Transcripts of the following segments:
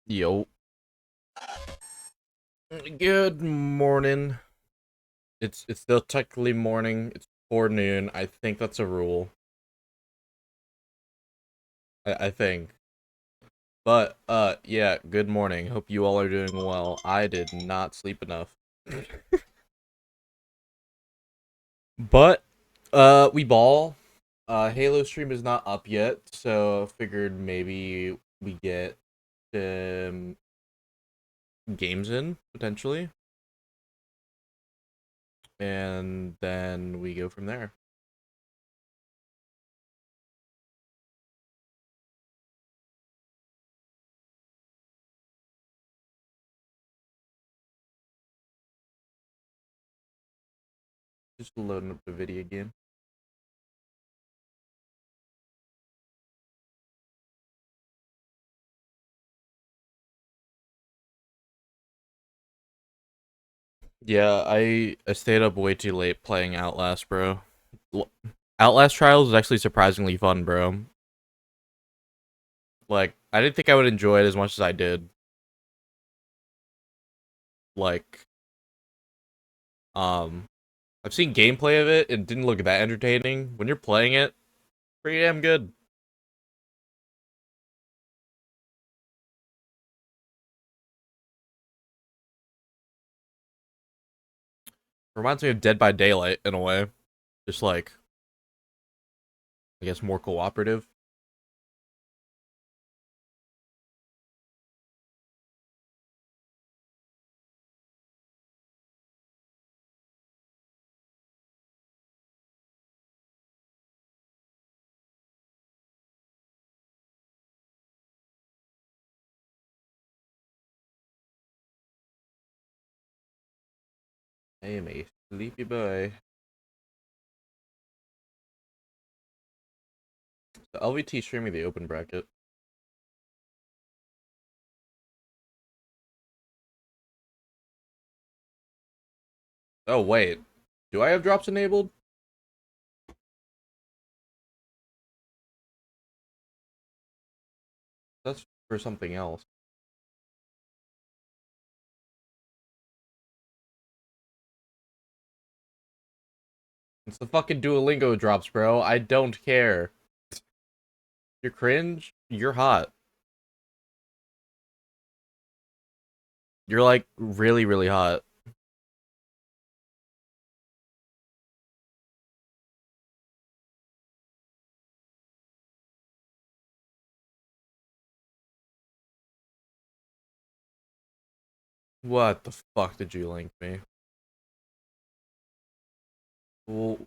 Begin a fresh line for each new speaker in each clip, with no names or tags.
Yo. Good morning. It's still technically morning. It's before noon. I think that's a rule. I think. But yeah, good morning. Hope you all are doing well. I did not sleep enough. But we ball. Halo stream is not up yet, so figured maybe we get um games in potentially. And then we go from there. Just loading up the video again. Yeah, I stayed up way too late playing Outlast, bro. Outlast Trials is actually surprisingly fun, bro. Like, I didn't think I would enjoy it as much as I did. Like, um, I've seen gameplay of it. It didn't look that entertaining. When you're playing it, pretty damn good. Reminds me of Dead by Daylight in a way. Just like, I guess more cooperative. I am a sleepy boy. So LVT streaming the open bracket. Oh wait, do I have drops enabled? That's for something else. It's the fucking Duolingo drops, bro. I don't care. You're cringe. You're hot. You're like really, really hot. What the fuck did you link me? Well,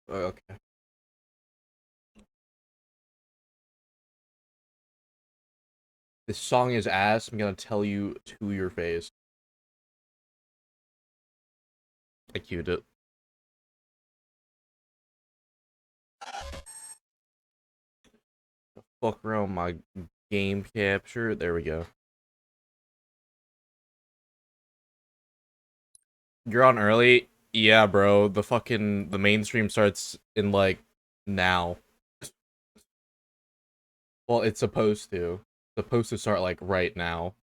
okay. This song is ass. I'm gonna tell you to your face. I queued it. Fuck around my game capture. There we go. You're on early? Yeah, bro. The mainstream starts in like now. Well, it's supposed to. Supposed to start like right now.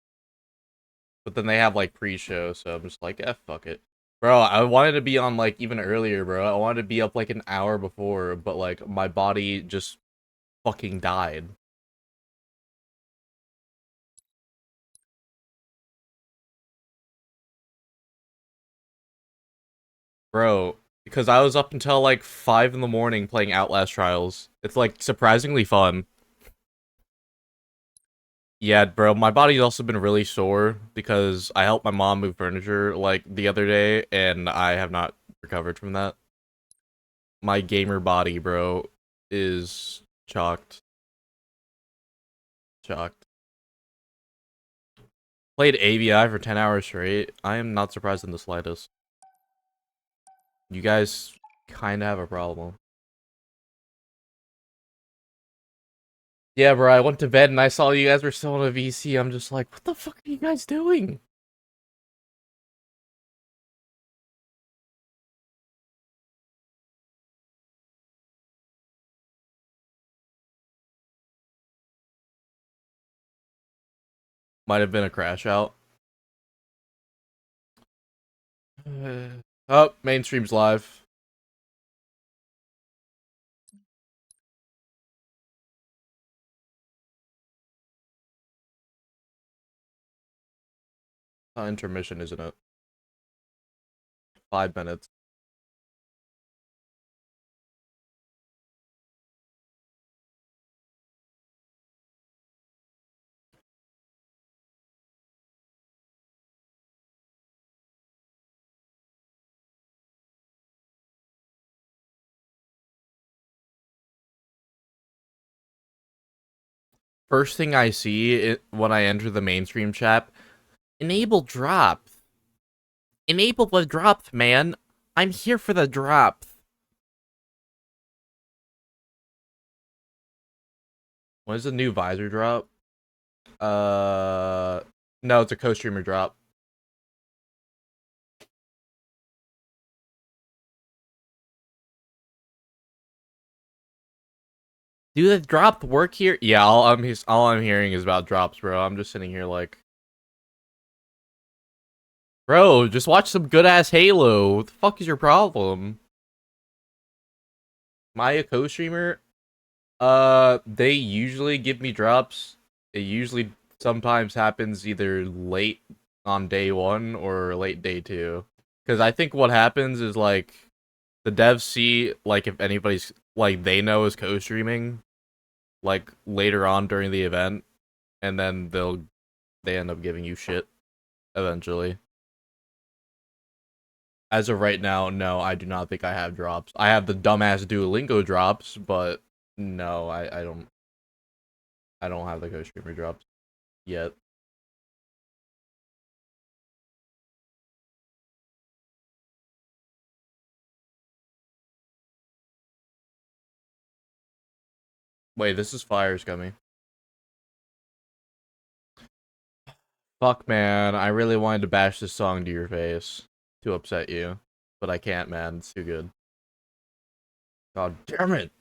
But then they have like pre-show, so I'm just like, fuck it. Bro, I wanted to be on like even earlier, bro. I wanted to be up like an hour before, but like my body just fucking died. Bro, because I was up until like 5 in the morning playing Outlast Trials. It's like surprisingly fun. Yeah, bro, my body's also been really sore because I helped my mom move furniture like the other day and I have not recovered from that. My gamer body, bro, is chalked. Chalked. Played AVI for 10 hours straight. I am not surprised in the slightest. You guys kind of have a problem. Yeah, bro, I went to bed and I saw you guys were still in a VC. I'm just like, what the fuck are you guys doing? Might have been a crash out. Oh, mainstream's live. Intermission, isn't it? 5 minutes. First thing I see when I enter the mainstream chat, enable drop. Enable the drop, man. I'm here for the drop. When is the new visor drop? No, it's a co-streamer drop. Do the drop work here? Yeah, all I'm hearing is about drops, bro. I'm just sitting here like, bro, just watch some good ass Halo. What the fuck is your problem? Am I a co-streamer? They usually give me drops. It usually sometimes happens either late on day one or late day two. Because I think what happens is like the devs see like if anybody's like they know is co-streaming like later on during the event, and then they end up giving you shit eventually. As of right now, no, I do not think I have drops. I have the dumbass Duolingo drops, but no, I don't have the co-streamer drops yet. Wait, this is Fire's coming. Fuck, man. I really wanted to bash this song to your face to upset you, but I can't, man. It's too good. God damn it.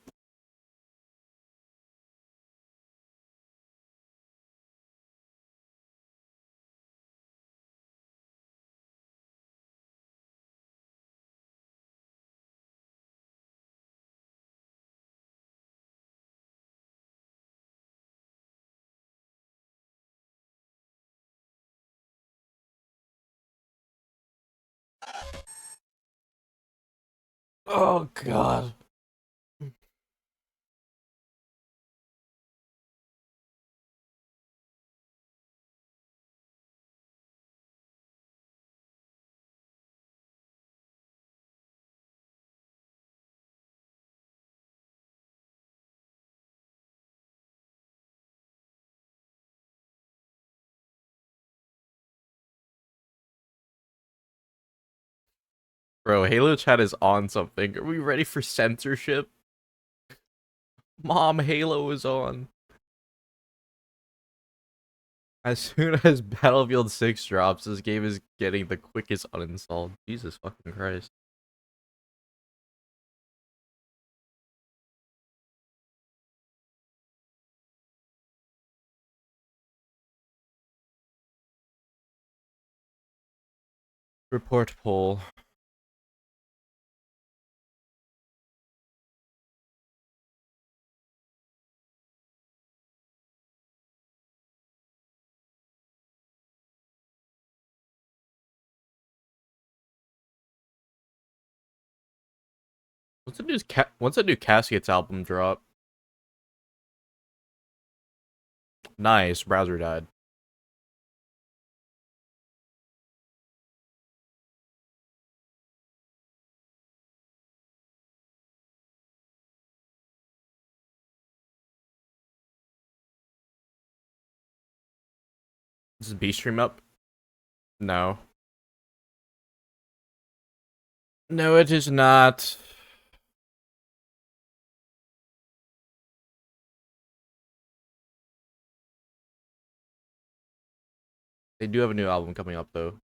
Oh god. Bro, Halo chat is on something. Are we ready for censorship? Mom, Halo is on. As soon as Battlefield 6 drops, this game is getting the quickest uninstalled. Jesus fucking Christ. Report poll. What's the new Caskets album drop? Nice, browser died. Is B stream up? No. No, it is not. They do have a new album coming up though.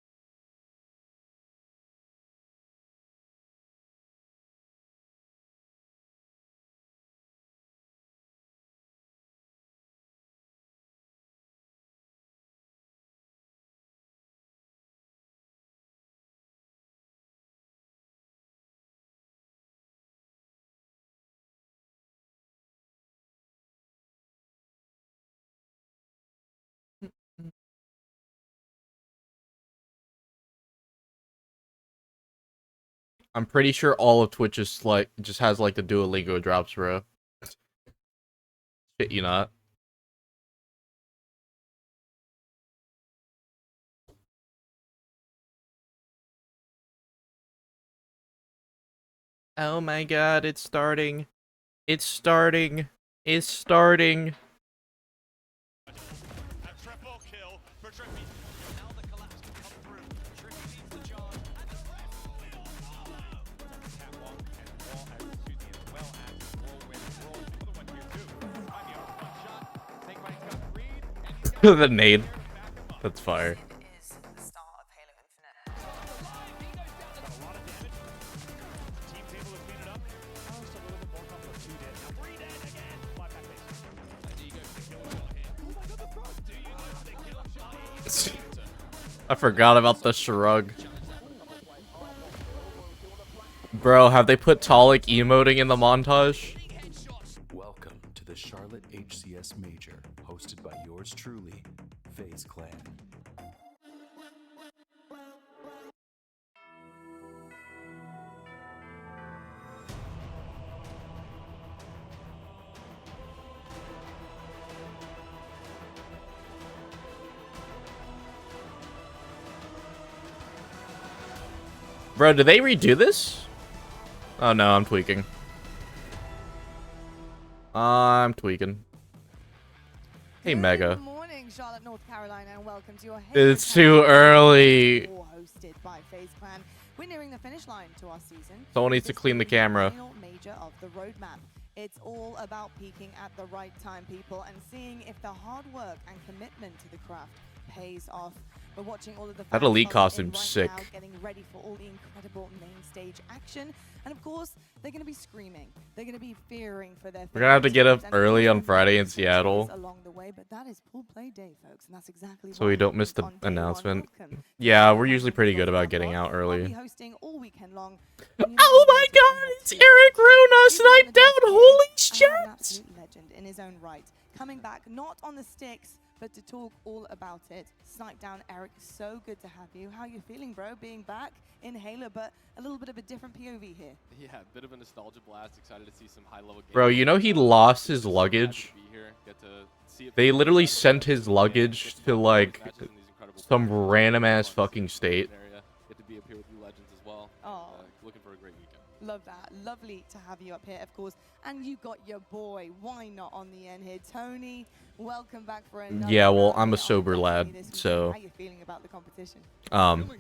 I'm pretty sure all of Twitch is like just has like the Duolingo drops, bro. Shit, you not. Oh my god, it's starting. It's starting. It's starting. The nade. That's fire. I forgot about the shrug. Bro, have they put Talik emoting in the montage?
Welcome to the Charlotte HCS Major, hosted by yours truly, FaZe Clan.
Bro, did they redo this? Oh no, I'm tweaking. I'm tweaking. Hey, Mega.
Good morning, Charlotte, North Carolina, and welcome to your
It's too early.
Hosted by FaZe Clan. We're nearing the finish line to our season.
Someone needs to clean the camera.
Final major of the roadmap. It's all about peaking at the right time, people, and seeing if the hard work and commitment to the craft pays off. We're watching all of the
That elite
costume
costume's sick.
now, getting ready for all the incredible main stage action, and of course, they're going to be screaming. They're going to be fearing for their.
We're gonna have to get up
and
early on Friday in Seattle,
along the way, but that is pool play day, folks, and that's exactly
so we don't miss the
on day
announcement.
one. Welcome.
Yeah, we're usually pretty good about getting out
I'll be
early.
hosting all weekend long.
Oh my god, it's Eric Runa sniped down. Holy
An
shit!
absolute legend in his own right, coming back not on the sticks But to talk all about it, Snipe Down Eric, so good to have you. How you feeling, bro? Being back in Halo, but a little bit of a different POV here.
Yeah, a bit of a nostalgia blast. Excited to see some high-level games.
Bro, you know he lost his luggage? They literally sent his luggage to, like, some random-ass fucking state.
Get to be up here with you legends as well.
Oh.
Looking for a great weekend.
Love that. Lovely to have you up here, of course. And you got your boy, why not, on the end here. Tony, welcome back for another
Yeah, well,
round
I'm a
on
sober lad,
Destiny this weekend.
so...
How you feeling about the competition?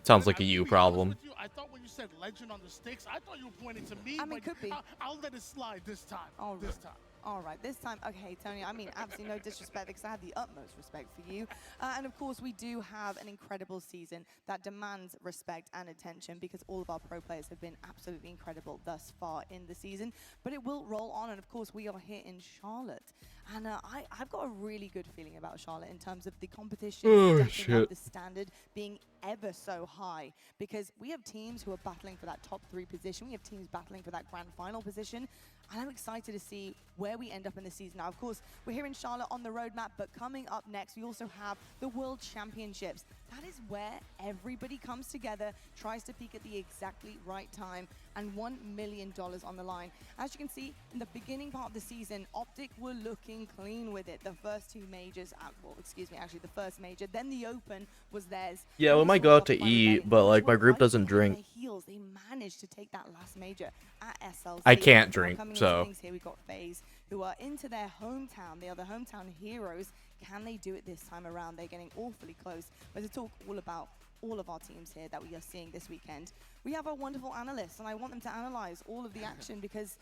Sounds like a you problem.
I thought when you said legend on the sticks, I thought you were pointing to me.
I mean, could be.
I'll let it slide this time.
This time. All right, this time, okay, Tony, I mean, absolutely no disrespect because I have the utmost respect for you. And of course, we do have an incredible season that demands respect and attention because all of our pro players have been absolutely incredible thus far in the season. But it will roll on, and of course, we are here in Charlotte. And I've got a really good feeling about Charlotte in terms of the competition, stepping up the standard being ever so high, because we have teams who are battling for that top 3 position. We have teams battling for that grand final position. And I'm excited to see where we end up in the season. Now, of course, we're here in Charlotte on the roadmap, but coming up next, we also have the World Championships. That is where everybody comes together, tries to peak at the exactly right time, and $1 million on the line. As you can see, in the beginning part of the season, Optic were looking clean with it. The first 2 majors, well, excuse me, actually the first major, then the Open was theirs.
Yeah, we might go out to eat, but, like, my group doesn't drink.
They managed to take that last major at SLC.
I can't drink, so...
Here we got FaZe, who are into their hometown. They are the hometown heroes. Can they do it this time around? They're getting awfully close. But to talk all about all of our teams here that we are seeing this weekend, we have our wonderful analysts, and I want them to analyze all of the action because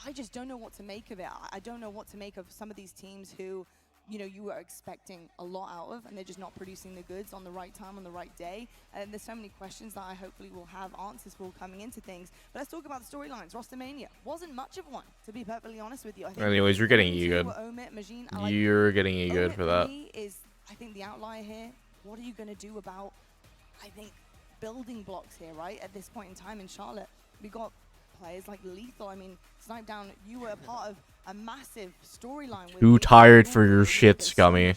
I just don't know what to make of it. I don't know what to make of some of these teams who, you know, you were expecting a lot out of, and they're just not producing the goods on the right time, on the right day. And there's so many questions that I hopefully will have answers for coming into things. But let's talk about the storylines. Rostermania wasn't much of one, to be perfectly honest with you. I think
anyways, you're getting E-good. You're getting E-good for that.
Me is, I think, the outlier here. What are you going to do about, I think, building blocks here, right? At this point in time in Charlotte, we got players like Lethal. I mean, Snipe Down, you were a part of a massive storyline.
Too tired for your shit, Scummy.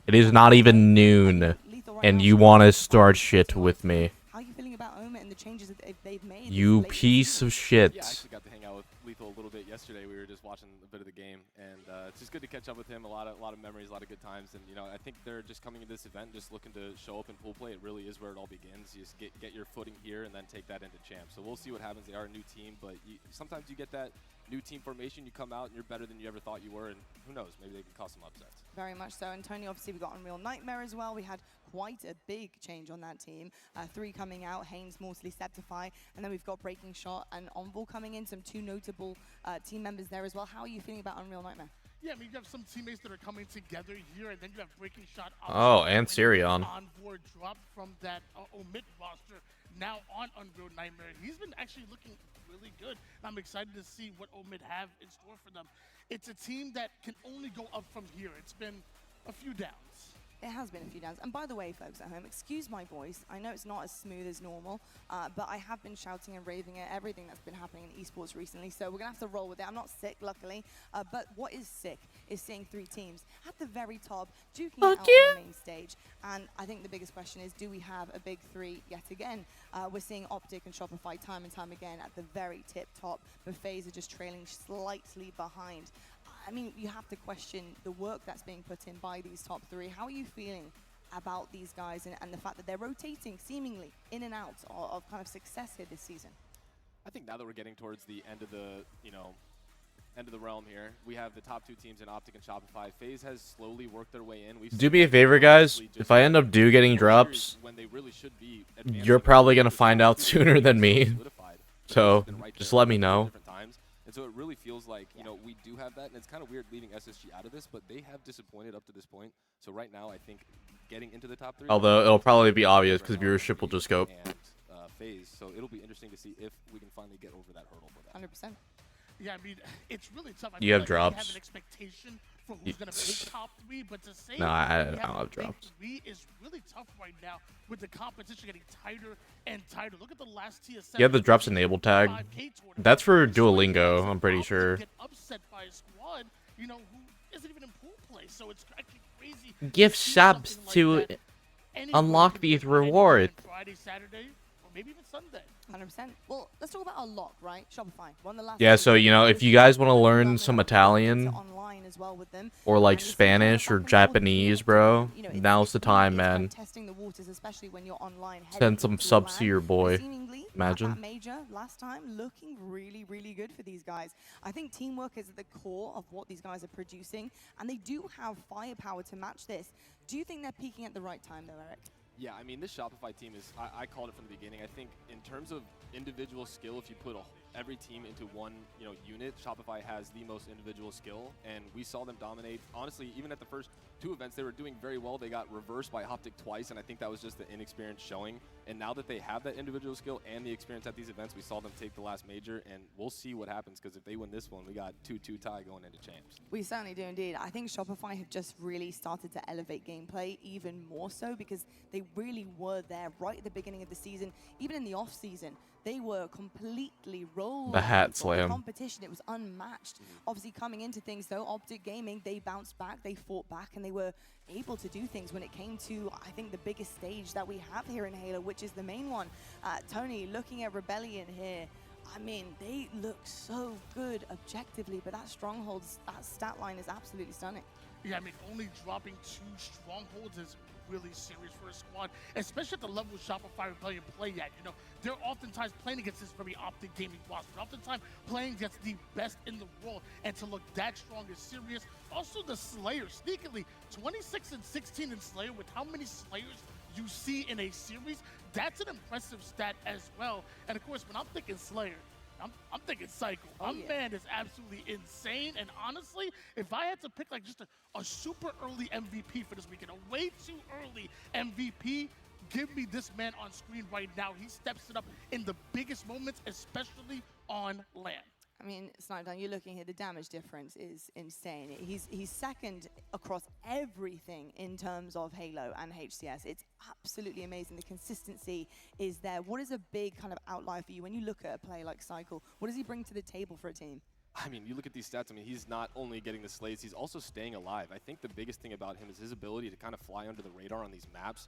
It is not even noon, and you want to start shit with me.
How are you feeling about Omen and the changes that they've made?
You piece of shit.
Yeah, I actually got to hang out with Lethal a little bit yesterday. We were just watching a bit of the game, and it's just good to catch up with him. A lot of memories, a lot of good times, and you know, I think they're just coming into this event, just looking to show up in pool play. It really is where it all begins. You just get your footing here, and then take that into champ. So we'll see what happens. They are a new team, but sometimes you get that new team formation. You come out and you're better than you ever thought you were, and who knows? Maybe they can cause some upsets.
Very much so. And Tony, obviously, we got Unreal Nightmare as well. We had quite a big change on that team. 3 coming out, Haynes, Morsley, Septify, and then we've got Breaking Shot and Envol coming in, some 2 notable team members there as well. How are you feeling about Unreal Nightmare?
Yeah, I mean, you have some teammates that are coming together here, and then you have Breaking Shot.
Oh, and Sirion.
On board drop from that Omit roster, now on Unreal Nightmare. He's been actually looking really good. I'm excited to see what Omid have in store for them. It's a team that can only go up from here. It's been a few downs.
It has been a few downs. And by the way, folks at home, excuse my voice. I know it's not as smooth as normal, but I have been shouting and raving at everything that's been happening in esports recently, so we're going to have to roll with it. I'm not sick, luckily, but what is sick is seeing 3 teams at the very top, duking it out on the main stage. And I think the biggest question is, do we have a big 3 yet again? We're seeing Optic and Shopify time and time again at the very tip top, but FaZe are just trailing slightly behind. I mean, you have to question the work that's being put in by these top 3. How are you feeling about these guys and the fact that they're rotating seemingly in and out of kind of success here this season?
I think now that we're getting towards the end of the, end of the realm here, we have the top 2 teams in Optic and Shopify. FaZe has slowly worked their way in.
Do me a favor, guys. If I end up getting drops,
when they really should be
you're probably going to find out sooner than me. So, just let me know.
And so it really feels like, we do have that, and it's kind of weird leaving SSG out of this, but they have disappointed up to this point. So right now, I think getting into the top 3...
Although it'll probably be obvious because viewership will just go...
And FaZe, so it'll be interesting to see if we can finally get over that hurdle for that.
100%.
Yeah, I mean, it's really tough.
You have drops.
We have an expectation for who's going to make top 3, but to say
no, I don't have drops.
3 is really tough right now with the competition getting tighter and tighter. Look at the last TS7.
You have the drops enabled tag. That's for Duolingo, I'm pretty sure.
Get upset by a squad, who isn't even in pool play, so it's actually crazy.
Gift
to see
subs
something like
to
that anywhere
unlock
can
these
be on any given
rewards.
Friday, Saturday, or maybe even Sunday.
100%. Well, let's talk about our lock, right? Shopify. One of the last
Yeah,
things
so,
that
you
we
know,
do
if
is
you
we
guys
have
want to
a
learn
runner
some
into
Italian
online as well with them,
or like
and you see kind of
Spanish
back
or
and forth between
Japanese,
it.
bro,
You know,
now's the
it really
time,
is kind
man.
of testing the waters, especially when you're online.
Send
heading
some
into a
subs to
LAN.
your
But
boy.
seemingly, at
Imagine.
that major last time, looking really, really good for these guys. I think teamwork is at the core of what these guys are producing, and they do have firepower to match this. Do you think they're peaking at the right time, though, Eric?
Yeah, I mean, this Shopify team is, I called it from the beginning. I think in terms of individual skill, if you put every team into one, unit, Shopify has the most individual skill, and we saw them dominate. Honestly, even at the first 2 events, they were doing very well. They got reversed by Optic twice, and I think that was just the inexperience showing. And now that they have that individual skill and the experience at these events, we saw them take the last major, and we'll see what happens, because if they win this one, we got 2-2 tie going into champs.
We certainly do indeed. I think Shopify have just really started to elevate gameplay even more so because they really were there right at the beginning of the season. Even in the off season, they were completely rolling.
The hat
people.
slam.
The competition, it was unmatched. Obviously coming into things though, Optic Gaming, they bounced back, they fought back, and they were able to do things when it came to, I think, the biggest stage that we have here in Halo, which is the main one. Tony, looking at Rebellion here, I mean, they look so good objectively, but that Strongholds, that stat line is absolutely stunning.
Yeah, I mean, only dropping 2 strongholds is really serious for a squad, especially at the level Shopify Rebellion play at. You know, they're oftentimes playing against this very Optic Gaming roster, oftentimes playing against the best in the world, and to look that strong is serious. Also, the Slayer, sneakily, 26 and 16 in Slayer, with how many Slayers you see in a series, that's an impressive stat as well. And of course, when I'm thinking Slayer, I'm thinking Cycle.
Oh,
My
yeah.
man is absolutely insane. And honestly, if I had to pick like just a super early MVP for this weekend, a way too early MVP, give me this man on screen right now. He steps it up in the biggest moments, especially on land.
I mean, Snowdown, you're looking here, the damage difference is insane. He's second across everything in terms of Halo and HCS. It's absolutely amazing. The consistency is there. What is a big kind of outlier for you when you look at a play like Cycle? What does he bring to the table for a team?
I mean, you look at these stats, I mean, he's not only getting the slays, he's also staying alive. I think the biggest thing about him is his ability to kind of fly under the radar on these maps,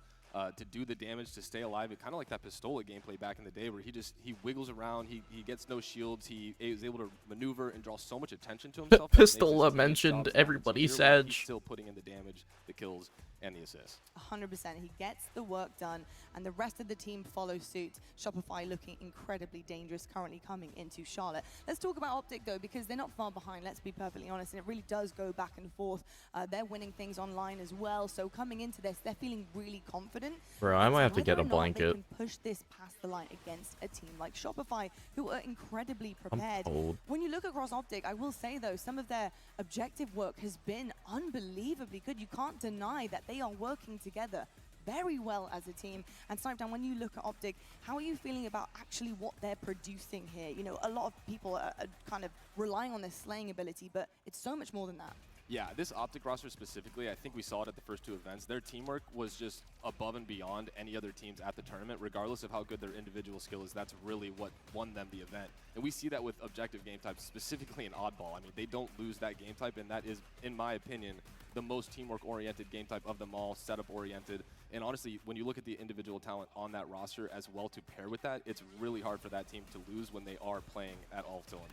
to do the damage, to stay alive. It kind of like that Pistola gameplay back in the day where he wiggles around, he gets no shields, he is able to maneuver and draw so much attention to himself. that makes his
Pistola
teammates'
mentioned
jobs that much
everybody
easier while
Sedge.
He's still putting in the damage, the kills, and the assists.
100%. He gets the work done, and the rest of the team follow suit. Shopify looking incredibly dangerous currently coming into Charlotte. Let's talk about Optic, though, because they're not far behind, let's be perfectly honest, and it really does go back and forth. They're winning things online as well, so coming into this, they're feeling really confident.
Bro, I might have to
Whether
get
or
a
not
blanket.
They can push this past the line against a team like Shopify, who are incredibly prepared.
cold.
When you look across Optic, I will say, though, some of their objective work has been unbelievably good. You can't deny that they are working together very well as a team. And Snowdown, when you look at Optic, how are you feeling about actually what they're producing here? You know, a lot of people are kind of relying on their slaying ability, but it's so much more than that.
Yeah, this Optic roster specifically, I think we saw it at the first 2 events. Their teamwork was just above and beyond any other teams at the tournament, regardless of how good their individual skill is. That's really what won them the event. And we see that with objective game types, specifically in Oddball. I mean, they don't lose that game type, and that is, in my opinion, the most teamwork-oriented game type of them all, setup-oriented. And honestly, when you look at the individual talent on that roster as well to pair with that, it's really hard for that team to lose when they are playing at all cylinders.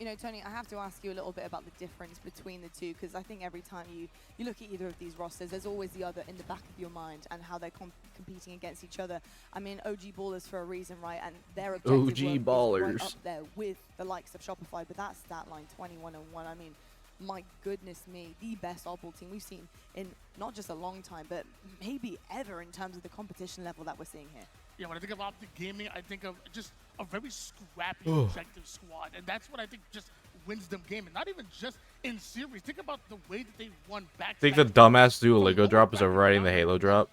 You know, Tony, I have to ask you a little bit about the difference between the two, because I think every time you look at either of these rosters, there's always the other in the back of your mind and how they're competing against each other. I mean, OG Ballers for a reason, right? And their objective
OG
work is
Ballers.
right up there with the likes of Shopify, but that stat line, 21-1, I mean, my goodness me, the best oddball team we've seen in not just a long time, but maybe ever in terms of the competition level that we're seeing here.
Yeah, when I think of Optic Gaming, I think of just a very scrappy objective squad. And that's what I think just wins them game. And not even just in series. Think about the way that they won back.
I think the dumbass Duolingo drop is overriding the Halo drop.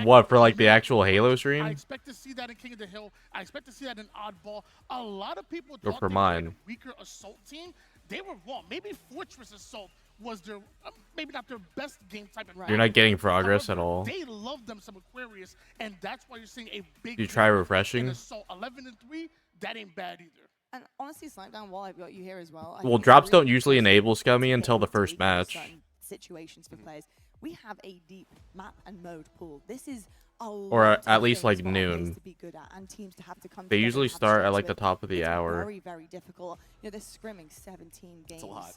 What, for like the actual Halo
I
stream?
expect to see that in King of the Hill. I expect to see that in Oddball. A lot of people
Or
thought
for
they were
mine.
a weaker assault team. They were wrong. Maybe Fortress Assault was their, maybe not their best game type. In
You're not getting progress
However,
at all.
They love them some Aquarius, and that's why you're seeing a big.
You try
jump
refreshing?
in Assault 11-3. That ain't bad either.
And honestly, Smackdown, while I've got you here as well, I
Well,
think it's
drops
really
don't usually
impressive
enable
to
Scummy
be
until the
able to
first
recreate
match.
certain situations for players. We have a deep map and mode pool. This is a
Or
lot
at
of
least,
things
like,
for our players
noon.
to be good at and teams to have to come
They
together
usually
and have
start at,
strengths
like, the
with.
top of the
It's
hour.
very, very difficult. You know, they're scrimming 17 games.
a lot.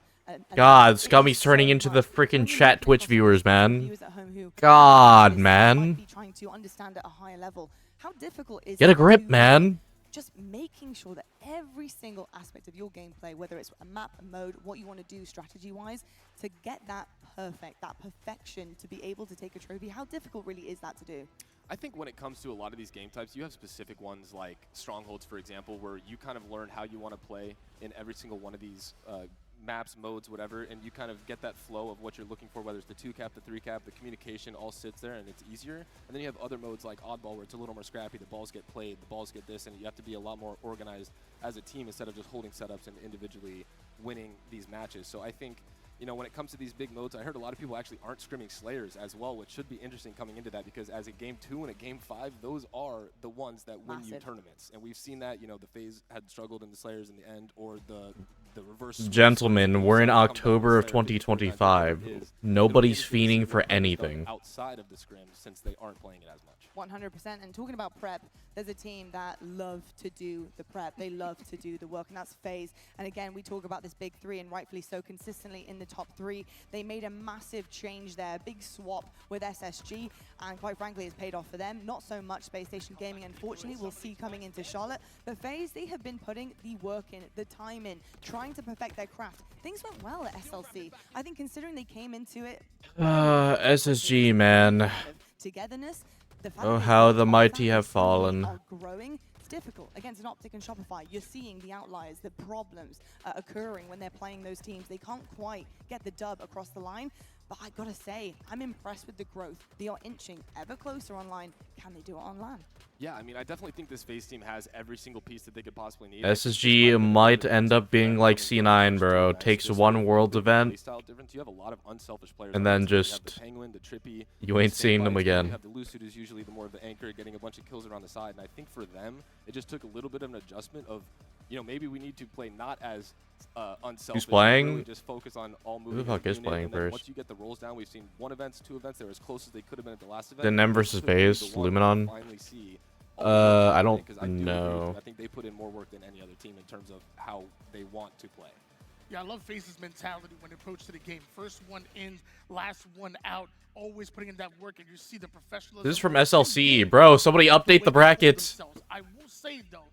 God,
It is
Scummy's turning
so
into the
much. When
freaking
we
chat
look
Twitch
across
viewers,
the
man.
viewers at home who
God,
might
man.
be trying to understand at a higher level, how difficult is
Get a
it
grip,
to
man.
just making sure that every single aspect of your gameplay, whether it's a map, a mode, what you want to do strategy-wise, to get that perfect, that perfection, to be able to take a trophy, how difficult really is that to do?
I think when it comes to a lot of these game types, you have specific ones like Strongholds, for example, where you kind of learn how you want to play in every single one of these maps, modes, whatever, and you kind of get that flow of what you're looking for, whether it's the 2-cap, the 3-cap, the communication all sits there and it's easier. And then you have other modes like Oddball where it's a little more scrappy, the balls get played, the balls get this, and you have to be a lot more organized as a team instead of just holding setups and individually winning these matches. So I think, you know, when it comes to these big modes, I heard a lot of people actually aren't scrimming Slayers as well, which should be interesting coming into that, because as a Game 2 and a Game 5, those are the ones that win you tournaments. And we've seen that, you know, the FaZe had struggled in the Slayers in the end, or the reverse.
Gentlemen, we're in October of 2025. Nobody's fiending for anything.
Outside of the scrim, since they aren't playing it as much.
100%. And talking about prep, there's a team that love to do the prep. They love to do the work, and that's FaZe. And again, we talk about this big three, and rightfully so, consistently in the top three. They made a massive change there, big swap with SSG, and quite frankly, it's paid off for them. Not so much Space Station Gaming, unfortunately, we'll see coming into Charlotte. But FaZe, they have been putting the work in, the time in, trying to perfect their craft. Things went well at SLC. I think considering they came into it...
SSG, man.
Togetherness.
Oh, how the mighty have fallen.
Are growing. It's difficult against an Optic and Shopify. You're seeing the outliers, the problems occurring when they're playing those teams. They can't quite get the dub across the line. But I gotta say, I'm impressed with the growth. They are inching ever closer online. Can they do it on LAN?
Yeah, I mean, I definitely think this FaZe team has every single piece that they could possibly need.
SSG might end up being like C9, bro. Takes one world event,
You have a lot of unselfish players,
and then just
the Penguin, the Trippy,
you ain't seeing them
You
again.
have the Lucid, who's usually the more of the anchor, getting a bunch of kills around the side. And I think for them, it just took a little bit of an adjustment of, you know, maybe we need to play not as unselfish.
Who's playing?
Really just focus on all moving.
Who the fuck is
unit,
playing
and then
first?
once you get the rolls down, we've seen 1 event, 2 events. They're as close as they could have been at the last event.
Then Nem versus
This is really
FaZe,
the one
Luminon.
we'll finally see.
I don't
do agree with
know.
you. I think they put in more work than any other team in terms of how they want to play.
Yeah, I love FaZe's mentality when they approach to the game. First one in, last one out, always putting in that work, and you see the professionalism.
This is from SLC, bro. Somebody update the brackets.
I will say, though,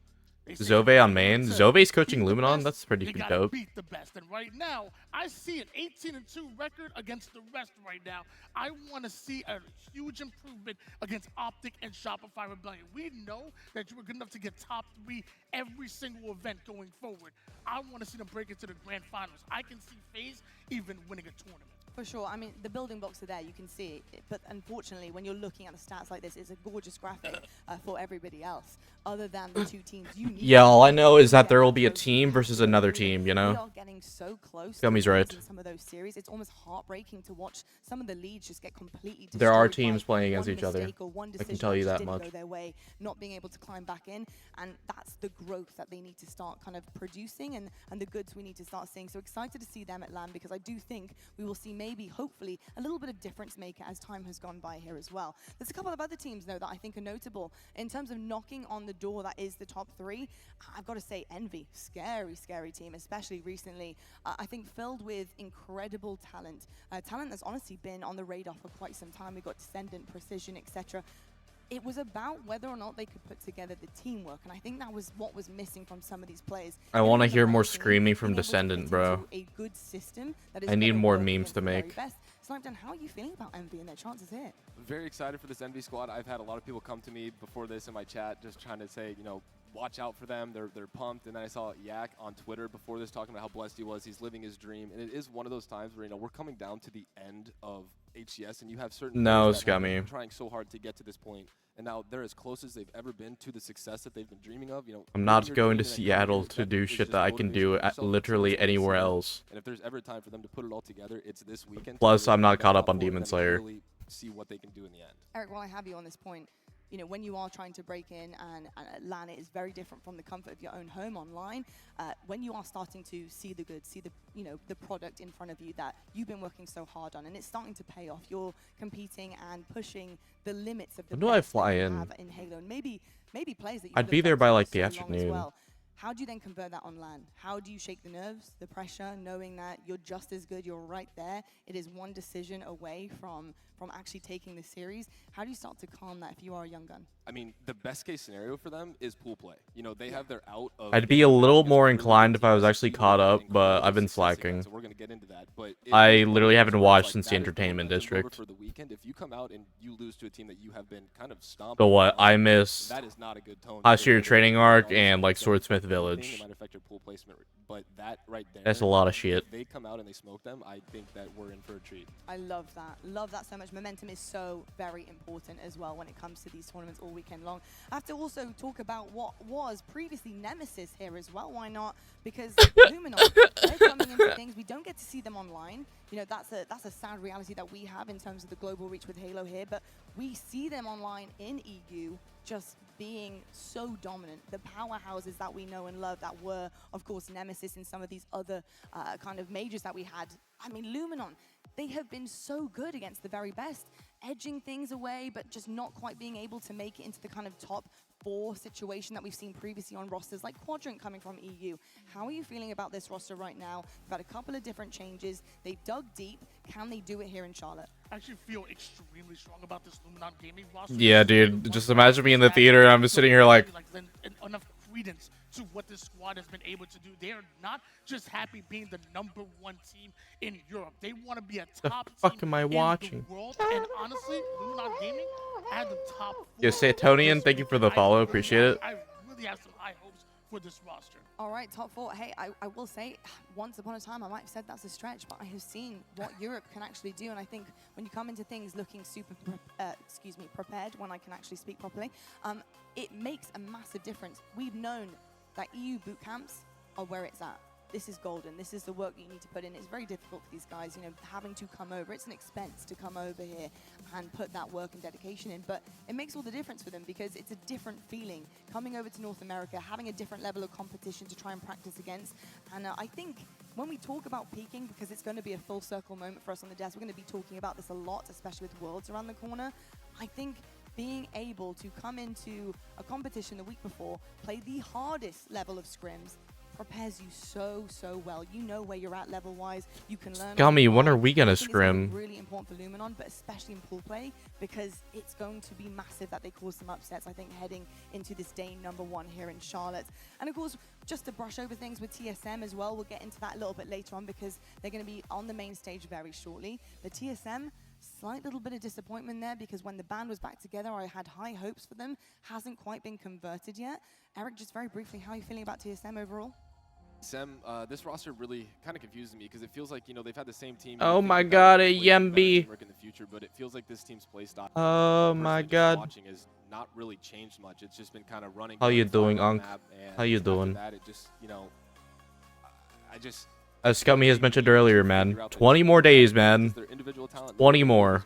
Zove on main. Zove's coaching Luminon. That's pretty
you gotta
dope.
beat the best. And right now, I see an 18-2 record against the rest right now. I want to see a huge improvement against Optic and Shopify Rebellion. We know that you were good enough to get top 3 every single event going forward. I want to see them break into the grand finals. I can see FaZe even winning a tournament.
For sure. I mean, the building blocks are there. You can see it. But unfortunately, when you're looking at the stats like this, it's a gorgeous graphic for everybody else. Other than the 2 teams you need.
Yeah, all I know is that there will be a team versus another team, you
We
know?
are getting so close
Gummy's
to
right.
losing some of those series. It's almost heartbreaking to watch some of the leads just get completely destroyed.
There are teams
by
playing against
one
each other.
mistake or one
I can
decision
tell you
just
that
didn't
much.
go their way, not being able to climb back in. And that's the growth that they need to start kind of producing and the goods we need to start seeing. So excited to see them at LAN, because I do think we will see maybe, hopefully, a little bit of difference maker as time has gone by here as well. There's a couple of other teams, though, that I think are notable in terms of knocking on the door that is the top 3. I've got to say, Envy, scary, scary team, especially recently. I think filled with incredible talent. Talent that's honestly been on the radar for quite some time. We've got Descendant, Precision, etc. It was about whether or not they could put together the teamwork, and I think that was what was missing from some of these players.
I want to
Getting the
hear
right
more
team,
screaming from
being able to
Descendant,
fit
bro.
into a good system that is
I need
gonna
more
work
memes
against
to
the very
make.
best. Snipeden, how are you feeling about Envy and their chances here?
Very excited for this Envy squad. I've had a lot of people come to me before this in my chat just trying to say, you know, watch out for them. They're pumped. And then I saw Yak on Twitter before this talking about how blessed he was. He's living his dream. And it is one of those times where, you know, we're coming down to the end of HCS, and you have certain
No,
players that have
Scummy.
been trying so hard to get to this point, and now they're as close as they've ever been to the success that they've been dreaming of. You know,
I'm
building
not
your
going
team
to
in a
Seattle
career
to do
is
shit
just
that I can
motivation
do
for
at
yourself.
literally
It's always
anywhere
seen.
else.
And if there's ever time for them to put it all together, it's this weekend. to
Plus,
really
I'm not
get
caught
that
up on
forward
Demon
and then
Slayer.
Really see what they can do in the end.
Eric, while I have you on this point, you know, when you are trying to break in and LAN, it is very different from the comfort of your own home online. When you are starting to see the goods, see the, you know, the product in front of you that you've been working so hard on, and it's starting to pay off. You're competing and pushing the limits of the
When do I
best
fly
that you
in?
have in Halo, and maybe players that you've
I'd be
looked
there
up
by
to
like
for
the
so long as
afternoon.
well. How do you then convert that on LAN? How do you shake the nerves, the pressure, knowing that you're just as good, you're right there? It is one decision away from actually taking the series. How do you start to calm that if you are a young gun?
I mean, the best case scenario for them is pool play. You know, they have their out of.
I'd be a little more inclined if I was actually caught up, but I've been slacking.
So we're gonna get into that. But
I literally haven't watched since the entertainment district.
For the weekend, if you come out and you lose to a team that you have been kind of stomped.
So what? I missed
That is not a good tone.
last year training arc and like Swordsmith Village.
It might affect your pool placement, but that right there.
That's a lot of shit.
If they come out and they smoke them, I think that we're in for a treat.
I love that. Love that so much. Momentum is so very important as well when it comes to these tournaments all weekend long. I have to also talk about what was previously Nemesis here as well. Why not? Because Luminon, they're coming into things. We don't get to see them online. You know, that's a sad reality that we have in terms of the global reach with Halo here. But we see them online in EU just being so dominant. The powerhouses that we know and love that were, of course, Nemesis and some of these other kind of majors that we had. I mean, Luminon, they have been so good against the very best, edging things away, but just not quite being able to make it into the kind of top 4 situation that we've seen previously on rosters like Quadrant coming from EU. How are you feeling about this roster right now? We've had a couple of different changes. They've dug deep. Can they do it here in Charlotte?
I actually feel extremely strong about this Luminon Gaming roster.
Yeah, dude. Just imagine me in the theater. I'm just sitting here like
enough credence to what this squad has been able to do. They are not just happy being the #1 team in Europe. They want to be a top
the fuck
team
am I watching?
in the world. And honestly, Luminon Gaming had the top 4.
Yo, Satonian, thank you for the follow. Appreciate it.
I really have some high hopes for this roster.
All right, top 4. Hey, I will say, once upon a time, I might have said that's a stretch, but I have seen what Europe can actually do. And I think when you come into things looking super, prepared, when I can actually speak properly, it makes a massive difference. We've known that EU boot camps are where it's at. This is golden. This is the work you need to put in. It's very difficult for these guys, you know, having to come over. It's an expense to come over here and put that work and dedication in, but it makes all the difference for them because it's a different feeling coming over to North America, having a different level of competition to try and practice against. And I think when we talk about peaking, because it's going to be a full circle moment for us on the desk, we're going to be talking about this a lot, especially with Worlds around the corner. I think being able to come into a competition the week before, play the hardest level of scrims, prepares you so well. You know where you're at level wise. You can learn.
Gummy, when are we gonna
I think
scrim?
It's really important for Luminon, but especially in pool play because it's going to be massive that they cause some upsets. I think heading into this day #1 here in Charlotte, and of course, just to brush over things with TSM as well. We'll get into that a little bit later on because they're going to be on the main stage very shortly. The TSM. Slight little bit of disappointment there because when the band was back together, I had high hopes for them. Hasn't quite been converted yet. Eric, just very briefly, how are you feeling about TSM overall?
This roster really kind of confuses me because it feels like, you know, they've had the same team.
Oh my god, a Yembi.
In the future, but it feels like this team's play style.
Oh my god.
Watching has not really changed much. It's just been kind of running.
How you doing, Unc? How you
after
doing?
that, it just, you know, I just.
As Scummy has mentioned earlier, man, 20 more days, man. 20 more.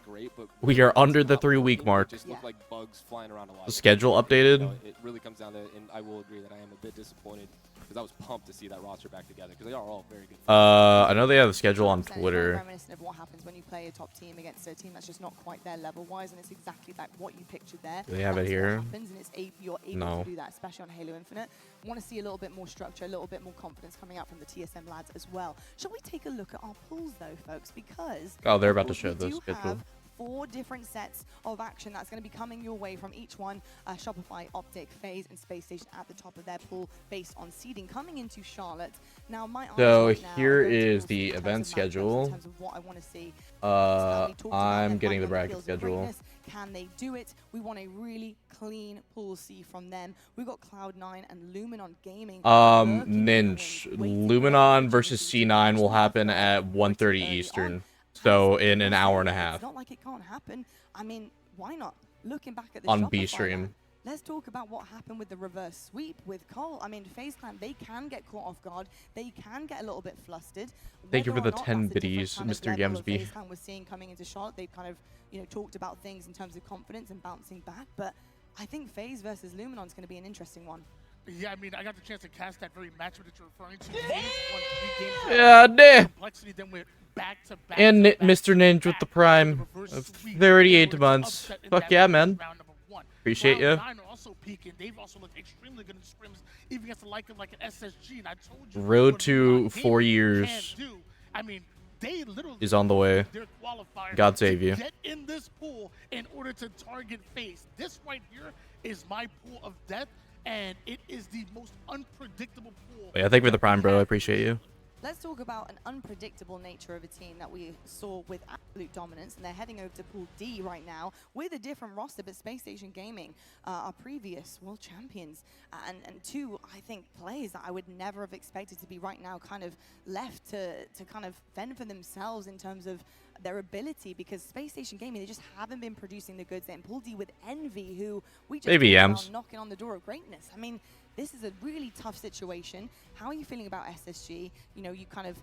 We are under the 3-week mark.
Just look like bugs flying around a lot.
The schedule updated.
You know, it really comes down to, and I will agree that I am a bit disappointed because I was pumped to see that roster back together because they are all very good.
I know they have the schedule on
It's very
Twitter.
reminiscent of what happens when you play a top team against a team that's just not quite there level-wise, and it's exactly like what you pictured there.
Do they have it
That's what
here?
happens, and you're able
No.
to do that, especially on Halo Infinite. Want to see a little bit more structure, a little bit more confidence coming out from the TSM lads as well. Shall we take a look at our pools though, folks? Because
Oh, they're
of
about to
course,
show
we
the
do
schedule.
have 4 different sets of action that's going to be coming your way from each one. Shopify, Optic, FaZe, and Space Station at the top of their pool based on seeding coming into Charlotte. Now, my
So
eyes right now
here
are going
is
towards
the
in terms
event
of matchups,
schedule.
In terms of what I want to see.
I'm getting the bracket schedule.
Can they do it? We want a really clean pool C from them. We've got Cloud9 and Luminon Gaming.
Ninch. Luminon versus C9 will happen at 1:30 Eastern. So in an hour and a half.
It's not like it can't happen. I mean, why not? Looking back at the
On
Shopify
B stream.
map, let's talk about what happened with the reverse sweep with Cole. I mean, FaZe Clan, they can get caught off guard. They can get a little bit flustered.
Thank you for
Whether
the
or not
10
that's a different
biddies,
kind of
Mr.
level of
Yemsby.
FaZe Clan we're seeing coming into Charlotte. They've kind of, you know, talked about things in terms of confidence and bouncing back. But I think FaZe versus Luminon is going to be an interesting one.
Yeah, I mean, I got the chance to cast that very matchup that you're referring to. FaZe won 3 games.
Yeah, damn.
Complexity then went back to back.
And
to back
Mr.
to
Ninja
back
with the
for
prime
reverse
of
sweep in
38
order to
months.
upset in
Fuck
that
yeah,
first
man.
round number 1.
Appreciate ya.
Cloud9 are also peaking. They've also looked extremely good in scrims, even against the like of like an SSG. And I told you,
Road
what
to
Luminon
4
Gaming
years
can do. I mean, they literally
is on the way.
used their qualifier
God save
to
you.
get in this pool in order to target FaZe. This right here is my pool of death, and it is the most unpredictable pool.
Yeah, thank you for the
that we
prime, bro. I
have.
appreciate you.
Let's talk about an unpredictable nature of a team that we saw with absolute dominance, and they're heading over to Pool D right now with a different roster, but Space Station Gaming, our previous world champions, and two, I think, players that I would never have expected to be right now kind of left to kind of fend for themselves in terms of their ability, because Space Station Gaming, they just haven't been producing the goods. In Pool D with Envy, who we just
Baby
talked
Yams.
about knocking on the door of greatness. I mean, this is a really tough situation. How are you feeling about SSG? You know, you kind of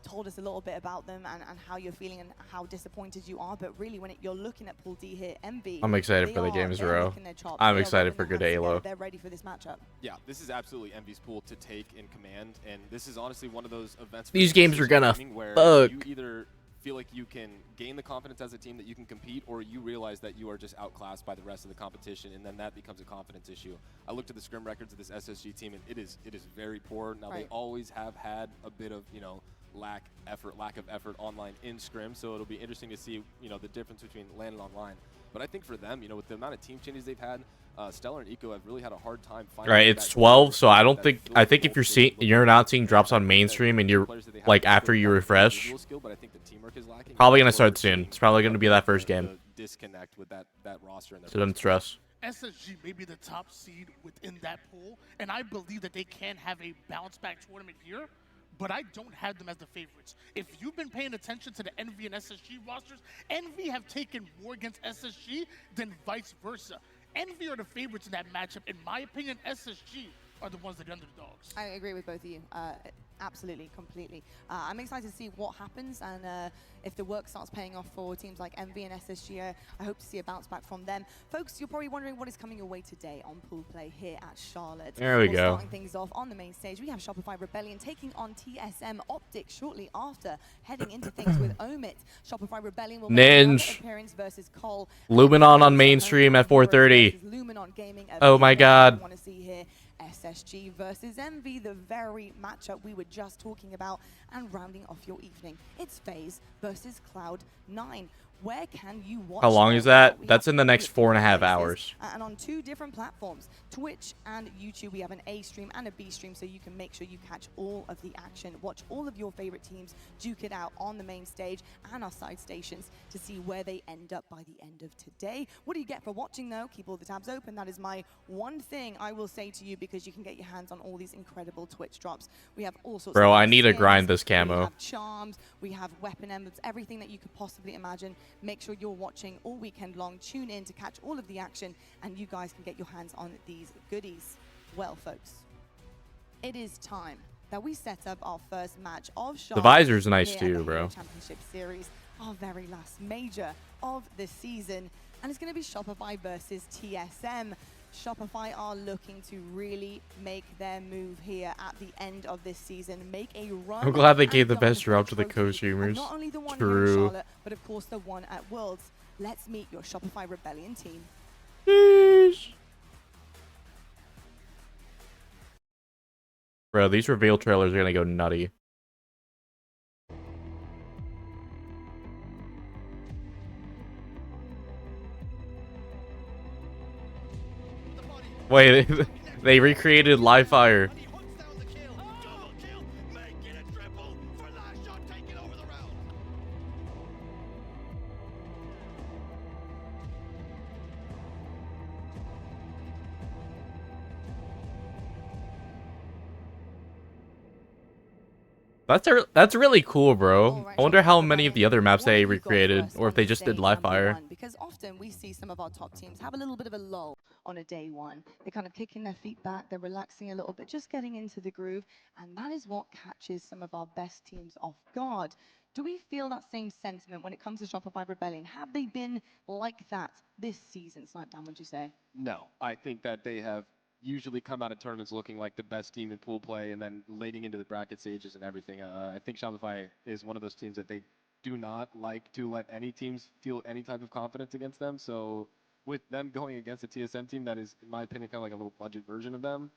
told us a little bit about them and how you're feeling and how disappointed you are, but really when you're looking at Pool D here, Envy,
I'm excited for the games,
they're
bro.
licking their chops.
I'm
They are
excited
rubbing
for
their
good
hands
Halo.
together. They're ready for this matchup.
Yeah, this is absolutely Envy's pool to take in command, and this is honestly one of those events.
These games are gonna
where
fuck.
you either feel like you can gain the confidence as a team that you can compete, or you realize that you are just outclassed by the rest of the competition, and then that becomes a confidence issue. I looked at the scrim records of this SSG team, and it is very poor. Now, they always have had a bit of, you know, lack of effort online in scrim, so it'll be interesting to see, you know, the difference between LAN and online. But I think for them, you know, with the amount of team changes they've had, Stellar and Eco have really had a hard time finding.
Right, it's 12, so I don't think. I think if you're not seeing drops on mainstream and you're like after you refresh, probably gonna start soon. It's probably gonna be that first game.
Disconnect with that roster.
So don't stress.
SSG may be the top seed within that pool, and I believe that they can have a bounce back tournament here, but I don't have them as the favorites. If you've been paying attention to the Envy and SSG rosters, Envy have taken more against SSG than vice versa. Envy are the favorites in that matchup. In my opinion, SSG are the ones that are underdogs.
I agree with both of you. Absolutely, completely. I'm excited to see what happens, and if the work starts paying off for teams like Envy and SSG, I hope to see a bounce back from them. Folks, you're probably wondering what is coming your way today on Pool Play here at Charlotte.
There we go.
Starting things off on the main stage, we have Shopify Rebellion taking on TSM Optic shortly after, heading into things with Omit. Shopify Rebellion will make another appearance versus Cole.
Luminon on mainstream at 4:30.
Luminon Gaming.
Oh my God.
Want to see here SSG versus Envy, the very matchup we were just talking about, and rounding off your evening, it's FaZe versus Cloud9. Where can you watch?
How long is that? That's in the next 4.5 hours.
And on 2 different platforms, Twitch and YouTube, we have an A stream and a B stream, so you can make sure you catch all of the action, watch all of your favorite teams duke it out on the main stage and our side stations to see where they end up by the end of today. What do you get for watching, though? Keep all the tabs open. That is my one thing I will say to you, because you can get your hands on all these incredible Twitch drops. We have all sorts.
Bro,
of
I need to
skins,
grind this
we
camo.
have charms, we have weapon emblems, everything that you could possibly imagine. Make sure you're watching all weekend long. Tune in to catch all of the action, and you guys can get your hands on these goodies. Well, folks, it is time that we set up our first match of Charlotte.
The visor's nice
here at
too,
the
bro.
Halo Championship Series, our very last major of the season, and it's going to be Shopify versus TSM. Shopify are looking to really make their move here at the end of this season, make a run.
I'm glad they
and
gave the
gun
best
for
drop to the
trophy. And
co-streamers.
not only the one here in
True.
Charlotte, but of course the one at Worlds. Let's meet your Shopify Rebellion team.
Sheesh. Bro, these reveal trailers are gonna go nutty. Wait, they recreated live fire. That's really cool, bro. I wonder how many of the other maps they recreated, or if they just did live fire.
Because often we see some of our top teams have a little bit of a lull on a day one. They're kind of kicking their feet back, they're relaxing a little bit, just getting into the groove, and that is what catches some of our best teams off guard. Do we feel that same sentiment when it comes to Shopify Rebellion? Have they been like that this season, Snipedown, would you say?
No, I think that they have usually come out of tournaments looking like the best team in pool play, and then leading into the bracket stages and everything. I think Shopify is one of those teams that they do not like to let any teams feel any type of confidence against them. So with them going against a TSM team that is, in my opinion, kind of like a little budget version of them,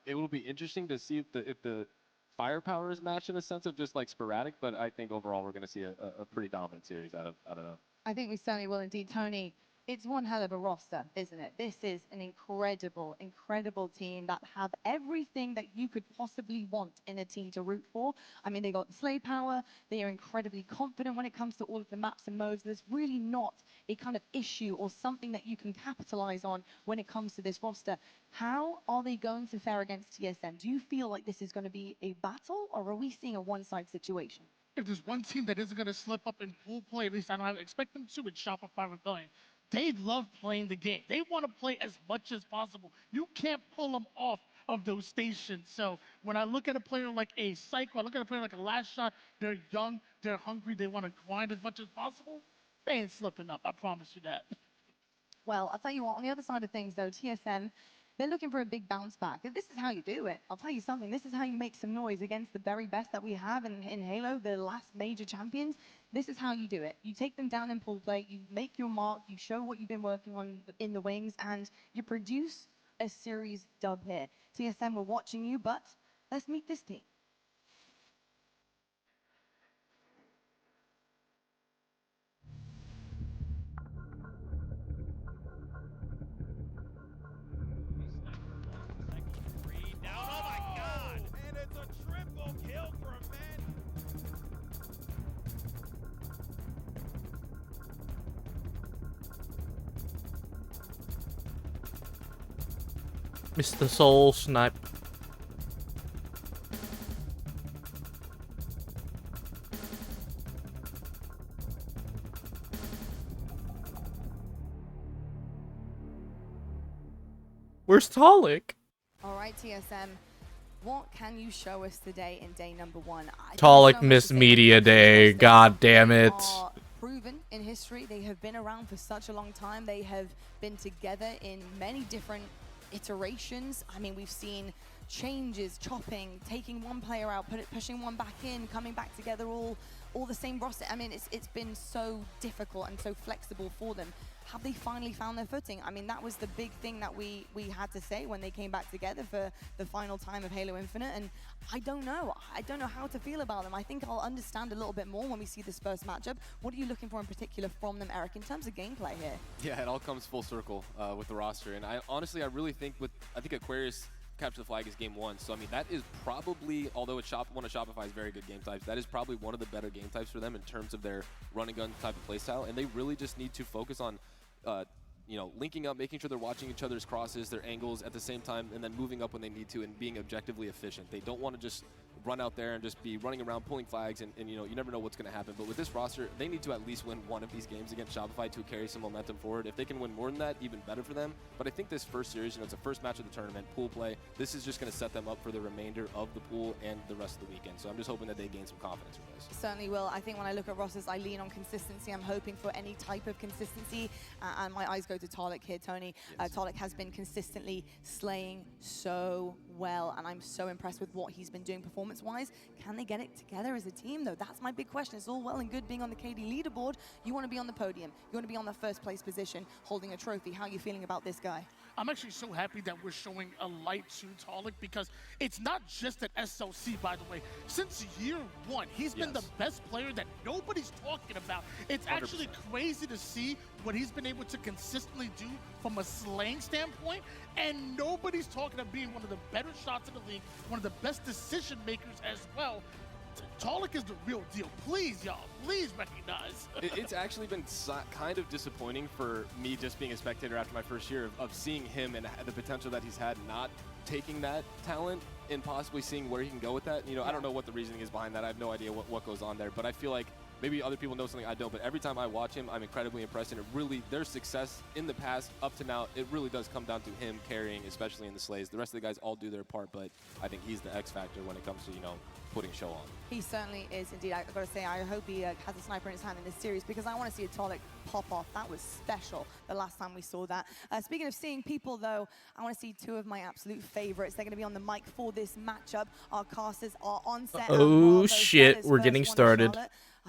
it will be interesting to see if the firepower is matched in a sense of just like sporadic. But I think overall we're going to see a pretty dominant series out of them.
I think we certainly will indeed, Tony. It's one hell of a roster, isn't it? This is an incredible, incredible team that have everything that you could possibly want in a team to root for. I mean, they got the slay power. They are incredibly confident when it comes to all of the maps and modes. There's really not a kind of issue or something that you can capitalize on when it comes to this roster. How are they going to fare against TSM? Do you feel like this is going to be a battle, or are we seeing a one-side situation?
If there's one team that isn't going to slip up in pool play, at least I don't expect them to, it's Shopify Rebellion. They love playing the game. They want to play as much as possible. You can't pull them off of those stations. So when I look at a player like a Psycho, I look at a player like a Last Shot, they're young, they're hungry, they want to grind as much as possible. They ain't slipping up. I promise you that.
Well, I'll tell you what, on the other side of things, though, TSM, they're looking for a big bounce back. This is how you do it. I'll tell you something. This is how you make some noise against the very best that we have in Halo, the last major champions. This is how you do it. You take them down in pool play, you make your mark, you show what you've been working on in the wings, and you produce a series dub here. TSM, we're watching you, but let's meet this team.
Down, oh my God! And it's a triple kill for Manny.
Mr. Soul Snipe. Where's Talik?
All right, TSM, what can you show us today in day number 1?
Talik Miss Media Day. God damn it.
Are proven in history. They have been around for such a long time. They have been together in many different iterations. I mean, we've seen changes, chopping, taking one player out, pushing one back in, coming back together, all the same roster. I mean, it's been so difficult and so flexible for them. Have they finally found their footing? I mean, that was the big thing that we had to say when they came back together for the final time of Halo Infinite, and I don't know. I don't know how to feel about them. I think I'll understand a little bit more when we see this first matchup. What are you looking for in particular from them, Eric, in terms of gameplay here?
Yeah, it all comes full circle with the roster, and I really think I think Aquarius capture the flag is game 1. So I mean, that is probably, although it's one of Shopify's very good game types, that is probably one of the better game types for them in terms of their run and gun type of playstyle, and they really just need to focus on you know, linking up, making sure they're watching each other's crosses, their angles at the same time, and then moving up when they need to and being objectively efficient. They don't want to just run out there and just be running around pulling flags and you know, you never know what's going to happen. But with this roster, they need to at least win one of these games against Shopify to carry some momentum forward. If they can win more than that, even better for them. But I think this first series, you know, it's the first match of the tournament, pool play. This is just going to set them up for the remainder of the pool and the rest of the weekend. So I'm just hoping that they gain some confidence from this.
Certainly will. I think when I look at rosters, I lean on consistency. I'm hoping for any type of consistency. And my eyes go to Talik here, Tony.
Yes.
Talik has been consistently slaying so well, and I'm so impressed with what he's been doing performance-wise. Can they get it together as a team, though? That's my big question. It's all well and good being on the KD leaderboard. You want to be on the podium. You want to be on the first place position, holding a trophy. How are you feeling about this guy?
I'm actually so happy that we're showing a light to Talik because it's not just at SLC, by the way. Since year 1, he's been the best player that nobody's talking about. It's 100%. Actually crazy to see what he's been able to consistently do from a slaying standpoint, and nobody's talking about being one of the better shots in the league, one of the best decision makers as well. Talik is the real deal. Please, y'all, please recognize.
It's actually been kind of disappointing for me just being a spectator after my first year of seeing him and the potential that he's had, not taking that talent and possibly seeing where he can go with that. You know, I don't know what the reasoning is behind that. I have no idea what goes on there, but I feel like maybe other people know something I don't, but every time I watch him, I'm incredibly impressed, and it really, their success in the past up to now, it really does come down to him carrying, especially in the slays. The rest of the guys all do their part, but I think he's the X factor when it comes to, you know, putting show on.
He certainly is indeed. I've got to say, I hope he has a sniper in his hand in this series because I want to see a Tolic pop off. That was special the last time we saw that. Speaking of seeing people, though, I want to see two of my absolute favorites. They're going to be on the mic for this matchup. Our casters are on set.
Oh, shit. We're getting started.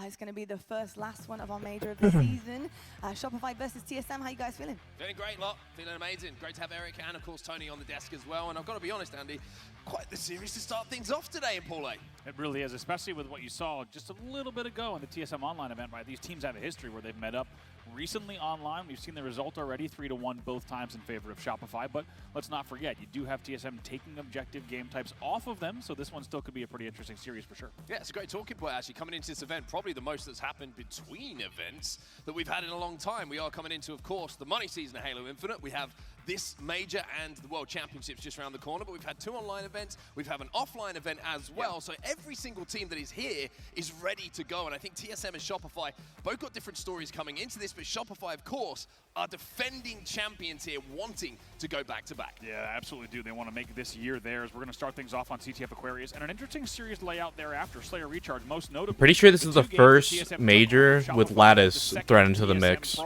It's going to be the last one of our major of the season. Shopify versus TSM. How you guys feeling?
Feeling great, lot. Feeling amazing. Great to have Eric and, of course, Tony on the desk as well. And I've got to be honest, Andy, quite the series to start things off today in Pool A.
It really is, especially with what you saw just a little bit ago in the TSM Online event, right? These teams have a history where they've met up recently online. We've seen the result already, 3-1 both times in favor of Shopify. But let's not forget, you do have TSM taking objective game types off of them, so this one still could be a pretty interesting series for sure.
Yeah, it's a great talking point, actually, coming into this event. Probably the most that's happened between events that we've had in a long time. We are coming into, of course, the money season of Halo Infinite. We have this major and the World Championships just around the corner, but we've had 2 online events. We've had an offline event as well. So every single team that is here is ready to go. And I think TSM and Shopify both got different stories coming into this, but Shopify, of course, are defending champions here, wanting to go back-to-back.
Yeah, absolutely do. They want to make this year theirs. We're going to start things off on CTF Aquarius, and an interesting series layout thereafter. Slayer Recharge, most notably.
Pretty sure this is the first major with Lattice thrown into the mix.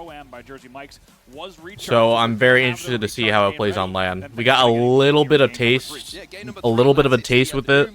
So I'm very interested to see how it plays on LAN. We got a little bit of taste, a taste with it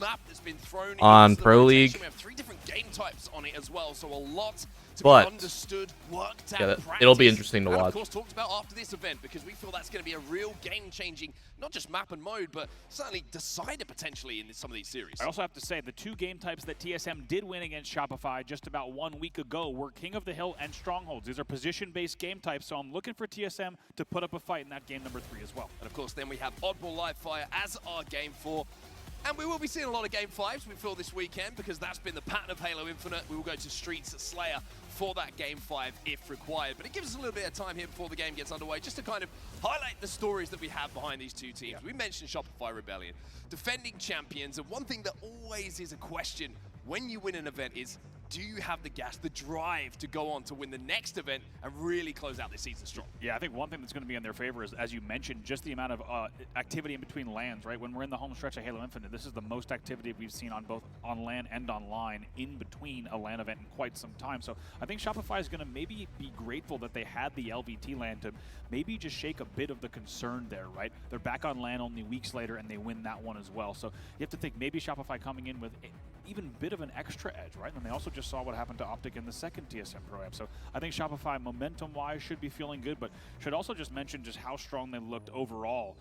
on Pro League.
We have 3 different game types on it as well, so a lot to
But,
be understood, worked
yeah,
out,
it'll be
practiced,
interesting to
and
watch.
of course talked about after this event, because we feel that's going to be a real game-changing, not just map and mode, but certainly decider potentially in some of these series.
I also have to say, the 2 game types that TSM did win against Shopify just about 1 week ago were King of the Hill and Strongholds. These are position-based game types, so I'm looking for TSM to put up a fight in that game number 3 as well.
And of course, then we have Oddball Live Fire as our game 4. And we will be seeing a lot of game 5s, we feel, this weekend, because that's been the pattern of Halo Infinite. We will go to Streets Slayer for that game 5 if required. But it gives us a little bit of time here before the game gets underway, just to kind of highlight the stories that we have behind these 2 teams. We mentioned Shopify Rebellion, defending champions, and one thing that always is a question when you win an event is, do you have the gas, the drive to go on to win the next event and really close out this season strong?
Yeah, I think one thing that's going to be in their favor is, as you mentioned, just the amount of activity in between LANs, right? When we're in the home stretch of Halo Infinite, this is the most activity we've seen on both on LAN and online in between a LAN event in quite some time. So I think Shopify is going to maybe be grateful that they had the LVT LAN to maybe just shake a bit of the concern there, right? They're back on LAN only weeks later, and they win that one as well. So you have to think maybe Shopify coming in with even a bit of an extra edge, right? And they also just saw what happened to Optic in the second TSM Pro-Am. So I think Shopify, momentum-wise, should be feeling good, but should also just mention just how strong they looked overall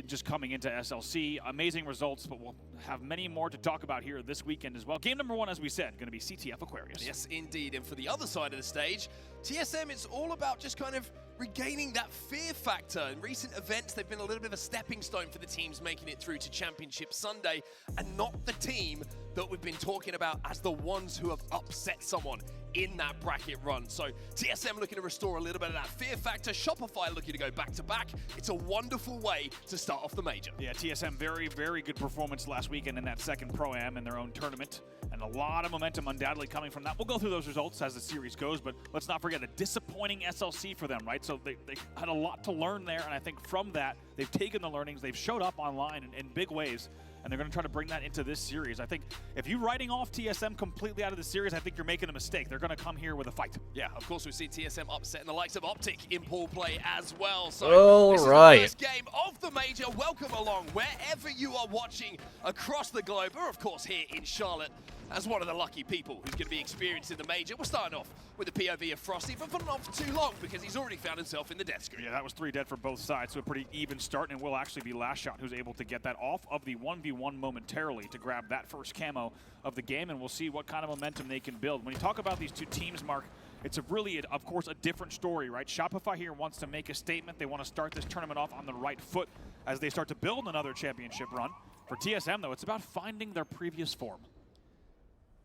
just coming into SLC. Amazing results, but we'll have many more to talk about here this weekend as well. Game number 1, as we said, going to be CTF Aquarius.
Yes, indeed. And for the other side of the stage, TSM, it's all about just kind of regaining that fear factor. In recent events, they've been a little bit of a stepping stone for the teams making it through to Championship Sunday, and not the team that we've been talking about as the ones who have upset someone in that bracket run. So TSM looking to restore a little bit of that fear factor. Shopify looking to go back-to-back. It's a wonderful way to start off the major.
Yeah, TSM, very, very good performance last weekend in that second Pro-Am in their own tournament. And a lot of momentum undoubtedly coming from that. We'll go through those results as the series goes, but let's not forget a disappointing SLC for them, right? So they had a lot to learn there, and I think from that, they've taken the learnings, they've showed up online in big ways, and they're going to try to bring that into this series. I think if you're writing off TSM completely out of the series, I think you're making a mistake. They're going to come here with a fight.
Yeah, of course, we've seen TSM upsetting the likes of Optic in pool play as well. So
All
this
right.
is the first game of the major. Welcome along wherever you are watching across the globe, or of course here in Charlotte, as one of the lucky people who's going to be experiencing the major. We're starting off with the POV of Frosty, but not for too long because he's already found himself in the death screen.
Yeah, that was 3 dead for both sides, so a pretty even start, and will actually be Last Shot who's able to get that off of the 1v1 momentarily to grab that first camo of the game, and we'll see what kind of momentum they can build. When you talk about these 2 teams, Mark, it's of course, a different story, right? Shopify here wants to make a statement. They want to start this tournament off on the right foot as they start to build another championship run. For TSM, though, it's about finding their previous form.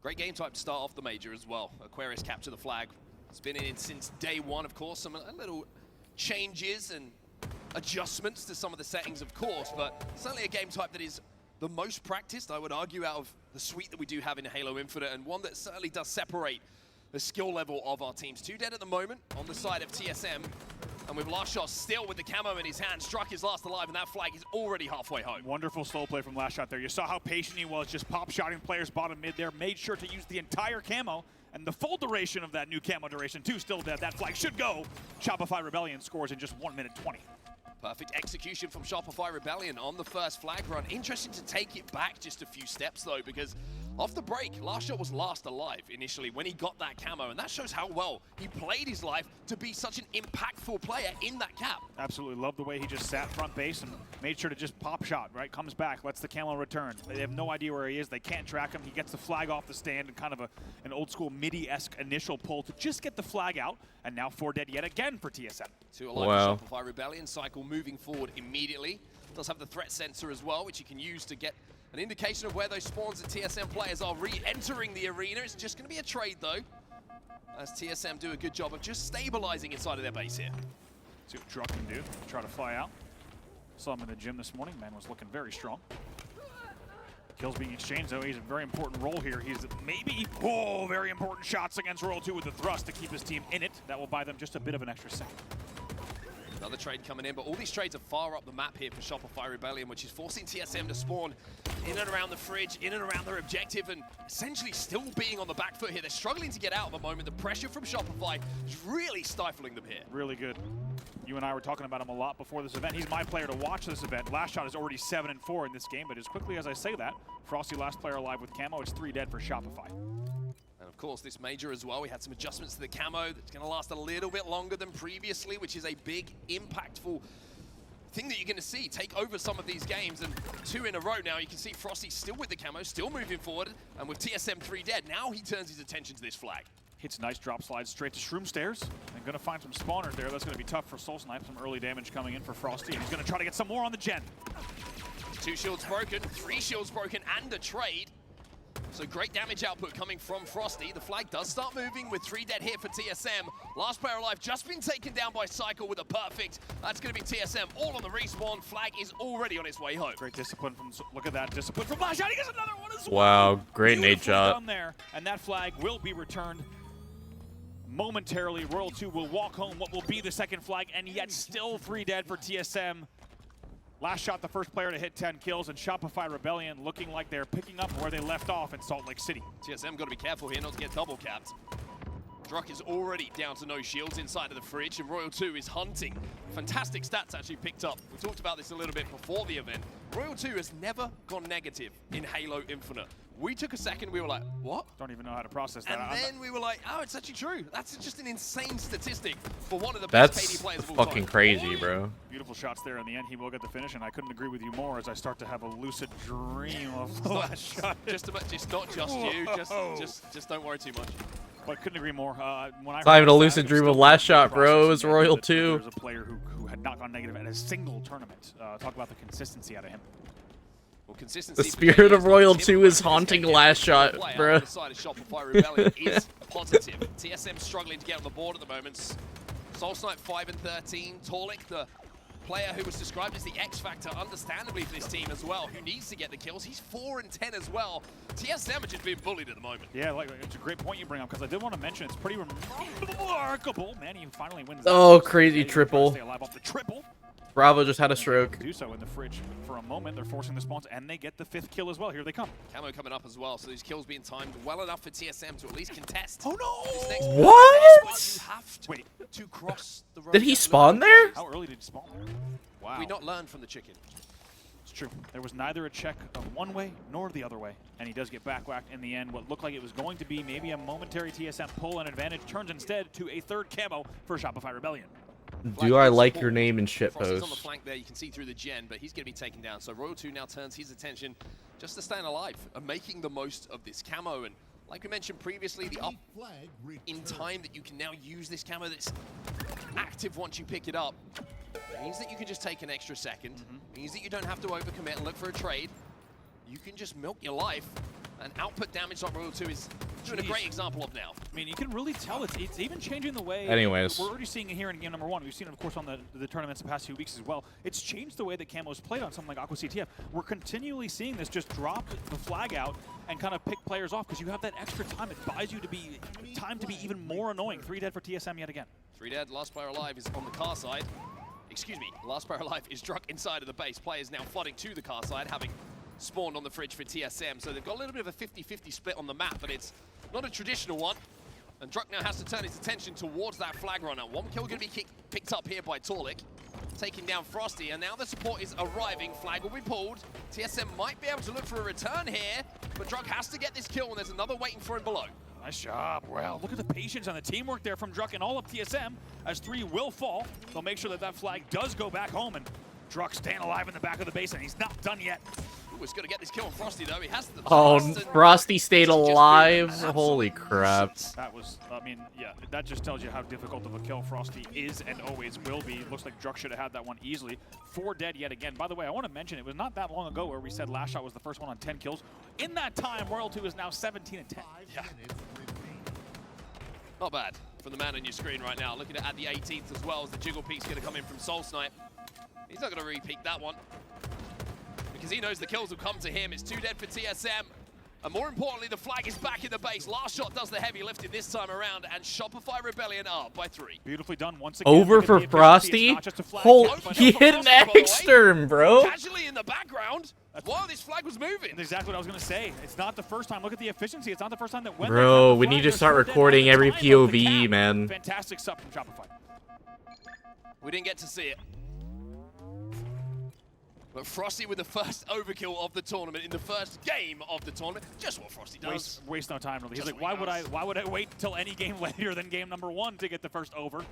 Great game type to start off the major as well. Aquarius capture the flag. It's been in since day 1, of course. Some little changes and adjustments to some of the settings, of course, but certainly a game type that is the most practiced, I would argue, out of the suite that we do have in Halo Infinite, and one that certainly does separate the skill level of our teams. 2 dead at the moment on the side of TSM. And with Last Shot still with the camo in his hand, struck his last alive, and that flag is already halfway home.
Wonderful slow play from Last Shot there. You saw how patient he was, just pop-shotting players bottom mid there, made sure to use the entire camo, and the full duration of that new camo duration too, still dead. That flag should go. Shopify Rebellion scores in just 1 minute 20.
Perfect execution from Shopify Rebellion on the first flag run. Interesting to take it back just a few steps though, because off the break, Last Shot was last alive initially when he got that camo, and that shows how well he played his life to be such an impactful player in that cap.
Absolutely love the way he just sat front base and made sure to just pop shot, right? Comes back, lets the camo return. They have no idea where he is. They can't track him. He gets the flag off the stand and kind of an old school MIDI-esque initial pull to just get the flag out, and now 4 dead yet again for TSM.
2 alive for Shopify Rebellion. Cycle moving forward immediately. Does have the threat sensor as well, which you can use to get an indication of where those spawns and TSM players are re-entering the arena. It's just going to be a trade though, as TSM do a good job of just stabilizing inside of their base here.
See what Druck can do. Try to fly out. Saw him in the gym this morning. Man was looking very strong. Kills being exchanged, though. He's a very important role here. He's maybe, very important shots against Royal 2 with the thrust to keep his team in it. That will buy them just a bit of an extra second.
Another trade coming in, but all these trades are far up the map here for Shopify Rebellion, which is forcing TSM to spawn in and around the fridge, in and around their objective, and essentially still being on the back foot here. They're struggling to get out at the moment. The pressure from Shopify is really stifling them here.
Really good. You and I were talking about him a lot before this event. He's my player to watch this event. Last Shot is already 7-4 in this game, but as quickly as I say that, Frosty last player alive with camo, it's 3 dead for Shopify.
And of course, this major as well, we had some adjustments to the camo that's going to last a little bit longer than previously, which is a big, impactful thing that you're going to see take over some of these games. And 2 in a row now, you can see Frosty still with the camo, still moving forward, and with TSM 3 dead, now he turns his attention to this flag.
Hits nice drop slides straight to Shroom Stairs. And going to find some spawners there. That's going to be tough for Soul Snipe. Some early damage coming in for Frosty, and he's going to try to get some more on the gen.
2 shields broken, 3 shields broken, and a trade. So great damage output coming from Frosty. The flag does start moving with 3 dead here for TSM. Last player alive just been taken down by Cycle with a perfect. That's going to be TSM all on the respawn. Flag is already on its way home.
Great discipline from, look at that discipline from Last Shot. He gets another one as well.
Wow, great nade shot.
Done there, and that flag will be returned momentarily. Royal 2 will walk home what will be the second flag, and yet still 3 dead for TSM. Last Shot, the first player to hit 10 kills, and Shopify Rebellion looking like they're picking up where they left off in Salt Lake City.
TSM got to be careful here not to get double capped. Druck is already down to no shields inside of the fridge, and Royal 2 is hunting. Fantastic stats actually picked up. We talked about this a little bit before the event. Royal 2 has never gone negative in Halo Infinite. We took a second, we were like, what?
Don't even know how to process that.
And then we were like, oh, it's actually true. That's just an insane statistic for one of the best KD players of all time.
Fucking crazy, bro.
Beautiful shots there in the end. He will get the finish, and I couldn't agree with you more as I start to have a lucid dream of the Last Shot.
Just not just you. Just don't worry too much.
But couldn't agree more. When I
It's not even a lucid dream of Last Shot, bro. It was Royal 2.
There's a player who had not gone negative at a single tournament. Talk about the consistency out of him.
Well, consistency.
The spirit of Royal 2 is haunting Last Shot, bro.
The side of Shopify Rebellion is positive. TSM struggling to get on the board at the moment. Soul Snipe 5-13. Torlik, the player who was described as the X Factor, understandably for this team as well, who needs to get the kills. He's 4-10 as well. TSM are just being bullied at the moment.
Yeah, like it's a great point you bring up, because I did want to mention it's pretty remarkable. Man, he finally wins.
Oh, crazy triple.
Stay alive off the triple.
Bravo just had a stroke.
Do so in the fridge for a moment. They're forcing the spawns, and they get the 5th kill as well. Here they come.
Camo coming up as well, so these kills being timed well enough for TSM to at least contest.
Oh no!
What?
You have to,
Wait,
to cross the road.
Did he spawn there?
how early did he spawn there? Wow.
We not learned from the chicken.
It's true. There was neither a check of one way nor the other way, and he does get back whacked in the end. What looked like it was going to be maybe a momentary TSM pull and advantage turns instead to a 3rd camo for Shopify Rebellion.
Do I like your name in shitpost?
on the flank there, you can see through the gen, but he's going to be taken down. So Royal 2 now turns his attention just to staying alive and making the most of this camo. And like we mentioned previously, the up in time that you can now use this camo that's active once you pick it up means that you can just take an extra second, means that you don't have to overcommit and look for a trade. You can just milk your life, and output damage like Royal 2 is doing a great example of now.
I mean, you can really tell it's even changing the way.
Anyways.
We're already seeing it here in game number 1. We've seen it, of course, on the tournaments the past few weeks as well. It's changed the way that camo is played on something like Aqua CTF. We're continually seeing this just drop the flag out and kind of pick players off because you have that extra time. It buys you time to be even more annoying. 3 dead for TSM yet again.
3 dead, last player alive is on the car side. Excuse me, last player alive is Druck inside of the base. Players now flooding to the car side, having spawned on the fridge for TSM. So they've got a little bit of a 50-50 split on the map, but it's not a traditional one. And Druck now has to turn his attention towards that flag runner. One kill going to be picked up here by Torlik, taking down Frosty, and now the support is arriving. Flag will be pulled. TSM might be able to look for a return here, but Druck has to get this kill, and there's another waiting for him below.
Nice job. Well, look at the patience and the teamwork there from Druck and all of TSM as 3 will fall. They'll make sure that that flag does go back home, and Druck staying alive in the back of the base, and he's not done yet.
Ooh, he's going to get this kill on Frosty, though. He has the
Oh,
thrust, and
Frosty stayed
just
alive.
doing an
Holy
absolute
crap.
That was, I mean, yeah, that just tells you how difficult of a kill Frosty is and always will be. Looks like Druck should have had that one easily. 4 dead yet again. By the way, I want to mention, it was not that long ago where we said Last Shot was the first one on 10 kills. In that time, Royal 2 is now 17 and 10.
Yeah. Not bad from the man on your screen right now. Looking at the 18th as well, as the jiggle peek's going to come in from Soul Snipe. He's not going to repeat that one, because he knows the kills will come to him. It's 2 dead for TSM. And more importantly, the flag is back in the base. Last Shot does the heavy lifting this time around, and Shopify Rebellion are up by 3.
Beautifully done once again.
Over
Look at
for
the efficiency.
Frosty?
It's not just a flag
Holy,
kill, but
he
it's
hit
a
an
Frosty, by the way.
X-turn, bro.
Casually in the background while this flag was moving.
That's exactly what I was going to say. It's not the first time. Look at the efficiency. It's not the first time that when
Bro,
they
we
have the
need
flag,
to
there's
start
4 dead
recording
by the
every
time of the
POV,
cap.
man.
Fantastic stuff from Shopify.
We didn't get to see it. But Frosty with the first overkill of the tournament in the first game of the tournament. Just what Frosty does.
Waste no time, really. He's
Just
like,
what he
why would I wait until any game later than game number 1 to get the first over?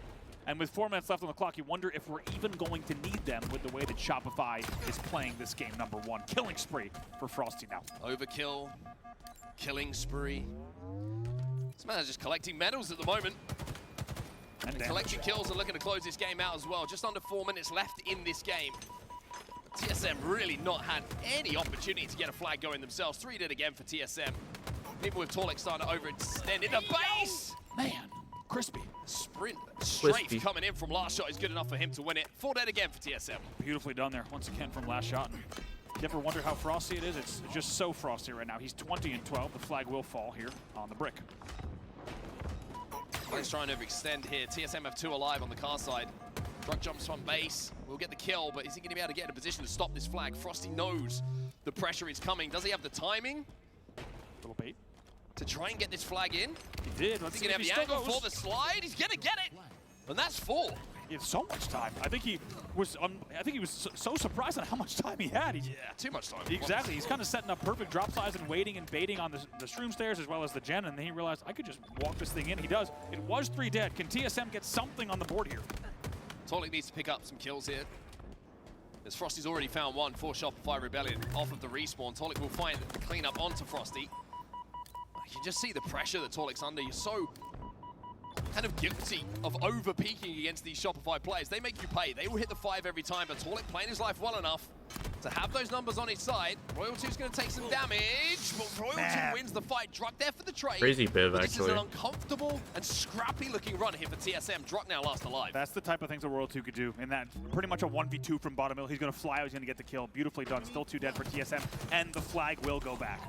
And with 4 minutes left on the clock, you wonder if we're even going to need them with the way that Shopify is playing this game number 1. Killing spree for Frosty now.
Overkill, killing spree. This man is just collecting medals at the moment.
And
Collecting kills and looking to close this game out as well. Just under 4 minutes left in this game. TSM really not had any opportunity to get a flag going themselves. 3 dead again for TSM. Even with Torlik starting to overextend in the base.
Man, crispy.
Sprint strafe
Crispy.
coming in from Last Shot is good enough for him to win it. 4 dead again for TSM.
Beautifully done there once again from Last Shot. You ever wonder how frosty it is? It's just so frosty right now. He's 20 and 12. The flag will fall here on the brick.
He's trying to overextend here. TSM have 2 alive on the car side. Druck jumps from base. We'll get the kill, but is he going to be able to get in a position to stop this flag? Frosty knows the pressure is coming. Does he have the timing
Little bait.
to try and get this flag in?
He did. Let's
Is
see
he
if
going
he
to have the
still
angle
goes.
for the slide? He's going to get it. And that's 4.
He had so much time. I think he was. I think he was so surprised at how much time he had.
Yeah, too much time.
Exactly. He's kind of setting up perfect drop size and waiting and baiting on the shroom stairs as well as the gen, and then he realized I could just walk this thing in. He does. It was 3 dead. Can TSM get something on the board here?
Torlik needs to pick up some kills here. As Frosty's already found 1 for Shopify Rebellion off of the respawn. Torlik will find the cleanup onto Frosty. You can just see the pressure that Torlik's under. You're so kind of guilty of over-peaking against these Shopify players. They make you pay. They will hit the 5 every time, but Torlik playing his life well enough to have those numbers on his side. Royal 2's going to take some damage, but Royal 2 wins the fight. Druck there for the trade.
Crazy Biv,
But this is
actually.
an uncomfortable and scrappy-looking run here for TSM. Druck now last alive.
That's the type of things that Royal 2 could do. In that pretty much a 1v2 from bottom middle. He's going to fly out. He's going to get the kill. Beautifully done. Still 2 dead for TSM, and the flag will go back.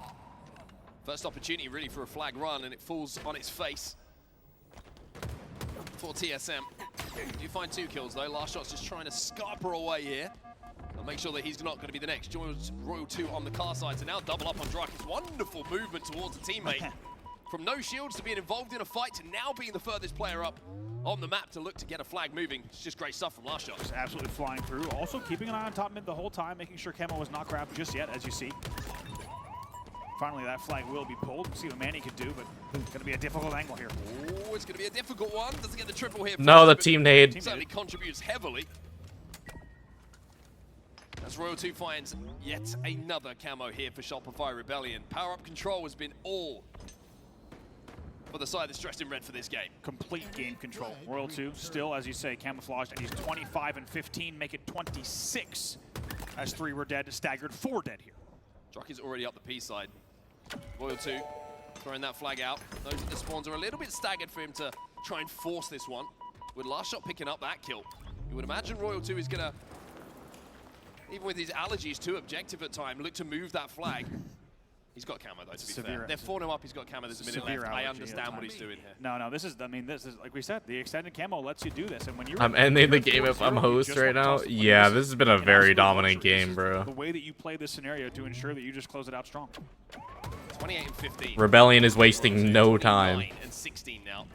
First opportunity really for a flag run, and it falls on its face for TSM. You find 2 kills though. Last Shot's just trying to scarper away here. And make sure that he's not going to be the next. Joins Royal 2 on the car side, so now double up on Druck. It's wonderful movement towards a teammate. From no shields to being involved in a fight to now being the furthest player up on the map to look to get a flag moving. It's just great stuff from Last Shot.
Just absolutely flying through. Also keeping an eye on top mid the whole time, making sure Camo was not grabbed just yet, as you see. Finally, that flag will be pulled. We'll see what Manny can do, but it's going to be a difficult angle here.
Oh, it's going to be a difficult one. Doesn't get the triple here.
No, the
but
team nade.
certainly contributes heavily. As Royal 2 finds yet another camo here for Shopify Rebellion. Power-up control has been all for the side that's dressed in red for this game.
Complete game control. Royal 2 still, as you say, camouflaged, and he's 25 and 15, make it 26. As 3 were dead, staggered 4 dead here.
Druck is already up the P side. Royal 2 throwing that flag out. Those at the spawns are a little bit staggered for him to try and force this one. With Last Shot picking up that kill, you would imagine Royal 2 is going to, even with his allergies to objective at time, look to move that flag. He's got camo though, to be
Severe
fair. They're 4-0 up, he's got camo, there's a minute
Severe
left. I
allergy
understand
at
what he's
times.
doing here.
No, this is, I mean, this is, like we said, the extended camo lets you do this. And when you're
I'm ending the game if I'm host right now. Yeah, this has been a very dominant game, bro.
The way that you play this scenario to ensure that you just close it out strong.
28 and 15.
Rebellion is wasting no time.
9 and 16 now.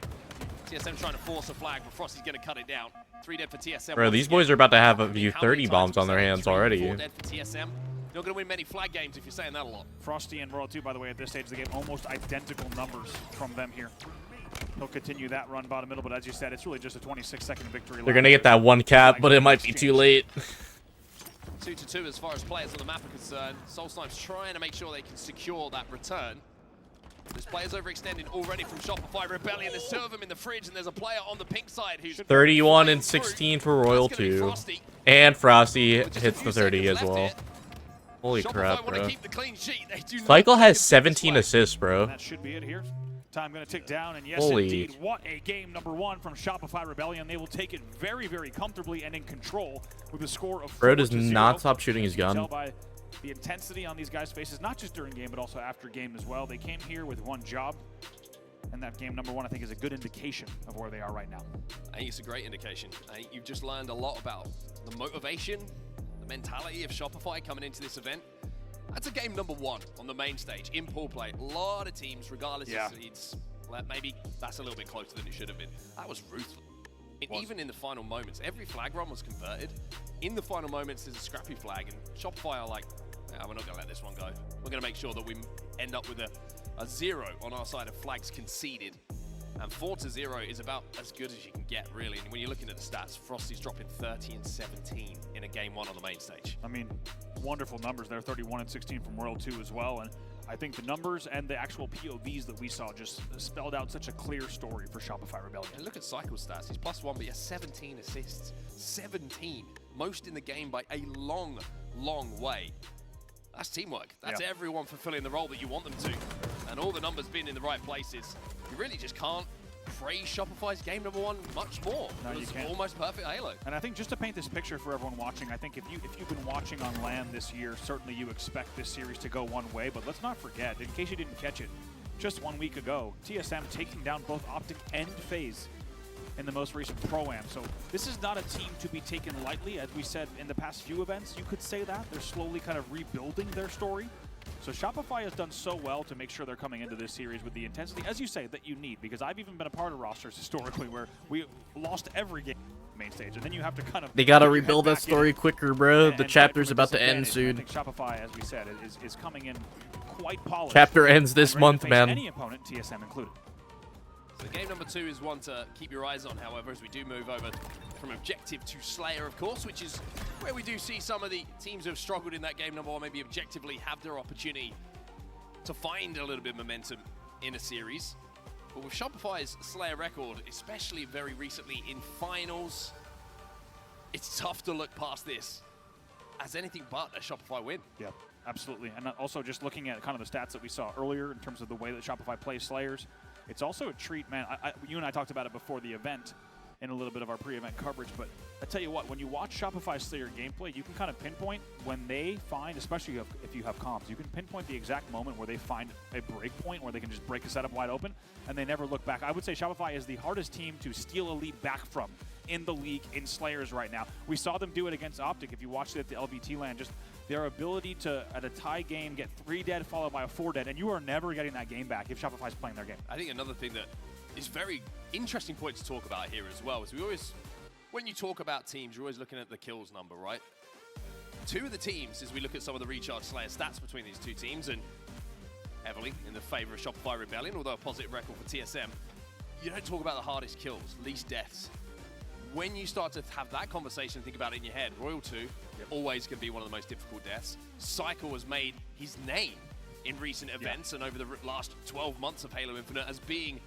TSM trying to force a flag, but Frosty's going to cut it down. 3 dead for TSM.
Bro, these boys are about to have a few 30 bombs on their hands already.
4 dead for TSM. Not going to win many flag games if you're saying that a lot.
Frosty and Royal 2, by the way, at this stage of the game, almost identical numbers from them here. He'll continue that run bottom middle, but as you said, it's really just a 26-second victory.
They're going to get that one cap, but it might be too late.
2-2 as far as players on the map are concerned. Soulsnipe's trying to make sure they can secure that return. There's players overextending already from Shopify Rebellion. There's 2 of them in the fridge, and there's a player on the pink side who's
31 and 16 for Royal 2. And Frosty hits the 30 as well.
Here.
Holy
Shopify
crap,
want to
bro.
keep the clean sheet. They do
Cycle
not
has
give
17
this
assists, bro.
That should be it here. Time going to tick down, and yes,
Holy.
indeed, what a game number 1 from Shopify Rebellion. They will take it very, very comfortably and in control with a score of 4-0.
Bro does not stop shooting his gun.
Tell by the intensity on these guys' faces, not just during game, but also after game as well. They came here with one job, and that game number 1, I think, is a good indication of where they are right now.
I think it's a great indication. I think you've just learned a lot about the motivation, the mentality of Shopify coming into this event. That's a game number 1 on the main stage in pool play. A lot of teams, regardless of seeds, well, maybe that's a little bit closer than it should have been. That was ruthless. Even in the final moments, every flag run was converted. In the final moments, there's a scrappy flag, and Shopify are like, yeah, we're not going to let this one go. We're going to make sure that we end up with a 0 on our side of flags conceded. And 4-0 is about as good as you can get, really. And when you're looking at the stats, Frosty's dropping 30 and 17 in a game 1 on the main stage.
I mean, wonderful numbers there, 31 and 16 from Royal 2 as well. And I think the numbers and the actual POVs that we saw just spelled out such a clear story for Shopify Rebellion.
And look at Cycle stats. He's +1, but he has 17 assists. 17. Most in the game by a long, long way. That's teamwork. That's everyone fulfilling the role that you want them to. And all the numbers being in the right places. You really just can't praise Shopify's game number 1 much more.
No, you can't.
Almost perfect Halo.
And I think just to paint this picture for everyone watching, I think if you've been watching on LAN this year, certainly you expect this series to go one way, but let's not forget, in case you didn't catch it, just 1 week ago, TSM taking down both Optic and FaZe in the most recent Pro-Am. So this is not a team to be taken lightly. As we said in the past few events, you could say that. They're slowly kind of rebuilding their story. So Shopify has done so well to make sure they're coming into this series with the intensity, as you say, that you need. Because I've even been a part of rosters historically where we lost every game main stage, and then you have to kind of...
They gotta rebuild that story quicker, bro. The chapter's about to end soon.
I think Shopify, as we said, is coming in quite polished.
Chapter ends this month, man.
Any opponent, TSM included.
So game number 2 is one to keep your eyes on, however, as we do move over from Objective to Slayer, of course, which is where we do see some of the teams who have struggled in that game number 1 maybe objectively have their opportunity to find a little bit of momentum in a series. But with Shopify's Slayer record, especially very recently in finals, it's tough to look past this as anything but a Shopify win.
Yeah, absolutely. And also just looking at kind of the stats that we saw earlier in terms of the way that Shopify plays Slayers, it's also a treat, man. You and I talked about it before the event in a little bit of our pre-event coverage, but I tell you what, when you watch Shopify Slayer gameplay, you can kind of pinpoint when they find, especially if you have comms, you can pinpoint the exact moment where they find a break point where they can just break a setup wide open, and they never look back. I would say Shopify is the hardest team to steal a lead back from in the league in Slayers right now. We saw them do it against Optic. If you watched it at the LVT LAN, just their ability to, at a tie game, get 3 dead followed by a 4 dead, and you are never getting that game back if Shopify's playing their game.
I think another thing that is very interesting point to talk about here as well is we always, when you talk about teams, you're always looking at the kills number, right? 2 of the teams, as we look at some of the Recharge Slayer stats between these 2 teams, and heavily in the favor of Shopify Rebellion, although a positive record for TSM, you don't talk about the hardest kills, least deaths. When you start to have that conversation, think about it in your head, Royal 2, always going to be one of the most difficult deaths. Cycle has made his name in recent events and over the last 12 months of Halo Infinite as being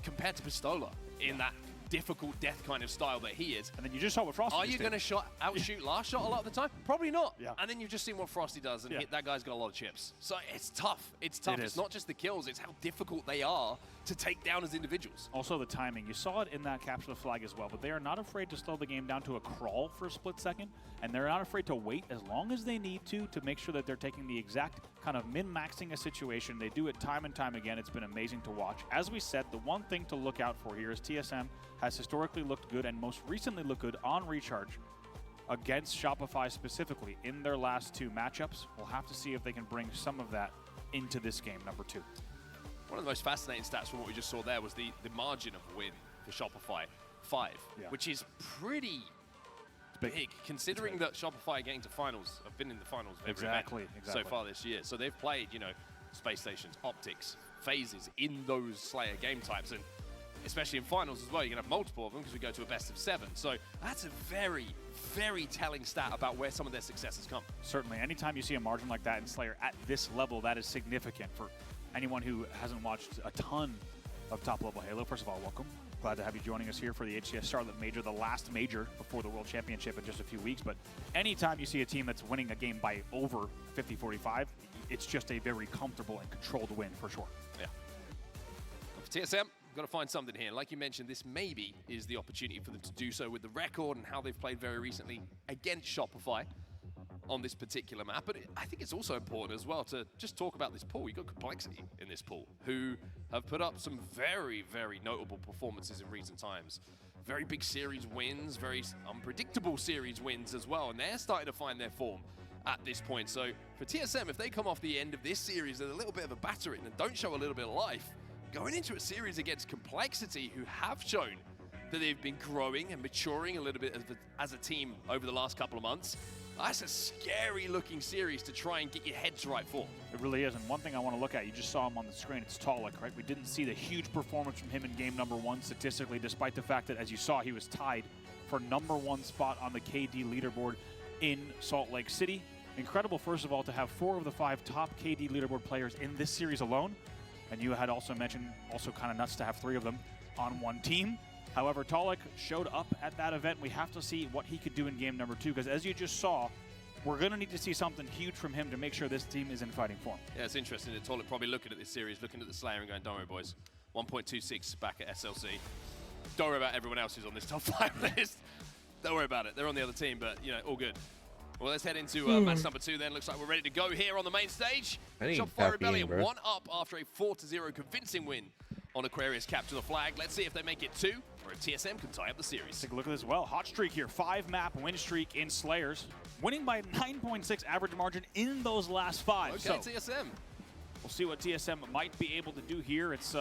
compared to Pistola in that difficult death kind of style that he is.
And then you just saw what Frosty
Are you going to outshoot last shot a lot of the time? Probably not.
Yeah.
And then you've just seen what Frosty does, and that guy's got a lot of chips. So it's tough. It's tough. It's not just the kills, it's how difficult they are to take down as individuals.
Also the timing. You saw it in that capture the flag as well, but they are not afraid to slow the game down to a crawl for a split second, and they're not afraid to wait as long as they need to make sure that they're taking the exact kind of min-maxing a situation. They do it time and time again. It's been amazing to watch. As we said, the one thing to look out for here is TSM has historically looked good and most recently looked good on Recharge against Shopify specifically in their last 2 matchups. We'll have to see if they can bring some of that into this game, number 2.
One of the most fascinating stats from what we just saw there was the margin of win for Shopify, 5, which is pretty big considering that Shopify getting to finals, have been in the finals of every event so far this year. So they've played, you know, Space Stations, Optics, Phases in those Slayer game types, and especially in finals as well, you're going to have multiple of them because we go to a best of 7. So that's a very, very telling stat about where some of their success has come.
Certainly. Anytime you see a margin like that in Slayer at this level, that is significant for anyone who hasn't watched a ton of top-level Halo. First of all, welcome. Glad to have you joining us here for the HCS Charlotte Major, the last major before the World Championship in just a few weeks. But anytime you see a team that's winning a game by over 50-45, it's just a very comfortable and controlled win for sure.
Yeah. For TSM, we've got to find something here. Like you mentioned, this maybe is the opportunity for them to do so with the record and how they've played very recently against Shopify on this particular map. But I think it's also important as well to just talk about this pool. You've got Complexity in this pool, who have put up some very, very notable performances in recent times. Very big series wins, very unpredictable series wins as well, and they're starting to find their form at this point. So for TSM, if they come off the end of this series with a little bit of a battering and don't show a little bit of life, going into a series against Complexity, who have shown that they've been growing and maturing a little bit as a team over the last couple of months, that's a scary looking series to try and get your heads right for.
It really is, and one thing I want to look at, you just saw him on the screen, it's Talik, right? We didn't see the huge performance from him in game number 1 statistically, despite the fact that, as you saw, he was tied for number 1 spot on the KD leaderboard in Salt Lake City. Incredible, first of all, to have 4 of the 5 top KD leaderboard players in this series alone, and you had also mentioned, also kind of nuts to have 3 of them on one team. However, Talik showed up at that event. We have to see what he could do in game number 2, because as you just saw, we're going to need to see something huge from him to make sure this team is in fighting form.
Yeah, it's interesting that Talik probably looking at this series, looking at the Slayer and going, don't worry, boys. 1.26 back at SLC. Don't worry about everyone else who's on this top 5 list. Don't worry about it. They're on the other team, but, you know, all good. Well, let's head into match number 2 then. Looks like we're ready to go here on the main stage. Shopify Rebellion 1 up after a 4-0 convincing win on Aquarius capture the flag. Let's see if they make it 2 or if TSM can tie up the series.
Take a look at this well. Hot streak here. 5-map win streak in Slayers. Winning by 9.6 average margin in those last 5.
Okay,
so
TSM.
We'll see what TSM might be able to do here. It's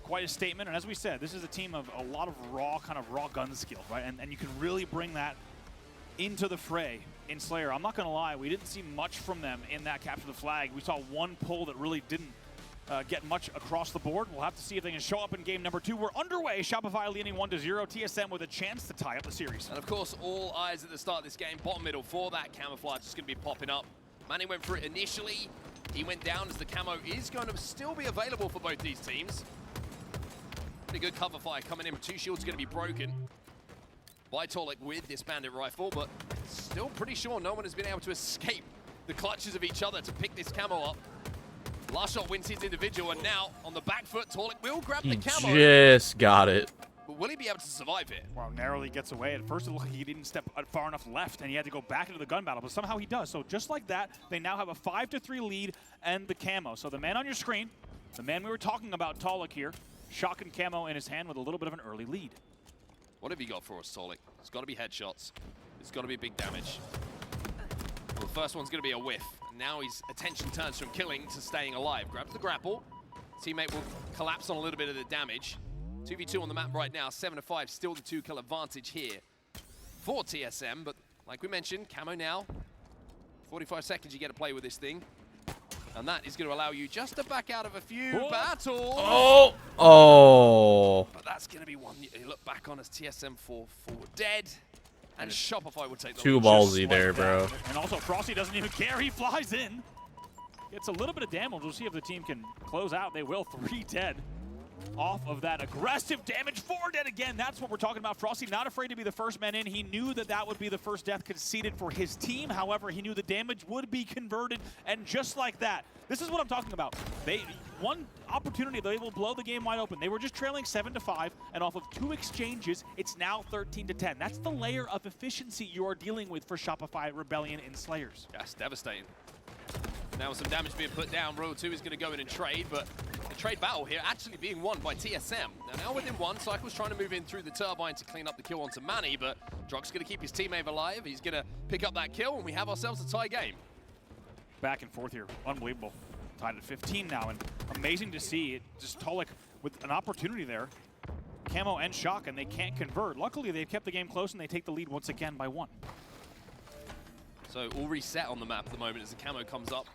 quite a statement. And as we said, this is a team of a lot of raw gun skill, right? And you can really bring that into the fray in Slayer. I'm not going to lie, we didn't see much from them in that capture the flag. We saw one pull that really didn't get much across the board. We'll have to see if they can show up in game number 2. We're underway. Shopify leading 1-0. TSM with a chance to tie up the series.
And of course, all eyes at the start of this game, bottom middle for that camouflage is going to be popping up. Manny went for it initially. He went down as the camo is going to still be available for both these teams. Pretty good cover fire coming in, but 2 shields going to be broken by Talik with this bandit rifle, but still pretty sure no one has been able to escape the clutches of each other to pick this camo up. Last shot wins his individual, and now on the back foot, Talik will grab the camo.
Just got it.
But will he be able to survive it?
Wow, narrowly gets away. At first it looked like he didn't step far enough left, and he had to go back into the gun battle, but somehow he does. So just like that, they now have a 5-3 lead and the camo. So the man on your screen, the man we were talking about, Talik here, shotgun camo in his hand with a little bit of an early lead.
What have you got for us, Talik? It's got to be headshots. It's got to be big damage. Well, the first one's going to be a whiff. Now his attention turns from killing to staying alive. Grabs the grapple. Teammate will collapse on a little bit of the damage. 2v2 on the map right now. 7-5, still the 2-kill advantage here for TSM. But like we mentioned, camo now. 45 seconds you get to play with this thing. And that is going to allow you just to back out of a few battles.
Oh.
But that's going to be one you look back on as TSM 4 dead. And Shopify would take the
Too
lead.
ballsy there, bro.
And also, Frosty doesn't even care. He flies in. Gets a little bit of damage. We'll see if the team can close out. They will. 3 dead. off of that aggressive damage forward. And again, that's what we're talking about. Frosty not afraid to be the first man in. He knew that that would be the first death conceded for his team. However, he knew the damage would be converted. And just like that, this is what I'm talking about. One opportunity, they will blow the game wide open. They were just trailing 7-5, and off of 2 exchanges, it's now 13-10. That's the layer of efficiency you are dealing with for Shopify, Rebellion, and Slayers.
That's devastating. Now with some damage being put down, Royal 2 is going to go in and trade, but the trade battle here actually being won by TSM. Now within one, Cycle's trying to move in through the turbine to clean up the kill onto Manny, but Drock's going to keep his teammate alive. He's going to pick up that kill, and we have ourselves a tie game.
Back and forth here. Unbelievable. Tied at 15 now, and amazing to see it. Just Tolik with an opportunity there. Camo and Shock, and they can't convert. Luckily, they've kept the game close, and they take the lead once again by 1.
So all reset on the map at the moment as the camo comes up.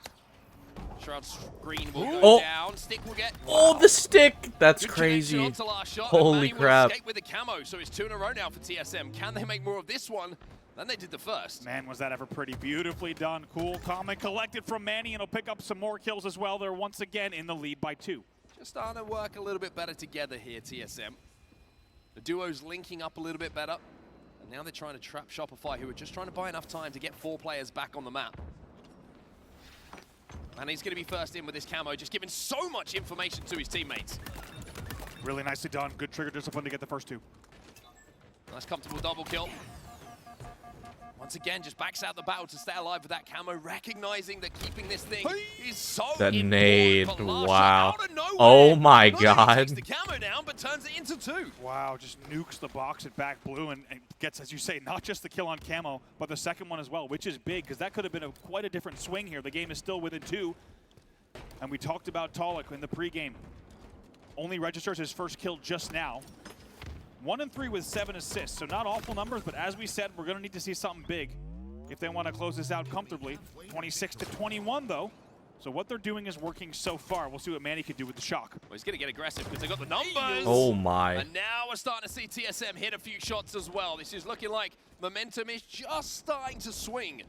Shroud screen will go down. Stick will get.
Oh, the stick! That's
Good
crazy.
onto last shot,
Holy
and Manny
crap.
will escape with the camo, so it's 2 in a row now for TSM. Can they make more of this one than they did the first?
Man, was that ever pretty. Beautifully done. Cool, calm, and collected from Manny, and he'll pick up some more kills as well. They're once again in the lead by 2.
Just starting to work a little bit better together here, TSM. The duo's linking up a little bit better. And now they're trying to trap Shopify, who are just trying to buy enough time to get 4 players back on the map. And he's going to be first in with this camo, just giving so much information to his teammates.
Really nicely done. Good trigger discipline to get the first 2.
Nice comfortable double kill. Once again, just backs out the battle to stay alive with that camo, recognizing that keeping this thing is so
That
important.
nade,
But last
wow.
shot out of nowhere,
Oh my
not only
god.
takes the camo down, but turns it into 2.
Wow, just nukes the box at back blue and gets, as you say, not just the kill on camo, but the second one as well, which is big, because that could have been quite a different swing here. The game is still within 2. And we talked about Tolik in the pregame. Only registers his first kill just now. 1 and 3 with 7 assists, so not awful numbers, but as we said, we're going to need to see something big if they want to close this out comfortably. 26-21 though, so what they're doing is working so far. We'll see what Manny can do with the Shock.
Well, he's going to get aggressive because they got the numbers.
Oh my.
And now we're starting to see TSM hit a few shots as well. This is looking like momentum is just starting to swing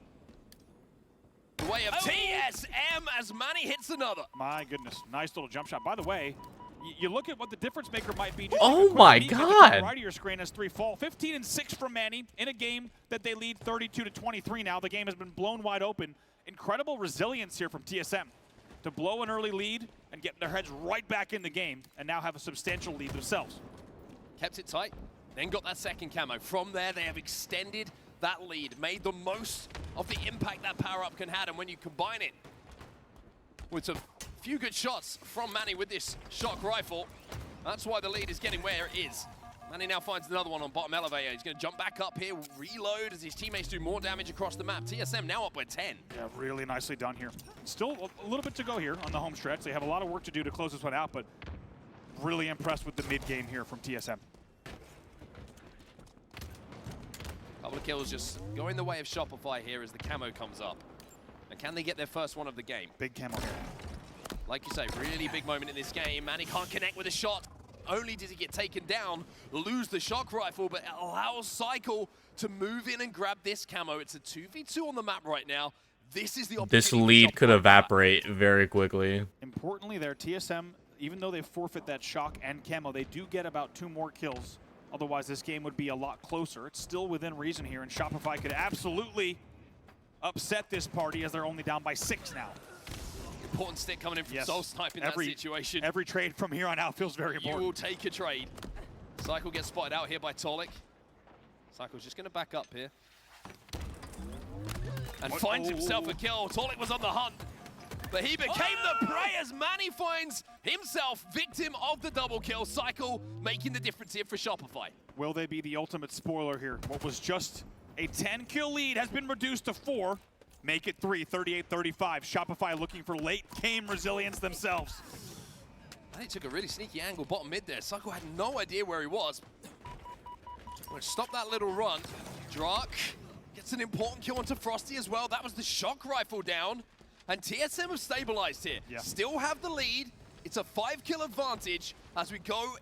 the way of TSM as Manny hits another.
My goodness, nice little jump shot. By the way, you look at what the difference maker might be.
Oh my god.
Right of your screen has 3 fall. 15 and 6 from Manny in a game that they lead 32-23 now. The game has been blown wide open. Incredible resilience here from TSM to blow an early lead and get their heads right back in the game and now have a substantial lead themselves.
Kept it tight, then got that second camo. From there, they have extended that lead, made the most of the impact that power-up can have, and when you combine it with a few good shots from Manny with this shock rifle, that's why the lead is getting where it is. Manny now finds another one on bottom elevator. He's going to jump back up here, reload as his teammates do more damage across the map. TSM now up by 10.
Yeah, really nicely done here. Still a little bit to go here on the home stretch. They have a lot of work to do to close this one out, but really impressed with the mid-game here from TSM.
Couple of kills just going the way of Shopify here as the camo comes up. And can they get their first one of the game?
Big camo here.
Like you say, really big moment in this game. Manny can't connect with a shot. Only does he get taken down, lose the shock rifle, but it allows Cycle to move in and grab this camo. It's a 2v2 on the map right now. This is the opportunity.
This lead could evaporate very quickly.
Importantly there, TSM, even though they forfeit that shock and camo, they do get about 2 more kills. Otherwise, this game would be a lot closer. It's still within reason here, and Shopify could absolutely upset this party as they're only down by 6 now.
Important stick coming in from Soul Snipe in that situation.
Every trade from here on out feels very important.
You will take a trade. Cycle gets spotted out here by Tolik. Cycle's just going to back up here. And finds himself a kill. Tolik was on the hunt, but he became the prey as Manny finds himself victim of the double kill. Cycle making the difference here for Shopify.
Will they be the ultimate spoiler here? What was just a 10-kill lead has been reduced to 4. Make it 3, 38-35. Shopify looking for late game resilience themselves.
They took a really sneaky angle bottom mid there. Cycle had no idea where he was. We'll stop that little run. Drak gets an important kill onto Frosty as well. That was the shock rifle down. And TSM have stabilized here.
Yeah.
Still have the lead. It's a 5-kill advantage as we go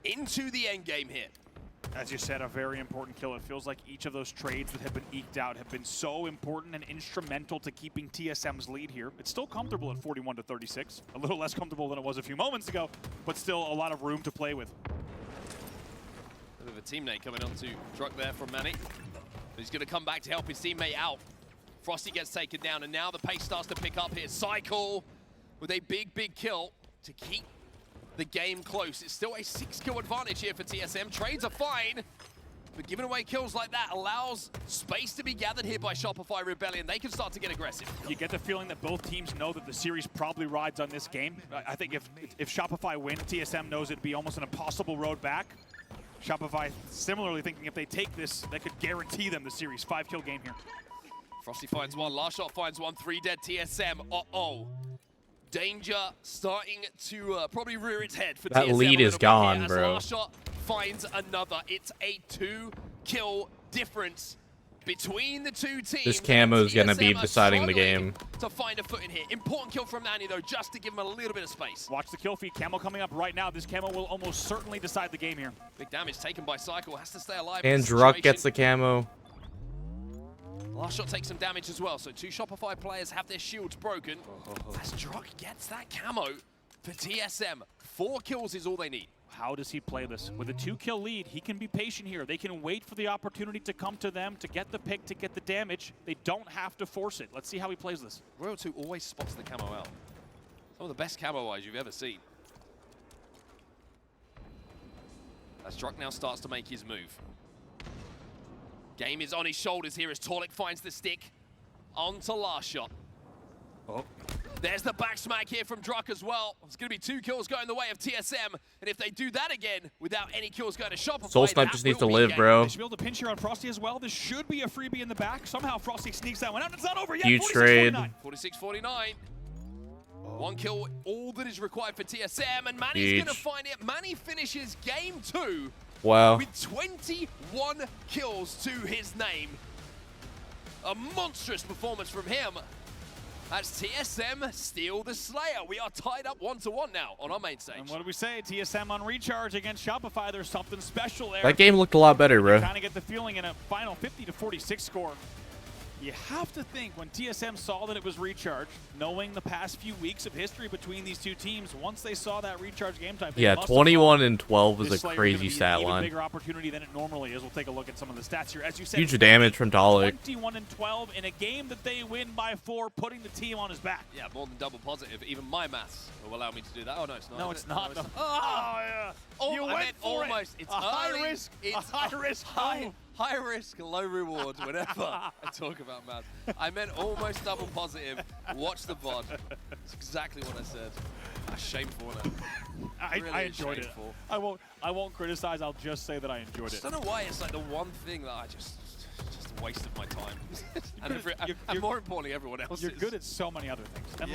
into the end game here.
As you said, a very important kill. It feels like each of those trades that have been eked out have been so important and instrumental to keeping TSM's lead here. It's still comfortable at 41-36, a little less comfortable than it was a few moments ago, but still a lot of room to play with.
Bit of a teammate coming on to Druck there from Manny. He's going to come back to help his teammate out. Frosty gets taken down, and now the pace starts to pick up here. Cycle with a big kill to keep the game close. It's still a 6-kill advantage here for TSM. Trades are fine, but giving away kills like that allows space to be gathered here by Shopify Rebellion. They can start to get aggressive.
You get the feeling that both teams know that the series probably rides on this game. I think if Shopify win, TSM knows it'd be almost an impossible road back. Shopify similarly thinking if they take this, that could guarantee them the series. 5-kill game here.
Frosty finds one, last shot finds one, 3 dead TSM. Uh-oh. Danger starting to probably rear its head for TSM.
That lead is gone, bro.
Last shot finds another. It's a 2-kill difference between the two teams.
This camo's gonna be
TSM
deciding the
struggling
game.
to find a foot in here. Important kill from Nani though, just to give him a little bit of space.
Watch the kill feed. Camo coming up right now. This Camo will almost certainly decide the game here.
Big damage taken by Cycle, has to stay alive.
And Druck gets the camo.
Last shot takes some damage as well, so 2 Shopify players have their shields broken. As Druck gets that camo for TSM. 4 kills is all they need.
How does he play this? With a 2-kill lead, he can be patient here. They can wait for the opportunity to come to them, to get the pick, to get the damage. They don't have to force it. Let's see how he plays this.
Royal 2 always spots the camo out. Some of the best camo eyes you've ever seen. As Druck now starts to make his move. Game is on his shoulders here as Torlik finds the stick. On to last shot.
Oh.
There's the back smack here from Druck as well. It's going to be 2 kills going the way of TSM. And if they do that again without any kills going to Shopify,
Soul Snipe just needs to live, bro.
They should be able to pinch here on Frosty as well. This should be a freebie in the back. Somehow Frosty sneaks that one out. It's not over yet.
Huge trade.
46-49. 1 kill, all that is required for TSM. And Manny's going to find it. Manny finishes game 2.
Wow.
With 21 kills to his name. A monstrous performance from him. As TSM steal the Slayer. We are tied up 1-1 now on our main stage.
And what do we say? TSM on recharge against Shopify. There's something special there.
That game looked a lot better, bro.
Kind of get the feeling in a final 50-46 score. You have to think when TSM saw that it was recharge, knowing the past few weeks of history between these two teams, once they saw that recharge game type,
Yeah, 21-12 was a crazy stat line.
Bigger opportunity than it normally is. We'll take a look at some of the stats here. As you said,
Huge damage from Dalek.
21-12 in a game that they win by 4, putting the team on his back.
Yeah, more than double positive. Even my maths will allow me to do that. Oh no, it's not.
No, it's not.
No,
No.
Oh,
yeah.
oh,
You
I
went
meant
for it.
almost. It's
a high
early.
risk.
It's
a high risk.
high risk, low reward. Whenever I talk about maths, I meant almost double positive. Watch the VOD. It's exactly what I said. Shameful.
I enjoyed it. I won't criticize. I'll just say that I enjoyed it.
I don't know why it's like the one thing that I just a waste of my time. and more importantly, everyone else.
You're good at so many other things. And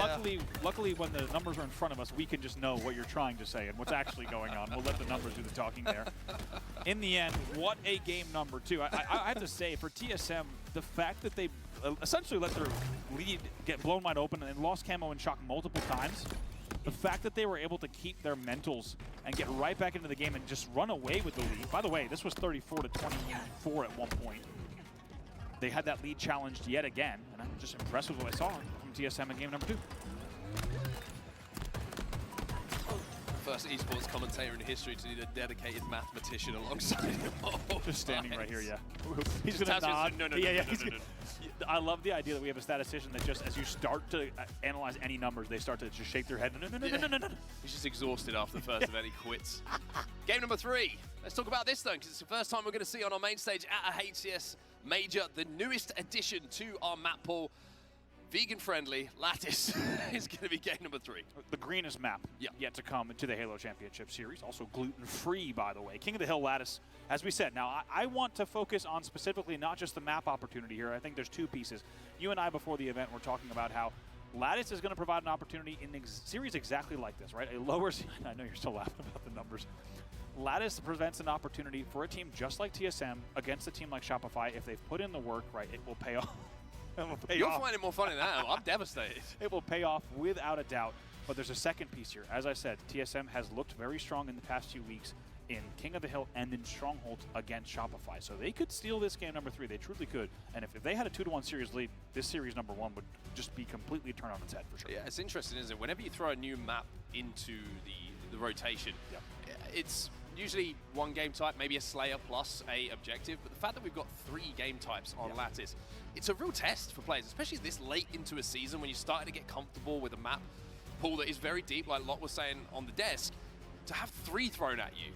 luckily, when the numbers are in front of us, we can just know what you're trying to say and what's actually going on. We'll let the numbers do the talking there. In the end, what a game number 2. I have to say, for TSM, the fact that they essentially let their lead get blown wide open and lost camo and shock multiple times, the fact that they were able to keep their mentals and get right back into the game and just run away with the lead. By the way, this was 34-24 at one point. They had that lead challenged yet again, and I'm just impressed with what I saw from TSM in game number 2.
First esports commentator in history to need a dedicated mathematician alongside him.
Just standing right here, yeah. He's going to nod.
No.
I love the idea that we have a statistician that just, as you start to analyze any numbers, they start to just shake their head. No.
He's just exhausted after the first event. He quits. Game number 3. Let's talk about this, though, because it's the first time we're going to see on our main stage at a HCS Major, the newest addition to our map pool. Vegan-friendly Lattice is going to be game number 3.
The greenest map yet to come to the Halo Championship Series. Also gluten-free, by the way. King of the Hill Lattice, as we said. Now, I want to focus on specifically not just the map opportunity here. I think there's 2 pieces. You and I, before the event, were talking about how Lattice is going to provide an opportunity in a series exactly like this, right? A lower... I know you're still laughing about the numbers. Lattice presents an opportunity for a team just like TSM against a team like Shopify. If they've put in the work, right, it will pay off.
You'll find it more fun than that. I'm devastated.
It will pay off without a doubt. But there's a second piece here. As I said, TSM has looked very strong in the past few weeks. in King of the Hill and in Strongholds against Shopify. So they could steal this game number 3. They truly could. And if they had a 2-1 series lead, this series number 1 would just be completely turned on its head for sure.
Yeah, it's interesting, isn't it? Whenever you throw a new map into the rotation, it's usually one game type, maybe a Slayer plus a objective. But the fact that we've got 3 game types on Lattice, it's a real test for players, especially this late into a season when you're starting to get comfortable with a map pool that is very deep, like Lot was saying on the desk. To have 3 thrown at you,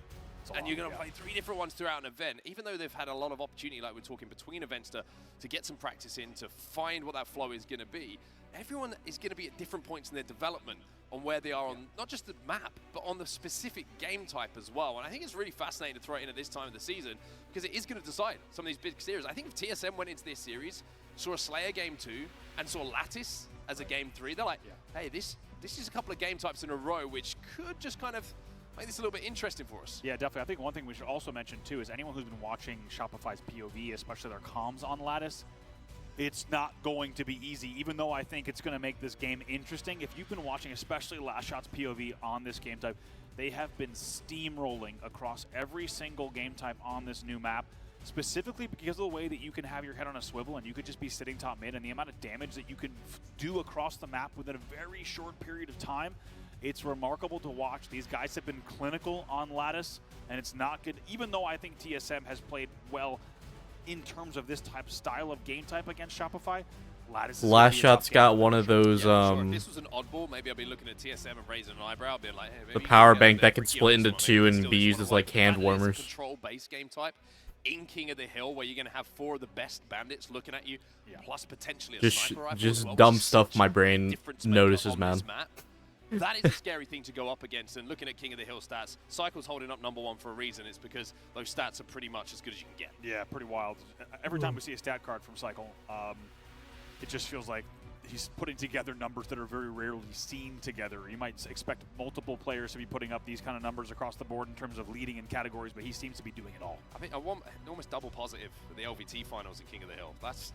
and you're going to play 3 different ones throughout an event, even though they've had a lot of opportunity, like we're talking between events, to get some practice in, to find what that flow is going to be. Everyone is going to be at different points in their development on where they are on not just the map, but on the specific game type as well. And I think it's really fascinating to throw it in at this time of the season because it is going to decide some of these big series. I think if TSM went into this series, saw a Slayer game 2, and saw Lattice as a game 3, they're like, hey, this is a couple of game types in a row, which could just kind of make this a little bit interesting for us.
Yeah, definitely. I think one thing we should also mention, too, is anyone who's been watching Shopify's POV, especially their comms on Lattice, it's not going to be easy, even though I think it's going to make this game interesting. If you've been watching, especially Last Shot's POV on this game type, they have been steamrolling across every single game type on this new map, specifically because of the way that you can have your head on a swivel and you could just be sitting top mid, and the amount of damage that you can do across the map within a very short period of time. It's remarkable to watch. These guys have been clinical on Lattice, and it's not good. Even though I think TSM has played well in terms of this type style of game type against Shopify, Lattice is
Last Shot's got one of those
Sure. If this was an oddball, maybe I'd be looking at TSM and raising an eyebrow, being like, hey, maybe
the
you
power
can
bank
get a
that can
bit
split
freaky
into
on this
2
one,
and
still
be
just
used
wanna
as like hand
that is a
warmers.
Control-based game type in King of the Hill, where you're going to have 4 of the best bandits looking at you, plus potentially a sniper rifle as well,
dumb
which is
stuff
such
my
a
brain
difference maker
notices,
on
man.
this map. That is a scary thing to go up against, and looking at King of the Hill stats, Cycle's holding up number 1 for a reason. It's because those stats are pretty much as good as you can get.
Yeah, pretty wild. Every time we see a stat card from Cycle, it just feels like he's putting together numbers that are very rarely seen together. You might expect multiple players to be putting up these kind of numbers across the board in terms of leading in categories, but he seems to be doing it all.
I think I want almost double positive for the LVT finals at King of the Hill. That's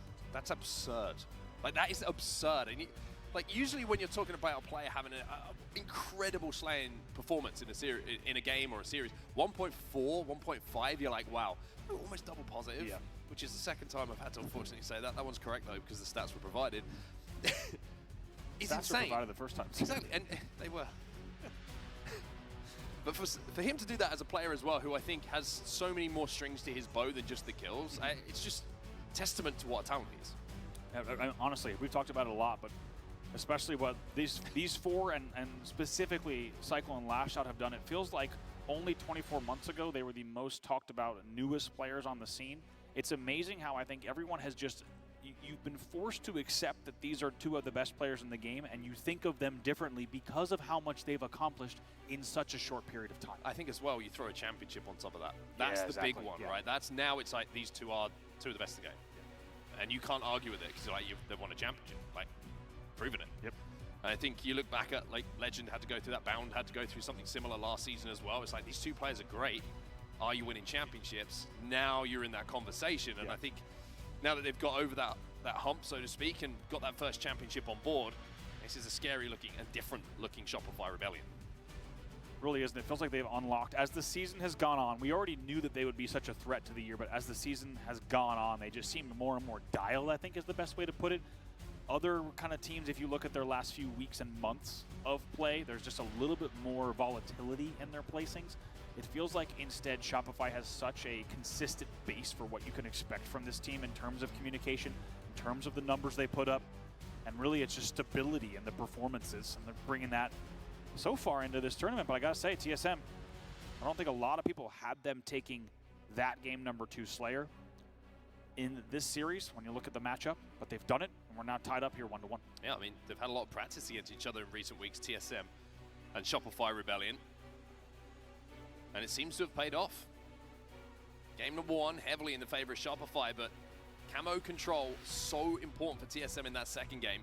absurd. Like, that is absurd. And like, usually when you're talking about a player having an incredible slaying performance in a series, in a game or a series, 1.4, 1.5, you're like, wow, almost double positive.
Yeah.
Which is the second time I've had to unfortunately say that. That one's correct though, because the stats were provided. It's
Stats
insane.
were provided the first time.
Exactly, and they were. But for him to do that as a player as well, who I think has so many more strings to his bow than just the kills, it's just testament to what a talent he is.
Honestly, we've talked about it a lot, but especially what these 4 and specifically Cycle and Last Shot have done, it feels like only 24 months ago they were the most talked about newest players on the scene. It's amazing how I think everyone has just, you've been forced to accept that these are 2 of the best players in the game, and you think of them differently because of how much they've accomplished in such a short period of time.
I think as well, you throw a championship on top of that. That's the big one, right? That's now it's like these 2 are 2 of the best in the game. And you can't argue with it because like they've won a championship, like proven it.
Yep.
And I think you look back at like Legend had to go through that, Bound had to go through something similar last season as well. It's like these 2 players are great. Are you winning championships? Now you're in that conversation, and I think now that they've got over that hump, so to speak, and got that first championship on board, this is a scary looking and different looking Shopify Rebellion.
Really isn't. It feels like they've unlocked. As the season has gone on, we already knew that they would be such a threat to the year, but as the season has gone on, they just seem more and more dialed, I think is the best way to put it. Other kind of teams, if you look at their last few weeks and months of play, there's just a little bit more volatility in their placings. It feels like instead Shopify has such a consistent base for what you can expect from this team in terms of communication, in terms of the numbers they put up, and really it's just stability in the performances, and they're bringing that so far into this tournament. But I gotta say, TSM, I don't think a lot of people had them taking that game number 2 Slayer in this series when you look at the matchup, but they've done it, and we're now tied up here 1-1.
Yeah, I mean, they've had a lot of practice against each other in recent weeks, TSM and Shopify Rebellion. And it seems to have paid off. Game number 1, heavily in the favor of Shopify, but camo control, so important for TSM in that second game.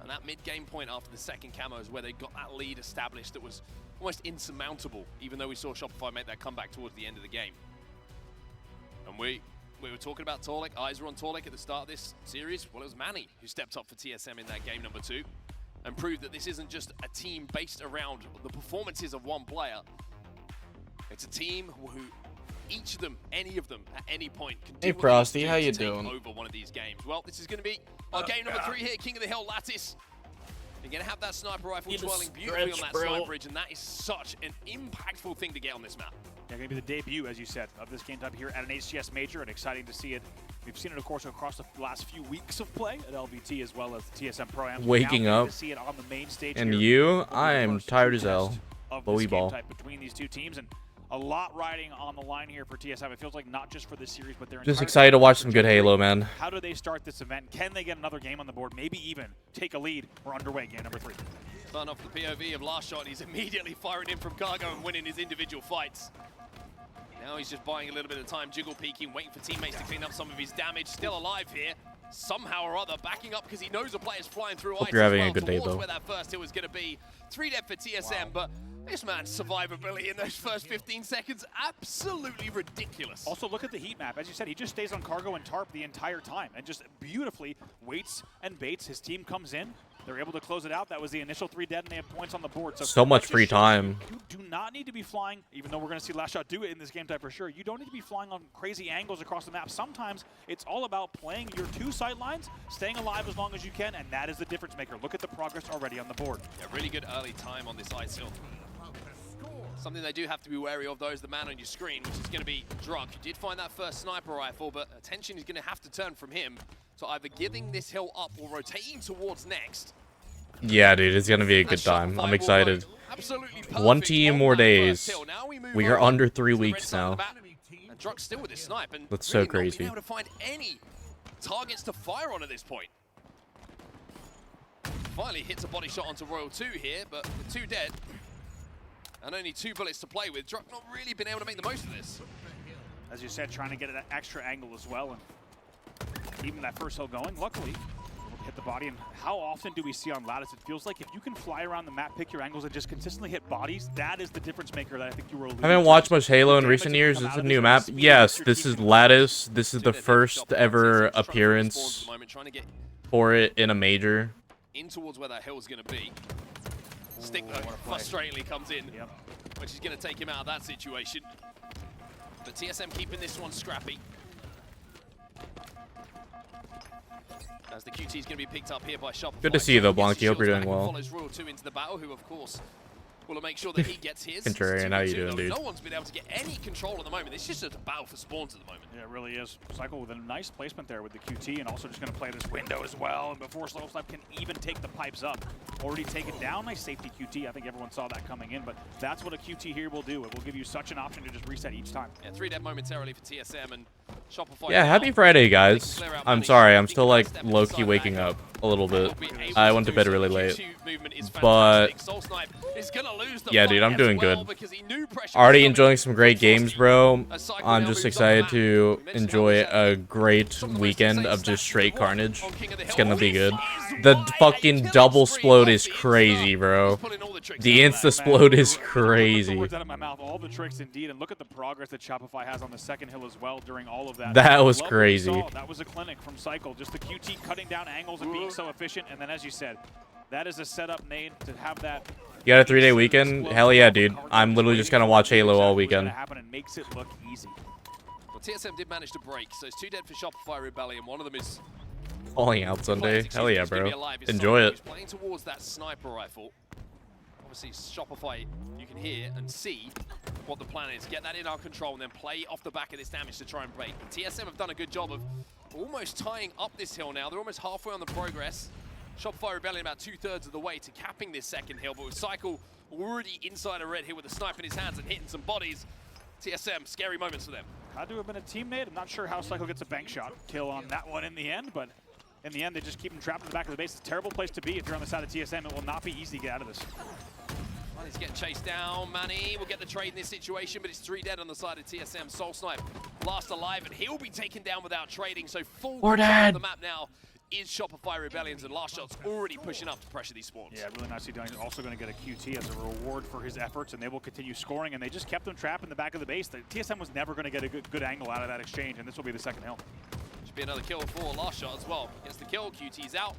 And that mid-game point after the second camo is where they got that lead established that was almost insurmountable, even though we saw Shopify make that comeback towards the end of the game. And we were talking about Torlik, eyes were on Torlik at the start of this series. Well, it was Manny who stepped up for TSM in that game number 2 and proved that this isn't just a team based around the performances of one player. It's a team who each of them, any of them, at any point can do
Hey,
what they
Frosty,
need to
how
do
you
to take
doing?
over one of these games. Well, this is going to be our game number 3 here, King of the Hill Lattice. You're going to have that sniper rifle twirling beautifully on that side bridge, and that is such an impactful thing to get on this map.
Yeah, going to be the debut, as you said, of this game type here at an HCS major, and exciting to see it. We've seen it, of course, across the last few weeks of play at LVT as well as the TSM Pro Am.
Waking
now
up.
to see it on the main stage
And
here.
you, I am tired as hell.
Of
Bowie
this game
ball.
type between these two teams, and a lot riding on the line here for TSM. It feels like not just for this series, but they're
Just excited to watch some good Halo, man.
How do they start this event? Can they get another game on the board? Maybe even take a lead. We're underway, game number 3.
Starting off the POV of last shot, he's immediately firing in from cargo and winning his individual fights. Now he's just buying a little bit of time, jiggle peeking, waiting for teammates to clean up some of his damage. Still alive here, somehow or other, backing up because he knows a player's flying through ice.
Hope you're having
as well
a good day,
towards
though.
where that first hit was going to be. 3 dead for TSM, but this man's survivability in those first 15 seconds, absolutely ridiculous.
Also, look at the heat map. As you said, he just stays on cargo and tarp the entire time and just beautifully waits and baits. His team comes in. They're able to close it out. That was the initial 3 dead, and they have points on the board.
So much
that just
free
shows
time.
You do not need to be flying, even though we're going to see Last Shot do it in this game type for sure. You don't need to be flying on crazy angles across the map. Sometimes it's all about playing your 2 sight lines, staying alive as long as you can, and that is the difference maker. Look at the progress already on the board.
Yeah, really good early time on this ice hill. Something they do have to be wary of, though, is the man on your screen, which is going to be Drunk. You did find that first sniper rifle, but attention is going to have to turn from him to either giving this hill up or rotating towards next.
Yeah, dude, it's gonna be a good time. I'm excited. One team, more days. We are under 3 weeks now.
And Drunk still with his snipe, and
That's so
really not
crazy.
being able to find any targets to fire on at this point. Finally hits a body shot onto Royal 2 here, but with 2 dead and only 2 bullets to play with, Drunk not really been able to make the most of this.
As you said, trying to get an extra angle as well, and even that first hill going. Luckily, hit the body. And how often do we see on Lattice? It feels like if you can fly around the map, pick your angles, and just consistently hit bodies, that is the difference maker that I think you were alluding
I haven't
to.
watched much Halo in recent years. It's a new map. Yes, this is Lattice. This is the first ever appearance
Trying to get
for it in a major.
in towards where that hill is going to be. Stick though, frustratingly comes in, which is going to take him out of that situation. But TSM keeping this one scrappy. As the QT is going to be picked up here by Shopify.
Good to see you, though, Blanky. Hope you're doing well.
Follows Royal 2 into the battle, who of course will make sure that he gets his.
Contrarian, how you doing, dude?
No one's been able to get any control at the moment. It's just a battle for spawns at the moment.
Yeah, it really is. Cycle with a nice placement there with the QT, and also just going to play this window as well. And before Slow Slap can even take the pipes up, already taken down. Nice safety QT. I think everyone saw that coming in, but that's what a QT here will do. It will give you such an option to just reset each time.
Yeah, 3 dead momentarily for TSM, and Shopify.
Yeah, happy Friday, guys. I'm sorry, I'm still like low-key waking up a little bit. I went to bed really late. But yeah, dude, I'm doing good. Already enjoying some great games, bro. I'm just excited to enjoy a great weekend of just straight carnage. It's gonna be good. The fucking double splode is crazy, bro. The insta-splode is crazy.
Words out of my mouth, all the tricks indeed, and look at the progress that Shopify has on the second hill as well during all of that.
That was
Love what we
crazy.
saw. That was a clinic from Cycle, just the QT cutting down angles and being so efficient, and then as you said, that is a setup made to have that.
You got a 3-day weekend? Hell yeah, dude. I'm literally just gonna watch Halo all weekend.
And makes it look easy.
Well, TSM did manage to break, so it's 2 dead for Shopify Rebellion. One of them is
Falling out Sunday. Hell yeah, bro. Enjoy
He's
it.
playing towards that sniper rifle. Obviously, Shopify, you can hear and see what the plan is. Get that in our control and then play off the back of this damage to try and break. And TSM have done a good job of almost tying up this hill now. They're almost halfway on the progress. Shopify Rebellion about 2/3 of the way to capping this second hill, but with Cycle already inside a red hill with a snipe in his hands and hitting some bodies. TSM, scary moments for them.
Had to have been a teammate. I'm not sure how Cycle gets a bank shot kill on that one in the end, but in the end, they just keep him trapped in the back of the base. It's a terrible place to be if you're on the side of TSM. It will not be easy to get out of this.
Well, he's getting chased down. Manny will get the trade in this situation, but it's 3 dead on the side of TSM. Soul Snipe last alive, and he'll be taken down without trading. So full control of the map now is Shopify Rebellions, and Last Shot's already pushing up to pressure these spawns.
Yeah, really nicely done. He's also going to get a QT as a reward for his efforts, and they will continue scoring, and they just kept them trapped in the back of the base. The TSM was never going to get a good angle out of that exchange, and this will be the second hill.
Should be another kill for Last Shot as well. Gets the kill, QT's out.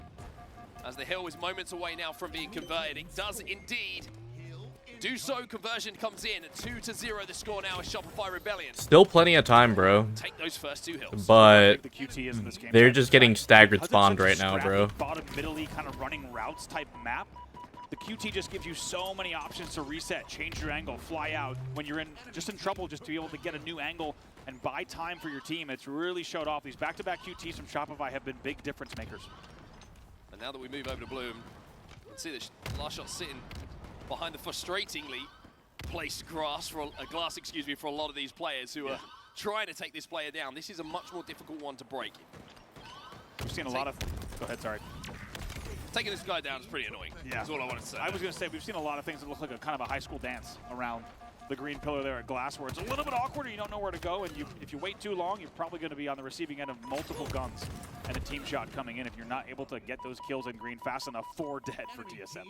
As the hill is moments away now from being converted, it does indeed do so. Conversion comes in at 2-0. The score now is Shopify Rebellion.
Still plenty of time, bro.
Take those first 2 hills.
But
The QT is in this game.
they're just getting staggered
Because it's
spawned
such a
right now, bro.
scrappy, bottom middle-y kind of running routes type map. The QT just gives you so many options to reset, change your angle, fly out when you're in trouble, just to be able to get a new angle and buy time for your team. It's really showed off. These back-to-back QTs from Shopify have been big difference makers.
And now that we move over to Bloom, you can see that last shot sitting behind the frustratingly placed glass for a lot of these players who are trying to take this player down. This is a much more difficult one to break.
We've seen a lot of... Go ahead, sorry.
Taking this guy down is pretty annoying.
Yeah.
That's all I wanted to say.
I was going to say, we've seen a lot of things that look like a kind of a high school dance around the green pillar there at Glass, where it's a little bit awkward and you don't know where to go, and if you wait too long, you're probably going to be on the receiving end of multiple guns and a team shot coming in if you're not able to get those kills in green fast enough. 4 dead for TSM.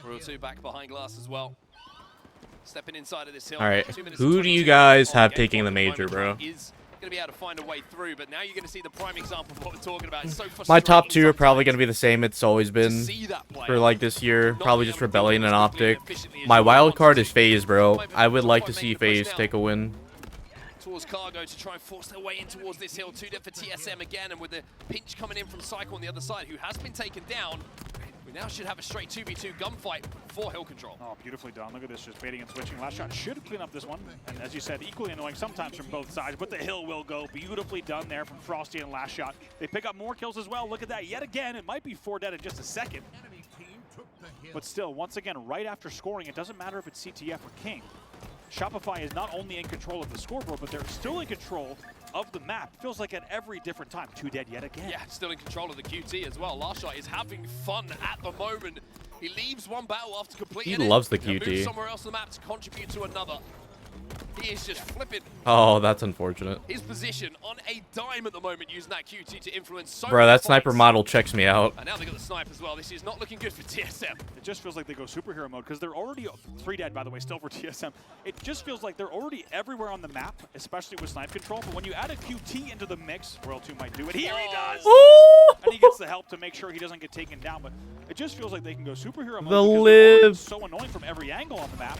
Royal 2 back behind Glass as well. Stepping inside of this hill.
All right,
2 minutes
who
and
do you
22
guys
on
have
game
taking
one
the
at
major, bro?
Is going to be able to find a way through, but now you're going to see the prime example of what we're talking about. It's so
My top
frustrating
2 are probably
sometimes
going to be the same it's always
to
been
see that player
for like this year.
not
Probably
being
just
able to do it
Rebellion
as
and
quickly and
Optic.
efficiently as
My
you
wild
want
card
to.
is FaZe, bro.
Might
I would like to
make
see
the push
FaZe
now.
take a win.
Towards Cargo to try and force their way in towards this hill. 2 dead for TSM again, and with the pinch coming in from Cycle on the other side, who has been taken down, we now should have a straight 2v2 gunfight for hill control.
Oh, beautifully done. Look at this, just baiting and switching. Last shot should clean up this one. And as you said, equally annoying sometimes from both sides, but the hill will go. Beautifully done there from Frosty and Last Shot. They pick up more kills as well. Look at that yet again. It might be 4 dead in just a second. But still, once again, right after scoring, it doesn't matter if it's CTF or King. Shopify is not only in control of the scoreboard, but they're still in control of the map. Feels like at every different time. 2 dead yet again.
Yeah, still in control of the QT as well. Last Shot is having fun at the moment. He leaves one battle after completing
He
it.
loves the
He'll move
QT.
somewhere else on the map to contribute to another. He is just flipping
Oh, that's unfortunate.
his position on a dime at the moment, using that QT to influence so
Bro,
many
that sniper
fights.
model checks me out.
And now they got the snipe as well. This is not looking good for TSM.
It just feels like they go superhero mode because they're already 3 dead, by the way, still for TSM. It just feels like they're already everywhere on the map, especially with snipe control. But when you add a QT into the mix, Royal 2 might do it. Here he does! And he gets the help to make sure he doesn't get taken down. But it just feels like they can go superhero mode.
The
because they're already
live.
so annoying from every angle on the map.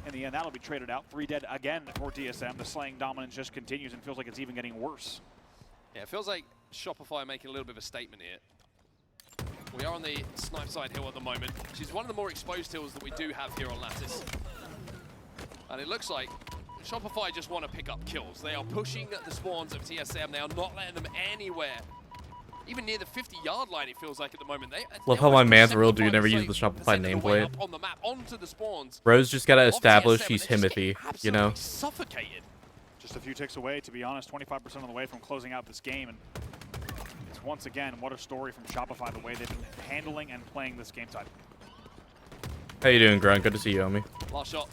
In the end, that'll be traded out. 3 dead again for TSM. The slaying dominance just continues and feels like it's even getting worse.
Yeah, it feels like Shopify are making a little bit of a statement here. We are on the snipe side hill at the moment, which is one of the more exposed hills that we do have here on Lattice. And it looks like Shopify just want to pick up kills. They are pushing the spawns of TSM. They are not letting them anywhere. Even near the 50-yard line, it feels like at the moment.
Love how my man's real dude never used the Shopify nameplate.
On the map, onto the spawns.
Bro's just gotta
of
establish
TSM,
he's
and they're just
Himothy,
getting
you know?
absolutely Suffocated.
Just a few ticks away, to be honest, 25% of the way from closing out this game. And it's once again, what a story from Shopify, the way they've been handling and playing this game type.
How you doing, Grunt? Good to see you, homie.
Last shot.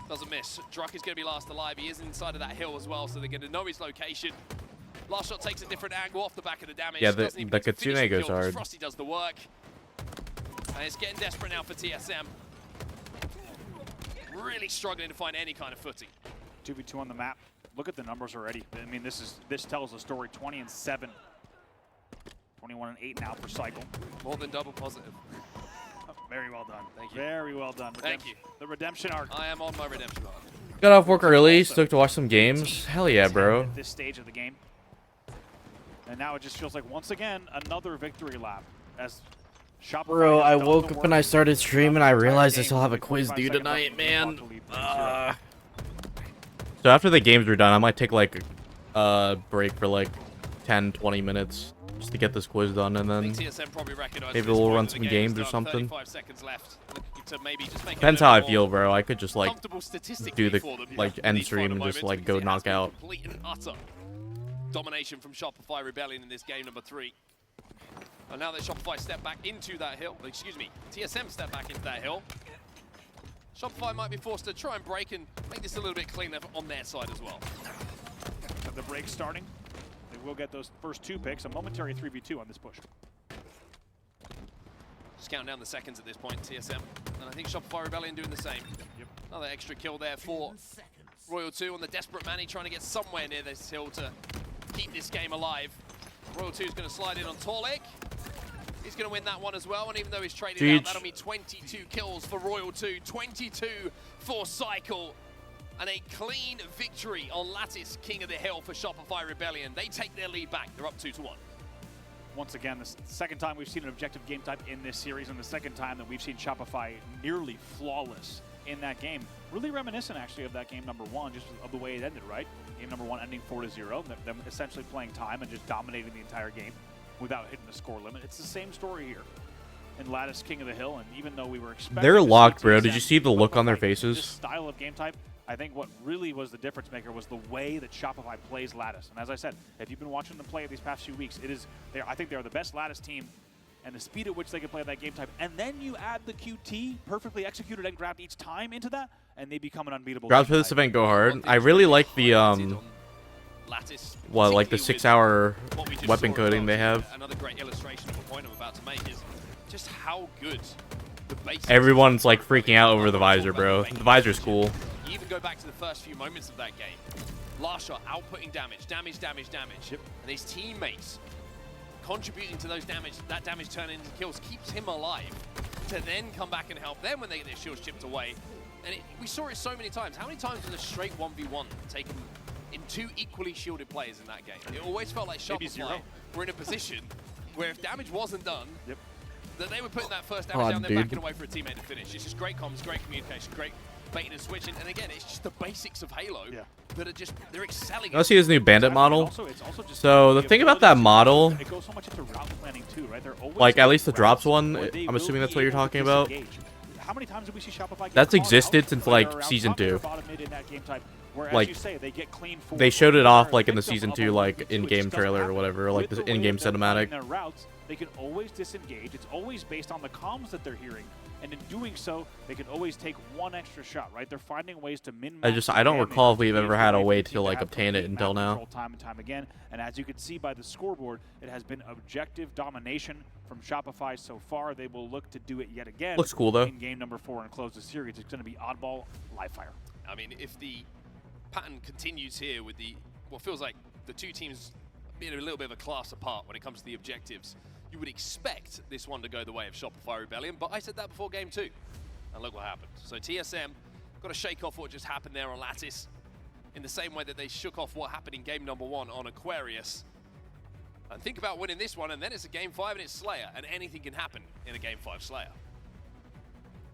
Doesn't miss. Druck is going to be last alive. He is inside of that hill as well, so they're going to know his location. Last shot takes a different angle off the back of the damage.
Yeah,
Doesn't even
the
get to finish
Kitsune
the
goes
kill, 'cause
hard.
Frosty does the work. And it's getting desperate now for TSM. Really struggling to find any kind of footing.
2v2 on the map. Look at the numbers already. I mean, this tells a story. 20 and 7. 21 and 8 now per cycle.
More than double positive.
Very well done.
Thank you.
Very well done.
Thank you.
The redemption arc.
I am on my redemption arc.
Got off work early, stoked to watch some games. Hell yeah, bro.
At this stage of the game. And now it just feels like, once again, another victory lap. As Shopify
Bro,
has
I
done
woke
the
up and I
work
started streaming. I
throughout the entire
realized I
game,
still have a
with
quiz
25
due
seconds
tonight,
left
man.
in the lead, 3-0.
So after the games are done, I might take like a break for like 10, 20 minutes just to get this quiz done, and
I
then
think TSM probably recognized
maybe
this
we'll
point
run
that the
some
game
games
is
or
done.
something.
35 seconds left. Looking to maybe just make it a
Depends
little
how I
more
feel, bro. I could just like
comfortable statistically
do the
for them
like
in
end
these
stream
final
and just
moments,
like go
because it has
knock
been
out.
Complete and utter domination from Shopify Rebellion in this game number 3. And now that Shopify step back into that hill, excuse me, TSM step back into that hill, Shopify might be forced to try and break and make this a little bit cleaner on their side as well.
With the break starting, they will get those first 2 picks. A momentary 3v2 on this push.
Just counting down the seconds at this point, TSM. And I think Shopify Rebellion doing the same.
Yep.
Another extra kill there for Royal 2 on the desperate Manny, trying to get somewhere near this hill to keep this game alive. Royal 2 is going to slide in on Torlik. He's going to win that one as well, and even though he's traded
Jeez.
out, that'll be 22 kills for Royal 2, 22 for Cycle, and a clean victory on Lattice, King of the Hill for Shopify Rebellion. They take their lead back. They're up 2-1.
Once again, the second time we've seen an objective game type in this series, and the second time that we've seen Shopify nearly flawless in that game. Really reminiscent, actually, of that game number 1, just of the way it ended, right? Game number 1 ending 4-0, them essentially playing time and just dominating the entire game without hitting the score limit. It's the same story here in Lattice, King of the Hill, and even though we were expecting...
They're locked, bro.
TSM
Did you see the look on their
Shopify,
faces?
This style of game type, I think what really was the difference maker was the way that Shopify plays Lattice. And as I said, if you've been watching them play these past few weeks, I think they're the best Lattice team, and the speed at which they can play that game type. And then you add the QT, perfectly executed and grabbed each time into that, and they become an unbeatable
Grabs
game
for this
type.
event go hard. I really like the
Lattice,
well, like the
particularly
6-hour
with what we just
weapon
saw
coding
as
they
well.
have.
Another great illustration of a point I'm about to make is just how good the basics.
Everyone's like freaking out over the visor, bro. The visor's cool.
You even go back to the first few moments of that game. Last shot, outputting damage. And his teammates contributing to that damage turning into kills keeps him alive to then come back and help them when they get their shields chipped away. And we saw it so many times. How many times was a straight 1v1 taken in 2 equally shielded players in that game? It always felt like Shopify were in a position where if damage wasn't done, that they were putting that first damage down, then backing away for a teammate to finish. It's just great comms, great communication, great baiting and switching. And again, it's just the basics of Halo that are just, they're excelling.
Let's see his new bandit model.
It's also just
So the thing about that model,
it goes so much into route planning too, right? They're always
like at least the
routes
drops one,
where they
I'm
will
assuming that's
be
what you're
able to
talking about.
disengage. How many times did we see Shopify get
That's
caught
existed
out
since
when
like
they're around
season
top or
2.
bottom mid in that game type, where,
Like,
as you say, they get clean forward.
They showed it off
They're
like in the
victim
season
of
2
a
like
1v2, which
in-game
doesn't
trailer or
happen.
whatever, like
With
the
way
in-game
that they're planning
cinematic.
their routes, they can always disengage. It's always based on the comms that they're hearing. And in doing so, they can always take one extra shot, right? They're finding ways to min-max.
I don't
damage
recall if we've
to
ever
use
had a
the
way
team
to like
have
obtain it
complete
until
map
now.
control time and time again. And as you can see by the scoreboard, it has been objective domination from Shopify so far. They will look to do it yet again.
Looks cool though.
In game number 4 and close the series, it's going to be oddball live fire.
I mean, if the pattern continues here with what feels like the two teams being a little bit of a class apart when it comes to the objectives, you would expect this one to go the way of Shopify Rebellion, but I said that before game 2. And look what happened. So TSM got to shake off what just happened there on Lattice in the same way that they shook off what happened in game number 1 on Aquarius. And think about winning this one, and then it's a game 5 and it's Slayer, and anything can happen in a game 5 Slayer.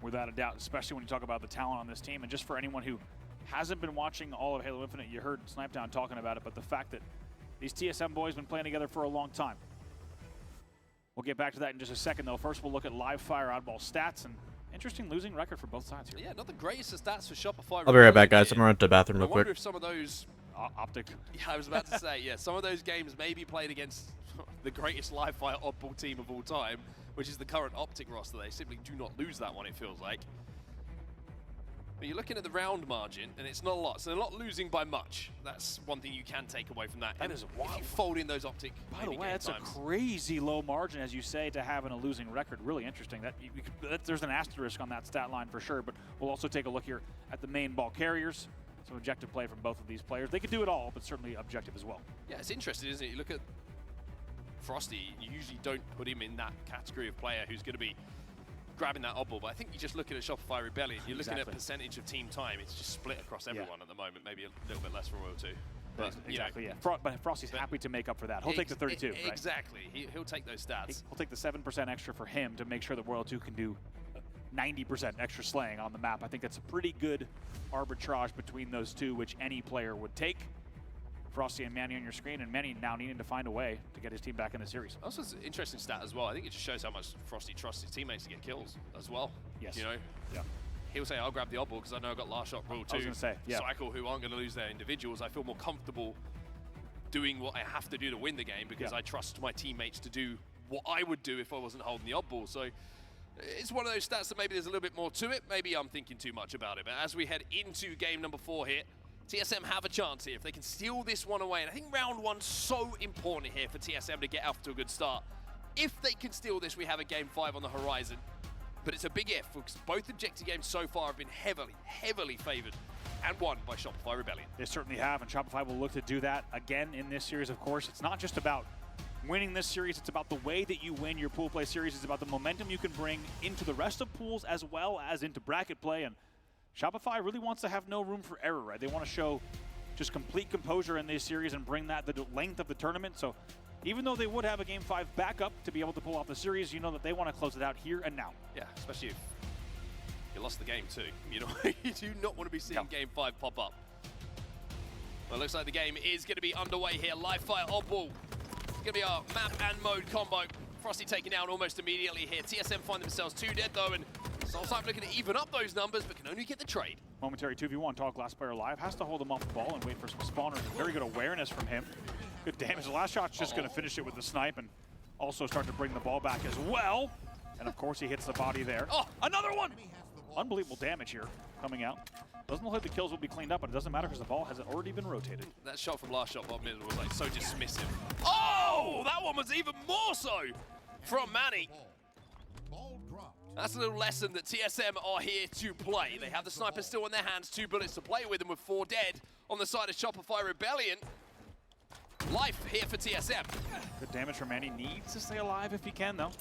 Without a doubt, especially when you talk about the talent on this team. And just for anyone who hasn't been watching all of Halo Infinite, you heard Snipedown talking about it, but the fact that these TSM boys have been playing together for a long time. We'll get back to that in just a second, though. First, we'll look at live fire oddball stats, and interesting losing record for both sides here.
Yeah, not the greatest of stats for Shopify.
I'll be right back, guys. I'm gonna run to the bathroom real
I wonder
quick.
if some of those...
Optic.
Yeah, I was about to say, yeah, some of those games may be played against the greatest live fire oddball team of all time, which is the current Optic roster. They simply do not lose that one, it feels like. But you're looking at the round margin, and it's not a lot, so they're not losing by much. That's one thing you can take away from that.
That is wild.
If you fold in those Optic
By the way, that's
times.
a crazy low margin, as you say, to have in a losing record. Really interesting. There's an asterisk on that stat line for sure, but we'll also take a look here at the main ball carriers. Some objective play from both of these players. They could do it all, but certainly objective as well.
Yeah, it's interesting, isn't it? You look at Frosty, you usually don't put him in that category of player who's going to be grabbing that oddball, but I think you're just looking at Shopify Rebellion, you're looking at percentage of team time, it's just split across everyone at the moment, maybe a little bit less for Royal 2. But,
exactly, yeah. But Frosty's happy to make up for that. He'll take the 32, right?
Exactly, he'll take those stats.
He'll take the 7% extra for him to make sure that Royal 2 can do 90% extra slaying on the map. I think that's a pretty good arbitrage between those two, which any player would take. Frosty and Manny on your screen, and Manny now needing to find a way to get his team back in the series.
Also, it's an interesting stat as well. I think it just shows how much Frosty trusts his teammates to get kills as well.
Yes.
You know?
Yeah.
He'll say, I'll grab the oddball because I know I've got last shot rule 2.
I was going to say, yeah.
Cycle, who aren't going to lose their individuals. I feel more comfortable doing what I have to do to win the game because I trust my teammates to do what I would do if I wasn't holding the oddball. So it's one of those stats that maybe there's a little bit more to it. Maybe I'm thinking too much about it. But as we head into game number 4 here, TSM have a chance here if they can steal this one away. And I think round 1's so important here for TSM to get off to a good start. If they can steal this, we have a game 5 on the horizon. But it's a big if, because both objective games so far have been heavily favored and won by Shopify Rebellion.
They certainly have, and Shopify will look to do that again in this series, of course. It's not just about winning this series. It's about the way that you win your pool play series. It's about the momentum you can bring into the rest of pools as well as into bracket play. And Shopify really wants to have no room for error, right? They want to show just complete composure in this series and bring that the length of the tournament. So even though they would have a Game 5 backup to be able to pull off the series, you know that they want to close it out here and now.
Yeah, especially if you lost the game too. You know, you do not want to be seeing Game 5 pop up. Well, it looks like the game is going to be underway here. Live fire oddball. It's going to be our map and mode combo. Frosty taken down almost immediately here. TSM find themselves 2 dead though, and Soultype looking to even up those numbers, but can only get the trade.
Momentary 2v1. Tall Glass player live has to hold him off the ball and wait for some spawners. Very good awareness from him. Good damage. The last shot's just going to finish it with the snipe and also start to bring the ball back as well. And of course he hits the body there. Oh, another one! Unbelievable damage here coming out. Doesn't look like the kills will be cleaned up, but it doesn't matter because the ball has already been rotated.
That shot from last shot bottom middle was like so dismissive. Oh, that one was even more so from Manny. That's a little lesson that TSM are here to play. They have the sniper still in their hands, 2 bullets to play with, and with 4 dead on the side of Shopify Rebellion. Life here for TSM.
Good damage from Manny. Needs to stay alive if he can, though.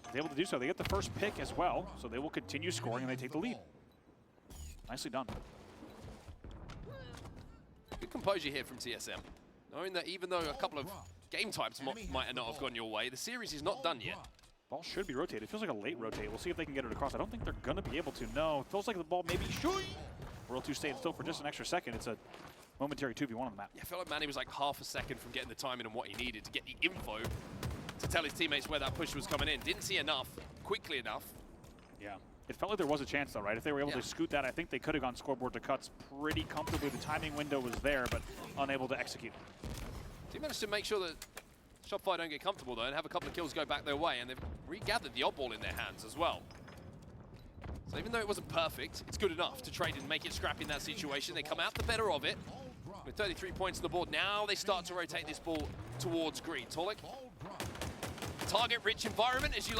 He's able to do so. They get the first pick as well, so they will continue scoring and they take the lead. Nicely done.
Good composure here from TSM. Knowing that even though a couple of game types might not have gone your way, the series is not done yet.
Ball should be rotated. It feels like a late rotate. We'll see if they can get it across. I don't think they're going to be able to. No, it feels like the ball maybe should. World 2 staying still for just an extra second. It's a momentary 2v1 on the map.
Yeah, I feel like Manny was like half a second from getting the timing and what he needed to get the info to tell his teammates where that push was coming in. Didn't see enough, quickly enough.
Yeah. It felt like there was a chance though, right? If they were able to scoot that, I think they could have gone scoreboard to cuts pretty comfortably. The timing window was there, but unable to execute.
He managed to make sure that Shopify don't get comfortable though and have a couple of kills go back their way, and they've regathered the oddball in their hands as well. So even though it wasn't perfect, it's good enough to trade and make it scrappy in that situation. They come out the better of it with 33 points on the board. Now they start to rotate this ball towards green. Tolik, target-rich environment, as you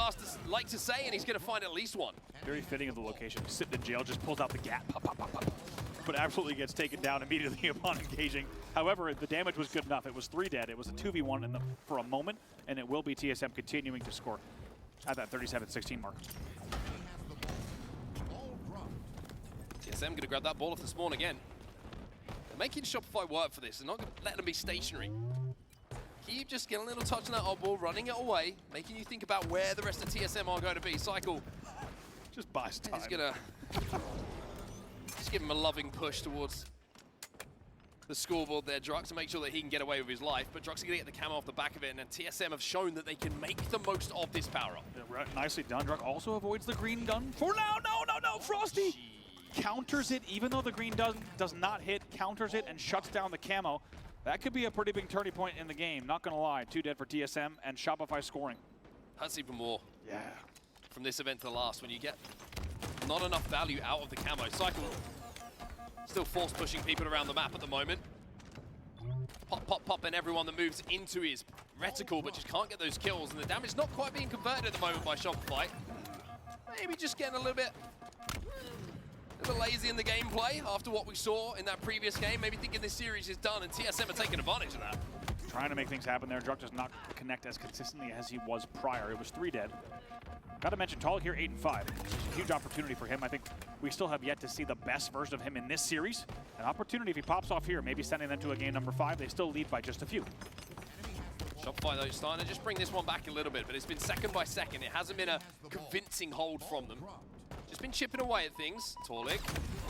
like to say, and he's going to find at least one.
Very fitting of the location. Sitting in jail, just pulls out the gap. Pop, pop, pop, pop. But absolutely gets taken down immediately upon engaging. However, the damage was good enough. It was 3 dead. It was a 2v1 for a moment, and it will be TSM continuing to score at that 37-16 mark.
TSM going to grab that ball off the spawn again. They're making Shopify work for this. They're not going to let them be stationary. Keep just getting a little touch on that oddball, running it away, making you think about where the rest of TSM are going to be. Cycle
just buys time.
He's going to just give him a loving push towards the scoreboard there, Drux, to make sure that he can get away with his life. But Drux is going to get the camo off the back of it, and then TSM have shown that they can make the most of this power-up.
Yeah, nicely done. Drux also avoids the green gun for now. No, Frosty!
Jeez.
Counters it, even though the green does not hit, counters it and shuts down the camo. That could be a pretty big turning point in the game, not gonna lie. 2 dead for TSM and Shopify scoring.
Hurts even more.
Yeah.
From this event to the last, when you get not enough value out of the camo. Cycle still force pushing people around the map at the moment. Pop, pop, pop, and everyone that moves into his reticle, but just can't get those kills. And the damage not quite being converted at the moment by Shopify. Maybe just getting a little bit lazy in the gameplay after what we saw in that previous game. Maybe thinking this series is done, and TSM are taking advantage of that.
Trying to make things happen there. Druk does not connect as consistently as he was prior. It was 3 dead. Got to mention Talik here, 8-5. It's a huge opportunity for him. I think we still have yet to see the best version of him in this series. An opportunity if he pops off here, maybe sending them to a game number 5. They still lead by just a few.
Shopify though starting to just bring this one back a little bit, but it's been second by second. It hasn't been a convincing hold from them. Just been chipping away at things. Talik.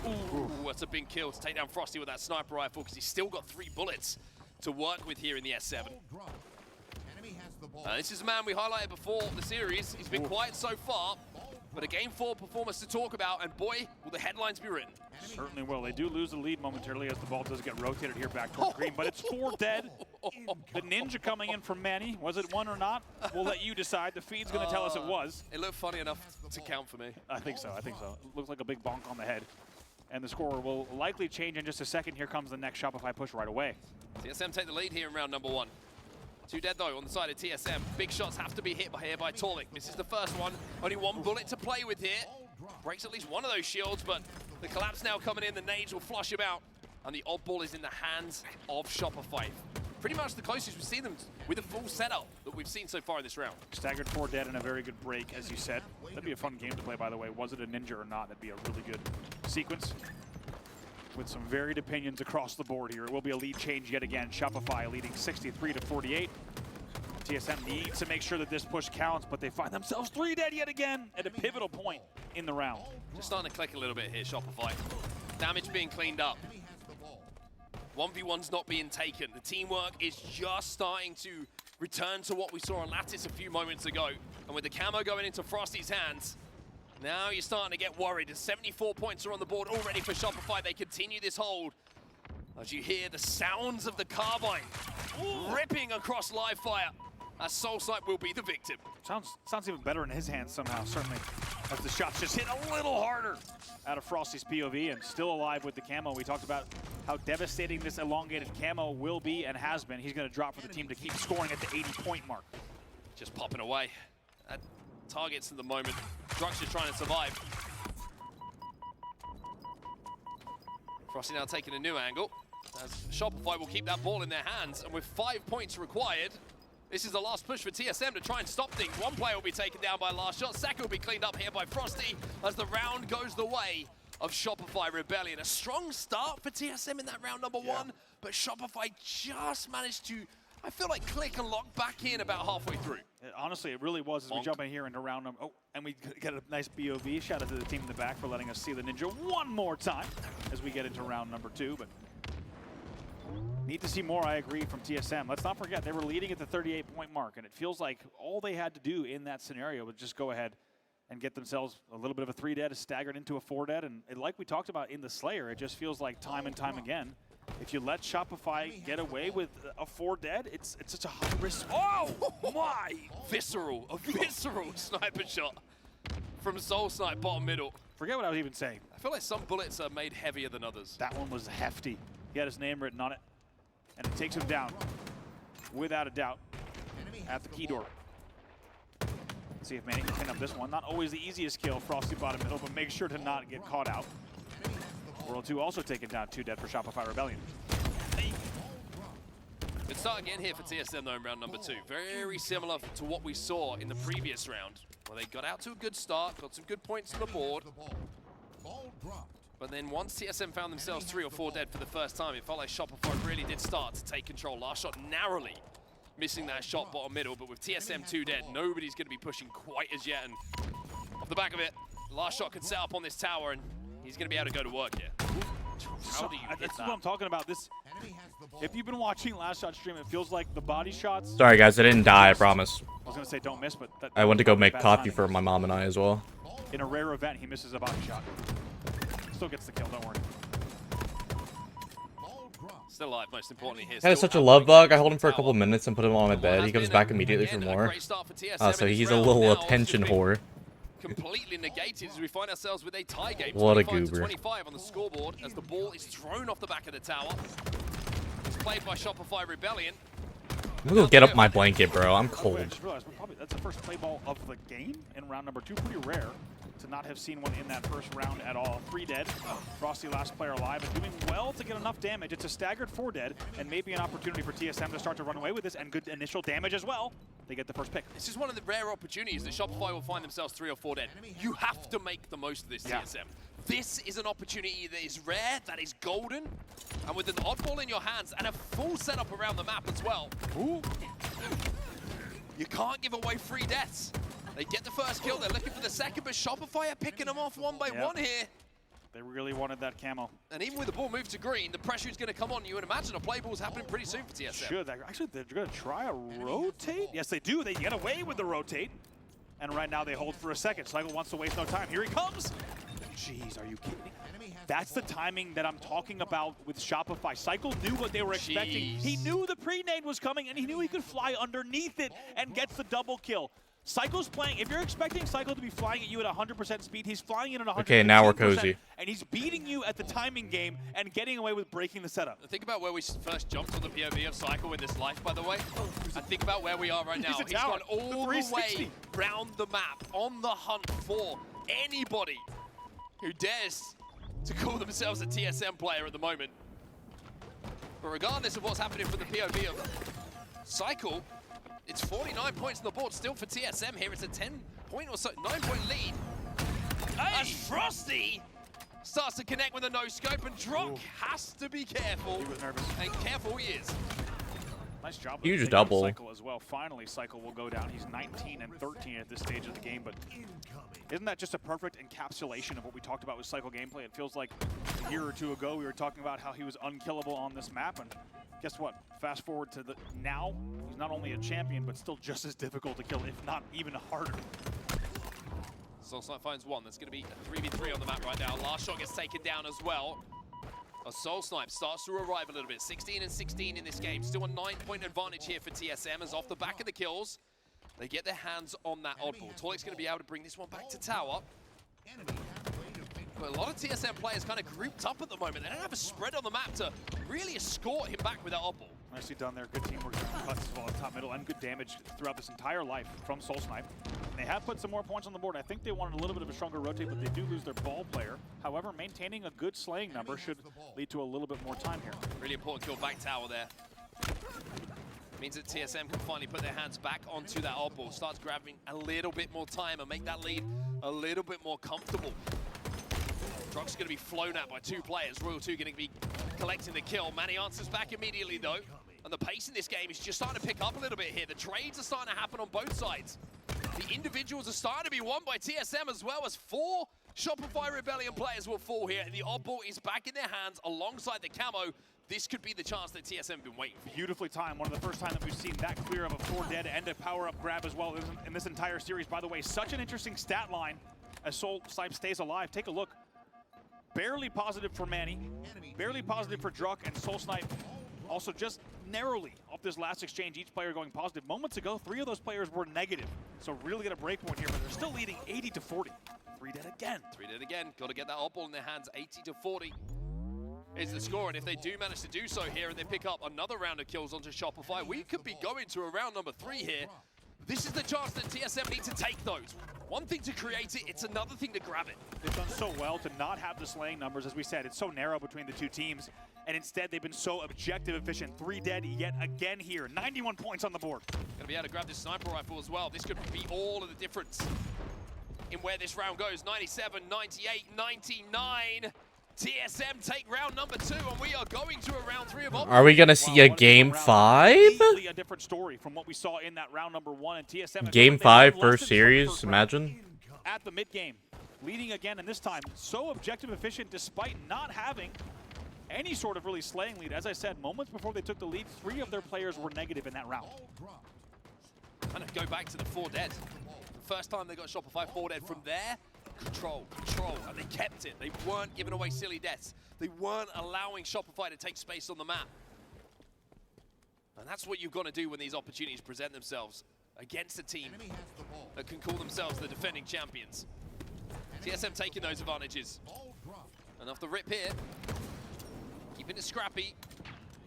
Ooh, that's a big kill to take down Frosty with that sniper rifle, because he's still got 3 bullets to work with here in the S7. This is a man we highlighted before the series. He's been quiet so far, but a Game 4 performance to talk about, and boy, will the headlines be written.
Certainly will. They do lose the lead momentarily as the ball does get rotated here back toward green, but it's 4 dead. The ninja coming in from Manny. Was it 1 or not? We'll let you decide. The feed's going to tell us it was.
It looked funny enough to count for me.
I think so. It looks like a big bonk on the head. And the score will likely change in just a second. Here comes the next Shopify push right away.
TSM take the lead here in round number 1. 2 dead though on the side of TSM. Big shots have to be hit here by Talik. Misses the first one. Only 1 bullet to play with here. Breaks at least one of those shields, but the collapse now coming in. The nades will flush him out. And the oddball is in the hands of Shopify. pretty much the closest we've seen them with a full setup that we've seen so far in this round.
Staggered 4 dead and a very good break, as you said. That'd be a fun game to play, by the way. Was it a ninja or not? That'd be a really good sequence with some varied opinions across the board here. It will be a lead change yet again. Shopify leading 63 to 48. TSM needs to make sure that this push counts, but they find themselves 3 dead yet again at a pivotal point in the round.
Just starting to click a little bit here, Shopify. Damage being cleaned up. 1v1's not being taken. The teamwork is just starting to return to what we saw on Lattice a few moments ago. And with the camo going into Frosty's hands, now you're starting to get worried. And 74 points are on the board already for Shopify. They continue this hold as you hear the sounds of the carbine ripping across live fire. As Soulsight will be the victim.
Sounds even better in his hands somehow, certainly. As the shots just hit a little harder out of Frosty's POV, and still alive with the camo. We talked about how devastating this elongated camo will be and has been. He's going to drop for the team to keep scoring at the 80-point mark.
Just popping away at targets at the moment. Druck's just trying to survive. Frosty now taking a new angle. As Shopify will keep that ball in their hands, and with 5 points required, this is the last push for TSM to try and stop things. One player will be taken down by last shot. Saka will be cleaned up here by Frosty as the round goes the way of Shopify Rebellion. A strong start for TSM in that round number 1, but Shopify just managed to, I feel like, click and lock back in about halfway through.
Honestly, it really was as we jump in here into round number, and we get a nice BOV. Shout out to the team in the back for letting us see the Ninja one more time as we get into round number 2, but need to see more, I agree, from TSM. Let's not forget, they were leading at the 38-point mark, and it feels like all they had to do in that scenario was just go ahead and get themselves a little bit of a 3 dead, staggered into a 4 dead, and like we talked about in the Slayer, it just feels like time and time again, if you let Shopify get away with a 4 dead, it's such a high risk.
Oh my! A visceral sniper shot from Soulsight bottom middle.
Forget what I was even saying.
I feel like some bullets are made heavier than others.
That one was hefty. He had his name written on it. And it takes him down, without a doubt, at the key door. Let's see if Manny can pin up this one. Not always the easiest kill, Frosty bottom middle, but make sure to not get caught out. World 2 also taken down, 2 dead for Shopify Rebellion.
Good start again here for TSM though in round number 2. Very similar to what we saw in the previous round, where they got out to a good start, got some good points on the board. But then once TSM found themselves 3 or 4 dead for the first time, it felt like Shopify really did start to take control. Last shot narrowly missing that shot bottom middle, but with TSM 2 dead, nobody's going to be pushing quite as yet. And off the back of it, last shot could set up on this tower, and he's going to be able to go to work here. How do you hit
That's
that?
what I'm talking about. This, if you've been watching Last Shot stream, it feels like the body shots.
Sorry guys, I didn't die, I promise.
I was going to say don't miss, but
I went to go make
bad
coffee
timing.
for my mom and I as well.
In a rare event, he misses a body shot. Still gets the kill, don't worry.
Still alive, most importantly here.
He has
Still
such a
out
love
with
bug.
the
I hold him for a couple
tower.
minutes and put him on my bed. He comes back immediately for
Again, a
more.
great start for TSM
So
in this
he's a
round.
little
Now, it's
attention
just been
whore.
completely negated as we find ourselves with a tie game.
What a
25 to
goober.
25 on the scoreboard as the ball is thrown off the back of the tower. It's played by Shopify Rebellion.
I'm gonna go get up my blanket, bro. I'm
By the way, I
cold.
just realized that's the first play ball of the game in round number 2. Pretty rare to not have seen one in that first round at all. 3 dead. Frosty last player alive and doing well to get enough damage. It's a staggered 4 dead and maybe an opportunity for TSM to start to run away with this and good initial damage as well. They get the first pick.
This is one of the rare opportunities that Shopify will find themselves 3 or 4 dead. You have to make the most of this, TSM. This is an opportunity that is rare, that is golden, and with an oddball in your hands and a full setup around the map as well. Ooh. You can't give away 3 deaths. They get the first kill, they're looking for the second, but Shopify are picking them off one by one here.
They really wanted that camo.
And even with the ball moved to green, the pressure is going to come on you, and imagine a play ball's happening pretty soon for TSM.
Should. Actually, they're going to try a rotate. Yes, they do. They get away with the rotate. And right now they hold for a second. Cycle wants to waste no time. Here he comes. Jeez, are you kidding? That's the timing that I'm talking about with Shopify. Cycle knew what they were expecting. He knew the pre-nade was coming, and he knew he could fly underneath it and gets the double kill. Cycle's playing, if you're expecting Cycle to be flying at you at 100% speed, he's flying in at 100%.
Okay, now we're cozy.
And he's beating you at the timing game and getting away with breaking the setup.
Think about where we first jumped on the POV of Cycle with this life, by the way. And think about where we are right now.
He's
He's gone all the
360.
way round the map on the hunt for anybody who dares to call themselves a TSM player at the moment. But regardless of what's happening from the POV of Cycle, it's 49 points on the board still for TSM here. It's a 10-point or so, 9-point lead. As Frosty starts to connect with a no-scope, and Drock has to be careful.
He was nervous.
And careful he is.
Nice job.
Huge
taking
double.
Cycle as well. Finally, Cycle will go down. He's 19 and 13 at this stage of the game, but isn't that just a perfect encapsulation of what we talked about with Cycle gameplay? It feels like a year or two ago we were talking about how he was unkillable on this map, and guess what? Fast forward to the now, he's not only a champion, but still just as difficult to kill, if not even harder.
Soulsnipe finds one. That's going to be a 3v3 on the map right now. Last shot gets taken down as well. Soulsnipe starts to arrive a little bit. 16 and 16 in this game. Still a 9-point advantage here for TSM, as off the back of the kills, they get their hands on that oddball. Toyic's going to be able to bring this one back to tower. But a lot of TSM players kind of grouped up at the moment. They don't have a spread on the map to really escort him back with that oddball.
Nicely done there. Good teamwork on cuts as well as top middle, and good damage throughout this entire life from Soulsnipe. They have put some more points on the board. I think they wanted a little bit of a stronger rotate, but they do lose their ball player. However, maintaining a good slaying number should lead to a little bit more time here.
Really important kill back tower there. Means that TSM can finally put their hands back onto that oddball. Starts grabbing a little bit more time and make that lead a little bit more comfortable. Drock's going to be flown at by two players. Royal 2 going to be collecting the kill. Manny answers back immediately though. And the pace in this game is just starting to pick up a little bit here. The trades are starting to happen on both sides. The individuals are starting to be won by TSM, as well as 4 Shopify Rebellion players will fall here. The oddball is back in their hands alongside the camo. This could be the chance that TSM have been waiting for.
Beautifully timed. One of the first time that we've seen that clear of a 4 dead and a power-up grab as well in this entire series. By the way, such an interesting stat line as Soulsnipe stays alive. Take a look. Barely positive for Manny, barely positive for Drock, and Soulsnipe also just narrowly off this last exchange, each player going positive. Moments ago, 3 of those players were negative. So really get a break point here, but they're still leading 80-40. 3 dead again.
3 dead again. Got to get that oddball in their hands. 80-40 is the score, and if they do manage to do so here and they pick up another round of kills onto Shopify, we could be going to a round number 3 here. This is the chance that TSM need to take those. One thing to create it, it's another thing to grab it.
They've done so well to not have the slaying numbers. As we said, it's so narrow between the two teams, and instead they've been so objective efficient. 3 dead yet again here. 91 points on the board.
Gonna be able to grab this sniper rifle as well. This could be all of the difference in where this round goes. 97, 98, 99. TSM take round number 2, and we are going to a round 3 of
Are we gonna see a game 5?
Completely a different story from what we saw in that round number 1, and TSM
Game 5 first series, imagine.
At the mid game, leading again, and this time so objective efficient despite not having any sort of really slaying lead. As I said, moments before they took the lead, 3 of their players were negative in that round.
Kind of go back to the 4 dead. The first time they got Shopify 4 dead. From there, control, and they kept it. They weren't giving away silly deaths. They weren't allowing Shopify to take space on the map. And that's what you've got to do when these opportunities present themselves against a team that can call themselves the defending champions. TSM taking those advantages. And off the rip here, keeping it scrappy,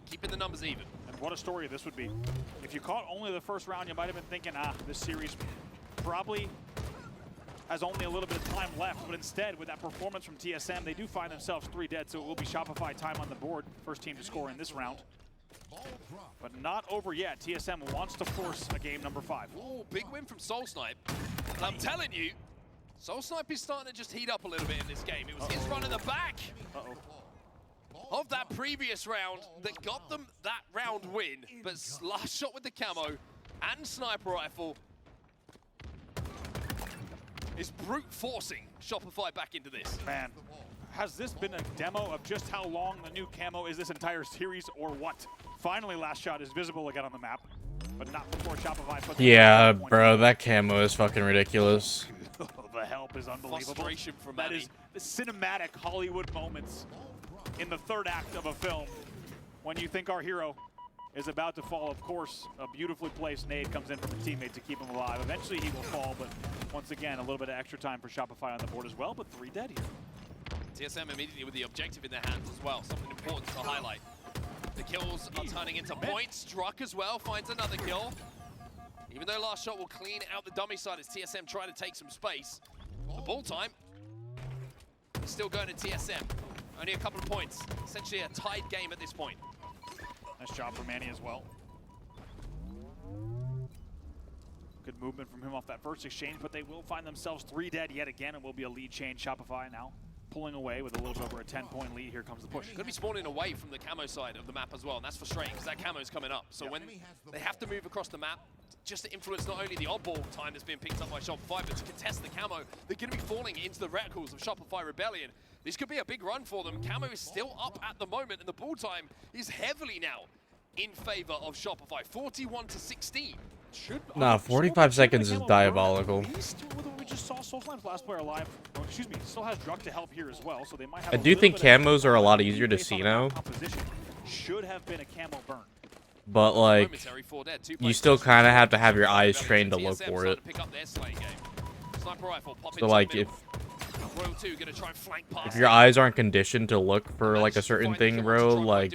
keeping the numbers even.
And what a story this would be. If you caught only the first round, you might have been thinking, this series probably has only a little bit of time left, but instead, with that performance from TSM, they do find themselves 3 dead, so it will be Shopify time on the board. First team to score in this round. But not over yet. TSM wants to force a game number 5.
Ooh, big win from Soulsnipe. And I'm telling you, Soulsnipe is starting to just heat up a little bit in this game. It was his run in the back of that previous round that got them that round win. But last shot with the camo and sniper rifle is brute forcing Shopify back into this.
Man, has this been a demo of just how long the new camo is this entire series, or what? Finally, last shot is visible again on the map, but not before Shopify puts
Yeah, bro, that camo is fucking ridiculous.
The help is unbelievable.
Frustration from
That
Manny.
is the cinematic Hollywood moments in the 3rd act of a film when you think our hero is about to fall. Of course, a beautifully placed nade comes in from a teammate to keep him alive. Eventually he will fall, but once again, a little bit of extra time for Shopify on the board as well, but 3 dead here.
TSM immediately with the objective in their hands as well, something important to highlight. The kills are turning into points. Druck as well finds another kill. Even though last shot will clean out the dummy side as TSM try to take some space. The ball time is still going to TSM. Only a couple of points. Essentially a tied game at this point.
Nice job for Manny as well. Good movement from him off that first exchange, but they will find themselves 3 dead yet again, and will be a lead change. Shopify now pulling away with a little bit over a 10-point lead. Here comes the push.
Going to be spawning away from the camo side of the map as well, and that's frustrating because that camo is coming up. So when they have to move across the map, just to influence not only the oddball time that's being picked up by Shopify, but to contest the camo, they're going to be falling into the reticles of Shopify Rebellion. This could be a big run for them. Camo is still up at the moment, and the ball time is heavily now in favor of Shopify. 41-16.
Nah, 45 seconds is diabolical.
We just saw Soulslime's last player alive. Oh, excuse me, still has Druck to help here as well, so they might have
I do think camos are a lot easier to see now.
Should have been a camo burn.
But like, you still kind of have to have your eyes trained to look for it. So like, if your eyes aren't conditioned to look for like a certain thing, bro, like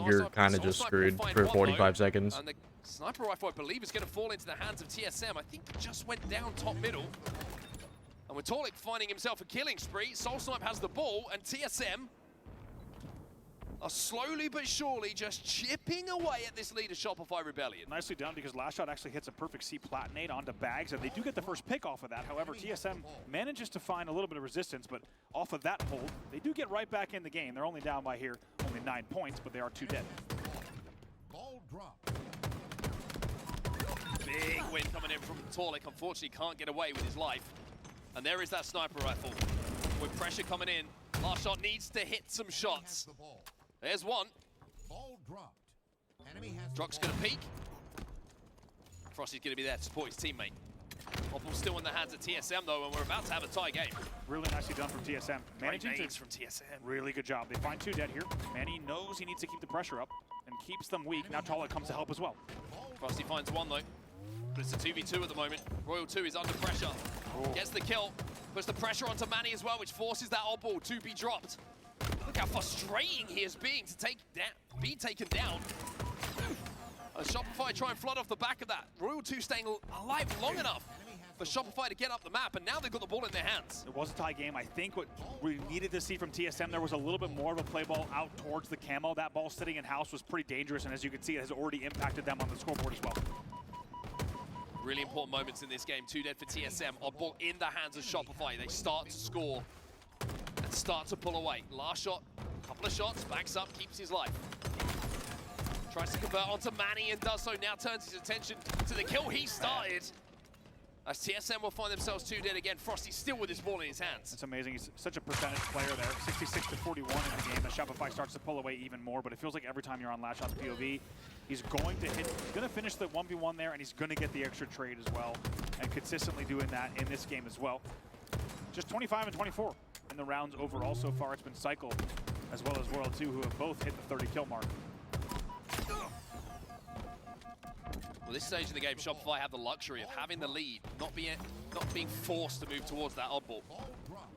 you're kind of just screwed for 45 seconds.
And the sniper rifle, I believe, is going to fall into the hands of TSM. I think it just went down top middle. And with Torlik finding himself a killing spree, Soulsnipe has the ball, and TSM are slowly but surely just chipping away at this lead of Shopify Rebellion.
Nicely done, because last shot actually hits a perfect C platinate onto Bags, and they do get the first pick off of that. However, TSM manages to find a little bit of resistance, but off of that hold, they do get right back in the game. They're only down by here, only 9 points, but they are 2 dead.
Ball drop.
Big win coming in from Torlik. Unfortunately, can't get away with his life. And there is that sniper rifle. With pressure coming in, last shot needs to hit some shots. There's one.
Ball dropped. Enemy has
Druck's going to peek. Frosty's going to be there to support his teammate. Ball's still in the hands of TSM though, and we're about to have a tie game.
Really nicely done from TSM. Managing to
from TSM.
really good job. They find 2 dead here. Manny knows he needs to keep the pressure up and keeps them weak. Now Torlik comes to help as well.
Frosty finds one though, but it's a 2v2 at the moment. Royal 2 is under pressure. Gets the kill, puts the pressure onto Manny as well, which forces that oddball to be dropped. Look how frustrating he is being to be taken down. As Shopify try and flood off the back of that. Royal 2 staying alive long enough for Shopify to get up the map, and now they've got the ball in their hands.
It was a tie game. I think what we needed to see from TSM, there was a little bit more of a play ball out towards the camo. That ball sitting in house was pretty dangerous, and as you can see, it has already impacted them on the scoreboard as well.
Really important moments in this game. 2 dead for TSM. Oddball in the hands of Shopify. They start to score and start to pull away. Last shot, couple of shots, backs up, keeps his life. Tries to convert onto Manny and does so. Now turns his attention to the kill he started. As TSM will find themselves 2 dead again. Frosty still with his ball in his hands.
It's amazing. He's such a percentage player there. 66-41 in the game as Shopify starts to pull away even more. But it feels like every time you're on Last Shot's POV, he's going to hit. He's going to finish the 1v1 there, and he's going to get the extra trade as well. And consistently doing that in this game as well. Just 25 and 24 in the rounds overall so far. It's been Cycle as well as Royal 2, who have both hit the 30 kill mark.
Well, this stage of the game, Shopify have the luxury of having the lead, not being forced to move towards that oddball.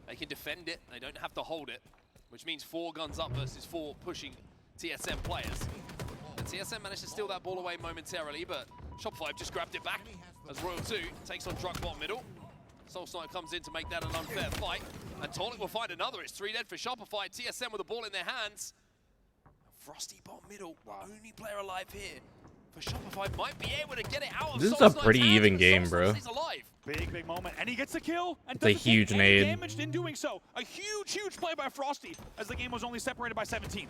They can defend it, they don't have to hold it, which means 4 guns up versus 4 pushing TSM players. And TSM managed to steal that ball away momentarily, but Shopify have just grabbed it back as Royal 2 takes on Druck bottom middle. Soulsnipe comes in to make that an unfair fight, and Torlik will find another. It's 3 dead for Shopify. TSM with the ball in their hands. Frosty bottom middle, only player alive here. For Shopify might be able to get it out of
This is a pretty
hands,
even
but
game, bro.
Soulsnipe's alive.
Big moment, and he gets the kill. And
It's a huge nade.
Damaged in doing so. A huge play by Frosty, as the game was only separated by 17.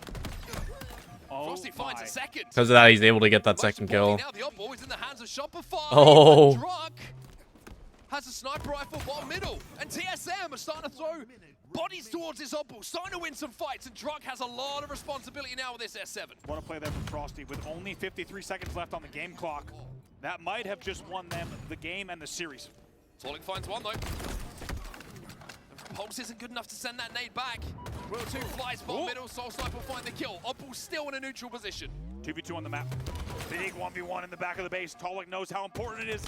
Oh
Frosty finds a second.
Because of that, he's able to get that
Most
second kill.
importantly, now the oddball is in the hands of Shopify.
Oh.
Druck has a sniper rifle bottom middle, and TSM are starting to throw bodies towards this oddball, starting to win some fights, and Druck has a lot of responsibility now with this S7.
What a play there from Frosty with only 53 seconds left on the game clock. That might have just won them the game and the series.
Torlik finds one though. Pulse isn't good enough to send that nade back. Royal 2 flies bottom middle, Soulsnipe will find the kill. Oddball still in a neutral position.
2v2 on the map. Big 1v1 in the back of the base. Torlik knows how important it is.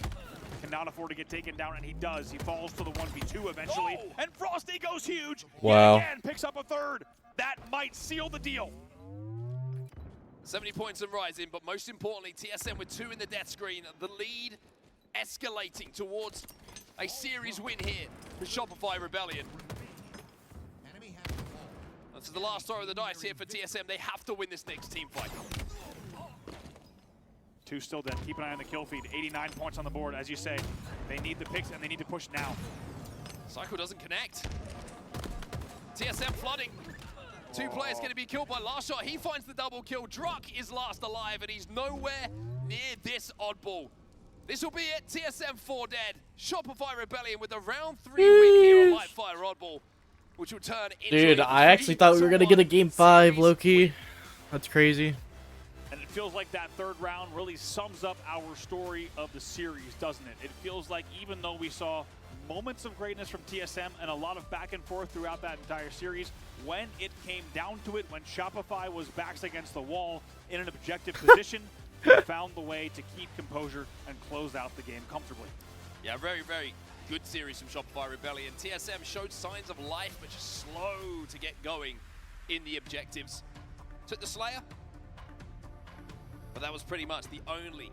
Cannot afford to get taken down, and he does. He falls to the 1v2 eventually, and Frosty goes huge.
Wow.
Yet again, picks up a 3rd. That might seal the deal.
70 points and rising, but most importantly, TSM with 2 in the death screen. The lead escalating towards a series win here for Shopify Rebellion. This is the last throw of the dice here for TSM. They have to win this next team fight.
Two still dead. Keep an eye on the kill feed. 89 points on the board, as you say. They need the picks and they need to push now.
Cycle doesn't connect. TSM flooding. Two players going to be killed by last shot. He finds the double kill. Druck is last alive, and he's nowhere near this oddball. This will be it. TSM 4 dead. Shopify Rebellion with a round 3 win here on Lightfire oddball, which will turn into
Dude, I actually thought we were gonna get a game 5, low-key. That's crazy.
And it feels like that third round really sums up our story of the series, doesn't it? It feels like even though we saw moments of greatness from TSM and a lot of back and forth throughout that entire series, when it came down to it, when Shopify was backs against the wall in an objective position, they found the way to keep composure and close out the game comfortably.
Yeah, very, very good series from Shopify Rebellion. TSM showed signs of life, but just slow to get going in the objectives. Took the Slayer, but that was pretty much the only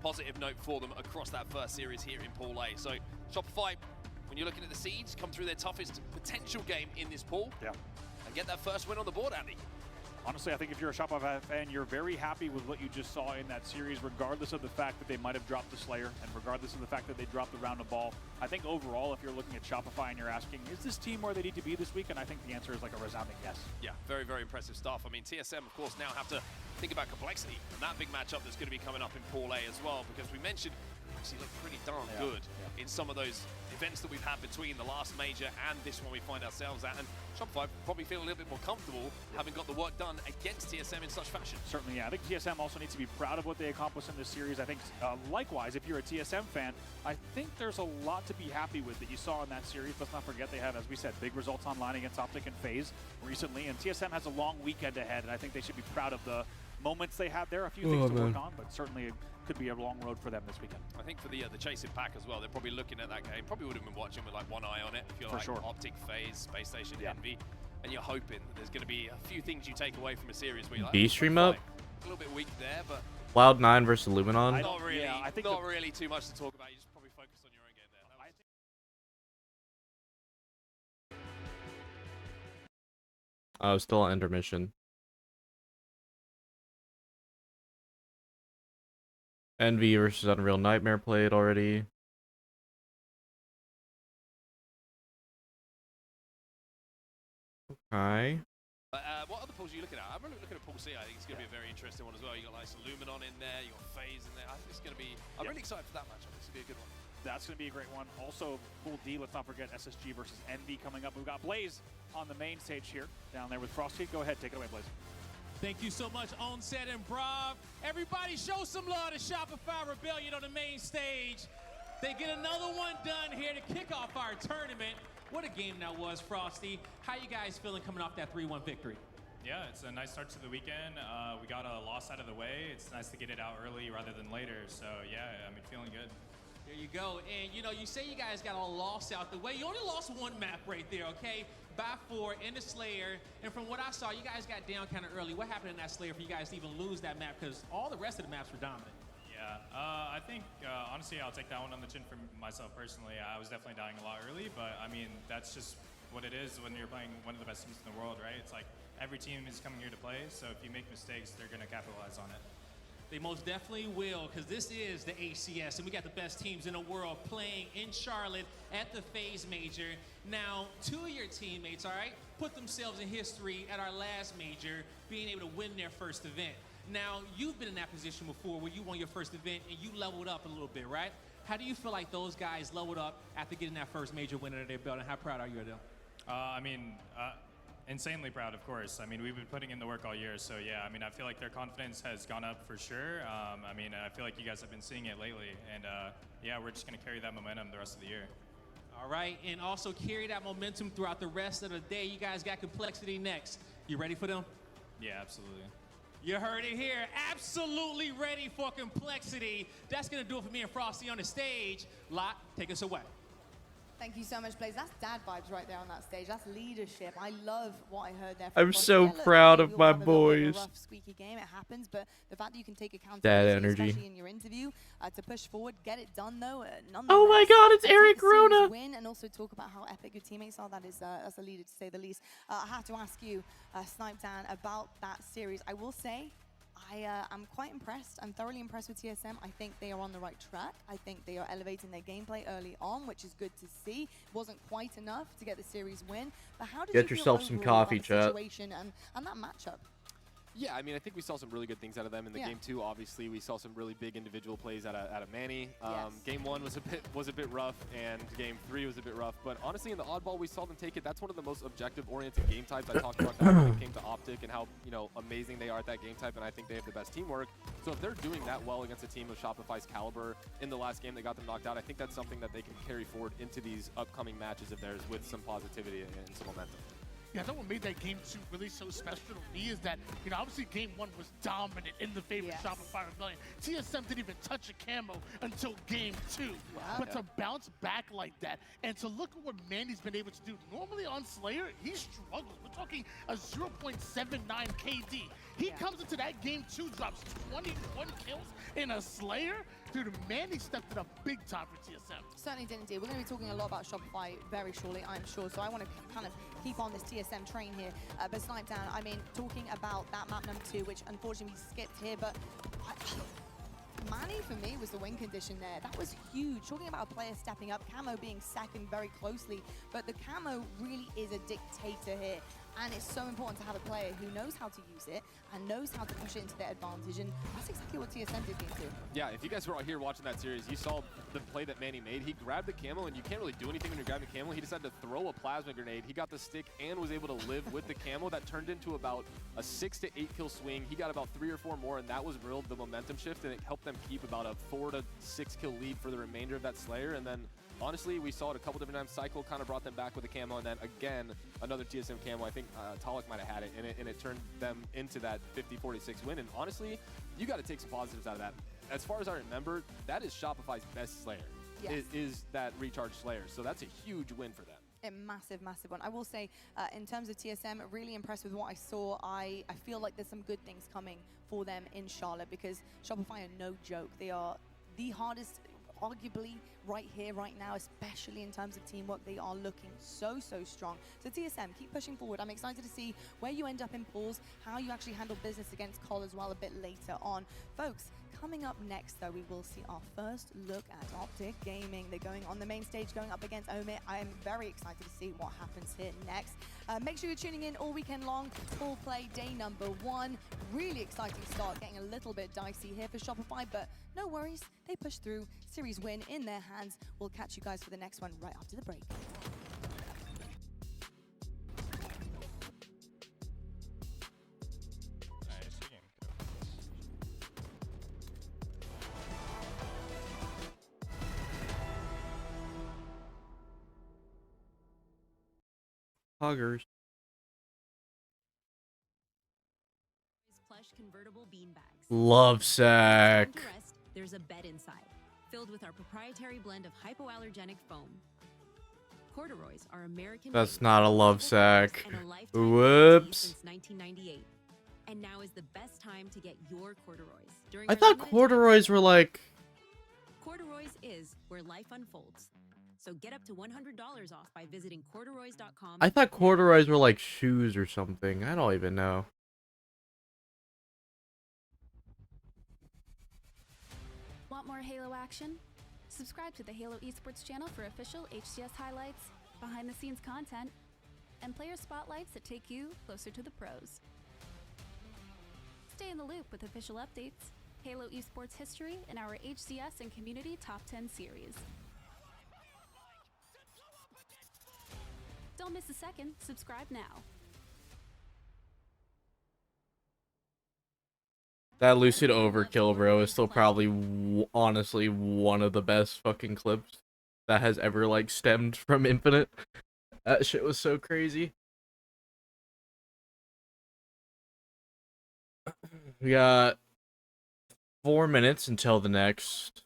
positive note for them across that first series here in Pool A. So Shopify, when you're looking at the seeds, come through their toughest potential game in this pool and get that first win on the board, Andy.
Honestly, I think if you're a Shopify fan, you're very happy with what you just saw in that series, regardless of the fact that they might have dropped the Slayer and regardless of the fact that they dropped the round of ball. I think overall, if you're looking at Shopify and you're asking, is this team where they need to be this week? And I think the answer is like a resounding yes.
Yeah, very, very impressive stuff. I mean, TSM, of course, now have to think about complexity and that big matchup that's going to be coming up in Pool A as well, because we mentioned actually looked pretty darn good in some of those events that we've had between the last major and this one we find ourselves at. And Shopify probably feel a little bit more comfortable having got the work done against TSM in such fashion.
Certainly, yeah. I think TSM also needs to be proud of what they accomplished in this series. I think, likewise, if you're a TSM fan, I think there's a lot to be happy with that you saw in that series. Let's not forget they had, as we said, big results online against Optic and FaZe recently, and TSM has a long weekend ahead, and I think they should be proud of the moments they had there. A few things to work on, but certainly it could be a long road for them this weekend.
I think for the chasing pack as well, they're probably looking at that game. Probably would have been watching with like one eye on it if you're like Optic, FaZe, Space Station, Envy, and you're hoping that there's going to be a few things you take away from a series where you're like,
B-stream up?
A little bit weak there, but
Cloud9 versus Luminon?
not really, I think not really too much to talk about. You just probably focus on your own game there.
Oh, still on intermission. Envy versus Unreal Nightmare played already. Okay.
What other pools are you looking at? I'm really looking at Pool C. I think it's going to be a very interesting one as well. You got like some Luminon in there, you got FaZe in there. I think it's going to be. I'm really excited for that matchup. It's going to be a good one.
That's going to be a great one. Also, Pool D, let's not forget SSG versus Envy coming up. We've got Blaze on the main stage here, down there with Frosty. Go ahead, take it away, Blaze.
Thank you so much, Onset and Brav. Everybody show some love to Shopify Rebellion on the main stage. They get another one done here to kick off our tournament. What a game that was, Frosty. How you guys feeling coming off that 3-1 victory?
Yeah, it's a nice start to the weekend. We got a loss out of the way. It's nice to get it out early rather than later. So yeah, I mean, feeling good.
There you go. And you know, you say you guys got a loss out the way. You only lost one map right there, okay? By 4 in the Slayer. And from what I saw, you guys got down kind of early. What happened in that Slayer for you guys to even lose that map? Because all the rest of the maps were dominant.
Yeah, I think, honestly, I'll take that one on the chin for myself personally. I was definitely dying a lot early, but I mean, that's just what it is when you're playing one of the best teams in the world, right? It's like every team is coming here to play, so if you make mistakes, they're going to capitalize on it.
They most definitely will, because this is the HCS, and we got the best teams in the world playing in Charlotte at the FaZe Major. Now, 2 of your teammates, all right, put themselves in history at our last major, being able to win their first event. Now, you've been in that position before where you won your first event and you leveled up a little bit, right? How do you feel like those guys leveled up after getting that first major win under their belt, and how proud are you of them?
I mean, insanely proud, of course. I mean, we've been putting in the work all year, so yeah, I mean, I feel like their confidence has gone up for sure. I mean, I feel like you guys have been seeing it lately, and yeah, we're just going to carry that momentum the rest of the year.
All right, and also carry that momentum throughout the rest of the day. You guys got Complexity next. You ready for them?
Yeah, absolutely.
You heard it here. Absolutely ready for Complexity. That's going to do it for me and Frosty on the stage. Lot, take us away.
Thank you so much, Blaze. That's dad vibes right there on that stage. That's leadership. I love what I heard there.
I'm so proud of my boys.
Rough, squeaky game. It happens, but the fact that you can take accountability,
Dad energy,
especially in your interview, to push forward, get it done though.
Oh my God, it's Eric Rona.
Win and also talk about how epic your teammates are. That is as a leader, to say the least. I have to ask you, Snipe Dan, about that series. I will say, I'm quite impressed. I'm thoroughly impressed with TSM. I think they are on the right track. I think they are elevating their gameplay early on, which is good to see. It wasn't quite enough to get the series win. But how did
Get
you feel
yourself some
overall
coffee,
about the
chat.
situation and that matchup?
Yeah, I mean, I think we saw some really good things out of them in the game too. Obviously, we saw some really big individual plays out of Manny. Game 1 was a bit rough, and Game 3 was a bit rough. But honestly, in the oddball, we saw them take it. That's one of the most objective-oriented game types. I talked about that when it came to Optic and how amazing they are at that game type, and I think they have the best teamwork. So if they're doing that well against a team of Shopify's caliber in the last game that got them knocked out, I think that's something that they can carry forward into these upcoming matches of theirs with some positivity and some momentum.
Yeah, I thought what made that game 2 really so special to me is that, obviously game 1 was dominant in the favor of Shopify Rebellion. TSM didn't even touch a camo until game 2. But to bounce back like that and to look at what Mandy's been able to do, normally on Slayer, he struggles. We're talking a 0.79 KD. He comes into that game 2, drops 21 kills in a Slayer. Dude, Mandy stepped it up big time for TSM.
Certainly did indeed. We're going to be talking a lot about Shopify very shortly, I'm sure. So I want to kind of keep on this TSM train here. But Snipe Down, I mean, talking about that map number 2, which unfortunately we skipped here, but Manny, for me, was the win condition there. That was huge. Talking about a player stepping up, Camo being second very closely, but the Camo really is a dictator here. And it's so important to have a player who knows how to use it and knows how to push it into their advantage. And that's exactly what TSM did game 2.
Yeah, if you guys were all here watching that series, you saw the play that Manny made. He grabbed the camo, and you can't really do anything when you're grabbing camo. He decided to throw a plasma grenade. He got the stick and was able to live with the camo. That turned into about a 6 to 8 kill swing. He got about 3 or 4 more, and that was real the momentum shift, and it helped them keep about a 4 to 6 kill lead for the remainder of that Slayer. And then honestly, we saw it a couple different times. Cycle kind of brought them back with a camo, and then again, another TSM camo. I think Talik might have had it, and it turned them into that 50-46 win. And honestly, you got to take some positives out of that. As far as I remember, that is Shopify's best Slayer, is that Recharge Slayer. So that's a huge win for them.
A massive, massive one. I will say, in terms of TSM, really impressed with what I saw. I feel like there's some good things coming for them in Charlotte because Shopify are no joke. They are the hardest, arguably, right here, right now, especially in terms of teamwork. They are looking so, so strong. So TSM, keep pushing forward. I'm excited to see where you end up in pools, how you actually handle business against Col as well a bit later on. Folks, coming up next, though, we will see our first look at Optic Gaming. They're going on the main stage, going up against Omid. I am very excited to see what happens here next. Make sure you're tuning in all weekend long. Full play day number 1. Really exciting start, getting a little bit dicey here for Shopify, but no worries. They push through. Series win in their hands. We'll catch you guys for the next one right after the break.
Huggers.
Plush convertible beanbags.
Love sack.
There's a bed inside, filled with our proprietary blend of hypoallergenic foam. Corduroys are American.
That's not a love sack.
Whoops. Since 1998. And now is the best time to get your corduroys.
I thought corduroys were like...
Corduroys is where life unfolds. So get up to $100 off by visiting corduroys.com.
I thought corduroys were like shoes or something. I don't even know.
Want more Halo action? Subscribe to the Halo Esports channel for official HCS highlights, behind-the-scenes content, and player spotlights that take you closer to the pros. Stay in the loop with official updates, Halo Esports history, and our HCS and Community Top 10 series. Don't miss a second. Subscribe now.
That Lucid Overkill, bro, is still probably, honestly, one of the best fucking clips that has ever, like, stemmed from Infinite. That shit was so crazy. We got 4 minutes until the next,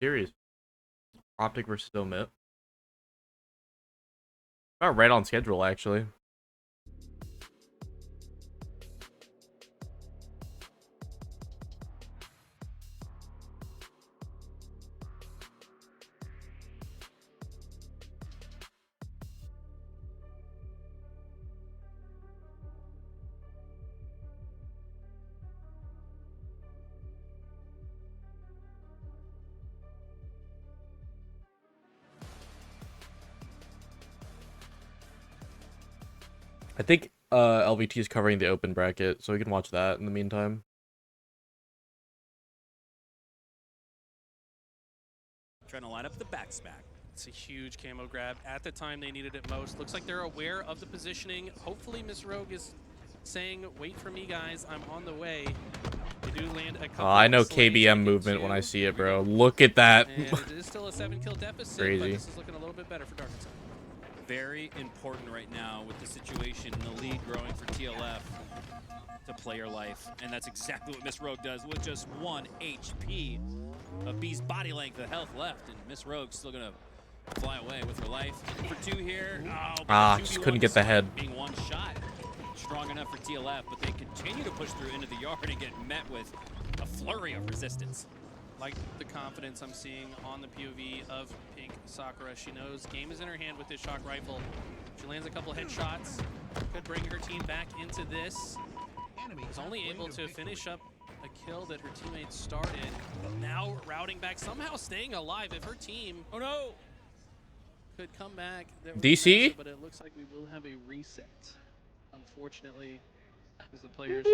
series. Optic versus Omid. About right on schedule, actually. I think LVT is covering the open bracket, so we can watch that in the meantime.
Trying to line up the back smack.
It's a huge camo grab at the time they needed it most. Looks like they're aware of the positioning. Hopefully Miss Rogue is saying, wait for me, guys. I'm on the way. They do land a couple
I know
slays
KBM
into
movement when I see it, bro. Look at that.
And it is still a 7-kill deficit,
Crazy.
but this is looking a little bit better for Dark Side.
Very important right now with the situation, the lead growing for TLF to player life. And that's exactly what Miss Rogue does with just 1 HP of B's body length of health left. And Miss Rogue's still going to fly away with her life. For 2 here. Oh,
Just couldn't get the head.
Being one shot. Strong enough for TLF, but they continue to push through into the yard and get met with a flurry of resistance.
Like the confidence I'm seeing on the POV of Pink Sakura. She knows game is in her hand with this shock rifle. She lands a couple headshots. Could bring her team back into this. Was only able to finish up a kill that her teammates started. Now routing back, somehow staying alive. If her team, oh no, could come back.
DC?
Massive, but it looks like we will have a reset. Unfortunately, because the players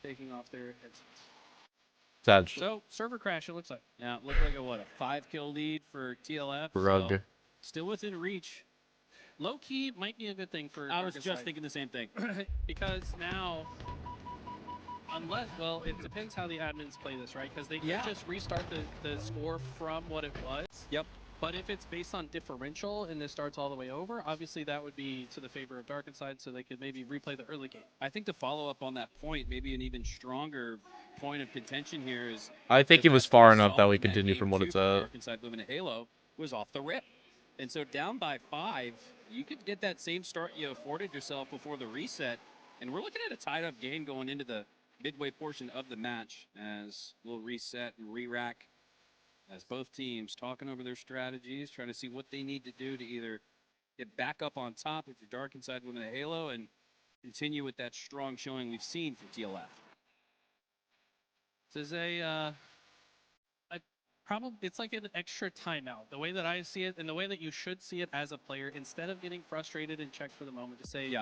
taking off their headsets.
Sad.
So, server crash, it looks like.
Yeah, it looked like a 5-kill lead for TLF.
Rug.
So still within reach.
Low key might be a good thing for
I was
Dark
just
Side.
thinking the same thing.
Because now, unless, well, it depends how the admins play this, right? Because they can just restart the score from what it was.
Yep.
But if it's based on differential and this starts all the way over, obviously that would be to the favor of Dark Side, so they could maybe replay the early game.
I think to follow up on that point, maybe an even stronger point of contention here is
I think it was far enough that we continue from what it's at.
Dark Side moving to Halo was off the rip. And so down by 5, you could get that same start you afforded yourself before the reset. And we're looking at a tied up game going into the midway portion of the match as we'll reset and re-rack as both teams talking over their strategies, trying to see what they need to do to either get back up on top if you're Dark Side winning the Halo and continue with that strong showing we've seen from TLF.
This is it's like an extra timeout. The way that I see it, and the way that you should see it as a player, instead of getting frustrated and check for the moment, to say,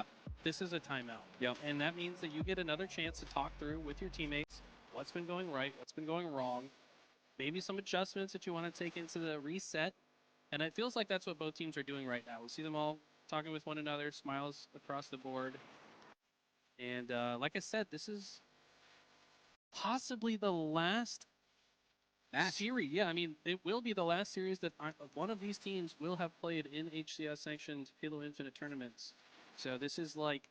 this is a timeout.
Yep.
And that means that you get another chance to talk through with your teammates what's been going right, what's been going wrong, maybe some adjustments that you want to take into the reset. And it feels like that's what both teams are doing right now. We see them all talking with one another, smiles across the board. And like I said, this is possibly the last series. Yeah, I mean, it will be the last series that one of these teams will have played in HCS sanctioned Halo Infinite tournaments. So this is like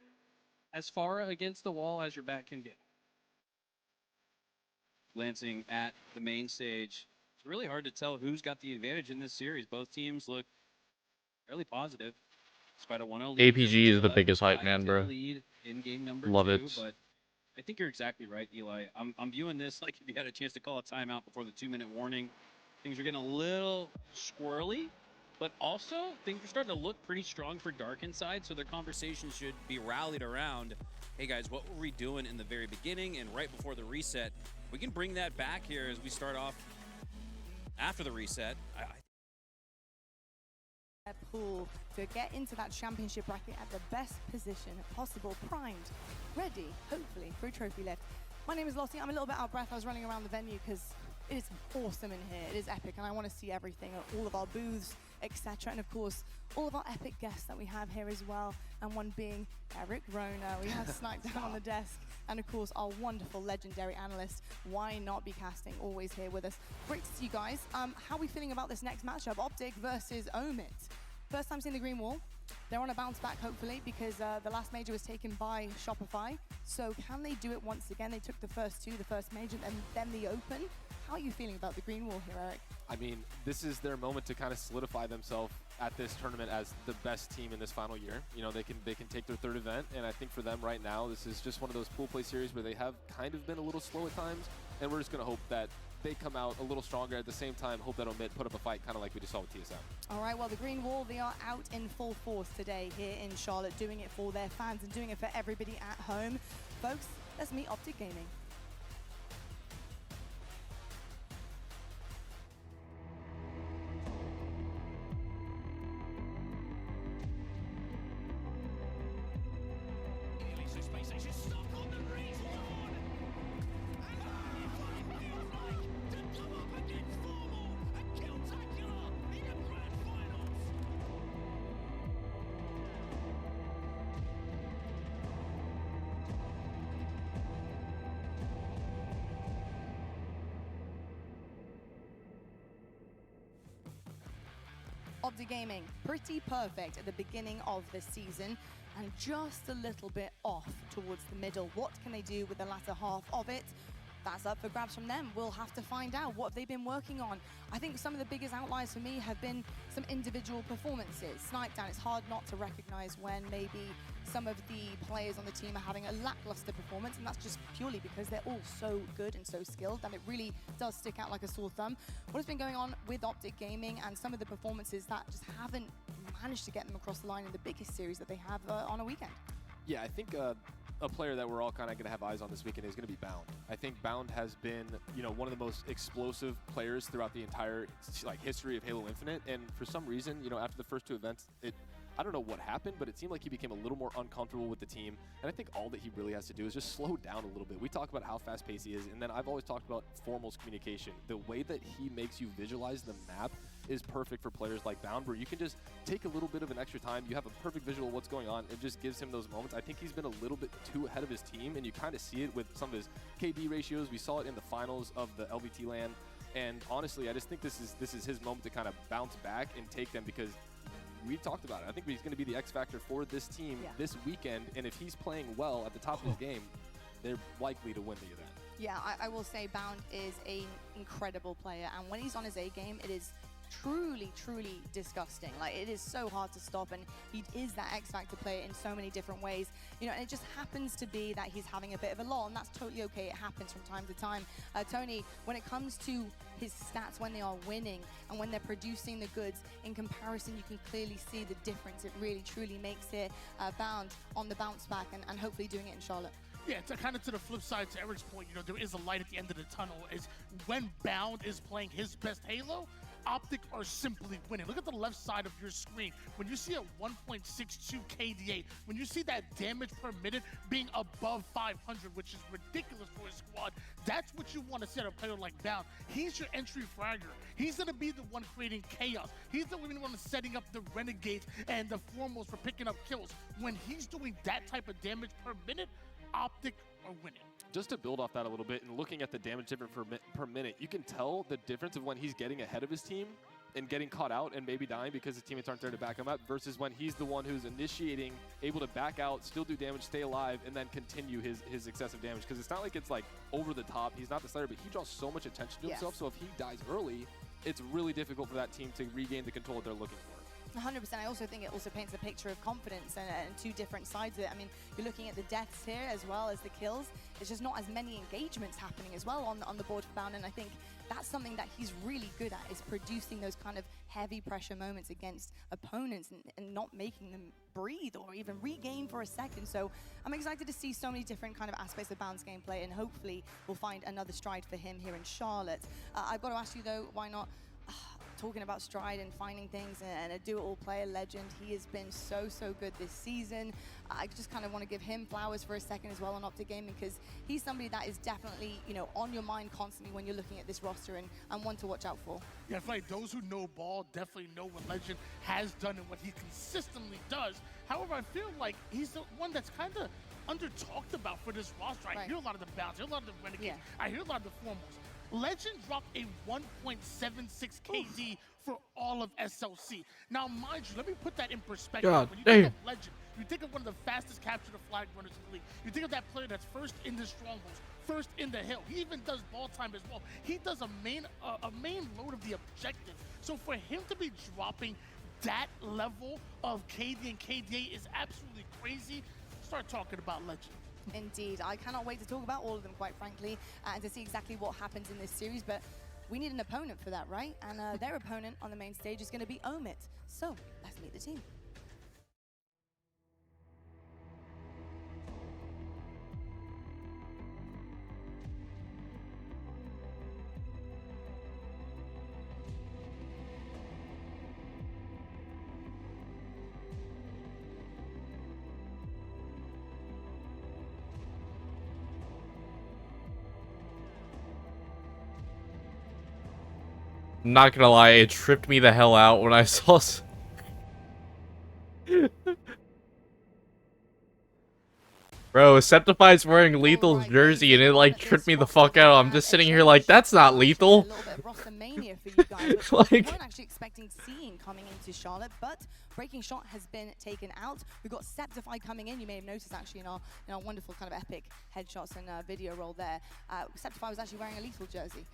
as far against the wall as your back can get.
Glancing at the main stage, it's really hard to tell who's got the advantage in this series. Both teams look fairly positive. Despite a 1-0 lead.
APG is the biggest hype man, bro.
Lead in game number
Love
2,
it.
but I think you're exactly right, Eli. I'm viewing this like if you had a chance to call a timeout before the 2-minute warning. Things are getting a little squirrely, but also things are starting to look pretty strong for Dark Side, so their conversation should be rallied around, hey guys, what were we doing in the very beginning and right before the reset? We can bring that back here as we start off after the reset.
Pool to get into that championship bracket at the best position possible, primed, ready, hopefully, for a trophy lift. My name is Lottie. I'm a little bit out of breath. I was running around the venue because it is awesome in here. It is epic, and I want to see everything, all of our booths, etc. And of course, all of our epic guests that we have here as well, and one being Eric Rona. We have Sniped down on the desk, and of course, our wonderful, legendary analyst, Why Not Be Casting, always here with us. Great to see you guys. How are we feeling about this next matchup? Optic versus Omid. First time seeing the green wall. They're on a bounce back, hopefully, because the last major was taken by Shopify. So can they do it once again? They took the first 2, the first major, and then the open. How are you feeling about the green wall here, Eric?
I mean, this is their moment to kind of solidify themselves at this tournament as the best team in this final year. You know, they can take their 3rd event, and I think for them right now, this is just one of those pool play series where they have kind of been a little slow at times, and we're just going to hope that they come out a little stronger. At the same time, hope that Omid put up a fight kind of like we just saw with TSM.
All right, well, the green wall, they are out in full force today here in Charlotte, doing it for their fans and doing it for everybody at home. Folks, let's meet Optic Gaming.
So Space Station stuck on the respawn. And find feels like to come up against Formal and Killtacular in the grand finals.
Optic Gaming, pretty perfect at the beginning of the season and just a little bit off towards the middle. What can they do with the latter half of it? That's up for grabs from them. We'll have to find out what they've been working on. I think some of the biggest outliers for me have been some individual performances. Snipedown, it's hard not to recognize when maybe some of the players on the team are having a lackluster performance, and that's just purely because they're all so good and so skilled that it really does stick out like a sore thumb. What has been going on with Optic Gaming and some of the performances that just haven't managed to get them across the line in the biggest series that they have on a weekend?
Yeah, I think a player that we're all kind of going to have eyes on this weekend is going to be Bound. I think Bound has been, one of the most explosive players throughout the entire history of Halo Infinite, and for some reason, after the first two events, I don't know what happened, but it seemed like he became a little more uncomfortable with the team, and I think all that he really has to do is just slow down a little bit. We talk about how fast-paced he is, and then I've always talked about Formal's communication. The way that he makes you visualize the map is perfect for players like Bound, where you can just take a little bit of an extra time. You have a perfect visual of what's going on. It just gives him those moments. I think he's been a little bit too ahead of his team, and you kind of see it with some of his KD ratios. We saw it in the finals of the LVT LAN, and honestly, I just think this is his moment to kind of bounce back and take them, because we talked about it. I think he's going to be the X factor for this team this weekend, and if he's playing well at the top of his game, they're likely to win the event.
Yeah, I will say Bound is an incredible player, and when he's on his A game, it is truly, truly disgusting. Like, it is so hard to stop, and he is that X Factor player in so many different ways. And it just happens to be that he's having a bit of a lull, and that's totally okay. It happens from time to time. Tony, when it comes to his stats when they are winning and when they're producing the goods, in comparison, you can clearly see the difference. It really, truly makes it Bound on the bounce back and hopefully doing it in Charlotte.
Yeah, to kind of to the flip side to Eric's point, there is a light at the end of the tunnel. Is when Bound is playing his best Halo, Optic are simply winning. Look at the left side of your screen. When you see a 1.62 KDA, when you see that damage per minute being above 500, which is ridiculous for his squad, that's what you want to see out of a player like Bound. He's your entry fragger. He's going to be the one creating chaos. He's the one setting up the Renegades and the Formals for picking up kills. When he's doing that type of damage per minute, Optic are winning.
Just to build off that a little bit and looking at the damage difference per minute, you can tell the difference of when he's getting ahead of his team and getting caught out and maybe dying because his teammates aren't there to back him up, versus when he's the one who's initiating, able to back out, still do damage, stay alive, and then continue his excessive damage. Because it's not like it's like over the top. He's not the Slayer, but he draws so much attention to himself. So if he dies early, it's really difficult for that team to regain the control that they're looking for.
100%. I also think it also paints a picture of confidence and two different sides of it. I mean, you're looking at the deaths here as well as the kills. It's just not as many engagements happening as well on the board for Bound, and I think that's something that he's really good at, is producing those kind of heavy pressure moments against opponents and not making them breathe or even regain for a second. So I'm excited to see so many different kind of aspects of Bound's gameplay, and hopefully we'll find another stride for him here in Charlotte. I've got to ask you though, why not? Talking about stride and finding things and a do-it-all player legend, he has been so good this season. I just kind of want to give him flowers for a second as well on Optic Gaming, because he's somebody that is definitely on your mind constantly when you're looking at this roster, and one to watch out for.
Yeah, I feel like those who know ball definitely know what Legend has done and what he consistently does. However, I feel like he's the one that's kind of under-talked about for this roster. I hear a lot of the Bounds, I hear a lot of the Renegades, I hear a lot of the Formals. Legend dropped a 1.76 KD for all of SLC. Now, mind you, let me put that in perspective. When you think of Legend, you think of one of the fastest capture the flag runners in the league. You think of that player that's first in the strongholds, first in the hill. He even does ball time as well. He does a main load of the objective. So for him to be dropping that level of KD and KDA is absolutely crazy. Start talking about Legend.
Indeed. I cannot wait to talk about all of them, quite frankly, and to see exactly what happens in this series. But we need an opponent for that, right? And their opponent on the main stage is going to be Omid. So let's meet the team.
Not gonna lie, it tripped me the hell out when I saw. Bro, Septify's wearing Lethal's jersey and it like tripped me the fuck out. I'm just sitting here like, that's not Lethal.
We weren't actually expecting seeing coming into Charlotte, but Breaking Shot has been taken out. We've got Septify coming in. You may have noticed actually in our wonderful kind of epic headshots and video roll there. Septify was actually wearing a Lethal jersey,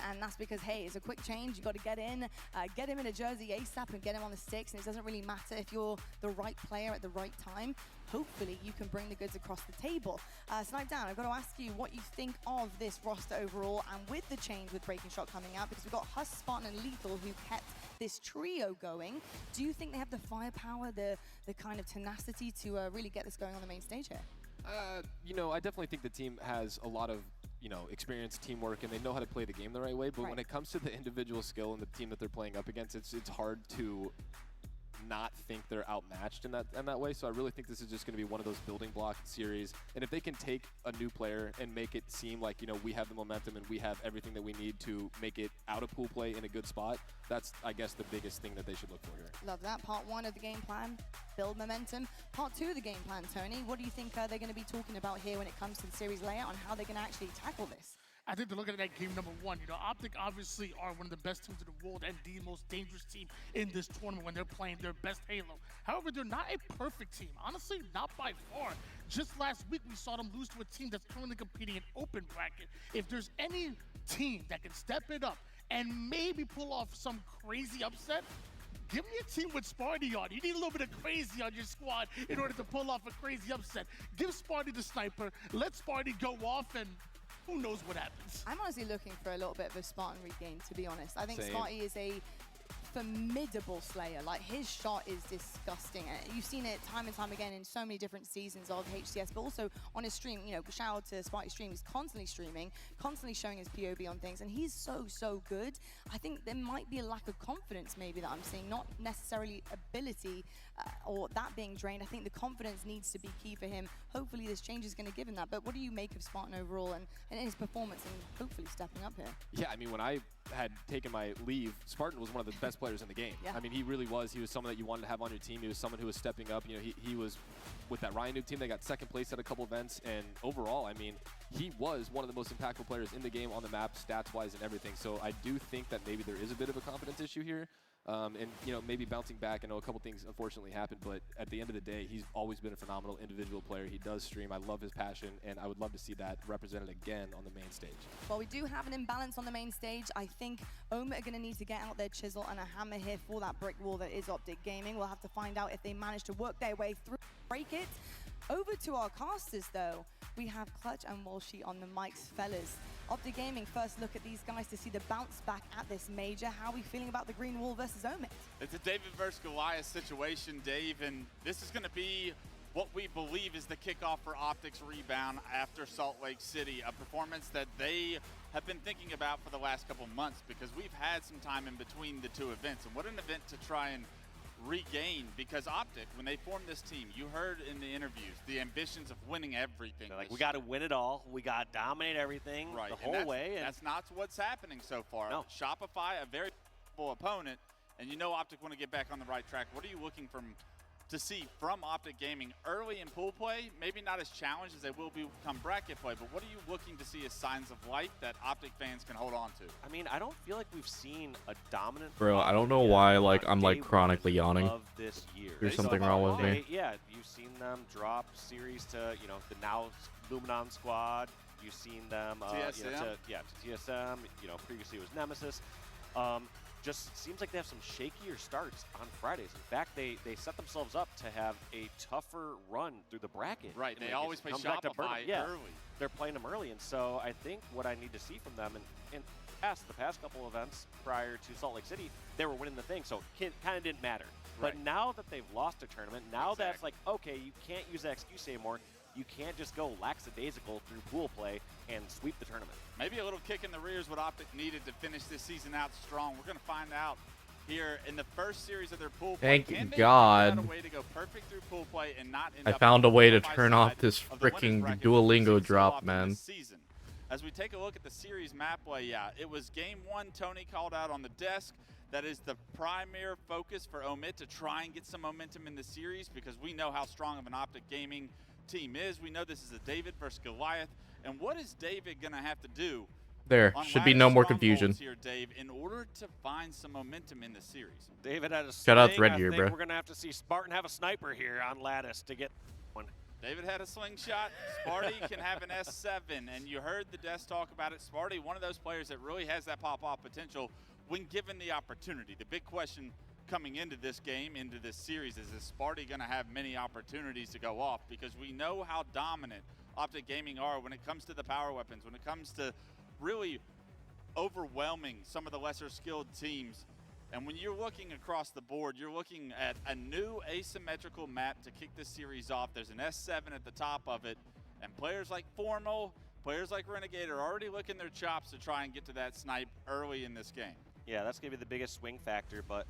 and that's because hey, it's a quick change. You got to get in, get him in a jersey ASAP, and get him on the sticks. And it doesn't really matter if you're the right player at the right time. Hopefully you can bring the goods across the table. Snipe Down, I've got to ask you what you think of this roster overall, and with the change with Breaking Shot coming out, because we've got Huss, Spartan, and Lethal who kept this trio going. Do you think they have the firepower, the kind of tenacity to really get this going on the main stage here?
You know, I definitely think the team has a lot of experience, teamwork, and they know how to play the game the right way. But when it comes to the individual skill and the team that they're playing up against, it's hard to not think they're outmatched in that way. So I really think this is just going to be one of those building block series. And if they can take a new player and make it seem like, we have the momentum and we have everything that we need to make it out of pool play in a good spot, that's, I guess, the biggest thing that they should look for here.
Love that. Part 1 of the game plan, build momentum. Part 2 of the game plan, Tony, what do you think they're going to be talking about here when it comes to the series layout and how they're going to actually tackle this?
I think they're looking at that game number 1. Optic obviously are one of the best teams in the world and the most dangerous team in this tournament when they're playing their best Halo. However, they're not a perfect team. Honestly, not by far. Just last week, we saw them lose to a team that's currently competing in open bracket. If there's any team that can step it up and maybe pull off some crazy upset, give me a team with Sparty on. You need a little bit of crazy on your squad in order to pull off a crazy upset. Give Sparty the sniper. Let Sparty go off, and who knows what happens.
I'm honestly looking for a little bit of a Spartan regain, to be honest. I think
Same.
Sparty is a formidable slayer. Like, his shot is disgusting. You've seen it time and time again in so many different seasons of HCS, but also on his stream. Shout out to Sparty's stream. He's constantly streaming, constantly showing his POV on things, and he's so good. I think there might be a lack of confidence maybe that I'm seeing, not necessarily ability or that being drained. I think the confidence needs to be key for him. Hopefully this change is going to give him that. But what do you make of Spartan overall and his performance and hopefully stepping up here?
Yeah, I mean, when I had taken my leave, Spartan was one of the best players in the game.
Yeah.
I mean, he really was. He was someone that you wanted to have on your team. He was someone who was stepping up. He was with that Ryan Nuke team. They got second place at a couple events, and overall, I mean, he was one of the most impactful players in the game on the map, stats-wise and everything. So I do think that maybe there is a bit of a confidence issue here. And maybe bouncing back. I know a couple things unfortunately happened, but at the end of the day, he's always been a phenomenal individual player. He does stream. I love his passion, and I would love to see that represented again on the main stage.
Well, we do have an imbalance on the main stage. I think Omet are going to need to get out their chisel and a hammer here for that brick wall that is Optic Gaming. We'll have to find out if they manage to work their way through, break it. Over to our casters, though. We have Clutch and Walshy on the mics, fellas. Optic Gaming, first look at these guys to see the bounce back at this major. How are we feeling about the green wall versus Omet?
It's a David versus Goliath situation, Dave, and this is going to be what we believe is the kickoff for Optic's rebound after Salt Lake City, a performance that they have been thinking about for the last couple months because we've had some time in between the two events. And what an event to try and regain, because Optic, when they formed this team, you heard in the interviews the ambitions of winning everything.
They're like, we got to win it all. We got to dominate everything the whole way.
And that's not what's happening so far.
No.
Shopify, a very opponent, and Optic want to get back on the right track. What are you looking to see from Optic Gaming early in pool play? Maybe not as challenged as they will become bracket play, but what are you looking to see as signs of life that Optic fans can hold on to?
I mean, I don't feel like we've seen a dominant.
Bro, I don't know why I'm chronically yawning.
Of this year.
There's something wrong with me.
Yeah, you've seen them drop series to the now Luminon squad. You've seen them
TSM.
To TSM. Previously it was Nemesis. Just seems like they have some shakier starts on Fridays. In fact, they set themselves up to have a tougher run through the bracket.
Right, they always play Shopify early.
They're playing them early, and so I think what I need to see from them, and the past couple events prior to Salt Lake City, they were winning the thing, so it kind of didn't matter.
Right.
But now that they've lost a tournament, now that's like, okay, you can't use that excuse anymore. You can't just go lackadaisical through pool play and sweep the tournament.
Maybe a little kick in the rear is what Optic needed to finish this season out strong. We're going to find out here in the first series of their pool play.
Thank God.
A way to go perfect through pool play and not end
I
up
found a way to
side
turn off this
of the winners
freaking
bracket
Duolingo
so
drop,
often
man.
this season. as we take a look at the series map layout, it was game 1 Tony called out on the desk. That is the primary focus for Omit to try and get some momentum in the series because we know how strong of an Optic Gaming team is. We know this is a David versus Goliath. And what is David going to have to do?
There should be no more confusion
here, Dave, in order to find some momentum in the series.
David had a
Shout out
sling.
Red
I
here,
think
bro.
We're going to have to see Spartan have a sniper here on Lattice to get one.
David had a slingshot. Sparty can have an S7, and you heard the desk talk about it. Sparty, one of those players that really has that pop-off potential when given the opportunity. The big question coming into this game, into this series, is Sparty going to have many opportunities to go off? Because we know how dominant Optic Gaming are when it comes to the power weapons, when it comes to really overwhelming some of the lesser skilled teams. And when you're looking across the board, you're looking at a new asymmetrical map to kick this series off. There's an S7 at the top of it, and players like Formal, players like Renegade are already licking their chops to try and get to that snipe early in this game.
Yeah, that's going to be the biggest swing factor, but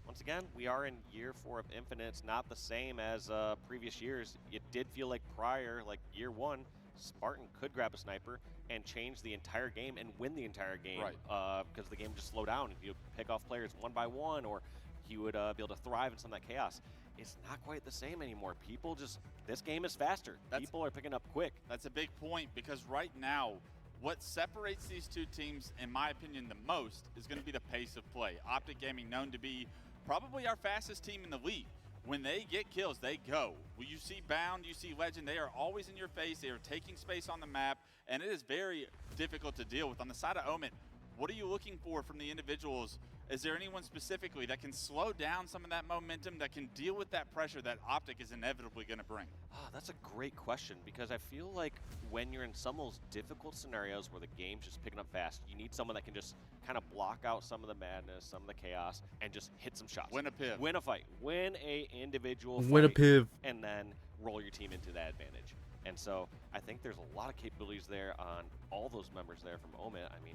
once again, we are in year 4 of Infinite. It's not the same as previous years. It did feel like prior, like year 1, Spartan could grab a sniper and change the entire game and win the entire game,
right?
Because the game just slowed down. You pick off players one by one, or he would be able to thrive in some of that chaos. It's not quite the same anymore. People just, this game is faster. People are picking up quick.
That's a big point because right now, what separates these two teams, in my opinion, the most is going to be the pace of play. Optic Gaming known to be probably our fastest team in the league. When they get kills, they go. When you see Bound, you see Legend, they are always in your face. They are taking space on the map, and it is very difficult to deal with. On the side of Omit, what are you looking for from the individuals? Is there anyone specifically that can slow down some of that momentum, that can deal with that pressure that Optic is inevitably going to bring?
That's a great question, because I feel like when you're in some of those difficult scenarios where the game's just picking up fast, you need someone that can just kind of block out some of the madness, some of the chaos, and just hit some shots.
Win a piv.
Win a fight. Win a individual
Win a
fight,
piv.
and then roll your team into that advantage. And so I think there's a lot of capabilities there on all those members there from Omit. I mean,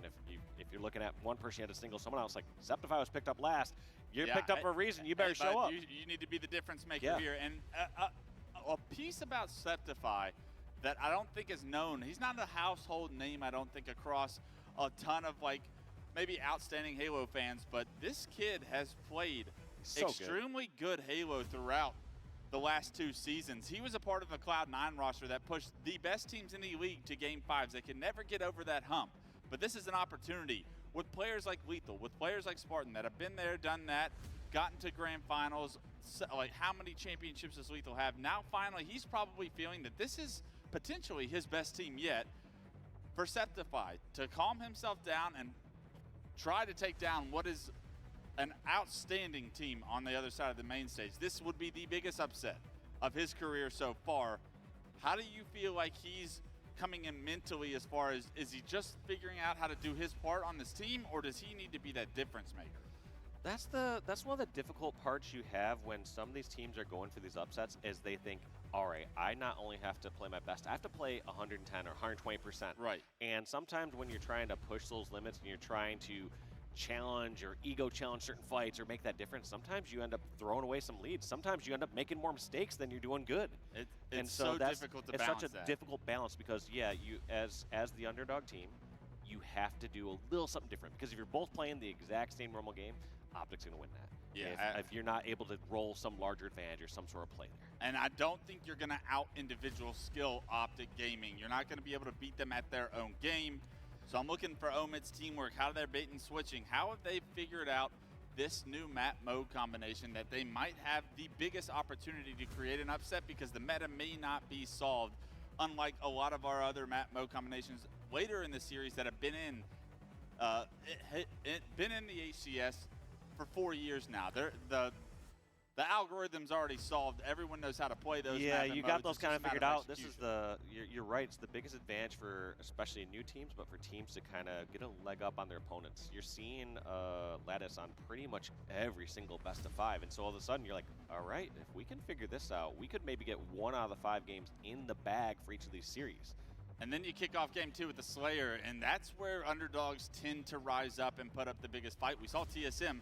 if you're looking at one person, you had to single someone else, like Septify was picked up last. You're picked up for a reason. You better show up.
You need to be the difference maker here. And a piece about Septify that I don't think is known. He's not a household name, I don't think, across a ton of like maybe outstanding Halo fans. But this kid has played extremely good Halo throughout the last 2 seasons. He was a part of the Cloud9 roster that pushed the best teams in the league to Game 5s. They could never get over that hump. But this is an opportunity with players like Lethal, with players like Spartan that have been there, done that, gotten to grand finals. Like, how many championships does Lethal have? Now, finally, he's probably feeling that this is potentially his best team yet. For Septify to calm himself down and try to take down what is an outstanding team on the other side of the main stage. This would be the biggest upset of his career so far. How do you feel like he's coming in mentally, as far as, is he just figuring out how to do his part on this team, or does he need to be that difference maker?
That's one of the difficult parts you have when some of these teams are going for these upsets, is they think, all right, I not only have to play my best, I have to play 110 or 120%.
Right.
And sometimes when you're trying to push those limits and you're trying to challenge or ego challenge certain fights or make that difference, sometimes you end up throwing away some leads. Sometimes you end up making more mistakes than you're doing good.
It's so difficult to balance
It's such a difficult balance because, yeah, you as the underdog team, you have to do a little something different, because if you're both playing the exact same normal game, Optic's going to win that.
Yeah,
if you're not able to roll some larger advantage or some sort of play there.
And I don't think you're going to out individual skill Optic Gaming. You're not going to be able to beat them at their own game. So I'm looking for Omit's teamwork. How they're bait and switching. How have they figured out this new map mode combination that they might have the biggest opportunity to create an upset, because the meta may not be solved, unlike a lot of our other map mode combinations later in the series that have been in the HCS for 4 years now. The algorithm's already solved. Everyone knows how to play those.
Yeah,
map
you
modes.
got those
It's
kind of
just a
figured
matter
out. This is
execution.
you're right. It's the biggest advantage for especially new teams, but for teams to kind of get a leg up on their opponents. You're seeing Lattice on pretty much every single best of 5, and so all of a sudden you're like, all right, if we can figure this out, we could maybe get 1 out of the 5 games in the bag for each of these series.
And then you kick off game 2 with the Slayer, and that's where underdogs tend to rise up and put up the biggest fight. We saw TSM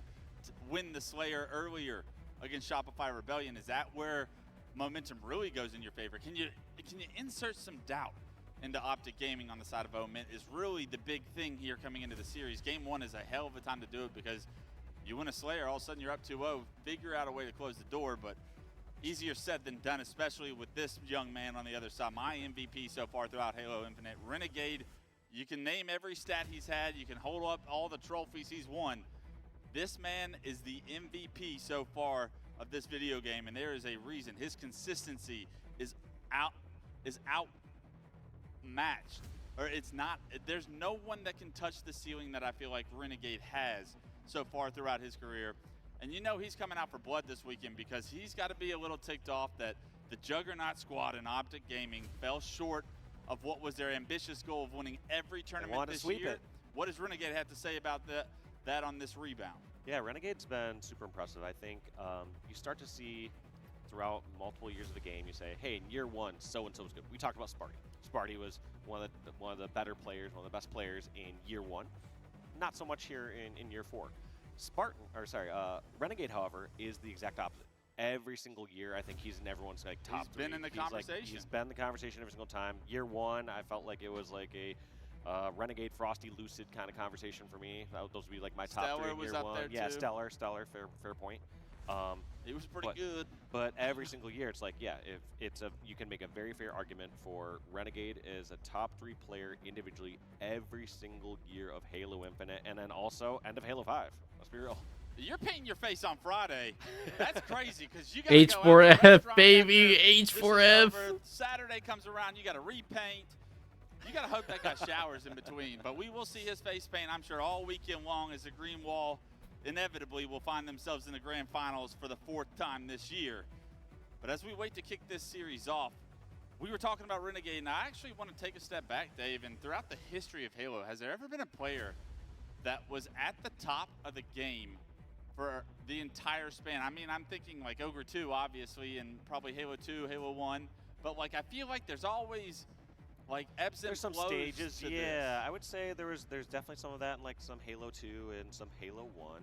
win the Slayer earlier against Shopify Rebellion. Is that where momentum really goes in your favor? Can you insert some doubt into Optic Gaming on the side of Omit is really the big thing here coming into the series. Game 1 is a hell of a time to do it because you win a Slayer, all of a sudden you're up 2-0. Figure out a way to close the door, but easier said than done, especially with this young man on the other side. My MVP so far throughout Halo Infinite. Renegade, you can name every stat he's had. You can hold up all the trophies he's won. This man is the MVP so far of this video game, and there is a reason. His consistency is outmatched. Or it's not, there's no one that can touch the ceiling that I feel like Renegade has so far throughout his career. And you know he's coming out for blood this weekend because he's got to be a little ticked off that the Juggernaut squad in Optic Gaming fell short of what was their ambitious goal of winning every tournament this year. What does Renegade have to say about that on this rebound?
Yeah, Renegade's been super impressive. I think you start to see throughout multiple years of the game, you say, hey, in year 1, so-and-so was good. We talked about Sparty. Sparty was one of the better players, one of the best players in year 1. Not so much here in year 4. Renegade, however, is the exact opposite. Every single year, I think he's in everyone's like top 3.
He's been in the conversation.
He's been in the conversation every single time. Year 1, I felt like it was like a Renegade, Frosty, Lucid kind of conversation for me. Those would be like my top 3 in year 1. Yeah, Stellar, fair point.
It was pretty good.
But every single year, it's like, yeah, if it's you can make a very fair argument for Renegade is a top 3 player individually every single year of Halo Infinite, and then also end of Halo 5. Let's be real.
You're painting your face on Friday. That's crazy because you got
H4F, baby, H4F.
Saturday comes around, you got to repaint. You got to hope that guy showers in between. But we will see his face paint, I'm sure, all weekend long as the Green Wall inevitably will find themselves in the grand finals for the 4th time this year. But as we wait to kick this series off, we were talking about Renegade, and I actually want to take a step back, Dave. And throughout the history of Halo, has there ever been a player that was at the top of the game for the entire span? I mean, I'm thinking like Ogre 2, obviously, and probably Halo 2, Halo 1. But like, I feel like there's always like ebbs and flows.
There's some stages,
to
yeah.
this.
I would say there's definitely some of that in like some Halo 2 and some Halo 1.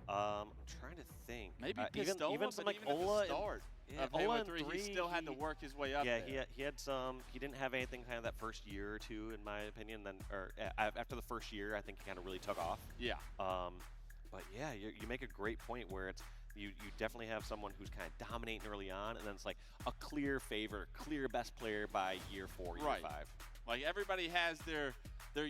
I'm trying to think.
Maybe Pistola,
even some like
even
Ola
at the start of
Ola
Halo
and
3, he still had to work his way up.
Yeah,
there.
he had some. He didn't have anything kind of that first year or 2, in my opinion. Then, or after the first year, I think he kind of really took off.
Yeah.
But yeah, you make a great point where it's you definitely have someone who's kind of dominating early on, and then it's like a clear favorite, clear best player by year 4, year 5.
Like everybody has their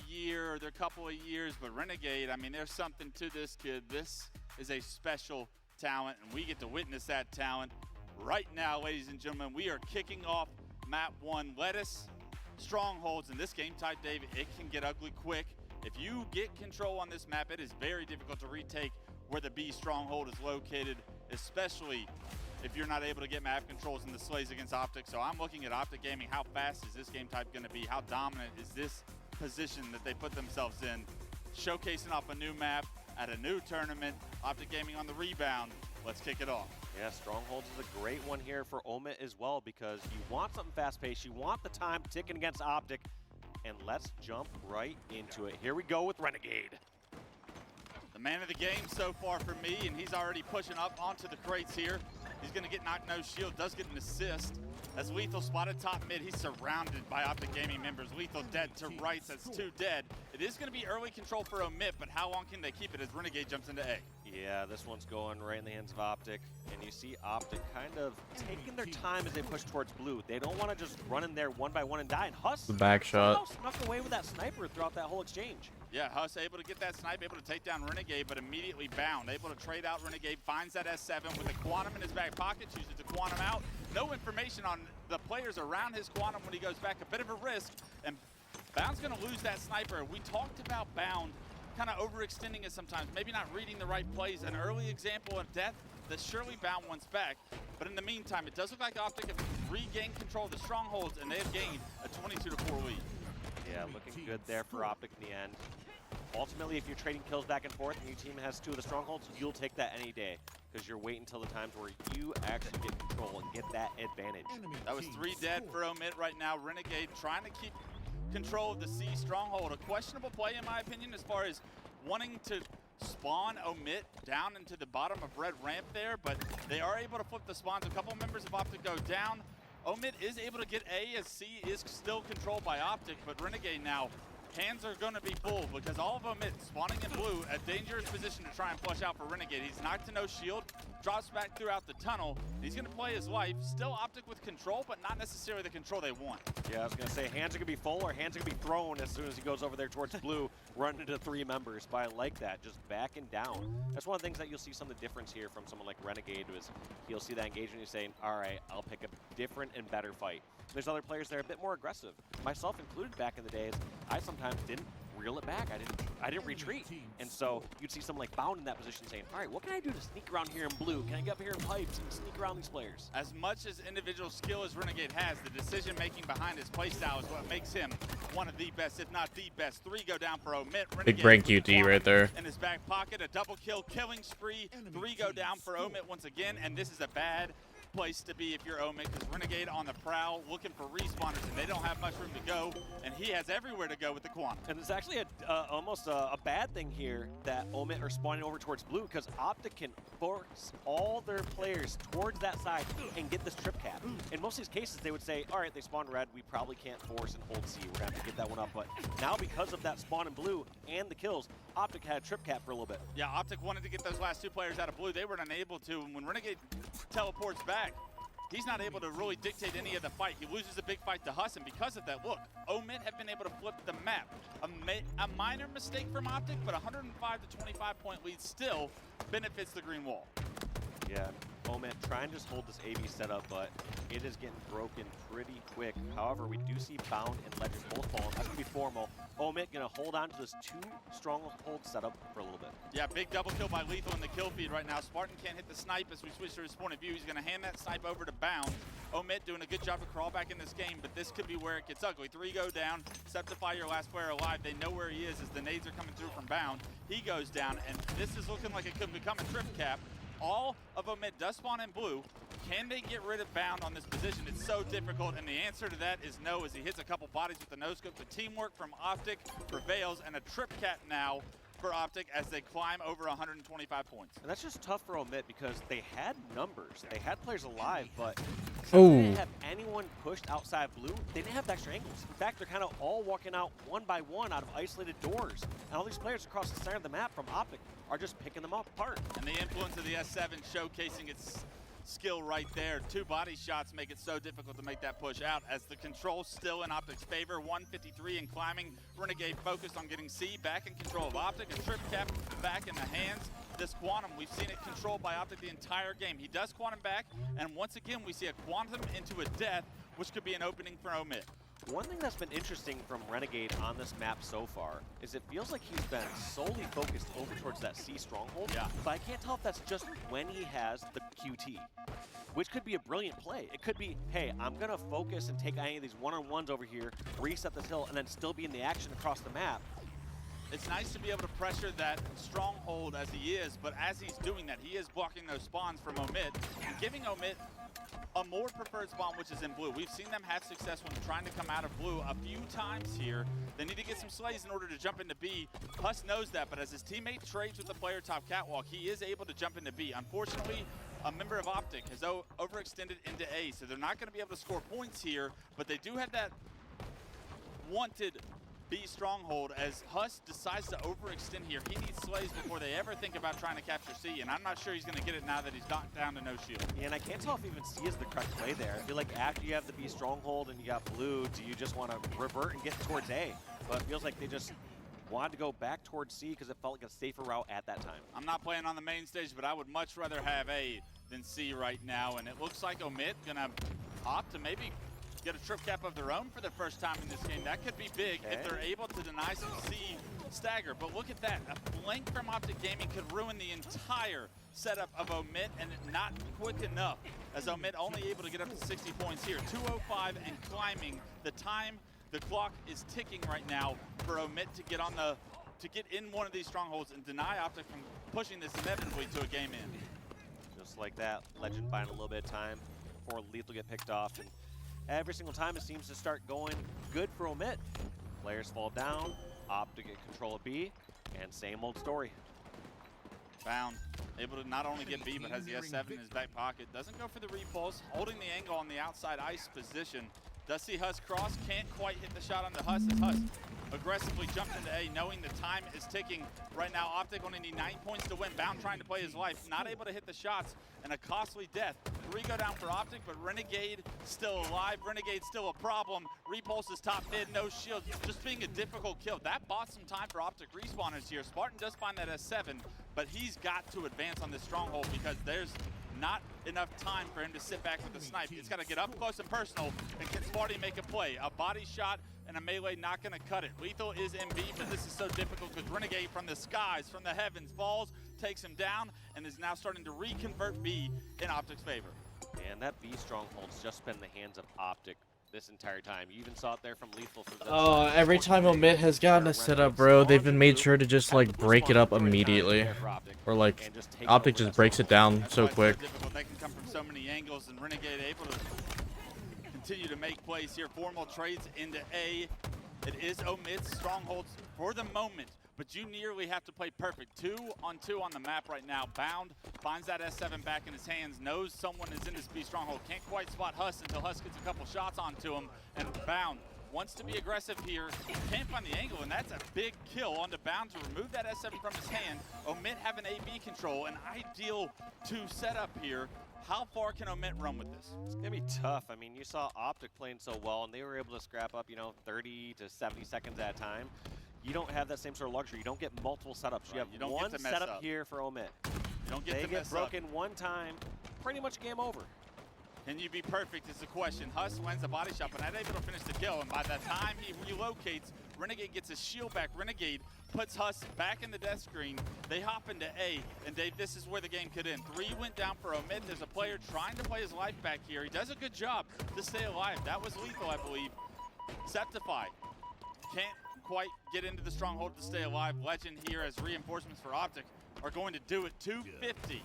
year or their couple of years, but Renegade, I mean, there's something to this kid. This is a special talent, and we get to witness that talent right now, ladies and gentlemen. We are kicking off map 1, Lettuce Strongholds. In this game type, Dave, it can get ugly quick. If you get control on this map, it is very difficult to retake where the B stronghold is located, especially if you're not able to get map controls in the slays against Optic. So I'm looking at Optic Gaming. How fast is this game type going to be? How dominant is this position that they put themselves in? Showcasing off a new map at a new tournament. Optic Gaming on the rebound. Let's kick it off.
Yeah, Strongholds is a great one here for Omit as well, because you want something fast-paced. You want the time ticking against Optic. And let's jump right into it. Here we go with Renegade.
The man of the game so far for me, and he's already pushing up onto the crates here. He's going to get knocked no shield, does get an assist. As Lethal spotted top mid, he's surrounded by Optic Gaming members. Lethal dead to rights, that's 2 dead. It is going to be early control for Omit, but how long can they keep it as Renegade jumps into A?
Yeah, this one's going right in the hands of Optic, and you see Optic kind of taking their time as they push towards blue. They don't want to just run in there 1 by 1 and die, and Huss
The back shot.
snuck away with that sniper throughout that whole exchange.
Yeah, Huss able to get that snipe, able to take down Renegade, but immediately bound. Able to trade out Renegade, finds that S7 with a Quantum in his back pocket, chooses to Quantum out. No information on the players around his Quantum when he goes back. A bit of a risk, and Bound's going to lose that sniper. We talked about Bound kind of overextending it sometimes, maybe not reading the right plays. An early example of death that surely Bound wants back. But in the meantime, it does look like Optic have regained control of the strongholds, and they have gained a 22-4 lead.
Yeah, looking good there for Optic in the end. Ultimately, if you're trading kills back and forth and your team has 2 of the strongholds, you'll take that any day, because you're waiting until the times where you actually get control and get that advantage.
That was 3 dead for Omit right now. Renegade trying to keep control of the C stronghold. A questionable play, in my opinion, as far as wanting to spawn Omit down into the bottom of red ramp there, but they are able to flip the spawns. A couple members of Optic go down. Omid is able to get A as C is still controlled by Optic, but Renegade now, hands are going to be full because all of Omid spawning in blue, a dangerous position to try and flush out for Renegade. He's knocked to no shield, drops back throughout the tunnel. He's going to play his life. Still Optic with control, but not necessarily the control they want.
Yeah, I was going to say, hands are going to be full or hands are going to be thrown as soon as he goes over there towards blue, run into 3 members. But I like that, just backing down. That's one of the things that you'll see some of the difference here from someone like Renegade is he'll see that engagement and he's saying, all right, I'll pick a different and better fight. There's other players that are a bit more aggressive, myself included back in the days. I sometimes didn't reel it back. I didn't retreat. And so you'd see someone like Bound in that position saying, all right, what can I do to sneak around here in blue? Can I get up here in pipes and sneak around these players?
As much as individual skill as Renegade has, the decision making behind his playstyle is what makes him one of the best, if not the best. 3 go down for Omid.
Big brain QT right there.
In his back pocket, a double kill, killing spree. 3 go down for Omid once again, and this is a bad place to be if you're Omid, because Renegade on the prowl looking for respawners, and they don't have much room to go, and he has everywhere to go with the Quantum.
And it's actually almost a bad thing here that Omid are spawning over towards blue, because Optic can force all their players towards that side and get this trip cap. In most of these cases, they would say, all right, they spawned red, we probably can't force and hold C, we're going to have to get that one up. But now because of that spawn in blue and the kills, Optic had a trip cap for a little bit.
Yeah, Optic wanted to get those last 2 players out of blue. They were unable to, and when Renegade teleports back, he's not able to really dictate any of the fight. He loses a big fight to Huss, and because of that, look, Omid have been able to flip the map. A minor mistake from Optic, but 105 to 25 point lead still benefits the green wall.
Yeah, Omid trying to just hold this AV setup, but it is getting broken pretty quick. However, we do see Bound and Legend both falling. That's going to be formal. Omid going to hold on to this 2 stronghold setup for a little bit.
Yeah, big double kill by Lethal in the kill feed right now. Spartan can't hit the snipe as we switch to his point of view. He's going to hand that snipe over to Bound. Omid doing a good job to crawl back in this game, but this could be where it gets ugly. 3 go down. Septify your last player alive. They know where he is as the nades are coming through from Bound. He goes down, and this is looking like it could become a trip cap. All of Omid does spawn in blue. Can they get rid of Bound on this position? It's so difficult, and the answer to that is no, as he hits a couple bodies with the no-scope. The teamwork from Optic prevails, and a trip cap now for Optic as they climb over 125 points.
And that's just tough for Omid because they had numbers. They had players alive, but since
Oh.
they didn't have anyone pushed outside blue, they didn't have the extra angles. In fact, they're kind of all walking out one by one out of isolated doors. And all these players across the center of the map from Optic are just picking them up apart.
And the influence of the S7 showcasing its skill right there. 2 body shots make it so difficult to make that push out as the control still in Optic's favor. 153 and climbing. Renegade focused on getting C back in control of Optic. A trip cap back in the hands. This Quantum, we've seen it controlled by Optic the entire game. He does Quantum back, and once again we see a Quantum into a death, which could be an opening for Omid.
One thing that's been interesting from Renegade on this map so far is it feels like he's been solely focused over towards that C stronghold.
Yeah.
But I can't tell if that's just when he has the QT, which could be a brilliant play. It could be, hey, I'm going to focus and take any of these one-on-ones over here, reset this hill, and then still be in the action across the map.
It's nice to be able to pressure that stronghold as he is, but as he's doing that, he is blocking those spawns from Omid and giving Omid a more preferred spawn, which is in blue. We've seen them have success when trying to come out of blue a few times here. They need to get some slays in order to jump into B. Huss knows that, but as his teammate trades with the player top catwalk, he is able to jump into B. Unfortunately, a member of Optic has overextended into A, so they're not going to be able to score points here, but they do have that wanted B stronghold as Huss decides to overextend here. He needs slays before they ever think about trying to capture C, and I'm not sure he's going to get it now that he's knocked down to no shield.
Yeah, and I can't tell if even C is the correct play there. I feel like after you have the B stronghold and you got blue, do you just want to revert and get towards A? But it feels like they just wanted to go back towards C because it felt like a safer route at that time.
I'm not playing on the main stage, but I would much rather have A than C right now, and it looks like Omid going to opt to maybe get a trip cap of their own for the first time in this game. That could be big if they're able to deny some C stagger. But look at that. A blank from Optic Gaming could ruin the entire setup of Omid, and not quick enough, as Omid only able to get up to 60 points here. 205 and climbing. The clock is ticking right now for Omid to get on to get in one of these strongholds and deny Optic from pushing this inevitably to a game in.
Just like that, Legend buying a little bit of time before Lethal get picked off. And every single time it seems to start going good for Omid. Players fall down, Optic get control of B, and same old story.
Bound, able to not only get B, but has the S7 in his back pocket. Doesn't go for the repulse, holding the angle on the outside ice position. Does see Huss cross, can't quite hit the shot on the Huss as Huss aggressively jumped into A, knowing the time is ticking. Right now, Optic only need 9 points to win. Bound trying to play his life, not able to hit the shots, and a costly death. 3 go down for Optic, but Renegade still alive. Renegade still a problem. Repulse is top mid, no shield, just being a difficult kill. That bought some time for Optic respawners here. Spartan does find that S7, but he's got to advance on this stronghold because there's not enough time for him to sit back with the snipe. It's got to get up close and personal, and can Sparty make a play? A body shot and a melee not going to cut it. Lethal is MB, but this is so difficult because Renegade from the skies, from the heavens, falls, takes him down, and is now starting to reconvert B in Optic's favor.
And that B stronghold's just been in the hands of Optic this entire time. You even saw it there from Lethal. For
Oh, every time Omit has gotten a setup, bro, they've been made sure to just like break it up immediately, or like Optic just breaks it down so quick.
They can come from so many angles, and Renegade able to continue to make plays here. Formal trades into A. It is Omit's strongholds for the moment, but you nearly have to play perfect. 2 on 2 on the map right now. Bound finds that S7 back in his hands, knows someone is in this B stronghold. Can't quite spot Huss until Huss gets a couple shots onto him, and Bound wants to be aggressive here. Can't find the angle, and that's a big kill onto Bound to remove that S7 from his hand. Omit having AB control, an ideal 2 setup here. How far can Omit run with this?
It's going to be tough. I mean, you saw Optic playing so well, and they were able to scrap up, 30 to 70 seconds at a time. You don't have that same sort of luxury. You don't get multiple setups.
Right.
You have one setup here for Omit.
You don't get
they get broken one time, pretty much game over.
Can you be perfect is the question. Huss wins a body shot, but not able to finish the kill. And by the time he relocates, Renegade gets his shield back. Renegade puts Huss back in the death screen. They hop into A, and Dave, this is where the game could end. 3 went down for Omit. There's a player trying to play his life back here. He does a good job to stay alive. That was Lethal, I believe. Septify can't quite get into the stronghold to stay alive. Legend here as reinforcements for Optic are going to do it. 250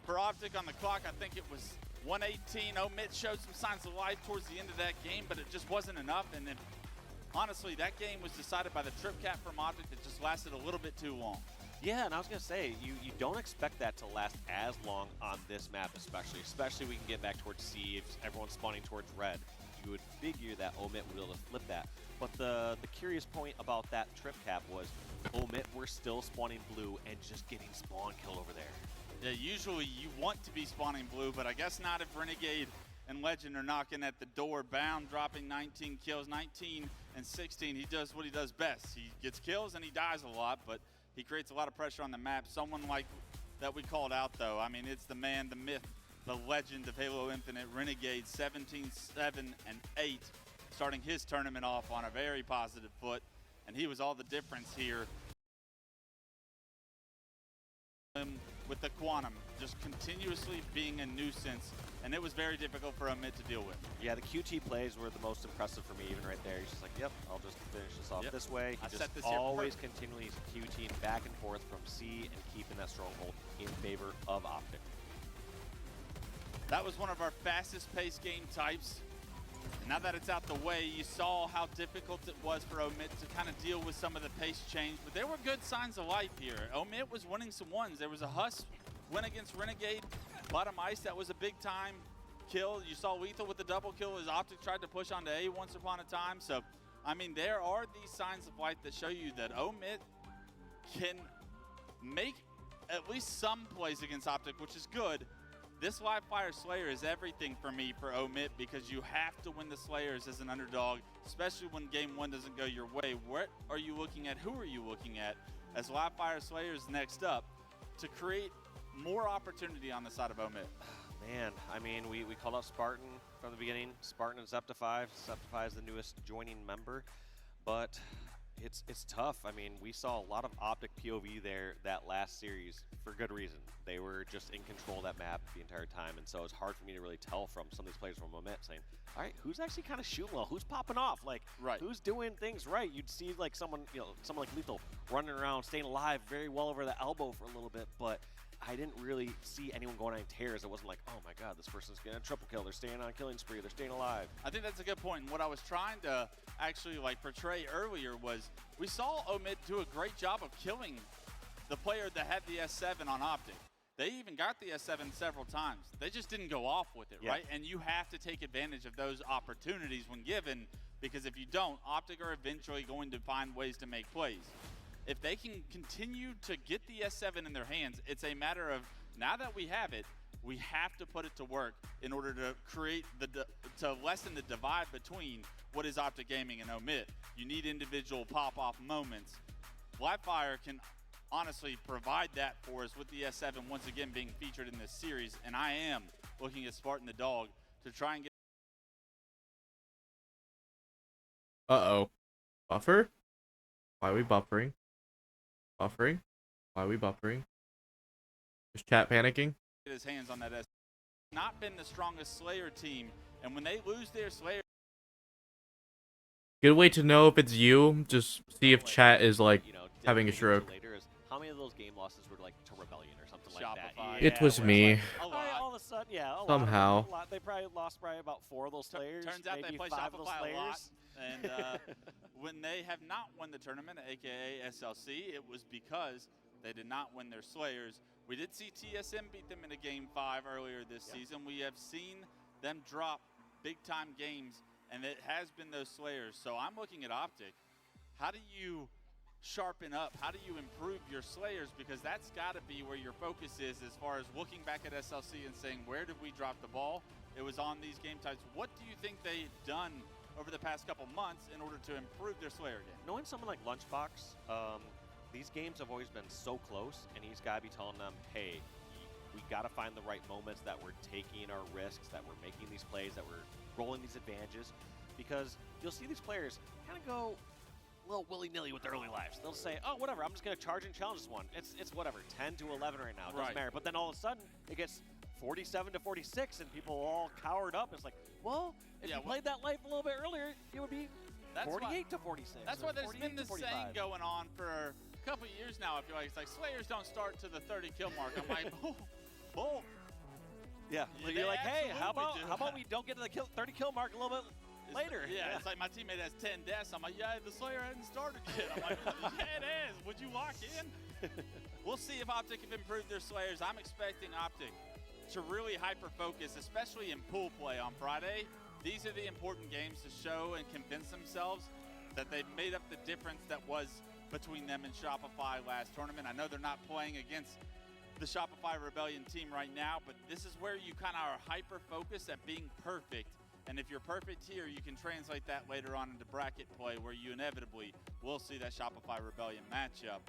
for Optic on the clock. I think it was 118. Omit showed some signs of life towards the end of that game, but it just wasn't enough. And then, honestly, that game was decided by the trip cap from Optic that just lasted a little bit too long.
Yeah, and I was going to say, you don't expect that to last as long on this map especially we can get back towards C if everyone's spawning towards red. You would figure that Omit would be able to flip that. But the curious point about that trip cap was Omit were still spawning blue and just getting spawn kill over there.
Yeah, usually you want to be spawning blue, but I guess not if Renegade and Legend are knocking at the door. Bound dropping 19 kills, 19 and 16. He does what he does best. He gets kills and he dies a lot, but he creates a lot of pressure on the map. Someone like that we called out, though. I mean, it's the man, the myth, the legend of Halo Infinite, Renegade, 17, 7, and 8, starting his tournament off on a very positive foot, and he was all the difference here. With the Quantum, just continuously being a nuisance, and it was very difficult for Omit to deal with.
Yeah, the QT plays were the most impressive for me, even right there. He's just like, yep, I'll just finish this off this way. He just always continually QTing back and forth from C and keeping that stronghold in favor of Optic.
That was one of our fastest paced game types. And now that it's out the way, you saw how difficult it was for Omit to kind of deal with some of the pace change, but there were good signs of life here. Omit was winning some ones. There was a Huss win against Renegade, bottom ice, that was a big time kill. You saw Lethal with the double kill as Optic tried to push onto A once upon a time. So, I mean, there are these signs of life that show you that Omit can make at least some plays against Optic, which is good. This live fire Slayer is everything for me for Omit because you have to win the Slayers as an underdog, especially when game 1 doesn't go your way. What are you looking at? Who are you looking at as live fire Slayers next up to create more opportunity on the side of Omit?
Man, I mean, we called out Spartan from the beginning. Spartan and Septify. Septify is the newest joining member, but it's tough. I mean, we saw a lot of Optic POV there that last series for good reason. They were just in control of that map the entire time, and so it's hard for me to really tell from some of these players from Omit saying, all right, who's actually kind of shooting well? Who's popping off? Like, who's doing things right? You'd see like someone like Lethal running around, staying alive very well over the elbow for a little bit, but I didn't really see anyone going on tears. It wasn't like, oh my god, this person's getting a triple kill. They're staying on killing spree. They're staying alive.
I think that's a good point. And what I was trying to actually portray earlier was we saw Omit do a great job of killing the player that had the S7 on Optic. They even got the S7 several times. They just didn't go off with it, right? And you have to take advantage of those opportunities when given, because if you don't, Optic are eventually going to find ways to make plays. If they can continue to get the S7 in their hands, it's a matter of, now that we have it, we have to put it to work in order to create to lessen the divide between what is Optic Gaming and Omit. You need individual pop-off moments. Livefire can honestly provide that for us with the S7 once again being featured in this series, and I am looking at Spartan the Dog to try and get.
Uh-oh. Buffer? Why are we buffering? Buffering? Why are we buffering? Is chat panicking?
His hands on that S. Not been the strongest Slayer team, and when they lose their Slayer.
Good way to know if it's you. Just see if chat is like having a stroke.
Later is how many of those game losses were like to Rebellion or something
Shopify.
like that?
It was me.
All of a sudden, yeah.
Somehow.
They probably lost about 4 of those Slayers.
Turns out they play
5 of those
Shopify a lot.
Slayers.
And when they have not won the tournament, aka SLC, it was because they did not win their Slayers. We did see TSM beat them in a Game 5 earlier this season. We have seen them drop big-time games, and it has been those Slayers. So I'm looking at Optic. How do you sharpen up? How do you improve your Slayers? Because that's got to be where your focus is as far as looking back at SLC and saying, where did we drop the ball? It was on these game types. What do you think they've done over the past couple months in order to improve their Slayer game?
Knowing someone like Lunchbox, these games have always been so close, and he's got to be telling them, hey, we got to find the right moments that we're taking our risks, that we're making these plays, that we're rolling these advantages, because you'll see these players kind of go a little willy-nilly with their early lives. They'll say, oh, whatever, I'm just going to charge and challenge this one. It's whatever, 10 to 11 right now, it doesn't matter. But then all of a sudden, it gets 47 to 46, and people all cowered up. It's like, well, if you played that life a little bit earlier, it would be 48 to 46.
That's why there's been this saying going on for a couple of years now. I feel like it's like Slayers don't start to the 30 kill mark. I'm like, oh.
Yeah, you're like, hey, how about we don't get to the 30 kill mark a little bit later?
Yeah, it's like my teammate has 10 deaths. I'm like, yeah, the Slayer hasn't started yet. I'm like, yeah, it is. Would you lock in? We'll see if Optic have improved their Slayers. I'm expecting Optic to really hyper-focus, especially in pool play on Friday. These are the important games to show and convince themselves that they've made up the difference that was between them and Shopify last tournament. I know they're not playing against the Shopify Rebellion team right now, but this is where you kind of are hyper-focused at being perfect. And if you're perfect here, you can translate that later on into bracket play where you inevitably will see that Shopify Rebellion matchup.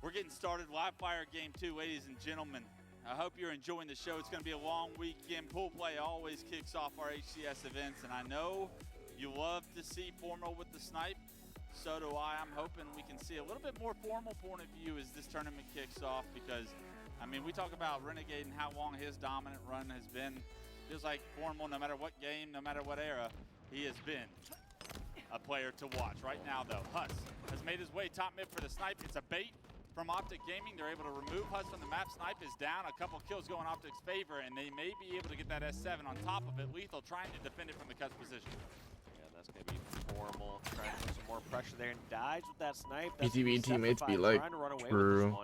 We're getting started. Livefire Game 2, ladies and gentlemen. I hope you're enjoying the show. It's going to be a long weekend. Pool play always kicks off our HCS events, and I know you love to see formal with the snipe. So do I. I'm hoping we can see a little bit more formal point of view as this tournament kicks off because, I mean, we talk about Renegade and how long his dominant run has been. Feels like formal, no matter what game, no matter what era, he has been a player to watch. Right now, though, Huss has made his way top mid for the snipe. It's a bait from Optic Gaming. They're able to remove Huss from the map. Snipe is down. A couple kills going Optic's favor, and they may be able to get that S7 on top of it. Lethal trying to defend it from the cuts position.
That's going to be formal, trying to put some more pressure there and dies with that snipe.
PTV teammates be like, true.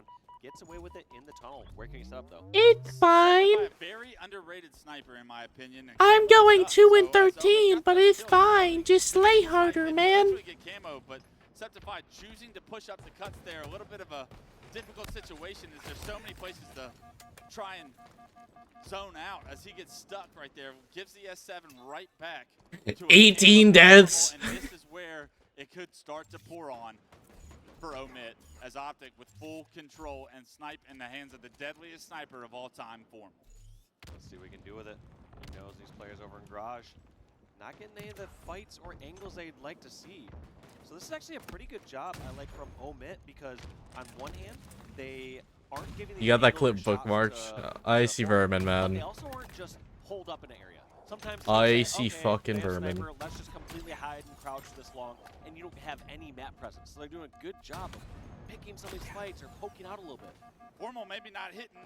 Gets away with it in the tunnel. Where can you set up, though?
It's fine.
A very underrated sniper, in my opinion.
I'm going 2-13, but it's fine. Just slay harder, man.
Get camo, but Septified choosing to push up the cuts there. A little bit of a difficult situation as there's so many places to try and zone out as he gets stuck right there. Gives the S7 right back.
18 deaths.
And this is where it could start to pour on for Omit as Optic with full control and snipe in the hands of the deadliest sniper of all time form.
Let's see what we can do with it. He knows these players over in Garage not getting any of the fights or angles they'd like to see. So this is actually a pretty good job I like from Omit because on one hand, they aren't giving the
You got that clip bookmarked? I see vermin, man.
They also aren't just holed up in an area. Sometimes
I
say,
see
okay,
fucking
they have a
vermin.
sniper, let's just completely hide and crouch for this long, and you don't have any map presence. So they're doing a good job of picking some of these fights or poking out a little bit.
Formal maybe not hitting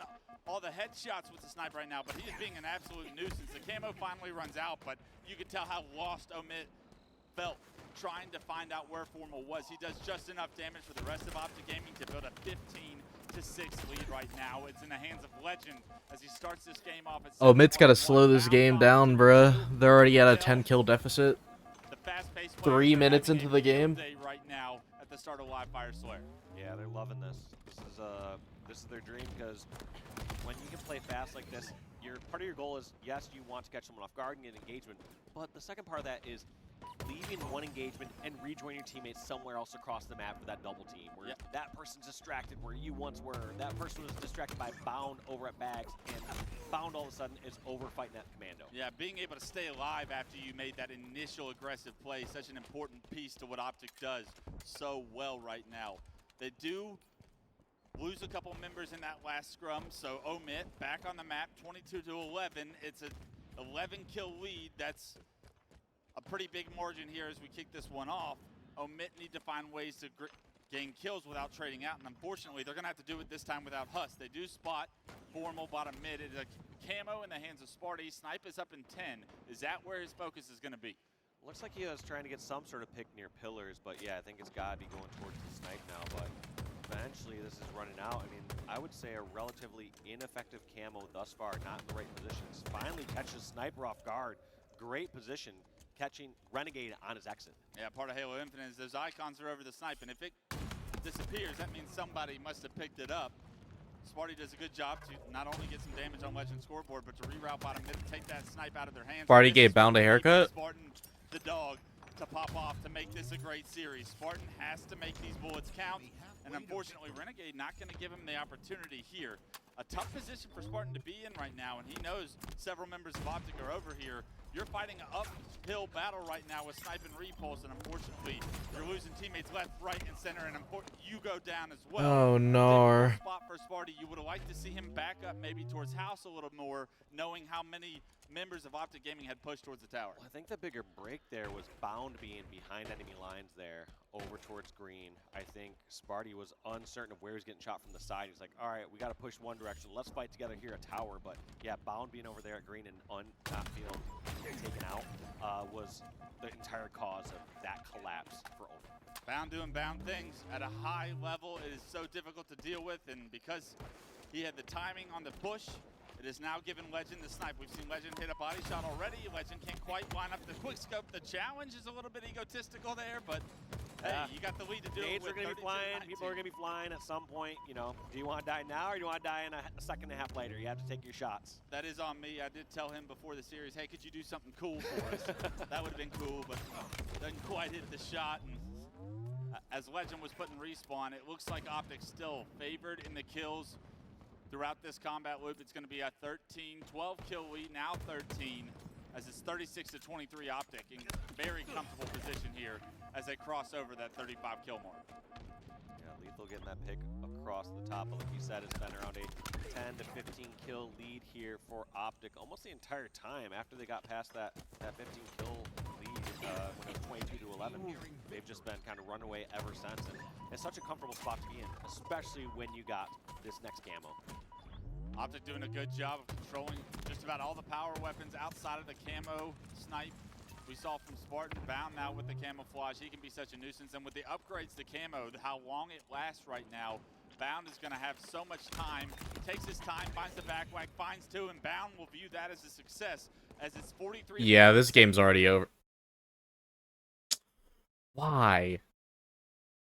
all the headshots with the sniper right now, but he is being an absolute nuisance. The camo finally runs out, but you can tell how lost Omit felt trying to find out where Formal was. He does just enough damage for the rest of Optic Gaming to build a 15-6 lead right now. It's in the hands of Legend as he starts this game off at
Oh, Mitt's gotta
7-1.
slow this game down, bruh. They're already at a 10-kill deficit. 3 minutes into the game.
Right now at the start of Live Fire Slayer.
Yeah, they're loving this. This is their dream, because when you can play fast like this, part of your goal is, yes, you want to catch someone off guard and get engagement, but the second part of that is leaving one engagement and rejoin your teammates somewhere else across the map for that double team, where that person's distracted where you once were, that person was distracted by Bound over at Bags, and Bound all of a sudden is over fighting that commando.
Yeah, being able to stay alive after you made that initial aggressive play, such an important piece to what Optic does so well right now. They do lose a couple members in that last scrum, so Omit back on the map, 22-11. It's an 11-kill lead. That's a pretty big margin here as we kick this one off. Omit need to find ways to gain kills without trading out, and unfortunately, they're gonna have to do it this time without Huss. They do spot Formal bottom mid. It is a camo in the hands of Sparty. Snipe is up in 10. Is that where his focus is gonna be?
Looks like he was trying to get some sort of pick near pillars, but yeah, I think it's gotta be going towards the snipe now, but eventually this is running out. I mean, I would say a relatively ineffective camo thus far, not in the right positions. Finally catches Sniper off guard. Great position, catching Renegade on his exit.
Yeah, part of Halo Infinite is those icons are over the snipe, and if it disappears, that means somebody must have picked it up. Sparty does a good job to not only get some damage on Legend scoreboard, but to reroute bottom mid and take that snipe out of their hands.
Sparty gave Bound a haircut.
Spartan, the dog, to pop off to make this a great series. Spartan has to make these bullets count, and unfortunately, Renegade not going to give him the opportunity here. A tough position for Spartan to be in right now, and he knows several members of Optic are over here. You're fighting an uphill battle right now with Snipe and Repulse, and unfortunately, you're losing teammates left, right, and center, and you go down as well.
Oh, no.
Spot for Sparty. You would have liked to see him back up maybe towards House a little more, knowing how many members of Optic Gaming had pushed towards the tower.
Well, I think the bigger break there was Bound being behind enemy lines there, over towards green. I think Sparty was uncertain of where he was getting shot from the side. He's like, all right, we got to push one direction. Let's fight together here at tower. But yeah, Bound being over there at green and not feeling taken out was the entire cause of that collapse for Omen.
Bound doing Bound things at a high level. It is so difficult to deal with, and because he had the timing on the push, it is now given Legend the snipe. We've seen Legend hit a body shot already. Legend can't quite line up the quick scope. The challenge is a little bit egotistical there, but hey, you got the lead to do it.
Nades are going to be flying. People are going to be flying at some point. You know, do you want to die now or do you want to die in a second and a half later? You have to take your shots.
That is on me. I did tell him before the series, hey, could you do something cool for us? That would have been cool, but doesn't quite hit the shot. And as Legend was putting respawn, it looks like Optic's still favored in the kills. Throughout this combat loop, it's going to be a 12 kill lead, now 13, as it's 36-23 Optic in very comfortable position here as they cross over that 35 kill mark.
Yeah, Lethal getting that pick across the top, but like you said, it's been around a 10 to 15 kill lead here for Optic almost the entire time after they got past that 15 kill lead when it was 22 to 11. They've just been kind of run away ever since, and it's such a comfortable spot to be in, especially when you got this next camo.
Optic doing a good job of controlling just about all the power weapons outside of the camo snipe. We saw from Spartan. Bound now with the camouflage. He can be such a nuisance. And with the upgrades to camo, how long it lasts right now, Bound is going to have so much time. Takes his time, finds the back whack, finds two, and Bound will view that as a success as it's 43.
Yeah, this game's already over. Why?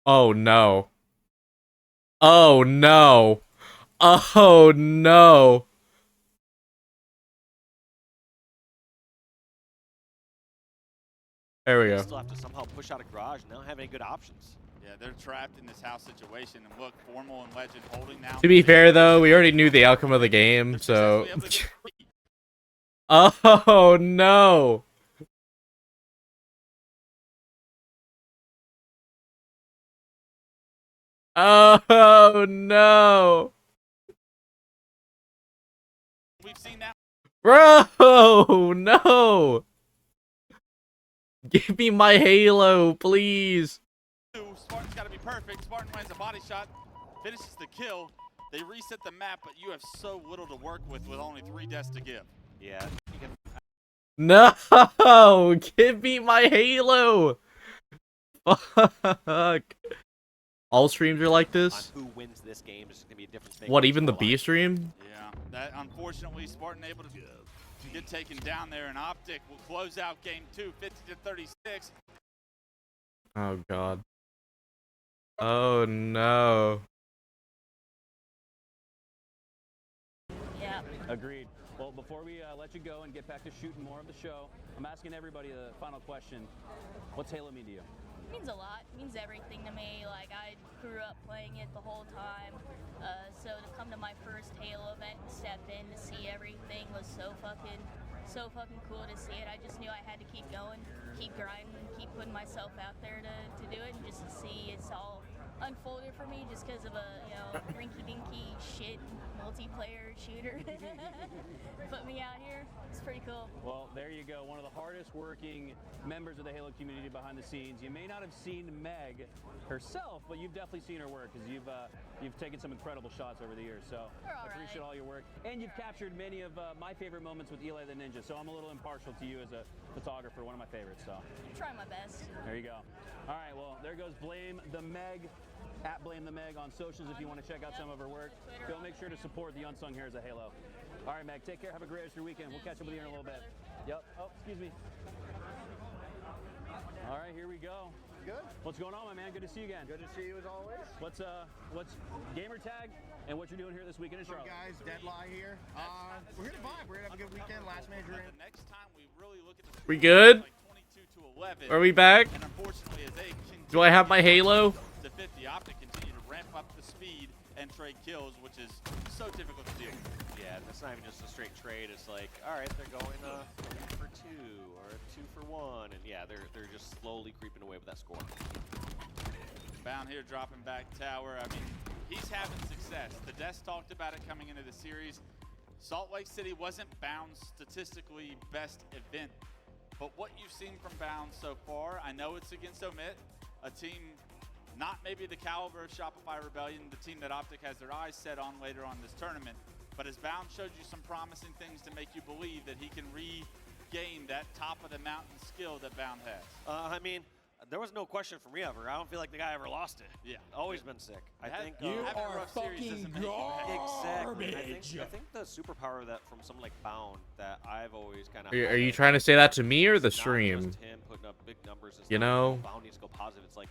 Oh, no. Oh, no. Oh, no. There we
They
go.
still have to somehow push out a garage and they don't have any good options.
Yeah, they're trapped in this house situation. And look, Formal and Legend holding down.
To be fair, though, we already knew the outcome of the game, so... Oh, no. Oh, no.
We've seen that.
Bro, no. Give me my Halo, please.
Spartan's got to be perfect. Spartan lands a body shot, finishes the kill. They reset the map, but you have so little to work with only 3 deaths to give.
Yeah.
No, give me my Halo. Fuck. All streams are like this?
On who wins this game is going to be a difference.
What, even the B stream?
Yeah, that unfortunately Spartan able to get taken down there, and Optic will close out game 2, 50-36.
Oh god. Oh no.
Yeah.
Agreed. Well, before we let you go and get back to shooting more of the show, I'm asking everybody the final question. What's Halo mean to you?
It means a lot. It means everything to me. Like, I grew up playing it the whole time. So to come to my first Halo event and step in to see everything was so fucking cool to see it. I just knew I had to keep going, keep grinding, keep putting myself out there to do it, and just to see it's all unfolded for me just because of a, rinky-dinky shit multiplayer shooter. Put me out here. It's pretty cool.
Well, there you go. One of the hardest working members of the Halo community behind the scenes. You may not have seen Meg herself, but you've definitely seen her work because you've taken some incredible shots over the years. So I appreciate all your work. And you've captured many of my favorite moments with Eli the Ninja. So I'm a little impartial to you as a photographer, one of my favorites. So
Try my best.
there you go. All right, well, there goes Blame the Meg. At Blame the Meg on socials if you want to check out some of her work. Go make sure to support the unsung heroes of Halo. All right, Meg, take care. Have a great rest of your weekend. We'll catch up with you in a little bit. Yep. Oh, excuse me. All right, here we go.
Good.
What's going on, my man? Good to see you again.
Good to see you as always.
What's gamer tag and what you're doing here this weekend in Charlotte?
Guys, Deadline here. We're here to vibe. We're gonna have a good weekend. Last major in.
The next time we really look at the
We good?
like 22-11.
Are we back?
And unfortunately, as they
Do I have my Halo?
to 50, Optic continue to ramp up the speed and trade kills, which is so difficult to deal with.
Yeah, it's not even just a straight trade. It's like, all right, they're going for 2 or 2 for 1, and yeah, they're just slowly creeping away with that score.
Bound here, dropping back tower. I mean, he's having success. The desk talked about it coming into the series. Salt Lake City wasn't Bound's statistically best event, but what you've seen from Bound so far, I know it's against Omit, a team not maybe the caliber of Shopify Rebellion, the team that Optic has their eyes set on later on this tournament, but as Bound showed you some promising things to make you believe that he can regain that top of the mountain skill that Bound has.
I mean, there was no question from me ever. I don't feel like the guy ever lost it.
Yeah.
Always been sick. I think
you
having a
are
rough series
fucking
doesn't make you bad.
garbage.
Exactly. I think the superpower that from someone like Bound that I've always kind of.
Are you trying to say that to me or the
It's not
stream?
just him putting up big numbers. It's
You
not
know?
Bound needs to go positive. It's like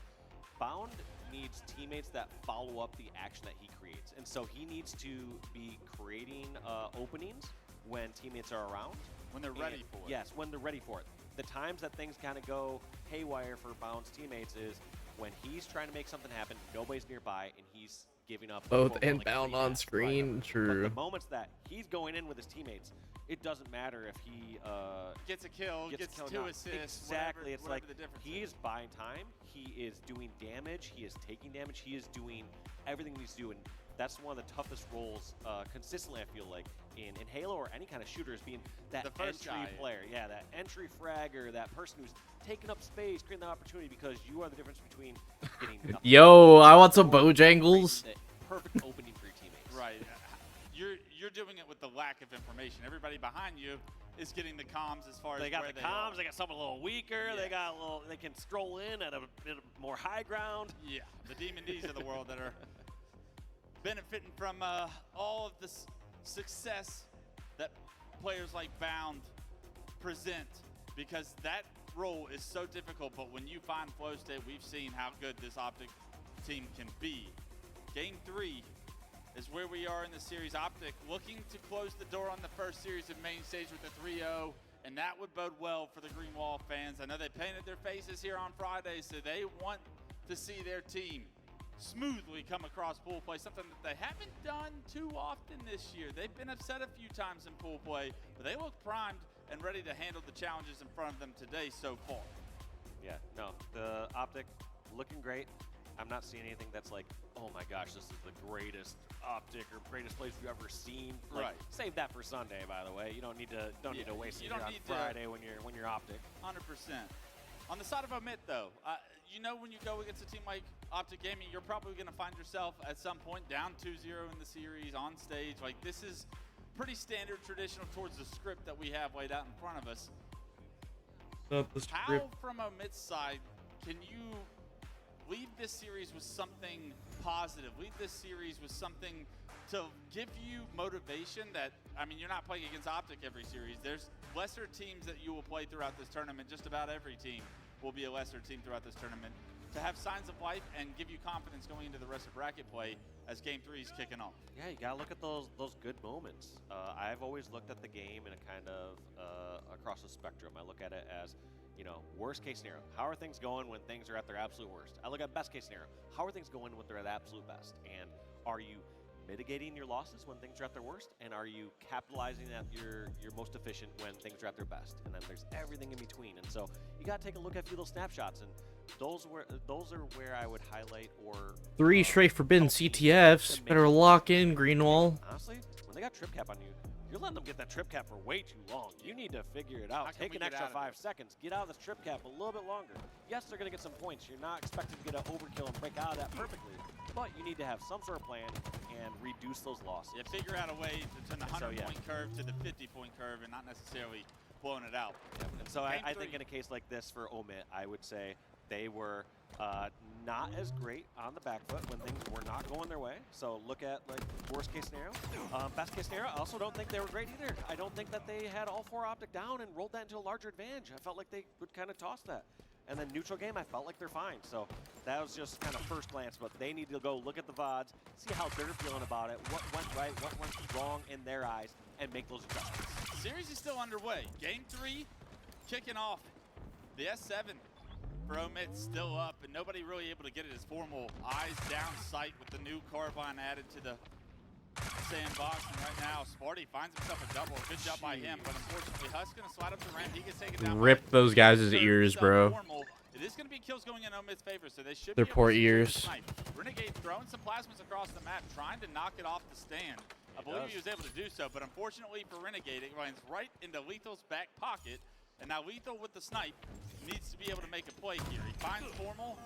Bound needs teammates that follow up the action that he creates, and so he needs to be creating openings when teammates are around.
When they're ready for it.
Yes, when they're ready for it. The times that things kind of go haywire for Bound's teammates is when he's trying to make something happen, nobody's nearby, and he's giving up.
Both
quote,
and
like
Bound
3
on
deaths,
screen,
right?
true.
But the moments that he's going in with his teammates, it doesn't matter if he
gets a kill, gets
a kill or
2
not.
assists.
Exactly. It's
whatever
like
the difference
he
is.
is buying time. He is doing damage. He is taking damage. He is doing everything he's doing. That's one of the toughest roles consistently, I feel like, in Halo or any kind of shooter, is being that
The first
entry
guy.
player. Yeah, that entry fragger, that person who's taking up space, creating that opportunity, because you are the difference between getting nothing.
Yo, I want some Bojangles.
The perfect opening for your teammates.
Right. You're doing it with the lack of information. Everybody behind you is getting the comms as far as
They got
where
the
they
comms.
are.
They got someone a little weaker.
Yeah.
They got a little. They can stroll in at a bit more high ground.
Yeah, the Demon D's of the world that are benefiting from all of the success that players like Bound present, because that role is so difficult. But when you find flow state, we've seen how good this Optic team can be. Game 3 is where we are in the series. Optic looking to close the door on the first series of main stage with a 3-0, and that would bode well for the Green Wall fans. I know they painted their faces here on Friday, so they want to see their team smoothly come across pool play, something that they haven't done too often this year. They've been upset a few times in pool play, but they look primed and ready to handle the challenges in front of them today so far.
Yeah, no, the Optic looking great. I'm not seeing anything that's like, oh my gosh, this is the greatest Optic or greatest place we've ever seen. Like,
Right.
Save that for Sunday, by the way. You don't need to need to waste it
you
here
don't
on
need to-
Friday when you're Optic.
100%. On the side of Omit, though, you know when you go against a team like Optic Gaming, you're probably going to find yourself at some point down 2-0 in the series on stage. Like, this is pretty standard, traditional towards the script that we have laid out in front of us.
The
How,
script.
from Omit's side, can you leave this series with something positive. Leave this series with something to give you motivation that, I mean, you're not playing against Optic every series. There's lesser teams that you will play throughout this tournament. Just about every team will be a lesser team throughout this tournament. To have signs of life and give you confidence going into the rest of bracket play as Game 3 is kicking off.
Yeah, you gotta look at those good moments. I've always looked at the game in a kind of across the spectrum. I look at it as, you know, worst case scenario. How are things going when things are at their absolute worst? I look at best case scenario. How are things going when they're at absolute best? And are you mitigating your losses when things are at their worst? And are you capitalizing at your most efficient when things are at their best? And then there's everything in between. And so you gotta take a look at a few little snapshots, and those are where I would highlight or
3 straight forbidden CTFs. Better lock in, Greenwall.
Honestly, when they got trip cap on you, you're letting them get that trip cap for way too long. You need to figure it out. Take an extra 5 seconds. Get out of this trip cap a little bit longer. Yes, they're going to get some points. You're not expected to get an overkill and break out of that perfectly, but you need to have some sort of plan and reduce those losses.
Yeah, figure out a way to turn the 100-point curve to the 50-point curve and not necessarily blowing it out.
Yep. And so I think in a case like this for Omit, I would say they were not as great on the back foot when things were not going their way. So look at like worst case scenario. Best case scenario, I also don't think they were great either. I don't think that they had all 4 Optic down and rolled that into a larger advantage. I felt like they would kind of toss that. And then neutral game, I felt like they're fine. So that was just kind of first glance, but they need to go look at the VODs, see how they're feeling about it, what went right, what went wrong in their eyes, and make those adjustments.
The series is still underway. Game 3 kicking off. The S7 for Omit still up, and nobody really able to get it as formal. Eyes down sight with the new carbine added to the sandbox, and right now Sparty finds himself a double. Good job by him, but unfortunately Husk's gonna slide up the ramp. He gets taken down.
Rip those guys' ears, bro.
It is gonna be kills going in Omit's favor, so they should
Their
be
poor
able to secure the
ears.
snipe. Renegade throwing some plasmas across the map, trying to knock it off the stand. I believe he was able to do so, but unfortunately for Renegade, it runs right into Lethal's back pocket. And now Lethal with the snipe needs to be able to make a play here. He finds Formal,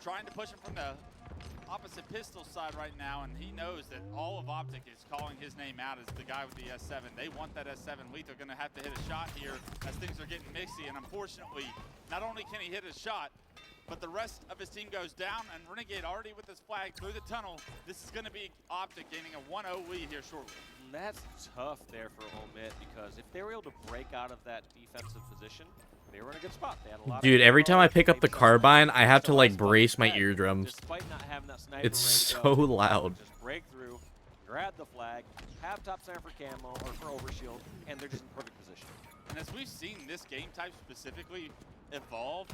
trying to push him from the opposite pistol side right now, and he knows that all of Optic is calling his name out as the guy with the S7. They want that S7. Lethal gonna have to hit a shot here as things are getting mixy, and unfortunately, not only can he hit a shot, but the rest of his team goes down, and Renegade already with his flag through the tunnel. This is gonna be Optic gaining a 1-0 lead here shortly.
And that's tough there for Omit, because if they were able to break out of that defensive position, they were in a good spot. They had a lot
Dude,
of
every time I pick up the carbine, I have to like brace my eardrums.
Despite not having that sniper
It's
ready to
so
go,
loud.
Just break through, grab the flag, have top center for camo or for overshield, and they're just in perfect position.
And as we've seen this game type specifically evolve,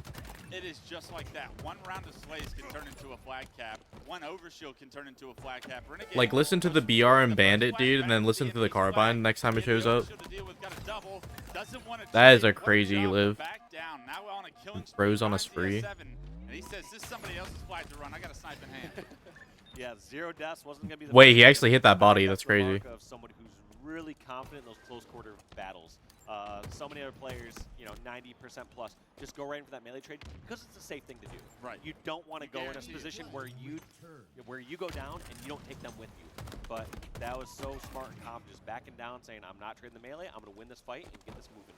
it is just like that. One round of Slays can turn into a flag cap. One overshield can turn into a flag cap. Renegade
Like, listen to the BR and Bandit, dude, and then listen to the carbine next time it shows up. That is a crazy live. Bros on a spree.
And he says, this is somebody else's flag to run. I got a snipe in hand.
Yeah, 0 deaths wasn't gonna be the
Wait, he actually hit that body. That's crazy.
Of somebody who's really confident in those close quarter battles. So many other players, you know, 90% plus, just go right in for that melee trade because it's a safe thing to do.
Right.
You don't want to go in a position where you go down and you don't take them with you. But that was so smart and confident, just backing down, saying, I'm not trading the melee. I'm going to win this fight and get this moving.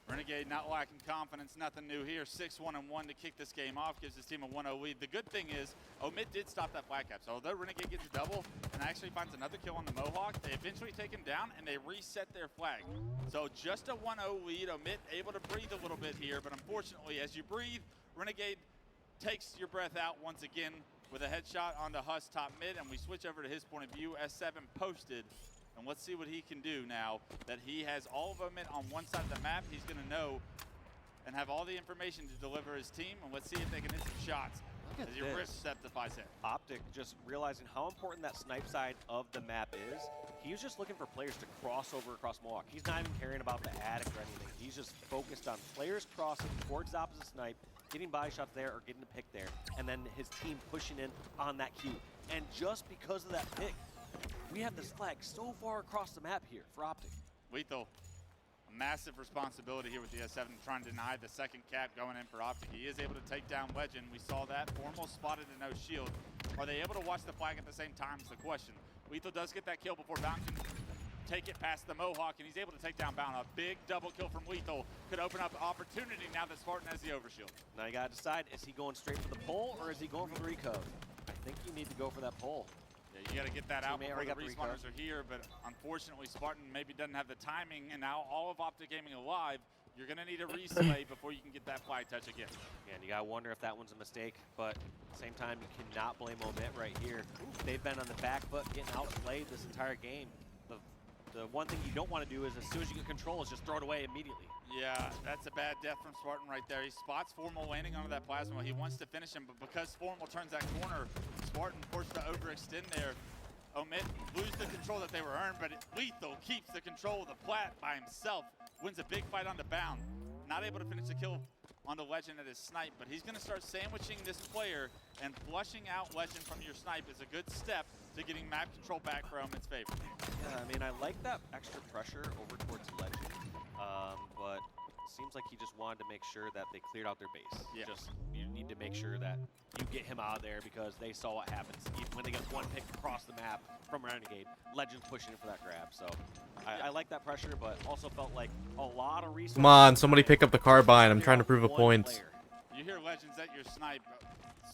Renegade not lacking confidence, nothing new here. 6-1-1 to kick this game off, gives his team a 1-0 lead. The good thing is, Omit did stop that flag cap. So although Renegade gets a double and actually finds another kill on the Mohawk, they eventually take him down and they reset their flag. So just a 1-0 lead. Omit able to breathe a little bit here, but unfortunately, as you breathe, Renegade takes your breath out once again with a headshot onto Huss top mid, and we switch over to his point of view. S7 posted. And let's see what he can do now that he has all of Omit on one side of the map. He's going to know and have all the information to deliver his team. And let's see if they can hit some shots as he receptifies it.
Optic just realizing how important that snipe side of the map is. He was just looking for players to cross over across Mohawk. He's not even caring about the attic or anything. He's just focused on players crossing towards the opposite snipe, getting body shots there or getting a pick there, and then his team pushing in on that queue. And just because of that pick, we have this flag so far across the map here for Optic.
Lethal, a massive responsibility here with the S7 trying to deny the second cap going in for Optic. He is able to take down Legend. We saw that. Formal spotted and no shield. Are they able to watch the flag at the same time is the question. Lethal does get that kill before Bound can take it past the Mohawk, and he's able to take down Bound. A big double kill from Lethal could open up opportunity now that Spartan has the overshield.
Now you gotta decide, is he going straight for the pull or is he going for the recode? I think you need to go for that pull.
Yeah, you got to get that out before the
recode.
respawners are here, but unfortunately Spartan maybe doesn't have the timing, and now all of Optic Gaming alive. You're going to need a reslay before you can get that flag touch again.
And you got to wonder if that one's a mistake, but at the same time, you cannot blame Omit right here. They've been on the back foot, getting outplayed this entire game. The one thing you don't want to do is as soon as you get control is just throw it away immediately.
Yeah, that's a bad death from Spartan right there. He spots Formal landing onto that plasma. He wants to finish him, but because Formal turns that corner, Spartan forced to overextend there. Omit lose the control that they were earned, but Lethal keeps the control of the plat by himself. Wins a big fight on the Bound. Not able to finish the kill on the Legend at his snipe, but he's going to start sandwiching this player, and flushing out Legend from your snipe is a good step to getting map control back for Omit's favor.
Yeah, I mean, I like that extra pressure over towards Legend, but it seems like he just wanted to make sure that they cleared out their base.
Yeah.
Just, you need to make sure that you get him out of there because they saw what happens. Even when they get one pick across the map from Renegade, Legend's pushing in for that grab. So I like that pressure, but also felt like a lot of resources.
Come on, somebody pick up the carbine. I'm trying to prove a point.
You hear Legends at your snipe.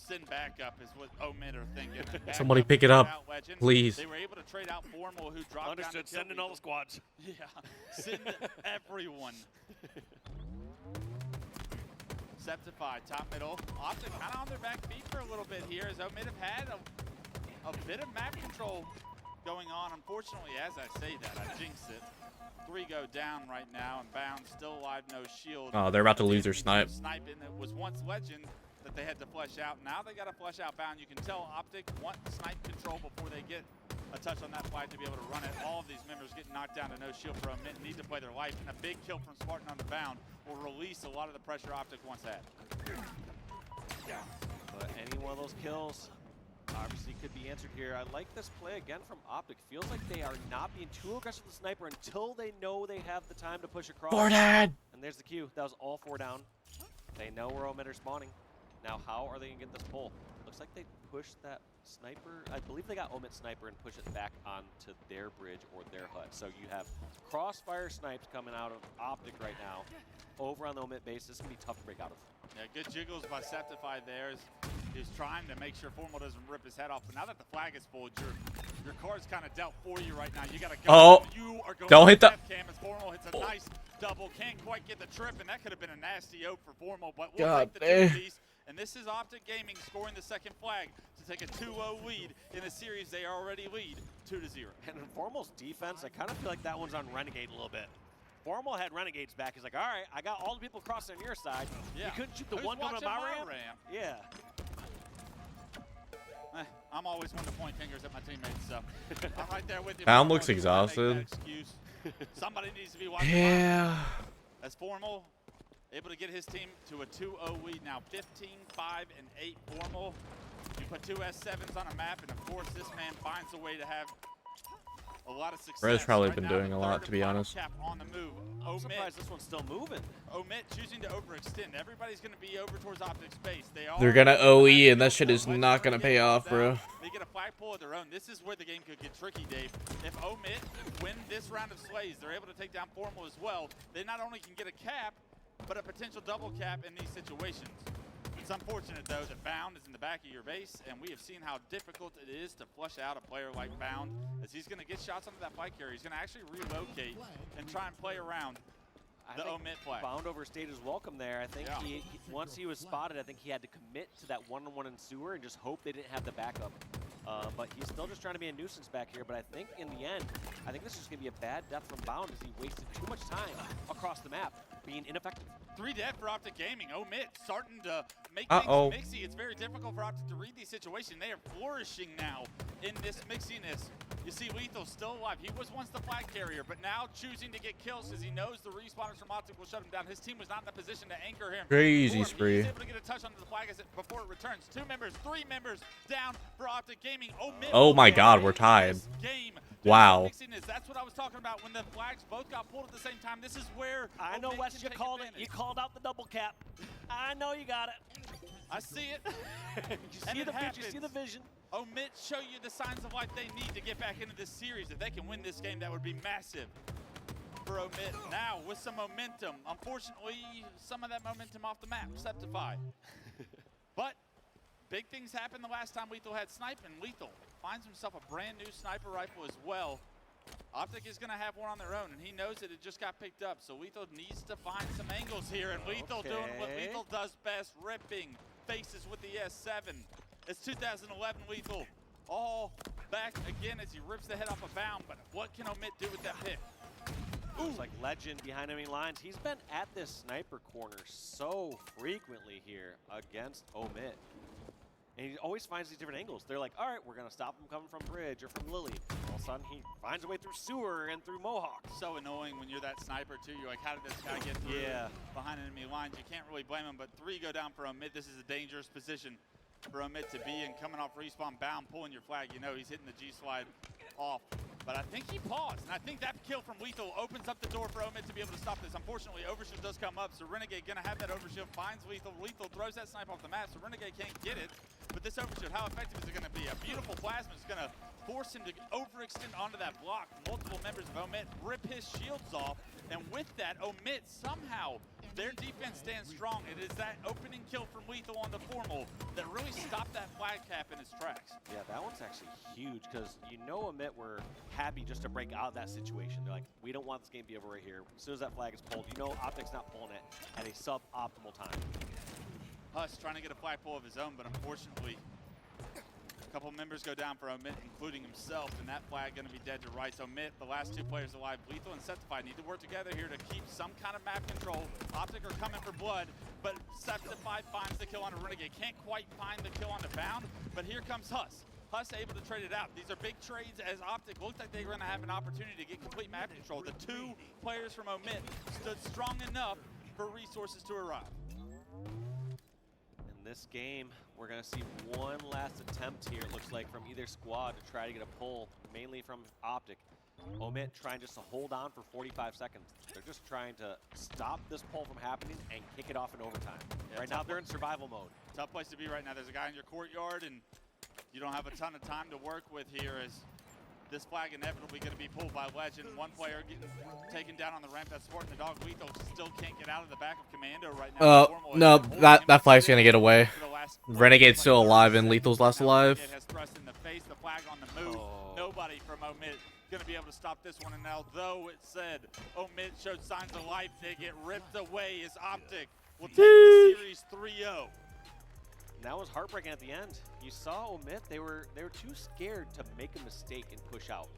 Send back up is what Omit are thinking.
Somebody pick it up, please.
They were able to trade out Formal, who dropped
Understood.
down.
Send in all the squads.
Yeah, send everyone. Septify, top middle. Optic kind of on their back feet for a little bit here, as Omit have had a bit of map control going on. Unfortunately, as I say that, I jinxed it. 3 go down right now, and Bound still alive, no shield.
Oh, they're about to lose their snipe.
Sniping that was once Legend that they had to flesh out. Now they got to flesh out Bound. You can tell Optic want snipe control before they get a touch on that flag to be able to run it. All of these members getting knocked down to no shield for Omit, need to play their life, and a big kill from Spartan on the Bound will release a lot of the pressure Optic once had.
But any one of those kills obviously could be answered here. I like this play again from Optic. Feels like they are not being too aggressive with the sniper until they know they have the time to push across.
4 down.
And there's the Q. That was all 4 down. They know where Omit are spawning. Now, how are they going to get this pull? Looks like they pushed that sniper. I believe they got Omit sniper and push it back onto their bridge or their hut. So you have crossfire snipes coming out of Optic right now over on the Omit base. This is going to be tough to break out of.
Yeah, good jiggles by Septify there. He's trying to make sure Formal doesn't rip his head off. But now that the flag is pulled, your card's kind of dealt for you right now. You got to go.
Oh,
you are going
don't hit the
cam as Formal hits a nice double. Can't quite get the trip, and that could have been a nasty ope for Formal. But we'll
God,
take the 2 piece. And this is Optic Gaming scoring the second flag to take a 2-0 lead in a series they already lead 2-0.
And in Formal's defense, I kind of feel like that one's on Renegade a little bit. Formal had Renegades back. He's like, all right, I got all the people crossing on your side.
Yeah.
You couldn't shoot the
Who's
one coming to my ramp? Yeah.
I'm always one to point fingers at my teammates, so I'm right there with you.
Bound looks exhausted.
Somebody needs to be watching.
Yeah.
As Formal able to get his team to a 2-0 lead now, 15, 5, and 8 Formal. You put 2 S7s on a map, and of course this man finds a way to have a lot of success.
Red's probably
right
been
now,
doing
the
a lot,
third
to be
and final
honest.
cap on the move.
I'm surprised this one's still moving.
Omit choosing to overextend. Everybody's going to be over towards Optic space.
They're gonna OE, and that shit is not gonna pay off, bro.
They get a flagpole of their own. This is where the game could get tricky, Dave. If Omit win this round of slays, they're able to take down Formal as well. They not only can get a cap, but a potential double cap in these situations. It's unfortunate, though, that Bound is in the back of your base, and we have seen how difficult it is to flush out a player like Bound, as he's going to get shots onto that flight carrier. He's going to actually relocate and try and play around the Omit flag.
Bound overstayed his welcome there. I think once he was spotted, I think he had to commit to that one-on-one in sewer and just hope they didn't have the backup. But he's still just trying to be a nuisance back here. But I think in the end, I think this is going to be a bad death from Bound as he wasted too much time across the map, being ineffective.
3 dead for Optic Gaming. Omit starting to make things mixy. It's very difficult for Optic to read these situations. They are flourishing now in this mixiness. You see Lethal still alive. He was once the flag carrier, but now choosing to get kills as he knows the respawners from Optic will shut him down. His team was not in a position to anchor him.
Crazy spree.
He's able to get a touch onto the flag before it returns. 2 members, 3 members down for Optic Gaming. Omit.
Oh my God, we're tied. Wow.
That's what I was talking about when the flags both got pulled at the same time. This is where
I know, Wes, you called it. You called out the double cap. I know you got it.
I see it.
You see the vision.
Omit show you the signs of life they need to get back into this series. If they can win this game, that would be massive for Omit. Now with some momentum. Unfortunately, some of that momentum off the map. Septify. But big things happened the last time Lethal had snipe, and Lethal finds himself a brand new sniper rifle as well. Optic is going to have one on their own, and he knows that it just got picked up, so Lethal needs to find some angles here, and Lethal doing what Lethal does best, ripping faces with the S7. It's 2011 Lethal, all back again as he rips the head off a bound, but what can Omit do with that pick?
Looks like Legend behind enemy lines. He's been at this sniper corner so frequently here against Omit. And he always finds these different angles. They're like, all right, we're going to stop him coming from Bridge or from Lily. All of a sudden, he finds a way through Sewer and through Mohawk.
So annoying when you're that sniper, too. You're like, how did this guy get through behind enemy lines? You can't really blame him, but 3 go down for Omit. This is a dangerous position for Omit to be in. Coming off respawn bound, pulling your flag. You know he's hitting the G-slide off. But I think he paused, and I think that kill from Lethal opens up the door for Omit to be able to stop this. Unfortunately, Overshield does come up, so Renegade gonna have that Overshield, finds Lethal. Lethal throws that snipe off the map, so Renegade can't get it. But this Overshield, how effective is it gonna be? A beautiful plasma is gonna force him to overextend onto that block. Multiple members of Omit rip his shields off, and with that, Omit somehow, their defense stands strong. It is that opening kill from Lethal on the Formal that really stopped that flag cap in its tracks.
Yeah, that one's actually huge because you know Omit were happy just to break out of that situation. They're like, we don't want this game to be over right here. As soon as that flag is pulled, you know Optic's not pulling it at a suboptimal time.
Huss trying to get a flagpole of his own, but unfortunately, a couple members go down for Omit, including himself, and that flag going to be dead to rights. Omit, the last 2 players alive, Lethal and Septify, need to work together here to keep some kind of map control. Optic are coming for blood, but Septify finds the kill on a Renegade. Can't quite find the kill on the bound, but here comes Huss. Huss able to trade it out. These are big trades as Optic looked like they were going to have an opportunity to get complete map control. The 2 players from Omit stood strong enough for resources to arrive.
In this game, we're going to see one last attempt here, it looks like, from either squad to try to get a pull, mainly from Optic. Omit trying just to hold on for 45 seconds. They're just trying to stop this pull from happening and kick it off in overtime.
Yeah,
right now, they're in survival mode.
Tough place to be right now. There's a guy in your courtyard, and you don't have a ton of time to work with here as this flag inevitably going to be pulled by Legend. One player getting taken down on the ramp that's supporting the dog. Lethal still can't get out of the back of Commando right now.
No, that flag's gonna get away. Renegade's still alive and Lethal's last alive.
Has thrust in the face, the flag on the move. Nobody from Omit going to be able to stop this one. And although it said Omit showed signs of life, they get ripped away as Optic will take the series 3-0.
That was heartbreaking at the end. You saw Omit, they were too scared to make a mistake and push out.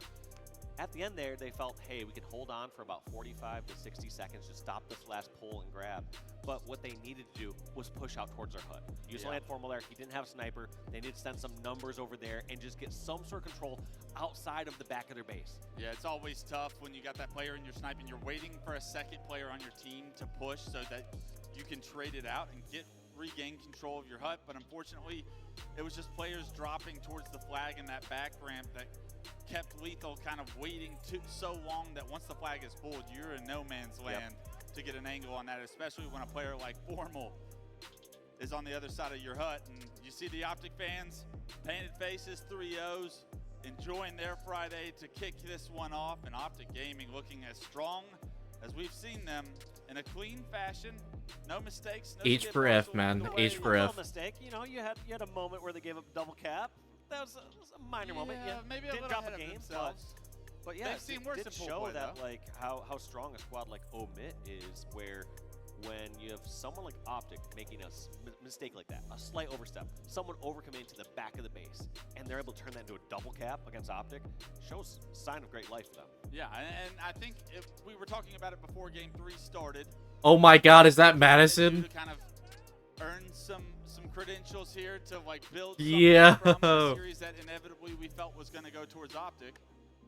At the end there, they felt, hey, we can hold on for about 45 to 60 seconds to stop this last pull and grab. But what they needed to do was push out towards their HUD. You only had Formal there, he didn't have a sniper. They needed to send some numbers over there and just get some sort of control outside of the back of their base.
Yeah, it's always tough when you got that player in your snipe and you're waiting for a second player on your team to push so that you can trade it out and regain control of your HUD, but unfortunately, it was just players dropping towards the flag in that back ramp that kept Lethal kind of waiting so long that once the flag is pulled, you're in no man's land to get an angle on that, especially when a player like Formal is on the other side of your HUD. And you see the Optic fans, painted faces, 3-0s, enjoying their Friday to kick this one off, and Optic Gaming looking as strong as we've seen them in a clean fashion. No mistakes. No
H for F, man. H for F.
No mistake. You know, you had a moment where they gave up double cap. That was a minor moment. Yeah,
maybe
didn't drop a game, but yeah,
they've seen worse
did
than
show
play,
that
though.
like how strong a squad like Omit is, where when you have someone like Optic making a mistake like that, a slight overstep, someone overcoming to the back of the base, and they're able to turn that into a double cap against Optic, shows a sign of great life for them.
Yeah, and I think if we were talking about it before Game 3 started.
Oh my God, is that Madison?
To kind of earn some credentials here to like build
Yeah.
from a series that inevitably we felt was going to go towards Optic.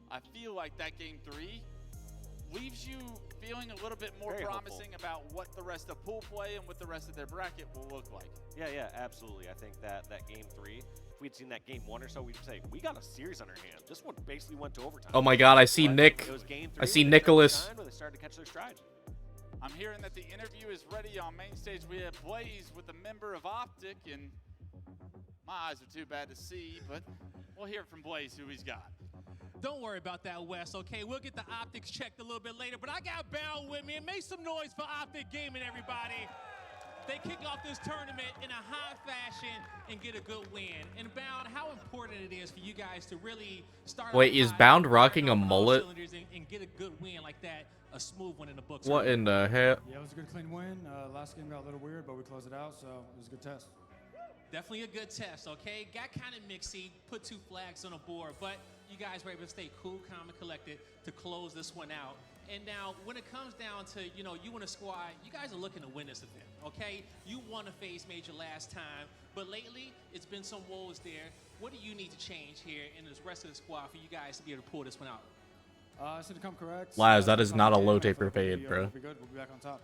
I feel like that Game 3 leaves you feeling a little bit more
Very
promising about what the rest of pool play and what the rest of their bracket will look like.
Yeah, absolutely. I think that Game 3, if we'd seen that Game 1 or so, we'd say, we got a series on our hands. This one basically went to overtime.
Oh my God, I see Nick.
It was Game 3
I see
where
Nicholas.
Where they started to catch their stride.
I'm hearing that the interview is ready on main stage. We have Blaze with a member of Optic, and My eyes are too bad to see, but we'll hear from Blaze who he's got.
Don't worry about that, Wes, okay? We'll get the optics checked a little bit later, but I got Bound with me, and make some noise for Optic Gaming, everybody. They kick off this tournament in a high fashion and get a good win. And Bound, how important it is for you guys to really start.
Wait, is Bound rocking a mullet?
And get a good win like that, a smooth one in the books.
What in the hell?
Yeah, it was a good, clean win. Last game got a little weird, but we closed it out, so it was a good test.
Definitely a good test, okay? Got kind of mixy, put 2 flags on the board, but you guys were able to stay cool, calm, and collected to close this one out. And now, when it comes down to, you know, you and a squad, you guys are looking to win this event, okay? You won a phase major last time, but lately, it's been some woes there. What do you need to change here in this rest of the squad for you guys to be able to pull this one out?
So to come correct.
Laz, that is not a low taper fade, bro.
We'll be good. We'll be back on top.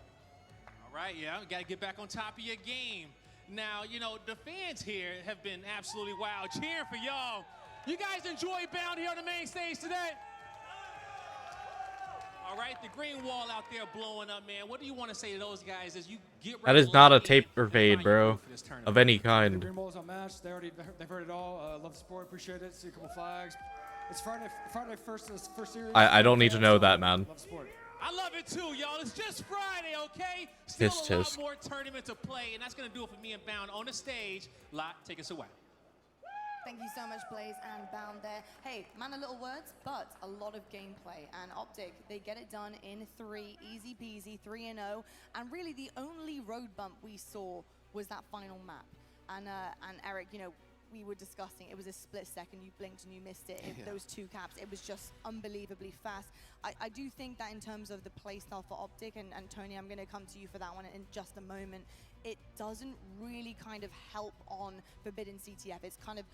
All right, yeah, got to get back on top of your game. Now, you know, the fans here have been absolutely wild, cheering for y'all. You guys enjoy Bound here on the main stage today? All right, the green wall out there blowing up, man. What do you want to say to those guys as you get ready?
That is not a taper fade, bro, of any
The
kind.
green wall's unmatched. They've heard it all. Love the sport. Appreciate it. See a couple flags. It's Friday first series.
I don't need to know that, man.
Love sport.
I love it too, y'all. It's just Friday, okay? Still
Tisk,
a lot
tisk.
more tournament to play, and that's going to do it for me and Bound on the stage. Lot, take us away.
Thank you so much, Blaze and Bound there. Hey, man, a little words, but a lot of gameplay. And Optic, they get it done in 3, easy peasy, 3-0. And really, the only road bump we saw was that final map. And Eric, you know, we were discussing, it was a split second, you blinked and you missed it. Those 2 caps, it was just unbelievably fast. I do think that in terms of the playstyle for Optic, and Tony, I'm going to come to you for that one in just a moment, it doesn't really kind of help on Forbidden CTF. It's kind of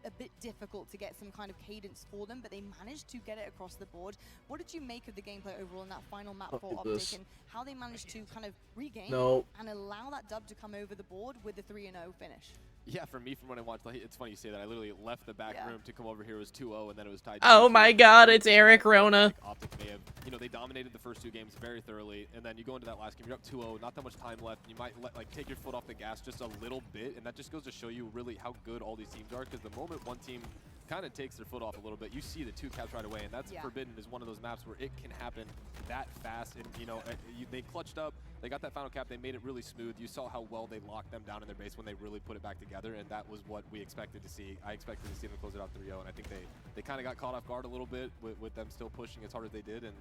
a bit difficult to get some kind of cadence for them, but they managed to get it across the board. What did you make of the gameplay overall in that final map for Optic, and how they managed to kind of regain and allow that dub to come over the board with the 3-0 finish?
Yeah, for me, from when I watched, like, it's funny you say that. I literally left the back room to come over here. It was 2-0, and then it was tied.
Oh my God, it's Eric Rona.
Like, Optic may have, you know, they dominated the first 2 games very thoroughly, and then you go into that last game, you're up 2-0, not that much time left. You might take your foot off the gas just a little bit, and that just goes to show you really how good all these teams are. Because the moment one team kind of takes their foot off a little bit, you see the 2 caps right away, and that's Forbidden is one of those maps where it can happen that fast. And you know, they clutched up. They got that final cap. They made it really smooth. You saw how well they locked them down in their base when they really put it back together, and that was what we expected to see. I expected to see them close it out 3-0, and I think they kind of got caught off guard a little bit with them still pushing as hard as they did, and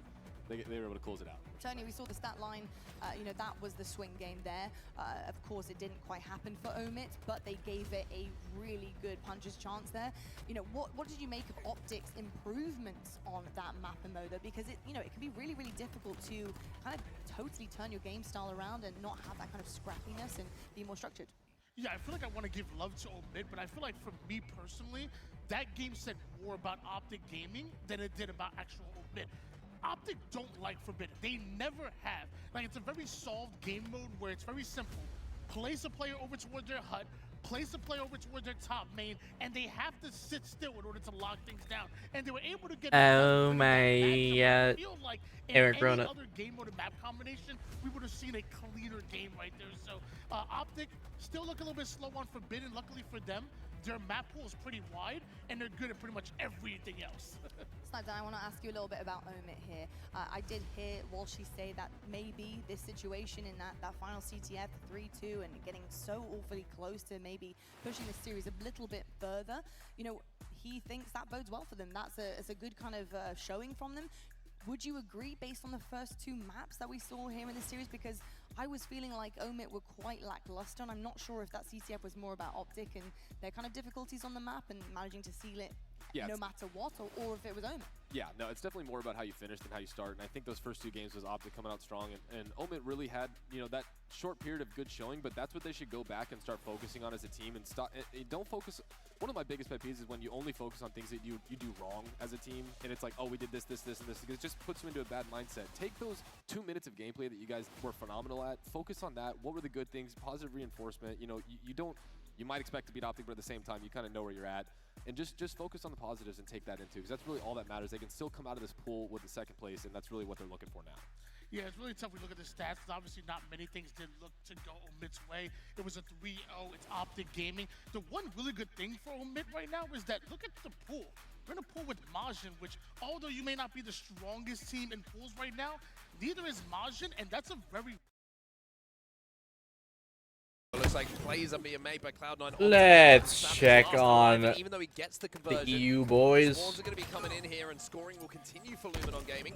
they were able to close it out.
Tony, we saw the stat line, you know, that was the swing game there. Of course, it didn't quite happen for Omit, but they gave it a really good puncher's chance there. You know, what did you make of Optic's improvements on that map and mode? Because it, you know, it can be really, really difficult to kind of totally turn your game style around and not have that kind of scrappiness and be more structured.
Yeah, I feel like I want to give love to Omid, but I feel like for me personally, that game said more about Optic Gaming than it did about actual Omid. Optic don't like Forbidden. They never have. Like, it's a very solved game mode where it's very simple. Place a player over towards their hut, place a player over towards their top main, and they have to sit still in order to lock things down. And they were able to get
Oh my God.
feel like in
Eric
any
Rona.
other game mode and map combination, we would have seen a cleaner game right there. So Optic still look a little bit slow on Forbidden. Luckily for them, their map pool is pretty wide, and they're good at pretty much everything else.
Snipeden, I want to ask you a little bit about Omit here. I did hear Walshy say that maybe this situation in that final CTF 3-2 and getting so awfully close to maybe pushing the series a little bit further, you know, he thinks that bodes well for them. It's a good kind of showing from them. Would you agree based on the first 2 maps that we saw here in the series? Because I was feeling like Omit were quite lackluster, and I'm not sure if that CTF was more about Optic and their kind of difficulties on the map and managing to seal it no matter what, or if it was Omit.
Yeah, no, it's definitely more about how you finish than how you start, and I think those first 2 games was Optic coming out strong, and Omit really had, you know, that short period of good showing, but that's what they should go back and start focusing on as a team, and don't focus. One of my biggest pet peeves is when you only focus on things that you do wrong as a team, and it's like, oh, we did this, and this, because it just puts you into a bad mindset. Take those 2 minutes of gameplay that you guys were phenomenal at, focus on that. What were the good things? Positive reinforcement. You know, you might expect to beat Optic, but at the same time, you kind of know where you're at. And just focus on the positives and take that into, because that's really all that matters. They can still come out of this pool with the 2nd place, and that's really what they're looking for now.
Yeah, it's really tough. We look at the stats. Obviously, not many things did look to go Omid's way. It was a 3-0. It's Optic Gaming. The one really good thing for Omid right now is that look at the pool. We're in a pool with Majin, which although you may not be the strongest team in pools right now, neither is Majin, and that's a very...
It looks like plays are being made by Cloud9.
Let's check on
Even though he gets the
the
conversion,
EU boys.
Swarms are going to be coming in here, and scoring will continue for Luminon Gaming.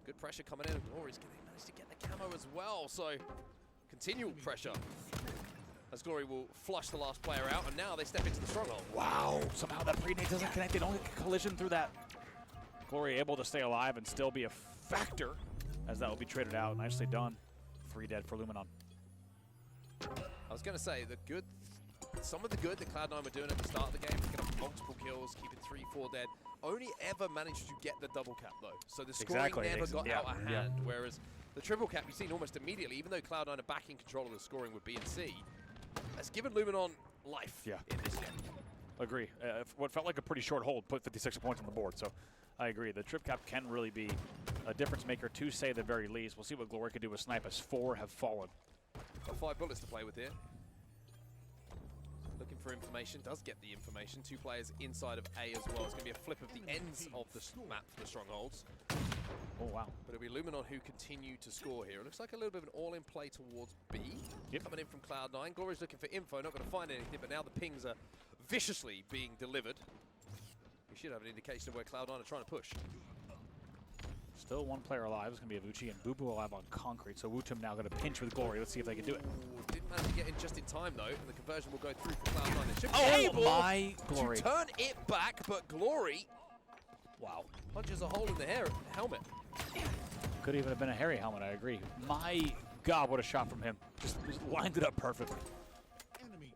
Good pressure coming in, and Glory's going to manage to get the camo as well, so continual pressure. As Glory will flush the last player out, and now they step into the stronghold.
Wow, somehow that pre-nade doesn't connect. They don't get collision through that. Glory able to stay alive and still be a factor, as that will be traded out. Nicely done. 3 dead for Luminon.
I was going to say, some of the good that Cloud9 were doing at the start of the game, picking up multiple kills, keeping 3-4 dead, only ever managed to get the double cap though. So the scoring never got out of hand, whereas the triple cap you've seen almost immediately, even though Cloud9 are back in control of the scoring with B and C, has given Luminon life in this game.
Agree. What felt like a pretty short hold put 56 points on the board, so I agree. The trip cap can really be a difference maker, to say the very least. We'll see what Glory can do with Snipe as 4 have fallen.
Got 5 bullets to play with here. Looking for information, does get the information. 2 players inside of A as well. It's going to be a flip of the ends of the map for the strongholds.
Oh, wow.
But it'll be Luminon who continue to score here. It looks like a little bit of an all-in play towards B. Coming in from Cloud9. Glory's looking for info, not going to find anything, but now the pings are viciously being delivered. We should have an indication of where Cloud9 are trying to push.
Still 1 player alive. It's going to be Avuchi and Boo Boo alive on concrete. So Wutum now going to pinch with Glory. Let's see if they can do it.
Ooh, didn't manage to get in just in time though, and the conversion will go through for Cloud9. They should be able
my Glory
to turn it back, but Glory, wow, punches a hole in the helmet.
Could even have been a Harry helmet, I agree. My God, what a shot from him. Just lined it up perfectly.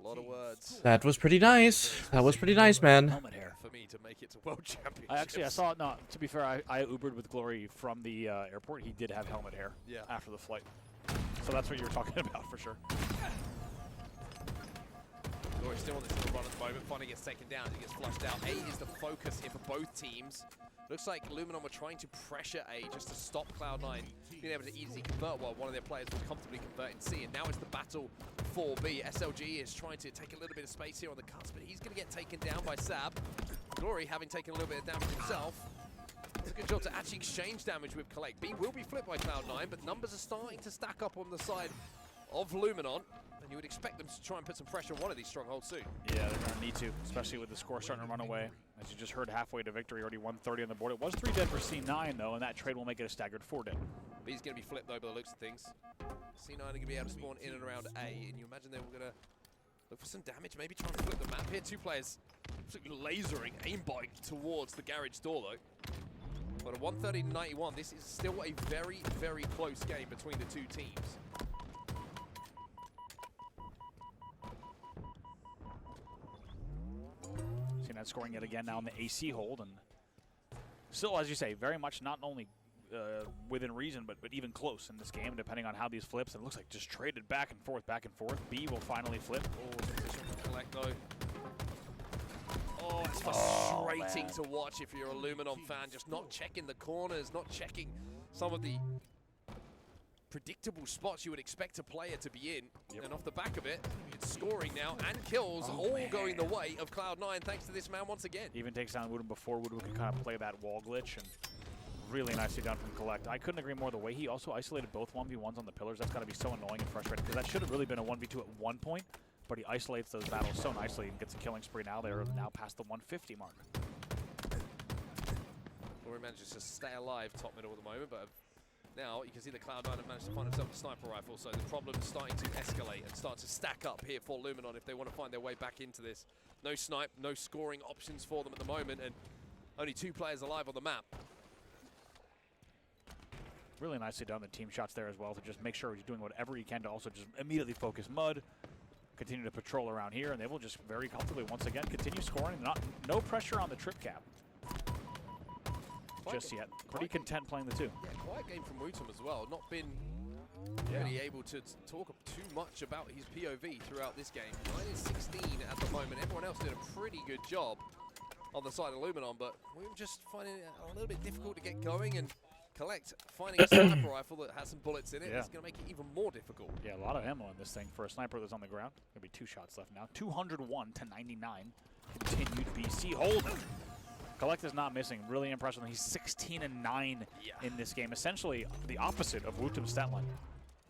A lot of words.
That was pretty nice. That was pretty nice, man.
Helmet hair.
For me to make it to World Championships.
I saw it. No, to be fair, I Ubered with Glory from the airport. He did have helmet hair after the flight. So that's what you were talking about for sure.
Glory still on this little run at the moment. Finally gets taken down as he gets flushed out. A is the focus here for both teams. Looks like Luminon were trying to pressure A just to stop Cloud9 being able to easily convert while one of their players will comfortably convert in C. And now it's the battle for B. SLG is trying to take a little bit of space here on the cusp, but he's going to get taken down by Sab. Glory, having taken a little bit of damage himself, does a good job to actually exchange damage with Collect. B will be flipped by Cloud9, but numbers are starting to stack up on the side of Luminon. And you would expect them to try and put some pressure on one of these strongholds soon.
Yeah, they're going to need to, especially with the score starting to run away. As you just heard, halfway to victory, already 130 on the board. It was 3 dead for C9, though, and that trade will make it a staggered 4 dead.
B's going to be flipped, though, by the looks of things. C9 are going to be able to spawn in and around A, and you imagine they were going to look for some damage, maybe trying to flip the map here. 2 players absolutely lasering, aimbotting towards the garage door, though. But at 130 to 91, this is still a very, very close game between the 2 teams.
Seeing that scoring yet again now in the AC hold, and still, as you say, very much not only within reason, but even close in this game, depending on how these flips. And it looks like just traded back and forth, back and forth. B will finally flip.
Oh, position for Collect, though. Oh, it's frustrating to watch if you're a Luminon fan, just not checking the corners, not checking some of the predictable spots you would expect a player to be in. And off the back of it, it's scoring now and kills, all going the way of Cloud9 thanks to this man once again.
Even takes down Woodham before Woodham could kind of play that wall glitch, and really nicely done from Collect. I couldn't agree more. The way he also isolated both 1v1s on the pillars, that's got to be so annoying and frustrating, because that should have really been a 1v2 at one point, but he isolates those battles so nicely and gets a killing spree now. They're now past the 150 mark.
Glory manages to stay alive top middle at the moment, but now you can see the Cloud9 have managed to find himself a sniper rifle, so the problem is starting to escalate and start to stack up here for Luminon if they want to find their way back into this. No snipe, no scoring options for them at the moment, and only 2 players alive on the map.
Really nicely done, the team shots there as well, to just make sure he's doing whatever he can to also just immediately focus Mud, continue to patrol around here, and they will just very comfortably once again continue scoring. No pressure on the trip cap just yet. Pretty content playing the 2.
Yeah, quiet game from Wutum as well. Not been really able to talk too much about his POV throughout this game. 9-16 at the moment. Everyone else did a pretty good job on the side of Luminon, but we were just finding it a little bit difficult to get going, and Collect finding a sniper rifle that has some bullets in it.
Yeah.
It's going to make it even more difficult.
Yeah, a lot of ammo in this thing for a sniper that's on the ground. Gonna be 2 shots left now. 201 to 99. Continued BC hold. Collect is not missing. Really impressive. He's 16 and 9 in this game. Essentially the opposite of Wootum's stat line.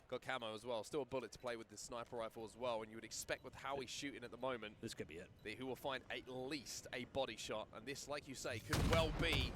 Got camo as well. Still a bullet to play with the sniper rifle as well. And you would expect with how he's shooting at the moment,
this could be it.
That he will find at least a body shot. And this, like you say, could well be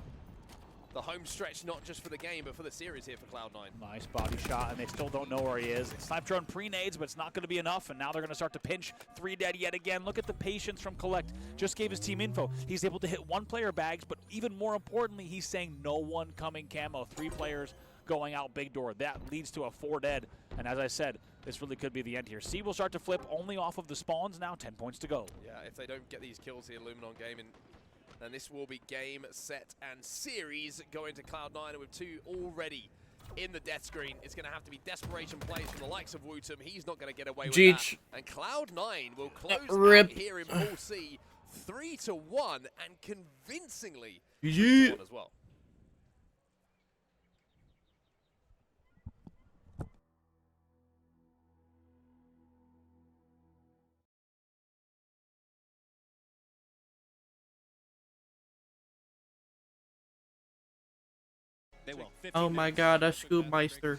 the home stretch, not just for the game, but for the series here for Cloud9.
Nice body shot, and they still don't know where he is. Snipe drone pre-nades, but it's not going to be enough, and now they're going to start to pinch. 3 dead yet again. Look at the patience from Collect. Just gave his team info. He's able to hit 1 player bags, but even more importantly, he's saying no one coming camo. 3 players going out big door. That leads to a 4 dead, and as I said, this really could be the end here. C will start to flip only off of the spawns now. 10 points to go.
Yeah, if they don't get these kills here, Luminon Gaming, then this will be game, set, and series going to Cloud9. And with 2 already in the death screen, it's going to have to be desperation plays from the likes of Wootum. He's not going to get away with that. And Cloud9 will close out here in Pool C 3-1 and convincingly 3-1 as well.
They will.
Oh my god, a Scoopmeister.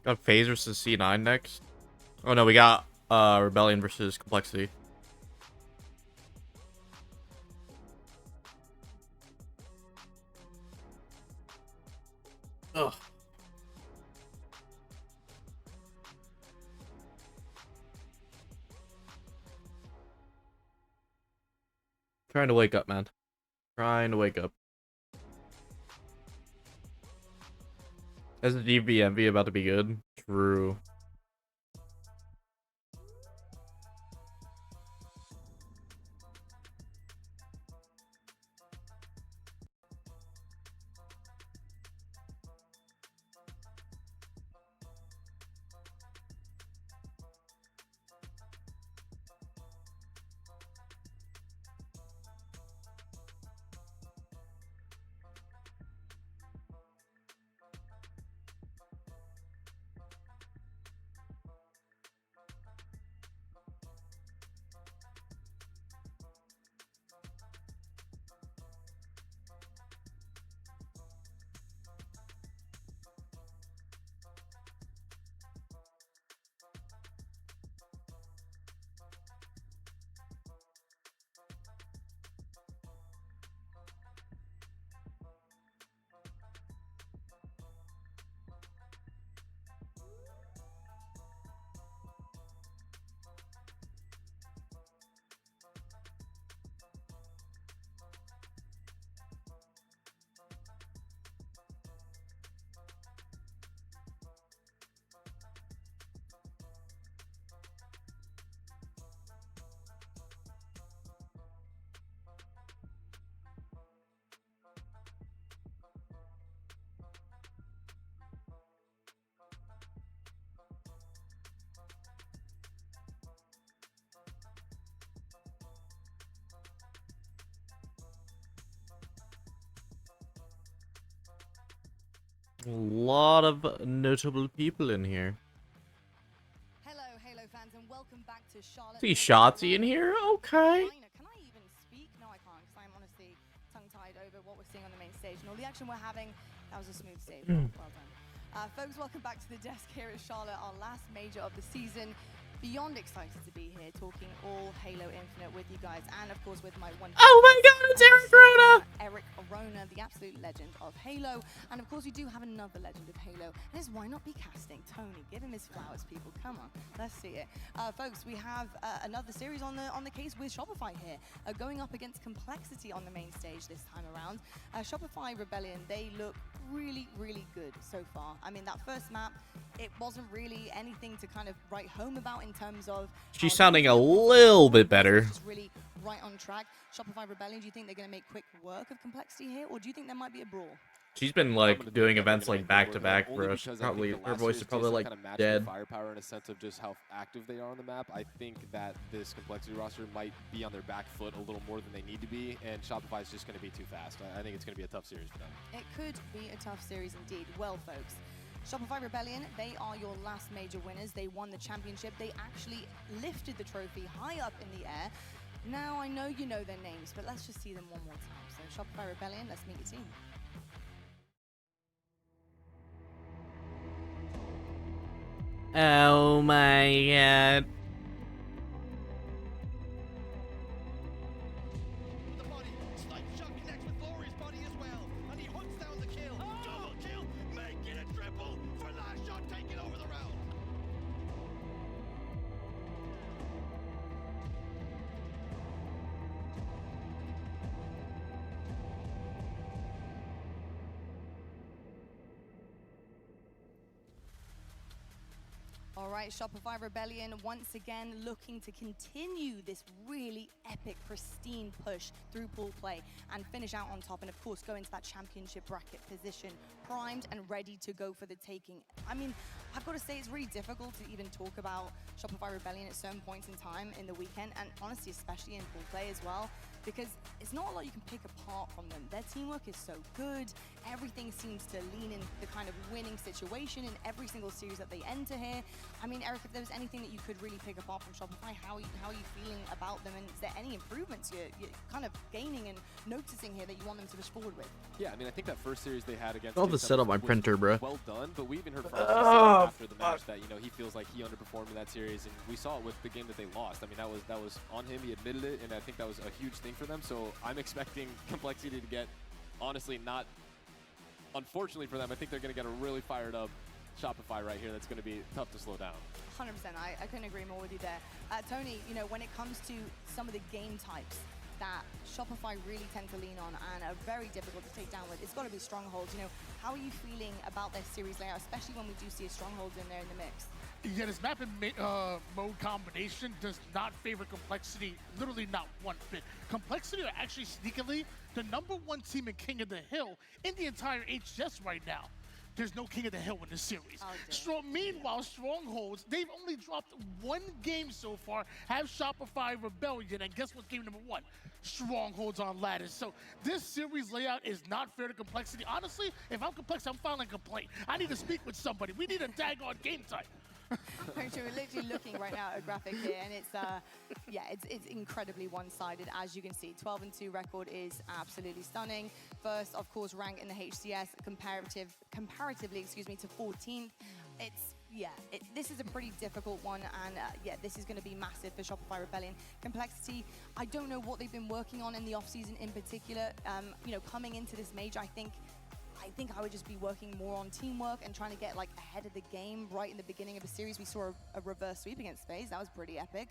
Got FaZe versus C9 next. Oh no, we got Rebellion versus Complexity. Ugh. Trying to wake up, man. Trying to wake up. Is the DBMV about to be good? True. A lot of notable people in here.
Hello, Halo fans, and welcome back to Charlotte.
See Shotzi in here? Okay.
Can I even speak? No, I can't, because I'm honestly tongue-tied over what we're seeing on the main stage. And all the action we're having, that was a smooth save. Well done. Folks, welcome back to the desk here at Charlotte, our last major of the season. Beyond excited to be here, talking all Halo Infinite with you guys, and of course with my wonderful...
Oh my god, it's Eric Rona!
Eric Rona, the absolute legend of Halo. And of course we do have another legend of Halo, and it's why not be casting Tony? Give him his flowers, people. Come on, let's see it. Folks, we have another series on the case with Shopify here, going up against Complexity on the main stage this time around. Shopify Rebellion, they look really, really good so far. I mean, that first map, it wasn't really anything to kind of write home about in terms of.
She's sounding a little bit better.
Just really right on track. Shopify Rebellion, do you think they're going to make quick work of Complexity here, or do you think there might be a brawl?
She's been like doing events like back to back, bro. Probably her voice is probably like dead.
Firepower in a sense of just how active they are on the map. I think that this Complexity roster might be on their back foot a little more than they need to be, and Shopify is just going to be too fast. I think it's going to be a tough series for them.
It could be a tough series indeed. Well, folks, Shopify Rebellion, they are your last major winners. They won the championship. They actually lifted the trophy high up in the air. Now, I know you know their names, but let's just see them one more time. So Shopify Rebellion, let's meet your team.
Oh my god.
All right, Shopify Rebellion once again looking to continue this really epic, pristine push through pool play and finish out on top, and of course go into that championship bracket position, primed and ready to go for the taking. I mean, I've got to say it's really difficult to even talk about Shopify Rebellion at certain points in time in the weekend, and honestly, especially in pool play as well, because it's not a lot you can pick apart from them. Their teamwork is so good. Everything seems to lean in the kind of winning situation in every single series that they enter here. I mean, Eric, if there was anything that you could really pick apart from Shopify, how are you feeling about them? And is there any improvements you're kind of gaining and noticing here that you want them to push forward with?
Yeah, I mean, I think that first series they had against
I'll have to set up my printer, bro.
Well done, but we even heard from after the match that, you know, he feels like he underperformed in that series, and we saw it with the game that they lost. I mean, that was on him. He admitted it, and I think that was a huge thing for them. So I'm expecting Complexity to get, honestly, not, unfortunately for them, I think they're going to get a really fired up Shopify right here that's going to be tough to slow down.
100%, I couldn't agree more with you there. Tony, you know, when it comes to some of the game types that Shopify really tend to lean on and are very difficult to take down with, it's got to be strongholds. You know, how are you feeling about their series layout, especially when we do see a strongholds in there in the mix?
Yeah, this map and mode combination does not favor Complexity, literally not one bit. Complexity are actually sneakily the #1 team in King of the Hill in the entire HCS right now. There's no King of the Hill in this series. Meanwhile, Strongholds, they've only dropped one game so far, have Shopify Rebellion, and guess what game #1? Strongholds on Lattice. So this series layout is not fair to Complexity. Honestly, if I'm Complexity, I'm filing a complaint. I need to speak with somebody. We need a daggone game type.
We're literally looking right now at a graphic here, and it's yeah, it's incredibly one-sided, as you can see. 12-2 record is absolutely stunning. First, of course, rank in the HCS comparatively, excuse me, to 14th. This is a pretty difficult one, and yeah, this is going to be massive for Shopify Rebellion. Complexity, I don't know what they've been working on in the off-season in particular. You know, coming into this major, I think I would just be working more on teamwork and trying to get like ahead of the game right in the beginning of a series. We saw a reverse sweep against FaZe. That was pretty epic.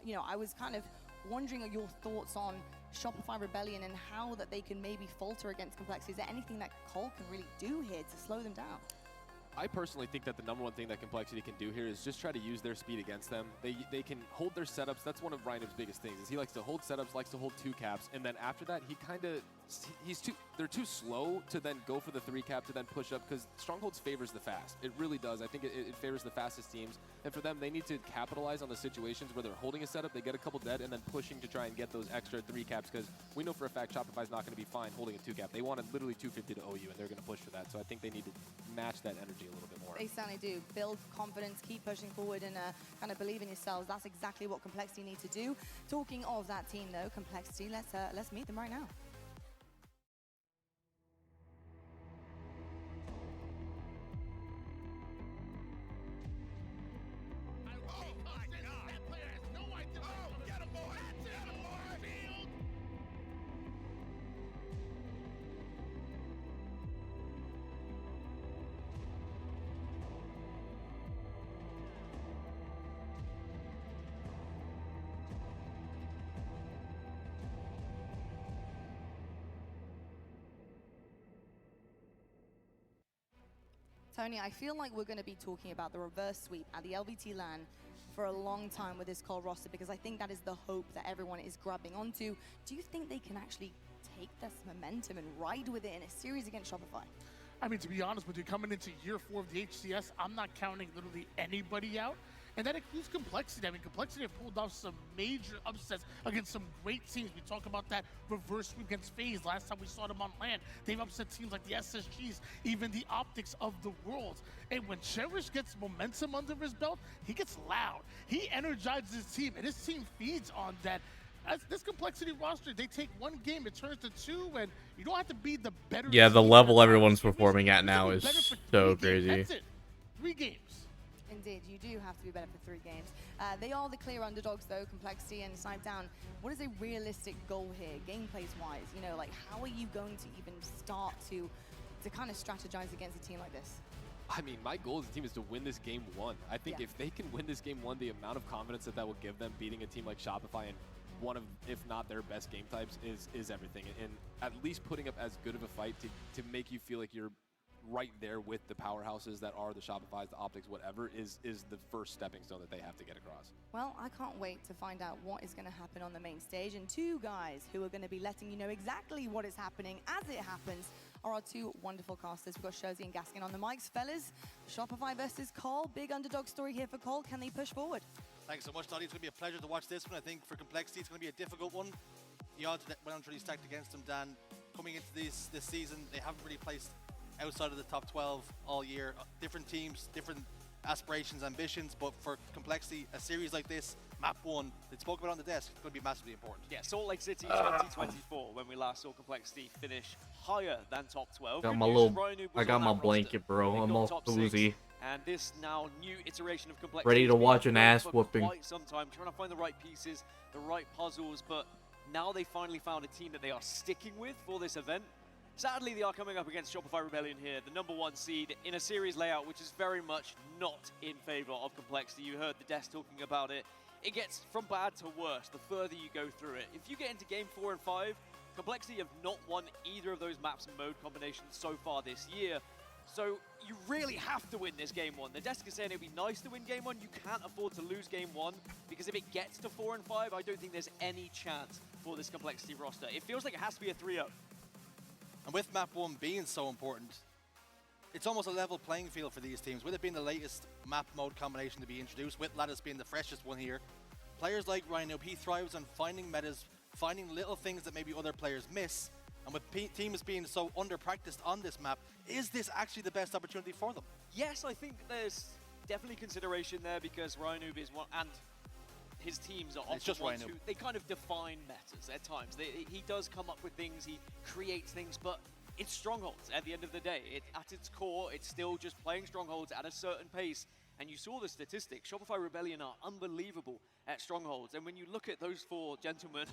You know, I was kind of wondering your thoughts on Shopify Rebellion and how that they can maybe falter against Complexity. Is there anything that Cole can really do here to slow them down?
I personally think that the #1 thing that Complexity can do here is just try to use their speed against them. They can hold their setups. That's one of Ryan's biggest things, is he likes to hold setups, likes to hold 2 caps, and then after that, he kind of, they're too slow to then go for the 3 cap to then push up, because Strongholds favors the fast. It really does. I think it favors the fastest teams, and for them, they need to capitalize on the situations where they're holding a setup, they get a couple dead, and then pushing to try and get those extra 3 caps, because we know for a fact Shopify's not going to be fine holding a 2 cap. They want to literally 250 to OU, and they're going to push for that, so I think they need to match that energy a little bit more.
They certainly do. Build confidence, keep pushing forward, and kind of believe in yourselves. That's exactly what Complexity need to do. Talking of that team, though, Complexity, let's meet them right now. Tony, I feel like we're going to be talking about the reverse sweep at the LVT LAN for a long time with this Cole roster, because I think that is the hope that everyone is grabbing onto. Do you think they can actually take this momentum and ride with it in a series against Shopify?
I mean, to be honest with you, coming into year 4 of the HCS, I'm not counting literally anybody out. And that includes Complexity. I mean, Complexity have pulled off some major upsets against some great teams. We talk about that reverse sweep against FaZe. Last time we saw them on LAN, they've upset teams like the SSGs, even the Optics of the world. And when Cherish gets momentum under his belt, he gets loud. He energizes his team, and his team feeds on that. As this Complexity roster, they take one game, it turns to 2, and you don't have to be the better.
Yeah, the
team
level
or
everyone's
series.
performing at
You
now
have
is
to be better for
so
3 games.
crazy.
That's it. 3 games.
Indeed, you do have to be better for 3 games. They are the clear underdogs, though, Complexity and Snipedown. What is a realistic goal here, gameplays-wise? You know, like, how are you going to even start to kind of strategize against a team like this?
I mean, my goal as a team is to win this game 1. I think
Yeah.
if they can win this game 1, the amount of confidence that will give them beating a team like Shopify and one of, if not their best game types, is everything. And at least putting up as good of a fight to make you feel like you're right there with the powerhouses that are the Shopifys, the Optics, whatever, is the first stepping stone that they have to get across.
Well, I can't wait to find out what is going to happen on the main stage. And 2 guys who are going to be letting you know exactly what is happening as it happens are our 2 wonderful casters. We've got Shozi and Gaskin on the mics. Fellas, Shopify versus Cole. Big underdog story here for Cole. Can they push forward?
Thanks so much, Dottie. It's going to be a pleasure to watch this one. I think for Complexity, it's going to be a difficult one. The odds weren't really stacked against them, Dan. Coming into this season, they haven't really placed outside of the top 12 all year. Different teams, different aspirations, ambitions, but for Complexity, a series like this, map 1, they spoke about on the desk, it's going to be massively important.
Yeah, Salt Lake City 2024, when we last saw Complexity finish higher than top 12.
Got
Good
my
news,
little,
Ryan Noob
I
was
got
on
my
that
blanket,
roster.
bro.
They
I'm
got
all
top 6,
boozy.
and this now new iteration of Complexity
Ready
has
to
been
watch an
built
ass
for
whooping.
quite some time, trying to find the right pieces, the right puzzles, but now they finally found a team that they are sticking with for this event. Sadly, they are coming up against Shopify Rebellion here, the #1 seed, in a series layout which is very much not in favor of Complexity. You heard the desk talking about it. It gets from bad to worse the further you go through it. If you get into game 4 and 5, Complexity have not won either of those maps and mode combinations so far this year. So you really have to win this game 1. The desk is saying it'd be nice to win game 1. You can't afford to lose game 1, because if it gets to 4 and 5, I don't think there's any chance for this Complexity roster. It feels like it has to be a 3-0.
And with map 1 being so important, it's almost a level playing field for these teams. With it being the latest map mode combination to be introduced, with Lattice being the freshest one here, players like Ryan Noob, he thrives on finding metas, finding little things that maybe other players miss. And with teams being so under-practiced on this map, is this actually the best opportunity for them?
Yes, I think there's definitely consideration there, because Ryan Noob is one, and his teams are often
just
ones
Ryan
who,
Noob.
they kind of define metas at times. He does come up with things, he creates things, but it's Strongholds at the end of the day. At its core, it's still just playing Strongholds at a certain pace. And you saw the statistics. Shopify Rebellion are unbelievable at Strongholds. And when you look at those 4 gentlemen,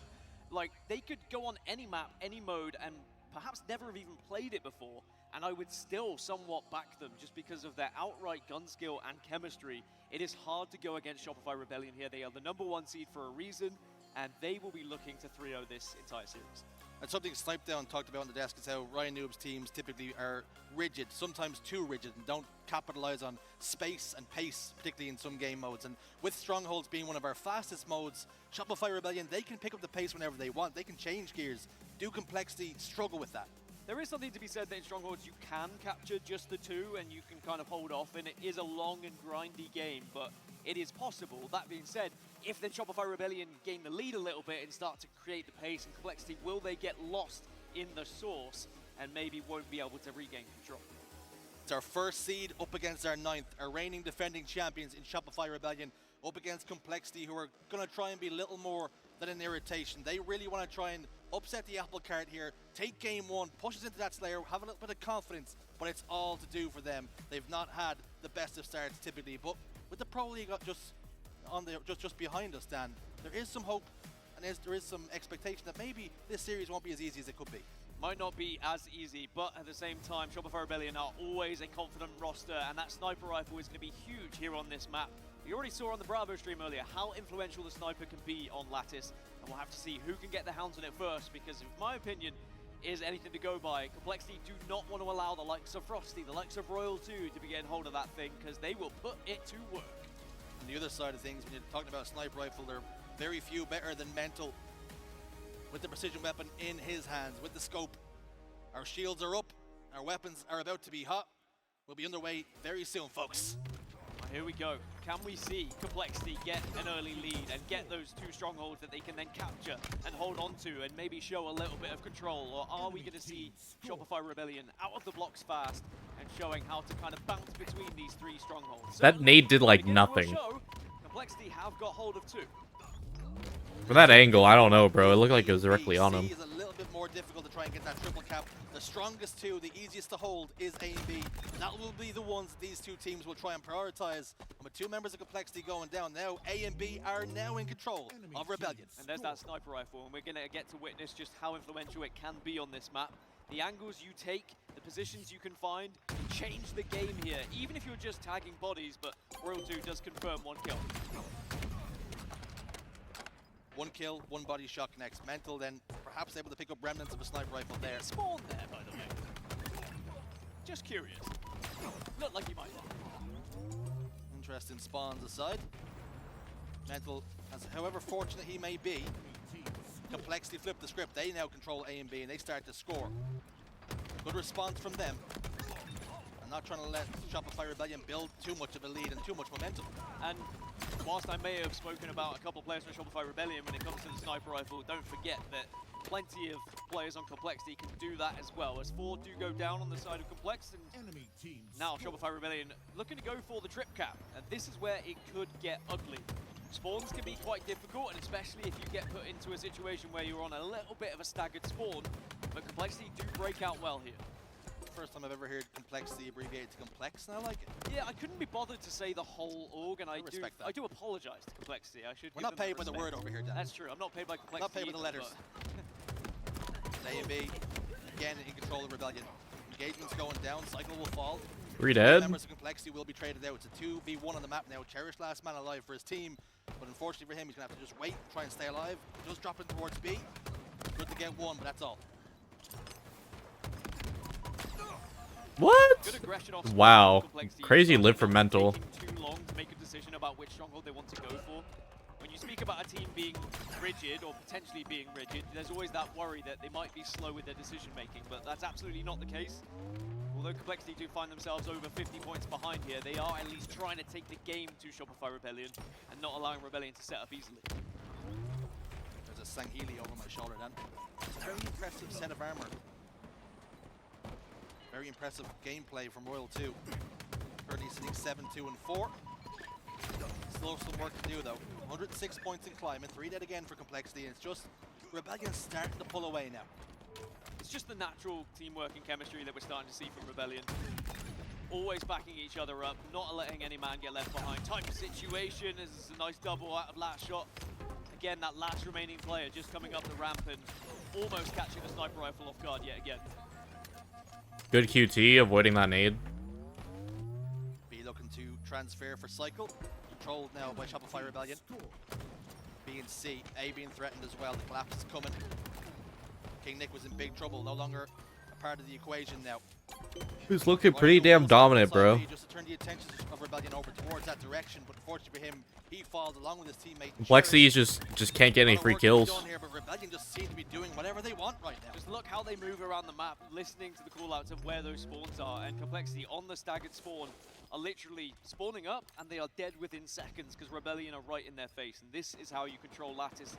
like, they could go on any map, any mode, and perhaps never have even played it before, and I would still somewhat back them just because of their outright gun skill and chemistry. It is hard to go against Shopify Rebellion here. They are the #1 seed for a reason, and they will be looking to 3-0 this entire series.
And something Snipedown talked about on the desk is how Ryan Noob's teams typically are rigid, sometimes too rigid, and don't capitalize on space and pace, particularly in some game modes. And with Strongholds being one of our fastest modes, Shopify Rebellion, they can pick up the pace whenever they want. They can change gears. Do Complexity struggle with that?
There is something to be said that in Strongholds you can capture just the 2 and you can kind of hold off, and it is a long and grindy game, but it is possible. That being said, if then Shopify Rebellion gain the lead a little bit and start to create the pace and Complexity, will they get lost in the source and maybe won't be able to regain control?
It's our first seed up against our 9th, our reigning defending champions in Shopify Rebellion, up against Complexity, who are going to try and be a little more than an irritation. They really want to try and upset the apple cart here, take game 1, push us into that Slayer, have a little bit of confidence, but it's all to do for them. They've not had the best of starts typically, but with the Pro League just behind us, Dan, there is some hope, and there is some expectation that maybe this series won't be as easy as it could be.
Might not be as easy, but at the same time, Shopify Rebellion are always a confident roster, and that sniper rifle is going to be huge here on this map. You already saw on the Bravo stream earlier how influential the sniper can be on Lattice, and we'll have to see who can get their hands on it first, because in my opinion, is anything to go by. Complexity do not want to allow the likes of Frosty, the likes of Royal 2 to be getting hold of that thing, because they will put it to work.
On the other side of things, when you're talking about a sniper rifle, there are very few better than Mental with the precision weapon in his hands, with the scope. Our shields are up, our weapons are about to be hot. We'll be underway very soon, folks.
Here we go. Can we see Complexity get an early lead and get those 2 strongholds that they can then capture and hold on to and maybe show a little bit of control? Or are we going to see Shopify Rebellion out of the blocks fast and showing how to kind of bounce between these 3 strongholds?
That nade did like nothing.
Complexity have got hold of 2.
From that angle, I don't know, bro. It looked like it was directly on him.
Is a little bit more difficult to try and get that triple cap. The strongest 2, the easiest to hold, is A and B. That will be the ones these 2 teams will try and prioritize. And with 2 members of Complexity going down now, A and B are now in control of Rebellion.
And there's that sniper rifle, and we're going to get to witness just how influential it can be on this map. The angles you take, the positions you can find, change the game here, even if you're just tagging bodies, but Royal 2 does confirm 1 kill.
1 kill, 1 body shot connects. Mental then perhaps able to pick up remnants of a sniper rifle there.
Spawn there, by the way. Just curious. Looked like he might.
Interesting spawns aside. Mental, as however fortunate he may be, Complexity flipped the script. They now control A and B and they start to score. Good response from them. I'm not trying to let Shopify Rebellion build too much of a lead and too much momentum.
And whilst I may have spoken about a couple players from Shopify Rebellion when it comes to the sniper rifle, don't forget that plenty of players on Complexity can do that as well, as 4 do go down on the side of Complex, and now Shopify Rebellion looking to go for the trip cap, and this is where it could get ugly. Spawns can be quite difficult, and especially if you get put into a situation where you're on a little bit of a staggered spawn, but Complexity do break out well here.
First time I've ever heard Complexity abbreviated to Complex, and I like it.
Yeah, I couldn't be bothered to say the whole org, and I do apologize to Complexity. I should.
We're not paid by the word over here, Dan.
That's true. I'm not paid by Complexity.
Not paid by the letters. A and B, again in control of Rebellion. Engagement's going down. Cycle will fall.
3 dead.
Members of Complexity will be traded out. It's a 2v1 on the map now. Cherish last man alive for his team, but unfortunately for him, he's gonna have to just wait, try and stay alive. He does drop in towards B. Good to get 1, but that's all.
What? Wow. Crazy live for mental.
Too long to make a decision about which stronghold they want to go for. When you speak about a team being rigid or potentially being rigid, there's always that worry that they might be slow with their decision making, but that's absolutely not the case. Although Complexity do find themselves over 50 points behind here, they are at least trying to take the game to Shopify Rebellion and not allowing Rebellion to set up easily.
There's a Sanghili over my shoulder then. It's a very impressive set of armor. Very impressive gameplay from Royal 2. Currently sitting 7-2 and 4. Still some work to do though. 106 points in climbing, 3 dead again for Complexity, and it's just Rebellion starting to pull away now.
It's just the natural teamwork and chemistry that we're starting to see from Rebellion. Always backing each other up, not letting any man get left behind. Type of situation, this is a nice double out of last shot. Again, that last remaining player just coming up the ramp and almost catching the sniper rifle off guard yet again.
Good QT, avoiding that nade.
B looking to transfer for Cycle. Controlled now by Shopify Rebellion. B and C, A being threatened as well. The collapse is coming. King Nick was in big trouble, no longer a part of the equation now.
He's looking pretty damn dominant, bro.
Just to turn the attention of Rebellion over towards that direction, but unfortunately for him, he falls along with his teammate.
Complexity just can't get any free kills.
Here, but Rebellion just seem to be doing whatever they want right now.
Just look how they move around the map, listening to the callouts of where those spawns are, and Complexity on the staggered spawn are literally spawning up, and they are dead within seconds because Rebellion are right in their face, and this is how you control Lattice.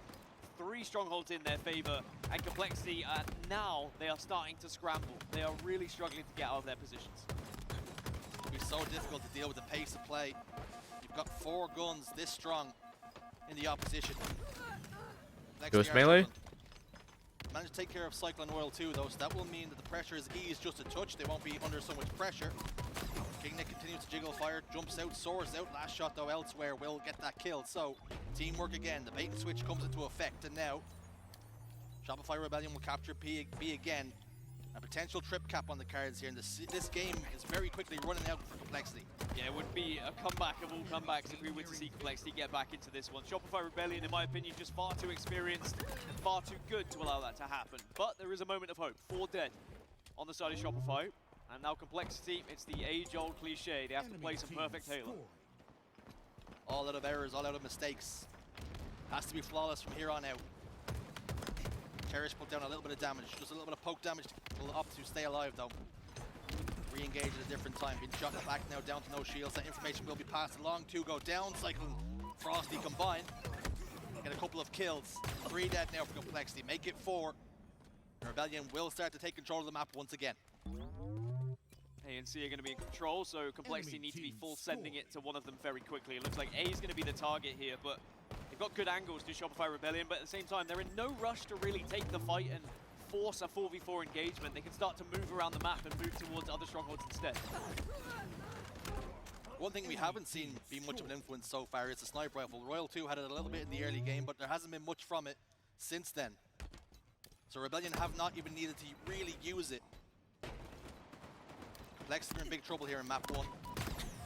3 strongholds in their favor, and Complexity, now they are starting to scramble. They are really struggling to get out of their positions.
It'll be so difficult to deal with the pace of play. You've got 4 guns this strong in the opposition.
Ghost melee?
Managed to take care of Cyclone Royal 2 though, so that will mean that the pressure is eased just a touch. They won't be under so much pressure. King Nick continues to jiggle fire, jumps out, soars out. Last shot though elsewhere will get that kill. So teamwork again. The bait and switch comes into effect, and now Shopify Rebellion will capture B again.
A potential trip cap on the cards here, and this game is very quickly running out for Complexity.
Yeah, it would be a comeback of all comebacks if we were to see Complexity get back into this one. Shopify Rebellion, in my opinion, just far too experienced and far too good to allow that to happen. But there is a moment of hope. 4 dead on the side of Shopify. And now Complexity, it's the age-old cliche. They have to play some perfect Halo.
All out of errors, all out of mistakes. Has to be flawless from here on out. Cherish put down a little bit of damage, just a little bit of poke damage to opt to stay alive though. Re-engage at a different time, being shot in the back now, down to no shields. That information will be passed along. 2 go down, Cycle and Frosty combined. Get a couple of kills. 3 dead now for Complexity, make it 4. Rebellion will start to take control of the map once again.
ANC are going to be in control, so Complexity need to be full sending it to one of them very quickly. It looks like A is going to be the target here, but they've got good angles to Shopify Rebellion, but at the same time, they're in no rush to really take the fight and force a 4v4 engagement. They can start to move around the map and move towards other strongholds instead.
One thing we haven't seen be much of an influence so far is the sniper rifle. Royal 2 had it a little bit in the early game, but there hasn't been much from it since then. So Rebellion have not even needed to really use it. Complexity are in big trouble here in map 1.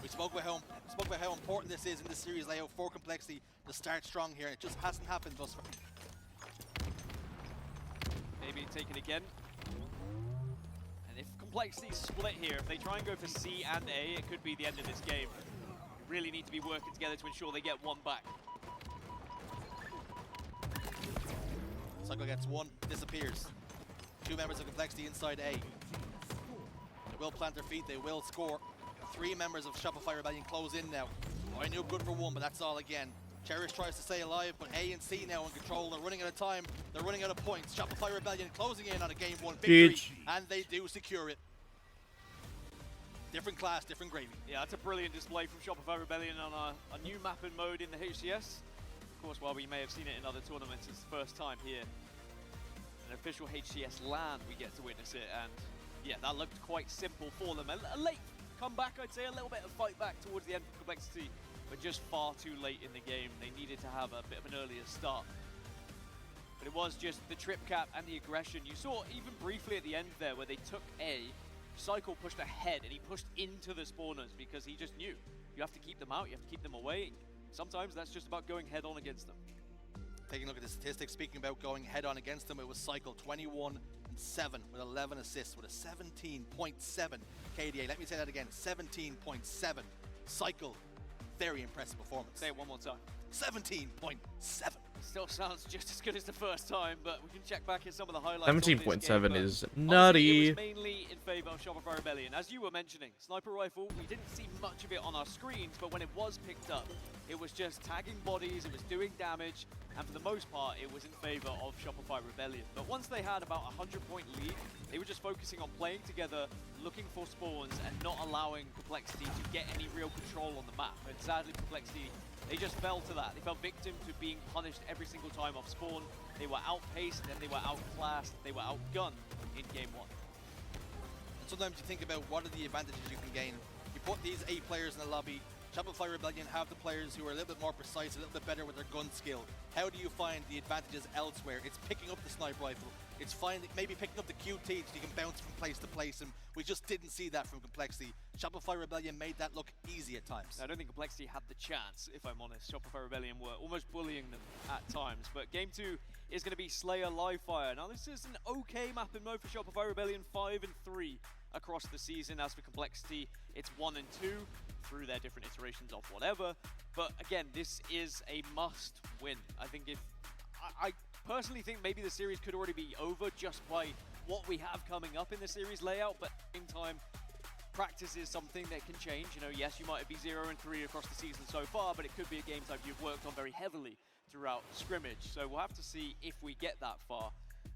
We spoke about how important this is in this series layout for Complexity to start strong here, and it just hasn't happened thus far.
Maybe take it again. And if Complexity split here, if they try and go for C and A, it could be the end of this game. We really need to be working together to ensure they get 1 back.
Cycle gets 1, disappears. 2 members of Complexity inside A. They will plant their feet, they will score. 3 members of Shopify Rebellion close in now. I knew good for 1, but that's all again. Cherish tries to stay alive, but A and C now in control. They're running out of time, they're running out of points. Shopify Rebellion closing in on a game 1 victory, and they do secure it. Different class, different gravy.
Yeah, that's a brilliant display from Shopify Rebellion on a new mapping mode in the HCS. Of course, while we may have seen it in other tournaments, it's the first time here. An official HCS LAN, we get to witness it, and yeah, that looked quite simple for them. A late comeback, I'd say, a little bit of fight back towards the end of Complexity, but just far too late in the game. They needed to have a bit of an earlier start. But it was just the trip cap and the aggression. You saw even briefly at the end there where they took A, Cycle pushed ahead and he pushed into the spawners because he just knew. You have to keep them out, you have to keep them away. Sometimes that's just about going head on against them.
Taking a look at the statistics, speaking about going head on against them, it was Cycle 21-7 with 11 assists with a 17.7 KDA. Let me say that again, 17.7. Cycle, very impressive performance.
Say it one more time.
17.7.
Still sounds just as good as the first time, but we can check back at some of the highlights.
17.7 is nutty.
It was mainly in favor of Shopify Rebellion. As you were mentioning, sniper rifle, we didn't see much of it on our screens, but when it was picked up, it was just tagging bodies, it was doing damage, and for the most part, it was in favor of Shopify Rebellion. But once they had about a 100-point lead, they were just focusing on playing together, looking for spawns, and not allowing Complexity to get any real control on the map. And sadly, Complexity, they just fell to that. They fell victim to being punished every single time off spawn. They were outpaced, and they were outclassed, they were outgunned in game 1.
And sometimes you think about what are the advantages you can gain. You put these 8 players in the lobby. Shopify Rebellion have the players who are a little bit more precise, a little bit better with their gun skill. How do you find the advantages elsewhere? It's picking up the sniper rifle. It's finding, maybe picking up the QT so you can bounce from place to place, and we just didn't see that from Complexity. Shopify Rebellion made that look easy at times.
I don't think Complexity had the chance, if I'm honest. Shopify Rebellion were almost bullying them at times. But game 2 is going to be Slayer Live Fire. Now this is an okay mapping mode for Shopify Rebellion, 5 and 3 across the season. As for Complexity, it's 1 and 2 through their different iterations of whatever. But again, this is a must win. I think if I personally think maybe the series could already be over just by what we have coming up in the series layout, but at the same time, practice is something that can change. You know, yes, you might be 0 and 3 across the season so far, but it could be a game type you've worked on very heavily throughout scrimmage. So we'll have to see if we get that far.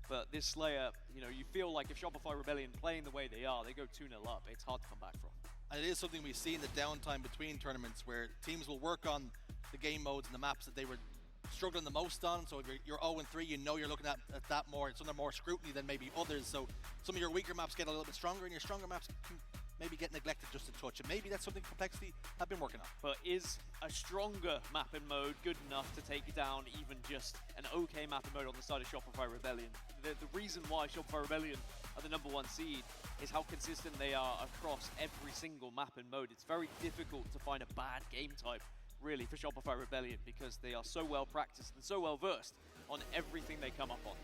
But this Slayer, you know, you feel like if Shopify Rebellion playing the way they are, they go 2-0 up, it's hard to come back from.
And it is something we see in the downtime between tournaments where teams will work on the game modes and the maps that they were struggling the most on. So if you're 0 and 3, you know you're looking at that more. It's under more scrutiny than maybe others. So some of your weaker maps get a little bit stronger, and your stronger maps can maybe get neglected just a touch. And maybe that's something Complexity have been working on.
But is a stronger mapping mode good enough to take down even just an okay mapping mode on the side of Shopify Rebellion? The reason why Shopify Rebellion of the #1 seed is how consistent they are across every single map and mode. It's very difficult to find a bad game type, really, for Shopify Rebellion because they are so well practiced and so well versed on everything they come up on.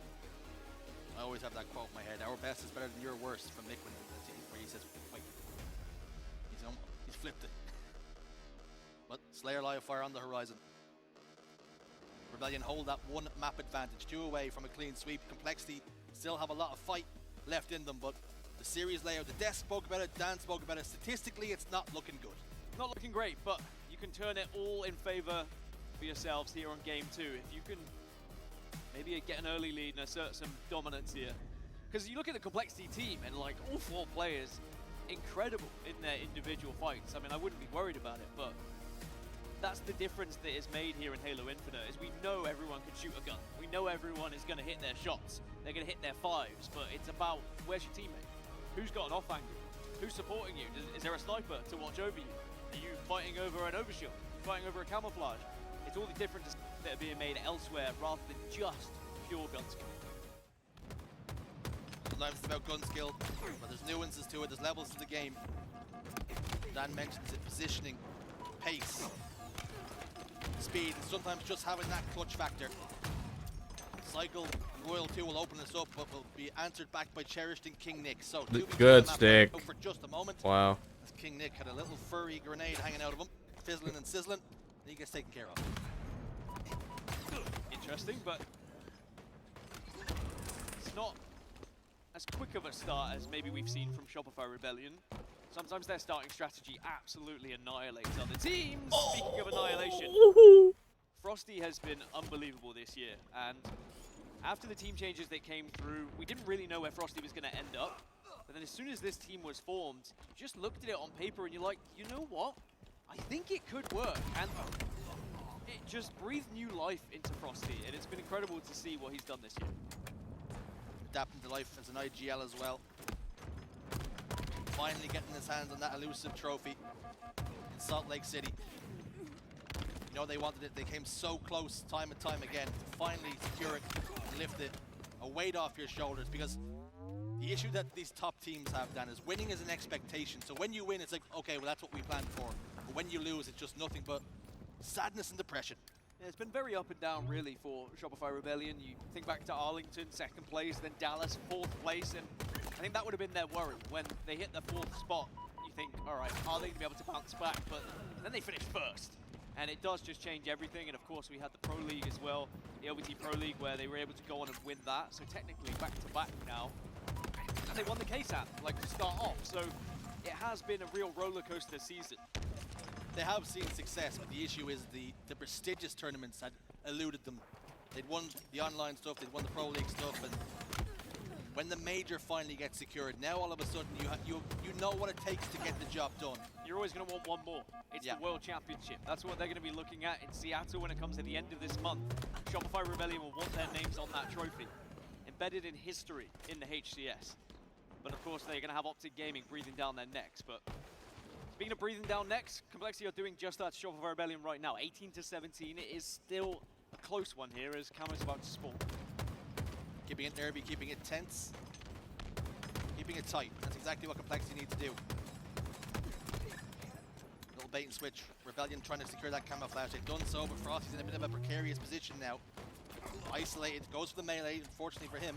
I always have that quote in my head, our best is better than your worst, from Nick where he says, wait, he's flipped it. But Slayer Live Fire on the horizon. Rebellion hold that one map advantage, 2 away from a clean sweep. Complexity still have a lot of fight left in them, but the series layout, the desk spoke about it, Dan spoke about it, statistically it's not looking good.
Not looking great, but you can turn it all in favor for yourselves here on game 2. If you can maybe get an early lead and assert some dominance here. Because you look at the Complexity team and like all 4 players, incredible in their individual fights. I mean, I wouldn't be worried about it, but that's the difference that is made here in Halo Infinite, is we know everyone can shoot a gun. We know everyone is going to hit their shots. They're going to hit their 5s, but it's about where's your teammate? Who's got an off angle? Who's supporting you? Is there a sniper to watch over you? Are you fighting over an overshield? Fighting over a camouflage? It's all the different decisions that are being made elsewhere rather than just pure gun skill.
Sometimes it's about gun skill, but there's nuances to it, there's levels to the game. Dan mentions it, positioning, pace, speed, and sometimes just having that clutch factor. Cycle, Royal 2 will open this up, but will be answered back by Cherished and King Nick. So
Good stick.
For just a moment.
Wow.
As King Nick had a little furry grenade hanging out of him, fizzling and sizzling, and he gets taken care of.
Interesting, but it's not as quick of a start as maybe we've seen from Shopify Rebellion. Sometimes their starting strategy absolutely annihilates other teams. Speaking of annihilation, Frosty has been unbelievable this year, and after the team changes that came through, we didn't really know where Frosty was going to end up. But then as soon as this team was formed, you just looked at it on paper and you're like, you know what? I think it could work. And it just breathed new life into Frosty, and it's been incredible to see what he's done this year.
Adapting to life as an IGL as well. Finally getting his hands on that elusive trophy in Salt Lake City. You know they wanted it, they came so close time and time again to finally secure it and lift it, a weight off your shoulders, because the issue that these top teams have, Dan, is winning is an expectation. So when you win, it's like, okay, well that's what we planned for. But when you lose, it's just nothing but sadness and depression.
Yeah, it's been very up and down, really, for Shopify Rebellion. You think back to Arlington, 2nd place, then Dallas, 4th place, and I think that would have been their worry. When they hit the 4th spot, you think, all right, are they going to be able to bounce back? But then they finished 1st, and it does just change everything. And of course, we had the Pro League as well, the OBT Pro League, where they were able to go on and win that. So technically, back-to-back now. And they won the KSAT, like, to start off. So it has been a real roller coaster season.
They have seen success, but the issue is the prestigious tournaments had eluded them. They'd won the online stuff, they'd won the Pro League stuff, and when the major finally gets secured, now all of a sudden you know what it takes to get the job done.
You're always going to want one more. It's the World Championship. That's what they're going to be looking at in Seattle when it comes to the end of this month. Shopify Rebellion will want their names on that trophy, embedded in history in the HCS. But of course, they're going to have Optic Gaming breathing down their necks. But speaking of breathing down necks, Complexity are doing just that to Shopify Rebellion right now. 18-17. It is still a close one here as Camo's about to spawn.
Keeping it nervy, keeping it tense, keeping it tight. That's exactly what Complexity need to do. Little bait and switch. Rebellion trying to secure that camouflage. They've done so, but Frosty's in a bit of a precarious position now. Isolated, goes for the melee. Unfortunately for him,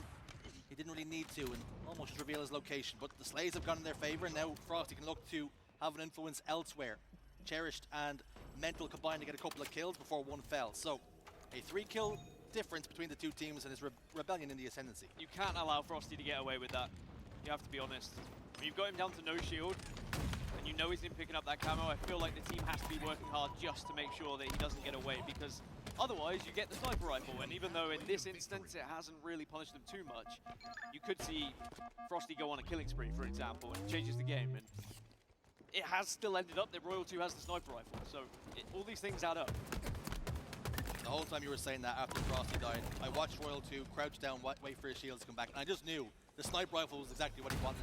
he didn't really need to and almost reveal his location. But the Slays have gone in their favor, and now Frosty can look to have an influence elsewhere. Cherished and Mental combined to get a couple of kills before one fell. So a 3-kill difference between the two teams, and it's Rebellion in the ascendancy.
You can't allow Frosty to get away with that. You have to be honest. When you've got him down to no shield, and you know he's been picking up that camo, I feel like the team has to be working hard just to make sure that he doesn't get away, because otherwise you get the sniper rifle, and even though in this instance it hasn't really punished them too much, you could see Frosty go on a killing spree, for example, and it changes the game. And it has still ended up that Royal 2 has the sniper rifle, so all these things add up.
The whole time you were saying that after Frosty died, I watched Royal 2 crouch down, wait for his shields to come back, and I just knew the sniper rifle was exactly what he wanted.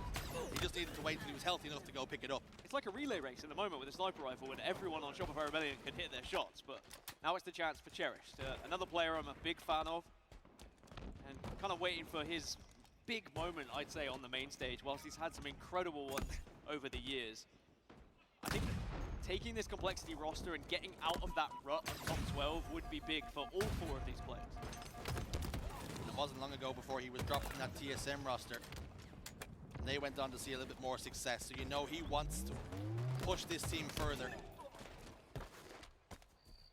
He just needed to wait until he was healthy enough to go pick it up.
It's like a relay race in the moment with a sniper rifle, and everyone on Shopify Rebellion can hit their shots, but now it's the chance for Cherished. Another player I'm a big fan of, and kind of waiting for his big moment, I'd say, on the main stage, whilst he's had some incredible ones over the years. I think taking this Complexity roster and getting out of that rut of top 12 would be big for all 4 of these players.
And it wasn't long ago before he was dropped from that TSM roster. And they went on to see a little bit more success, so you know he wants to push this team further.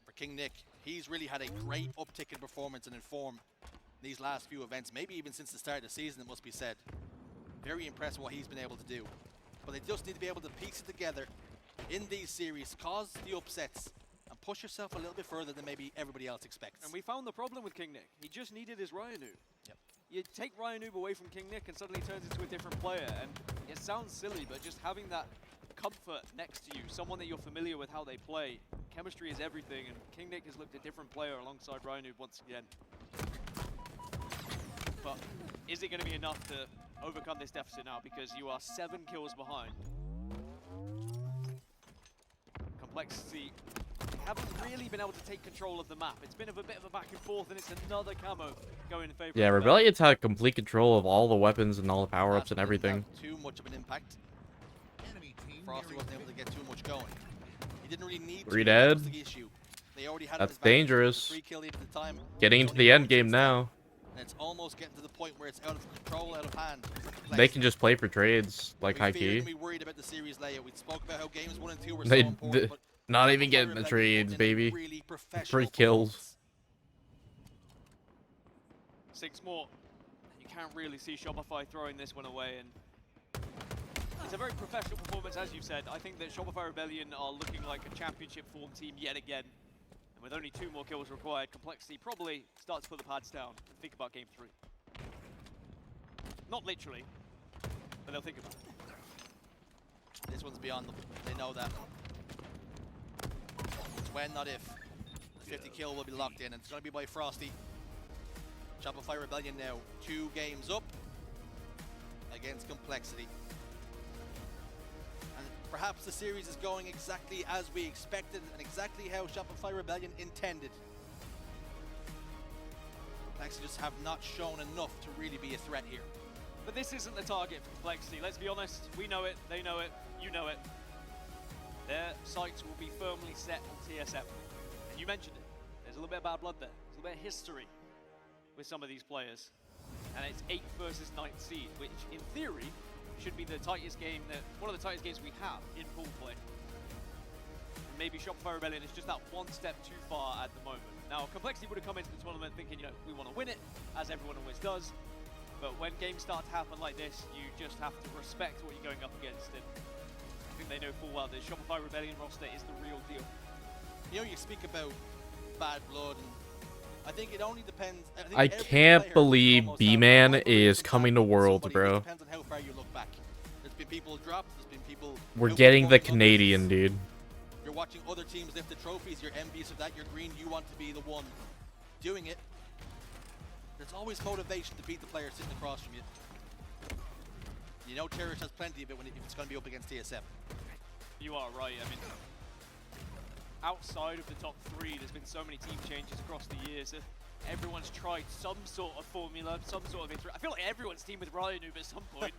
For King Nick, he's really had a great uptick in performance and in form these last few events, maybe even since the start of the season, it must be said. Very impressed with what he's been able to do. But they just need to be able to piece it together in these series, cause the upsets, and push yourself a little bit further than maybe everybody else expects.
And we found the problem with King Nick. He just needed his Ryonoob.
Yep.
You take Ryonoob away from King Nick and suddenly he turns into a different player. And it sounds silly, but just having that comfort next to you, someone that you're familiar with how they play, chemistry is everything, and King Nick has looked a different player alongside Ryonoob once again. But is it going to be enough to overcome this deficit now? Because you are 7 kills behind. Complexity haven't really been able to take control of the map. It's been a bit of a back and forth, and it's another camo going in favor
Yeah,
of
Rebellion's had complete control of all the weapons and all the power-ups and everything.
Too much of an impact. Frosty wasn't able to get too much going. He didn't really need
3
to. That was
dead.
the issue. They already had
That's
his advantage.
dangerous.
3 kill lead at the time.
Getting into the end game now.
And it's almost getting to the point where it's out of control, out of hand.
They can just play for trades, like high
We
key.
be worried about the series layout. We spoke about how games 1 and 2 were
They
so important, but
not even getting the trades, baby.
really
3 kills.
6 more. You can't really see Shopify throwing this one away, and it's a very professional performance, as you said. I think that Shopify Rebellion are looking like a championship form team yet again. And with only 2 more kills required, Complexity probably starts to put the pads down and think about game 3. Not literally, but they'll think about it.
This one's beyond them. They know that. It's when, not if. The 50 kill will be locked in, and it's going to be by Frosty. Shopify Rebellion now 2 games up against Complexity. And perhaps the series is going exactly as we expected and exactly how Shopify Rebellion intended. Complexity just have not shown enough to really be a threat here.
But this isn't the target for Complexity. Let's be honest. We know it. They know it. You know it. Their sights will be firmly set on TSM. And you mentioned it. There's a little bit of bad blood there. There's a little bit of history with some of these players. And it's 8th versus 9th seed, which in theory should be the tightest game, one of the tightest games we have in pool play. And maybe Shopify Rebellion is just that one step too far at the moment. Now, Complexity would have come into the tournament thinking, you know, we want to win it, as everyone always does. But when games start to happen like this, you just have to respect what you're going up against. And I think they know full well that Shopify Rebellion roster is the real deal.
You know, you speak about bad blood, and I think it only depends.
I can't believe B-Man is coming to Worlds, bro.
It depends on how far you look back. There's been people dropped, there's been people...
We're getting the Canadian, dude.
You're watching other teams lift the trophies, you're envious of that, you're green, you want to be the one doing it. There's always motivation to beat the player sitting across from you. You know Terrorist has plenty of it if it's going to be up against TSM.
You are right. I mean, outside of the top 3, there's been so many team changes across the years. Everyone's tried some sort of formula, some sort of I feel like everyone's teamed with Ryonoob at some point.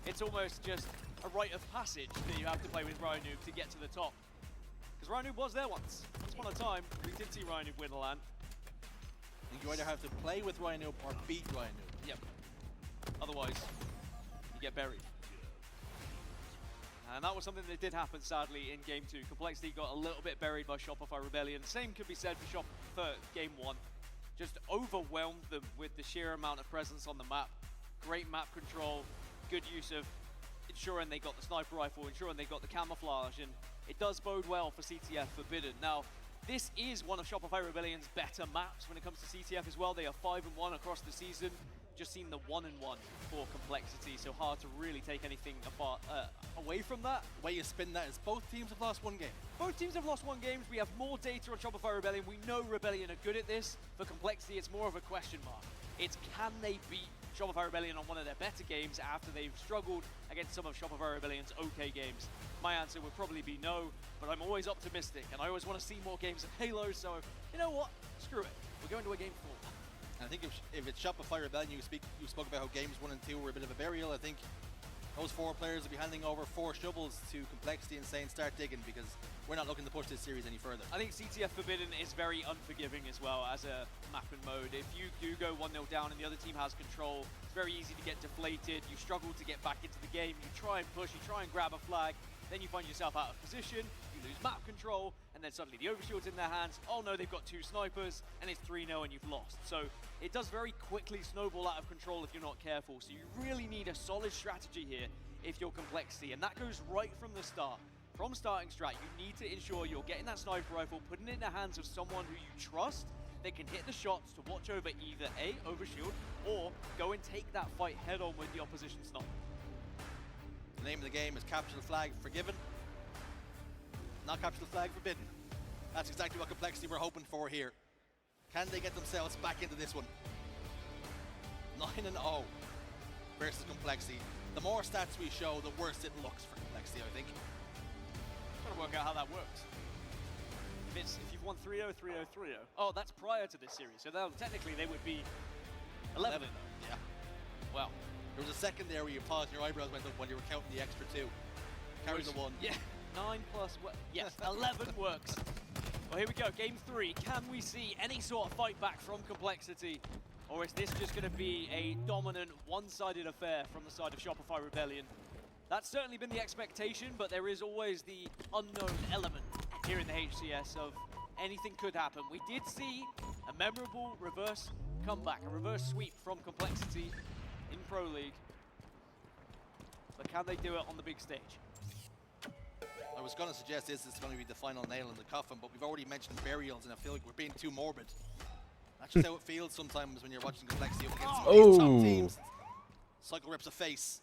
It's almost just a rite of passage that you have to play with Ryonoob to get to the top. Because Ryonoob was there once. Once upon a time, we did see Ryonoob win the LAN.
You either have to play with Ryonoob or beat Ryonoob.
Yep. Otherwise, you get buried. And that was something that did happen, sadly, in Game 2. Complexity got a little bit buried by Shopify Rebellion. Same could be said for Game 1. Just overwhelmed them with the sheer amount of presence on the map. Great map control, good use of ensuring they got the sniper rifle, ensuring they got the camouflage, and it does bode well for CTF Forbidden. Now, this is one of Shopify Rebellion's better maps when it comes to CTF as well. They are 5-1 across the season. Just seen the 1-1 for Complexity, so hard to really take anything apart away from that.
The way you spin that is both teams have lost 1 game.
Both teams have lost 1 game. We have more data on Shopify Rebellion. We know Rebellion are good at this. For Complexity, it's more of a question mark. It's can they beat Shopify Rebellion on one of their better games after they've struggled against some of Shopify Rebellion's okay games? My answer would probably be no, but I'm always optimistic, and I always want to see more games of Halo, so you know what? Screw it. We're going to a game 4.
And I think if it's Shopify Rebellion, you spoke about how games 1 and 2 were a bit of a burial. I think those 4 players will be handing over 4 shovels to Complexity and saying start digging, because we're not looking to push this series any further.
I think CTF Forbidden is very unforgiving as well as a map and mode. If you do go 1-0 down and the other team has control, it's very easy to get deflated. You struggle to get back into the game. You try and push, you try and grab a flag, then you find yourself out of position, you lose map control, and then suddenly the overshield's in their hands. Oh no, they've got 2 snipers, and it's 3-0 and you've lost. So it does very quickly snowball out of control if you're not careful. So you really need a solid strategy here if you're Complexity, and that goes right from the start. From starting strat, you need to ensure you're getting that sniper rifle, putting it in the hands of someone who you trust, that can hit the shots to watch over either A, overshield, or go and take that fight head on with the opposition sniper.
The name of the game is Capture the Flag Forgiven, not Capture the Flag Forbidden. That's exactly what Complexity we're hoping for here. Can they get themselves back into this one? 9-0 versus Complexity. The more stats we show, the worse it looks for Complexity, I think.
Trying to work out how that works. If you've won 3-0, 3-0, 3-0. Oh, that's prior to this series. So technically they would be 11.
Yeah.
Well,
there was a second there where you paused and your eyebrows went up when you were counting the extra 2. Carry the 1.
Yeah, 9 plus, yes, 11 works. Well, here we go, game 3. Can we see any sort of fight back from Complexity? Or is this just going to be a dominant, one-sided affair from the side of Shopify Rebellion? That's certainly been the expectation, but there is always the unknown element here in the HCS of anything could happen. We did see a memorable reverse comeback, a reverse sweep from Complexity in Pro League. But can they do it on the big stage?
I was going to suggest this is going to be the final nail in the coffin, but we've already mentioned burials, and I feel like we're being too morbid. That's just how it feels sometimes when you're watching Complexity up against some of these top teams. Cycle rips a face.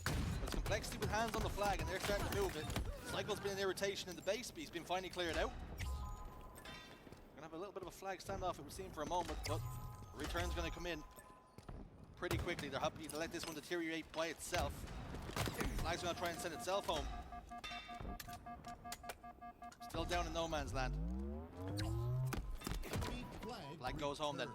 But it's Complexity with hands on the flag, and they're starting to move it. Cycle's been an irritation in the base, but he's been finally cleared out. Gonna have a little bit of a flag standoff, it would seem, for a moment, but the return's gonna come in pretty quickly. They're happy to let this one deteriorate by itself. Flag's gonna try and send itself home. Still down in no man's land. Flag goes home then.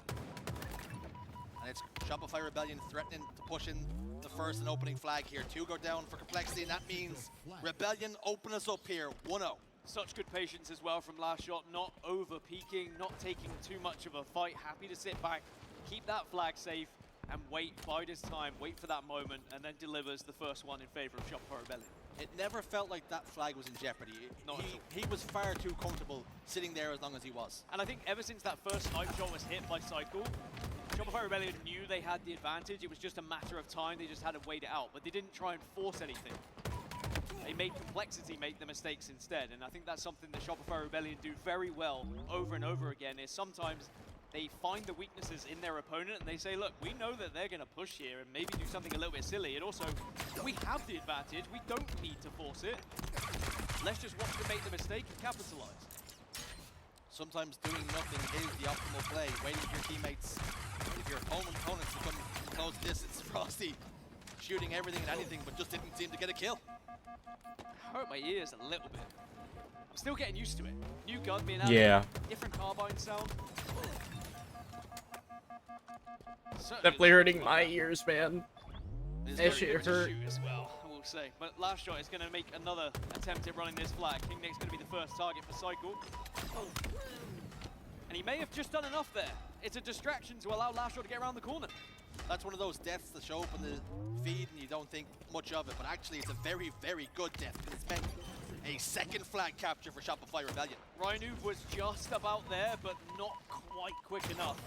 And it's Shopify Rebellion threatening to push in the first and opening flag here. 2 go down for Complexity, and that means Rebellion open us up here, 1-0.
Such good patience as well from last shot, not over peaking, not taking too much of a fight, happy to sit back, keep that flag safe, and wait, bide his time, wait for that moment, and then delivers the first one in favor of Shopify Rebellion.
It never felt like that flag was in jeopardy. He was far too comfortable sitting there as long as he was.
And I think ever since that first snipe shot was hit by Cycle, Shopify Rebellion knew they had the advantage. It was just a matter of time. They just had to wait it out, but they didn't try and force anything. They made Complexity make the mistakes instead, and I think that's something that Shopify Rebellion do very well over and over again, is sometimes they find the weaknesses in their opponent and they say, look, we know that they're going to push here and maybe do something a little bit silly, and also, we have the advantage, we don't need to force it. Let's just watch them make the mistake and capitalize.
Sometimes doing nothing is the optimal play, waiting for your teammates, if your opponents to come close distance. Frosty shooting everything and anything, but just didn't seem to get a kill.
Hurt my ears a little bit. I'm still getting used to it. New gun being different carbine sound.
Definitely hurting my ears, man.
That shit hurt as well, I will say. But last shot is going to make another attempt at running this flag. King Nick's going to be the first target for Cycle. And he may have just done enough there. It's a distraction to allow last shot to get around the corner.
That's one of those deaths that show up in the feed and you don't think much of it, but actually it's a very, very good death because it's meant a second flag capture for Shopify Rebellion.
Rhino was just about there, but not quite quick enough.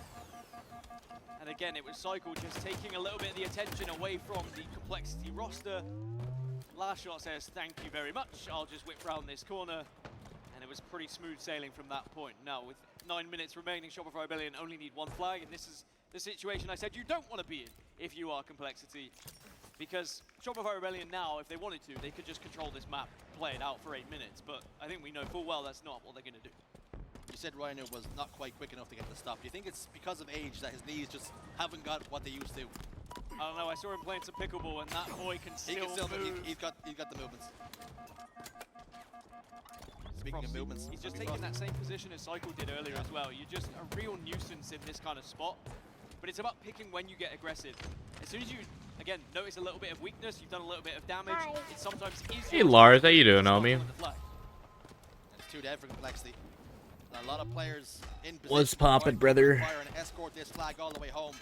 And again, it was Cycle just taking a little bit of the attention away from the Complexity roster. Last shot says, thank you very much. I'll just whip round this corner. And it was pretty smooth sailing from that point. Now, with 9 minutes remaining, Shopify Rebellion only need one flag. And this is the situation I said you don't want to be in if you are Complexity. Because Shopify Rebellion now, if they wanted to, they could just control this map, play it out for 8 minutes. But I think we know full well that's not what they're going to do.
You said Rhino was not quite quick enough to get the stop. Do you think it's because of age that his knees just haven't got what they used to?
I don't know, I saw him playing some pickleball and that boy can still move.
He's got the movements.
Speaking of movements,
he's just taking that same position as Cycle did earlier as well. You're just a real nuisance in this kind of spot. But it's about picking when you get aggressive. As soon as you, again, notice a little bit of weakness, you've done a little bit of damage, it sometimes is...
Hey Lars, how you doing, homie?
It's 2 dead for Complexity. And a lot of players in position.
What's poppin', brother?
Fire and escort this flag all the way home.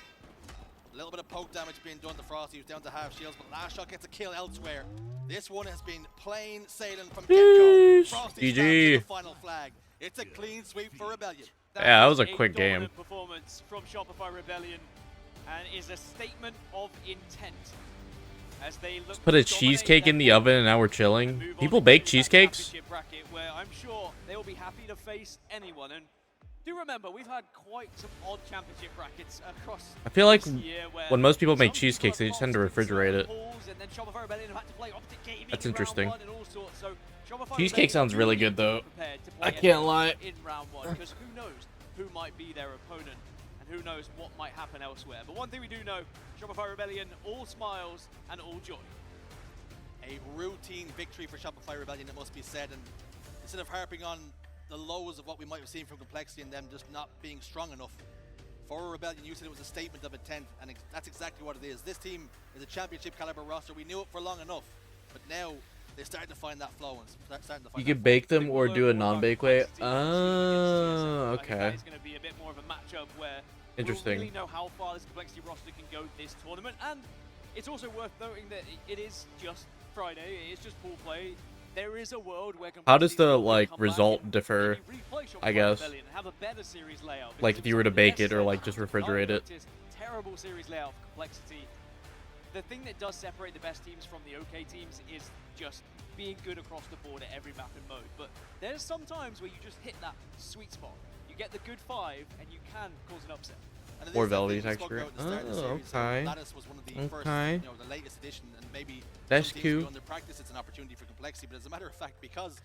A little bit of poke damage being done to Frosty, who's down to half shields, but last shot gets a kill elsewhere. This one has been plain sailing from get-go. Frosty
GG.
the final flag. It's a clean sweep for Rebellion.
Yeah, that was a quick game.
Performance from Shopify Rebellion and is a statement of intent. As they look
Just put a cheesecake in the oven and now we're chilling. People bake cheesecakes?
Bracket where I'm sure they will be happy to face anyone. And do remember, we've had quite some odd championship brackets across
I feel like
this year where
when most people make cheesecakes, they just tend to refrigerate it.
and then Shopify Rebellion have had to play optic gaming
That's
in round
interesting.
1 and all sorts. So Shopify
Cheesecake
Rebellion
sounds really good though.
prepared to play
I can't lie.
in round 1 because who knows who might be their opponent and who knows what might happen elsewhere. But one thing we do know, Shopify Rebellion, all smiles and all joy.
A routine victory for Shopify Rebellion, it must be said, and instead of harping on the lows of what we might have seen from Complexity and them just not being strong enough, for Rebellion, you said it was a statement of intent, and that's exactly what it is. This team is a championship caliber roster. We knew it for long enough, but now they're starting to find that flow and starting to find.
You could bake them or do a non-bake way. Oh, okay.
It's going to be a bit more of a matchup where
Interesting.
we'll really know how far this Complexity roster can go this tournament, and it's also worth noting that it is just Friday. It is just pool play. There is a world where
How does the like result differ? I guess.
have a better series layout.
Like if you were to bake it or like just refrigerate it.
Terrible series layout for Complexity. The thing that does separate the best teams from the OK teams is just being good across the board at every map and mode. But there's some times where you just hit that sweet spot. You get the good 5 and you can cause an upset.
More velvety texture. Oh, okay.
Lattice was one of the first,
Okay.
the latest edition, and maybe
That's
some teams
cute.
go under practice, it's an opportunity for Complexity. But as a matter of fact, because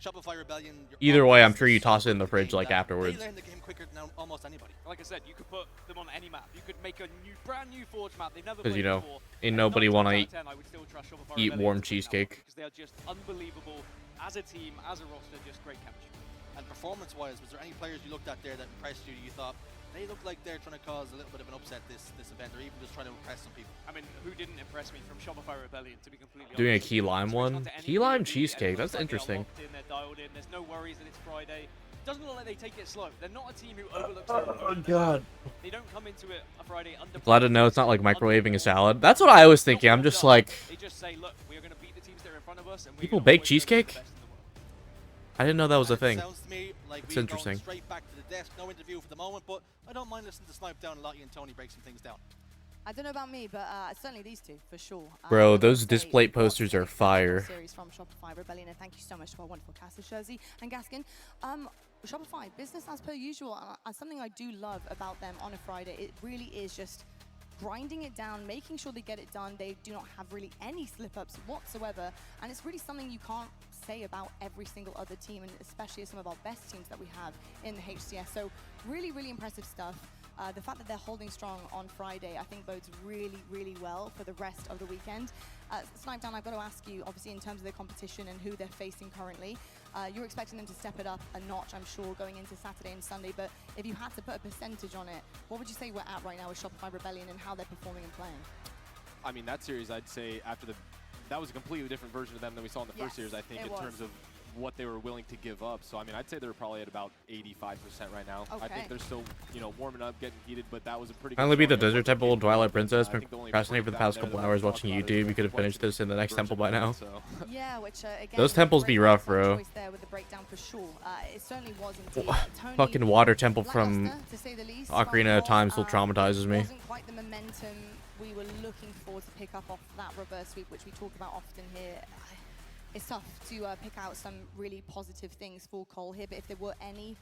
Shopify Rebellion,
Either way, I'm sure you toss it in the fridge like afterwards.
they learn the game quicker than almost anybody.
Like I said, you could put them on any map. You could make a brand new Forge map they've never
Because
played
you know,
before.
ain't
And
nobody
9
want to
times
eat,
out of 10, I would still trust Shopify
eat
Rebellion
warm
to win that one
cheesecake.
because they are just unbelievable as a team, as a roster, just great chemistry.
And performance-wise, was there any players you looked at there that impressed you? You thought they look like they're trying to cause a little bit of an upset this event, or even just trying to impress some people?
I mean, who didn't impress me from Shopify Rebellion, to be completely
Doing a
honest?
key lime one? Key lime cheesecake, that's interesting.
They're dialed in. There's no worries that it's Friday. Doesn't look like they take it slow. They're not a team who overlooks their opponent.
God.
They don't come into it a Friday under.
Glad to know it's not like microwaving a salad. That's what I was thinking. I'm just like,
They just say, look, we are going to beat the teams that are in front of us, and
people bake cheesecake? I didn't know that was a thing.
Sounds to me like
It's
we're
interesting.
going straight back to the desk. No interview for the moment, but I don't mind listening to Snipe Down and Lottie and Tony break some things down.
I don't know about me, but certainly these two, for sure.
Bro,
I
those
would say
display
what's
posters
an
are
exceptional
fire.
Series from Shopify Rebellion, and thank you so much to our wonderful Cassis jersey and Gaskin. Shopify, business as per usual. Something I do love about them on a Friday, it really is just grinding it down, making sure they get it done. They do not have really any slip-ups whatsoever, and it's really something you can't say about every single other team, and especially some of our best teams that we have in the HCS. So really, really impressive stuff. The fact that they're holding strong on Friday, I think bodes really, really well for the rest of the weekend. Snipe Down, I've got to ask you, obviously in terms of their competition and who they're facing currently, you're expecting them to step it up a notch, I'm sure, going into Saturday and Sunday, but if you had to put a percentage on it, what would you say we're at right now with Shopify Rebellion and how they're performing and playing?
I mean, that series, I'd say after that was a completely different version of them than we saw in the first series, I think, in terms of what they were willing to give up. So, I mean, I'd say they're probably at about 85% right now.
Okay.
I think they're still, warming up, getting heated, but that was a pretty good
Finally beat the
showing.
Desert Temple, Twilight Princess.
I
Been
think the only
procrastinating for the past couple hours watching YouTube. You could have finished this in the next temple by now.
Yeah, which again,
Those temples be rough, bro.
choice there with the breakdown for sure. It certainly was indeed. Tony,
Fucking water temple from
lackluster, to say the least.
Ocarina of Time still traumatizes me.
Wasn't quite the momentum we were looking for to pick up off that reverse sweep, which we talk about often here. It's tough to pick out some really positive things for Cole here, but if there were any,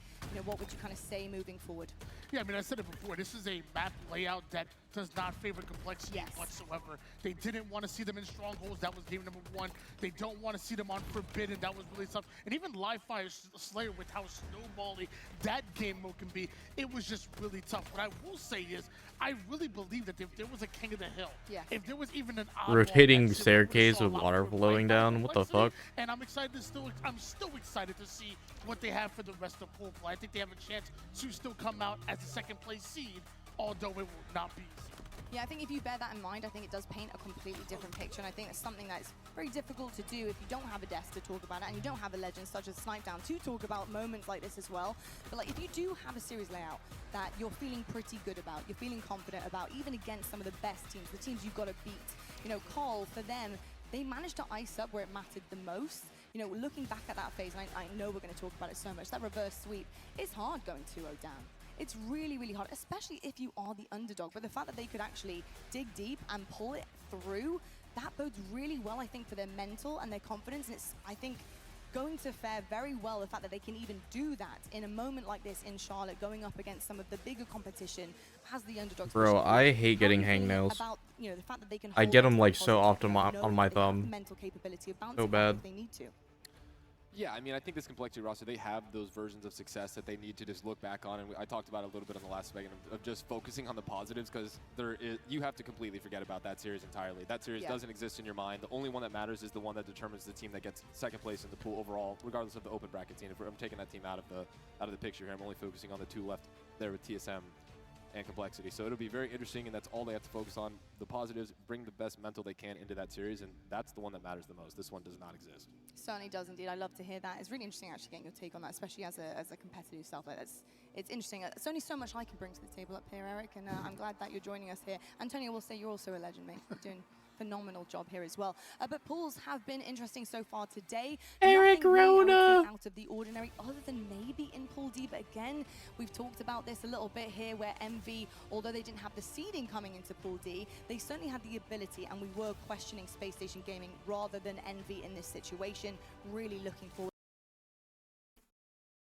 what would you kind of say moving forward?
Yeah, I mean, I said it before. This is a map layout that does not favor Complexity whatsoever. They didn't want to see them in Strongholds. That was game number 1. They don't want to see them on Forbidden. That was really tough. And even Live Fire Slayer, with how snowbally that game mode can be, it was just really tough. What I will say is, I really believe that if there was a King of the Hill, if there was even an
Rotating staircase with water flowing down. What the fuck? fuck?
And I'm excited to I'm still excited to see what they have for the rest of pool play. I think they have a chance to still come out as a second place seed, although it will not be easy.
Yeah, I think if you bear that in mind, I think it does paint a completely different picture, and I think that's something that's very difficult to do if you don't have a desk to talk about it, and you don't have a legend such as Snipedown to talk about moments like this as well. But like, if you do have a series layout that you're feeling pretty good about, you're feeling confident about, even against some of the best teams, the teams you've got to beat, you know, Cole, for them, they managed to ice up where it mattered the most. You know, looking back at that phase, and I know we're going to talk about it so much, that reverse sweep is hard going 2-0 down. It's really, really hard, especially if you are the underdog. But the fact that they could actually dig deep and pull it through, that bodes really well, I think, for their mental and their confidence. And it's, I think, going to fare very well the fact that they can even do that in a moment like this in Charlotte, going up against some of the bigger competition as the underdogs.
Bro, I hate getting hangnails.
About, you know, the fact that they can
I
hold
get
on
them
to
like
that
so
positive
often on my
they have the
thumb.
mental capability of
So
bouncing back
bad.
if they need to.
Yeah, I mean, I think this complexity roster, they have those versions of success that they need to just look back on. And I talked about it a little bit on the last segment of just focusing on the positives, because you have to completely forget about that series entirely. That series doesn't exist in your mind. The only one that matters is the one that determines the team that gets second place in the pool overall, regardless of the open bracket team. If I'm taking that team out of the picture here, I'm only focusing on the two left there with TSM and complexity. So it'll be very interesting, and that's all they have to focus on. The positives, bring the best mental they can into that series, and that's the one that matters the most. This one does not exist.
Certainly does indeed. I love to hear that. It's really interesting actually getting your take on that, especially as a competitive self. Like it's interesting. There's only so much I can bring to the table up here, Eric, and I'm glad that you're joining us here. Antonio will say you're also a legend, mate. You're doing a phenomenal job here as well. But pools have been interesting so far today.
Eric
Nothing really, I would say,
Rona!
out of the ordinary, other than maybe in Pool D. But again, we've talked about this a little bit here, where MV, although they didn't have the seeding coming into Pool D, they certainly had the ability, and we were questioning Space Station Gaming rather than Envy in this situation. Really looking forward.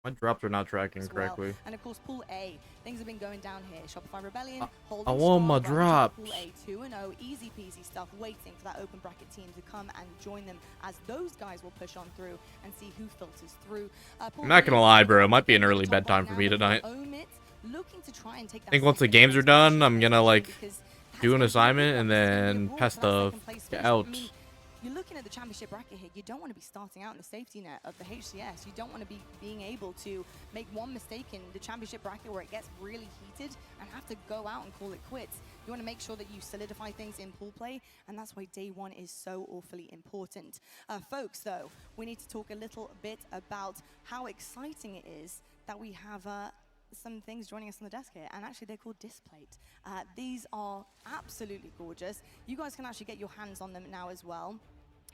My drops are not tracking
As well.
correctly.
And of course, Pool A, things have been going down here. Shopify Rebellion, holding
I want
strong
my
right into
drops.
Pool A 2-0, easy peasy stuff, waiting for that open bracket team to come and join them as those guys will push on through and see who filters through.
I'm not gonna lie, bro. It might be an early bedtime for me tonight.
Looking to try and take
I think once the games are done, I'm gonna like do an assignment and then pass the out.
You're looking at the championship bracket here. You don't want to be starting out in the safety net of the HCS. You don't want to be being able to make one mistake in the championship bracket where it gets really heated and have to go out and call it quits. You want to make sure that you solidify things in pool play, and that's why day one is so awfully important. Folks, though, we need to talk a little bit about how exciting it is that we have some things joining us on the desk here, and actually they're called Displate. These are absolutely gorgeous. You guys can actually get your hands on them now as well.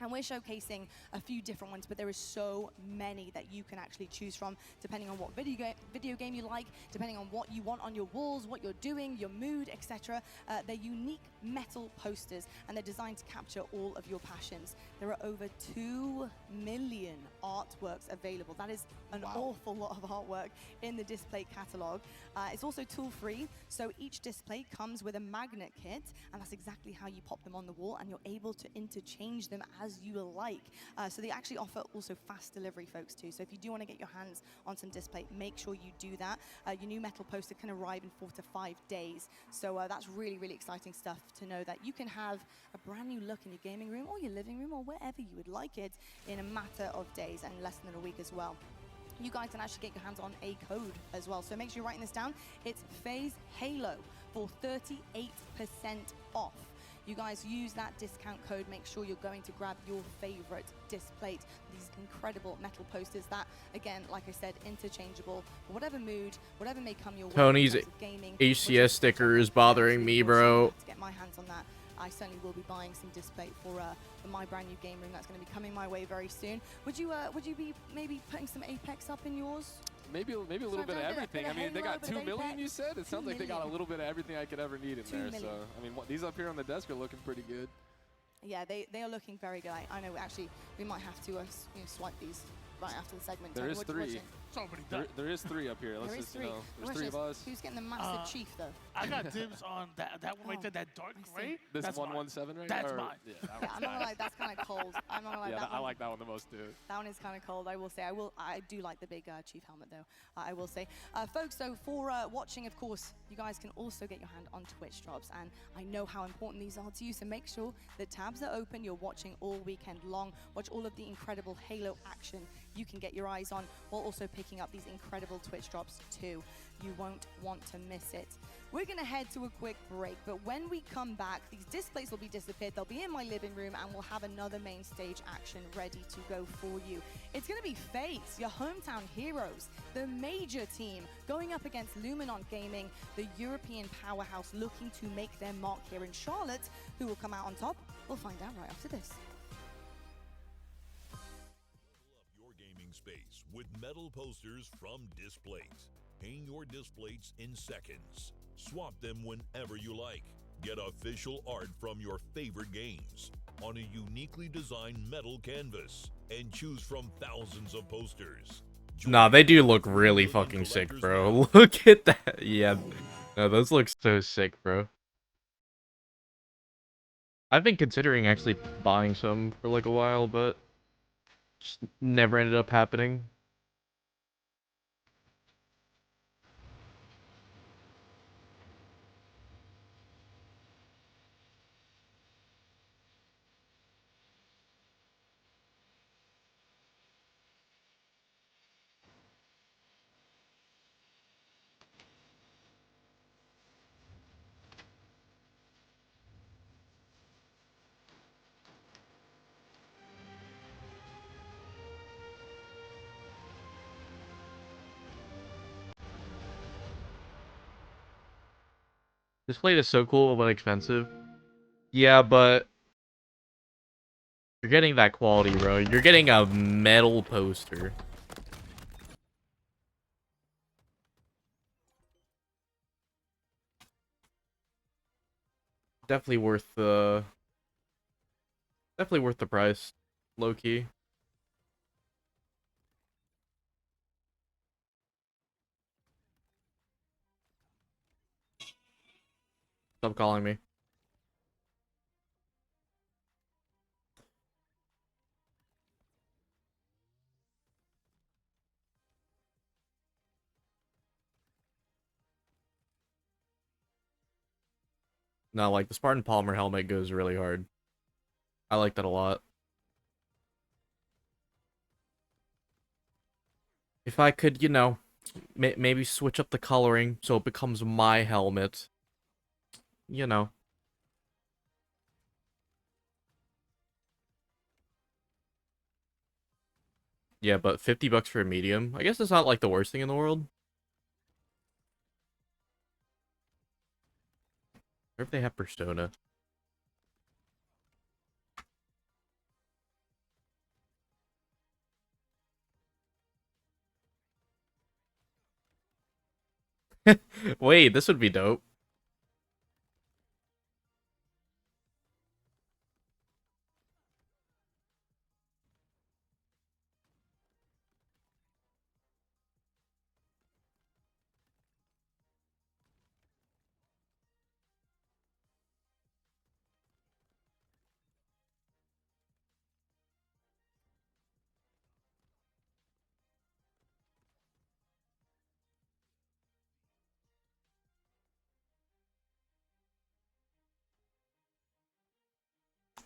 And we're showcasing a few different ones, but there is so many that you can actually choose from, depending on what video game you like, depending on what you want on your walls, what you're doing, your mood, etc. They're unique metal posters, and they're designed to capture all of your passions. There are over 2 million artworks available. That is an awful lot of artwork in the Displate catalog. It's also tool-free, so each display comes with a magnet kit, and that's exactly how you pop them on the wall, and you're able to interchange them as you like. So they actually offer also fast delivery, folks, too. So if you do want to get your hands on some Displate, make sure you do that. Your new metal poster can arrive in 4 to 5 days. So that's really, really exciting stuff to know that you can have a brand new look in your gaming room or your living room or wherever you would like it in a matter of days and less than a week as well. You guys can actually get your hands on a code as well. So make sure you're writing this down. It's Phase Halo for 38% off. You guys use that discount code. Make sure you're going to grab your favorite Displate. These incredible metal posters that, again, like I said, interchangeable for whatever mood, whatever may come your way.
Tony's
gaming,
HCS sticker is bothering me, bro.
to get my hands on that. I certainly will be buying some Displate for my brand new game room that's going to be coming my way very soon. Would you be maybe putting some Apex up in yours?
Maybe a little bit of everything. I mean, they got 2 million, you said? It sounds like they got a little bit of everything I could ever need in there. So, I mean, these up here on the desk are looking pretty good.
Yeah, they are looking very good. I know, actually, we might have to swipe these right after the segment.
There is 3.
it's already done.
There is 3 up here. Let's
There is
just,
3.
there's
The
3 of
question
us.
is, who's getting the massive chief, though?
I got dibs on that one right there, that dark gray.
This
That's
117 right
That's
or,
mine.
Yeah,
Yeah, I'm not gonna lie, that's kind of cold. I'm not gonna lie,
yeah,
that
I
one,
like that one the most too.
that one is kind of cold. I will say, I do like the big chief helmet though. I will say, folks. So for watching, of course, you guys can also get your hand on Twitch drops, and I know how important these are to you. So make sure the tabs are open. You're watching all weekend long. Watch all of the incredible Halo action you can get your eyes on, while also picking up these incredible Twitch drops too. You won't want to miss it. We're gonna head to a quick break, but when we come back, these displays will be disappeared. They'll be in my living room, and we'll have another main stage action ready to go for you. It's gonna be FaZe, your hometown heroes, the major team, going up against Luminon Gaming, the European powerhouse looking to make their mark here in Charlotte. Who will come out on top? We'll find out right after this.
Your gaming space with metal posters from Displates. Hang your Displates in seconds. Swap them whenever you like. Get official art from your favorite games on a uniquely designed metal canvas and choose from thousands of posters.
Nah, they do look really fucking sick, bro. Look at that. Yeah. No, those look so sick, bro. I've been considering actually buying some for like a while, but just never ended up happening. This plate is so cool but expensive. Yeah, but you're getting that quality, bro. You're getting a metal poster. Definitely worth the price, low key. Stop calling me. No, like the Spartan Polymer helmet goes really hard. I like that a lot. If I could, you know, maybe switch up the coloring so it becomes my helmet. You know. Yeah, but 50 bucks for a medium. I guess it's not like the worst thing in the world. Or if they have Persona. Wait, this would be dope.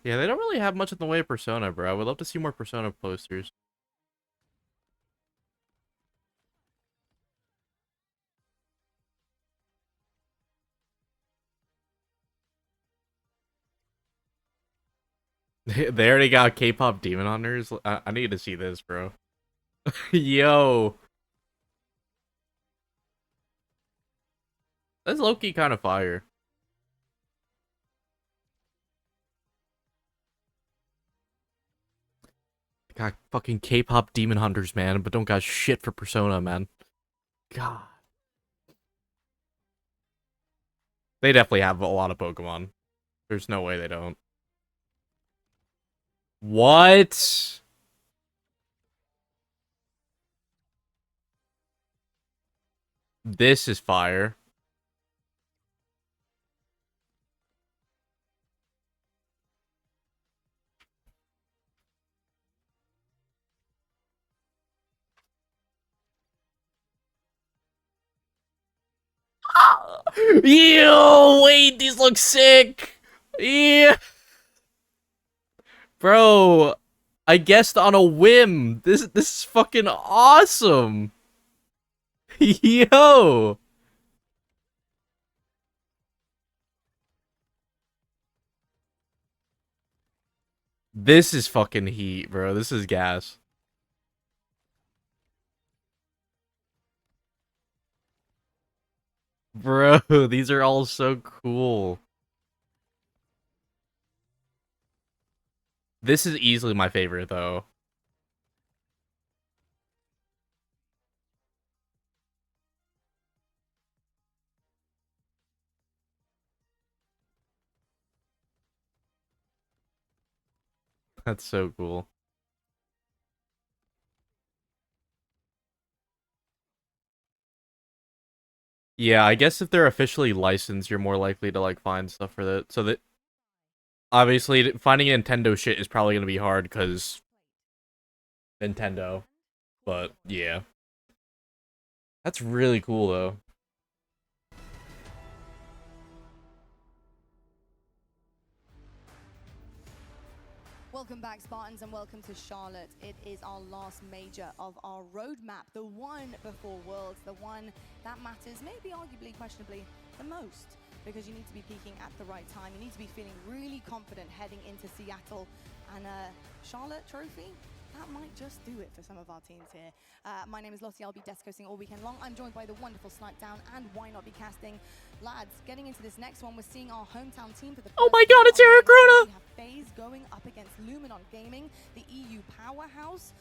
Yeah, they don't really have much in the way of Persona, bro. I would love to see more Persona posters. They already got K-pop Demon Hunters. I need to see this, bro. Yo. That's low-key kind of fire. Got fucking K-pop Demon Hunters, man, but don't got shit for Persona, man. God. They definitely have a lot of Pokemon. There's no way they don't. What? This is fire. Yo, wait, these look sick. Yeah. Bro, I guessed on a whim. This is fucking awesome. Yo. This is fucking heat, bro. This is gas. Bro, these are all so cool. This is easily my favorite, though. That's so cool. Yeah, I guess if they're officially licensed, you're more likely to like find stuff for that. So that obviously finding Nintendo shit is probably gonna be hard because Nintendo. But yeah, that's really cool though.
Welcome back, Spartans, and welcome to Charlotte. It is our last major of our roadmap, the one before Worlds, the one that matters, maybe arguably, questionably, the most, because you need to be peaking at the right time. You need to be feeling really confident heading into Seattle, and Charlotte Trophy, that might just do it for some of our teams here. My name is Lottie. I'll be desk hosting all weekend long. I'm joined by the wonderful Snipedown and Why Not Be Casting. Lads, getting into this next one, we're seeing our hometown team for the
Oh my god, it's Eric Rona!
We have FaZe going up against Luminon Gaming, the EU powerhouse.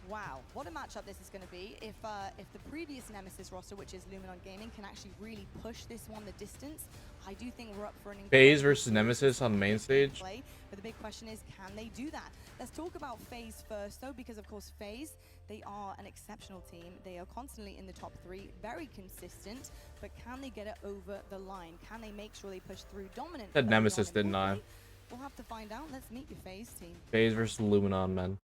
Wow, what a matchup this is going to be. If the previous Nemesis roster, which is Luminon Gaming, can actually really push this one the distance, I do think we're up for an
FaZe versus Nemesis on the main stage.
play. But the big question is, can they do that? Let's talk about FaZe first, though, because of course FaZe, they are an exceptional team. They are constantly in the top 3, very consistent. But can they get it over the line? Can they make sure they push through dominant?
Said Nemesis, didn't I?
We'll have to find out. Let's meet your FaZe team.
FaZe versus Luminon, man.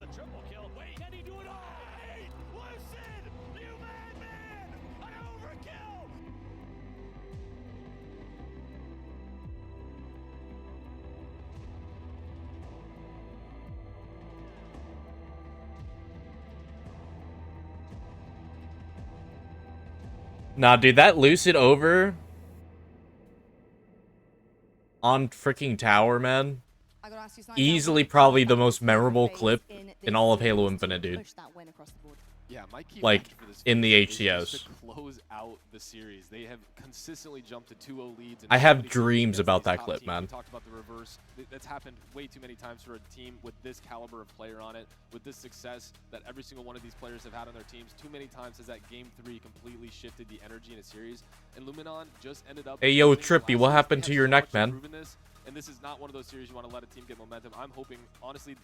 The triple kill. Wait, can he do it all? Hey, Lucid! You madman! An overkill!
Nah, dude, that Lucid over on freaking tower, man. Easily probably the most memorable clip in all of Halo Infinite, dude.
Yeah, my key
Like,
factor for this
in the
is just
HCS.
to close out the series. They have consistently jumped to 2-0 leads.
I have dreams about that clip,
teams.
man.
We talked about the reverse. That's happened way too many times for a team with this caliber of player on it, with this success that every single one of these players have had on their teams. Too many times has that Game 3 completely shifted the energy in a series. And Luminon just ended up...
Hey, yo,
winning the
Trippy,
last
what
series.
happened
They
to
have
your
so
neck,
much to
man?
prove in this, and this is not one of those series you want to let a team get momentum. I'm hoping, honestly,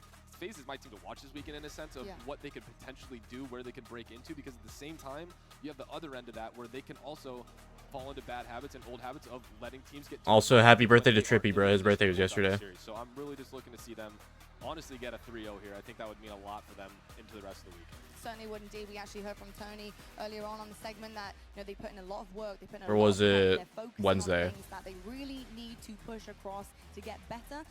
FaZe is my team to watch this weekend in a sense of what they could potentially do, where they could break into, because at the same time, you have the other end of that where they can also fall into bad habits and old habits of letting teams get...
Also, happy birthday to Trippy, bro. His birthday was yesterday.
So I'm really just looking to see them honestly get a 3-0 here. I think that would mean a lot for them into the rest of the weekend.
Certainly would indeed. We actually heard from Tony earlier on the segment that they put in a lot of work. They put in a
Or
lot
was
of time.
it
They're focusing
Wednesday?
on things that they really need to push across to get better.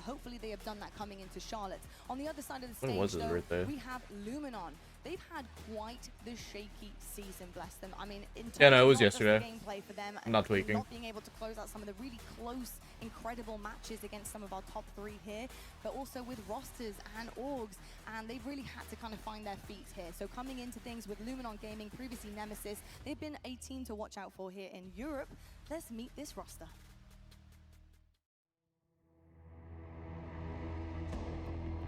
Hopefully they have done that coming into Charlotte. On the other side of the
When
stage,
was his
though,
birthday?
we have Luminon. They've had quite the shaky season, bless them. I mean, in terms
Yeah, no, it
of
was
not just the
yesterday.
gameplay for them,
I'm not tweaking.
not being able to close out some of the really close, incredible matches against some of our top 3 here, but also with rosters and orgs, and they've really had to kind of find their feet here. So coming into things with Luminon Gaming, previously Nemesis, they've been a team to watch out for here in Europe. Let's meet this roster.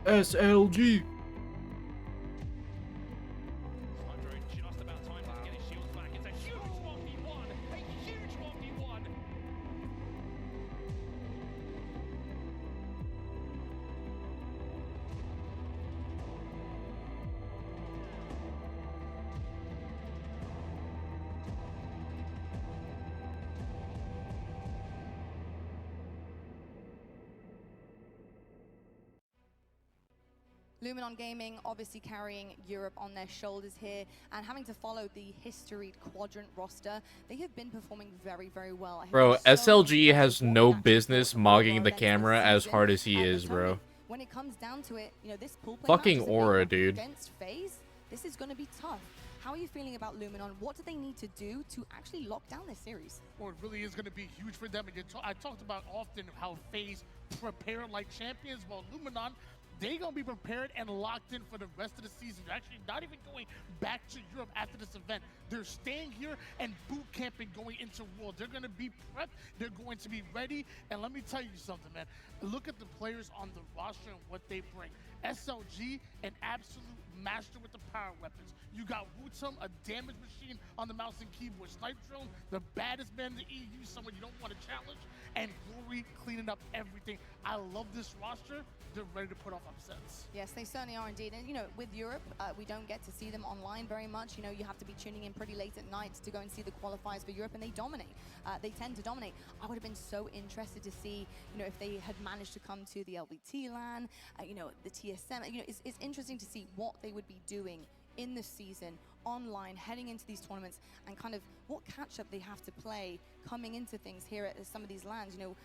SLG.
Just about time to get his shields back. It's a huge 1v1. A huge 1v1.
Luminon Gaming obviously carrying Europe on their shoulders here and having to follow the historied quadrant roster. They have been performing very, very well. I have
Bro,
been so
SLG
impressed
has
with what
no
they've actually
business
built for all of
mogging
our
the
events this
camera as
season.
hard as he
But
is,
Tony,
bro.
when it comes down to it, you know, this pool play
Fucking
match is a
aura,
big one.
dude.
Against FaZe, this is going to be tough. How are you feeling about Luminon? What do they need to do to actually lock down this series?
Well, it really is going to be huge for them. And I talked about often how FaZe prepare like champions. Well, Luminon, they're going to be prepared and locked in for the rest of the season. They're actually not even going back to Europe after this event. They're staying here and boot camping going into World. They're going to be prepped. They're going to be ready. And let me tell you something, man. Look at the players on the roster and what they bring. SLG, an absolute master with the power weapons. You got Wutum, a damage machine on the mouse and keyboard. Snipe Drone, the baddest man in the EU, someone you don't want to challenge. And Glory cleaning up everything. I love this roster. They're ready to put off upsets.
Yes, they certainly are indeed. And, you know, with Europe, we don't get to see them online very much. You know, you have to be tuning in pretty late at night to go and see the qualifiers for Europe, and they dominate. They tend to dominate. I would have been so interested to see, you know, if they had managed to come to the LVT LAN, you know, the TSM. You know, it's interesting to see what they would be doing in the season online heading into these tournaments and kind of what catch up they have to play coming into things here at some of these lands. You know,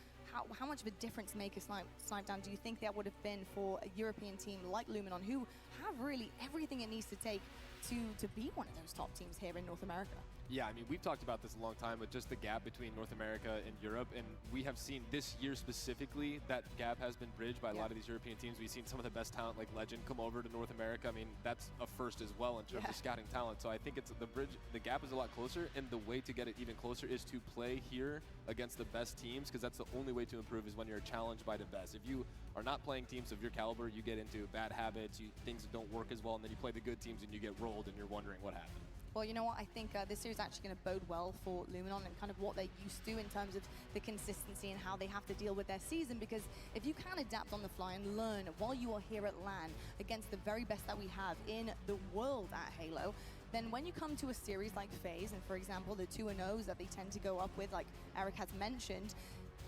how much of a difference maker Snipe Down do you think that would have been for a European team like Luminon, who have really everything it needs to take to be one of those top teams here in North America?
Yeah, I mean, we've talked about this a long time, but just the gap between North America and Europe, and we have seen this year specifically that gap has been bridged by a lot of these European teams. We've seen some of the best talent like Legend come over to North America. I mean, that's a first as well in terms of scouting talent. So I think it's the gap is a lot closer, and the way to get it even closer is to play here against the best teams, because that's the only way to improve is when you're challenged by the best. If you are not playing teams of your caliber, you get into bad habits, things don't work as well, and then you play the good teams and you get rolled and you're wondering what happened.
Well, you know what? I think this series is actually going to bode well for Luminon and kind of what they're used to in terms of the consistency and how they have to deal with their season. Because if you can adapt on the fly and learn while you are here at LAN against the very best that we have in the world at Halo, then when you come to a series like FaZe, and for example, the 2-0s that they tend to go up with, like Eric has mentioned,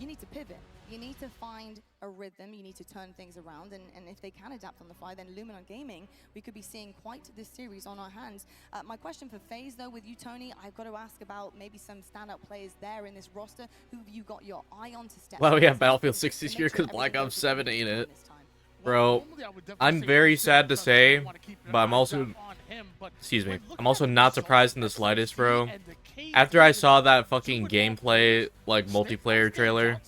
you need to pivot. You need to find a rhythm. You need to turn things around. And if they can adapt on the fly, then Luminon Gaming, we could be seeing quite this series on our hands. My question for FaZe, though, with you, Tony, I've got to ask about maybe some standout players there in this roster. Who have you got your eye on to step
Well,
up
yeah,
this
Battlefield
season
60
to
here
make sure
because Black
everything
Ops
goes
7
according
ain't
to
it.
plan this time?
Bro, I'm very sad to say, but I'm also, excuse me, I'm also not surprised in the slightest, bro. After I saw that fucking gameplay, like, multiplayer trailer,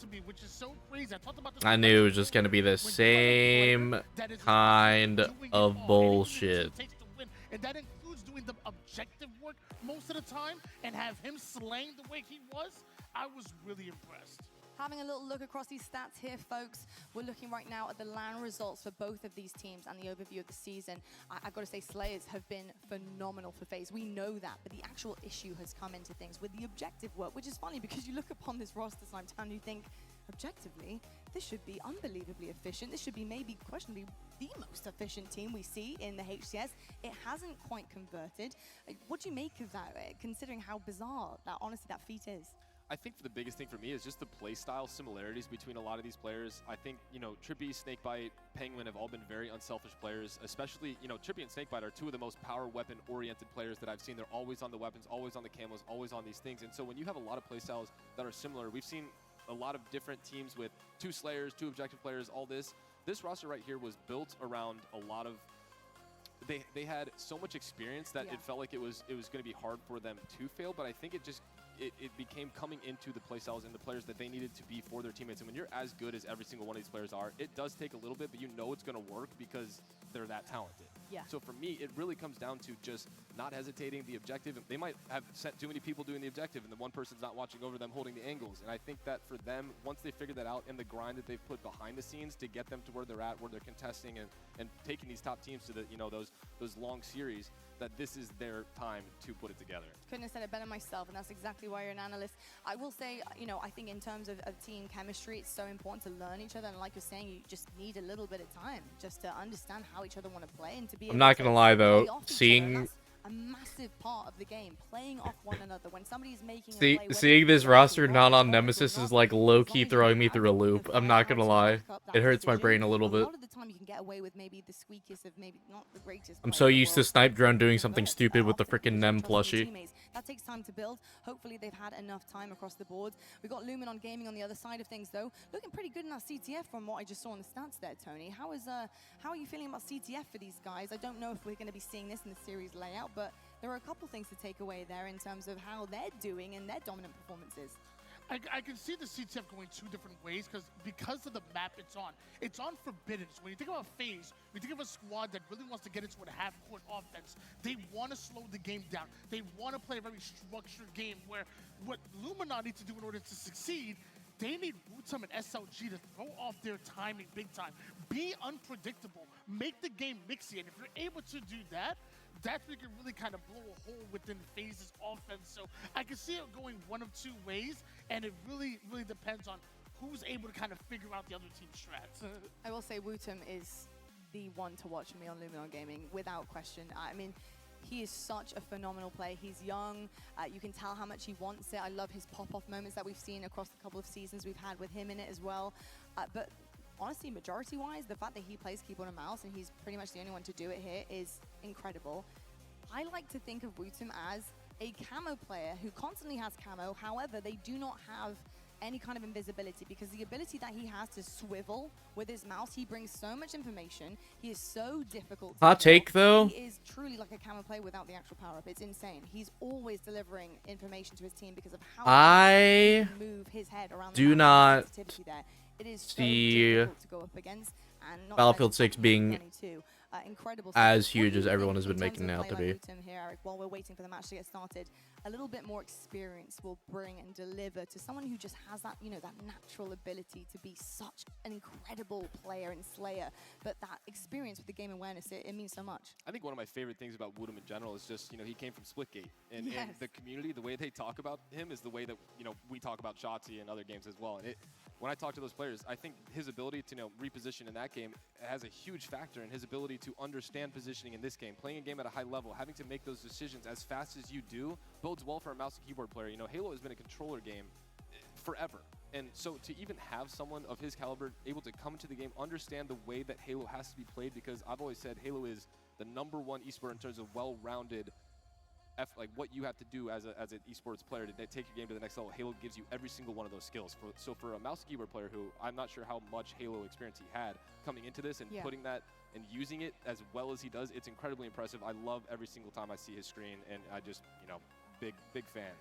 I knew it was just gonna be the same kind of bullshit.
And that includes doing the objective work most of the time and have him slaying the way he was. I was really impressed.
Having a little look across these stats here, folks. We're looking right now at the LAN results for both of these teams and the overview of the season. I've got to say, Slayers have been phenomenal for FaZe. We know that, but the actual issue has come into things with the objective work, which is funny because you look upon this roster sometime and you think, objectively, this should be unbelievably efficient. This should be maybe questionably the most efficient team we see in the HCS. It hasn't quite converted. What do you make of that, considering how bizarre that, honestly, that feat is?
I think the biggest thing for me is just the play style similarities between a lot of these players. I think, you know, Trippy, Snakebite, Penguin have all been very unselfish players, especially, you know, Trippy and Snakebite are two of the most power weapon oriented players that I've seen. They're always on the weapons, always on the camos, always on these things. And so when you have a lot of play styles that are similar, we've seen a lot of different teams with 2 Slayers, 2 objective players, all this. This roster right here was built around a lot of, they had so much experience that it felt like it was going to be hard for them to fail, but I think it just it became coming into the playstyles and the players that they needed to be for their teammates. And when you're as good as every single one of these players are, it does take a little bit, but you know it's going to work because they're that talented.
Yeah.
So for me, it really comes down to just not hesitating the objective. They might have sent too many people doing the objective and the one person's not watching over them holding the angles. And I think that for them, once they figure that out and the grind that they've put behind the scenes to get them to where they're at, where they're contesting and taking these top teams to the, you know, those long series, that this is their time to put it together.
Couldn't have said it better myself, and that's exactly why you're an analyst. I will say, you know, I think in terms of team chemistry, it's so important to learn each other, and like you're saying, you just need a little bit of time just to understand how each other want to play and to be.
I'm not gonna lie though, seeing
competitive part of the game, playing off one another. When somebody's making a
See,
play, whether
seeing
it's
this
right or
roster not
wrong,
on
or
Nemesis
goes
is
up,
like
as
low-key
long as you
throwing me
have
through a
the
loop. I'm
fair
not gonna
outside
lie.
backup, that
It hurts my
precision,
brain a little bit.
lot of the time you can get away with maybe the squeakiest of maybe not the greatest
I'm
player
so
in the
used to
world,
Snipe Drone doing
convert
something
that
stupid with the
often
freaking
because
Nem
you trust your
plushie.
teammates. That takes time to build. Hopefully they've had enough time across the board. We've got Luminon Gaming on the other side of things though, looking pretty good in that CTF from what I just saw in the stats there, Tony. How are you feeling about CTF for these guys? I don't know if we're going to be seeing this in the series layout, but there are a couple things to take away there in terms of how they're doing and their dominant performances.
I can see the CTF going two different ways because of the map it's on. It's on Forbidden. So when you think about FaZe, when you think of a squad that really wants to get into a half-court offense, they want to slow the game down. They want to play a very structured game where what Luminon need to do in order to succeed, they need Wutum and SLG to throw off their timing big time. Be unpredictable. Make the game mixy. And if you're able to do that, that's where you can really kind of blow a hole within FaZe's offense. So I can see it going one of two ways, and it really, really depends on who's able to kind of figure out the other team's strats.
I will say Wutum is the one to watch for me on Luminon Gaming, without question. I mean, he is such a phenomenal player. He's young. You can tell how much he wants it. I love his pop-off moments that we've seen across the couple of seasons we've had with him in it as well. But honestly, majority-wise, the fact that he plays keyboard and mouse, and he's pretty much the only one to do it here, is incredible. I like to think of Wutum as a camo player who constantly has camo. However, they do not have any kind of invisibility, because the ability that he has to swivel with his mouse, he brings so much information. He is so difficult to
Hot
kill.
take, though.
He is truly like a camo player without the actual power-up. It's insane. He's always delivering information to his team because of how he can move his head around the
do
map.
not
The sensitivity there. It is so
see
difficult to go up against, and not
Battlefield 6 being
incredible
as
stuff.
huge
What do
as
you
everyone
think
has been
in terms
making it
of
out
a
to
play
be.
like Wutum here, Eric, while we're waiting for the match to get started, a little bit more experience will bring and deliver to someone who just has that, you know, that natural ability to be such an incredible player and slayer, but that experience with the game awareness, it means so much.
I think one of my favorite things about Wutum in general is just, you know, he came from Splitgate, and,
Yes.
and the community, the way they talk about him is the way that, you know, we talk about Shotzi and other games as well. And when I talk to those players, I think his ability to, you know, reposition in that game has a huge factor in his ability to understand positioning in this game. Playing a game at a high level, having to make those decisions as fast as you do, bodes well for a mouse and keyboard player. You know, Halo has been a controller game forever. And so to even have someone of his caliber able to come to the game, understand the way that Halo has to be played, because I've always said Halo is the #1 esport in terms of well-rounded, like what you have to do as an esports player to take your game to the next level. Halo gives you every single one of those skills. So for a mouse keyboard player who I'm not sure how much Halo experience he had coming into this and putting that and using it as well as he does, it's incredibly impressive. I love every single time I see his screen, and I just, you know, big fan.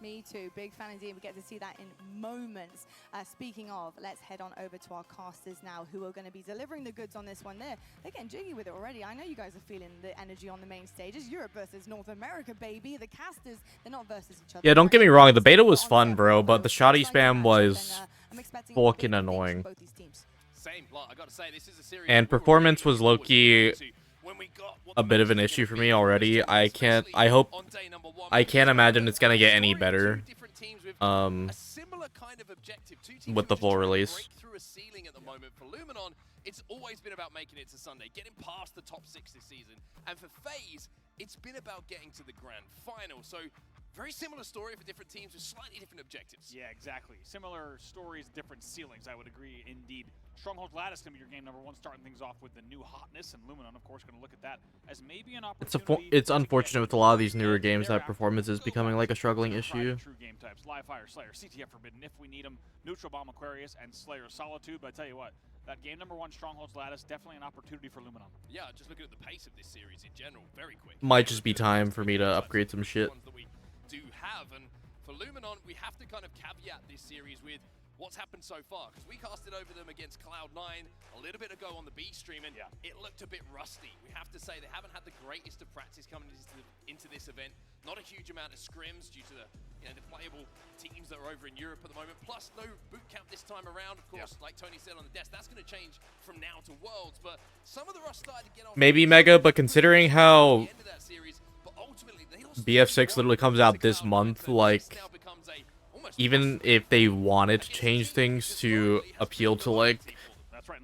Me too, big fan indeed. We get to see that in moments. Speaking of, let's head on over to our casters now, who are going to be delivering the goods on this one. They're getting jiggy with it already. I know you guys are feeling the energy on the main stage. It's Europe versus North America, baby. The casters, they're not versus each other.
Yeah, don't get me wrong, the beta was fun, bro, but the shoddy spam was fucking annoying.
Same, like, I gotta say, this is a series
And performance was low-key a bit of an issue for me already. I can't imagine it's gonna get any better with the full release.
Through a ceiling at the moment for Luminon, it's always been about making it to Sunday, getting past the top 6 this season. And for FaZe, it's been about getting to the grand final. So very similar story for different teams with slightly different objectives.
Yeah, exactly. Similar stories, different ceilings, I would agree indeed. Stronghold Lattice going to be your game #1, starting things off with the new hotness, and Luminon, of course, going to look at that as maybe an opportunity.
It's unfortunate with a lot of these newer games that performance is becoming like a struggling issue.
True game types: Live Fire, Slayer, CTF Forbidden, if we need them, Neutral Bomb Aquarius, and Slayer Solitude. But I tell you what, that game #1, Strongholds Lattice, definitely an opportunity for Luminon.
Yeah, just looking at the pace of this series in general, very quick.
Might just be time for me to upgrade some shit.
Do have, and for Luminon, we have to kind of caveat this series with what's happened so far, because we casted over them against Cloud9 a little bit ago on the B stream, and it looked a bit rusty. We have to say they haven't had the greatest of practice coming into this event. Not a huge amount of scrims due to the, you know, the playable teams that are over in Europe at the moment. Plus, no boot camp this time around. Of course, like Tony said on the desk, that's going to change from now to Worlds. But some of the rust started to get off.
Maybe Mega, but considering how BF6 literally comes out this month, like, even if they wanted to change things to appeal to, like,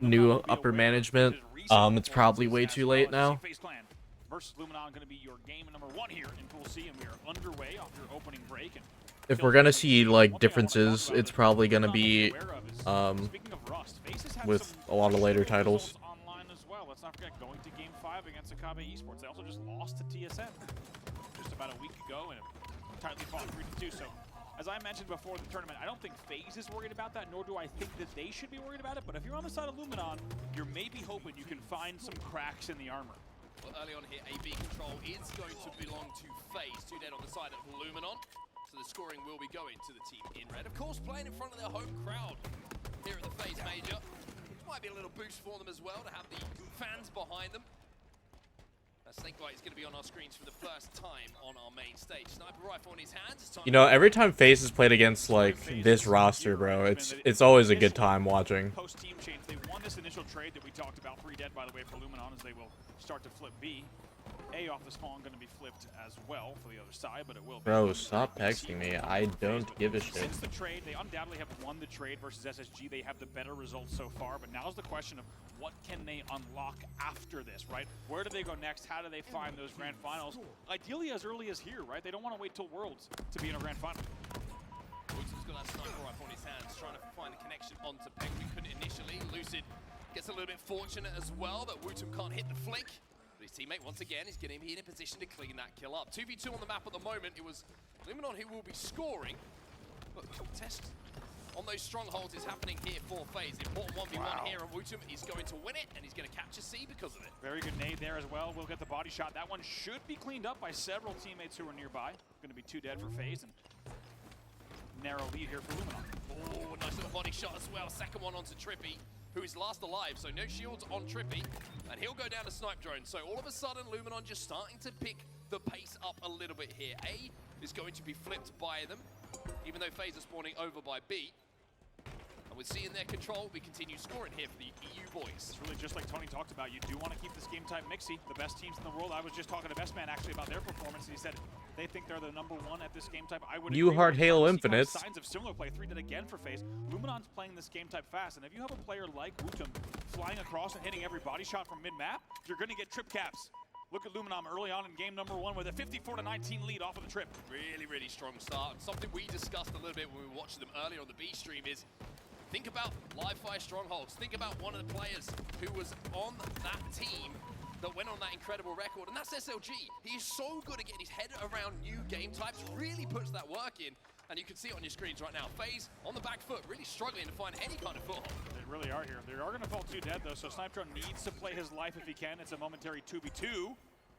new upper management, it's probably way too late now.
versus Luminon going to be your game number 1 here in Pool C, and we are underway off your opening break. And
if we're gonna see like differences, it's probably gonna be with a lot of later titles.
Online as well. Let's not forget going to Game 5 against Akabe Esports. They also just lost to TSM just about a week ago and tightly fought 3-2. So, as I mentioned before the tournament, I don't think FaZe is worried about that, nor do I think that they should be worried about it. But if you're on the side of Luminon, you're maybe hoping you can find some cracks in the armor.
Well, early on here, AB control is going to belong to FaZe. 2 dead on the side of Luminon. So the scoring will be going to the team in red. Of course, playing in front of their home crowd here at the FaZe Major. Which might be a little boost for them as well to have the fans behind them. Snakebite is going to be on our screens for the first time on our main stage. Sniper rifle in his hands.
You know, every time FaZe is played against like this roster, bro, it's always a good time watching.
Post team change, they won this initial trade that we talked about. 3 dead, by the way, for Luminon, as they will start to flip B. A off the spawn going to be flipped as well for the other side, but it will be.
Bro, stop texting me. I don't give a shit.
Since the trade, they undoubtedly have won the trade versus SSG. They have the better results so far, but now's the question of what can they unlock after this, right? Where do they go next? How do they find those grand finals? Ideally as early as here, right? They don't want to wait till Worlds to be in a grand final.
Wutum's got that sniper rifle in his hands, trying to find a connection onto Peg. We couldn't initially. Lucid gets a little bit fortunate as well that Wutum can't hit the flick. But his teammate, once again, is getting in a position to clean that kill up. 2v2 on the map at the moment. It was Luminon who will be scoring. But the contest on those strongholds is happening here for FaZe. Important 1v1 here, and Wutum is going to win it, and he's going to catch a C because of it.
Very good nade there as well. We'll get the body shot. That one should be cleaned up by several teammates who are nearby. Going to be 2 dead for FaZe, and narrow lead here for Luminon.
Oh, nice little body shot as well. Second one onto Trippy, who is last alive, so no shields on Trippy, and he'll go down to snipe drone. So all of a sudden, Luminon just starting to pick the pace up a little bit here. A is going to be flipped by them, even though FaZe are spawning over by B. And with C in their control, we continue scoring here for the EU boys.
It's really just like Tony talked about. You do want to keep this game type mixy. The best teams in the world. I was just talking to Best Man actually about their performance, and he said they think they're the #1 at this game type. I would
You heart Halo Infinite.
Signs of similar play. 3 dead again for FaZe. Luminon's playing this game type fast, and if you have a player like Wutum flying across and hitting every body shot from mid-map, you're going to get trip caps. Look at Luminon early on in game #1 with a 54-19 lead off of the trip.
Really, really strong start. And something we discussed a little bit when we were watching them earlier on the B stream is think about live fire strongholds. Think about one of the players who was on that team that went on that incredible record, and that's SLG. He is so good at getting his head around new game types, really puts that work in, and you can see it on your screens right now. FaZe on the back foot, really struggling to find any kind of foothold.
They really are here. They are going to fall 2 dead, though, so Snipedrone needs to play his life if he can. It's a momentary 2v2,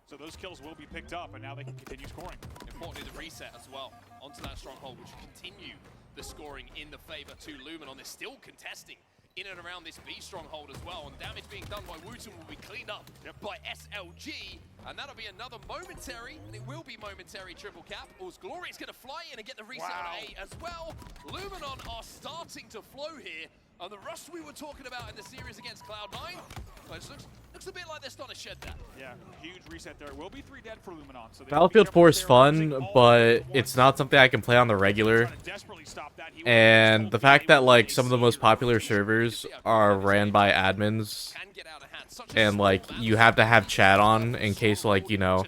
so those kills will be picked up, and now they can continue scoring.
Importantly, the reset as well onto that stronghold, which will continue the scoring in the favor to Luminon. They're still contesting in and around this B stronghold as well, and damage being done by Wutum will be cleaned up by SLG, and that'll be another momentary, and it will be momentary triple cap. Glory's going to fly in and get the reset on A as well. Luminon are starting to flow here, and the rust we were talking about in the series against Cloud9, looks a bit like they're starting to shed that.
Yeah, huge reset there. Will be 3 dead for Luminon. So
Battlefield 4 is fun, but it's not something I can play on the regular. And the fact that like some of the most popular servers are ran by admins, and like you have to have chat on in case like, you know,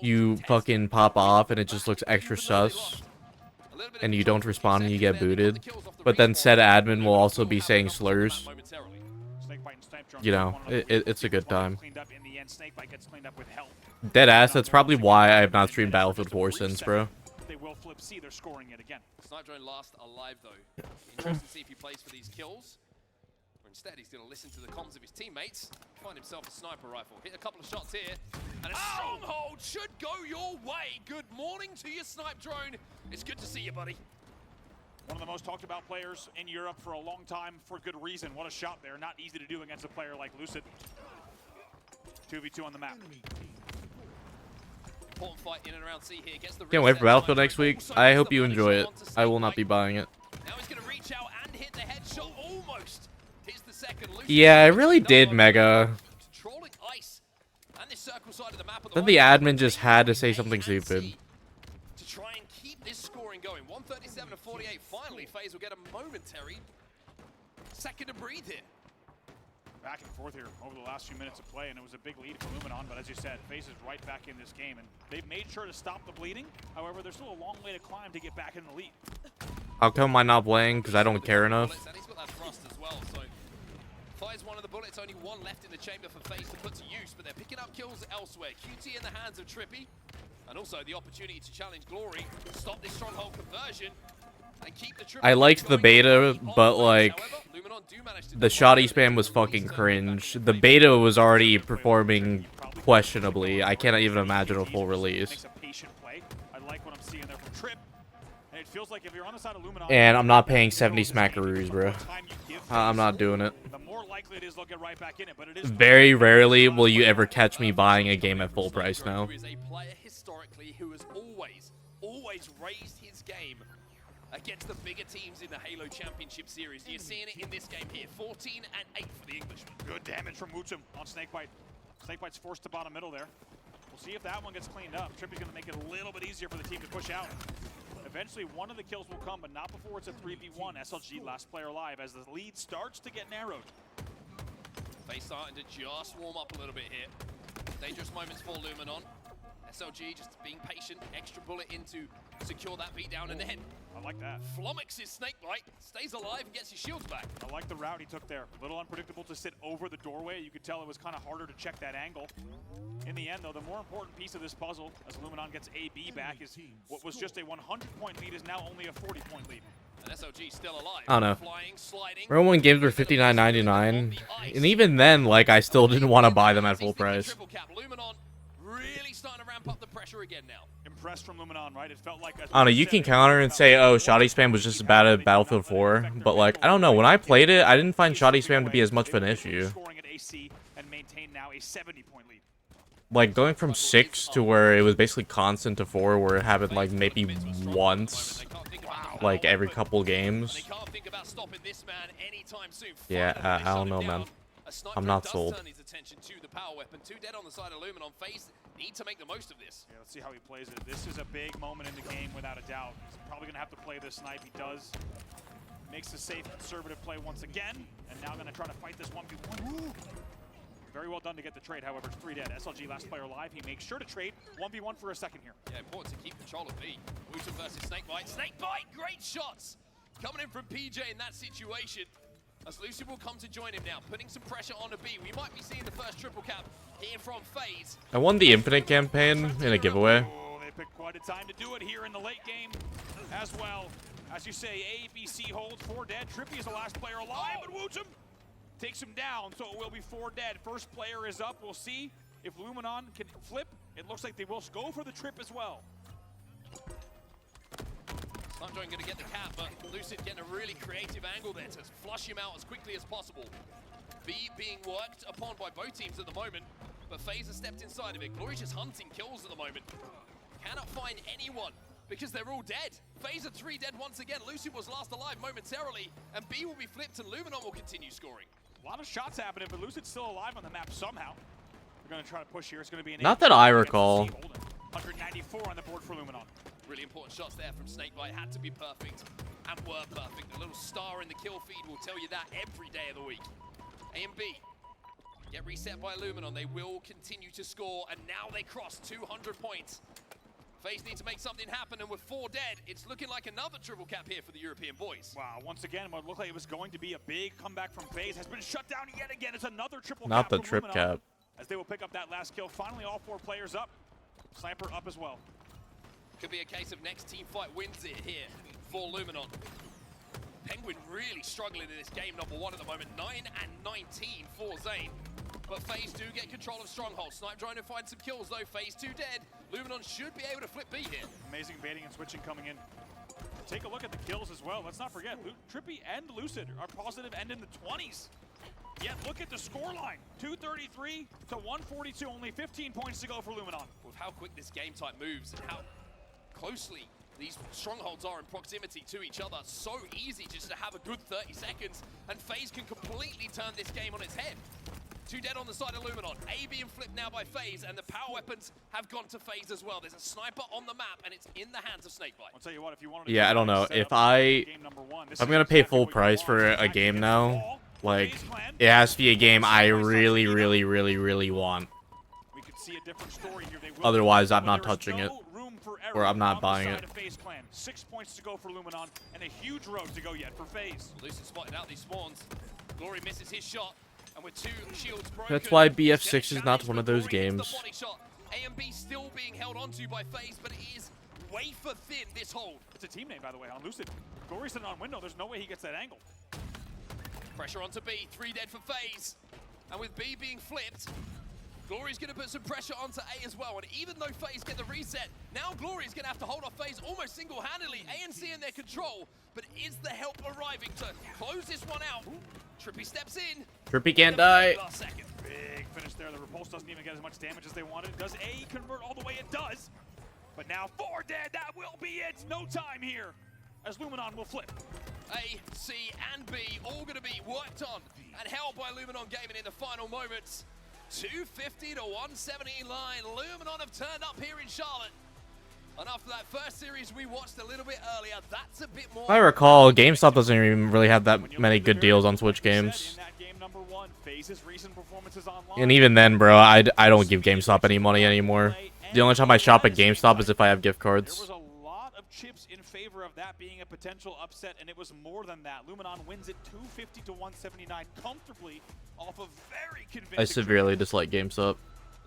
you fucking pop off and it just looks extra sus and you don't respond and you get booted, but then said admin will also be saying slurs. You know, it's a good time. Deadass, that's probably why I have not streamed Battlefield 4 since, bro.
They will flip C, they're scoring it again.
Snipedrone last alive though. Interesting to see if he plays for these kills. Or instead he's going to listen to the comms of his teammates, find himself a sniper rifle. Hit a couple of shots here, and a stronghold should go your way. Good morning to you, Snipedrone. It's good to see you, buddy.
One of the most talked about players in Europe for a long time for good reason. What a shot there. Not easy to do against a player like Lucid. 2v2 on the map.
Important fight in and around C here. Gets the
Can't wait for Battlefield next week. I hope you enjoy it. I will not be buying it.
Now he's going to reach out and hit the headshot almost. Here's the second.
Yeah, I really did Mega.
Controlling ice. And this circle side of the map.
Then the admin just had to say something stupid.
To try and keep this scoring going. 137 to 48. Finally, FaZe will get a momentary second to breathe here.
back and forth here over the last few minutes of play, and it was a big lead for Luminon, but as you said, FaZe is right back in this game, and they've made sure to stop the bleeding. However, there's still a long way to climb to get back in the lead.
How come I'm not playing? Because I don't care enough.
And he's got that thrust as well, so fires one of the bullets, only one left in the chamber for FaZe to put to use, but they're picking up kills elsewhere. QT in the hands of Trippy, and also the opportunity to challenge Glory, stop this stronghold conversion, and keep the Triple
I liked the beta, but like
Luminon do manage to
the shoddy spam was fucking cringe. The beta was already performing questionably. I cannot even imagine a full release.
I like what I'm seeing there from Trip. And it feels like if you're on the side of Luminon,
And I'm not paying 70 smackaroos, bro. I'm not doing it.
the more likely it is they'll get right back in it, but it is
Very rarely will you ever catch me buying a game at full price now.
Who is a player historically who has always raised his game against the bigger teams in the Halo Championship Series. You're seeing it in this game here. 14 and 8 for the Englishman.
good damage from Wutum on Snakebite. Snakebite's forced to bottom middle there. We'll see if that one gets cleaned up. Trippy's going to make it a little bit easier for the team to push out. Eventually, one of the kills will come, but not before it's a 3v1. SLG, last player alive, as the lead starts to get narrowed.
FaZe starting to just warm up a little bit here. Dangerous moments for Luminon. SLG just being patient, extra bullet in to secure that beatdown, and then
I like that.
Flummox's Snakebite stays alive and gets his shields back.
I like the route he took there. A little unpredictable to sit over the doorway. You could tell it was kind of harder to check that angle. In the end, though, the more important piece of this puzzle, as Luminon gets AB back, is what was just a 100-point lead is now only a 40-point lead.
And SLG still alive.
I don't know.
Flying, sliding.
Remember when games were $59.99? And even then, like, I still didn't want to buy them at full price.
Triple cap. Luminon really starting to ramp up the pressure again now.
Impressed from Luminon, right? It felt like
I don't know, you can counter and say, oh, shoddy spam was just as bad at Battlefield 4, but like, I don't know, when I played it, I didn't find shoddy spam to be as much of an issue.
Scoring at AC and maintain now a 70-point lead.
Like, going from 6 to where it was basically constant to 4, where it happened like maybe once, like every couple games. Yeah, I don't know, man. I'm not sold.
Turn his attention to the power weapon. 2 dead on the side of Luminon. FaZe need to make the most of this.
Yeah, let's see how he plays it. This is a big moment in the game, without a doubt. He's probably going to have to play this snipe. He does. Makes the safe, conservative play once again, and now going to try to fight this 1v1. Very well done to get the trade, however, it's 3 dead. SLG, last player alive. He makes sure to trade 1v1 for a second here.
Yeah, important to keep control of B. Wutum versus Snakebite. Snakebite, great shots! Coming in from PJ in that situation. As Lucy will come to join him now, putting some pressure on a B. We might be seeing the first triple cap here from FaZe.
I won the Infinite campaign in a giveaway.
Oh, they picked quite a time to do it here in the late game as well. As you say, ABC holds 4 dead. Trippy is the last player alive, but Wutum takes him down, so it will be 4 dead. First player is up. We'll see if Luminon can flip. It looks like they will go for the trip as well.
Sunjoy going to get the cap, but Lucid getting a really creative angle there to flush him out as quickly as possible. B being worked upon by both teams at the moment, but FaZe has stepped inside of it. Glory just hunting kills at the moment. Cannot find anyone because they're all dead. FaZe are 3 dead once again. Lucid was last alive momentarily, and B will be flipped and Luminon will continue scoring.
A lot of shots happening, but Lucid's still alive on the map somehow. They're going to try to push here. It's going to be an
Not that I recall.
194 on the board for Luminon.
Really important shots there from Snakebite. Had to be perfect and were perfect. The little star in the kill feed will tell you that every day of the week. A and B get reset by Luminon. They will continue to score, and now they cross 200 points. FaZe need to make something happen, and with 4 dead, it's looking like another triple cap here for the European boys.
Wow, once again, what looked like it was going to be a big comeback from FaZe has been shut down yet again. It's another triple
Not
cap
the
from
trip
Luminon,
cap.
as they will pick up that last kill. Finally, all 4 players up. Sniper up as well.
Could be a case of next team fight wins it here for Luminon. Penguin really struggling in this game, number 1 at the moment. 9 and 19 for Zane. But FaZe do get control of Stronghold. Snipe trying to find some kills though. FaZe 2 dead. Luminon should be able to flip B here.
Amazing baiting and switching coming in. Take a look at the kills as well. Let's not forget, Trippy and Lucid are positive and in the 20s. Yet look at the scoreline. 233 to 142. Only 15 points to go for Luminon.
With how quick this game type moves and how closely these strongholds are in proximity to each other, so easy just to have a good 30 seconds, and FaZe can completely turn this game on its head. 2 dead on the side of Luminon. A being flipped now by FaZe, and the power weapons have gone to FaZe as well. There's a sniper on the map, and it's in the hands of Snakebite.
I'll tell you what, if you wanted to
Yeah, I don't know. If I'm gonna pay full price for a game now, Like, it has to be a game I really, really, really, really want.
We could see a different story here. They will
Otherwise, I'm
but
not
there is
touching it.
no room for
Or
error
I'm not
on the
buying
side
it.
of FaZe Clan. 6 points to go for Luminon, and a huge road to go yet for FaZe.
Lucid spotted out these spawns. Glory misses his shot, and with 2 shields broken.
That's why BF6 is not one of those
Glory hits the
games.
body shot. A and B still being held onto by FaZe, but it is wafer thin, this hold.
It's a team name, by the way, on Lucid. Glory's sitting on window. There's no way he gets that angle.
Pressure onto B, 3 dead for FaZe. And with B being flipped, Glory's going to put some pressure onto A as well. And even though FaZe get the reset, now Glory's going to have to hold off FaZe almost single-handedly. ANC in their control, but is the help arriving to close this one out? Trippy steps in.
Trippy can't die.
Last second.
Big finish there. The repulse doesn't even get as much damage as they wanted. Does A convert all the way? It does. But now 4 dead. That will be it. No time here as Luminon will flip.
A, C, and B all going to be worked on and held by Luminon Gaming in the final moments. 250 to 170 line. Luminon have turned up here in Charlotte. And after that first series we watched a little bit earlier, that's a bit more.
If I recall, GameStop doesn't even really have that many good deals on Switch games. And even then, bro, I don't give GameStop any money anymore. The only time I shop at GameStop is if I have gift cards.
There was a lot of chips in favor of that being a potential upset, and it was more than that. Luminon wins it 250 to 179 comfortably off of very convincing.
I severely dislike GameStop.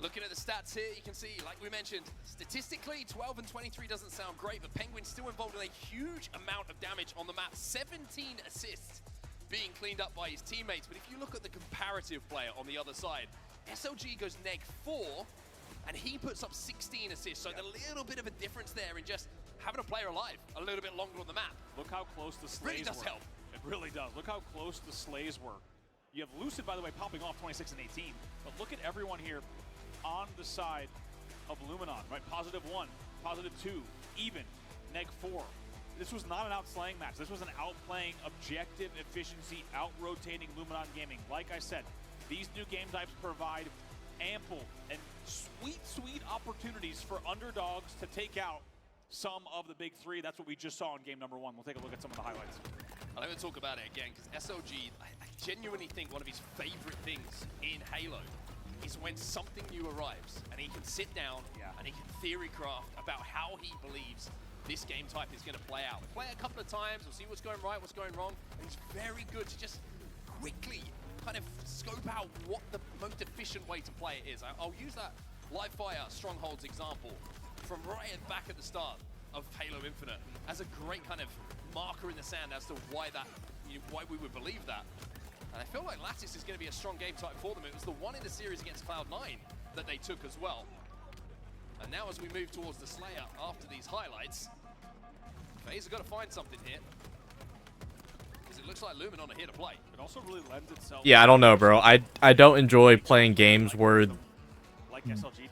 Looking at the stats here, you can see, like we mentioned, statistically, 12 and 23 doesn't sound great, but Penguin's still involved in a huge amount of damage on the map. 17 assists being cleaned up by his teammates. But if you look at the comparative player on the other side, SLG goes -4, and he puts up 16 assists. So a little bit of a difference there in just having a player alive a little bit longer on the map.
Look how close the slays
really does
were.
help.
It really does. Look how close the slays were. You have Lucid, by the way, popping off 26 and 18. But look at everyone here on the side of Luminon, right? +1, +2, even, -4. This was not an outslaying match. This was an outplaying, objective efficiency, out-rotating Luminon Gaming. Like I said, these new game types provide ample and sweet, sweet opportunities for underdogs to take out some of the big three. That's what we just saw in game number 1. We'll take a look at some of the highlights.
I'm going to talk about it again because SLG, I genuinely think one of his favorite things in Halo is when something new arrives and he can sit down and he can theory craft about how he believes this game type is going to play out. Play a couple of times, we'll see what's going right, what's going wrong, and he's very good to just quickly kind of scope out what the most efficient way to play it is. I'll use that live fire strongholds example from right back at the start of Halo Infinite as a great kind of marker in the sand as to why that, why we would believe that. And I feel like Lattice is going to be a strong game type for them. It was the one in the series against Cloud9 that they took as well. And now as we move towards the Slayer after these highlights, FaZe have got to find something here. Because it looks like Luminon are here to play.
It also really lends itself.
Yeah, I don't know, bro. I don't enjoy playing games where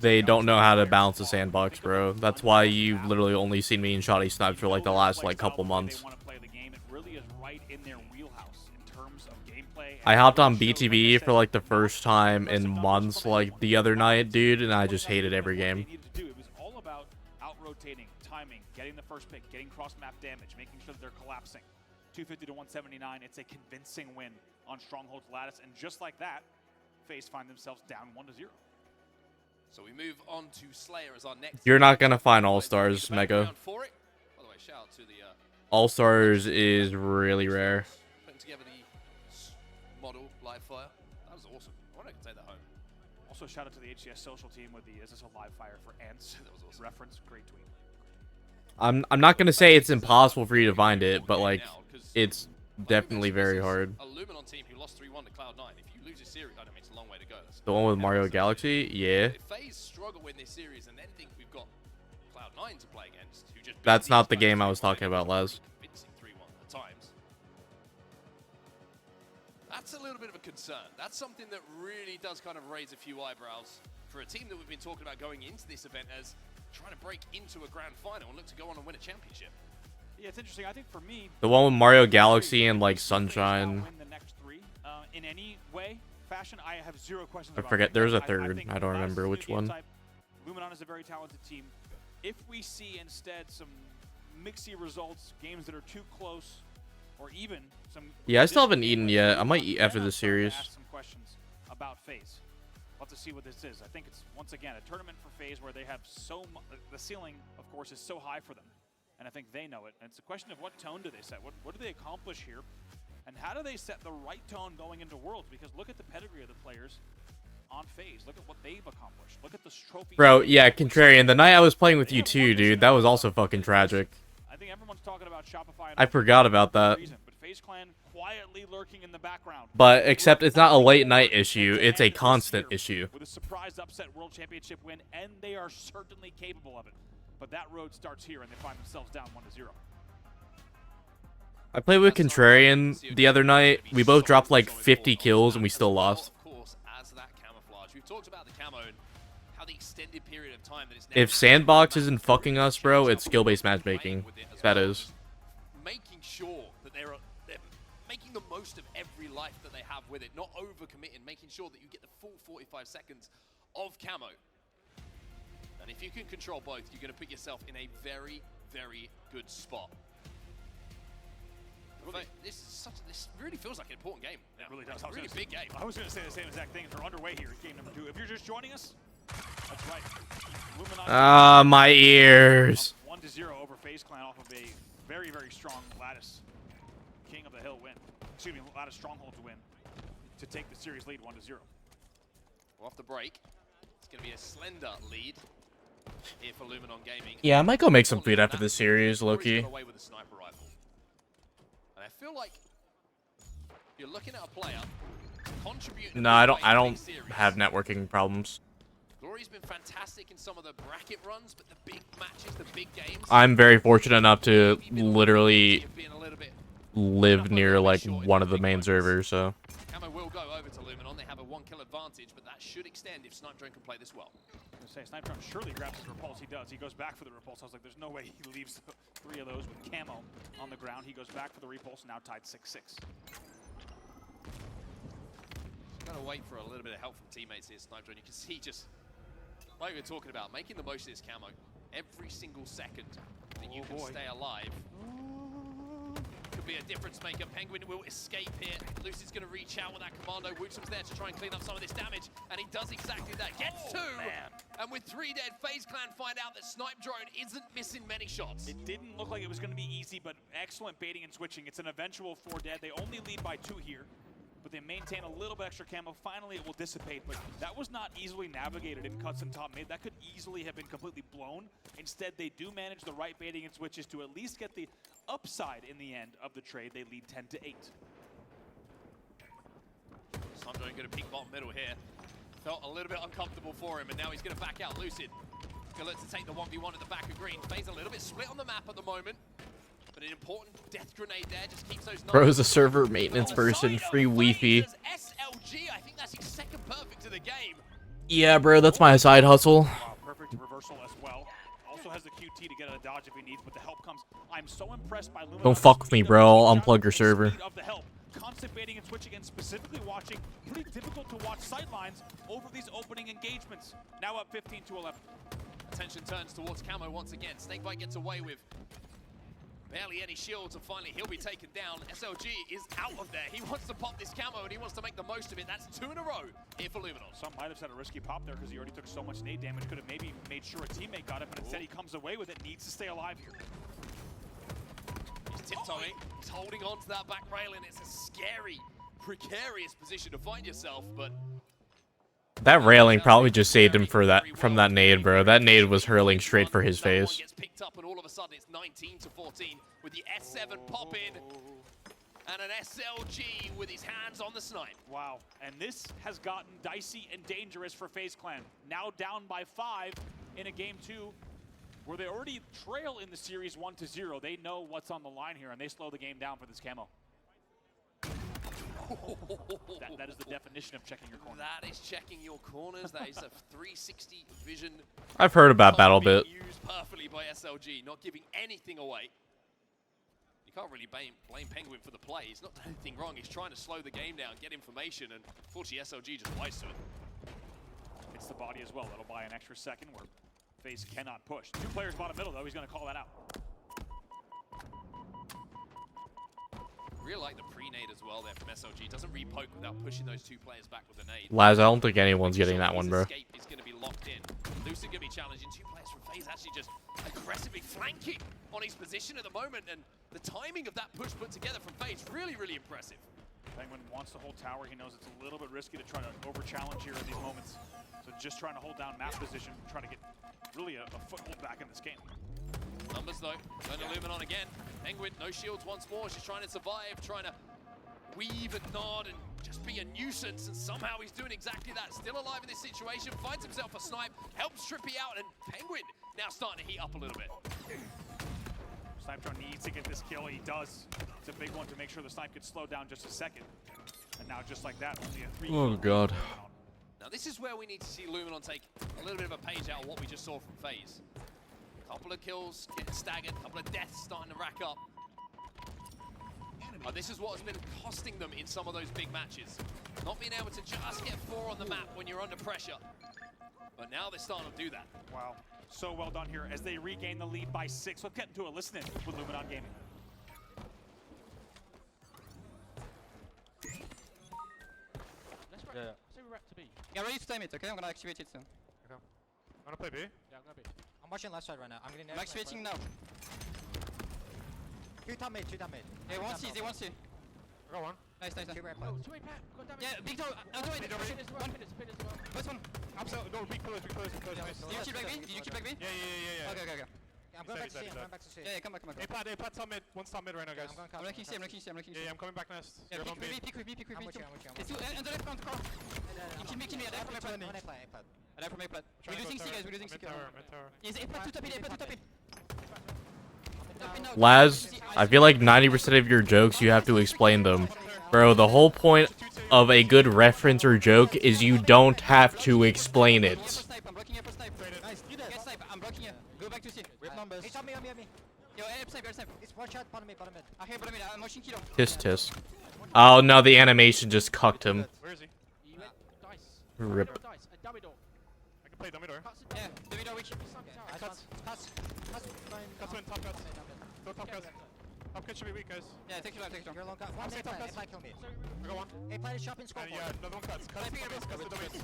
they don't know how to balance the sandbox, bro. That's why you've literally only seen me in Shoddy Snipes for like the last couple months. I hopped on BTB for like the first time in months, like the other night, dude, and I just hated every game.
It was all about out-rotating, timing, getting the first pick, getting cross-map damage, making sure that they're collapsing. 250 to 179, it's a convincing win on Stronghold's Lattice, and just like that, FaZe find themselves down 1-0.
So we move on to Slayer as our next.
You're not gonna find All-Stars, Mega.
By the way, shout out to the
All-Stars is really rare.
putting together the model live fire. That was awesome. I wonder if I can take that home.
Also, shout out to the HCS social team with the "Is this a live fire for ants?" That was awesome. Reference, great tweet.
I'm not gonna say it's impossible for you to find it, but like it's definitely very hard.
A Luminon team who lost 3-1 to Cloud9. If you lose a series, I mean, it's a long way to go.
The one with Mario Galaxy, yeah.
If FaZe struggle in this series and then think we've got Cloud9 to play against, who just
That's not the game I was talking about, Les.
convincing 3-1 at times. That's a little bit of a concern. That's something that really does kind of raise a few eyebrows for a team that we've been talking about going into this event as trying to break into a grand final and look to go on and win a championship.
Yeah, it's interesting. I think for me,
The one with Mario Galaxy and like Sunshine.
win the next three in any way, fashion. I have zero questions.
I
about
forget.
that.
There's a
I
third.
think
I don't
last
remember
two
which
game
one.
type, Luminon is a very talented team. If we see instead some mixy results, games that are too close, or even some.
Yeah, I still haven't eaten yet. I might eat after this series.
Ask some questions about FaZe. We'll have to see what this is. I think it's once again a tournament for FaZe where they have the ceiling, of course, is so high for them, and I think they know it. And it's a question of what tone do they set? What do they accomplish here? And how do they set the right tone going into Worlds? Because look at the pedigree of the players on FaZe. Look at what they've accomplished. Look at this trophy.
Bro, yeah, Contrarian. The night I was playing with you too, dude, that was also fucking tragic.
I think everyone's talking about Shopify.
I forgot about that.
But FaZe Clan quietly lurking in the background.
But except it's not a late night issue, it's a constant issue.
With a surprise upset World Championship win, and they are certainly capable of it. But that road starts here, and they find themselves down 1-0.
I played with Contrarian the other night. We both dropped like 50 kills and we still lost.
We've talked about the camo and how the extended period of time that it's
If Sandbox isn't fucking us, bro, it's skill-based matchmaking. That is.
Making sure that they're making the most of every life that they have with it, not overcommitting, making sure that you get the full 45 seconds of camo. And if you can control both, you're going to put yourself in a very, very good spot. This really feels like an important game.
It really does.
Really big game.
I was going to say the same exact thing. They're underway here in game number 2. If you're just joining us, that's right.
Ah, my ears.
1-0 over FaZe Clan off of a very, very strong Lattice King of the Hill win. Excuse me, Lattice Stronghold to win to take the series lead 1-0.
Well, off the break, it's going to be a slender lead here for Luminon Gaming.
Yeah, I might go make some food after this series, Loki.
Away with a sniper rifle. And I feel like you're looking at a player contributing.
No, I don't have networking problems.
Glory's been fantastic in some of the bracket runs, but the big matches, the big games.
I'm very fortunate enough to literally live near like one of the main servers, so.
Camo will go over to Luminon. They have a 1-kill advantage, but that should extend if Snipe Drone can play this well.
I was going to say, Snipe Drone surely grabs his repulse. He does. He goes back for the repulse. I was like, there's no way he leaves 3 of those with camo on the ground. He goes back for the repulse, now tied 6-6.
Got to wait for a little bit of help from teammates here, Snipe Drone. You can see just, like we were talking about, making the most of this camo. Every single second that you can stay alive could be a difference maker. Penguin will escape here. Lucy's going to reach out with that commando. Woodsum's there to try and clean up some of this damage, and he does exactly that. Gets 2, and with 3 dead, FaZe Clan find out that Snipe Drone isn't missing many shots.
It didn't look like it was going to be easy, but excellent baiting and switching. It's an eventual 4 dead. They only lead by 2 here, but they maintain a little bit extra camo. Finally, it will dissipate, but that was not easily navigated in cuts and top mid. That could easily have been completely blown. Instead, they do manage the right baiting and switches to at least get the upside in the end of the trade. They lead 10-8.
Snipe Drone going to peek bottom middle here. Felt a little bit uncomfortable for him, and now he's going to back out. Lucid going to look to take the 1v1 at the back of green. FaZe a little bit split on the map at the moment. But an important death grenade there just keeps those.
Bro's a server maintenance person, free Wi-Fi.
SLG, I think that's his second perfect to the game.
Yeah, bro, that's my side hustle.
Wow, perfect reversal as well. Also has the QT to get a dodge if he needs, but the help comes. I'm so impressed by Luminon.
Don't fuck with me, bro. I'll unplug your server.
Of the help. Constant baiting and switching, and specifically watching. Pretty difficult to watch sightlines over these opening engagements. Now up 15-11.
Attention turns towards Camo once again. Snakebite gets away with barely any shields, and finally he'll be taken down. SLG is out of there. He wants to pop this camo, and he wants to make the most of it. That's 2 in a row here for Luminon.
Some might have said a risky pop there because he already took so much nade damage. Could have maybe made sure a teammate got it, but instead he comes away with it. Needs to stay alive here.
He's tiptoeing. He's holding on to that back rail, and it's a scary, precarious position to find yourself, but
That railing probably just saved him from that nade, bro. That nade was hurling straight for his face.
gets picked up, and all of a sudden it's 19-14 with the S7 pop in. And an SLG with his hands on the snipe.
Wow, and this has gotten dicey and dangerous for FaZe Clan. Now down by 5 in a game 2, where they already trail in the series 1-0. They know what's on the line here, and they slow the game down for this camo. That is the definition of checking your corner.
That is checking your corners. That is a 360 vision.
I've heard about BattleBit.
Used perfectly by SLG, not giving anything away. You can't really blame Penguin for the play. He's not done anything wrong. He's trying to slow the game down, get information, and fortunately SLG just wise to it.
It's the body as well. That'll buy an extra second where FaZe cannot push. 2 players bottom middle, though. He's going to call that out.
Really like the pre-nade as well there from SLG. Doesn't re-poke without pushing those two players back with a nade.
Laz, I don't think anyone's getting that one, bro.
Escape is going to be locked in. Lucid going to be challenging. Two players from FaZe actually just aggressively flanking on his position at the moment, and the timing of that push put together from FaZe really, really impressive.
Penguin wants to hold tower. He knows it's a little bit risky to try to over-challenge here in these moments. So just trying to hold down map position, trying to get really a foothold back in this game.
Numbers though, going to Lumen on again. Penguin, no shields once more. She's trying to survive, trying to weave and nod and just be a nuisance, and somehow he's doing exactly that. Still alive in this situation, finds himself a snipe, helps Trippy out, and Penguin now starting to heat up a little bit.
Sniper needs to get this kill. He does. It's a big one to make sure the snipe could slow down just a second. And now just like that, only a 3.
Oh god.
Now this is where we need to see Luminon take a little bit of a page out of what we just saw from FaZe. Couple of kills, getting staggered, couple of deaths starting to rack up. This is what has been costing them in some of those big matches. Not being able to just get 4 on the map when you're under pressure. But now they're starting to do that.
Wow. So well done here as they regain the lead by 6. Let's get into a listen-in with Luminon Gaming.
Let's say we're up to B. Yeah, ready to time it, okay? I'm gonna activate it soon.
Okay. Wanna play B?
Yeah, I'm gonna B. I'm watching left side right now. I'm activating now.
2 top mid, 2 top mid.
They won't see, they won't see.
I got one.
Nice, nice, nice.
2 red
Oh, 2 red plant. Yeah, big door. Another one. First one.
No, big pillars, big pillars, big pillars. Nice.
Did you kill back B? Did you kill back B?
Yeah.
Okay.
I'm going back to C, I'm going back to C.
Yeah, come back.
A plat top mid. One's top mid right now, guys.
I'm looking C.
Yeah, I'm coming back next.
Yeah,
You're on B.
pick with me.
I'm with you.
It's two, and the left front car. Kill me. I die from A plat. I die from A plat. We're losing C, guys. We're losing C. Yes, A plat, 2 top in.
Laz, I feel like 90% of your jokes, you have to explain them. Bro, the whole point of a good reference or joke is you don't have to explain it.
I'm blocking you for snipe. Nice, get snipe. I'm blocking you. Go back to C. Rip numbers.
It's on me.
Yo, air snipe.
It's one shot, bottom mid.
I hear bottom mid. I'm motion kilo.
Tis. Oh no, the animation just cucked him.
Where is he?
Rip.
Dummy door.
I can play dummy door.
Yeah, dummy door. Which?
Cuts in, top cuts. Go top cuts. Top cut should be weak, guys.
Yeah, take your long.
You're long cut. One A plant kill me.
I got one.
A plant is shopping score.
And yeah, another one cuts. Cuts the dummies.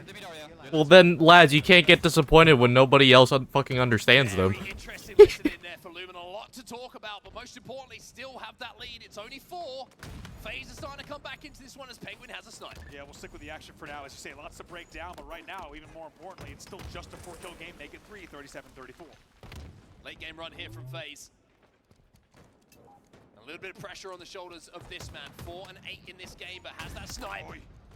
Dummy door, yeah.
Well then, lads, you can't get disappointed when nobody else fucking understands them.
Very interesting listening there for Lumen. A lot to talk about, but most importantly, still have that lead. It's only 4. FaZe is starting to come back into this one as Penguin has a snipe.
Yeah, we'll stick with the action for now. As you say, lots to break down, but right now, even more importantly, it's still just a 4-kill game. Make it 3, 37-34.
Late game run here from FaZe. A little bit of pressure on the shoulders of this man. 4 and 8 in this game, but has that snipe.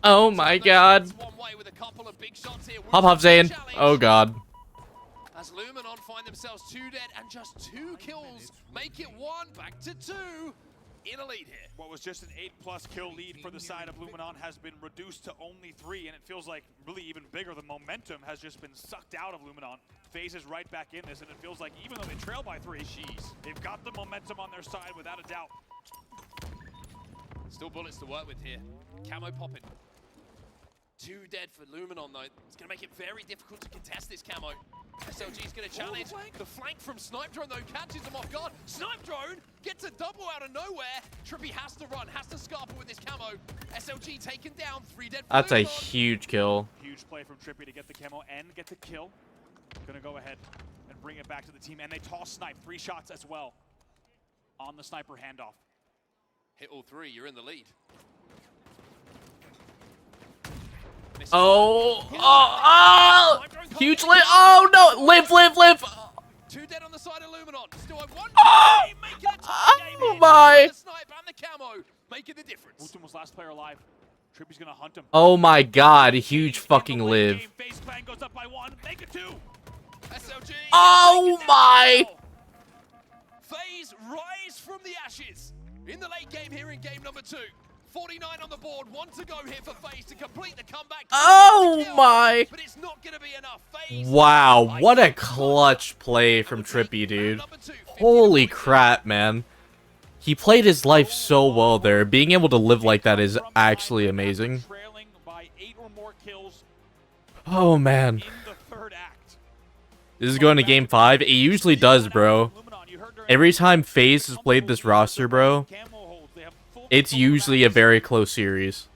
Oh my god.
One way with a couple of big shots here.
Hop, Zane. Oh god.
As Luminon find themselves 2 dead and just 2 kills, make it 1, back to 2. In a lead here.
What was just an 8+ kill lead for the side of Luminon has been reduced to only 3, and it feels like really even bigger. The momentum has just been sucked out of Luminon. FaZe is right back in this, and it feels like even though they trail by 3, they've got the momentum on their side without a doubt.
Still bullets to work with here. Camo popping. 2 dead for Luminon though. It's going to make it very difficult to contest this camo. SLG is going to challenge. The flank from Snipe Drone though catches them off guard. Snipe Drone gets a double out of nowhere. Trippy has to run, has to scarper with this camo. SLG taken down, 3 dead for
That's a
Luminon.
huge kill.
Huge play from Trippy to get the camo and get the kill. Gonna go ahead and bring it back to the team, and they toss Snipe 3 shots as well on the sniper handoff.
Hit all 3, you're in the lead.
Huge live. Oh no, live.
2 dead on the side of Luminon. Still have 1 game, making a
Oh
tie game here.
my.
The snipe and the camo making the difference.
Ultim was last player alive. Trippy's gonna hunt him.
Oh my god, huge fucking live.
Face clan goes up by 1, make it 2.
SLG.
Oh my.
FaZe rise from the ashes in the late game here in game number 2. 49 on the board, 1 to go here for FaZe to complete the comeback.
Oh my.
But it's not going to be enough. FaZe.
Wow, what a clutch play from Trippy, dude. Holy crap, man. He played his life so well there. Being able to live like that is actually amazing.
Trailing by 8 or more kills
Oh man.
in the 3rd act.
This is going to game 5. It usually does, bro. Every time FaZe has played this roster, bro, It's usually a very close series.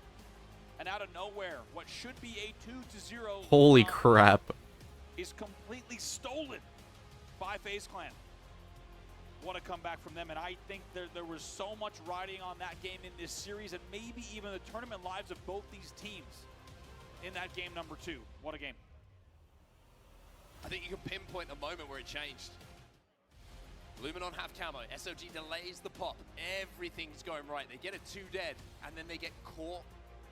And out of nowhere, what should be a 2-0
Holy crap.
is completely stolen by FaZe Clan. What a comeback from them, and I think there was so much riding on that game in this series, and maybe even the tournament lives of both these teams in that game number 2. What a game.
I think you can pinpoint a moment where it changed. Luminon have camo, SOG delays the pop, everything's going right. They get a 2 dead, and then they get caught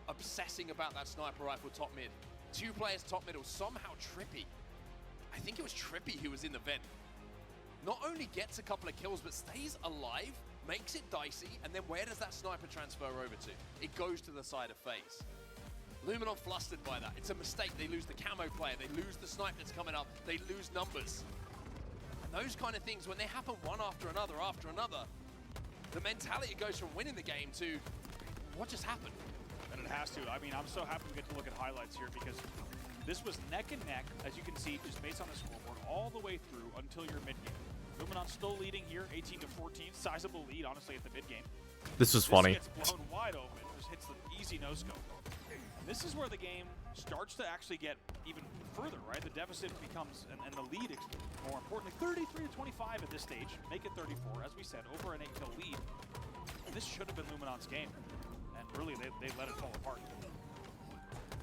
obsessing about that sniper rifle top mid. 2 players top middle, somehow Trippy. I think it was Trippy who was in the vent. Not only gets a couple of kills, but stays alive, makes it dicey, and then where does that sniper transfer over to? It goes to the side of FaZe. Luminon flustered by that. It's a mistake. They lose the camo player, they lose the sniper that's coming up, they lose numbers. Those kind of things, when they happen one after another, the mentality goes from winning the game to what just happened.
And it has to. I mean, I'm so happy we get to look at highlights here because this was neck and neck, as you can see, just based on the scoreboard, all the way through until your mid-game. Luminon still leading here, 18-14, sizable lead, honestly, at the mid-game.
This is funny.
Gets blown wide open, just hits the easy no-scope. And this is where the game starts to actually get even further, right? The deficit becomes, and the lead, more importantly, 33-25 at this stage. Make it 34, as we said, over an 8-kill lead. This should have been Luminon's game, and really, they let it fall apart.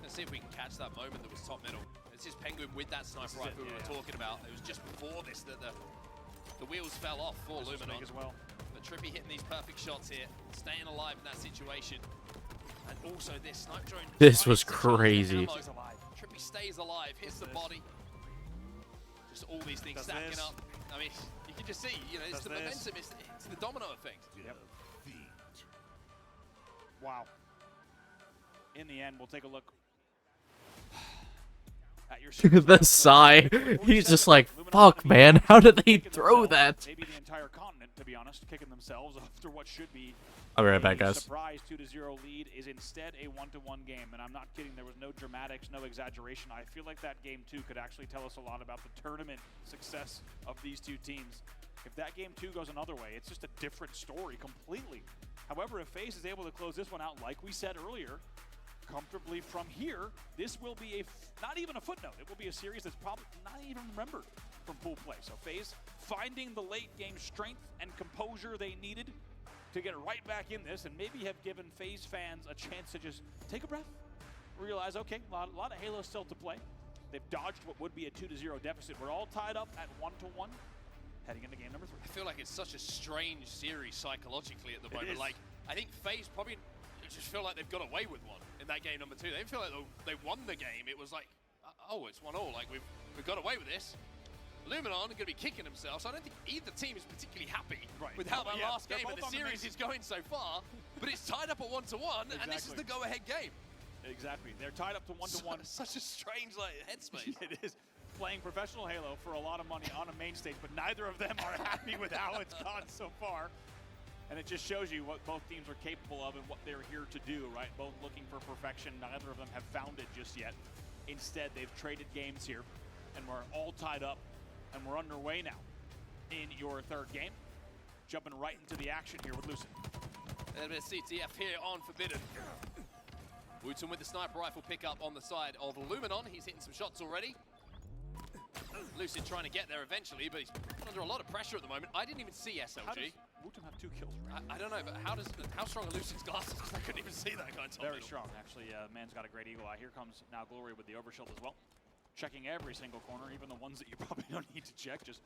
Let's see if we can catch that moment that was top middle. This is Penguin with that sniper rifle we were talking about. It was just before this that the wheels fell off for Luminon.
As well.
But Trippy hitting these perfect shots here, staying alive in that situation. And also this snipe drone.
This was crazy.
Trippy stays alive, hits the body. Just all these things stacking up. I mean, you can just see, you know, it's the momentum, it's the domino effect.
Yep. Wow. In the end, we'll take a look at your
The sigh. He's just like, fuck, man. How did they throw that?
Maybe the entire continent, to be honest, kicking themselves after what should be
I'll be right back,
a
guys.
surprise 2-0 lead is instead a 1-1 game. And I'm not kidding. There was no dramatics, no exaggeration. I feel like that game, too, could actually tell us a lot about the tournament success of these two teams. If that game, 2 goes another way, it's just a different story completely. However, if FaZe is able to close this one out, like we said earlier, comfortably from here, this will be not even a footnote. It will be a series that's probably not even remembered from pool play. So FaZe finding the late game strength and composure they needed to get right back in this, and maybe have given FaZe fans a chance to just take a breath, realize, okay, a lot of Halo still to play. They've dodged what would be a 2-0 deficit. We're all tied up at 1-1, heading into game number 3.
I feel like it's such a strange series psychologically at the moment. Like, I think FaZe probably just feel like they've got away with one in that game number 2. They feel like they won the game. It was like, oh, it's 1-1. Like, we've got away with this. Luminon are going to be kicking themselves. I don't think either team is particularly happy with how the last game of the series is going so far. But it's tied up at 1-1, and this is the go-ahead game.
Exactly. They're tied up to 1-1.
Such a strange headspace.
It is. Playing professional Halo for a lot of money on a main stage, but neither of them are happy with how it's gone so far. And it just shows you what both teams are capable of and what they're here to do, right? Both looking for perfection. Neither of them have found it just yet. Instead, they've traded games here, and we're all tied up, and we're underway now in your third game. Jumping right into the action here with Lucid.
A little bit of CTF here on Forbidden. Wooten with the sniper rifle pickup on the side of Luminon. He's hitting some shots already. Lucid trying to get there eventually, but he's under a lot of pressure at the moment. I didn't even see SLG.
How does Wooten have 2 kills? Right?
I don't know, but how strong are Lucid's glasses? Because I couldn't even see that guy.
Very strong, actually. Man's got a great eagle eye. Here comes now Glory with the overshield as well. Checking every single corner, even the ones that you probably don't need to check. Just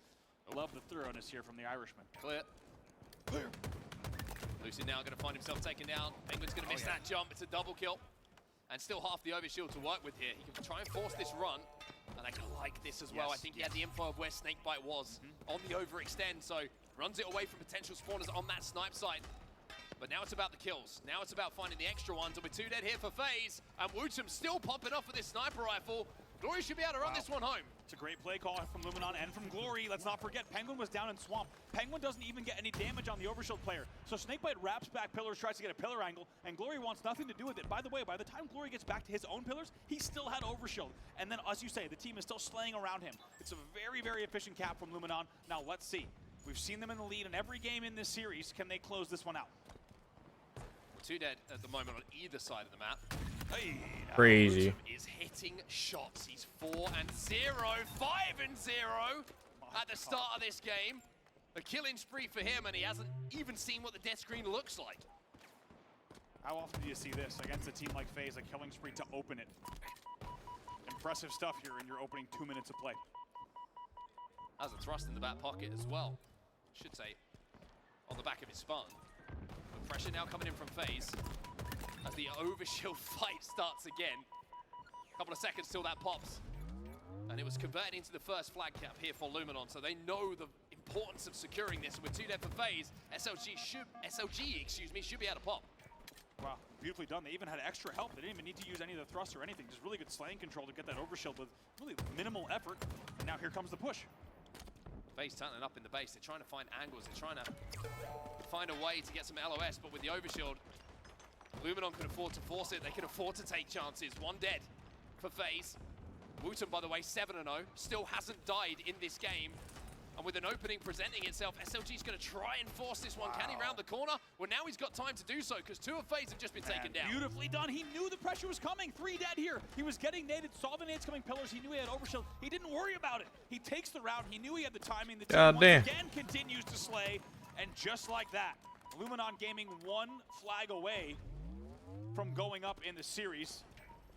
love the thoroughness here from the Irishman.
Clear. Lucid now going to find himself taken down. Penguin's going to miss that jump. It's a double kill. And still half the overshield to work with here. He can try and force this run. And I like this as well. I think he had the info of where Snakebite was on the overextend. So runs it away from potential spawners on that snipe site. But now it's about the kills. Now it's about finding the extra ones. And with 2 dead here for FaZe. And Wootum still popping off with this sniper rifle. Glory should be able to run this one home.
It's a great play call from Luminon and from Glory. Let's not forget, Penguin was down in Swamp. Penguin doesn't even get any damage on the overshield player. So Snakebite wraps back pillars, tries to get a pillar angle, and Glory wants nothing to do with it. By the way, by the time Glory gets back to his own pillars, he still had overshield. And then, as you say, the team is still slaying around him. It's a very, very efficient cap from Luminon. Now, let's see. We've seen them in the lead in every game in this series. Can they close this one out?
Two dead at the moment on either side of the map. Hey,
Crazy.
Wutum is hitting shots. He's 4-0, 5-0 at the start of this game. A killing spree for him, and he hasn't even seen what the death screen looks like.
How often do you see this against a team like FaZe, a killing spree to open it? Impressive stuff here in your opening 2 minutes of play.
Has a thrust in the back pocket as well. Should say, on the back of his spawn. The pressure now coming in from FaZe as the overshield fight starts again. A couple of seconds till that pops. And it was converted into the first flag cap here for Luminon, so they know the importance of securing this. With 2 dead for FaZe, SLG should be able to pop.
Wow, beautifully done. They even had extra help. They didn't even need to use any of the thrust or anything. Just really good slaying control to get that overshield with really minimal effort. And now here comes the push.
FaZe tanting up in the base. They're trying to find angles. They're trying to find a way to get some LOS, but with the overshield, Luminon can afford to force it. They can afford to take chances. 1 dead for FaZe. Wutum, by the way, 7-0. Still hasn't died in this game. And with an opening presenting itself, SLG's going to try and force this one. Wow. Can he round the corner? Well, now he's got time to do so because 2 of FaZe have just been taken down.
Beautifully done. He knew the pressure was coming. 3 dead here. He was getting naded, saw the nades coming pillars. He knew he had overshield. He didn't worry about it. He takes the round. He knew he had the timing. The team once again continues to slay. And just like that, Luminon Gaming 1 flag away from going up in the series.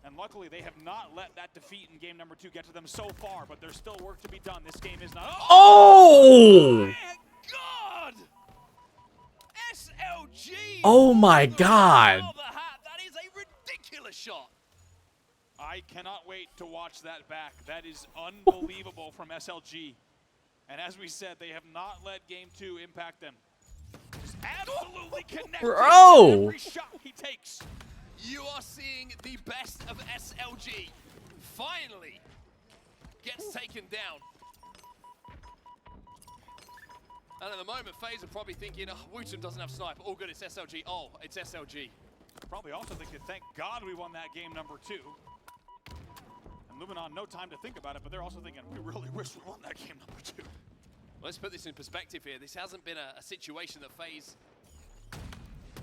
And luckily, they have not let that defeat in game number 2 get to them so far, but there's still work to be done. This game is not...
Oh!
My God! SLG!
Oh my God!
That is a ridiculous shot.
I cannot wait to watch that back. That is unbelievable from SLG. And as we said, they have not let game 2 impact them. Just absolutely connected to every shot he takes.
You are seeing the best of SLG finally gets taken down. And at the moment, FaZe are probably thinking, oh, Wutum doesn't have sniper. Oh, good, it's SLG. Oh, it's SLG.
Probably also thinking, thank God we won that game number 2. And Luminon, no time to think about it, but they're also thinking, we really wish we won that game number 2.
Let's put this in perspective here. This hasn't been a situation that FaZe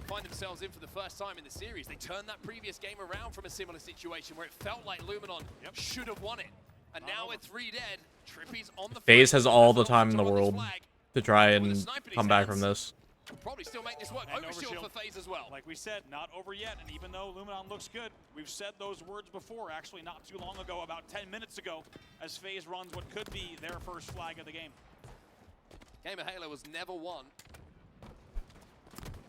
find themselves in for the first time in the series. They turned that previous game around from a similar situation where it felt like Luminon should have won it. And now with 3 dead, Trippy's on the
FaZe has all the time in the world to try and come back from this.
Probably still make this work. Overshield for FaZe as well.
Like we said, not over yet. And even though Luminon looks good, we've said those words before, actually not too long ago, about 10 minutes ago, as FaZe runs what could be their first flag of the game.
Game of Halo was never won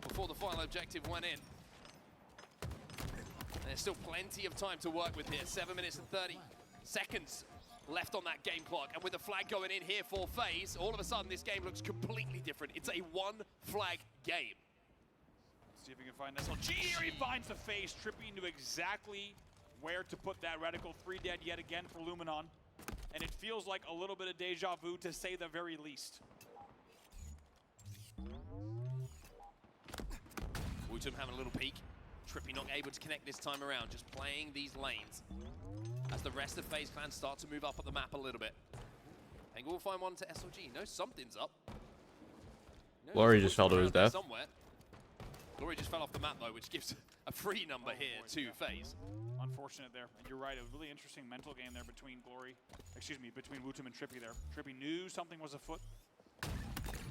before the final objective went in. And there's still plenty of time to work with here. 7 minutes and 30 seconds left on that game clock. And with the flag going in here for FaZe, all of a sudden this game looks completely different. It's a 1 flag game.
See if we can find SLG. Here he finds the FaZe. Trippy knew exactly where to put that reticle. 3 dead yet again for Luminon. And it feels like a little bit of deja vu to say the very least.
Wutum having a little peek. Trippy not able to connect this time around, just playing these lanes as the rest of FaZe Clan start to move up on the map a little bit. I think we'll find one to SLG. No, something's up. No,
Glory just fell to his death.
Somewhere. Glory just fell off the map though, which gives a free number here to FaZe.
Unfortunate there. And you're right, a really interesting mental game there between between Wutum and Trippy there. Trippy knew something was afoot.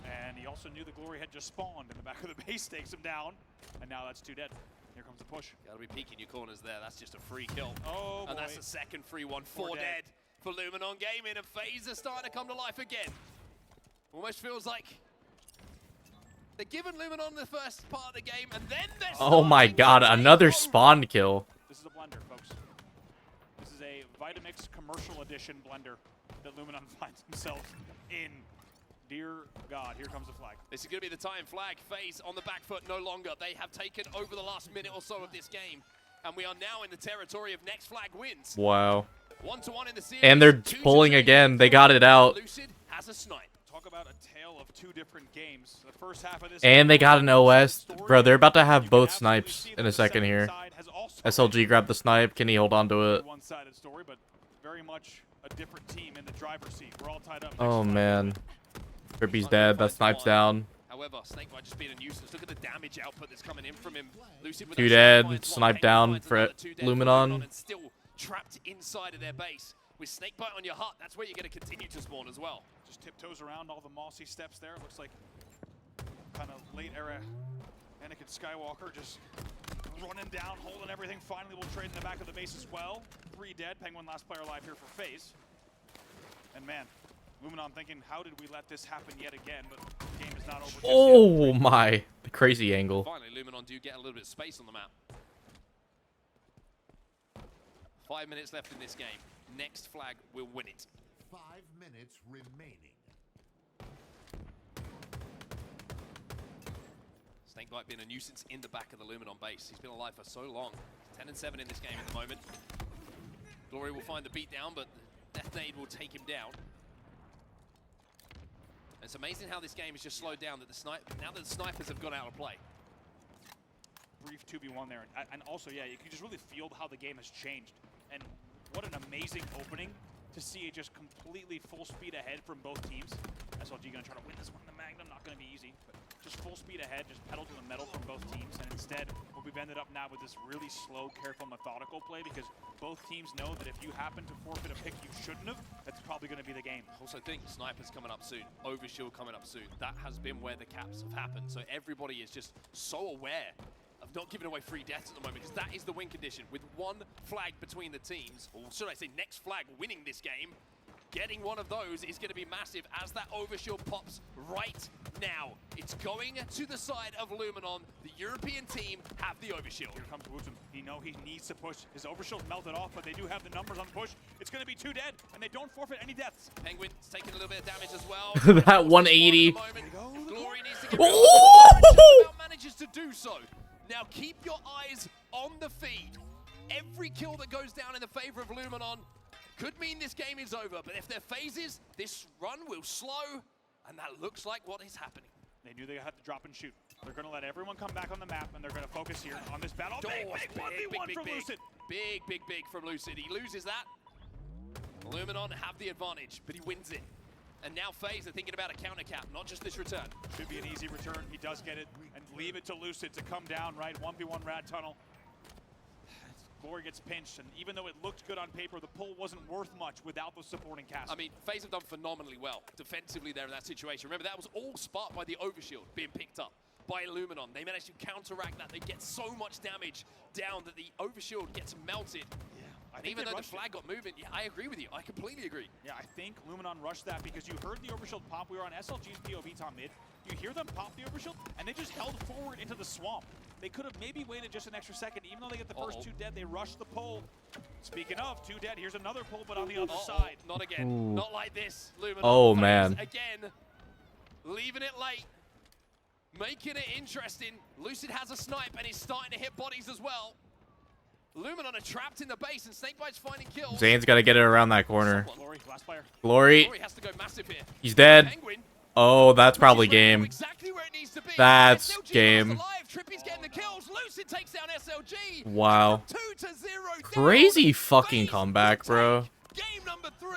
And he also knew the Glory had just spawned in the back of the base, takes him down. And now that's 2 dead. Here comes the push.
Gotta be peeking your corners there. That's just a free kill.
Oh,
and
boy.
that's a second free one. 4 dead for Luminon Gaming. And FaZe are starting to come to life again. Almost feels like they're giving Luminon the first part of the game, and then they're
Oh my God, another spawn kill.
This is a blender, folks. This is a Vitamix commercial edition blender that Luminon finds themselves in. Dear God, here comes the flag.
This is going to be the time. Flag, FaZe on the back foot no longer. They have taken over the last minute or so of this game. And we are now in the territory of next flag wins.
Wow.
1-1 in the series.
And they're pulling again. They got it out.
Lucid has a snipe.
Talk about a tale of 2 different games. The first half of this
And they got an OS. Bro, they're about to have both snipes in a second here. SLG grabbed the snipe. Can he hold on to it?
One-sided story, but very much a different team in the driver's seat. We're all tied up.
Oh, man. Trippy's dead. That snipe's down.
However, However, Snakebite just being a nuisance. Look at the damage output that's coming in from him. Lucid with
Two
that
dead,
finds one,
snipe
Penguin
down
finds
for
another, two dead for
Luminon.
and still trapped inside of their base. With Snakebite on your hut, that's where you're going to continue to spawn as well.
Just tiptoes around all the mossy steps there. Looks like kind of late era Anakin Skywalker just running down, holding everything. Finally, we'll trade in the back of the base as well. 3 dead. Penguin last player alive here for FaZe. And man, Luminon thinking, how did we let this happen yet again? But the game is not over.
Oh my, the crazy angle.
Finally, Luminon do get a little bit of space on the map. 5 minutes left in this game. Next flag will win it.
5 minutes remaining.
Snakebite being a nuisance in the back of the Luminon base. He's been alive for so long. 10-7 in this game at the moment. Glory will find the beatdown, but the Death Nade will take him down. It's amazing how this game is just slowed down. That now that the snipers have gone out of play.
Brief 2v1 there, and also, yeah, you can just really feel how the game has changed. And what an amazing opening to see it just completely full speed ahead from both teams. SLG gonna try to win this one in the Magnum, not gonna be easy, but just full speed ahead, just pedal to the metal from both teams. And instead, what we've ended up now with this really slow, careful, methodical play, because both teams know that if you happen to forfeit a pick you shouldn't have, that's probably gonna be the game.
Also think snipers coming up soon, Overshield coming up soon. That has been where the caps have happened. So everybody is just so aware of not giving away free deaths at the moment, because that is the win condition. With one flag between the teams, or should I say next flag winning this game, getting one of those is going to be massive as that Overshield pops right now. It's going to the side of Luminon. The European team have the Overshield.
Here comes Wooten. He needs to push. His Overshield melted off, but they do have the numbers on the push. It's going to be 2 dead, and they don't forfeit any deaths.
Penguin's taking a little bit of damage as well.
That 180.
Glory needs to get manages to do so. Now keep your eyes on the feed. Every kill that goes down in the favor of Luminon could mean this game is over, but if they're phases, this run will slow, and that looks like what is happening.
They knew they had to drop and shoot. They're going to let everyone come back on the map, and they're going to focus here on this battle. Big 1v1 from Lucid.
Big from Lucid. He loses that. Luminon have the advantage, but he wins it. And now FaZe are thinking about a counter cap, not just this return.
Should be an easy return. He does get it, and leave it to Lucid to come down, right? 1v1 rad tunnel. Glory gets pinched, and even though it looked good on paper, the pull wasn't worth much without the supporting cast.
I mean, FaZe have done phenomenally well defensively there in that situation. Remember, that was all sparked by the Overshield being picked up by Luminon. They managed to counteract that. They get so much damage down that the Overshield gets melted. Yeah. And even though the flag got moving, yeah, I agree with you. I completely agree.
Yeah, I think Luminon rushed that because you heard the Overshield pop. We were on SLG's POV top mid. You hear them pop the Overshield, and they just held forward into the swamp. They could have maybe waited just an extra second. Even though they get the first 2 dead, they rushed the pull. Speaking of 2 dead, here's another pull, but on the other side.
Not again.
Ooh.
Not like this, Luminon.
Oh,
FaZe
man.
Again, leaving it late. Making it interesting. Lucid has a snipe, and he's starting to hit bodies as well. Luminon are trapped in the base, and Snakebite's finding kills.
Zane's got to get it around that corner.
Glory, last player.
Glory.
Has to go massive here.
He's dead.
Penguin,
Oh, that's probably game.
exactly where it needs to be.
That's
SLG
game.
alive. Trippy's getting the kills. Lucid takes down SLG.
Wow.
2-0
Crazy fucking comeback, bro.
Game number 3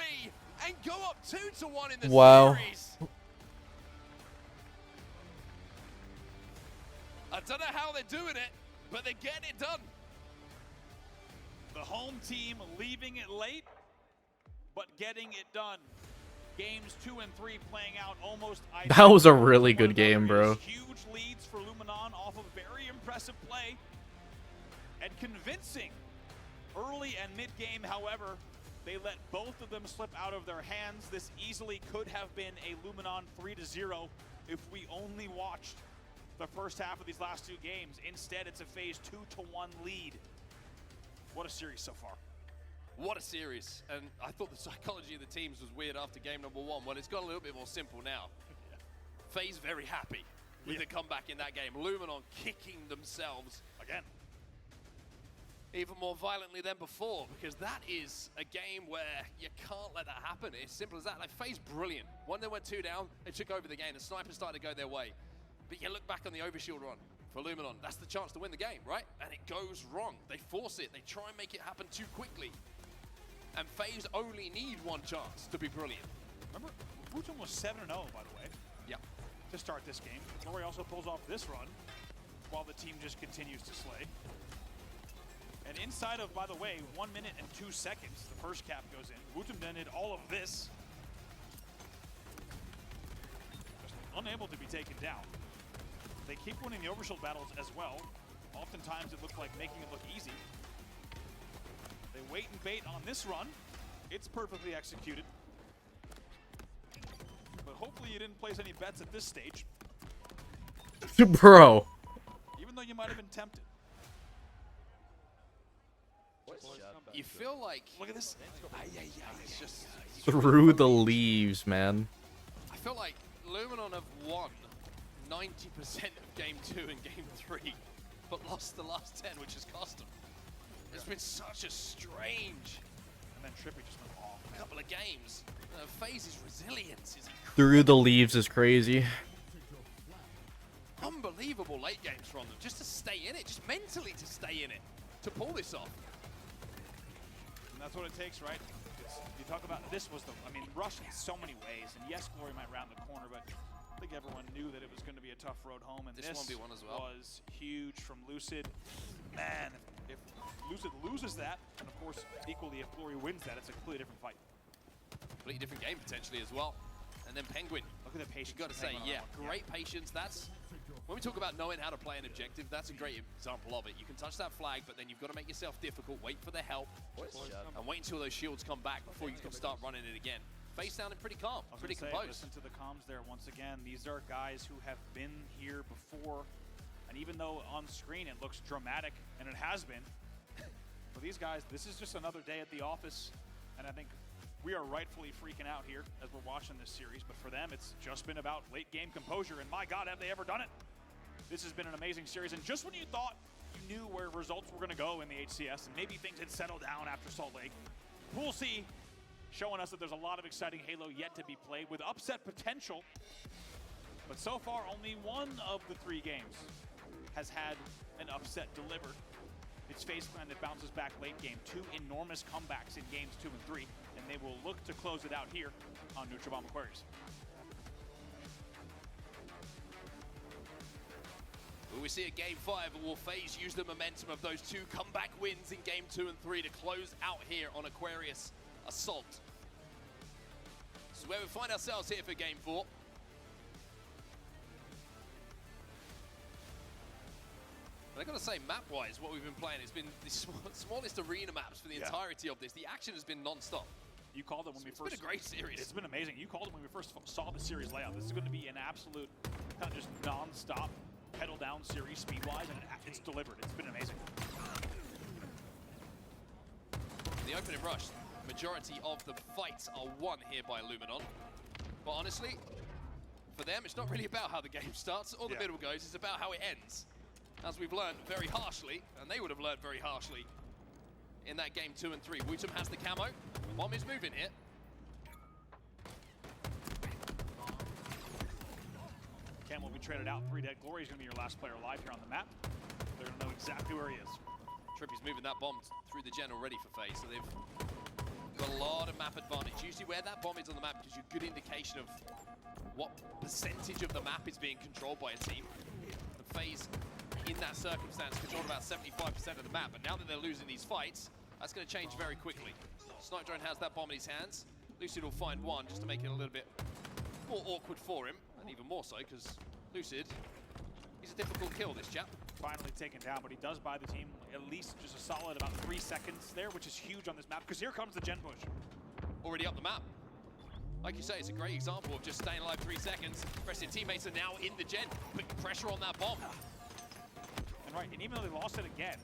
and go up 2-1 in the
Wow.
series. I don't know how they're doing it, but they're getting it done.
The home team leaving it late, but getting it done. Games 2 and 3 playing out almost identical.
That was a really good game, bro.
Huge leads for Luminon off of very impressive play and convincing early and mid-game. However, they let both of them slip out of their hands. This easily could have been a Luminon 3-0 if we only watched the first half of these last 2 games. Instead, it's a FaZe 2-1 lead. What a series so far.
What a series. And I thought the psychology of the teams was weird after game number 1. Well, it's got a little bit more simple now. FaZe very happy with the comeback in that game. Luminon kicking themselves
again,
even more violently than before, because that is a game where you can't let that happen. It's simple as that. Like, FaZe brilliant. When they went 2 down, they took over the game. The snipers started to go their way. But you look back on the Overshield run for Luminon, that's the chance to win the game, right? And it goes wrong. They force it. They try and make it happen too quickly. And FaZe only need one chance to be brilliant.
Remember, Wooten was 7-0, by the way.
Yep.
to start this game. Glory also pulls off this run while the team just continues to slay. And inside of, by the way, 1 minute and 2 seconds, the first cap goes in. Wutumden did all of this. Just unable to be taken down. They keep winning the overshield battles as well. Oftentimes it looks like making it look easy. They wait and bait on this run. It's perfectly executed. But hopefully you didn't place any bets at this stage.
Bro.
Even though you might have been tempted.
You feel like...
Look at this.
It's just...
Through the leaves, man.
I feel like Luminon have won 90% of Game 2 and Game 3, but lost the last 10, which has cost them. It's been such a strange...
And then Trippy just went off.
Couple of games. FaZe's resilience is incredible.
Through the leaves is crazy.
Unbelievable late games from them, just to stay in it, just mentally to stay in it, to pull this off.
And that's what it takes, right? You talk about, this was the, I mean, Rush in so many ways, and yes, Glory might round the corner, but I think everyone knew that it was going to be a tough road home, and this
1v1 as well.
Was huge from Lucid. Man, if Lucid loses that, and of course, equally, if Glory wins that, it's a completely different fight.
Completely different game, potentially, as well. And then Penguin.
Look at the patience.
You've got to say, yeah, great patience. That's, when we talk about knowing how to play an objective, that's a great example of it. You can touch that flag, but then you've got to make yourself difficult, wait for the help, and wait until those shields come back before you can start running it again. FaZe sounding pretty calm, pretty composed.
Listen to the comms there once again. These are guys who have been here before, and even though on screen it looks dramatic, and it has been, for these guys, this is just another day at the office, and I think we are rightfully freaking out here as we're watching this series, but for them, it's just been about late game composure, and my God, have they ever done it? This has been an amazing series, and just when you thought you knew where results were going to go in the HCS, and maybe things had settled down after Salt Lake, Pool C showing us that there's a lot of exciting Halo yet to be played with upset potential, but so far, only one of the 3 games has had an upset delivered. It's FaZe Clan that bounces back late game. 2 enormous comebacks in games 2 and 3, and they will look to close it out here on Nutribomb Aquarius.
Will we see a Game 5, or will FaZe use the momentum of those 2 comeback wins in Game 2 and 3 to close out here on Aquarius Assault? So where we find ourselves here for Game 4. And I gotta say, map-wise, what we've been playing has been the smallest arena maps for the entirety of this. The action has been non-stop.
You called it when we first...
It's been a great series.
It's been amazing. You called it when we first saw the series layout. This is going to be an absolute kind of just non-stop pedal-down series speed-wise, and it's delivered. It's been amazing.
The opening rush, majority of the fights are won here by Luminon. But honestly, for them, it's not really about how the game starts or the middle goes. It's about how it ends. As we've learned very harshly, and they would have learned very harshly in that Game 2 and 3. Wutum has the camo. Bomb is moving here.
Cam will be traded out. 3 dead. Glory is going to be your last player alive here on the map. They're going to know exactly where he is.
Trippy's moving that bomb through the gen already for FaZe, so they've got a lot of map advantage. Usually where that bomb is on the map gives you a good indication of what percentage of the map is being controlled by a team. The FaZe, in that circumstance, controlled about 75% of the map, but now that they're losing these fights, that's going to change very quickly. Snipe Drone has that bomb in his hands. Lucid will find one just to make it a little bit more awkward for him, and even more so because Lucid, he's a difficult kill, this chap.
Finally taken down, but he does buy the team at least just a solid about 3 seconds there, which is huge on this map, because here comes the gen push.
Already up the map. Like you say, it's a great example of just staying alive 3 seconds. The rest of your teammates are now in the gen, putting pressure on that bomb.
And right, and even though they lost it again,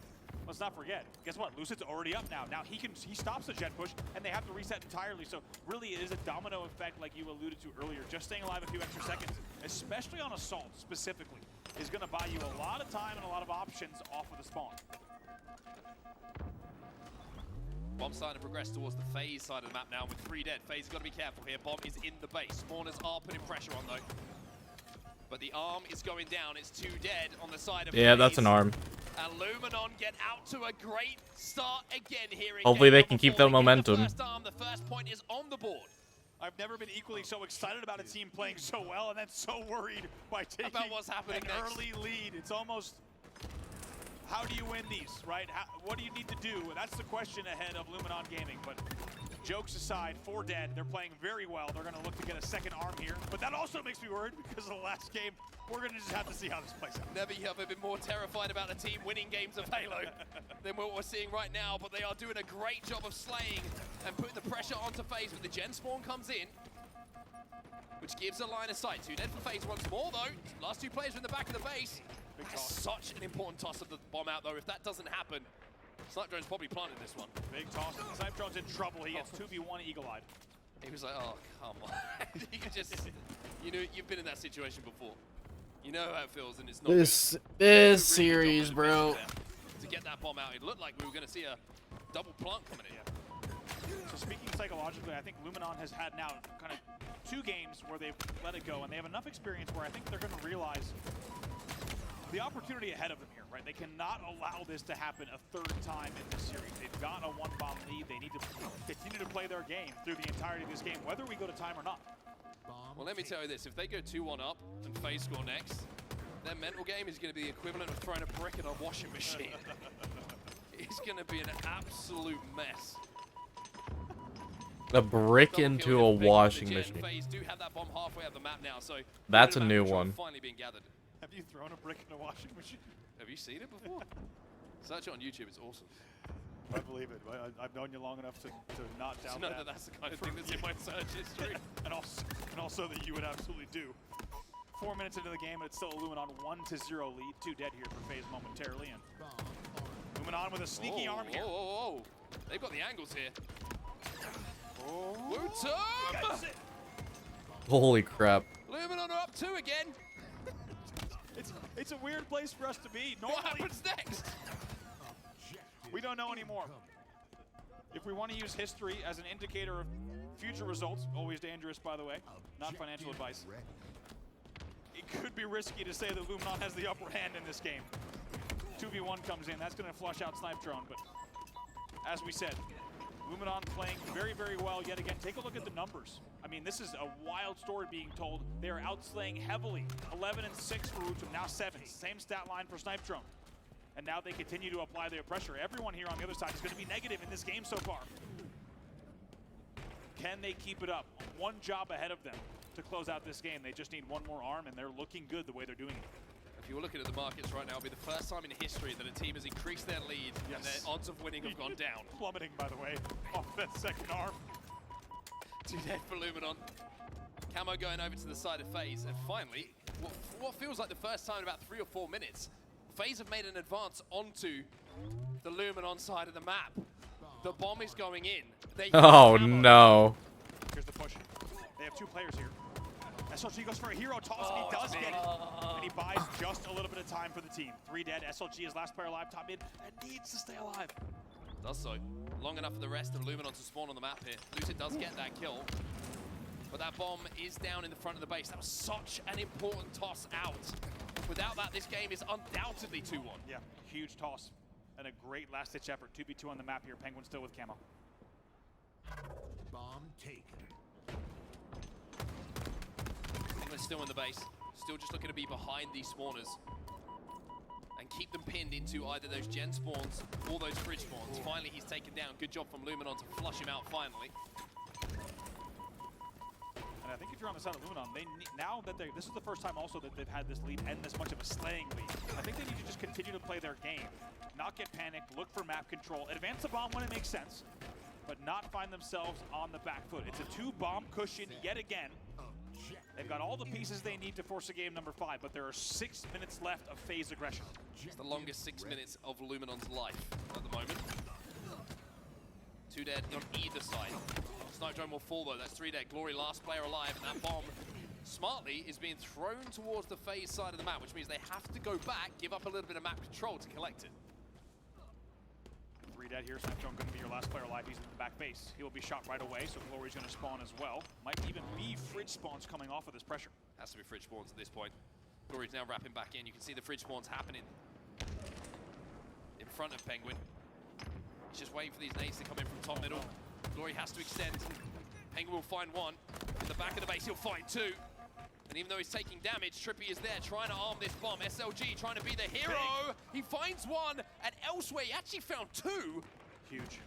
let's not forget, guess what? Lucid's already up now. Now he stops the gen push, and they have to reset entirely. So really, it is a domino effect, like you alluded to earlier. Just staying alive a few extra seconds, especially on Assault specifically, is going to buy you a lot of time and a lot of options off of the spawn.
Bomb starting to progress towards the FaZe side of the map now with 3 dead. FaZe has got to be careful here. Bomb is in the base. Spawners are putting pressure on though. But the arm is going down. It's 2 dead on the side of FaZe.
That's an arm.
And Luminon get out to a great start again here.
Hopefully they can keep that momentum.
The first point is on the board.
I've never been equally so excited about a team playing so well and then so worried by taking
about what's happening
an
next.
early lead. It's almost, how do you win these, right? What do you need to do? That's the question ahead of Luminon Gaming. But jokes aside, 4 dead. They're playing very well. They're going to look to get a second arm here. But that also makes me worried because of the last game. We're going to just have to see how this plays out.
Never have I been more terrified about the team winning games of Halo than what we're seeing right now, but they are doing a great job of slaying and putting the pressure onto FaZe. But the Gen Spawn comes in, which gives a line of sight. 2 dead for FaZe once more, though. Last 2 players are in the back of the base. That's such an important toss of the bomb out, though. If that doesn't happen, Snipedrone's probably planted this one.
Big toss. Snipedrone's in trouble. He gets 2v1 eagle-eyed.
He was like, oh, come on. You can just, you know, you've been in that situation before. You know how it feels, and it's not
This series, bro.
To get that bomb out, it looked like we were going to see a double plant coming in.
So speaking psychologically, I think Luminon has had now kind of 2 games where they've let it go, and they have enough experience where I think they're going to realize the opportunity ahead of them here, right? They cannot allow this to happen a 3rd time in this series. They've got a 1-bomb lead. They need to continue to play their game through the entirety of this game, whether we go to time or not.
Well, let me tell you this. If they go 2-1 up and FaZe score next, their mental game is going to be the equivalent of throwing a brick in a washing machine. It's going to be an absolute mess.
A brick into a washing machine.
FaZe do have that bomb halfway up the map now, so
that's a new one.
Finally being gathered.
Have you thrown a brick in a washing machine?
Have you seen it before? Search it on YouTube. It's awesome.
I believe it. I've known you long enough to not doubt
know that that's the kind of thing that's in my search history.
and also that you would absolutely do. 4 minutes into the game, and it's still a Luminon 1-0 lead. 2 dead here for FaZe momentarily, and Luminon with a sneaky arm here.
Oh, they've got the angles here. Wootum!
Holy crap.
Luminon are up 2 again.
It's a weird place for us to be. Normally,
what happens next?
We don't know anymore. If we want to use history as an indicator of future results, always dangerous, by the way, not financial advice, it could be risky to say that Luminon has the upper hand in this game. 2v1 comes in. That's going to flush out Snipedrone, but as we said, Luminon playing very, very well yet again. Take a look at the numbers. I mean, this is a wild story being told. They are outslaying heavily. 11 and 6 for Wootum, now 7. Same stat line for Snipedrone. And now they continue to apply their pressure. Everyone here on the other side is going to be negative in this game so far. Can they keep it up? 1 job ahead of them to close out this game. They just need 1 more arm, and they're looking good the way they're doing it.
If you were looking at the markets right now, it'll be the first time in history that a team has increased their lead and their odds of winning have gone down.
Plummeting, by the way, off that second arm.
2 dead for Luminon. Camo going over to the side of FaZe, and finally, what feels like the first time in about 3 or 4 minutes, FaZe have made an advance onto the Luminon side of the map. The bomb is going in.
Oh no.
Here's the push. They have 2 players here. SLG goes for a hero toss, and he does get it. And he buys just a little bit of time for the team. 3 dead. SLG is last player alive, top mid, and needs to stay alive.
Does so. Long enough for the rest of Luminon to spawn on the map here. Lucid does get that kill. But that bomb is down in the front of the base. That was such an important toss out. Without that, this game is undoubtedly 2-1.
Yeah, huge toss. And a great last-ditch effort. 2v2 on the map here. Penguin still with camo.
Bomb taken.
Penguin's still in the base. Still just looking to be behind these spawners. And keep them pinned into either those gen spawns or those fridge spawns. Finally, he's taken down. Good job from Luminon to flush him out finally.
And I think if you're on the side of Luminon, now that this is the first time also that they've had this lead and this much of a slaying lead. I think they need to just continue to play their game, not get panicked, look for map control, advance the bomb when it makes sense, but not find themselves on the back foot. It's a 2-bomb cushion yet again. They've got all the pieces they need to force a game number 5, but there are 6 minutes left of FaZe aggression.
It's the longest 6 minutes of Luminon's life at the moment. 2 dead on either side. Snipedrone will fall though, that's 3 dead. Glory last player alive, and that bomb, smartly, is being thrown towards the FaZe side of the map, which means they have to go back, give up a little bit of map control to collect it.
3 dead here, Snipedrone going to be your last player alive. He's in the back base. He will be shot right away, so Glory's going to spawn as well. Might even be fridge spawns coming off of this pressure.
Has to be fridge spawns at this point. Glory's now wrapping back in. You can see the fridge spawns happening in front of Penguin. He's just waiting for these nades to come in from top middle. Glory has to extend. Penguin will find one. In the back of the base, he'll find two. And even though he's taking damage, Trippy is there trying to arm this bomb. SLG trying to be the hero. He finds one, and elsewhere he actually found two.
Huge.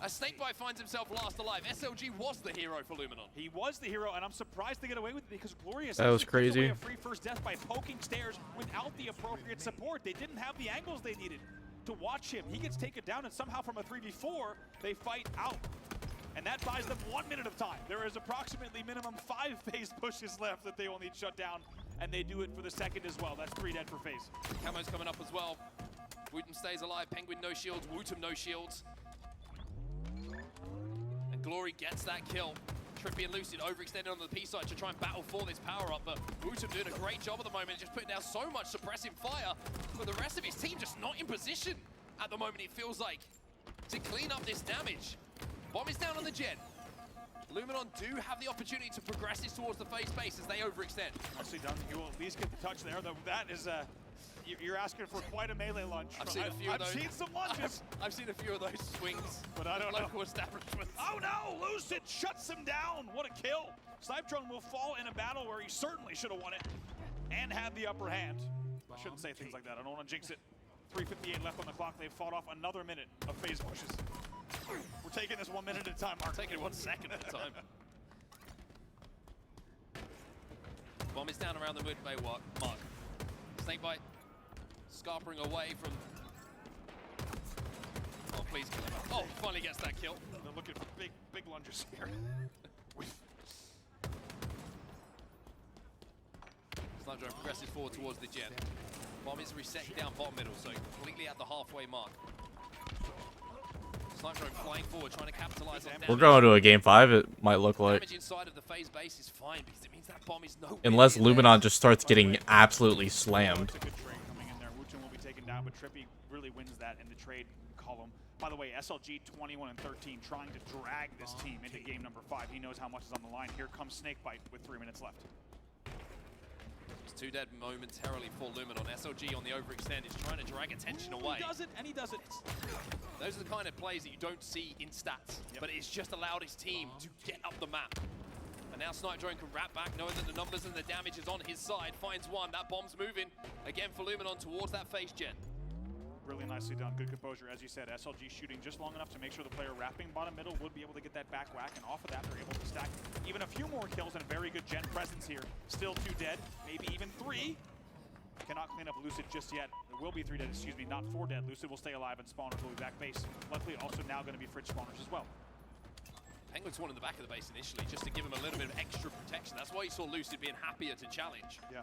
As Snakebite finds himself last alive, SLG was the hero for Luminon.
He was the hero, and I'm surprised to get away with it because Glorious
That was crazy.
a free first death by poking stairs without the appropriate support. They didn't have the angles they needed to watch him. He gets taken down, and somehow from a 3v4, they fight out. And that buys them 1 minute of time. There is approximately minimum 5 phase pushes left that they will need shut down, and they do it for the second as well. That's 3 dead for phase.
Camo's coming up as well. Wootum stays alive, Penguin no shields, Wootum no shields. And Glory gets that kill. Trippy and Lucid overextended on the P side to try and battle for this power up, but Wootum doing a great job at the moment, just putting down so much suppressive fire, but the rest of his team just not in position at the moment, it feels like, to clean up this damage. Bomb is down on the gen. Luminon do have the opportunity to progress this towards the phase base as they overextend.
Nicely done. You will at least get the touch there, though. That is you're asking for quite a melee lunge.
I've seen a few of those.
I've seen some lunges.
I've seen a few of those swings.
But I don't know.
Local establishments.
Oh no! Lucid shuts him down. What a kill. Snipe will fall in a battle where he certainly should have won it and had the upper hand. I shouldn't say things like that. I don't want to jinx it. 3:58 left on the clock. They've fought off another minute of phase pushes. We're taking this 1 minute at a time, Mark.
Taking it 1 second at a time. Bomb is down around the mid-bay mark. Snakebite scarpering away from... Oh, please kill him. Oh, finally gets that kill.
They're looking for big lunges here.
Sniper progresses forward towards the gen. Bomb is resetting down bottom middle, so completely at the halfway mark. Sniper flying forward, trying to capitalize on damage.
We're going to a game 5, it might look like.
Damage inside of the phase base is fine because it means that bomb is no.
Unless Luminon just starts getting absolutely slammed.
It's a good trade coming in there. Wootum will be taken down, but Trippy really wins that in the trade column. By the way, SLG 21 and 13 trying to drag this team into game number 5. He knows how much is on the line. Here comes Snakebite with 3 minutes left.
It's 2 dead momentarily for Luminon. SLG on the overextend is trying to drag attention away.
He does it, and he does it.
Those are the kind of plays that you don't see in stats, but it's just allowed his team to get up the map. And now Snipe Drone can wrap back, knowing that the numbers and the damage is on his side. Finds one. That bomb's moving again for Luminon towards that phase gen.
Really nicely done. Good composure. As you said, SLG shooting just long enough to make sure the player wrapping bottom middle would be able to get that back whack, and off of that, they're able to stack even a few more kills and a very good gen presence here. Still 2 dead, maybe even 3. Cannot clean up Lucid just yet. There will be 3 dead, excuse me, not 4 dead. Lucid will stay alive, and spawners will be back base. Luckily, also now going to be fridge spawners as well.
Penguin's one in the back of the base initially, just to give him a little bit of extra protection. That's why you saw Lucid being happier to challenge.
Yeah.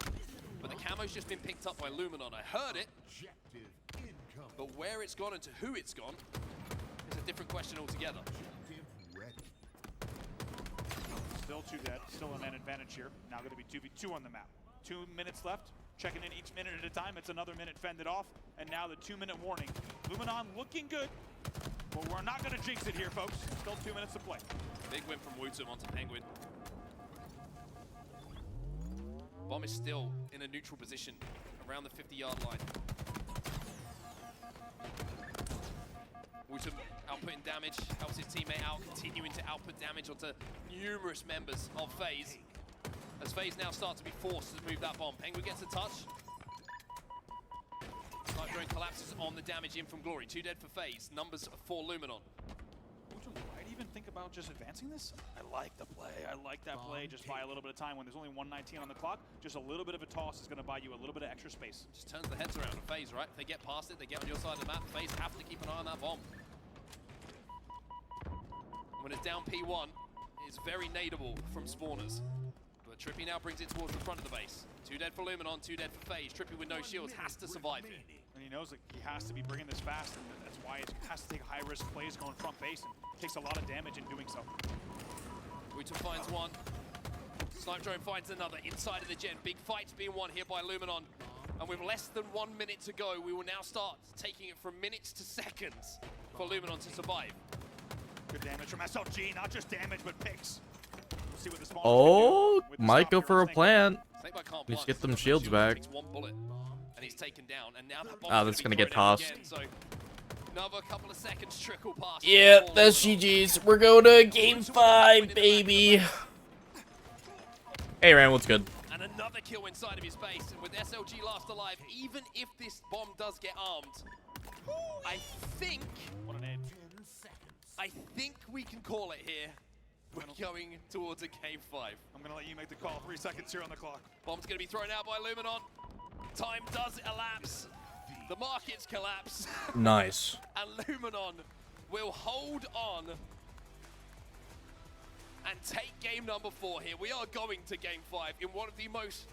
But the camo's just been picked up by Luminon. I heard it. But where it's gone and to who it's gone is a different question altogether.
Still 2 dead, still a man advantage here. Now going to be 2v2 on the map. 2 minutes left, checking in each minute at a time. It's another minute fended off, and now the 2-minute warning. Luminon looking good, but we're not going to jinx it here, folks. Still 2 minutes to play.
Big win from Wootum onto Penguin. Bomb is still in a neutral position around the 50-yard line. Wootum outputting damage, helps his teammate out, continuing to output damage onto numerous members of FaZe. As FaZe now start to be forced to move that bomb. Penguin gets a touch. Snipe Drone collapses on the damage in from Glory. 2 dead for FaZe, numbers for Luminon.
I'd even think about just advancing this. I like the play. I like that play. Just buy a little bit of time when there's only 119 on the clock. Just a little bit of a toss is going to buy you a little bit of extra space.
Just turns the heads around for FaZe, right? If they get past it, they get on your side of the map. FaZe have to keep an eye on that bomb. When it's down P1, it's very nadeable from spawners. But Trippy now brings it towards the front of the base. 2 dead for Luminon, 2 dead for FaZe. Trippy with no shields has to survive here.
And he knows that he has to be bringing this fast, and that's why it has to take high-risk plays going front base, and takes a lot of damage in doing so.
Wootum finds one. Snipe Drone finds another inside of the gen. Big fights being won here by Luminon. And with less than 1 minute to go, we will now start taking it from minutes to seconds for Luminon to survive.
Good damage from SLG, not just damage, but picks. We'll see what the
Oh, might go for a plant.
Snakebite
Let's get them shields back.
Takes 1 bullet, and he's taken down. And now that
Ah, that's gonna get tossed.
So Another couple of seconds trickle past.
Yeah, that's GG's. We're going to game 5, baby. Hey, Rand, what's good?
And another kill inside of his base. And with SLG last alive, even if this bomb does get armed, I think we can call it here. We're going towards a game 5.
I'm going to let you make the call. 3 seconds here on the clock.
Bomb's going to be thrown out by Luminon. Time does elapse. The markets collapse.
Nice.
And Luminon will hold on and take game number 4 here. We are going to game 5 in one of the most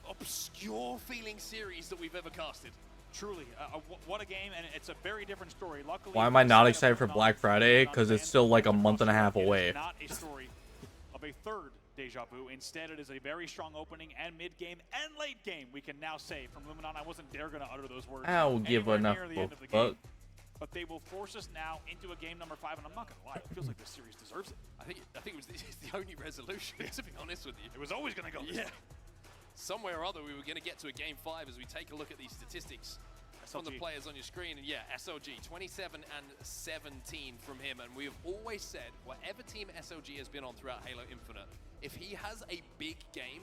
obscure feeling series that we've ever casted.
Truly, what a game, and it's a very different story. Luckily,
Why am I not excited for Black Friday? Because it's still like a month and a half away.
It's not a story of a third Deja Vu. Instead, it is a very strong opening and mid-game and late game, we can now say. From Luminon, I wasn't dare going to utter those words.
I don't give enough fuck.
But they will force us now into a game number 5, and I'm not going to lie, it feels like this series deserves it.
I think it was the only resolution, to be honest with you.
It was always going to go this way.
Somewhere or other, we were going to get to a game 5 as we take a look at these statistics from the players on your screen. And yeah, SLG, 27 and 17 from him. And we have always said, whatever team SLG has been on throughout Halo Infinite, if he has a big game,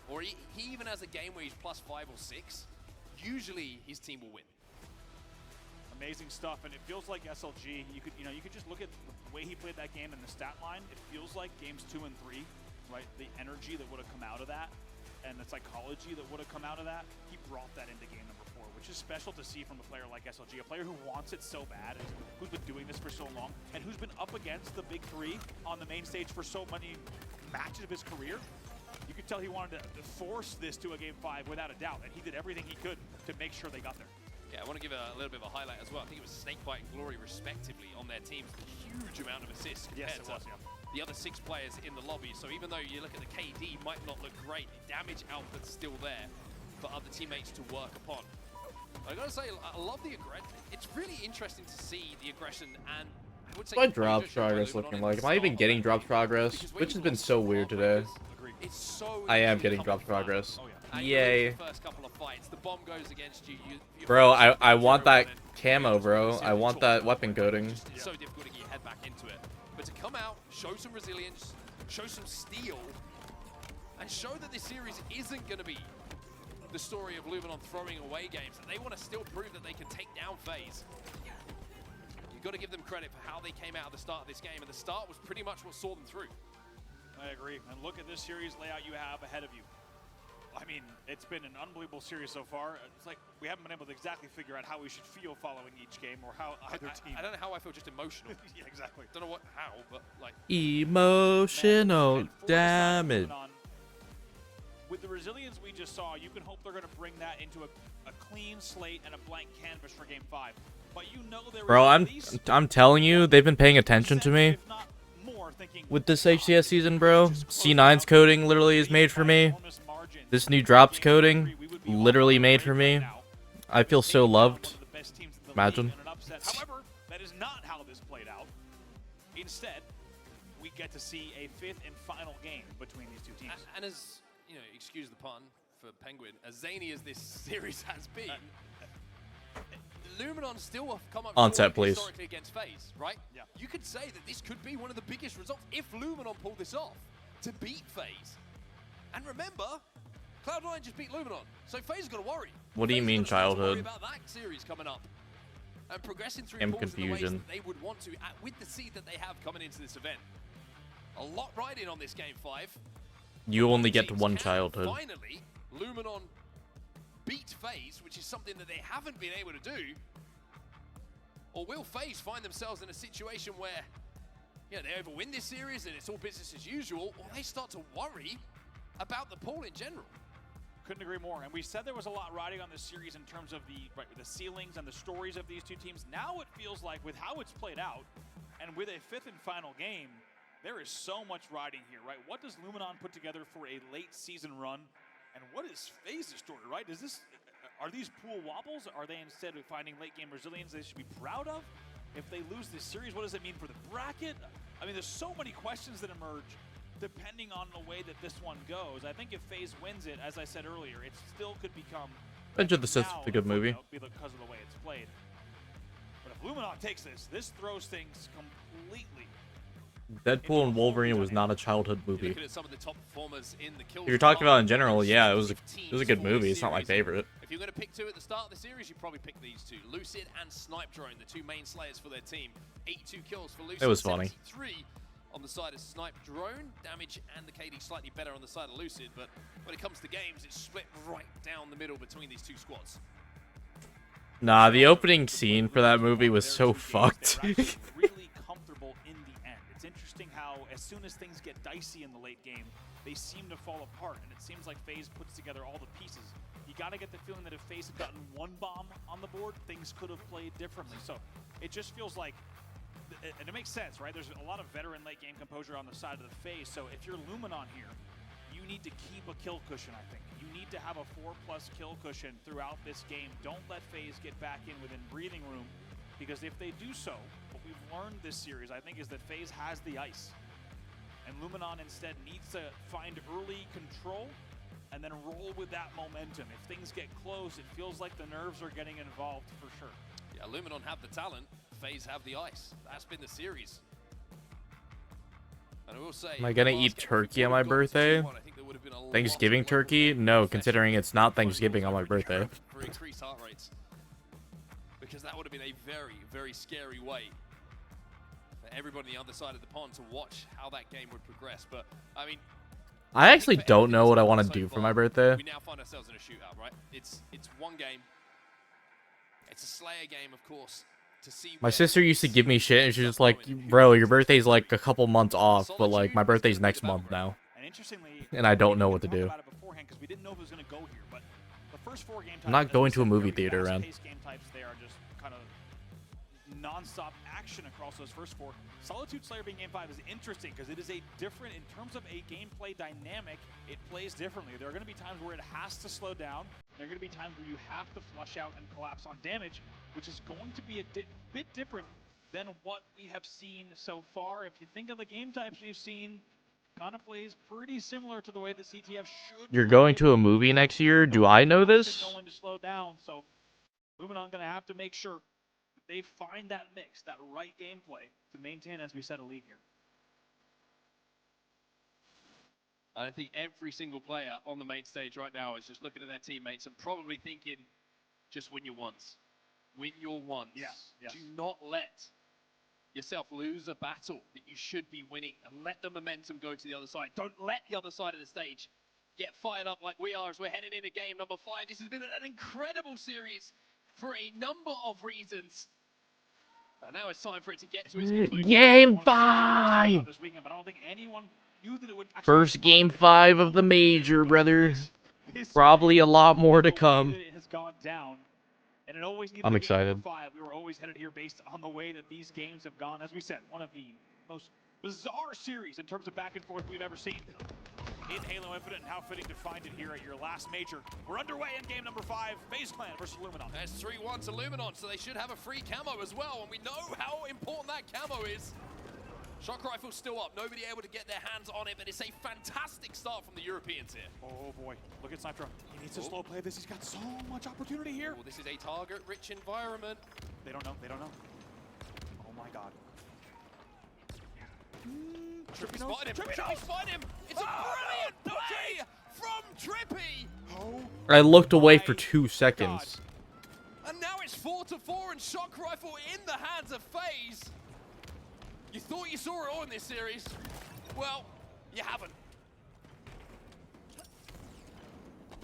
or he even has a game where he's +5 or 6, usually his team will win.
Amazing stuff, and it feels like SLG. You could just look at the way he played that game and the stat line. It feels like games 2 and 3, right? The energy that would have come out of that, and the psychology that would have come out of that. He brought that into game number 4, which is special to see from a player like SLG, a player who wants it so bad, and who's been doing this for so long, and who's been up against the big 3 on the main stage for so many matches of his career. You could tell he wanted to force this to a game 5 without a doubt, and he did everything he could to make sure they got there.
Yeah, I want to give a little bit of a highlight as well. I think it was Snakebite and Glory, respectively, on their teams. A huge amount of assists compared to the other 6 players in the lobby. So even though you look at the KD, might not look great, the damage output's still there for other teammates to work upon. I gotta say, I love the aggression. It's really interesting to see the aggression, and I would say...
What's my drops progress looking like? Am I even getting drops progress? Which has been so weird today. I am getting drops progress. Yay.
First couple of fights, the bomb goes against you.
Bro, I want that camo, bro. I want that weapon coding.
It's so difficult to get your head back into it. But to come out, show some resilience, show some steel, and show that this series isn't going to be the story of Luminon throwing away games, and they want to still prove that they can take down FaZe. You've got to give them credit for how they came out at the start of this game, and the start was pretty much what saw them through.
I agree. And look at this series layout you have ahead of you. I mean, it's been an unbelievable series so far. It's like we haven't been able to exactly figure out how we should feel following each game or how either team.
I don't know how I feel, just emotional.
Yeah, exactly.
Don't know how, but like.
Emotional damage.
With the resilience we just saw, you can hope they're going to bring that into a clean slate and a blank canvas for game 5. But you know there
Bro, I'm telling you, they've been paying attention to me. With this HCS season, bro, C9's coding literally is made for me. This new drops coding, literally made for me. I feel so loved. Imagine.
However, that is not how this played out. Instead, we get to see a 5th and final game between these two teams.
And as, you know, excuse the pun for Penguin, as zany as this series has been, Luminon still have come up
Onset, please.
Historically against FaZe, right? Yeah. You could say that this could be one of the biggest results if Luminon pulled this off to beat FaZe. And remember, Cloud9 just beat Luminon, so FaZe got to worry.
What do you mean, childhood?
About that series coming up and progressing through
I'm
pools in the ways
confusion.
that they would want to, with the seed that they have coming into this event. A lot riding on this game 5.
You only get to one childhood.
Finally, Luminon beat FaZe, which is something that they haven't been able to do. Or will FaZe find themselves in a situation where, you know, they either win this series and it's all business as usual, or they start to worry about the pool in general.
Couldn't agree more. And we said there was a lot riding on this series in terms of the ceilings and the stories of these two teams. Now it feels like with how it's played out and with a 5th and final game, there is so much riding here, right? What does Luminon put together for a late season run? And what is FaZe's story, right? Are these pool wobbles? Are they instead of finding late game resilience they should be proud of? If they lose this series, what does it mean for the bracket? I mean, there's so many questions that emerge depending on the way that this one goes. I think if FaZe wins it, as I said earlier, it still could become...
Revenge of the Sith is a good movie.
Because of the way it's played. But if Luminon takes this. This throws things completely.
Deadpool and Wolverine was not a childhood movie.
Looking at some of the top performers in the kills.
If you're talking about in general, yeah, it was a good movie. It's not my favorite.
If you're going to pick two at the start of the series, you probably pick these two. Lucid and Snipe Drone, the two main slayers for their team. 82 kills for Lucid.
It was funny.
73 on the side of Snipe Drone. Damage and the KD slightly better on the side of Lucid, but when it comes to games, it's split right down the middle between these two squads.
Nah, the opening scene for that movie was so fucked.
Really comfortable in the end. It's interesting how as soon as things get dicey in the late game, they seem to fall apart, and it seems like FaZe puts together all the pieces. You gotta get the feeling that if FaZe had gotten one bomb on the board, things could have played differently. So it just feels like, and it makes sense, right? There's a lot of veteran late game composure on the side of the FaZe, so if you're Luminon here, you need to keep a kill cushion, I think. You need to have a 4+ kill cushion throughout this game. Don't let FaZe get back in within breathing room, because if they do so, what we've learned this series, I think, is that FaZe has the ice. And Luminon instead needs to find early control and then roll with that momentum. If things get close, it feels like the nerves are getting involved for sure.
Yeah, Luminon have the talent, FaZe have the ice. That's been the series. And I will say,
Am I gonna eat turkey on my birthday? Thanksgiving turkey? No, considering it's not Thanksgiving on my birthday.
For increased heart rates. Because that would have been a very, very scary way for everybody on the other side of the pond to watch how that game would progress. But, I mean,
I actually don't know what I want to do for my birthday.
we now find ourselves in a shootout, right? It's one game. It's a Slayer game, of course. To see
My sister used to give me shit, and she's just like, bro, your birthday's like a couple months off, but like my birthday's next month now.
And interestingly,
And I don't know what to do.
about it beforehand because we didn't know if it was going to go here, but the first 4 game types,
I'm not
as
going
we
to a
said,
movie
very
theater, man.
fast-paced game types. They are just kind of non-stop action across those first 4. Solitude Slayer being game 5 is interesting because it is a different, in terms of a gameplay dynamic, it plays differently. There are going to be times where it has to slow down. There are going to be times where you have to flush out and collapse on damage, which is going to be a bit different than what we have seen so far. If you think of the game types we've seen, kind of plays pretty similar to the way the CTF should.
You're going to a movie next year? Do I know this?
Going to slow down, so Luminon going to have to make sure they find that mix, that right gameplay to maintain, as we said, a lead here.
I think every single player on the main stage right now is just looking at their teammates and probably thinking, just win your ones. Win your ones.
Yes.
Do not let yourself lose a battle that you should be winning, and let the momentum go to the other side. Don't let the other side of the stage get fired up like we are as we're heading into game number 5. This has been an incredible series for a number of reasons. And now it's time for it to get to its conclusion.
Game 5!
This weekend, but I don't think anyone knew that it would actually
First game 5 of the major, brother. Probably a lot more to come.
It has gone down. And it always needed
I'm
to be
excited.
number 5. We were always headed here based on the way that these games have gone. As we said, one of the most bizarre series in terms of back and forth we've ever seen in Halo Infinite, and how fitting to find it here at your last major. We're underway in game number 5, FaZe Clan versus Luminon.
That's 3-1 to Luminon, so they should have a free camo as well, and we know how important that camo is. Shock rifle's still up, nobody able to get their hands on it, but it's a fantastic start from the Europeans here.
Oh boy, look at Sniper. He needs to slow play this. He's got so much opportunity here.
Well, this is a target-rich environment.
They don't know. Oh my god.
Trippy's spotted him. Trippy's spotted him. It's a brilliant play from Trippy.
I looked away for 2 seconds.
And now it's 4-4 and Shock Rifle in the hands of FaZe. You thought you saw it all in this series. Well, you haven't.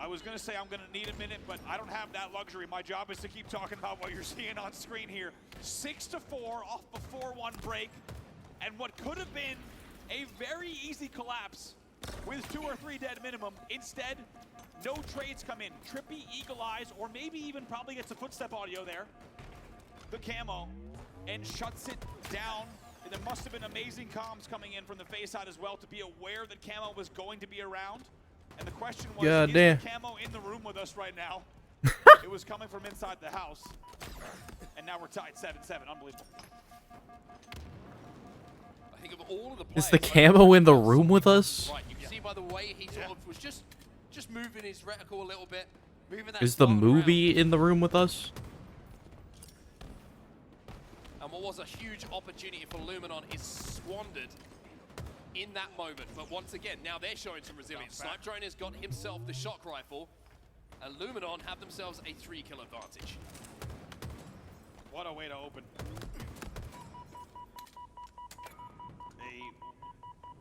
I was going to say I'm going to need a minute, but I don't have that luxury. My job is to keep talking about what you're seeing on screen here. 6-4 off a 4-1 break. And what could have been a very easy collapse with 2 or 3 dead minimum. Instead, no trades come in. Trippy, Eagle Eyes, or maybe even probably gets a footstep audio there. The camo, and shuts it down. And there must have been amazing comms coming in from the FaZe side as well to be aware that camo was going to be around. And the question was, is the camo in the room with us right now? It was coming from inside the house. And now we're tied 7-7. Unbelievable.
I think of all of the
Is the camo in the room with us?
Right, you can see by the way he sort of was just moving his reticle a little bit. Moving that
Is the
smart
movie in the room with us?
And what was a huge opportunity for Luminon is squandered in that moment. But once again, now they're showing some resilience. Snipe Drone has got himself the shock rifle, and Luminon have themselves a 3-kill advantage.
What a way to open. A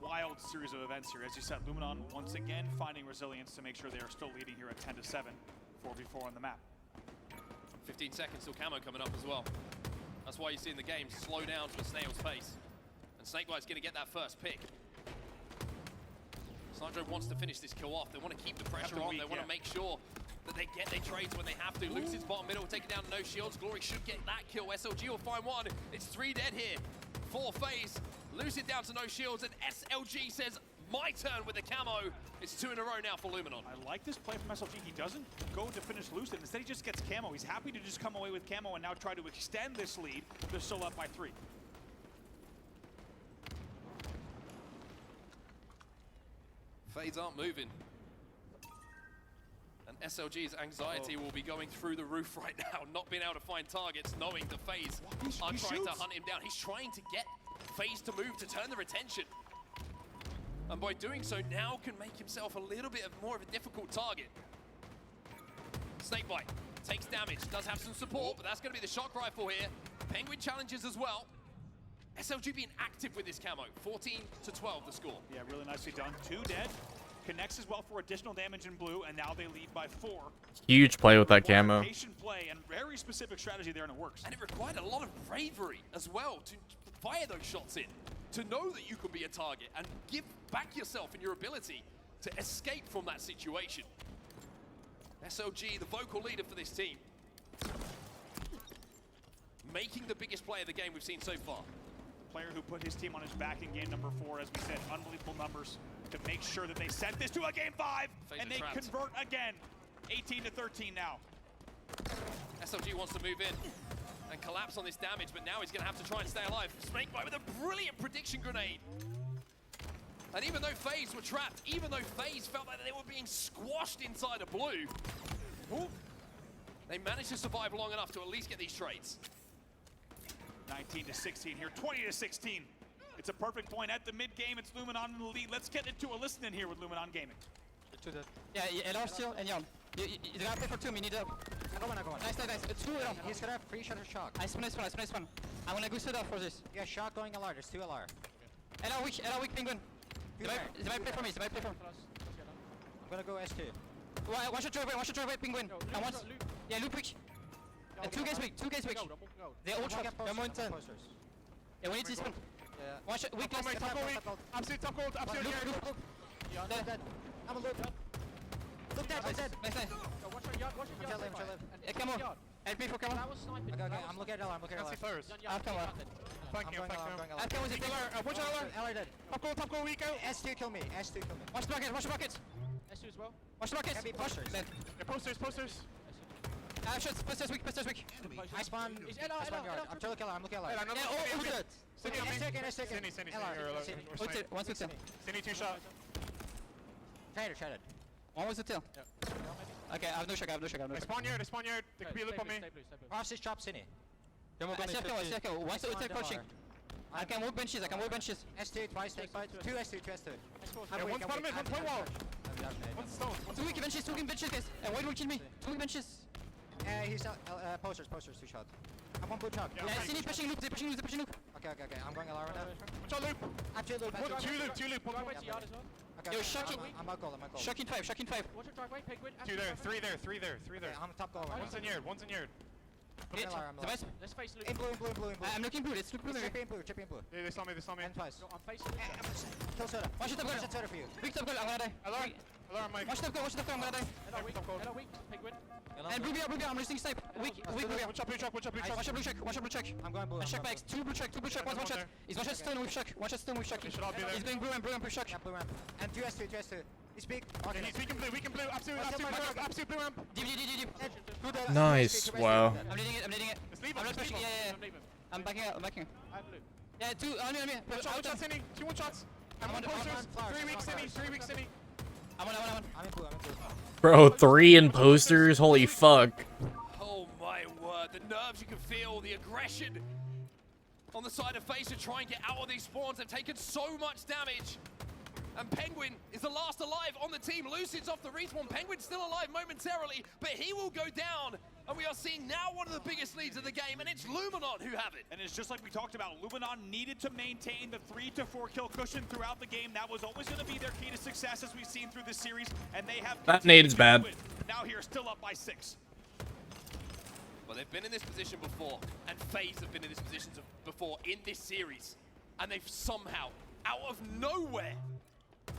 wild series of events here. As you said, Luminon once again finding resilience to make sure they are still leading here at 10-7, 4v4 on the map.
15 seconds till camo coming up as well. That's why you're seeing the game slow down to a snail's pace. And Snakebite's going to get that first pick. Sandro wants to finish this kill off. They want to keep the pressure on. They want to make sure that they get their trades when they have to. Lucid's bottom middle, taking down no shields. Glory should get that kill. SLG will find one. It's 3 dead here. 4 FaZe. Lucid down to no shields, and SLG says, my turn with the camo. It's 2 in a row now for Luminon.
I like this play from SLG. He doesn't go to finish Lucid. Instead, he just gets camo. He's happy to just come away with camo and now try to extend this lead. They're still up by 3.
FaZe aren't moving. And SLG's anxiety will be going through the roof right now, not being able to find targets, knowing the FaZe are trying to hunt him down. He's trying to get FaZe to move, to turn their attention. And by doing so, now can make himself a little bit more of a difficult target. Snakebite takes damage, does have some support, but that's going to be the shock rifle here. Penguin challenges as well. SLG being active with this camo. 14-12 the score.
Yeah, really nicely done. 2 dead. Connects as well for additional damage in blue, and now they lead by 4.
Huge play with that camo.
Patient play and very specific strategy there, and it works.
And it required a lot of bravery as well to fire those shots in. To know that you can be a target and give back yourself in your ability to escape from that situation. SLG, the vocal leader for this team. Making the biggest play of the game we've seen so far.
Player who put his team on his back in game number 4, as we said, unbelievable numbers to make sure that they sent this to a game 5, and they convert again. 18-13 now.
SLG wants to move in and collapse on this damage, but now he's going to have to try and stay alive. Snakebite with a brilliant prediction grenade. And even though FaZe were trapped, even though FaZe felt like they were being squashed inside a blue, they managed to survive long enough to at least get these trades.
19-16 here, 20-16. It's a perfect point at the mid-game. It's Luminon in the lead. Let's get into a listen in here with Luminon Gaming.
Yeah, LR still, and Jan. You gotta play for 2, we need a... I go on. Nice. It's 2 LR. He's gonna have 3 shot of shock. I spawn. I'm gonna go sit up for this. Yeah, shock going LR, there's 2 LR. LR weak, Penguin. They might play for me, I'm gonna go S2. One shot drive away, Penguin. And once... Yeah, loop weak. And 2 guys weak. They're all trapped. They're more intense. Yeah, we need to spawn. Yeah. One shot, weak, left.
Absolute top gold.
Loop. Dead. I'm a loop. Look dead. Nice.
Watch your yard.
Come on. Help me for come on.
Okay, I'm looking at LR.
I have come on.
Thank you.
I have come with it. Watch LR.
dead. Top goal, Rico. S2 kill me.
Watch the buckets.
S2 as well.
Watch the buckets. Dead.
Posters.
Shots. Posters weak.
I spawn yard. I'm trying to kill LR. I'm looking at LR.
All good.
Cindy. LR.
One switch.
Cindy 2 shot. Traded.
One was the tail. Okay, I have no shock.
I spawn yard. There could be a loop on me. Ross chop Cindy.
I circle. Once the ulti approaching. I can walk benches.
S2 twice, take fight. 2 S2.
One's bottom mid, one's point wall.
One's stone.
2 weak benches, guys. Why do we kill me? 2 weak benches.
He's posters, 2 shots. I'm on blue chalk.
Cindy pushing loop.
Okay. I'm going LR right now.
What's our loop?
I'm 2 loop.
2 loop.
Okay,
Yo, shocking.
I'm out gold.
Shocking 5.
Watch your driveway, Penguin.
2 there, 3 there.
Okay, I'm top gold.
One's in yard.
Let's face loop. In blue.
I'm looking blue. Let's look blue.
Chip in blue.
Yeah, they saw me.
And twice. I'm facing kill soda.
Watch it up goal.
Soda for you.
Big top goal. I'm gonna die.
Alarm, Mike.
Watch it up goal. I'm gonna die.
Hello, weak. Penguin.
And blue, I'm losing snipe. Weak.
Watch out, blue check.
Watch a blue check.
I'm going blue.
And check by X. 2 blue check. One shot. He's one shot stone with shock.
He should all be there.
He's going blue and blue shock.
Yeah, blue ramp. And 2 S2. He's big.
Okay, he's weak and blue. Absolute blue ramp.
Deep.
Nice. Wow.
I'm leading it. I'm not pushing. Yeah. I'm backing out. Yeah, 2 on me.
One shot, Cindy. 2 1-shots. I'm on posters. 3 weak Cindy.
I'm on.
I'm in blue.
Bro, 3 in posters. Holy fuck.
Oh my word, the nerves you can feel, the aggression. on the side of FaZe to try and get out of these spawns. They've taken so much damage. And Penguin is the last alive on the team. Lucid's off the respawn. Penguin's still alive momentarily, but he will go down. And we are seeing now one of the biggest leads of the game, and it's Luminon who have it.
And it's just like we talked about, Luminon needed to maintain the 3 to 4 kill cushion throughout the game. That was always going to be their key to success as we've seen through this series, and they have
That nade is bad.
Now here, still up by 6.
Well, they've been in this position before, and FaZe have been in this position before in this series, and they've somehow, out of nowhere,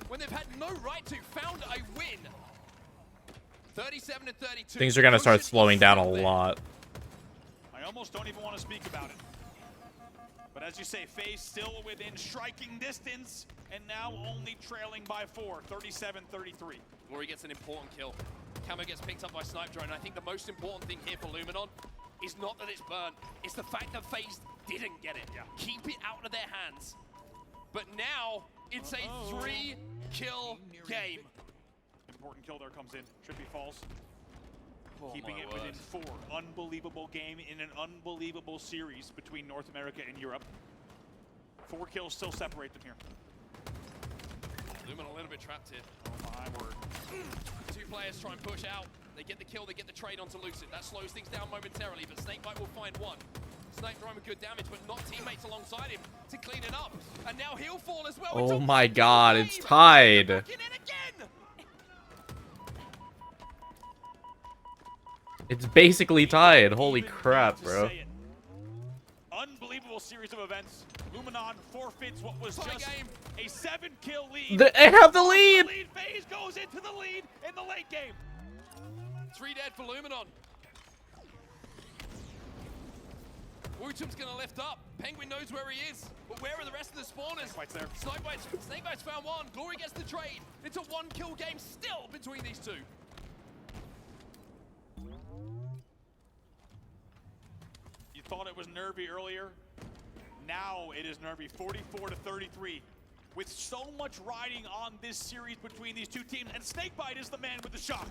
when they've had no right to, found a win. 37 to 32.
Things are gonna start slowing down a lot.
I almost don't even want to speak about it. But as you say, FaZe still within striking distance, and now only trailing by 4, 37-33.
Glory gets an important kill. Camo gets picked up by Snipe Drone. I think the most important thing here for Luminon is not that it's burned, it's the fact that FaZe didn't get it. Yeah. Keep it out of their hands. But now, it's a 3-kill game.
Important kill there comes in. Trippy falls.
Oh
Keeping it within 4. Unbelievable game in an unbelievable series between North America and Europe. 4 kills still separate them here.
Luminon a little bit trapped here.
Oh my word.
2 players try and push out. They get the kill, they get the trade onto Lucid. That slows things down momentarily, but Snakebite will find one. Snake Drone with good damage, but not teammates alongside him to clean it up. And now he'll fall as well.
Oh my god, it's tied. It's basically tied. Holy crap, bro.
Unbelievable series of events. Luminon forfeits what was just a 7-kill lead.
They have the lead.
FaZe goes into the lead in the late game.
3 dead for Luminon. Wootum's gonna lift up. Penguin knows where he is, but where are the rest of the spawners? Snakebite's found one. Glory gets the trade. It's a 1-kill game still between these two.
You thought it was nervy earlier. Now it is nervy, 44 to 33. With so much riding on this series between these two teams, and Snakebite is the man with the shot.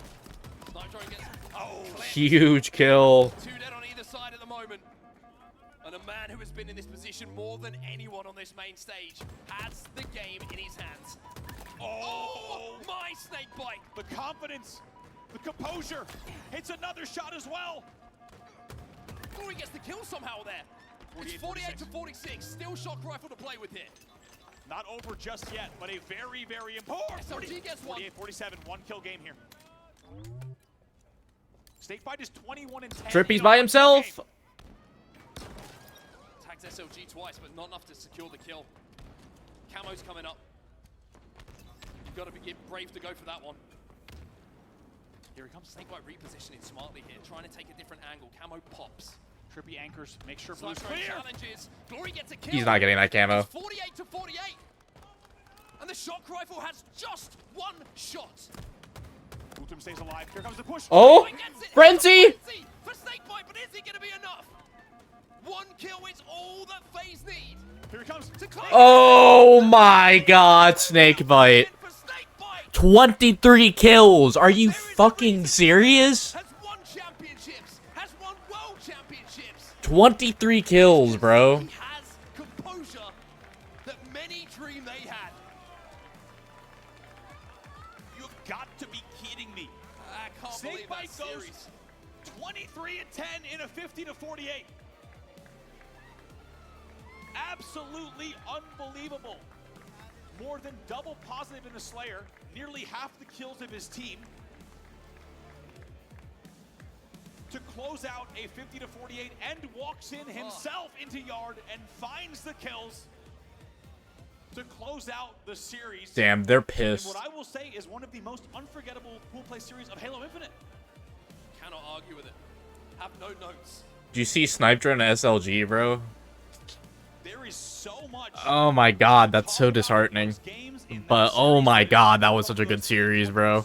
Huge kill.
2 dead on either side at the moment. And a man who has been in this position more than anyone on this main stage has the game in his hands. Oh my Snakebite!
The confidence, the composure, hits another shot as well.
Glory gets the kill somehow there. It's 48 to 46, still shock rifle to play with here.
Not over just yet, but a very, very important.
SLG gets one.
48-47, 1-kill game here. Snakebite is 21 and 10.
Trippy's by himself.
Tags SLG twice, but not enough to secure the kill. Camo's coming up. You've got to be brave to go for that one. Here he comes. Snakebite repositioning smartly here, trying to take a different angle. Camo pops.
Trippy anchors, make sure
Blue's
clear.
Challenges. Glory gets a kill.
He's not getting that camo.
It's 48 to 48. And the shock rifle has just 1 shot.
Wootum stays alive. Here comes the push.
Oh, Frenzy!
For Snakebite, but is it going to be enough? 1 kill is all that FaZe need.
Here he comes.
Oh my god, Snakebite. 23 kills. Are you fucking serious? 23 kills, bro.
He has composure that many dream they had.
You've got to be kidding me.
I can't believe that series.
23 and 10 in a 50 to 48. Absolutely unbelievable. More than double positive in the Slayer. Nearly half the kills of his team. To close out a 50 to 48 and walks in himself into yard and finds the kills to close out the series.
Damn, they're pissed.
And what I will say is one of the most unforgettable pool play series of Halo Infinite.
Cannot argue with it. Have no notes.
Do you see Snipe Drone and SLG, bro?
There is so much.
Oh my god, that's so disheartening. But oh my god, that was such a good series, bro.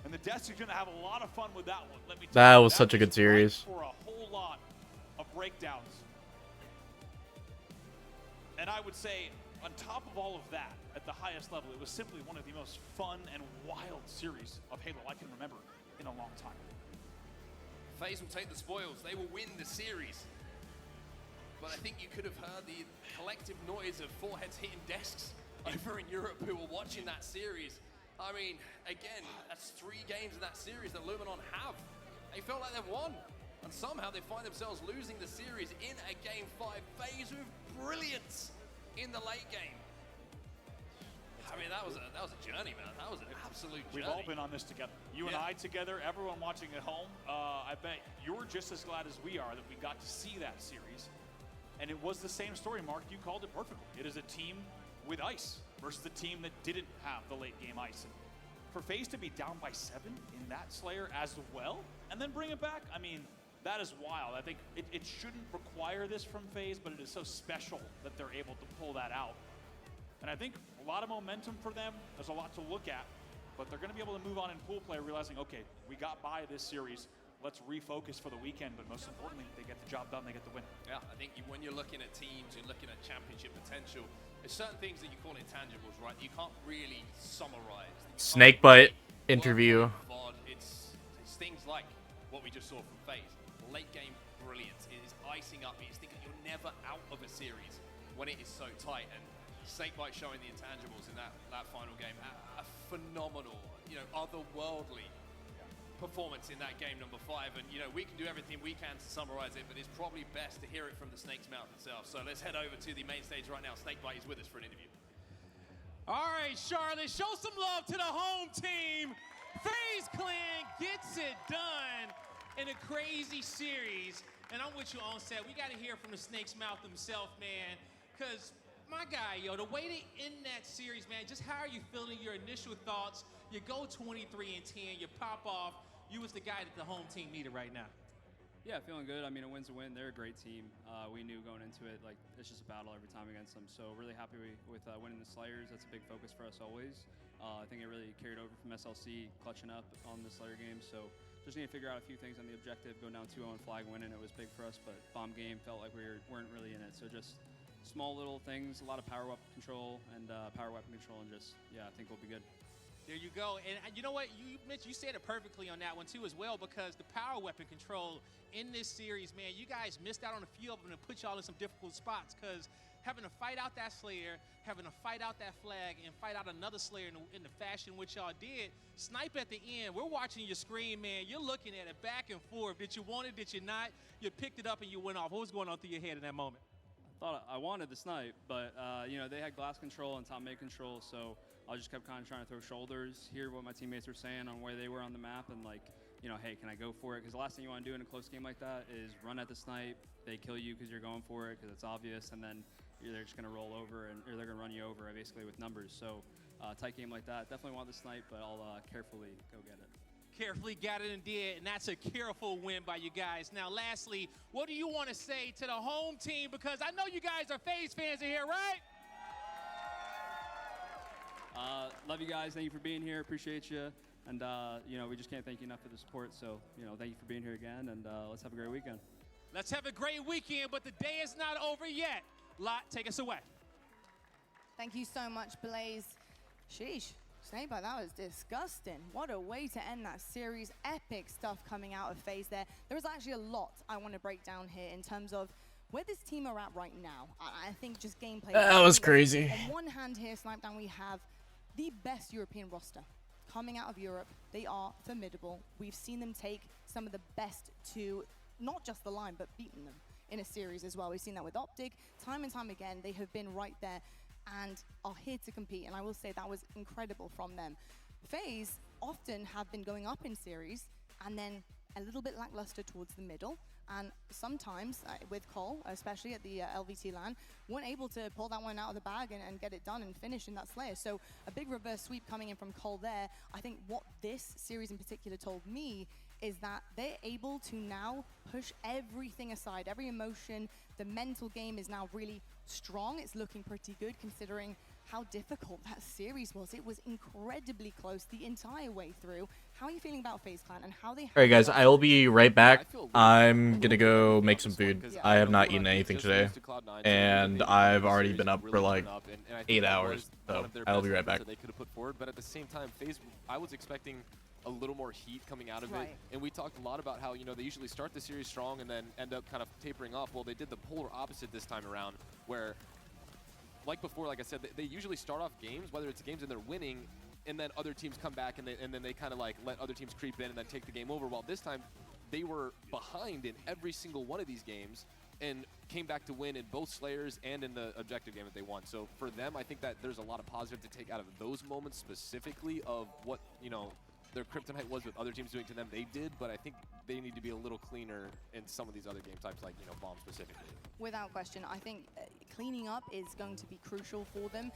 And the desk is going to have a lot of fun with that one. Let me tell
That
you,
was such a good series.
For a whole lot of breakdowns. And I would say, on top of all of that, at the highest level, it was simply one of the most fun and wild series of Halo I can remember in a long time.
FaZe will take the spoils. They will win the series. but I think you could have heard the collective noise of foreheads hitting desks over in Europe who were watching that series. I mean, again, that's 3 games in that series that Luminon have. They felt like they've won, and somehow they find themselves losing the series in a Game 5 phase with brilliance in the late game. I mean, that was a journey, man. That was an absolute journey.
We've all been on this together. You and I together, everyone watching at home. I bet you're just as glad as we are that we got to see that series. And it was the same story, Mark. You called it perfectly. It is a team with ice versus a team that didn't have the late game ice. And for FaZe to be down by 7 in that Slayer as well, and then bring it back, I mean, that is wild. I think it shouldn't require this from FaZe, but it is so special that they're able to pull that out. And I think a lot of momentum for them. There's a lot to look at, but they're going to be able to move on in pool play, realizing, okay, we got by this series. Let's refocus for the weekend, but most importantly, they get the job done, they get the win.
Yeah, I think when you're looking at teams, you're looking at championship potential, there's certain things that you call intangibles, right? You can't really summarize.
Snakebite interview.
It's things like what we just saw from FaZe. Late game brilliance. It is icing up. It's thinking you're never out of a series when it is so tight. And Snakebite showing the intangibles in that final game. A phenomenal, otherworldly performance in that game number 5. And, we can do everything we can to summarize it, but it's probably best to hear it from the Snake's mouth itself. So let's head over to the main stage right now. Snakebite is with us for an interview.
All right, Charlotte, show some love to the home team. FaZe Clan gets it done in a crazy series. And I'm with you on set. We got to hear from the Snake's mouth himself, man, because my guy, the way they end that series, man, just how are you feeling, your initial thoughts? You go 23-10, you pop off. You was the guy that the home team needed right now.
Yeah, feeling good. I mean, a win's a win. They're a great team. We knew going into it, like, it's just a battle every time against them. So really happy with winning the Slayers. That's a big focus for us always. I think it really carried over from SLC, clutching up on the Slayer game. So just need to figure out a few things on the objective. Going down 2-0 flag winning, it was big for us, but bomb game felt like we weren't really in it. So just small little things, a lot of power weapon control, and just, yeah, I think we'll be good.
There you go. And you know what? You said it perfectly on that one, too, as well, because the power weapon control in this series, man, you guys missed out on a few of them to put y'all in some difficult spots, because having to fight out that Slayer, having to fight out that flag, and fight out another Slayer in the fashion which y'all did, snipe at the end. We're watching your screen, man. You're looking at it back and forth. Did you want it? Did you not? You picked it up and you went off. What was going on through your head in that moment?
Thought I wanted the snipe, but they had glass control and top mid control, so I just kept kind of trying to throw shoulders, hear what my teammates were saying on where they were on the map, and hey, can I go for it? Because the last thing you want to do in a close game like that is run at the snipe. They kill you because you're going for it because it's obvious, and then they're just going to roll over or they're going to run you over basically with numbers. So tight game like that, definitely want the snipe, but I'll carefully go get it.
Carefully got it and did, and that's a careful win by you guys. Now, lastly, what do you want to say to the home team? Because I know you guys are FaZe fans in here, right?
Love you guys. Thank you for being here. Appreciate you. And, we just can't thank you enough for the support. So, thank you for being here again, and let's have a great weekend.
Let's have a great weekend, but the day is not over yet. Lot, take us away.
Thank you so much, Blaze. Sheesh. Snakebite, that was disgusting. What a way to end that series. Epic stuff coming out of FaZe there. There is actually a lot I want to break down here in terms of where this team are at right now. I think just gameplay.
That was crazy.
On one hand here, Snipedown, we have the best European roster. Coming out of Europe, they are formidable. We've seen them take some of the best to not just the line, but beaten them in a series as well. We've seen that with Optic. Time and time again, they have been right there and are here to compete, and I will say that was incredible from them. FaZe often have been going up in series and then a little bit lackluster towards the middle, and sometimes with Cole, especially at the LVT LAN, weren't able to pull that one out of the bag and get it done and finish in that Slayer. So a big reverse sweep coming in from Cole there. I think what this series in particular told me is that they're able to now push everything aside, every emotion. The mental game is now really strong. It's looking pretty good considering how difficult that series was. It was incredibly close the entire way through. How are you feeling about FaZe Clan and how they...
Alright guys, I will be right back. I'm gonna go make some food. I have not eaten anything today, and I've already been up for like 8 hours, so I'll be right back.
They could have put forward, but at the same time, FaZe, I was expecting
a little more heat coming out of it. And we talked a lot about how, you know, they usually start the series strong and then end up kind of tapering off. Well, they did the polar opposite this time around, where, like before, like I said, they usually start off games, whether it's games and they're winning, and then other teams come back and then they kind of like let other teams creep in and then take the game over. While this time, they were behind in every single one of these games and came back to win in both Slayers and in the objective game that they won. So for them, I think that there's a lot of positive to take out of those moments specifically of what, you know, their kryptonite was with other teams doing to them. They did, but I think they need to be a little cleaner in some of these other game types, like, you know, Bomb specifically.
Without question, I think cleaning up is going to be crucial for them.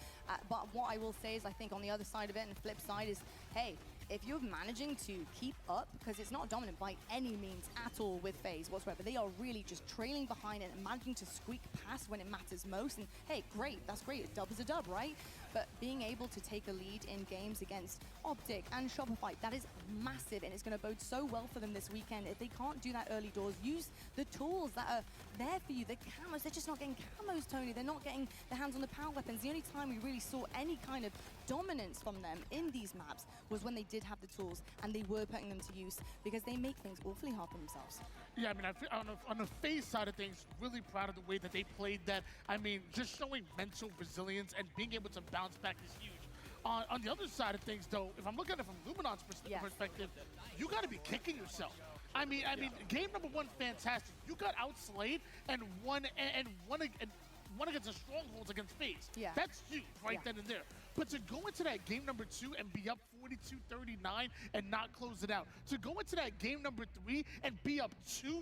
But what I will say is I think on the other side of it and the flip side is, hey, if you're managing to keep up, because it's not dominant by any means at all with FaZe whatsoever, they are really just trailing behind and managing to squeak past when it matters most. And hey, great, that's great. A dub is a dub, right? But being able to take a lead in games against Optic and Shopify, that is massive, and it's going to bode so well for them this weekend. If they can't do that early doors, use the tools that are there for you. The camos, they're just not getting camos, Tony. They're not getting their hands on the power weapons. The only time we really saw any kind of dominance from them in these maps was when they did have the tools and they were putting them to use, because they make things awfully hard for themselves.
Yeah, I mean, on the FaZe side of things, really proud of the way that they played that. I mean, just showing mental resilience and being able to bounce back is huge. On the other side of things, though, if I'm looking at it from Luminon's perspective, you got to be kicking yourself. I mean, game number one, fantastic. You got outslayed and won against the strongholds against FaZe.
Yeah.
That's huge right then and there. But to go into that game number 2 and be up 42-39 and not close it out, to go into that game number 3 and be up 2-0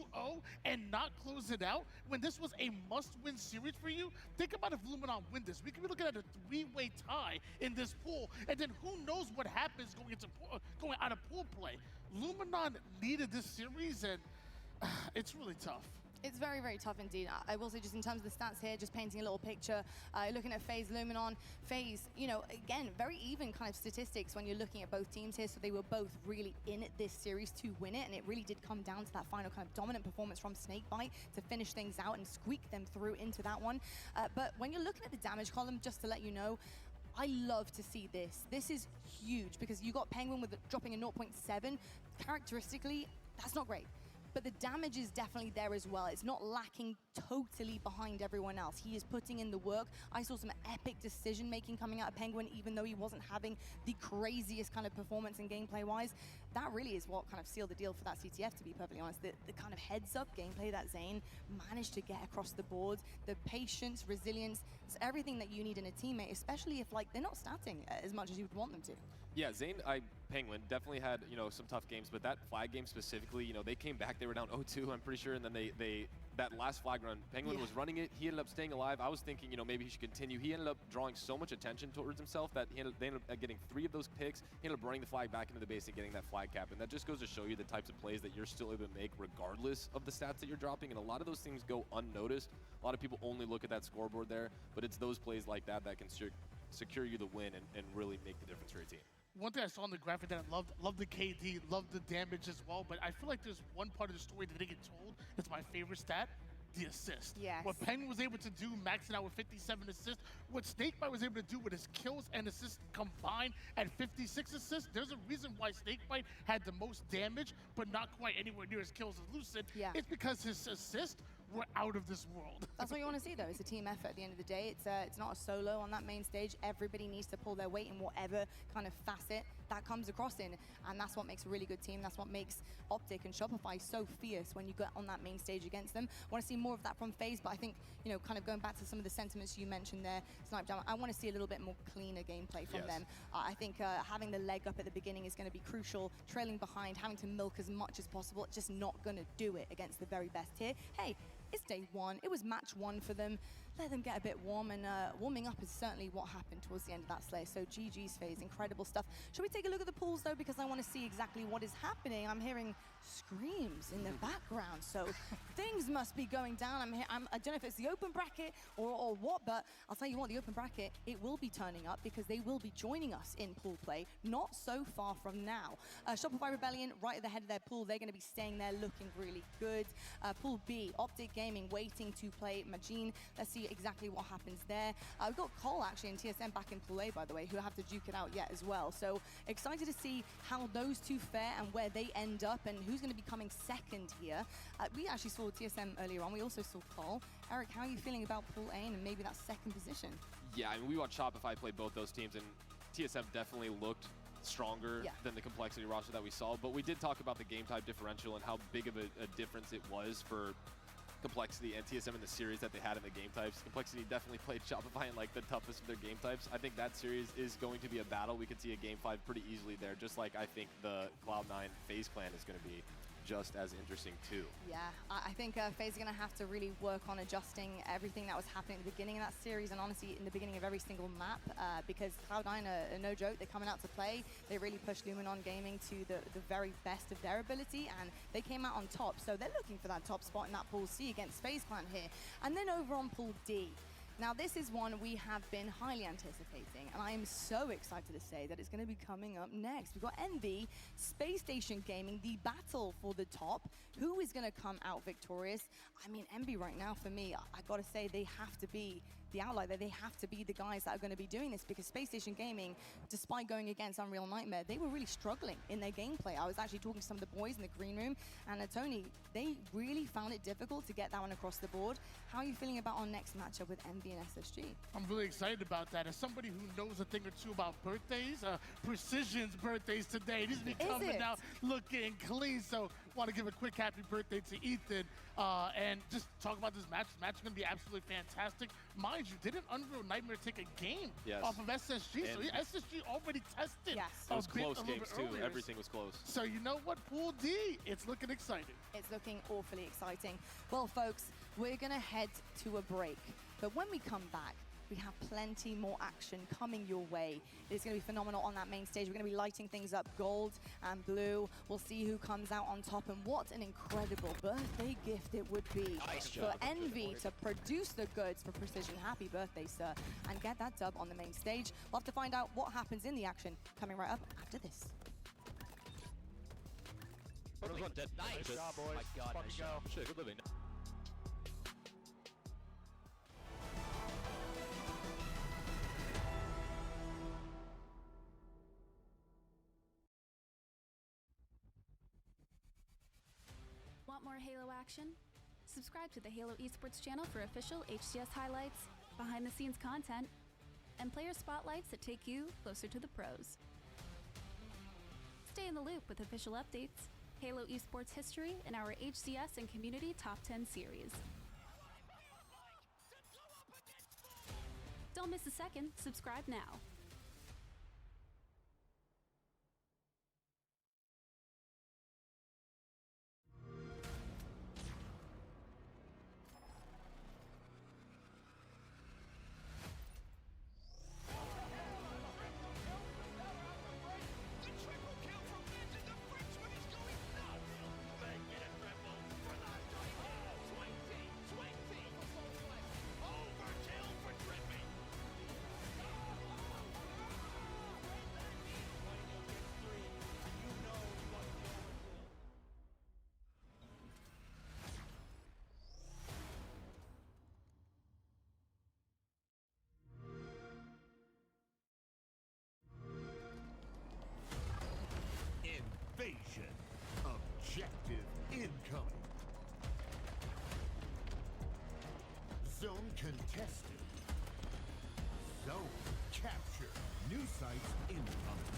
and not close it out, when this was a must-win series for you, think about if Luminon win this. We could be looking at a 3-way tie in this pool, and then who knows what happens going out of pool play. Luminon needed this series, and it's really tough.
It's very, very tough indeed. I will say, just in terms of the stats here, just painting a little picture, looking at FaZe, Luminon, FaZe, you know, again, very even kind of statistics when you're looking at both teams here. So they were both really in it this series to win it, and it really did come down to that final kind of dominant performance from Snakebite to finish things out and squeak them through into that one. But when you're looking at the damage column, just to let you know, I love to see this. This is huge because you got Penguin with dropping a 0.7. Characteristically, that's not great. But the damage is definitely there as well. It's not lacking totally behind everyone else. He is putting in the work. I saw some epic decision-making coming out of Penguin, even though he wasn't having the craziest kind of performance and gameplay-wise. That really is what kind of sealed the deal for that CTF, to be perfectly honest. The kind of heads-up gameplay that Zane managed to get across the board, the patience, resilience, it's everything that you need in a teammate, especially if, like, they're not statting as much as you would want them to.
Yeah, Zane, Penguin definitely had, you know, some tough games, but that flag game specifically, you know, they came back, they were down 0-2, I'm pretty sure, and then they that last flag run, Penguin was running it, he ended up staying alive. I was thinking, you know, maybe he should continue. He ended up drawing so much attention towards himself that they ended up getting 3 of those picks. He ended up running the flag back into the base and getting that flag cap, and that just goes to show you the types of plays that you're still able to make regardless of the stats that you're dropping, and a lot of those things go unnoticed. A lot of people only look at that scoreboard there, but it's those plays like that that can secure you the win and really make the difference for your team.
One thing I saw in the graphic that I loved the KD, loved the damage as well, but I feel like there's one part of the story that didn't get told. It's my favorite stat, the assist.
Yes.
What Penguin was able to do, maxing out with 57 assists, what Snakebite was able to do with his kills and assists combined at 56 assists, there's a reason why Snakebite had the most damage, but not quite anywhere near his kills as Lucid.
Yeah.
It's because his assists were out of this world.
That's what you want to see, though. It's a team effort at the end of the day. It's not a solo on that main stage. Everybody needs to pull their weight in whatever kind of facet that comes across in, and that's what makes a really good team. That's what makes Optic and Shopify so fierce when you get on that main stage against them. I want to see more of that from FaZe, but I think, you know, kind of going back to some of the sentiments you mentioned there, Snipe Jam, I want to see a little bit more cleaner gameplay from them. I think having the leg up at the beginning is going to be crucial. Trailing behind, having to milk as much as possible, just not going to do it against the very best here. Hey, it's day 1. It was match 1 for them. Let them get a bit warm, and warming up is certainly what happened towards the end of that Slayer. So GG's FaZe, incredible stuff. Should we take a look at the pools, though, because I want to see exactly what is happening. I'm hearing screams in the background, so things must be going down. I don't know if it's the open bracket or what, but I'll tell you what, the open bracket, it will be turning up because they will be joining us in pool play not so far from now. Shopify Rebellion, right at the head of their pool, they're going to be staying there looking really good. Pool B, Optic Gaming waiting to play Majin. Let's see see exactly what happens there. We've got Cole actually in TSM back in Pool A, by the way, who have to duke it out yet as well. So excited to see how those two fare and where they end up and who's going to be coming second here. We actually saw TSM earlier on. We also saw Cole. Eric, how are you feeling about Pool A and maybe that second position?
Yeah, I mean, we watched Shopify play both those teams, and TSM definitely looked stronger than the complexity roster that we saw. But we did talk about the game type differential and how big of a difference it was for complexity and TSM in the series that they had in the game types. Complexity definitely played Shopify in like the toughest of their game types. I think that series is going to be a battle. We could see a game 5 pretty easily there, just like I think the Cloud9 FaZe clan is going to be just as interesting too.
Yeah, I think FaZe are going to have to really work on adjusting everything that was happening at the beginning of that series and honestly in the beginning of every single map because Cloud9 are no joke. They're coming out to play. They really pushed Luminon Gaming to the very best of their ability and they came out on top. So they're looking for that top spot in that Pool C against FaZe Clan here. And then over on Pool D. Now, this is one we have been highly anticipating, and I am so excited to say that it's going to be coming up next. We've got Envy, Space Station Gaming, the battle for the top. Who is going to come out victorious? I mean, Envy right now, for me, I got to say they have to be the outlier. They have to be the guys that are going to be doing this because Space Station Gaming, despite going against Unreal Nightmare, they were really struggling in their gameplay. I was actually talking to some of the boys in the green room, and Tony, they really found it difficult to get that one across the board. How are you feeling about our next matchup with Envy and SSG?
I'm really excited about that. As somebody who knows a thing or two about birthdays, Precision's birthday's today. He's been coming out looking clean, so want to give a quick happy birthday to Ethan and just talk about this match. This match is going to be absolutely fantastic. Mind you, didn't Unreal Nightmare take a game off of SSG? So SSG already tested.
It was close games too.
Earlier.
Everything was close.
So you know what, Pool D, it's looking exciting.
It's looking awfully exciting. Well, folks, we're going to head to a break. But when we come back, we have plenty more action coming your way. It's going to be phenomenal on that main stage. We're going to be lighting things up gold and blue. We'll see who comes out on top, and what an incredible birthday gift it would be for Envy to produce the goods for Precision. Happy birthday, sir, and get that dub on the main stage. We'll have to find out what happens in the action coming right up after this.
Nice job, boys. My God, nice job.
Shit, good living.
Want more Halo action? Subscribe to the Halo Esports channel for official HCS highlights, behind-the-scenes content, and player spotlights that take you closer to the pros. Stay in the loop with official updates, Halo Esports history, and our HCS and Community Top 10 series. Don't miss a second. Subscribe now.
Invasion. Objective incoming. Zone contested. Zone capture. New sites incoming.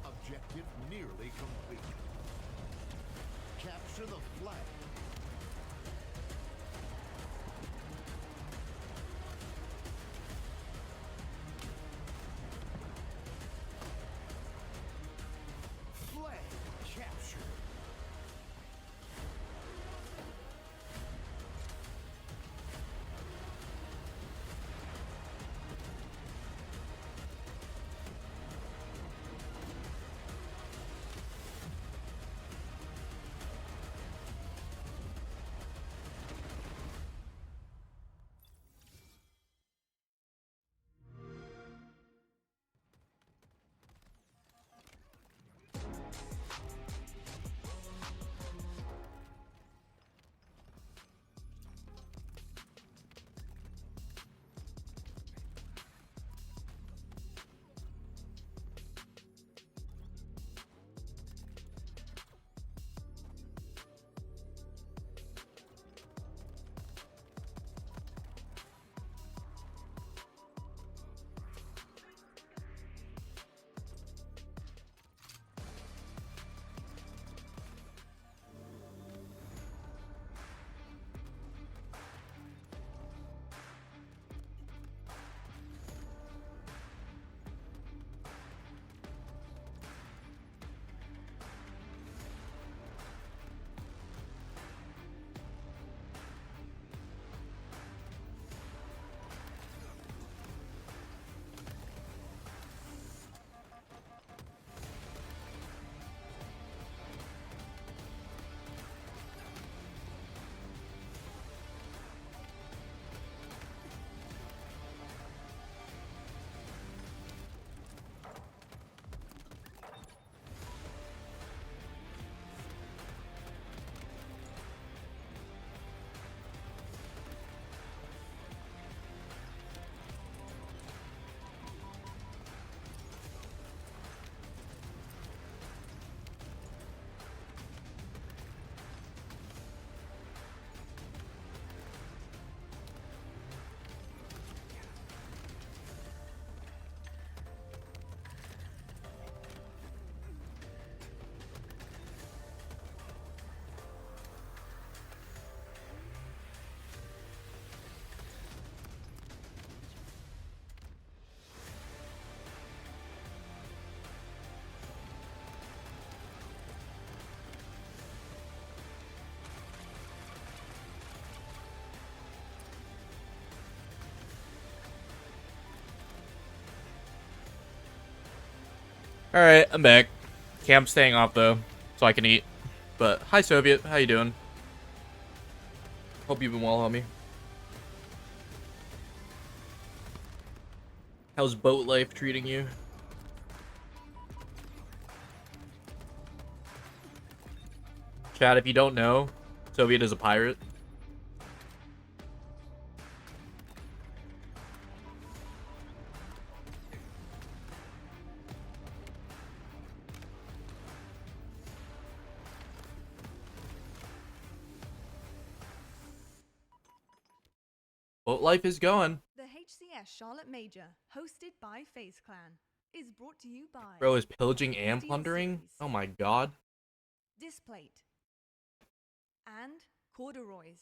Objective nearly complete. Capture the flag. Flag captured.
Alright, I'm back. Cam's staying off though, so I can eat. But hi Soviet, how you doing? Hope you've been well, homie. How's boat life treating you? Chad, if you don't know, Soviet is a pirate. Boat life is going.
The HCS Charlotte Major, hosted by FaZe Clan, is brought to you by
Bro, is pillaging and plundering? Oh my god.
Displate and Corduroys.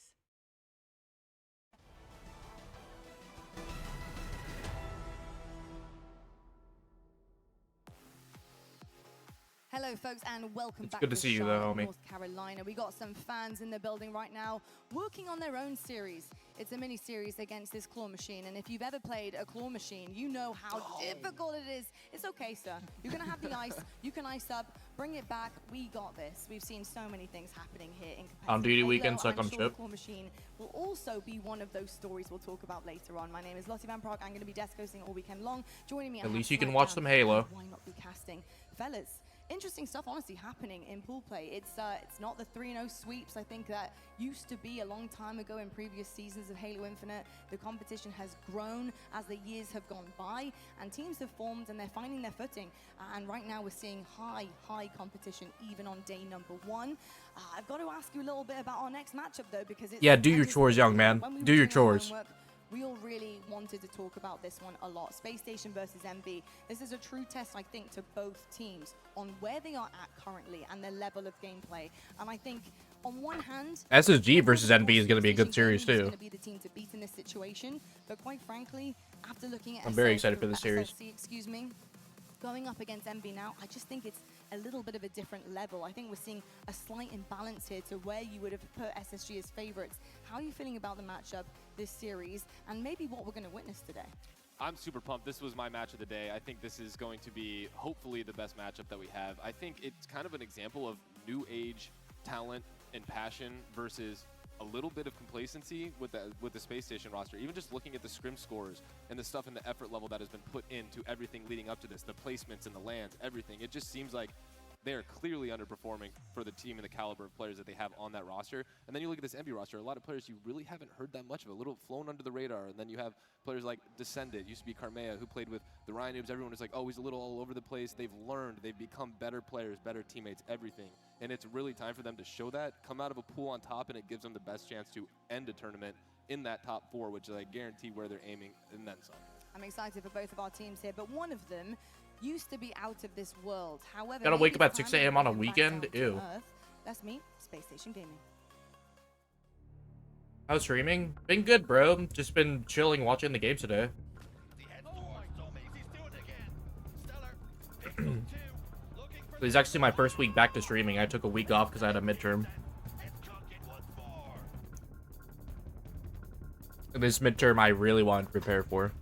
Hello, folks, and welcome back
good to see you, though,
Charlotte,
homie.
North Carolina. We got some fans in the building right now working on their own series. It's a mini-series against this claw machine, and if you've ever played a claw machine, you know how difficult it is. It's okay, sir. You're going to have the ice. You can ice up. Bring it back. We got this. We've seen so many things happening here in competitive
On duty
Halo.
weekend, suck
I'm
on
sure the
ship.
claw machine will also be one of those stories we'll talk about later on. My name is Lottie Van Prague. I'm going to be desk hosting all weekend long. Joining me
At least you
Half
can watch
Smackdown,
some Halo.
and why not be casting? Fellas, interesting stuff honestly happening in pool play. It's not the 3-0 sweeps I think that used to be a long time ago in previous seasons of Halo Infinite. The competition has grown as the years have gone by, and teams have formed and they're finding their footing. And right now we're seeing high competition even on day number 1. I've got to ask you a little bit about our next matchup though, because it's
Yeah, do your chores, young man.
when we
Do
were
your
doing our
chores.
homework, we all really wanted to talk about this one a lot. Space Station versus MB. This is a true test, I think, to both teams on where they are at currently and their level of gameplay. And I think, on one hand,
SSG versus NB is going to be a good series,
Gaming is
too.
going to be the team to beat in this situation. But quite frankly, after looking at
I'm very excited for this series.
SSC, excuse me, going up against MB now, I just think it's a little bit of a different level. I think we're seeing a slight imbalance here to where you would have put SSG as favorites. How are you feeling about the matchup this series, and maybe what we're going to witness today?
I'm super pumped. This was my match of the day. I think this is going to be hopefully the best matchup that we have. I think it's kind of an example of new age talent and passion versus a little bit of complacency with the Space Station roster. Even just looking at the scrim scores and the stuff and the effort level that has been put into everything leading up to this, the placements and the lands, everything. It just seems like they are clearly underperforming for the team and the caliber of players that they have on that roster. And then you look at this MB roster, a lot of players you really haven't heard that much of, a little flown under the radar. And then you have players like Descended, used to be Carmea, who played with the Ryan Noobs. Everyone is like, oh, he's a little all over the place. They've learned, they've become better players, better teammates, everything. And it's really time for them to show that, come out of a pool on top, and it gives them the best chance to end a tournament in that top 4, which is I guarantee where they're aiming, and then some.
I'm excited for both of our teams here, but one of them used to be out of this world. However,
Gotta wake
maybe
up at
it's
6
time to
a.m. on a
bring them back
weekend?
down to
Ew.
Earth. Let's meet Space Station Gaming.
How's streaming? Been good, bro. Just been chilling, watching the games today. It was actually my first week back to streaming. I took a week off because I had a midterm. And this midterm I really wanted to prepare for.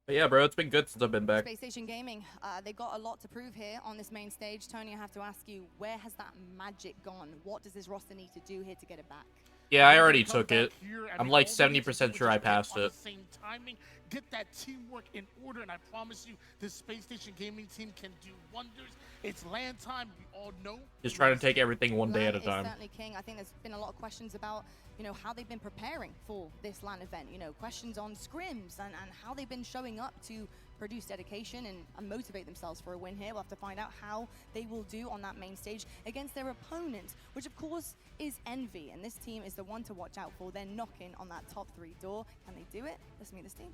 But yeah, bro, it's been good since I've been back.
Space Station Gaming, they got a lot to prove here on this main stage. Tony, I have to ask you, where has that magic gone? What does this roster need to do here to get it back?
Yeah, I already took it. I'm like 70% sure I passed it.
Same timing, get that teamwork in order, and I promise you, this Space Station Gaming team can do wonders. It's land time, we all know.
Just trying to take everything one day at a
LAN
time.
is certainly king. I think there's been a lot of questions about, you know, how they've been preparing for this LAN event. You know, questions on scrims and how they've been showing up to produce dedication and motivate themselves for a win here. We'll have to find out how they will do on that main stage against their opponent, which of course is Envy. And this team is the one to watch out for. They're knocking on that top 3 door. Can they do it? Let's meet this team.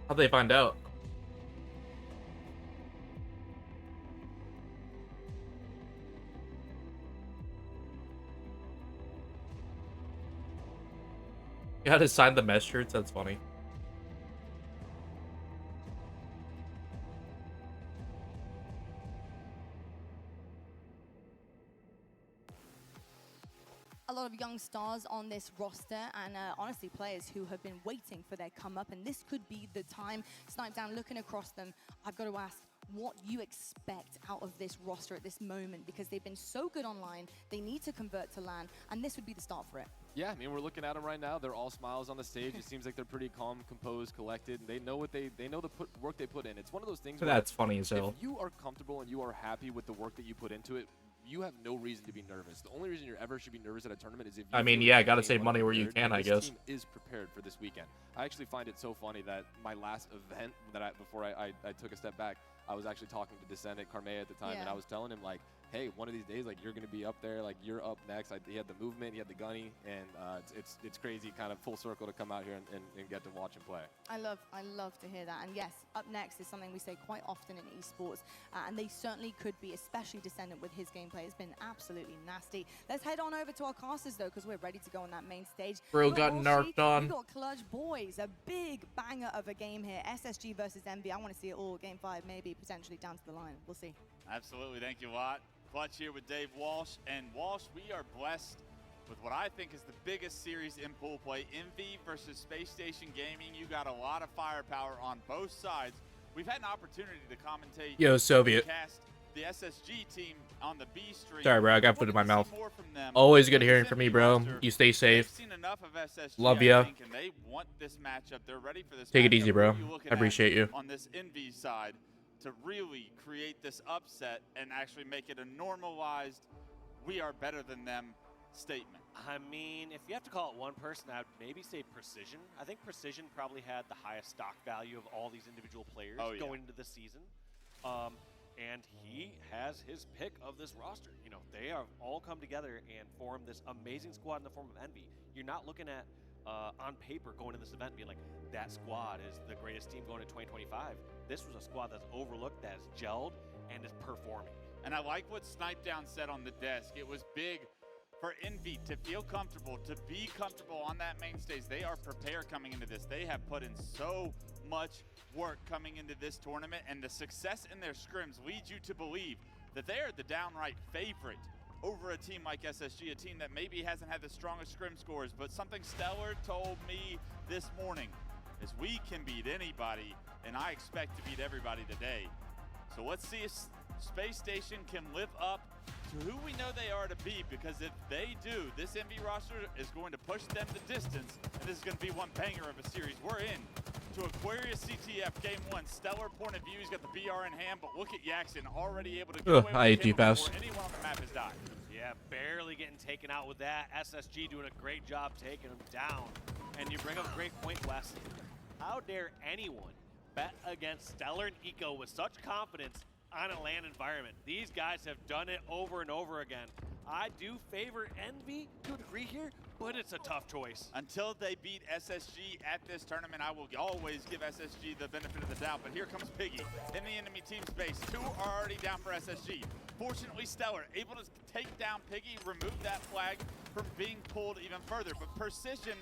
How'd they find out? You had to sign the mesh shirts. That's funny.
A lot of young stars on this roster, and honestly, players who have been waiting for their come up, and this could be the time. Snipedown, looking across them, I've got to ask, what you expect out of this roster at this moment, because they've been so good online, they need to convert to LAN, and this would be the start for it.
Yeah, I mean, we're looking at them right now. They're all smiles on the stage. It seems like they're pretty calm, composed, collected. They know what they know the work they put in. It's one of those things where
That's funny as hell.
if you are comfortable and you are happy with the work that you put into it, you have no reason to be nervous. The only reason you ever should be nervous at a tournament is if you
I mean,
feel
yeah,
like
gotta
you're
save money where you
unprepared,
can, I
and
guess.
This team is prepared for this weekend. I actually find it so funny that my last event that before I took a step back, I was actually talking to Descendant Carme at the time, and I was telling him, like, hey, one of these days, like, you're going to be up there, like, you're up next. He had the movement, he had the gunny, and it's crazy, kind of full circle to come out here and get to watch him play.
I love to hear that. And yes, up next is something we say quite often in esports, and they certainly could be, especially Descendant with his gameplay. It's been absolutely nasty. Let's head on over to our casters, though, because we're ready to go on that main stage.
Bro got narked on.
We got Clutch Boys, a big banger of a game here. SSG versus Envy. I want to see it all. Game 5, maybe potentially down to the line. We'll see.
Absolutely. Thank you, Watt. Clutch here with Dave Walsh. And Walsh, we are blessed with what I think is the biggest series in pool play. Envy versus Space Station Gaming. You got a lot of firepower on both sides. We've had an opportunity to commentate.
Yo, Soviet.
Cast the SSG team on the B stream.
Sorry, bro. I got food in my mouth. Always good hearing from you, bro. You stay safe.
Seen enough of SSG,
Love ya.
I think, and they want this matchup. They're ready for this.
Take it
matchup.
easy, bro.
What are you looking
I appreciate
at
you.
on this Envy side to really create this upset and actually make it a normalized, we are better than them statement?
I mean, if you have to call it one person, I would maybe say Precision. I think Precision probably had the highest stock value of all these individual players going into the season. And he has his pick of this roster. You know, they have all come together and formed this amazing squad in the form of Envy. You're not looking at, on paper, going to this event and being like, that squad is the greatest team going to 2025. This was a squad that's overlooked, that is gelled, and is performing.
And I like what Snipedown said on the desk. It was big for Envy to feel comfortable, to be comfortable on that main stage. They are prepared coming into this. They have put in so much work coming into this tournament, and the success in their scrims leads you to believe that they are the downright favorite over a team like SSG, a team that maybe hasn't had the strongest scrim scores, but something Stellar told me this morning is we can beat anybody, and I expect to beat everybody today. So let's see if Space Station can live up to who we know they are to be, because if they do, this Envy roster is going to push them the distance, and this is going to be one banger of a series. We're in to Aquarius CTF Game 1. Stellar point of view. He's got the BR in hand, but look at Yaxon already able to get away
I
with
ate
the
you
kill
fast.
before anyone on the map has died.
Yeah, barely getting taken out with that. SSG doing a great job taking him down. And you bring up a great point, Wes. How dare anyone bet against Stellar and Eco with such confidence on a LAN environment? These guys have done it over and over again. I do favor Envy to a degree here, but it's a tough choice.
Until they beat SSG at this tournament, I will always give SSG the benefit of the doubt. But here comes Piggy in the enemy team space. 2 are already down for SSG. Fortunately, Stellar able to take down Piggy, remove that flag from being pulled even further. But Precision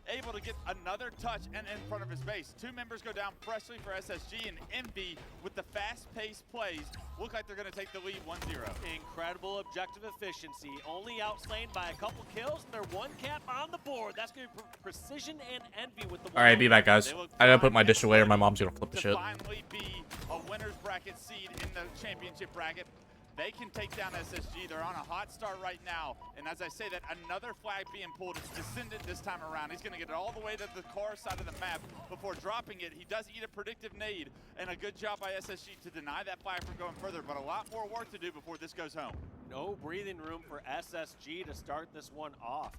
able to get another touch and in front of his base. 2 members go down freshly for SSG, and Envy with the fast-paced plays look like they're going to take the lead 1-0.
Incredible objective efficiency, only outslain by a couple kills, and they're 1 cap on the board. That's going to be Precision and Envy with the
All right, be back, guys. I gotta put my dish away or my mom's gonna flip the
to
shit.
finally be a winner's bracket seed in the championship bracket. They can take down SSG. They're on a hot start right now. And as I say that, another flag being pulled. It's Descendant this time around. He's going to get it all the way to the car side of the map before dropping it. He does eat a predictive nade, and a good job by SSG to deny that flag from going further. But a lot more work to do before this goes home.
No breathing room for SSG to start this one off.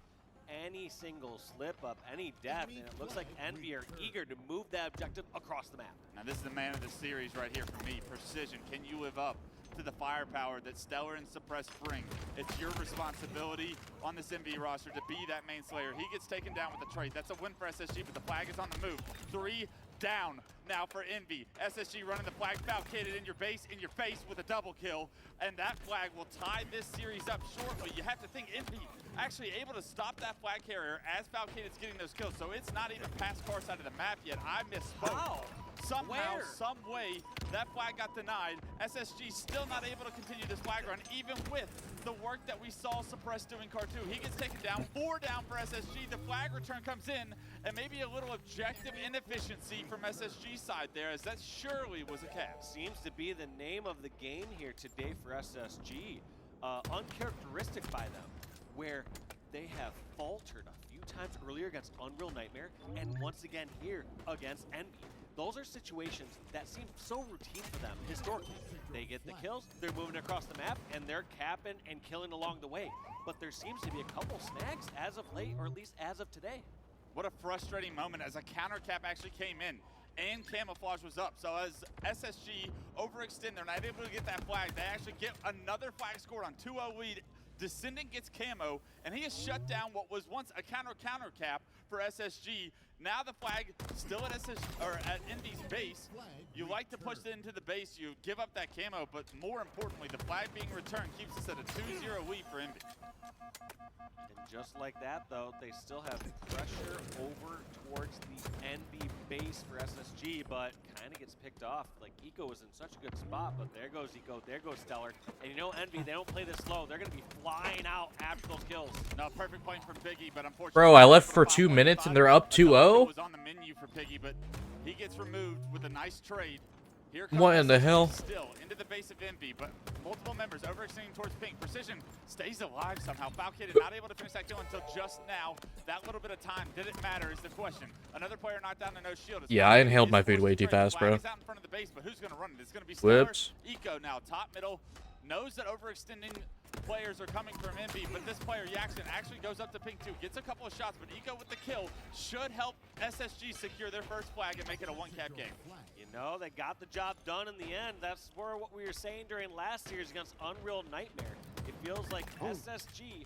Any single slip up, any death, and it looks like Envy are eager to move that objective across the map.
Now this is the man of the series right here for me, Precision. Can you live up to the firepower that Stellar and Suppress bring? It's your responsibility on this Envy roster to be that main slayer. He gets taken down with a trade. That's a win for SSG, but the flag is on the move. 3 down now for Envy. SSG running the flag, Falcated in your base, in your face with a double kill, and that flag will tie this series up shortly. You have to think Envy actually able to stop that flag carrier as Falcated's getting those kills, so it's not even past far side of the map yet. I misspoke.
How?
Somehow,
Where?
some way, that flag got denied. SSG still not able to continue this flag run, even with the work that we saw Suppress doing Car 2. He gets taken down, 4 down for SSG. The flag return comes in, and maybe a little objective inefficiency from SSG side there, as that surely was a cap.
Seems to be the name of the game here today for SSG. Uncharacteristic by them, where they have faltered a few times earlier against Unreal Nightmare, and once again here against Envy. Those are situations that seem so routine for them historically. They get the kills, they're moving across the map, and they're capping and killing along the way. But there seems to be a couple snags as of late, or at least as of today.
What a frustrating moment as a counter cap actually came in and camouflage was up. So as SSG overextend, they're not able to get that flag. They actually get another flag scored on 2-0 lead. Descendant gets camo, and he has shut down what was once a counter cap for SSG. Now the flag still at Envy's base. You like to push it into the base, you give up that camo, but more importantly, the flag being returned keeps us at a 2-0 lead for Envy.
And just like that, though, they still have pressure over towards the Envy base for SSG, but kind of gets picked off. Like, Eco was in such a good spot, but there goes Eco, there goes Stellar. And you know, Envy, they don't play this slow. They're going to be flying out after those kills.
No, perfect point for Piggy, but unfortunately...
Bro, I left for 2 minutes and they're up 2-0?
Was on the menu for Piggy, but he gets removed with a nice trade. Here comes
What in the hell?
Still into the base of Envy, but multiple members overextending towards Pink. Precision stays alive somehow. Falcated not able to finish that kill until just now. That little bit of time, did it matter is the question. Another player knocked down to no shield.
Yeah, I inhaled my food way too fast, bro.
He's out in front of the base, but who's going to run it? It's going to be Stellar.
Whoops.
Eco now, top middle, knows that overextending players are coming from Envy, but this player, Yaxon, actually goes up to Pink 2, gets a couple of shots, but Eco with the kill should help SSG secure their first flag and make it a one-cap game.
You know, they got the job done in the end. That's where what we were saying during last series against Unreal Nightmare. It feels like SSG,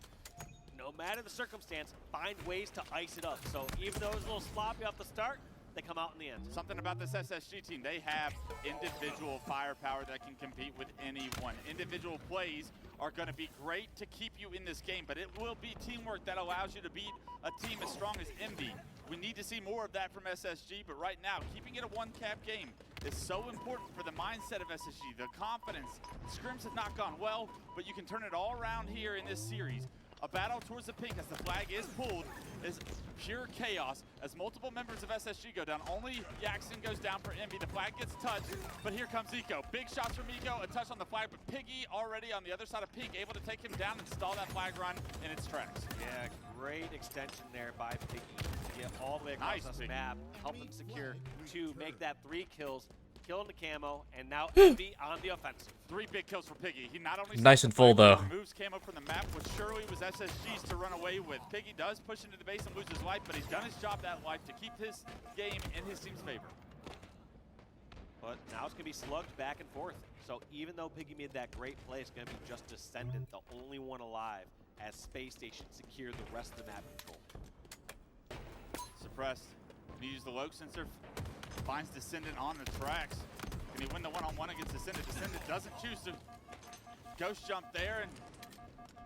no matter the circumstance, find ways to ice it up. So even though it was a little sloppy off the start, they come out in the end.
Something about this SSG team, they have individual firepower that can compete with anyone. Individual plays are going to be great to keep you in this game, but it will be teamwork that allows you to beat a team as strong as Envy. We need to see more of that from SSG, but right now, keeping it a one-cap game is so important for the mindset of SSG, the confidence. Scrims have not gone well, but you can turn it all around here in this series. A battle towards the pink as the flag is pulled is pure chaos as multiple members of SSG go down. Only Yaxon goes down for Envy. The flag gets touched, but here comes Eco. Big shots from Eco, a touch on the flag, but Piggy already on the other side of Pink, able to take him down and stall that flag run in its tracks.
Yeah, great extension there by Piggy to get all the way across
Nice,
this
Piggy.
map, help them secure 2, make that 3 kills, killing the camo, and now Envy on the offensive.
3 big kills for Piggy. He not only
Nice and full, though.
removes camo from the map, which surely was SSG's to run away with. Piggy does push into the base and lose his life, but he's done his job that life to keep his game in his team's favor.
But now it's going to be slugged back and forth. So even though Piggy made that great play, it's going to be just Descendant, the only one alive, as Space Station secured the rest of the map control.
Suppressed. Can he use the Loke sensor? Finds Descendant on the tracks. Can he win the one-on-one against Descendant? Descendant doesn't choose to ghost jump there, and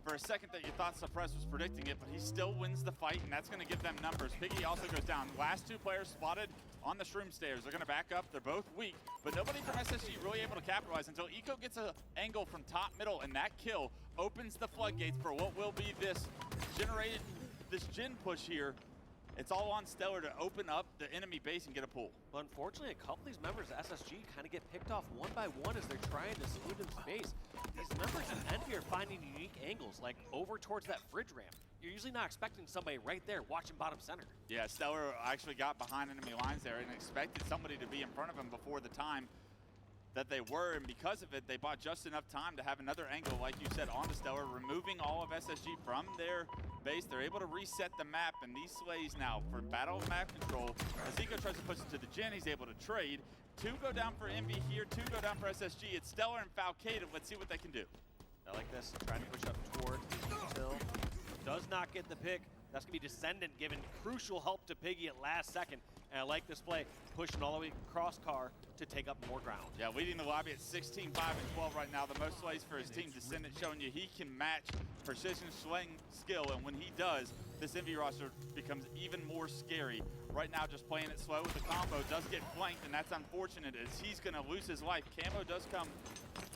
for a second that you thought Suppress was predicting it, but he still wins the fight, and that's going to give them numbers. Piggy also goes down. Last 2 players spotted on the shroom stairs. They're going to back up. They're both weak, but nobody from SSG really able to capitalize until Eco gets an angle from top middle, and that kill opens the floodgates for what will be this gen push here. It's all on Stellar to open up the enemy base and get a pull.
But unfortunately, a couple of these members of SSG kind of get picked off one by one as they're trying to seclude in space. These members of Envy are finding unique angles, like over towards that fridge ramp. You're usually not expecting somebody right there watching bottom center.
Yeah, Stellar actually got behind enemy lines there and expected somebody to be in front of him before the time that they were, and because of it, they bought just enough time to have another angle, like you said, on the Stellar, removing all of SSG from their base. They're able to reset the map, and these slays now for battle map control. As Eco tries to push it to the gen, he's able to trade. 2 go down for Envy here, 2 go down for SSG. It's Stellar and Falcated. Let's see what they can do.
I like this, trying to push up towards the hill. Does not get the pick. That's going to be Descendant giving crucial help to Piggy at last second. And I like this play, pushing all the way across car to take up more ground.
Yeah, leading the lobby at 16, 5, and 12 right now. The most slays for his team. Descendant showing you he can match precision slaying skill, and when he does, this Envy roster becomes even more scary. Right now, just playing it slow with the combo, does get flanked, and that's unfortunate as he's going to lose his life. Camo does come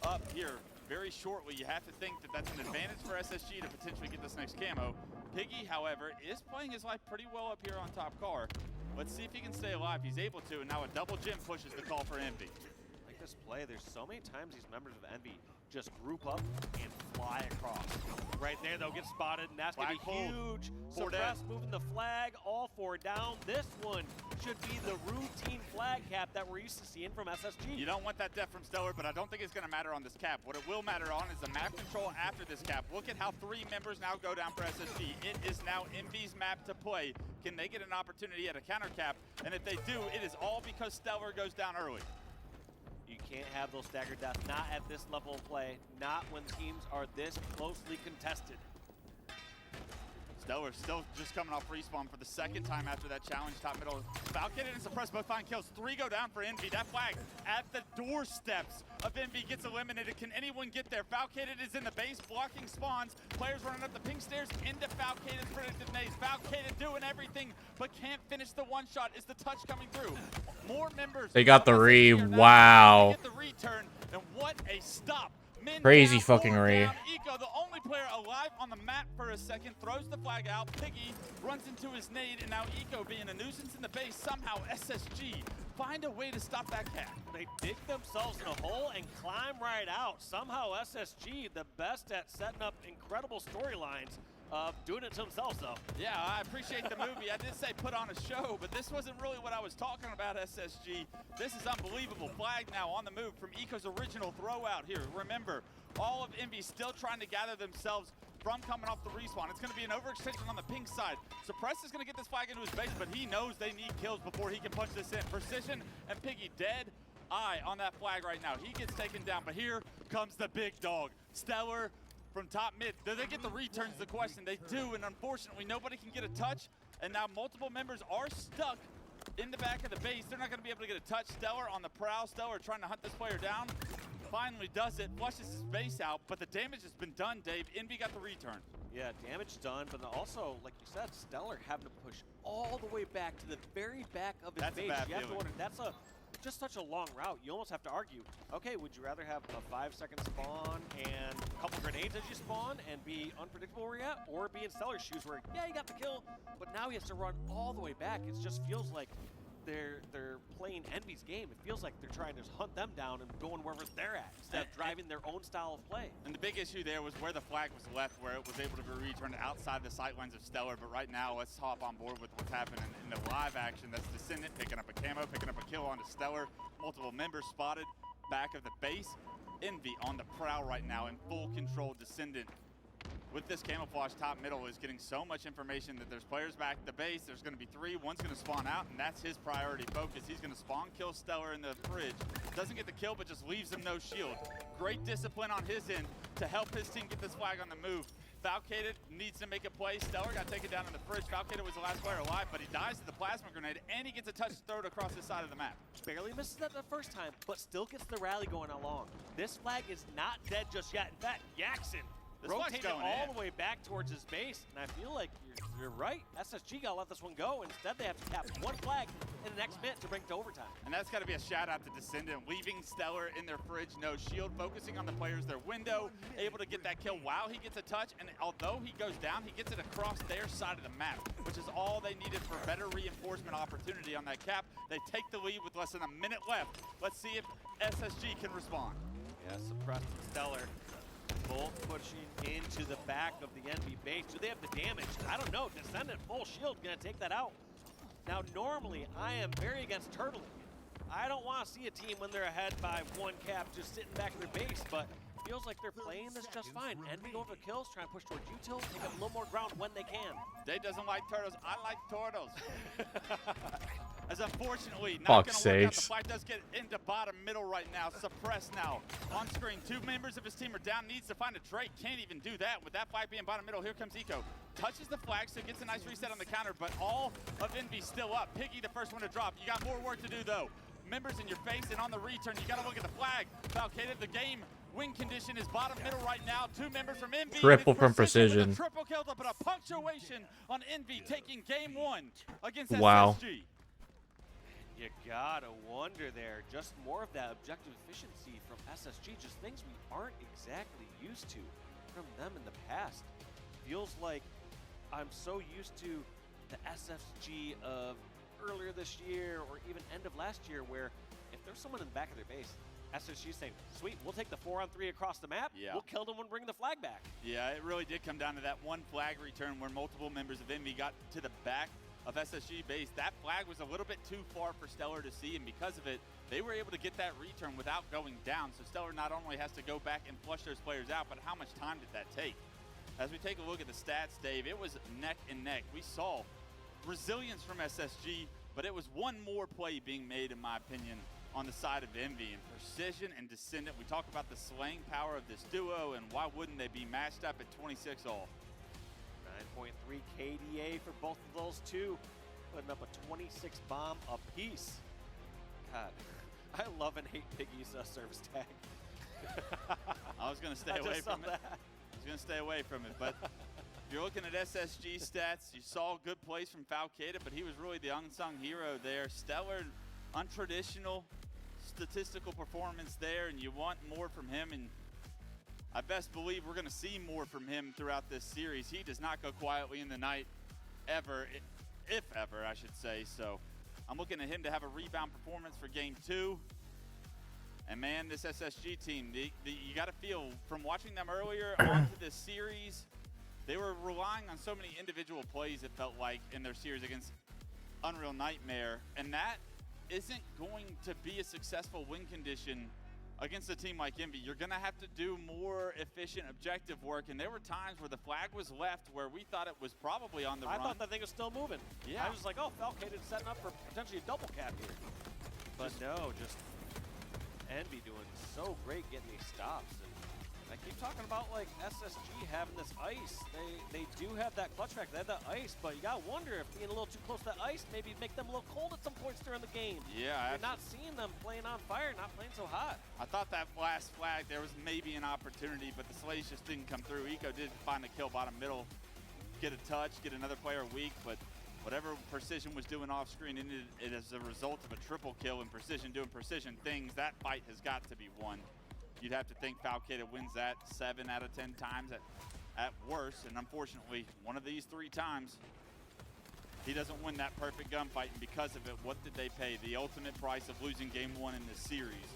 up here very shortly. You have to think that that's an advantage for SSG to potentially get this next camo. Piggy, however, is playing his life pretty well up here on top car. Let's see if he can stay alive. He's able to, and now a double gym pushes the call for Envy.
Like this play, there's so many times these members of Envy just group up and fly across. Right there, they'll get spotted, and that's going to be huge. Suppress moving the flag, all 4 down. This one should be the routine flag cap that we're used to seeing from SSG.
You don't want that death from Stellar, but I don't think it's going to matter on this cap. What it will matter on is the map control after this cap. Look at how 3 members now go down for SSG. It is now Envy's map to play. Can they get an opportunity at a counter cap? And if they do, it is all because Stellar goes down early.
You can't have those staggered deaths, not at this level of play, not when teams are this closely contested.
Stellar still just coming off respawn for the 2nd time after that challenge. Top middle, Falcon and Suppress both find kills. 3 go down for Envy. That flag at the doorsteps of Envy gets eliminated. Can anyone get there? Falcated is in the base, blocking spawns. Players running up the pink stairs into Falcated's predicted nades. Falcated doing everything, but can't finish the one shot. Is the touch coming through? More members.
They got the re. Wow.
Get the return, and what a stop.
Crazy fucking re.
Eco, the only player alive on the map for a second, throws the flag out. Piggy runs into his nade, and now Eco being a nuisance in the base. Somehow SSG find a way to stop that cap.
They dig themselves in a hole and climb right out. Somehow SSG, the best at setting up incredible storylines, doing it to themselves though.
Yeah, I appreciate the movie. I did say put on a show, but this wasn't really what I was talking about, SSG. This is unbelievable. Flag now on the move from Eco's original throw out here. Remember, all of Envy still trying to gather themselves from coming off the respawn. It's going to be an overextension on the pink side. Suppress is going to get this flag into his base, but he knows they need kills before he can punch this in. Precision and Piggy dead. Eye on that flag right now. He gets taken down, but here comes the big dog. Stellar from top mid. Do they get the returns? The question. They do, and unfortunately nobody can get a touch, and now multiple members are stuck in the back of the base. They're not going to be able to get a touch. Stellar on the prowl. Stellar trying to hunt this player down. Finally does it, flushes his base out, but the damage has been done, Dave. Envy got the return.
Yeah, damage done, but also, like you said, Stellar having to push all the way back to the very back of his base. You have to wonder, that's just such a long route. You almost have to argue, okay, would you rather have a 5-second spawn and a couple grenades as you spawn and be unpredictable where you're at, or be in Stellar's shoes where, yeah, you got the kill, but now he has to run all the way back. It just feels like they're playing Envy's game. It feels like they're trying to hunt them down and going wherever they're at instead of driving their own style of play.
And the big issue there was where the flag was left, where it was able to be returned outside the sightlines of Stellar. But right now, let's hop on board with what's happening in the live action. That's Descendant picking up a camo, picking up a kill onto Stellar. Multiple members spotted back of the base. Envy on the prowl right now in full control. Descendant with this camouflage top middle is getting so much information that there's players back at the base. There's going to be 3. One's going to spawn out, and that's his priority focus. He's going to spawn kill Stellar in the fridge. Doesn't get the kill, but just leaves him no shield. Great discipline on his end to help his team get this flag on the move. Falcated needs to make a play. Stellar got taken down in the fridge. Falcated was the last player alive, but he dies to the plasma grenade, and he gets a touch thrown across the side of the map.
Barely misses that the first time, but still gets the rally going along. This flag is not dead just yet. In fact, Jackson rotated all the way back towards his base, and I feel like you're right. SSG got to let this one go. Instead, they have to cap one flag in the next minute to bring it to overtime.
And that's got to be a shout-out to Descendant, leaving Stellar in their fridge, no shield, focusing on the players, their window, able to get that kill while he gets a touch, and although he goes down, he gets it across their side of the map, which is all they needed for better reinforcement opportunity on that cap. They take the lead with less than a minute left. Let's see if SSG can respond.
Yeah, suppressed Stellar. Bolt pushing into the back of the Envy base. Do they have the damage? I don't know. Descendant full shield gonna take that out. Now, normally, I am very against turtling. I don't want to see a team when they're ahead by 1 cap just sitting back in their base, but it feels like they're playing this just fine. Envy going for kills, trying to push towards util, take up a little more ground when they can.
Dave doesn't like turtles. I like turtles.
as unfortunately not going
Fuck's
to work out. The
sakes.
fight does get into bottom middle right now. Suppressed now on screen. 2 members of his team are down. Needs to find a Drake. Can't even do that. With that fight being bottom middle, here comes Eco. Touches the flag, so gets a nice reset on the counter, but all of Envy still up. Piggy the first one to drop. You got more work to do though. Members in your face, and on the return, you got to look at the flag. Falcated, the game win condition is bottom middle right now. 2 members from Envy.
Triple from
With
Precision.
a triple kill to put a punctuation on Envy, taking game 1 against
Wow.
SSG.
You gotta wonder there, just more of that objective efficiency from SSG, just things we aren't exactly used to from them in the past. Feels like I'm so used to the SSG of earlier this year or even end of last year, where if there's someone in the back of their base, SSG saying, sweet, we'll take the 4-on-3 across the map,
Yeah.
we'll kill them and bring the flag back.
Yeah, it really did come down to that one flag return where multiple members of Envy got to the back of SSG base. That flag was a little bit too far for Stellar to see, and because of it, they were able to get that return without going down. So Stellar not only has to go back and flush those players out, but how much time did that take? As we take a look at the stats, Dave, it was neck and neck. We saw resilience from SSG, but it was one more play being made, in my opinion, on the side of Envy. And Precision and Descendant, we talk about the slaying power of this duo, and why wouldn't they be matched up at 26 all?
9.3 KDA for both of those two, putting up a 26 bomb apiece. God, I love and hate Piggy's service tag.
I was going to stay away from it. I was going to stay away from it, but if you're looking at SSG stats, you saw good plays from Falcata, but he was really the unsung hero there. Stellar, untraditional statistical performance there, and you want more from him, and I best believe we're going to see more from him throughout this series. He does not go quietly in the night ever, if ever, I should say. So I'm looking at him to have a rebound performance for game 2. And man, this SSG team, you got to feel from watching them earlier onto this series, they were relying on so many individual plays, it felt like, in their series against Unreal Nightmare. And that isn't going to be a successful win condition against a team like Envy. You're going to have to do more efficient objective work, and there were times where the flag was left where we thought it was probably on the run.
I thought that thing was still moving.
Yeah.
I was like, oh, Falcated setting up for potentially a double cap here. But no, just Envy doing so great getting these stops. And I keep talking about like SSG having this ice. They do have that clutch factor, they have that ice, but you gotta wonder if being a little too close to that ice maybe make them a little cold at some points during the game.
Yeah,
you're not seeing them playing on fire, not playing so hot.
I thought that last flag, there was maybe an opportunity, but the slays just didn't come through. Eco did find a kill bottom middle, get a touch, get another player weak, but whatever Precision was doing off screen ended it as a result of a triple kill, and Precision doing Precision things. That fight has got to be won. You'd have to think Falcata wins that 7 out of 10 times at worst, and unfortunately, one of these 3 times, he doesn't win that perfect gunfight, and because of it, what did they pay? The ultimate price of losing game 1 in this series.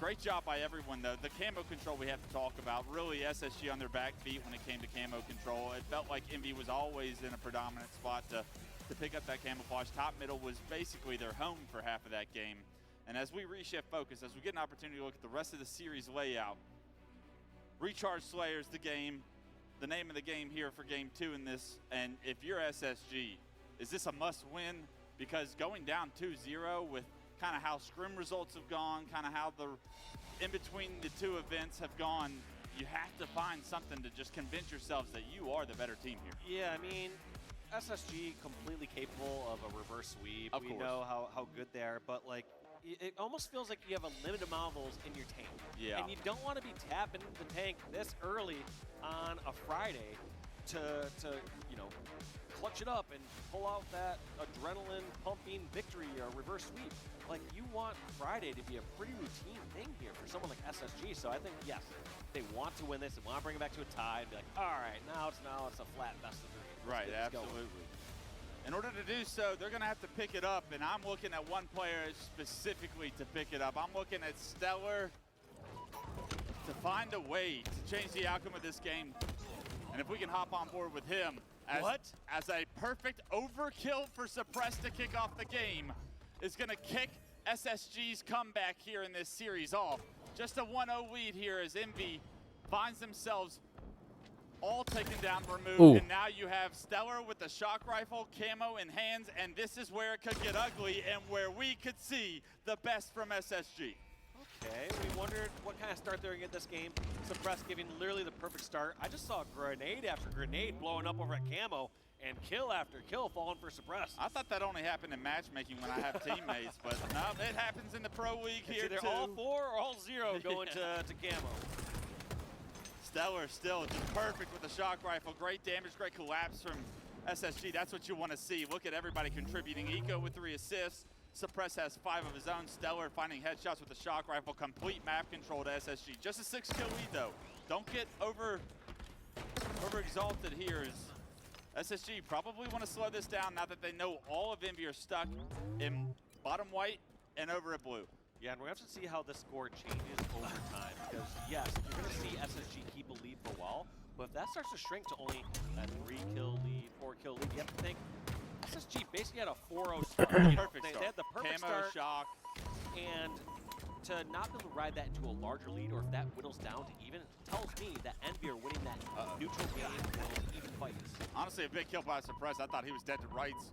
Great job by everyone, though. The camo control we have to talk about. Really, SSG on their back feet when it came to camo control. It felt like Envy was always in a predominant spot to pick up that camouflage. Top middle was basically their home for half of that game. And as we reshift focus, as we get an opportunity to look at the rest of the series layout, Recharge Slayer's the game, the name of the game here for game 2 in this. And if you're SSG, is this a must win? Because going down 2-0 with kind of how scrim results have gone, kind of how the in between the 2 events have gone, you have to find something to just convince yourselves that you are the better team here.
Yeah, I mean, SSG completely capable of a reverse sweep.
Of
we
course.
know how good they are, but like, it almost feels like you have a limited amount of those in your tank.
Yeah.
And you don't want to be tapping the tank this early on a Friday to you know, clutch it up and pull out that adrenaline pumping victory or reverse sweep. Like, you want Friday to be a pretty routine thing here for someone like SSG. So I think, yes, they want to win this. They want to bring it back to a tie and be like, all right, now it's a flat best of 3.
Right, absolutely. In order to do so, they're going to have to pick it up, and I'm looking at one player specifically to pick it up. I'm looking at Stellar to find a way to change the outcome of this game. And if we can hop on board with him as a perfect overkill for Suppress to kick off the game, is going to kick SSG's comeback here in this series off. Just a 1-0 lead here as Envy finds themselves all taken down, removed,
Ooh.
and now you have Stellar with the shock rifle, camo in hands, and this is where it could get ugly and where we could see the best from SSG.
Okay, we wondered what kind of start they're going to get this game. Suppress giving literally the perfect start. I just saw grenade after grenade blowing up over at Camo, and kill after kill falling for Suppress.
I thought that only happened in matchmaking when I have teammates, but no, it happens in the pro league
It's
here
either
too.
all 4 or all 0 going to Camo.
Stellar still just perfect with the shock rifle. Great damage, great collapse from SSG. That's what you want to see. Look at everybody contributing. Eco with 3 assists. Suppress has 5 of his own. Stellar finding headshots with the shock rifle. Complete map control to SSG. Just a 6-kill lead though. Don't get over exalted here. SSG probably want to slow this down now that they know all of Envy are stuck in bottom white and over at blue.
Yeah, and we have to see how the score changes over time. Because, yes, you're going to see SSG keep a lead for a while, but if that starts to shrink to only a 3-kill lead, 4-kill lead, you have to think SSG basically had a 4-0 start.
Perfect
They
start.
had the perfect
Camo,
start.
shock.
And to not be able to ride that into a larger lead, or if that whittles down to even, tells me that Envy are winning that neutral game with even fights.
Honestly, a big kill by Suppress. I thought he was dead to rights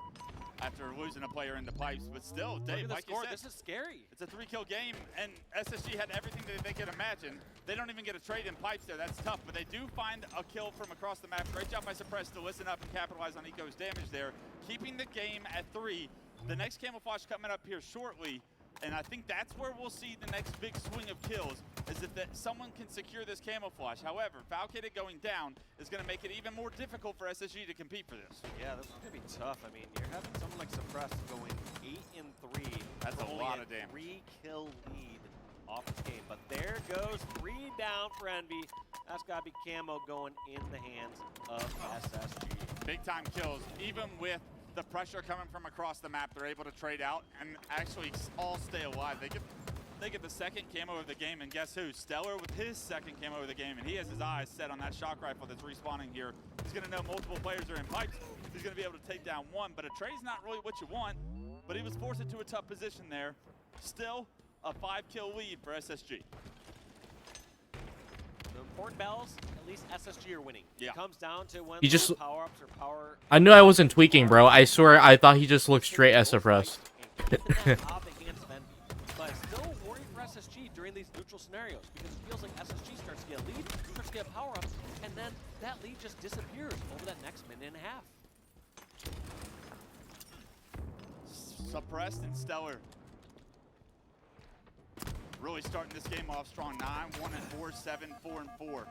after losing a player in the pipes, but still, Dave, like you said,
this is scary.
It's a 3-kill game, and SSG had everything that they could imagine. They don't even get a trade in pipes there. That's tough, but they do find a kill from across the map. Great job by Suppress to listen up and capitalize on Eco's damage there, keeping the game at 3. The next camouflage coming up here shortly, and I think that's where we'll see the next big swing of kills, is if someone can secure this camouflage. However, Falcated going down is going to make it even more difficult for SSG to compete for this.
Yeah, this is going to be tough. I mean, you're having someone like Suppress going 8-3.
That's a lot of damage.
3-kill lead off this game. But there goes 3 down for Envy. That's got to be Camo going in the hands of SSG.
Big time kills, even with the pressure coming from across the map. They're able to trade out and actually all stay alive. They get the second camo of the game, and guess who? Stellar with his second camo of the game, and he has his eyes set on that shock rifle that's respawning here. He's going to know multiple players are in pipes. He's going to be able to take down one, but a trade's not really what you want, but he was forced into a tough position there. Still a 5-kill lead for SSG.
The important battles, at least SSG are winning.
Yeah.
It comes down to when
He just-
power-ups or power...
I knew I wasn't tweaking, bro. I swear I thought he just looked straight as suppressed.
But still worried for SSG during these neutral scenarios, because it feels like SSG starts to get a lead, starts to get power-ups, and then that lead just disappears over that next minute and a half.
Suppressed and Stellar really starting this game off strong. 9-1-4, 7-4-4.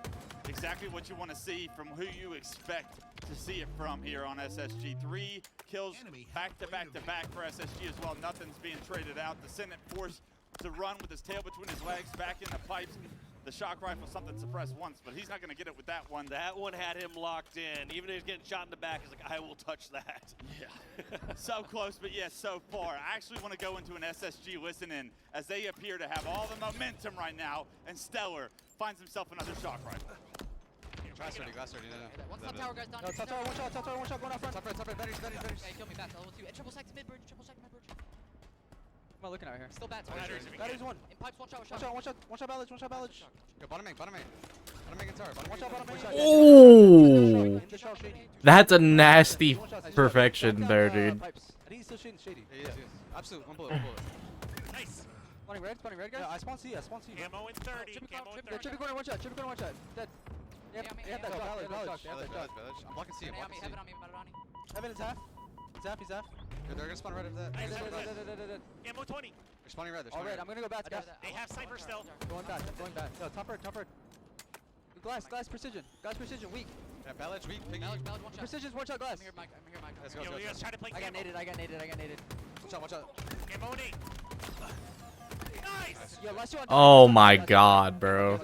Exactly what you want to see from who you expect to see it from here on SSG. 3 kills back to back to back for SSG as well. Nothing's being traded out. The Senate forced to run with his tail between his legs back in the pipes. The shock rifle, something Suppressed once, but he's not going to get it with that one.
That one had him locked in. Even if he's getting shot in the back, he's like, I will touch that.
Yeah. So close, but yes, so far. I actually want to go into an SSG listen-in as they appear to have all the momentum right now, and Stellar finds himself another shock rifle.
Glass 30, glass 30, no.
One top tower goes down.
No, top tower, one shot, going out front. Top right, batteries.
Okay, kill me back. Level 2. And triple sec to mid bridge, triple sec to mid bridge.
Am I looking out here?
Still bats.
Batteries one.
In pipes, one shot.
One shot ballage. Yo, bottom main. Bottom main and tower. One shot, bottom main.
Ooh. That's a nasty perfection there, dude.
I think he's still shading. He is. Absolute. One bullet.
Nice.
Spawning red, guys. Yeah, I spawn C.
Camo in 30. Camo in 30.
Chippy corner, one shot. Dead. Yep, they have that dodge. I'm blocking C.
Heaven on me, Madarani.
Heaven is half. He's half. They're gonna spawn right over that.
Nice. Camo 20.
They're spawning red. All right, I'm gonna go bats, guys.
They have Cypher still.
Going back. Yo, top red. Glass precision. Weak. Yeah, ballage weak.
Ballage, one shot.
Precision's one shot glass.
I'm here, Mike.
Let's go.
You guys try to play
I got
Camo.
naded. One shot.
Camo in 8. Nice.
Yo, last two on
Oh my god, bro.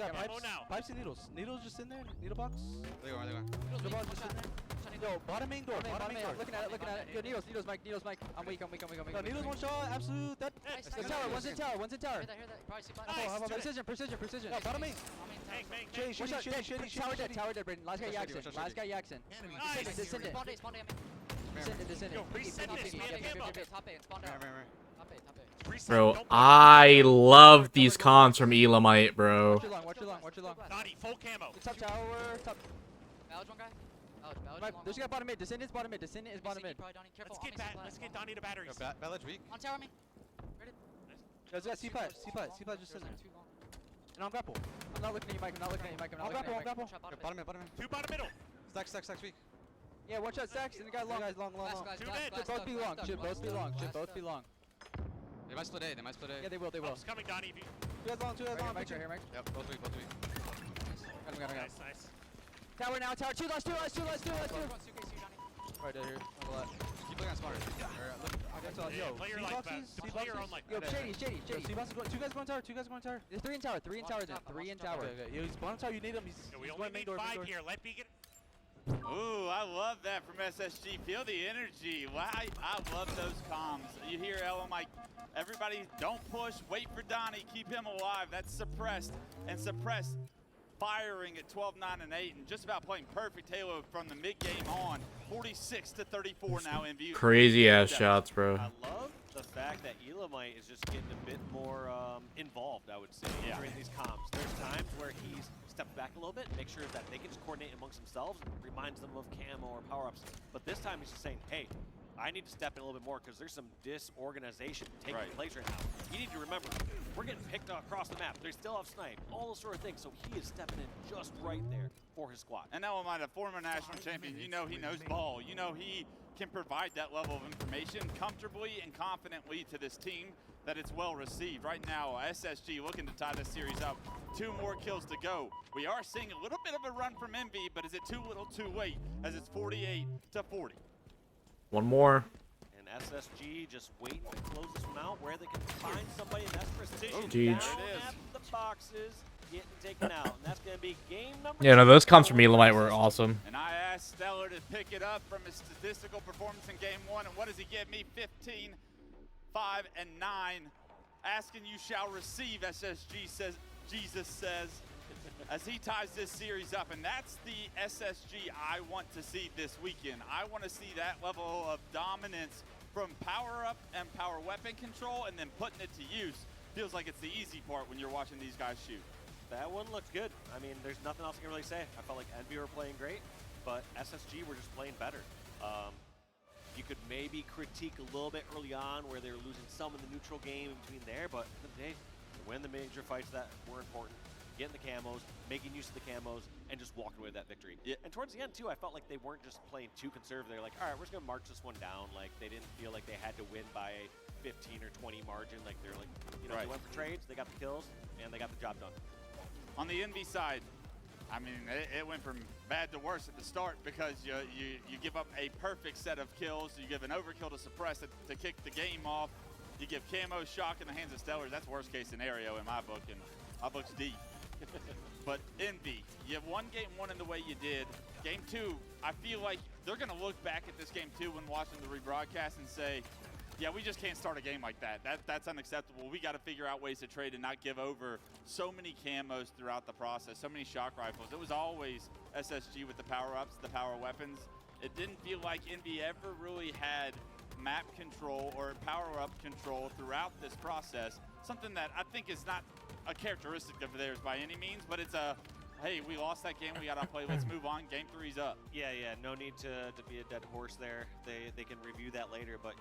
Pipes and needles. Needles just in there. Needle box. They go. Needle box just in there. Yo, bottom main door. Looking at it. Yo, needles, Mike. I'm weak. No, needles one shot. Absolute. That. The tower. One's in tower.
Hear that. Probably see
Precision. Yo, bottom main. Shady. Tower dead, Brayden. Last guy Yaxon. Descend it.
Spawn day.
Descend it.
Yo, resend this, man. Camo.
Top A and spawn down. Top A.
Bro, I love these cons from Elamite, bro.
Watch your long.
Donnie, full camo.
Top tower.
Ballage one guy. Ballage
Right,
long.
there's a guy bottom mid. Descendant is bottom mid. Descendant is bottom mid.
Let's get Donnie to batteries.
Ballage weak. On tower me.
There's a C-plat. C-plat just sitting there. And I'm grapple. I'm not looking at you, Mike. I'm not looking at you, Mike. I'm not looking at you, Mike.
Bottom mid.
Two bottom middle.
Stacks weak. Yeah, one shot stacks and the guy long. Long. Should both be long. Should both be long.
They might split A.
Yeah, they will.
It's coming, Donnie.
Two guys long.
Right here, Mike. Yep, both weak.
Got him.
Nice.
Tower now, tower. Two last. Right there here. On the left.
Keep looking at smart.
Yo,
play your life back. Play your own life.
Yo, Shady. Two guys going tower. There's three in tower. Three in tower. Okay. Yo, he's bottom tower. You need him. He's
We only need 5 here. Let me get.
Ooh, I love that from SSG. Feel the energy. Wow, I love those comms. You hear Ellen like, everybody don't push, wait for Donnie, keep him alive. That's suppressed, and suppressed firing at 12, 9, and 8, and just about playing perfect Halo from the mid-game on. 46 to 34 now in view.
Crazy ass shots, bro.
I love the fact that Elamite is just getting a bit more involved, I would say, during these comms. There's times where he's stepped back a little bit, make sure that they can just coordinate amongst themselves, and reminds them of camo or power-ups. But this time he's just saying, hey, I need to step in a little bit more because there's some disorganization taking place right now. You need to remember, we're getting picked across the map. They still have snipe, all those sort of things. So he is stepping in just right there for his squad.
And Elamite, a former national champion, you know he knows ball. You know he can provide that level of information comfortably and confidently to this team that it's well received. Right now, SSG looking to tie this series up. 2 more kills to go. We are seeing a little bit of a run from Envy, but is it too little too late as it's 48 to 40?
One more.
And SSG just waiting to close this one out where they can find somebody, and that's Precision
Jeez.
down at the boxes, getting taken out. And that's going to be game number
Yeah, no,
2.
those comps from Elamite were awesome.
And I asked Stellar to pick it up from his statistical performance in game 1, and what does he give me? 15, 5, and 9. Asking you shall receive, SSG says, Jesus says, as he ties this series up. And that's the SSG I want to see this weekend. I want to see that level of dominance from power up and power weapon control, and then putting it to use. Feels like it's the easy part when you're watching these guys shoot.
That one looked good. I mean, there's nothing else I can really say. I felt like Envy were playing great, but SSG were just playing better. You could maybe critique a little bit early on where they were losing some in the neutral game in between there, but at the end of the day, to win the major fights that were important, getting the camos, making use of the camos, and just walking away with that victory. Yeah. And towards the end, too, I felt like they weren't just playing too conservative. They're like, all right, we're just going to march this one down. Like, they didn't feel like they had to win by a 15 or 20 margin. Like, they're like, you know, they went for trades, they got the kills, and they got the job done.
On the Envy side, I mean, it went from bad to worse at the start because you give up a perfect set of kills. You give an overkill to suppress it to kick the game off. You give camo shock in the hands of Stellars. That's worst case scenario in my book, and my book's deep. But Envy, you have won game 1 in the way you did. Game 2, I feel like they're going to look back at this game 2 when watching the rebroadcast and say, yeah, we just can't start a game like that. That's unacceptable. We got to figure out ways to trade and not give over so many camos throughout the process, so many shock rifles. It was always SSG with the power-ups, the power weapons. It didn't feel like Envy ever really had map control or power-up control throughout this process, something that I think is not a characteristic of theirs by any means, but it's a, hey, we lost that game, we got to play, let's move on, game 3's up.
Yeah, no need to be a dead horse there. They can review that later, but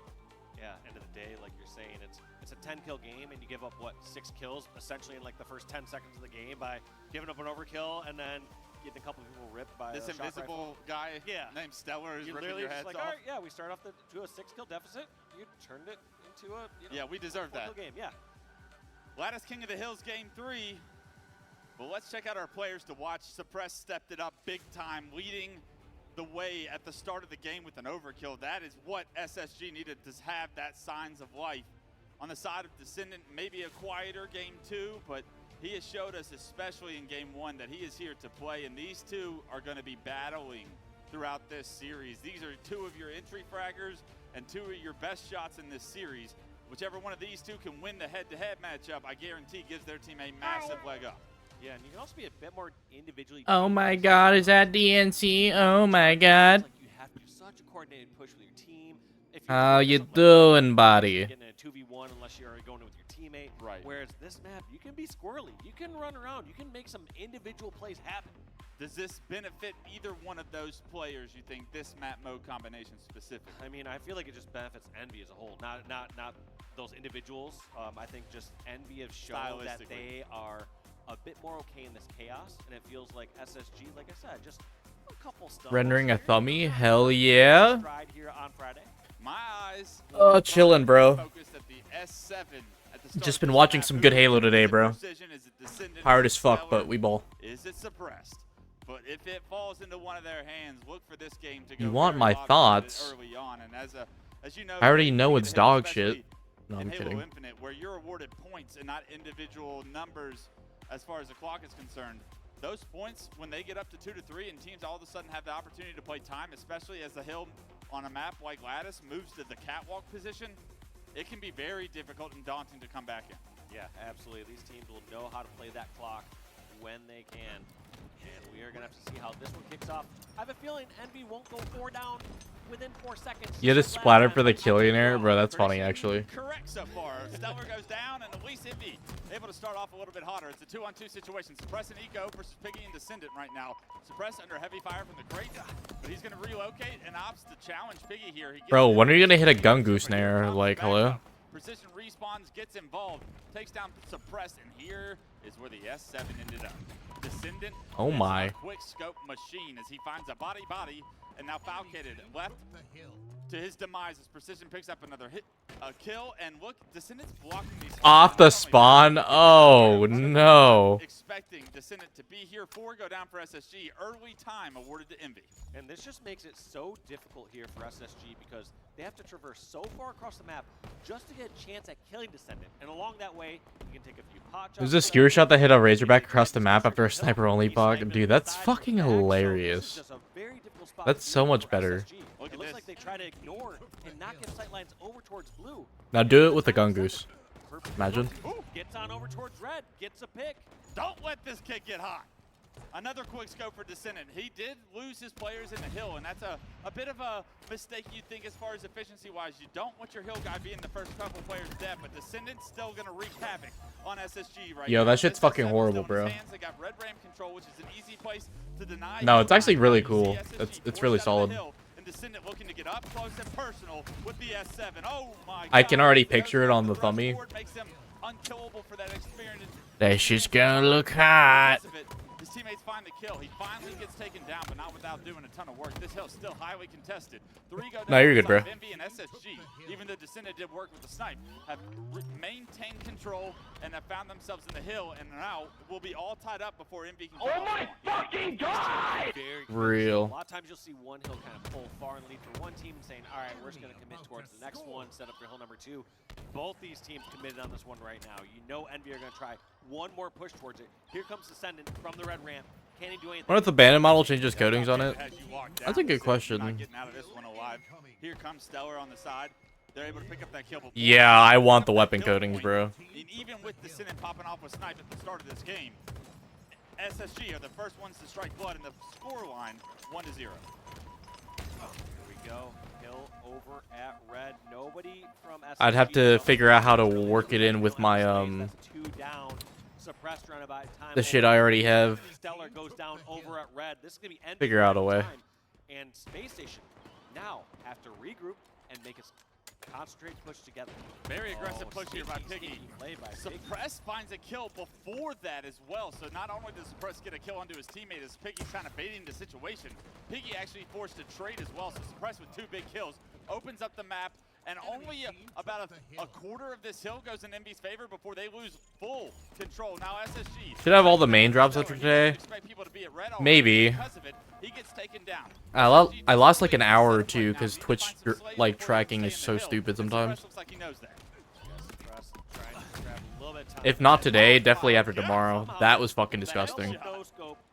yeah, end of the day, like you're saying, it's a 10-kill game, and you give up, what, 6 kills essentially in like the first 10 seconds of the game by giving up an overkill and then getting a couple people ripped by
this invisible guy named Stellar is ripping your heads
like,
off.
all right, yeah, we start off to a 6-kill deficit. You turned it into a
we deserve that
game. Yeah.
Lattice King of the Hills game 3. Well, let's check out our players to watch. Suppress stepped it up big time, leading the way at the start of the game with an overkill. That is what SSG needed to have, that signs of life. On the side of Descendant, maybe a quieter game 2, but he has showed us, especially in game 1, that he is here to play, and these two are going to be battling throughout this series. These are 2 of your entry fraggers and 2 of your best shots in this series. Whichever one of these 2 can win the head-to-head matchup, I guarantee gives their team a massive leg up.
Yeah, and you can also be a bit more individually.
Oh my god, is that DNC? Oh my god.
Like you have to do such a coordinated push with your team. If
How you doing, buddy?
Getting a 2v1 unless you're going with your teammate. Right. Whereas this map, you can be squirrely. You can run around. You can make some individual plays happen.
Does this benefit either one of those players, you think, this map mode combination specifically?
I mean, I feel like it just benefits Envy as a whole, not those individuals. I think just Envy have shown that they are a bit more okay in this chaos, and it feels like SSG, like I said, just a couple stumbles.
Rendering a thumbie? Hell yeah.
Here on Friday.
My eyes.
Chilling, bro.
Focused at the S7 at the start
Just
of
been
this
watching
map.
some good Halo today, bro.
Precision? Is it Descendant?
Tired
Is
as
it
fuck,
Stellar?
but we ball.
Is it suppressed? But if it falls into one of their hands, look for this game to go.
You want
very
my
lopsided
thoughts?
early on, and as you know,
I already know
you
it's
hit,
dog
especially
shit. No, I'm
in Halo
kidding.
Infinite, where you're awarded points and not individual numbers as far as the clock is concerned. Those points, when they get up to 2 to 3 and teams all of a sudden have the opportunity to play time, especially as the hill on a map like Lattice moves to the catwalk position, it can be very difficult and daunting to come back in.
Yeah, absolutely. These teams will know how to play that clock when they can. And we are going to have to see how this one kicks off. I have a feeling Envy won't go 4 down within 4 seconds.
You had a splatter for the Killionaire? Bro, that's funny, actually.
Correct so far. Stellar goes down, and at least Envy able to start off a little bit hotter. It's a 2-on-2 situation. Suppress and Eco versus Piggy and Descendant right now. Suppress under heavy fire from the crate, but he's going to relocate and opts to challenge Piggy here.
Bro, when are you gonna hit a Gungoose snare? Like, hello?
Precision respawns, gets involved, takes down Suppress, and here is where the S7 ended up. Descendant.
Oh my.
A quick scope machine as he finds a body, and now Falcated left to his demise as Precision picks up another hit, a kill, and look, Descendant's blocking these.
Off the spawn? Oh, no.
Expecting Descendant to be here, 4 go down for SSG. Early time awarded to Envy.
And this just makes it so difficult here for SSG because they have to traverse so far across the map just to get a chance at killing Descendant. And along that way, you can take a few pot shots.
There's a skewer shot that hit a Razorback across the map after a sniper only fog. Dude, that's fucking hilarious. That's so much better.
It looks like they try to ignore and not get sightlines over towards blue.
Now do it with the Gungoose. Imagine.
Gets on over towards red, gets a pick.
Don't let this kid get hot. Another quick scope for Descendant. He did lose his players in the hill, and that's a bit of a mistake you think as far as efficiency-wise. You don't want your hill guy being the first couple players dead, but Descendant's still going to wreak havoc on SSG right now.
Yo, that shit's fucking horrible, bro.
They got red ram control, which is an easy place to deny.
No, it's actually really cool. It's really solid.
And Descendant looking to get up close and personal with the S7. Oh my God.
I can already picture it on the thumbie.
Makes him unkillable for that experience.
That shit's gonna look hot.
His teammates find the kill. He finally gets taken down, but not without doing a ton of work. This hill's still highly contested. 3 go down.
No, you're good, bro.
Envy and SSG, even though Descendant did work with the snipe, have maintained control and have found themselves in the hill, and now will be all tied up before Envy can. Oh my fucking God!
Real.
A lot of times you'll see one hill kind of pull far and lead for one team saying, all right, we're just going to commit towards the next one, set up for hill number 2. Both these teams committed on this one right now. You know Envy are going to try one more push towards it. Here comes Descendant from the red ramp. Can he do anything?
What if the bandit model changes coatings on it? That's a good question.
Not getting out of this one alive. Here comes Stellar on the side. They're able to pick up that kill.
Yeah, I want the weapon coatings, bro.
And even with Descendant popping off with snipe at the start of this game, SSG are the first ones to strike blood in the score line, 1-0.
Here we go. Hill over at red. Nobody from SSG.
I'd have to figure out how to work it in with my
2 down. Suppressed run about time.
the shit I already have.
Stellar goes down over at red. This is gonna be Envy
Figure out a way.
And Space Station now have to regroup and make a concentrated push together.
Very aggressive push here by Piggy. Suppress finds a kill before that as well. So not only does Suppress get a kill onto his teammate, as Piggy's kind of baiting the situation, Piggy actually forced to trade as well. So Suppress with 2 big kills opens up the map, and only about a quarter of this hill goes in Envy's favor before they lose full control. Now SSG
Should have all the main drops after today. Maybe.
He gets taken down.
I lost like an hour or 2 because Twitch like tracking is so stupid sometimes. If not today, definitely after tomorrow. That was fucking disgusting.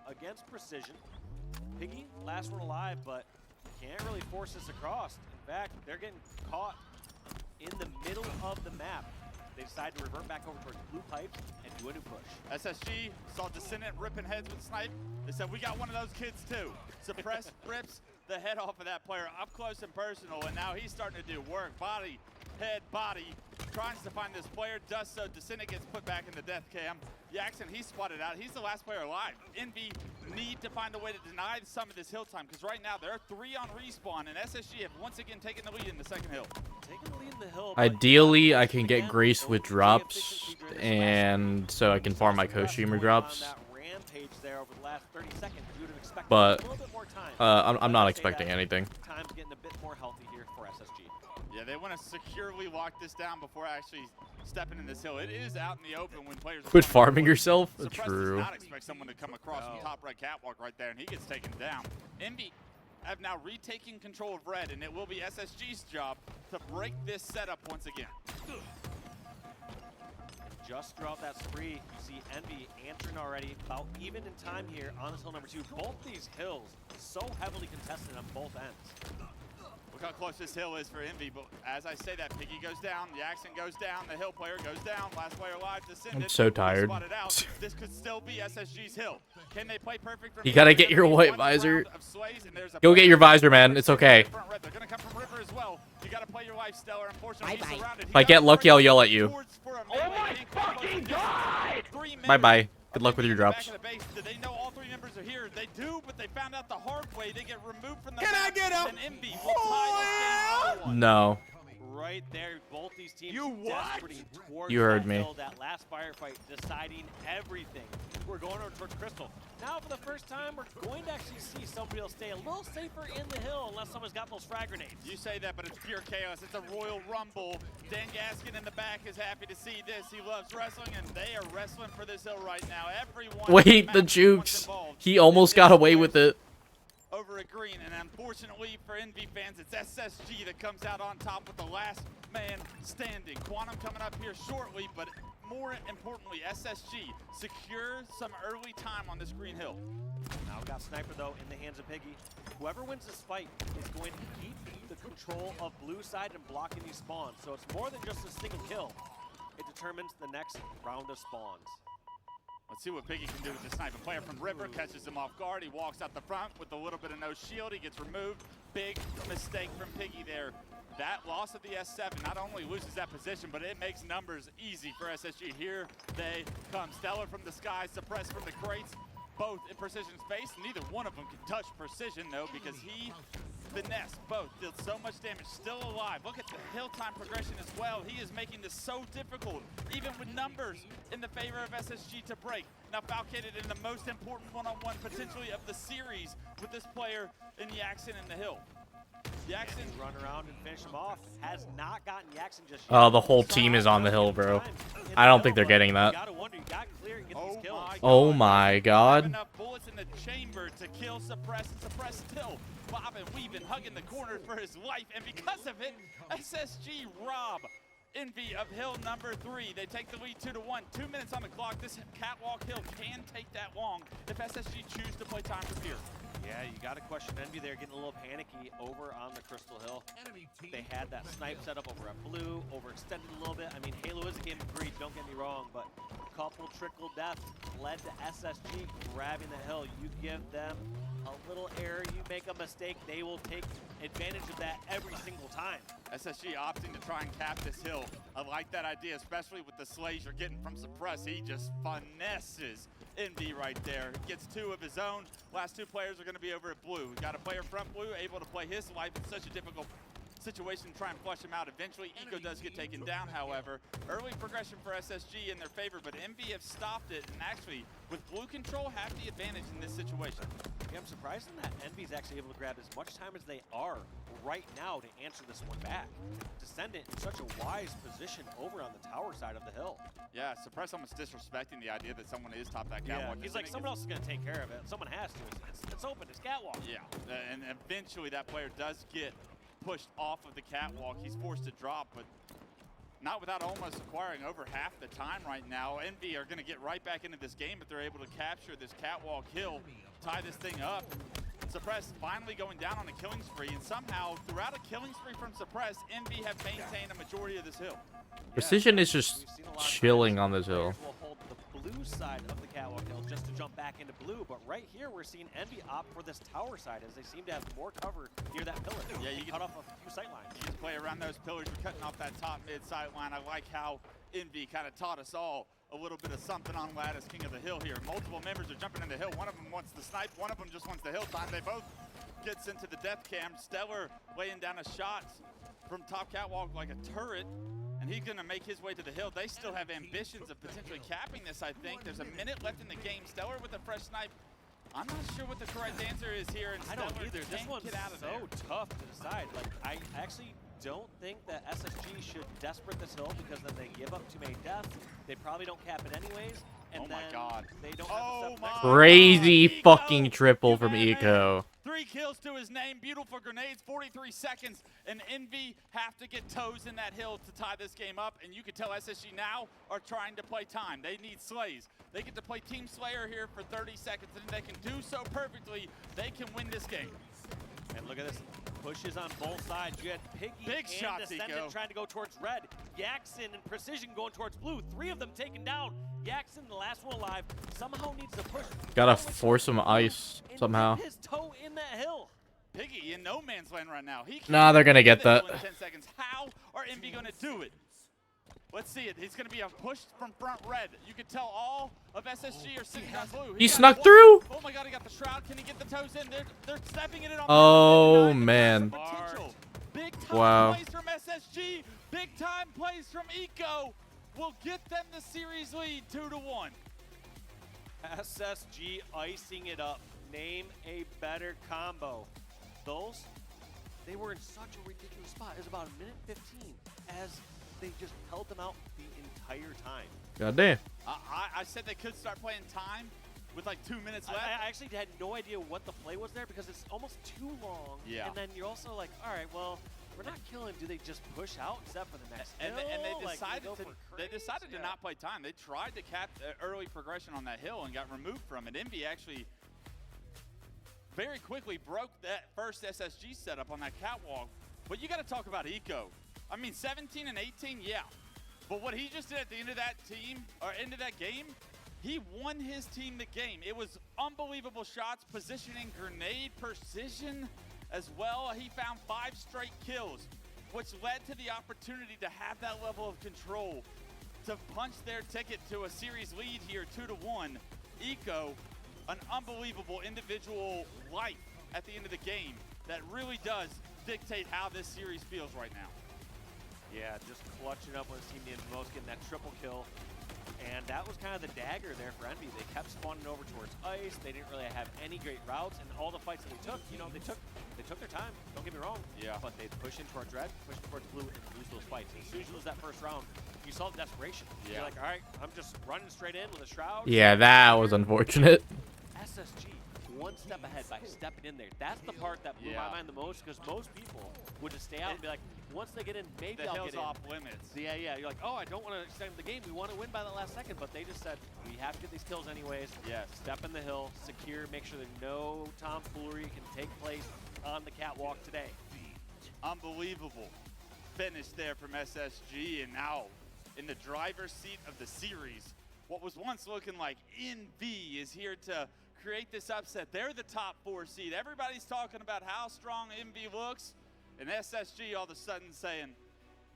Against Precision. Piggy, last one alive, but can't really force this across. In fact, they're getting caught in the middle of the map. They decide to revert back over towards blue pipes and do a new push.
SSG saw Descendant ripping heads with snipe. They said, we got one of those kids too. Suppress rips the head off of that player up close and personal, and now he's starting to do work. Body, head, body. Tries to find this player, does so. Descendant gets put back in the death cam. Jackson, he's spotted out. He's the last player alive. Envy need to find a way to deny some of this hill time, because right now there are 3 on respawn, and SSG have once again taken the lead in the second hill.
Taking the lead in the hill.
Ideally, I can get Grace with drops, and so I can farm my Koshima drops.
Rampage there over the last 30 seconds. You would have expected
But
a little bit more time.
I'm not expecting anything.
Time's getting a bit more healthy here for SSG.
Yeah, they want to securely lock this down before actually stepping in this hill. It is out in the open when players are
Quit farming yourself?
Suppress
True.
does not expect someone to come across from top right catwalk right there, and he gets taken down. Envy have now retaken control of red, and it will be SSG's job to break this setup once again.
Just throughout that spree, you see Envy answering already, about even in time here on this hill number 2. Both these hills so heavily contested on both ends.
Look how close this hill is for Envy, but as I say that, Piggy goes down, Jackson goes down, the hill player goes down, last player alive descended.
I'm so tired.
Spotted out. This could still be SSG's hill. Can they play perfect from
You
here?
gotta
There's
get
gonna
your
be
white
one
visor.
round of sways, and there's a
Go get your visor, man. It's okay.
front red. They're gonna come from River as well. You gotta play your life, Stellar. Unfortunately, he's surrounded.
If I get lucky, I'll yell at you.
Oh my fucking god!
Bye-bye. Good luck with your drops.
Do they know all 3 members are here? They do, but they found out the hard way. They get removed from the
Can I
map,
get up?
and Envy will tie this game 1-1.
No.
Right there, both these teams
desperately
towards
You heard
that
me.
hill, that last firefight, deciding everything. We're going over towards Crystal. Now, for the first time, we're going to actually see somebody else stay a little safer in the hill unless someone's got those frag grenades.
You say that, but it's pure chaos. It's a Royal Rumble. Dan Gaskin in the back is happy to see this. He loves wrestling, and they are wrestling for this hill right now. Everyone.
Wait, the jukes. He almost got away with it.
Over at green, and unfortunately for Envy fans, it's SSG that comes out on top with the last man standing. Quantum coming up here shortly, but more importantly, SSG secure some early time on this green hill.
Now we got Sniper, though, in the hands of Piggy. Whoever wins this fight is going to keep the control of blue side and blocking these spawns. So it's more than just a single kill. It determines the next round of spawns.
Let's see what Piggy can do with the sniper. Player from River catches him off guard. He walks out the front with a little bit of no shield. He gets removed. Big mistake from Piggy there. That loss of the S7 not only loses that position, but it makes numbers easy for SSG. Here they come. Stellar from the sky, suppressed from the crates. Both in precision space. Neither one of them can touch precision, though, because he finessed both. Did so much damage. Still alive. Look at the hill time progression as well. He is making this so difficult, even with numbers in the favor of SSG to break. Now Falcated in the most important one-on-one potentially of the series with this player in Jackson in the hill. Jackson
run around and finish him off. Has not gotten Jackson just yet.
Oh, the whole team is on the hill, bro. I don't think they're getting that. Oh my god.
Enough bullets in the chamber to kill Suppress, and Suppress still bobbing, weaving, hugging the corner for his life, and because of it, SSG rob Envy of hill number 3. They take the lead 2-1. 2 minutes on the clock. This catwalk hill can take that long if SSG choose to play time from here.
Yeah, you got to question Envy there, getting a little panicky over on the Crystal Hill. They had that snipe set up over at blue, overextended a little bit. I mean, Halo is a game of greed, don't get me wrong, but a couple trickle deaths led to SSG grabbing the hill. You give them a little error, you make a mistake, they will take advantage of that every single time.
SSG opting to try and cap this hill. I like that idea, especially with the slays you're getting from Suppress. He just finesses Envy right there. Gets 2 of his own. Last 2 players are going to be over at blue. Got a player front blue, able to play his life in such a difficult situation to try and flush him out. Eventually, Eco does get taken down, however. Early progression for SSG in their favor, but Envy have stopped it, and actually, with blue control, have the advantage in this situation.
Yeah, I'm surprised that Envy's actually able to grab as much time as they are right now to answer this one back. Descendant in such a wise position over on the tower side of the hill.
Yeah, Suppress almost disrespecting the idea that someone is top that catwalk.
Yeah, he's like, someone else is going to take care of it. Someone has to. It's open, it's catwalk.
Yeah, and eventually that player does get pushed off of the catwalk. He's forced to drop, but not without almost acquiring over half the time right now. Envy are going to get right back into this game if they're able to capture this catwalk hill, tie this thing up. Suppress finally going down on a killing spree, and somehow throughout a killing spree from Suppress, Envy have maintained a majority of this hill.
Precision is just chilling on this hill.
Will hold the blue side of the catwalk hill just to jump back into blue, but right here we're seeing Envy opt for this tower side as they seem to have more cover near that pillar.
Yeah, you
can cut off a few sight lines.
You can play around those pillars. We're cutting off that top mid sight line. I like how Envy kind of taught us all a little bit of something on Lattice, King of the Hill here. Multiple members are jumping in the hill. One of them wants the snipe, one of them just wants the hill time. They both gets into the death cam. Stellar laying down a shot from top catwalk like a turret, and he's gonna make his way to the hill. They still have ambitions of potentially capping this, I think. There's a minute left in the game. Stellar with a fresh snipe. I'm not sure what the correct answer is here. And
I don't
Stellar
either. This
can't
one's
get out of
so
there.
tough to decide. Like, I actually don't think that SSG should desperate this hill because then they give up too many deaths. They probably don't cap it anyways. And
Oh my
then
God.
they don't have the stuff
Crazy fucking triple from Eco.
3 kills to his name, beautiful grenades, 43 seconds, and Envy have to get toes in that hill to tie this game up, and you can tell SSG now are trying to play time. They need slays. They get to play Team Slayer here for 30 seconds, and they can do so perfectly. They can win this game.
And look at this. Pushes on both sides. You had Piggy
Big
and
shots,
Descendant
Eco.
trying to go towards red. Yaxon and Precision going towards blue. 3 of them taken down. Yaxon, the last one alive, somehow needs to push.
Gotta force him ice somehow.
His toe in that hill.
Piggy in no man's land right now. He
Nah, they're gonna get
the hill
that.
in 10 seconds. How are Envy going to do it? Let's see it. He's going to be a push from front red. You can tell all of SSG are sitting on blue.
He
got
snuck
one.
through?
Oh my God, he got the shroud. Can he get the toes in? They're stepping it in on
Oh man.
potential. Big time
Wow.
plays from SSG. Big time plays from Eco. Will get them the series lead 2-1.
SSG icing it up. Name a better combo. Those, they were in such a ridiculous spot. It was about 1:15 as they just held them out the entire time.
Goddamn.
I said they could start playing time with like 2 minutes left.
I actually had no idea what the play was there because it's almost too long.
Yeah.
And then you're also like, all right, well, we're not killing. Do they just push out except for the next
And
hill?
they
Like,
decided
go
to
for
they decided
craze?
to not play time. They tried to cap early progression on that hill and got removed from it. Envy actually very quickly broke that first SSG setup on that catwalk. But you got to talk about Eco. I mean, 17 and 18, yeah. But what he just did at the end of that team or end of that game, he won his team the game. It was unbelievable shots, positioning, grenade precision as well. He found 5 straight kills, which led to the opportunity to have that level of control to punch their ticket to a series lead here, 2-1. Eco, an unbelievable individual life at the end of the game that really does dictate how this series feels right now.
Yeah, just clutching up when his team needed most, getting that triple kill. And that was kind of the dagger there for Envy. They kept spawning over towards ice. They didn't really have any great routes, and all the fights that they took, you know, they took their time. Don't get me wrong.
Yeah.
But they'd push in towards red, push towards blue, and lose those fights. And as soon as you lose that first round, you saw the desperation.
Yeah.
You're like, all right, I'm just running straight in with a shroud.
Yeah, that was unfortunate.
SSG one step ahead by stepping in there. That's the part that blew my mind the most, because most people would just stay out and be like, once they get in, maybe
The
I'll
hill's
get in.
off limits.
Yeah, you're like, oh, I don't want to extend the game. We want to win by the last second, but they just said, we have to get these kills anyways.
Yes.
Step in the hill, secure, make sure that no tomfoolery can take place on the catwalk today.
Unbelievable finish there from SSG, and now in the driver's seat of the series. What was once looking like Envy is here to create this upset. They're the top 4 seed. Everybody's talking about how strong Envy looks, and SSG all of a sudden saying,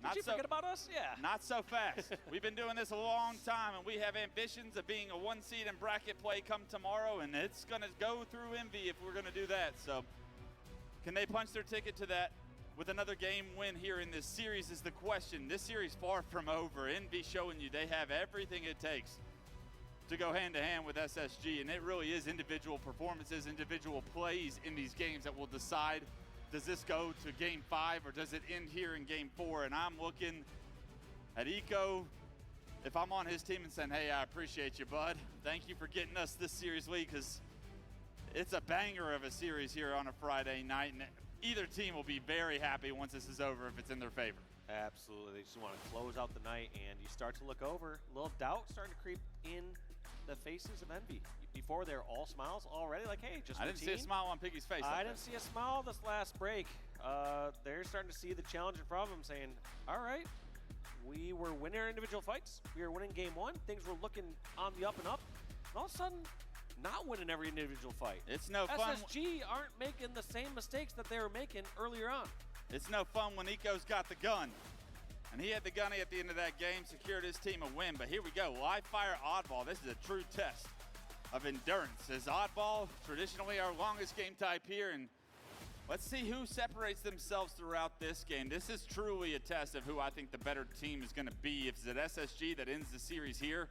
Did you forget about us? Yeah.
Not so fast. We've been doing this a long time, and we have ambitions of being a 1 seed in bracket play come tomorrow, and it's going to go through Envy if we're going to do that. So can they punch their ticket to that with another game win here in this series is the question. This series far from over. Envy showing you they have everything it takes to go hand-to-hand with SSG, and it really is individual performances, individual plays in these games that will decide, does this go to game 5 or does it end here in game 4? And I'm looking at Eco, if I'm on his team and saying, hey, I appreciate you, bud. Thank you for getting us this series lead, because it's a banger of a series here on a Friday night, and either team will be very happy once this is over if it's in their favor.
Absolutely. They just want to close out the night, and you start to look over. A little doubt starting to creep in the faces of Envy. Before they're all smiles already, like, hey, just
I didn't see a smile on Piggy's face.
I didn't see a smile this last break. They're starting to see the challenge in front of them, saying, all right, we were winning our individual fights. We were winning game 1. Things were looking on the up and up. And all of a sudden, not winning every individual fight.
It's no fun.
SSG aren't making the same mistakes that they were making earlier on.
It's no fun when Eco's got the gun. And he had the gunny at the end of that game, secured his team a win. But here we go, live fire oddball. This is a true test of endurance. As oddball, traditionally our longest game type here, and let's see who separates themselves throughout this game. This is truly a test of who I think the better team is gonna be. If it's at SSG that ends the series here,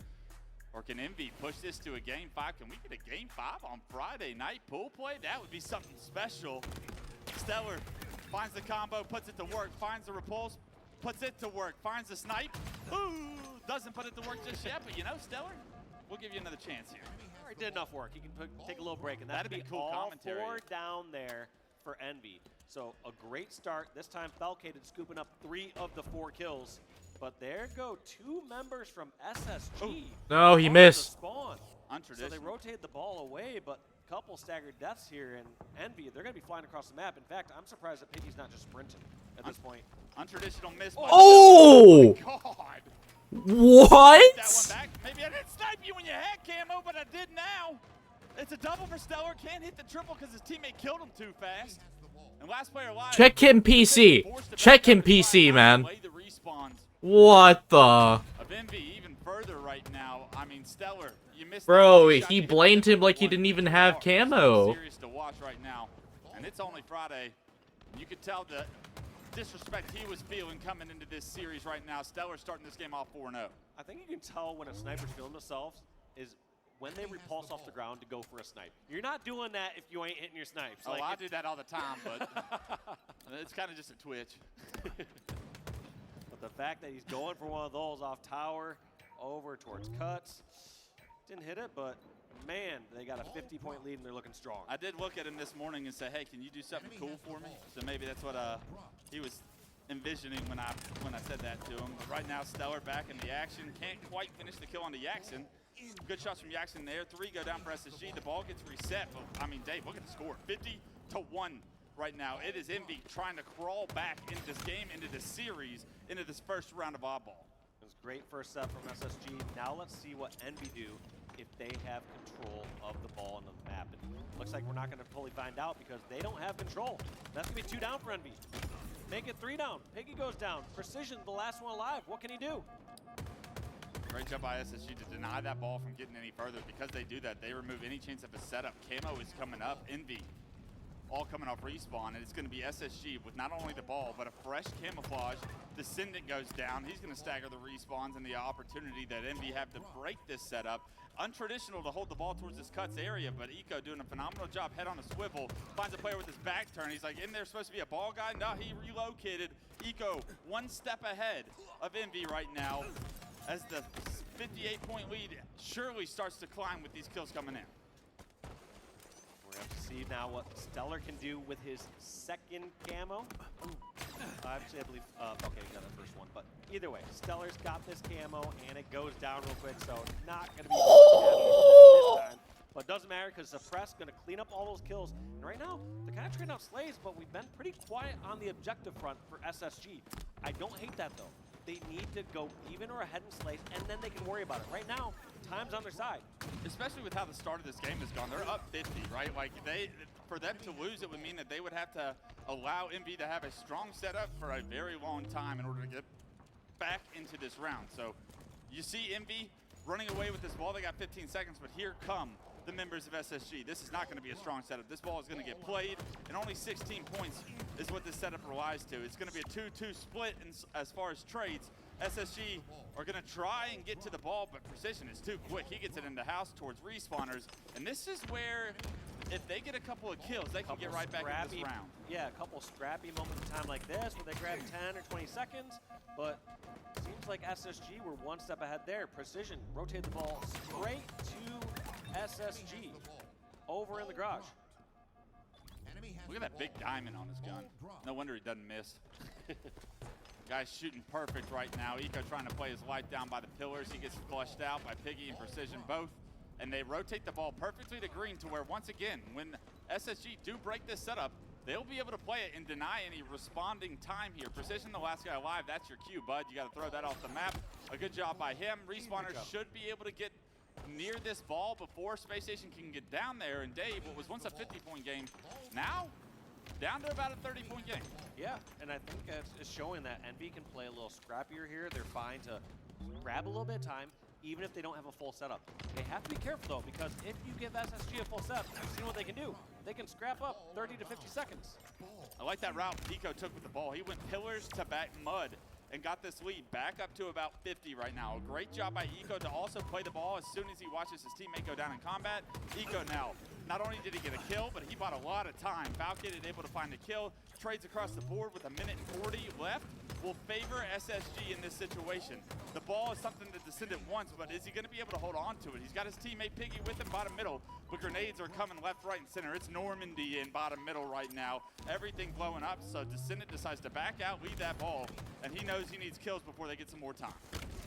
or can Envy push this to a game 5? Can we get a game 5 on Friday night pool play? That would be something special. Stellar finds the combo, puts it to work, finds the repulse, puts it to work, finds the snipe. Ooh, doesn't put it to work just yet, but you know, Stellar, we'll give you another chance here.
He did enough work. He can take a little break, and that'd be
cool
all
commentary.
4 down there for Envy. So a great start. This time Falcated scooping up 3 of the 4 kills. But there go 2 members from SSG.
No, he missed.
Spawn. So they
Untraditional.
rotated the ball away, but a couple staggered deaths here, and Envy, they're going to be flying across the map. In fact, I'm surprised that Piggy's not just sprinting at this point.
Untraditional miss. by
Oh!
Stellar. Oh my God.
What?
That one back. Maybe I didn't snipe you when you had camo, but I did now. It's a double for Stellar. Can't hit the triple because his teammate killed him too fast. And last player alive.
Check him PC. Check him PC, man.
Delay the respawns
What the?
of Envy even further right now. I mean, Stellar, you missed.
Bro,
that shot.
he
You hit
blamed
that
him like he
one
didn't even have
hard.
camo.
Serious to watch right now, and it's only Friday. You could tell the disrespect he was feeling coming into this series right now. Stellar starting this game off 4-0.
I think you can tell when a sniper's feeling themselves is when they repulse off the ground to go for a snipe. You're not doing that if you ain't hitting your snipes.
Oh, I do that all the time, but it's kind of just a twitch.
But the fact that he's going for one of those off tower, over towards cuts, didn't hit it, but man, they got a 50-point lead and they're looking strong.
I did look at him this morning and say, hey, can you do something cool for me? So maybe that's what he was envisioning when I said that to him. But right now, Stellar back in the action. Can't quite finish the kill on the Yaxon. Good shots from Yaxon there. 3 go down for SSG. The ball gets reset. But, I mean, Dave, look at the score. 50-1 right now. It is Envy trying to crawl back into this game, into this series, into this first round of oddball.
It was great first set from SSG. Now let's see what Envy do if they have control of the ball on the map. And looks like we're not going to fully find out because they don't have control. That's going to be 2 down for Envy. Make it 3 down. Piggy goes down. Precision, the last one alive. What can he do?
Great job by SSG to deny that ball from getting any further. Because they do that, they remove any chance of a setup. Camo is coming up. Envy all coming off respawn, and it's going to be SSG with not only the ball, but a fresh camouflage. Descendant goes down. He's going to stagger the respawns and the opportunity that Envy have to break this setup. Untraditional to hold the ball towards this cuts area, but Eco doing a phenomenal job, head on a swivel, finds a player with his back turn. He's like, in there supposed to be a ball guy? No, he relocated. Eco 1 step ahead of Envy right now as the 58-point lead surely starts to climb with these kills coming in.
We're going to have to see now what Stellar can do with his second camo. Actually, I believe, okay, he got the first one, but either way, Stellar's got this camo, and it goes down real quick, so not going to be this time. But doesn't matter, because Suppress going to clean up all those kills. And right now, they're kind of trading out slays, but we've been pretty quiet on the objective front for SSG. I don't hate that, though. They need to go even or ahead in slays, and then they can worry about it. Right now, time's on their side.
Especially with how the start of this game has gone. They're up 50, right? Like, for them to lose, it would mean that they would have to allow Envy to have a strong setup for a very long time in order to get back into this round. So you see Envy running away with this ball. They got 15 seconds, but here come the members of SSG. This is not going to be a strong setup. This ball is going to get played, and only 16 points is what this setup relies to. It's going to be a 2-2 split as far as trades. SSG are going to try and get to the ball, but Precision is too quick. He gets it in the house towards respawners, and this is where, if they get a couple of kills, they can get right back in this round.
Yeah, a couple scrappy moments in time like this where they grab 10 or 20 seconds, but seems like SSG were 1 step ahead there. Precision rotated the ball straight to SSG over in the garage.
Look at that big diamond on his gun. No wonder he doesn't miss. Guy's shooting perfect right now. Eco trying to play his life down by the pillars. He gets flushed out by Piggy and Precision both. And they rotate the ball perfectly to green to where, once again, when SSG do break this setup, they'll be able to play it and deny any responding time here. Precision, the last guy alive, that's your cue, bud. You got to throw that off the map. A good job by him. Respawners should be able to get near this ball before Space Station can get down there. And Dave, what was once a 50-point game, now down to about a 30-point game.
Yeah, and I think it's showing that Envy can play a little scrappier here. They're fine to grab a little bit of time, even if they don't have a full setup. They have to be careful, though, because if you give SSG a full set, you've seen what they can do. They can scrap up 30 to 50 seconds.
I like that route Eco took with the ball. He went pillars to back mud and got this lead back up to about 50 right now. A great job by Eco to also play the ball as soon as he watches his teammate go down in combat. Eco now, not only did he get a kill, but he bought a lot of time. Falcon is able to find a kill, trades across the board with 1:40 left. Will favor SSG in this situation. The ball is something that Descendant wants, but is he going to be able to hold on to it? He's got his teammate Piggy with him bottom middle, but grenades are coming left, right, and center. It's Normandy in bottom middle right now. Everything blowing up, so Descendant decides to back out, leave that ball, and he knows he needs kills before they get some more time.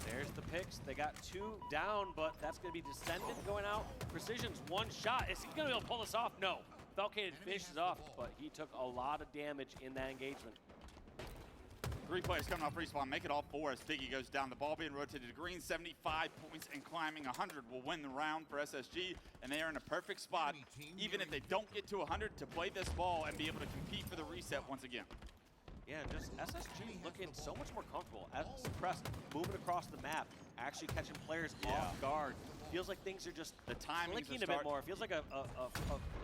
There's the picks. They got 2 down, but that's going to be Descendant going out. Precision's 1 shot. Is he going to be able to pull this off? No. Falcon finishes off, but he took a lot of damage in that engagement.
3 players coming off respawn, make it all 4 as Figgy goes down. The ball being rotated to green, 75 points and climbing 100 will win the round for SSG, and they are in a perfect spot, even if they don't get to 100, to play this ball and be able to compete for the reset once again.
Yeah, and just SSG looking so much more comfortable. As Suppressed, moving across the map, actually catching players off guard. Feels like things are just clicking a bit more. It feels like a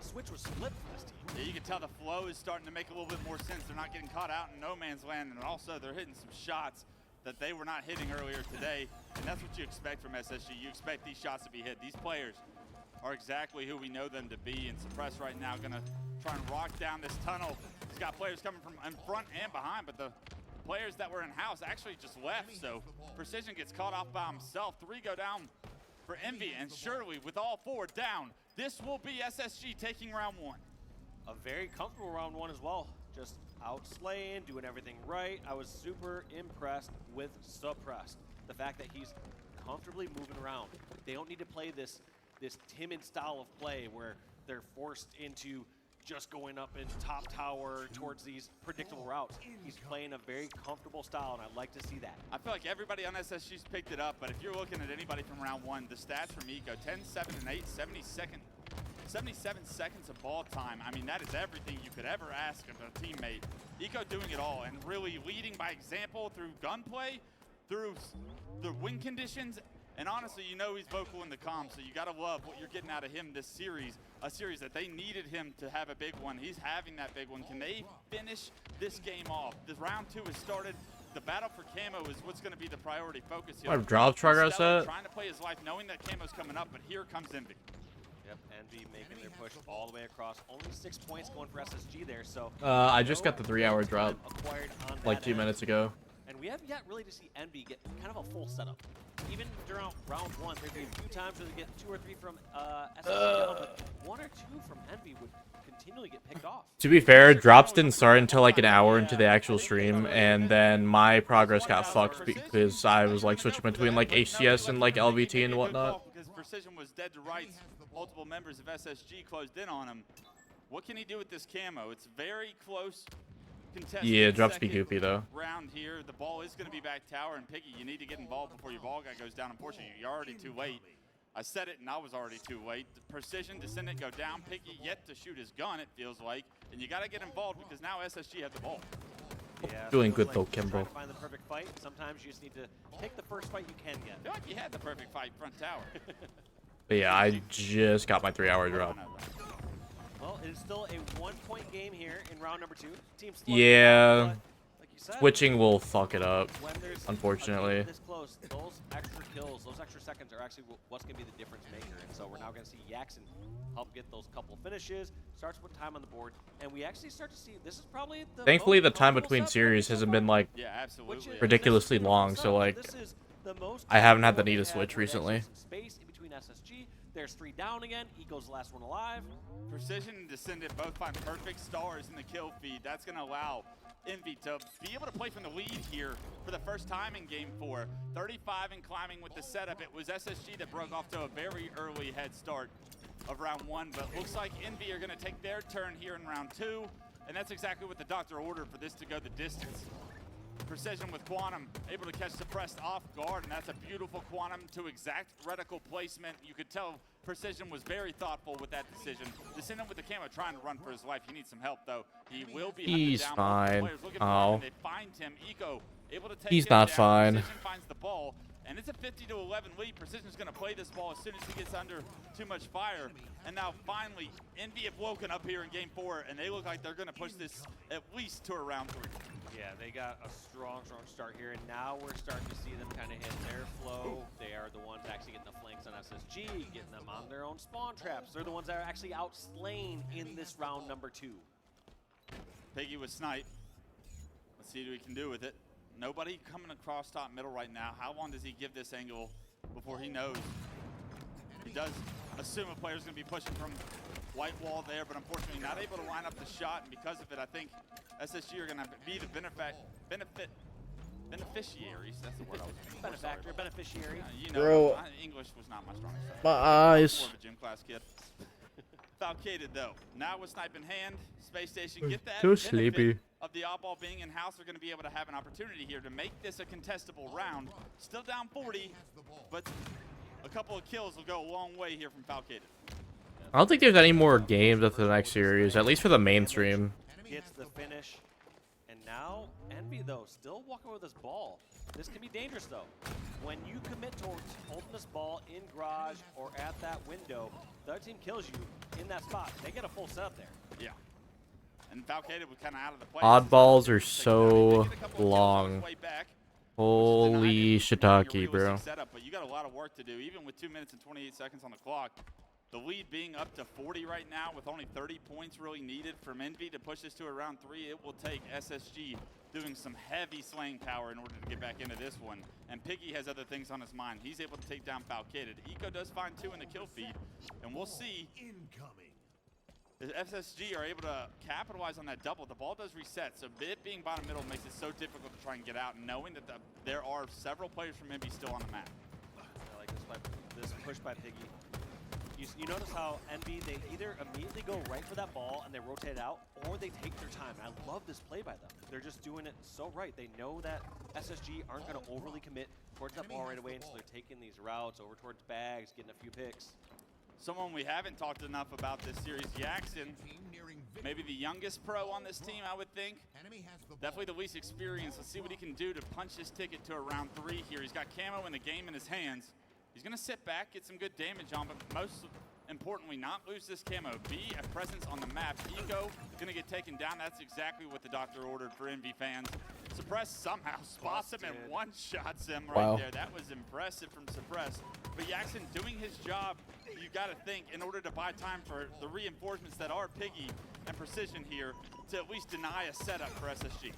switch was flipped for this team.
Yeah, you can tell the flow is starting to make a little bit more sense. They're not getting caught out in no man's land, and also they're hitting some shots that they were not hitting earlier today, and that's what you expect from SSG. You expect these shots to be hit. These players are exactly who we know them to be, and Suppress right now gonna try and rock down this tunnel. He's got players coming from in front and behind, but the players that were in house actually just left, so Precision gets caught off by himself. 3 go down for Envy, and surely with all 4 down, this will be SSG taking round 1.
A very comfortable round 1 as well. Just out slaying, doing everything right. I was super impressed with Suppressed. The fact that he's comfortably moving around. They don't need to play this timid style of play where they're forced into just going up in top tower towards these predictable routes. He's playing a very comfortable style, and I like to see that.
I feel like everybody on SSG's picked it up, but if you're looking at anybody from round 1, the stats from Eco, 10, 7, and 8, 77 seconds of ball time. I mean, that is everything you could ever ask of a teammate. Eco doing it all and really leading by example through gunplay, through the win conditions, and honestly, you know he's vocal in the comms, so you gotta love what you're getting out of him this series, a series that they needed him to have a big one. He's having that big one. Can they finish this game off? The round 2 has started. The battle for camo is what's going to be the priority focus here.
What drop progress
Stellar
at?
trying to play his life, knowing that camo's coming up, but here comes Envy.
Yep, Envy making their push all the way across. Only 6 points going for SSG there, so...
I just got the 3-hour drop
acquired on
like
that
2
end.
minutes ago.
And we have yet really to see Envy get kind of a full setup. Even during round 1, there'd be a few times where they get 2 or 3 from SSG down, but 1 or 2 from Envy would continually get picked off.
To be fair, drops didn't start until like an hour into the actual stream, and then my progress got fucked because I was like switching between like HCS and like LVT and whatnot.
Because Precision was dead to rights. Multiple members of SSG closed in on him. What can he do with this camo? It's very close.
Yeah, drops be goopy though.
Round here, the ball is going to be back tower, and Piggy, you need to get involved before your ball guy goes down. Unfortunately, you're already too late. I said it, and I was already too late. Precision, Descendant go down. Piggy yet to shoot his gun, it feels like, and you got to get involved because now SSG has the ball.
Yeah,
Doing good
like
though, Kimbo.
trying to find the perfect fight. Sometimes you just need to take the first fight you can get.
I feel like you had the perfect fight front tower.
But yeah, I just got my 3-hour drop.
Well, it is still a 1-point game here in round number 2. Teams
Yeah,
like you said,
switching will fuck it up,
when there's
unfortunately.
a game this close, those extra kills, those extra seconds are actually what's going to be the difference maker. And so we're now going to see Yaxon help get those couple finishes, start to put time on the board, and we actually start to see this is probably the
Thankfully, the
most
time
comfortable
between
setup
series hasn't been like
absolutely.
ridiculously long, so like I haven't had the need to switch recently.
Space in between SSG. There's 3 down again. Eco's the last one alive.
Precision and Descendant both find perfect stars in the kill feed. That's going to allow Envy to be able to play from the lead here for the first time in Game 4. 35 and climbing with the setup. It was SSG that broke off to a very early head start of round 1, but looks like Envy are going to take their turn here in round 2, and that's exactly what the doctor ordered for this to go the distance. Precision with Quantum, able to catch Suppressed off guard, and that's a beautiful Quantum to exact reticle placement. You could tell Precision was very thoughtful with that decision. Descendant with the camo trying to run for his life. He needs some help, though. He will be hunted
He's
down.
fine.
Players looking for him,
Oh.
and they find him. Eco able to take
He's
him
not
down.
fine.
Precision finds the ball, and it's a 50-11 lead. Precision's going to play this ball as soon as he gets under too much fire. And now finally, Envy have woken up here in game 4, and they look like they're going to push this at least to a round 3.
Yeah, they got a strong start here, and now we're starting to see them kind of hit their flow. They are the ones actually getting the flanks on SSG, getting them on their own spawn traps. They're the ones that are actually outslaying in this round number 2.
Piggy with Snipe. Let's see what he can do with it. Nobody coming across top middle right now. How long does he give this angle before he knows? He does assume a player's going to be pushing from white wall there, but unfortunately not able to line up the shot, and because of it, I think SSG are going to be the beneficiaries. That's the word I was looking for.
Benefactor, beneficiary.
You know,
Bro.
English was not my strongest side.
My eyes.
More of a gym class kid. Falcated though. Now with Snipe in hand, Space Station get that
Too
benefit
sleepy.
of the oddball being in-house. They're going to be able to have an opportunity here to make this a contestable round. Still down 40, but a couple of kills will go a long way here from Falcated.
I don't think there's any more games after the next series, at least for the mainstream.
Gets the finish, and now Envy though still walking with this ball. This can be dangerous though. When you commit towards holding this ball in garage or at that window, the other team kills you in that spot. They get a full setup there.
Yeah. And Falcated was kind of out of the play.
Oddballs are so long. Holy shiitake, bro.
Setup, but you got a lot of work to do, even with 2 minutes and 28 seconds on the clock. The lead being up to 40 right now with only 30 points really needed from Envy to push this to a round 3. It will take SSG doing some heavy slaying power in order to get back into this one. And Piggy has other things on his mind. He's able to take down Falcated. Eco does find 2 in the kill feed, and we'll see if SSG are able to capitalize on that double. The ball does reset, so it being bottom middle makes it so difficult to try and get out, knowing that there are several players from Envy still on the map.
I like this push by Piggy. You notice how Envy, they either immediately go right for that ball and they rotate it out, or they take their time. And I love this play by them. They're just doing it so right. They know that SSG aren't going to overly commit towards that ball right away, and so they're taking these routes over towards bags, getting a few picks.
Someone we haven't talked enough about this series, Jackson. Maybe the youngest pro on this team, I would think. Definitely the least experienced. Let's see what he can do to punch his ticket to a round 3 here. He's got camo in the game in his hands. He's going to sit back, get some good damage on, but most importantly, not lose this camo. Be a presence on the map. Eco going to get taken down. That's exactly what the doctor ordered for Envy fans. Suppress somehow spots him and one-shots him right there. That was impressive from Suppress. But Jackson doing his job, you got to think, in order to buy time for the reinforcements that are Piggy and Precision here, to at least deny a setup for SSG.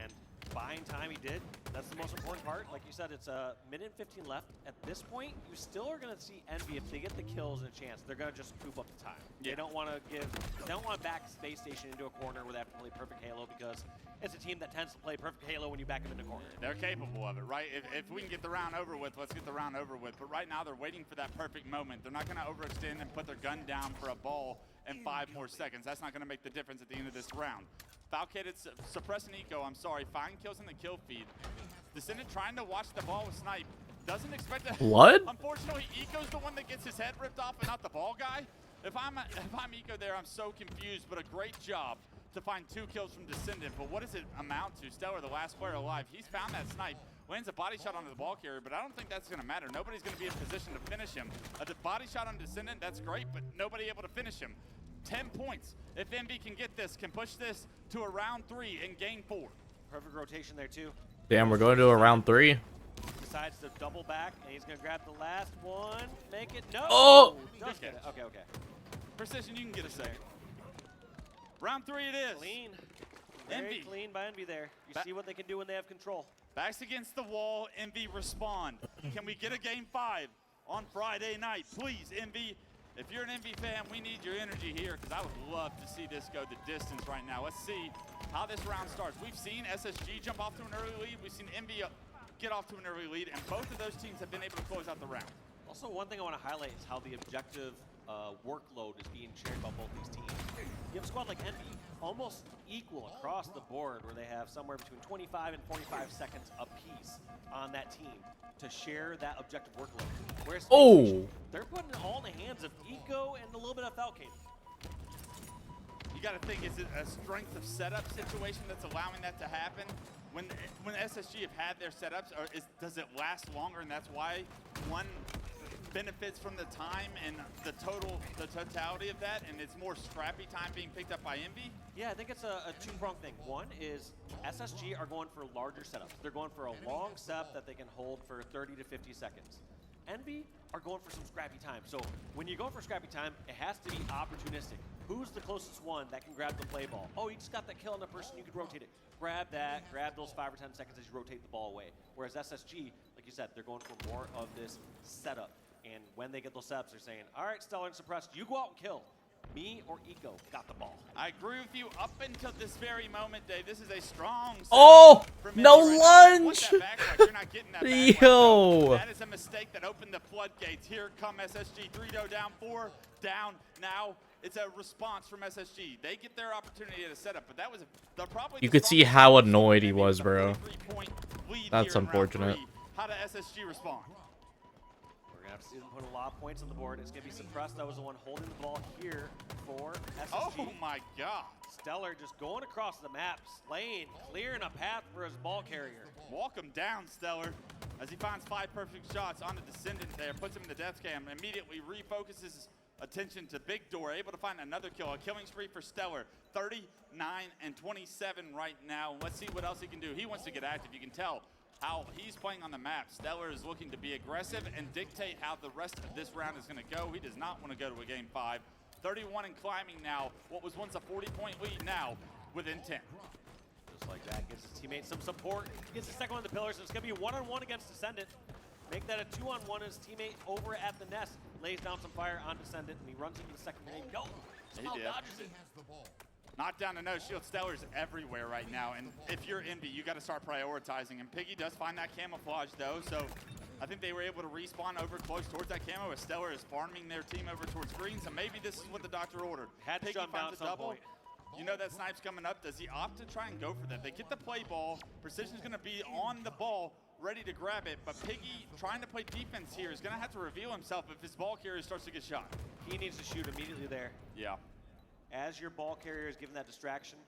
And buying time he did. That's the most important part. Like you said, it's a minute and 15 left. At this point, you still are going to see Envy, if they get the kills and a chance, they're going to just coop up the time. They don't want to back Space Station into a corner where they have to play perfect Halo, because it's a team that tends to play perfect Halo when you back them into corner.
They're capable of it, right? If we can get the round over with, let's get the round over with. But right now, they're waiting for that perfect moment. They're not going to overextend and put their gun down for a ball in 5 more seconds. That's not going to make the difference at the end of this round. Falcated, suppressing Eco, I'm sorry, find kills in the kill feed. Descendant trying to watch the ball with Snipe. Doesn't expect to.
What?
Unfortunately, Eco's the one that gets his head ripped off and not the ball guy. If I'm Eco there, I'm so confused, but a great job to find 2 kills from Descendant. But what does it amount to? Stellar, the last player alive. He's found that Snipe. Lands a body shot onto the ball carrier, but I don't think that's going to matter. Nobody's going to be in position to finish him. A body shot on Descendant, that's great, but nobody able to finish him. 10 points. If Envy can get this, can push this to a round 3 in game 4.
Perfect rotation there too.
Damn, we're going to a round 3.
Decides to double back, and he's going to grab the last one. Make it. No.
Oh!
Does get it. Okay.
Precision, you can get a second. Round 3 it is.
Clean. Very
Envy.
clean by Envy there. You see what they can do when they have control.
Backs against the wall. Envy respond. Can we get a game 5 on Friday night? Please, Envy. If you're an Envy fan, we need your energy here, because I would love to see this go the distance right now. Let's see how this round starts. We've seen SSG jump off to an early lead. We've seen Envy get off to an early lead, and both of those teams have been able to close out the round.
Also, one thing I want to highlight is how the objective workload is being shared by both these teams. You have a squad like Envy, almost equal across the board, where they have somewhere between 25 and 45 seconds apiece on that team to share that objective workload. Whereas they're putting it all in the hands of Eco and a little bit of Falcon.
You got to think, is it a strength of setup situation that's allowing that to happen? When SSG have had their setups, or does it last longer, and that's why one benefits from the time and the totality of that, and it's more scrappy time being picked up by Envy?
Yeah, I think it's a two-pronged thing. One is SSG are going for larger setups. They're going for a long set that they can hold for 30 to 50 seconds. Envy are going for some scrappy time. So when you go for scrappy time, it has to be opportunistic. Who's the closest one that can grab the play ball? Oh, you just got that kill on the person, you could rotate it. Grab that, grab those 5 or 10 seconds as you rotate the ball away. Whereas SSG, like you said, they're going for more of this setup. And when they get those setups, they're saying, all right, Stellar and Suppressed, you go out and kill. Me or Eco got the ball.
I agree with you up until this very moment, Dave. This is a strong
Oh, no
right
lunge!
You're not getting that
Yo!
That is a mistake that opened the floodgates. Here come SSG. 3-0 down, 4 down. Now it's a response from SSG. They get their opportunity at a setup, but that was probably
You could see how annoyed he was, bro. That's unfortunate.
How did SSG respond?
We're going to have to see them put a lot of points on the board. It's going to be Suppressed. That was the one holding the ball here for SSG.
Oh my God.
Stellar just going across the map, slaying, clearing a path for his ball carrier.
Walk him down, Stellar, as he finds 5 perfect shots on the Descendant there, puts him in the death cam, immediately refocuses attention to Big Door, able to find another kill. A killing spree for Stellar, 39 and 27 right now. Let's see what else he can do. He wants to get active. You can tell how he's playing on the map. Stellar is looking to be aggressive and dictate how the rest of this round is going to go. He does not want to go to a game 5. 31 and climbing now. What was once a 40-point lead now within 10.
Just like that, gives his teammate some support. Gets the second one of the pillars, so it's going to be a 1-on-1 against Descendant. Make that a 2-on-1. His teammate over at the nest lays down some fire on Descendant, and he runs into the second grenade. No! Somehow dodges it.
Knocked down to no shield. Stellar's everywhere right now, and if you're Envy, you got to start prioritizing. And Piggy does find that camouflage though, so I think they were able to respawn over close towards that camo as Stellar is farming their team over towards green, so maybe this is what the doctor ordered.
Had to
Piggy
shut down
finds
at
a
some
double.
point.
You know that snipe's coming up. Does he opt to try and go for that? They get the play ball. Precision's going to be on the ball, ready to grab it, but Piggy, trying to play defense here, is going to have to reveal himself if his ball carrier starts to get shot.
He needs to shoot immediately there.
Yeah.
As your ball carrier is given that distraction,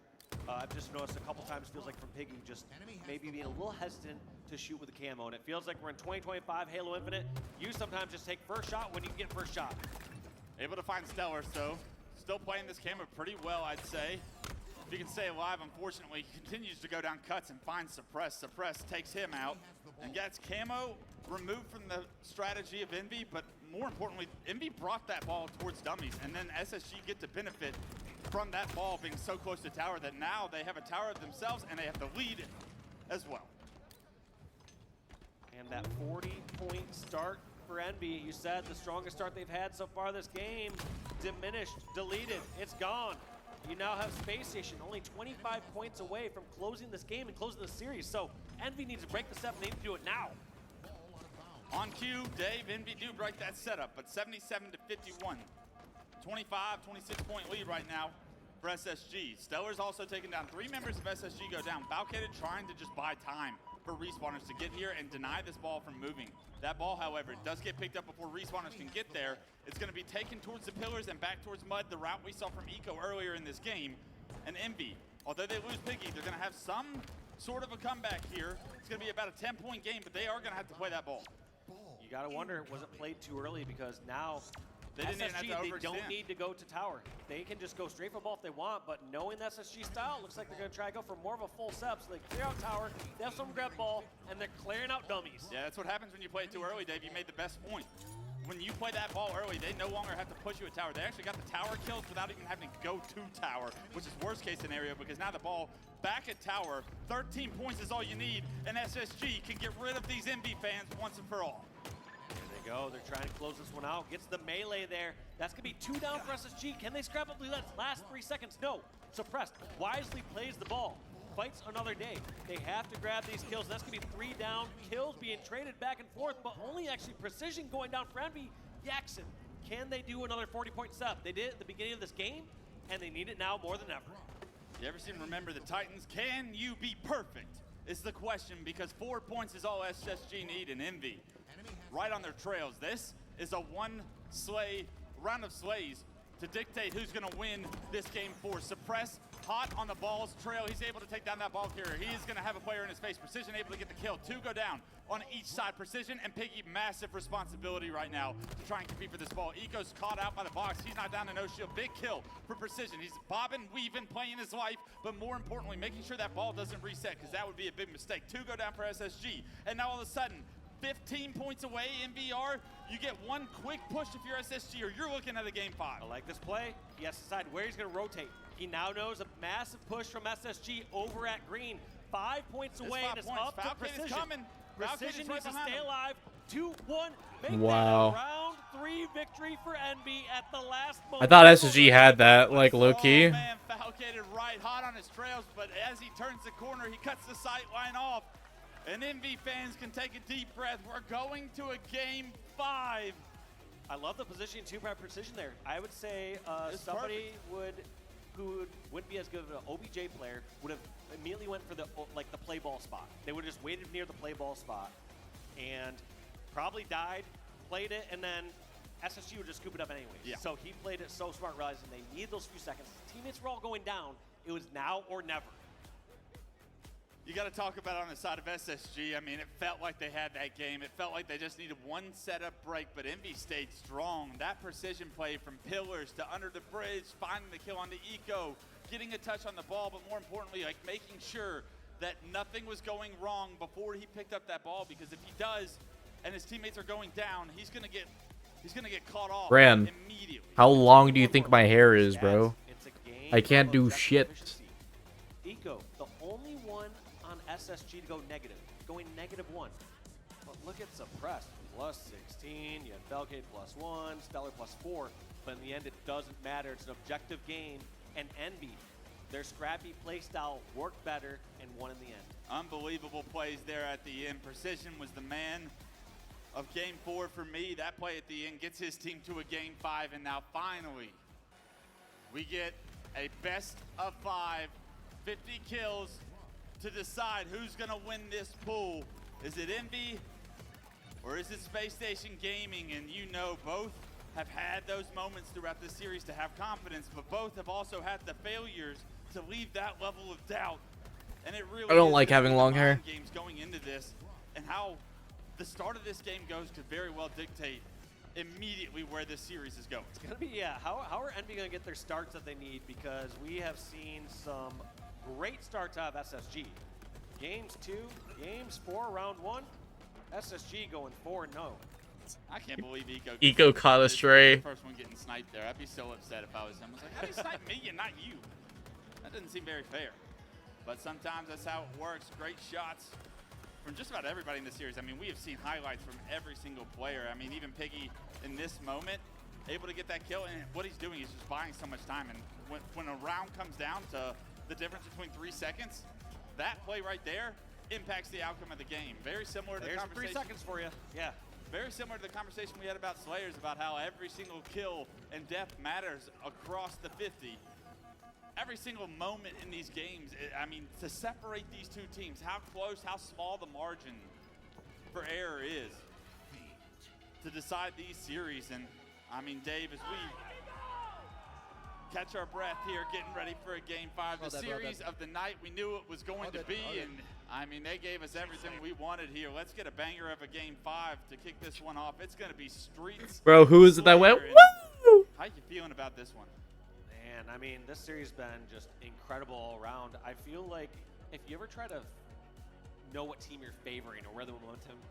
I've just noticed a couple times, feels like from Piggy just maybe being a little hesitant to shoot with the camo, and it feels like we're in 2025 Halo Infinite. You sometimes just take first shot when you can get first shot.
Able to find Stellar, so still playing this camo pretty well, I'd say. If he can stay alive, unfortunately, he continues to go down cuts and finds Suppress. Suppress takes him out and gets camo removed from the strategy of Envy, but more importantly, Envy brought that ball towards dummies, and then SSG get to benefit from that ball being so close to tower that now they have a tower themselves and they have the lead as well.
And that 40-point start for Envy, you said the strongest start they've had so far this game, diminished, deleted, it's gone. You now have Space Station only 25 points away from closing this game and closing the series, so Envy needs to break the step and they need to do it now.
On cue, Dave, Envy do break that setup, but 77 to 51. 25, 26-point lead right now for SSG. Stellar's also taken down 3 members of SSG go down. Balcated trying to just buy time for respawners to get here and deny this ball from moving. That ball, however, does get picked up before respawners can get there. It's going to be taken towards the pillars and back towards mud, the route we saw from Eco earlier in this game. And Envy, although they lose Piggy, they're going to have some sort of a comeback here. It's going to be about a 10-point game, but they are going to have to play that ball.
You got to wonder, was it played too early? Because now
they
don't need to go to tower. They can just go straight for ball if they want, but knowing the SSG style, looks like they're going to try to go for more of a full step. So they clear out tower, they have someone grab ball, and they're clearing out dummies.
Yeah, that's what happens when you play it too early, Dave. You made the best point. When you play that ball early, they no longer have to push you at tower. They actually got the tower kills without even having to go to tower, which is worst case scenario because now the ball back at tower, 13 points is all you need, and SSG can get rid of these Envy fans once and for all.
There they go. They're trying to close this one out. Gets the melee there. That's going to be 2 down for SSG. Can they scrap up the last 3 seconds? No. Suppressed. Wisely plays the ball. fights another day. They have to grab these kills. That's going to be 3 down kills being traded back and forth, but only actually precision going down for Envy. Jackson, can they do another 40-point step? They did it at the beginning of this game, and they need it now more than ever.
You ever seen Remember the Titans? Can you be perfect? Is the question, because 4 points is all SSG need in Envy. Right on their trails. This is a round of slays to dictate who's going to win this game 4. Suppress, hot on the ball's trail. He's able to take down that ball carrier. He is going to have a player in his face. Precision able to get the kill. 2 go down on each side. Precision and Piggy, massive responsibility right now to try and compete for this ball. Eco's caught out by the box. He's not down to no shield. Big kill for Precision. He's bobbing, weaving, playing his life, but more importantly, making sure that ball doesn't reset, because that would be a big mistake. 2 go down for SSG. And now all of a sudden, 15 points away in VR. You get one quick push if you're SSG, or you're looking at a game 5.
I like this play. He has to decide where he's going to rotate. He now knows a massive push from SSG over at green. 5 points away, and it's up to Precision.
Is coming.
Precision
right
needs to stay
him.
alive. 2-1. Make
Wow.
that a round 3 victory for Envy at the last moment.
I thought SSG had that, like, low-key.
Oh, man, Falcated right hot on his trails, but as he turns the corner, he cuts the sight line off. And Envy fans can take a deep breath. We're going to a game 5.
I love the positioning too by Precision there. I would say somebody who wouldn't be as good of an OBJ player would have immediately went for the play ball spot. They would have just waited near the play ball spot and probably died, played it, and then SSG would just scoop it up anyways.
Yeah.
So he played it so smart, realizing they need those few seconds. Teammates were all going down. It was now or never.
You got to talk about it on the side of SSG. I mean, it felt like they had that game. It felt like they just needed one setup break, but Envy stayed strong. That precision play from pillars to under the bridge, finding the kill on the Eco, getting a touch on the ball, but more importantly, like making sure that nothing was going wrong before he picked up that ball, because if he does and his teammates are going down, he's going to get caught off
Ran.
immediately.
How long do you think my hair is, bro?
It's a game
I can't
of
do
objective
shit.
efficiency. Eco, the only one on SSG to go negative, going -1. But look at Suppressed, +16, you had Falcade +1, Stellar +4, but in the end it doesn't matter. It's an objective game, and Envy, their scrappy playstyle worked better and won in the end.
Unbelievable plays there at the end. Precision was the man of game 4 for me. That play at the end gets his team to a game 5, and now finally we get a best of 5, 50 kills to decide who's gonna win this pool. Is it Envy or is it Space Station Gaming? And you know, both have had those moments throughout this series to have confidence, but both have also had the failures to leave that level of doubt. And it really
I don't
is
like
the
having long hair.
games going into this, and how the start of this game goes could very well dictate immediately where this series is going.
It's gonna be, yeah, how are Envy gonna get their starts that they need? Because we have seen some great starts out of SSG. Games 2, games 4, round 1, SSG going 4-0.
I can't believe
Eco caught a stray.
The first one getting sniped there. I'd be so upset if I was him. I was like, how do you snipe me and not you? That doesn't seem very fair. But sometimes that's how it works. Great shots from just about everybody in the series. I mean, we have seen highlights from every single player. I mean, even Piggy in this moment, able to get that kill. And what he's doing is just buying so much time. And when a round comes down to the difference between 3 seconds, that play right there impacts the outcome of the game. Very similar to the conversation.
3 seconds for you. Yeah.
Very similar to the conversation we had about Slayers, about how every single kill and death matters across the 50. Every single moment in these games, I mean, to separate these two teams, how close, how small the margin for error is to decide these series. And I mean, Dave, as we catch our breath here, getting ready for a game 5, the series of the night we knew it was going to be, and I mean, they gave us everything we wanted here. Let's get a banger of a game 5 to kick this one off. It's going to be Streets.
Bro, who is it that went? Woo!
How you feeling about this one?
Man, I mean, this series has been just incredible all around. I feel like if you ever try to know what team you're favoring or where the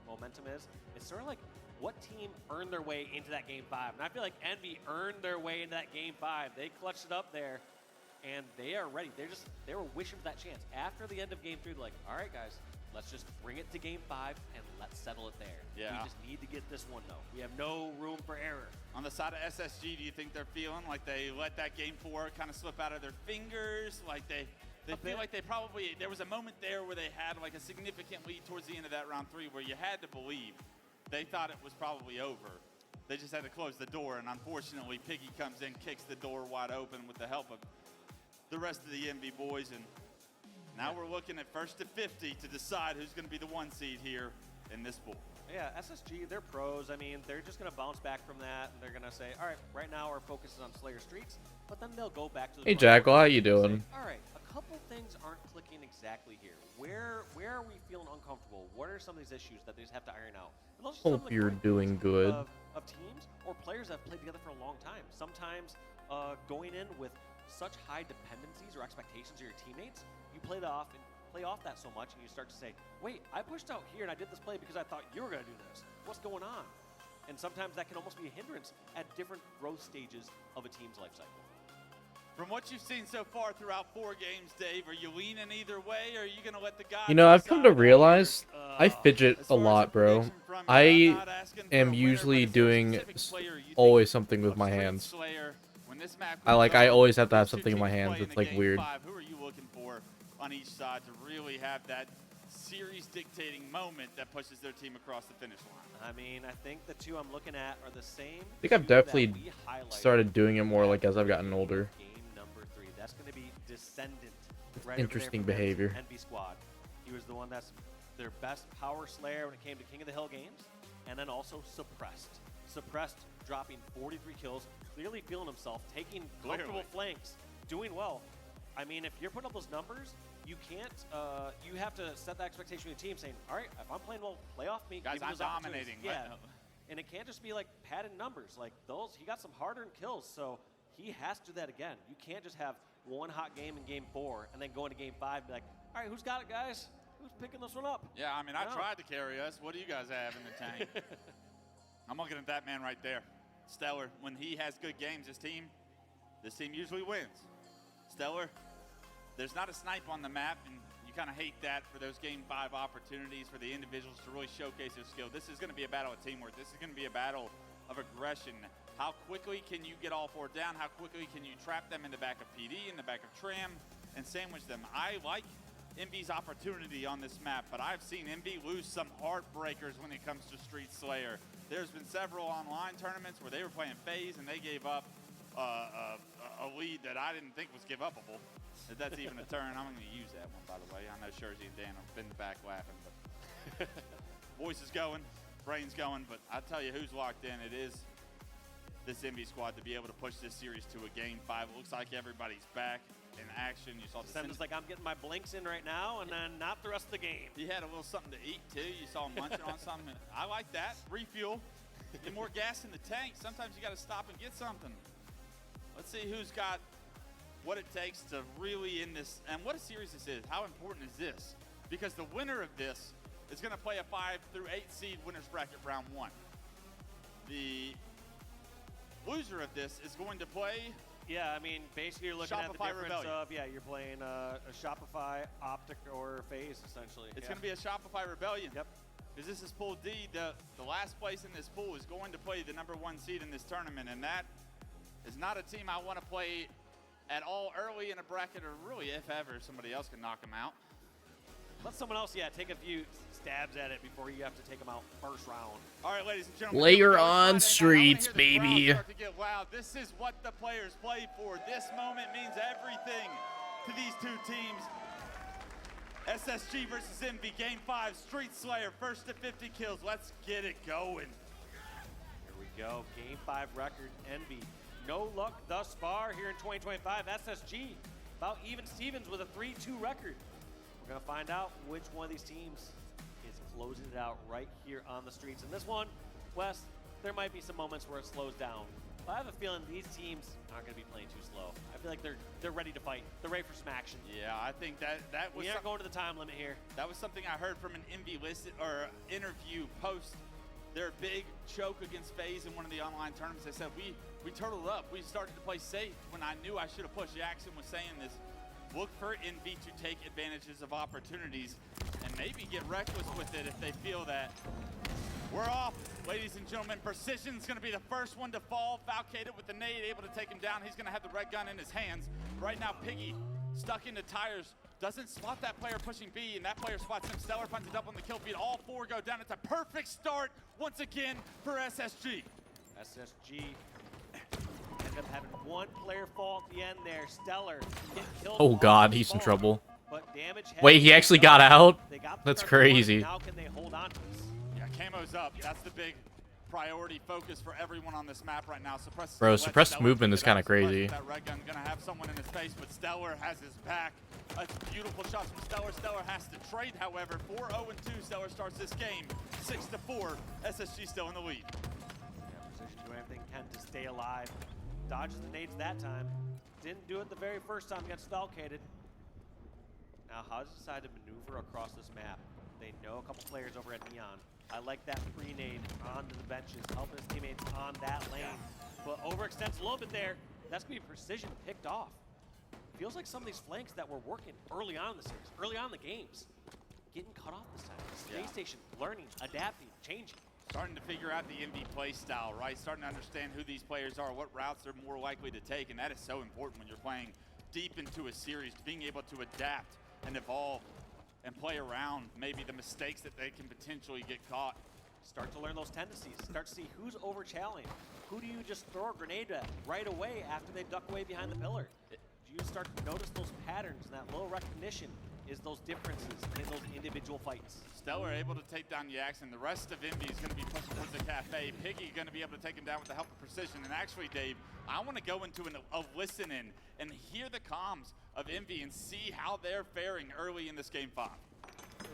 momentum is, it's sort of like what team earned their way into that game 5. And I feel like Envy earned their way into that game 5. They clutched it up there, and they are ready. They were wishing for that chance. After the end of game 3, they're like, all right, guys, let's just bring it to game 5 and let's settle it there.
Yeah.
We just need to get this one, though. We have no room for error.
On the side of SSG, do you think they're feeling like they let that game 4 kind of slip out of their fingers? Like they They feel like they probably, there was a moment there where they had like a significant lead towards the end of that round 3 where you had to believe they thought it was probably over. They just had to close the door, and unfortunately, Piggy comes in, kicks the door wide open with the help of the rest of the MB boys, and now we're looking at first to 50 to decide who's going to be the 1 seed here in this pool.
Yeah, SSG, they're pros. I mean, they're just going to bounce back from that, and they're going to say, all right, right now our focus is on Slayer Streets, but then they'll go back to the...
Hey, Jackal, how you doing?
All right, a couple things aren't clicking exactly here. Where are we feeling uncomfortable? What are some of these issues that they just have to iron out? And those are some of
Hope
the
you're
great
doing
things
good.
Of teams or players that have played together for a long time. Sometimes going in with such high dependencies or expectations of your teammates, you play off that so much, and you start to say, wait, I pushed out here and I did this play because I thought you were going to do this. What's going on? And sometimes that can almost be a hindrance at different growth stages of a team's life cycle.
From what you've seen so far throughout 4 games, Dave, are you leaning either way, or are you going to let the guys...
You know, I've come to realize I fidget a lot, bro. I am usually doing always something with my hands. I always have to have something in my hands. It's like weird.
Who are you looking for on each side to really have that series dictating moment that pushes their team across the finish line?
I mean, I think the 2 I'm looking at are the same.
I think I've definitely started doing it more like as I've gotten older.
Game number 3. That's going to be Descendant.
Interesting behavior.
NB squad. He was the one that's their best power slayer when it came to King of the Hill games, and then also Suppressed. Suppressed dropping 43 kills, clearly feeling himself, taking comfortable flanks, doing well. I mean, if you're putting up those numbers, you can't, you have to set that expectation with your team saying, all right, if I'm playing well, play off me.
Guys, I'm dominating.
Yeah. And it can't just be like padded numbers. Like those, he got some hard-earned kills, so he has to do that again. You can't just have one hot game in game 4 and then go into game 5 and be like, all right, who's got it, guys? Who's picking this one up?
Yeah, I mean, I tried to carry us. What do you guys have in the tank? I'm looking at that man right there. Stellar, when he has good games, this team usually wins. Stellar, there's not a snipe on the map, and you kind of hate that for those game 5 opportunities for the individuals to really showcase their skill. This is going to be a battle of teamwork. This is going to be a battle of aggression. How quickly can you get all 4 down? How quickly can you trap them in the back of PD, in the back of Tram, and sandwich them? I like MB's opportunity on this map, but I've seen MB lose some heartbreakers when it comes to Street Slayer. There's been several online tournaments where they were playing FaZe and they gave up a lead that I didn't think was give upable. If that's even a turn, I'm going to use that one, by the way. I know Shurzy and Dan have been in the back laughing, but voice is going, brain's going, but I tell you who's locked in. It is this MB squad to be able to push this series to a game 5. It looks like everybody's back in action. You saw
Descendant's like, I'm getting my blinks in right now, and then not the rest of the game.
He had a little something to eat, too. You saw him munching on something. I like that. Refuel. Get more gas in the tank. Sometimes you got to stop and get something. Let's see who's got what it takes to really end this. And what a series this is. How important is this? Because the winner of this is going to play a 5 through 8 seed winners bracket round 1. The loser of this is going to play...
Yeah, I mean, basically you're looking at the
Shopify
difference
Rebellion.
of, you're playing a Shopify, Optic, or FaZe, essentially.
It's going to be a Shopify Rebellion.
Yep.
Because this is Pool D. The last place in this pool is going to play the number 1 seed in this tournament, and that is not a team I want to play at all early in a bracket, or really, if ever, somebody else can knock them out.
Let someone else, take a few stabs at it before you have to take them out first round.
All right, ladies and gentlemen.
Layer on Streets, baby.
Wow, this is what the players play for. This moment means everything to these 2 teams. SSG versus MB, Game 5, Street Slayer, first to 50 kills. Let's get it going.
Here we go, Game 5 record, NB. No luck thus far here in 2025. SSG, about even Stevens with a 3-2 record. We're going to find out which one of these teams is closing it out right here on the streets. And this one, Wes, there might be some moments where it slows down. But I have a feeling these teams aren't going to be playing too slow. I feel like they're ready to fight. They're ready for some action.
Yeah, I think that was...
We aren't going to the time limit here.
That was something I heard from an MB list or interview post their big choke against FaZe in one of the online tournaments. They said, we turtled up. We started to play safe when I knew I should have pushed. Jackson was saying this. Look for NB to take advantages of opportunities and maybe get reckless with it if they feel that. We're off, ladies and gentlemen. Precision's going to be the first one to fall. Falcated with the nade, able to take him down. He's going to have the red gun in his hands. Right now, Piggy stuck into tires. Doesn't spot that player pushing B, and that player spots him. Stellar finds it up on the kill feed. All four go down. It's a perfect start once again for SSG.
SSG end up having one player fall at the end there. Stellar get killed.
Oh god, he's in trouble.
But damage
Wait, he actually got out?
They got
That's crazy.
Now can they hold on to this?
Yeah, Camo's up. That's the big priority focus for everyone on this map right now.
Bro, suppressed movement is kind of crazy.
That red gun gonna have someone in his face, but Stellar has his back. That's beautiful shots from Stellar. Stellar has to trade, however. 4-0-2. Stellar starts this game 6-4. SSG still in the lead.
Yeah, Precision doing everything can to stay alive. Dodges the nades that time. Didn't do it the very first time. Got stalkated. Now, how does he decide to maneuver across this map? They know a couple players over at Neon. I like that pre-nade onto the benches, helping his teammates on that lane. But overextends a little bit there. That's going to be Precision picked off. Feels like some of these flanks that were working early on in the series, early on in the games, getting cut off this time. Space Station learning, adapting, changing.
Starting to figure out the MV play style, right? Starting to understand who these players are, what routes they're more likely to take, and that is so important when you're playing deep into a series, being able to adapt and evolve and play around maybe the mistakes that they can potentially get caught.
Start to learn those tendencies. Start to see who's over-challenging. Who do you just throw a grenade at right away after they duck away behind the pillar? Do you start to notice those patterns and that low recognition is those differences in those individual fights?
Stellar able to take down Yax, and the rest of Envy is going to be pushing towards the cafe. Piggy going to be able to take him down with the help of Precision. And actually, Dave, I want to go into a listen-in and hear the comms of Envy and see how they're faring early in this game 5.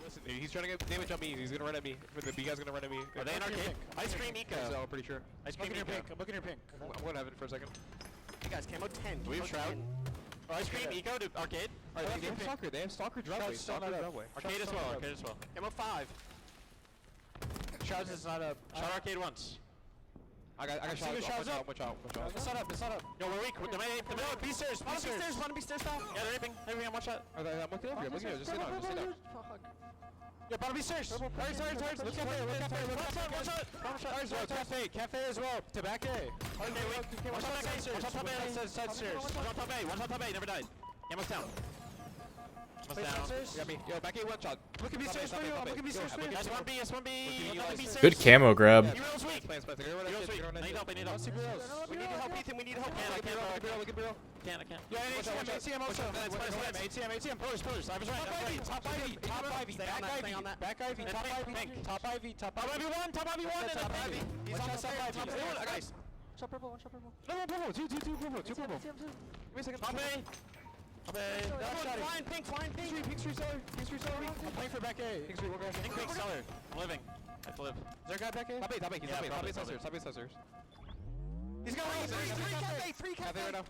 Listen, dude, he's trying to get damage on me. He's gonna run at me. The B guy's gonna run at me.
Are they in arcade? Ice cream Eco.
So I'm pretty sure.
Ice cream
Eco.
Eco. I'm looking at your pink.
I'm gonna have it for a second.
Hey guys, camo 10.
Do we have Shroud?
Ice cream Eco to arcade.
Alright, they have Stalker. They have Stalker driveway. Stalker driveway.
Arcade as well. Arcade as well. Camo 5. Shrouds is not up. Shroud arcade once.
I got Shrouds up. Watch out.
It's not up. It's not up. Yo, we're weak. Be stairs. Be stairs. One be stairs down. Yeah, they're raping. Everyone, watch out.
I'm looking over here. Just sit down.
Yeah, bottom be stairs. Sorry. Look cafe. Watch out. Cafe as well. Tobacco. Watch out top A. Side stairs. Watch out top A. Never died. Ammo's down.
You got me. Yo, back A one shot.
Look at me stairs for you. I'm looking at me stairs for you. S1B.
Good camo grab.
Hero's weak. Hero's weak. I need help. We need help, Ethan. We need help. I can't. Yeah, ATM also. ATM. Pillars. I was right. Top Ivy. Stay on that. Back Ivy. Top Ivy. Top Ivy 1. Top Ivy 1. Top Ivy. He's on the side. Top Ivy. Guys. One shot purple. No, purple. Two purple. Give me a second. Top A. Flying pink. Pink street seller. I'm playing for back A. Pink seller. I'm living. I have to live. Is there a guy back A? Top A. Top A stairs. He's got three cafe right now.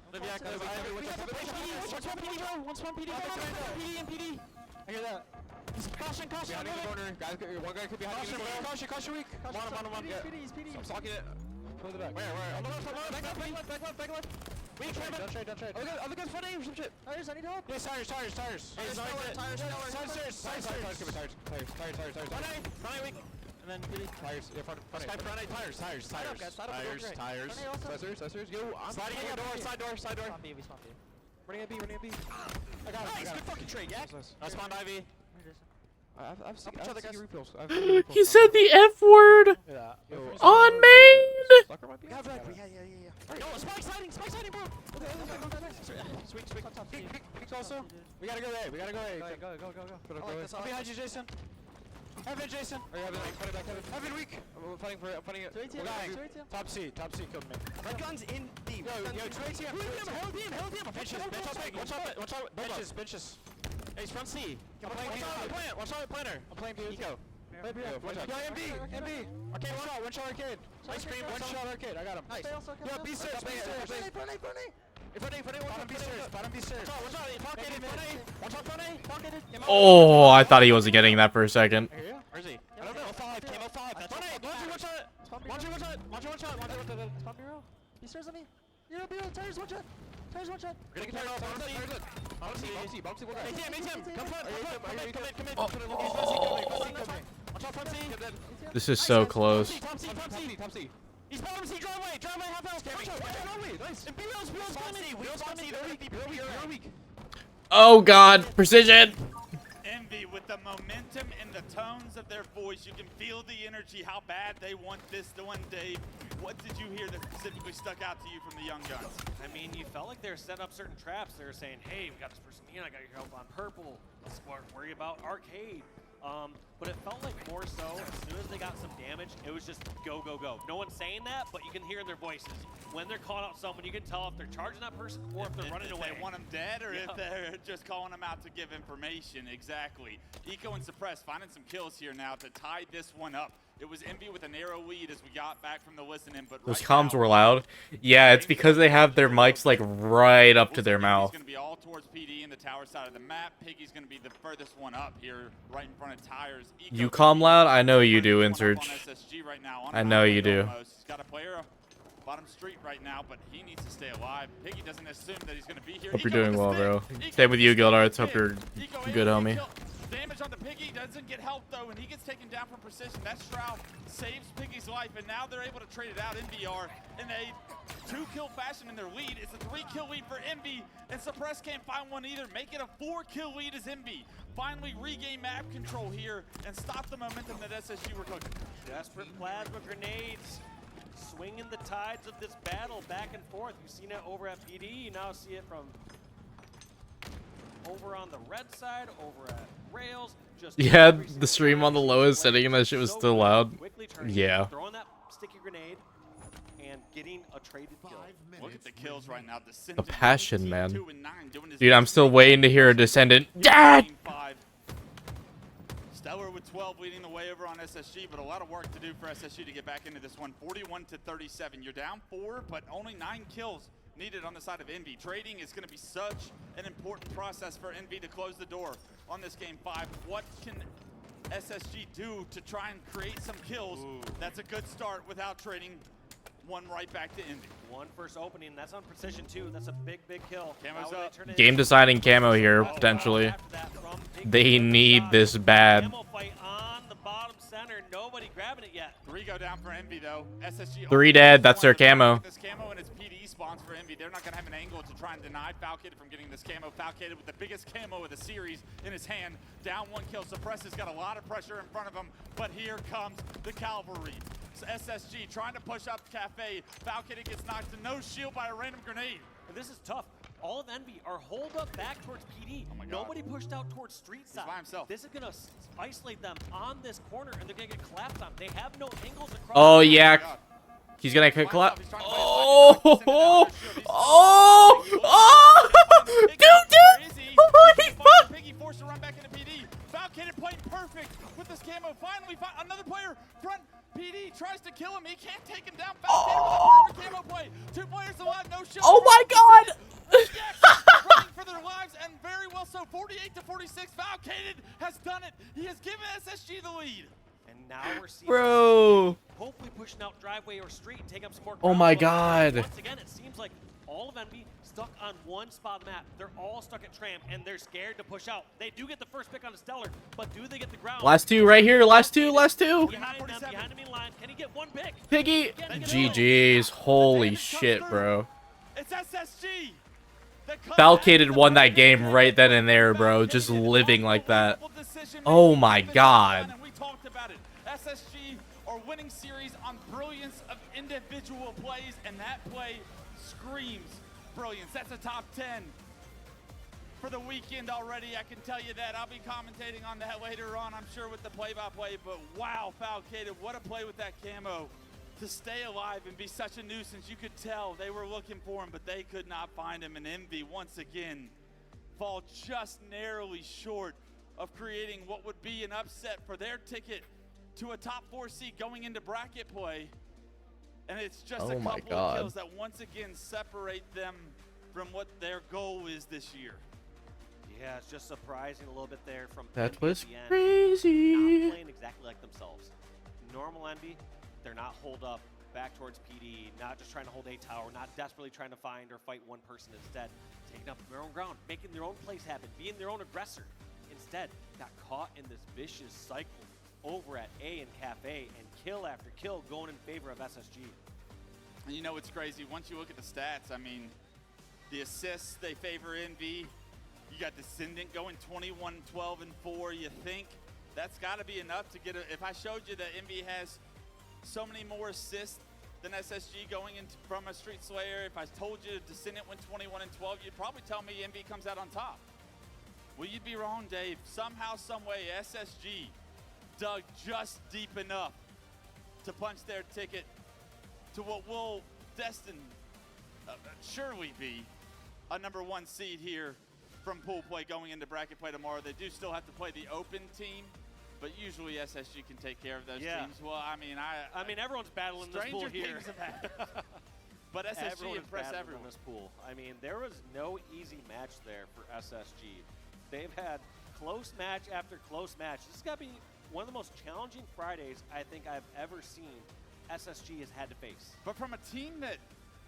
One spawn PD, PD and PD. I hear that. Caution.
Behind the corner. One guy could be behind you.
Caution weak. One.
He's PD. I'm stalking it.
Pull the back.
Where?
Back left. Wait, don't trade. I'll look at front A or some shit. Tires, I need help. Yeah, tires. Tires. Front A weak. And then PD. Tires. Yeah, front A. Tires. Yo, I'm sliding in door. Side door. We spawn B. Running at B. I got it. Nice, good fucking trade, yeah? I spawned Ivy. I've seen refills.
He said the F word on main.
Yeah. Yo, spike sliding, bro. Sweet. Peaks also. We gotta go A. Go. I'll behind you, Jason. Heaven, Jason. Heaven weak. I'm fighting it. Top C killed me. Red gun's in B. Yo, 2 ATM. Held him. Watch out. Benches. Hey, he's front C. Watch out, planner. I'm playing B. Eco. Yo, MB. Arcade, one shot arcade. Ice cream, one shot arcade. I got him. Nice. Yo, B stairs. Front A. Bottom B stairs. Watch out, front A.
Oh, I thought he wasn't getting that for a second.
Where is he? I don't know. Camo 5. That's front A. One shot. Spawn B-roll. B stairs on me. Yeah, B-roll. Tires, one shot. We're gonna get tires off. Bouncy. ATM. Come in. Watch out, front C.
This is so close.
Top C. He's bottom C, driveway, half house. Nice. And B-roll's coming. They're weak.
Oh god, precision!
Envy with the momentum and the tones of their voice. You can feel the energy, how bad they want this one, Dave. What did you hear that specifically stuck out to you from the Young Guns?
I mean, you felt like they were setting up certain traps. They were saying, hey, we got this person in, I got your help on purple. Let's worry about arcade. But it felt like more so, as soon as they got some damage, it was just go, go, go. No one's saying that, but you can hear in their voices. When they're calling out someone, you can tell if they're charging that person or if they're running away.
They want them dead or if they're just calling them out to give information. Exactly. Eco and Suppress finding some kills here now to tie this one up. It was Envy with a narrow lead as we got back from the listening, but
Those comms were loud. Yeah, it's because they have their mics like right up to their mouth.
It's going to be all towards PD in the tower side of the map. Piggy's going to be the furthest one up here, right in front of Tires.
You comm loud? I know you do, Insurge.
Right now,
I know you do.
He's got a player bottom street right now, but he needs to stay alive. Piggy doesn't assume that he's going to be here.
Hope you're doing well, bro. Same with you, Gildarts. Hope you're good, homie.
Damage on the Piggy, doesn't get help though, and he gets taken down from precision. That Shroud saves Piggy's life, and now they're able to trade it out. NVR in a 2-kill fashion in their lead. It's a 3-kill lead for Envy, and Suppress can't find one either. Make it a 4-kill lead as Envy finally regain map control here and stop the momentum that SSG were cooking.
Desperate plasma grenades, swinging the tides of this battle back and forth. You've seen it over at PD, you now see it from over on the red side, over at Rails. Just
yeah, the stream on the lowest setting and that shit was still loud. Yeah.
Throwing that sticky grenade and getting a traded kill.
Look at the kills right now.
The passion, man. Dude, I'm still waiting to hear a Descendant.
Dad! Stellar with 12 leading the way over on SSG, but a lot of work to do for SSG to get back into this one. 41-37. You're down 4, but only 9 kills needed on the side of Envy. Trading is going to be such an important process for Envy to close the door on this game 5. What can SSG do to try and create some kills? Ooh. That's a good start without trading one right back to Envy.
One first opening, that's on precision too. That's a big, big kill.
Camo's up.
Game deciding camo here, potentially. They need this bad.
Camo fight on the bottom center. Nobody grabbing it yet.
3 go down for Envy though. SSG
3 dead, that's their camo.
This camo and its PD spawns for Envy. They're not going to have an angle to try and deny Falcated from getting this camo. Falcated with the biggest camo of the series in his hand. Down 1 kill. Suppress has got a lot of pressure in front of him, but here comes the cavalry. So SSG trying to push up Cafe. Falcated gets knocked to no shield by a random grenade.
And this is tough. All of Envy are holed up back towards PD.
Oh my God.
Nobody pushed out towards street side.
He's by himself.
This is going to isolate them on this corner, and they're going to get collapsed on. They have no angles across.
Oh, yeah. He's going to collapse. Oh! Oh! Oh! Dude! Oh my fuck!
Piggy forced to run back into PD. Falcated playing perfect with this camo. Finally, another player front. PD tries to kill him. He can't take him down. Falcated with a perfect camo play. 2 players alive, no shield.
Oh my God!
Running for their lives, and very well so. 48-46. Falcated has done it. He has given SSG the lead.
And now we're seeing
Bro.
hopefully pushing out driveway or street and take up some more
Oh
ground.
my
But
God.
once again, it seems like all of Envy stuck on one spot of the map. They're all stuck at Tramp, and they're scared to push out. They do get the first pick on the Stellar, but do they get the ground?
Last 2 right here. Last 2. Last 2.
Behind him in line. Can he get 1 pick?
Piggy. GG's. Holy shit, bro.
It's SSG.
Falcated won that game right then and there, bro. Just living like that. Oh my God.
And we talked about it. SSG are winning series on brilliance of individual plays, and that play screams brilliance. That's a top 10 for the weekend already. I can tell you that. I'll be commentating on that later on, I'm sure, with the play-by-play. But wow, Falcated, what a play with that camo. To stay alive and be such a nuisance. You could tell they were looking for him, but they could not find him. And Envy, once again, fall just narrowly short of creating what would be an upset for their ticket to a top 4 seed going into bracket play. And it's just a couple of kills that once again separate them from what their goal is this year.
Yeah, it's just surprising a little bit there from
That
Envy
was
at the end.
crazy.
Not playing exactly like themselves. Normal Envy, they're not holed up back towards PD, not just trying to hold a tower, not desperately trying to find or fight one person. Instead, taking up their own ground, making their own plays happen, being their own aggressor. Instead, got caught in this vicious cycle over at A and Cafe, and kill after kill going in favor of SSG.
And you know what's crazy? Once you look at the stats, I mean, the assists, they favor Envy. You got Descendant going 21, 12, and 4. You think that's got to be enough to get a, if I showed you that Envy has so many more assists than SSG going into from a Street Slayer, if I told you Descendant went 21 and 12, you'd probably tell me Envy comes out on top. Well, you'd be wrong, Dave. Somehow, some way, SSG dug just deep enough to punch their ticket to what will destine, surely be a #1 seed here from pool play going into bracket play tomorrow. They do still have to play the open team, but usually SSG can take care of those teams. Well, I mean,
everyone's battling this pool here.
But SSG
Everyone
impressed
is
everyone.
in this pool. I mean, there was no easy match there for SSG. They've had close match after close match. This has got to be one of the most challenging Fridays I think I've ever seen SSG has had to face.
But from a team that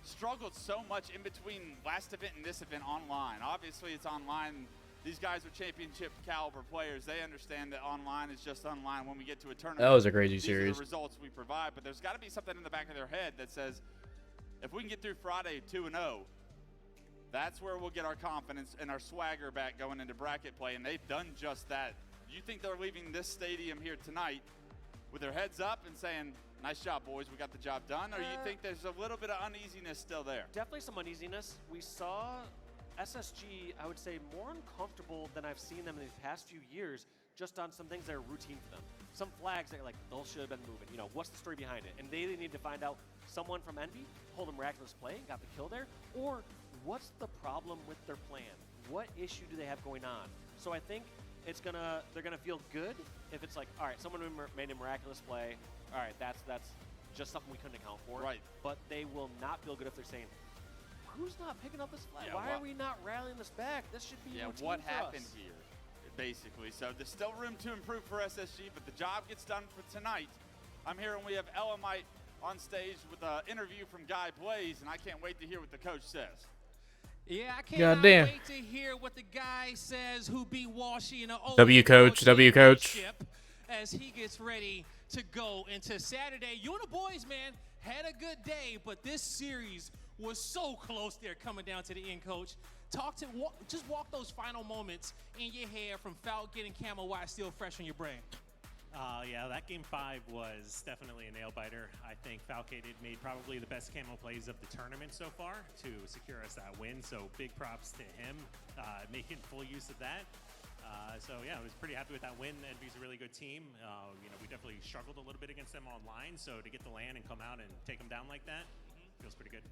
struggled so much in between last event and this event online, obviously it's online. These guys are championship caliber players. They understand that online is just online. When we get to a tournament,
That was a crazy
these
series.
are the results we provide. But there's got to be something in the back of their head that says, if we can get through Friday 2-0, that's where we'll get our confidence and our swagger back going into bracket play. And they've done just that. You think they're leaving this stadium here tonight with their heads up and saying, nice job, boys, we got the job done? Or you think there's a little bit of uneasiness still there?
Definitely some uneasiness. We saw SSG, I would say, more uncomfortable than I've seen them in the past few years, just on some things that are routine for them. Some flags that are like, those should have been moving. You know, what's the story behind it? And they need to find out someone from Envy pulled a miraculous play and got the kill there, or what's the problem with their plan? What issue do they have going on? So I think they're gonna feel good if it's like, all right, someone made a miraculous play. All right, that's just something we couldn't account for.
Right.
But they will not feel good if they're saying, who's not picking up this flag?
Yeah,
Why are we not rallying this back? This should be routine
what
for
happened
us.
here, basically. So there's still room to improve for SSG, but the job gets done for tonight. I'm here and we have Elamite on stage with an interview from Guy Blaze, and I can't wait to hear what the coach says.
Yeah, I cannot wait to hear what the guy says who beat Walshy in the
W coach, W coach.
as he gets ready to go into Saturday. You and the boys, man, had a good day, but this series was so close there coming down to the end, coach. Just walk those final moments in your hair from Falcon and Camo White still fresh on your brain.
Yeah, that game 5 was definitely a nail biter. I think Falcade made probably the best camo plays of the tournament so far to secure us that win. So big props to him making full use of that. So yeah, I was pretty happy with that win. Envy's a really good team. You know, we definitely struggled a little bit against them online. So to get the LAN and come out and take them down like that feels pretty good.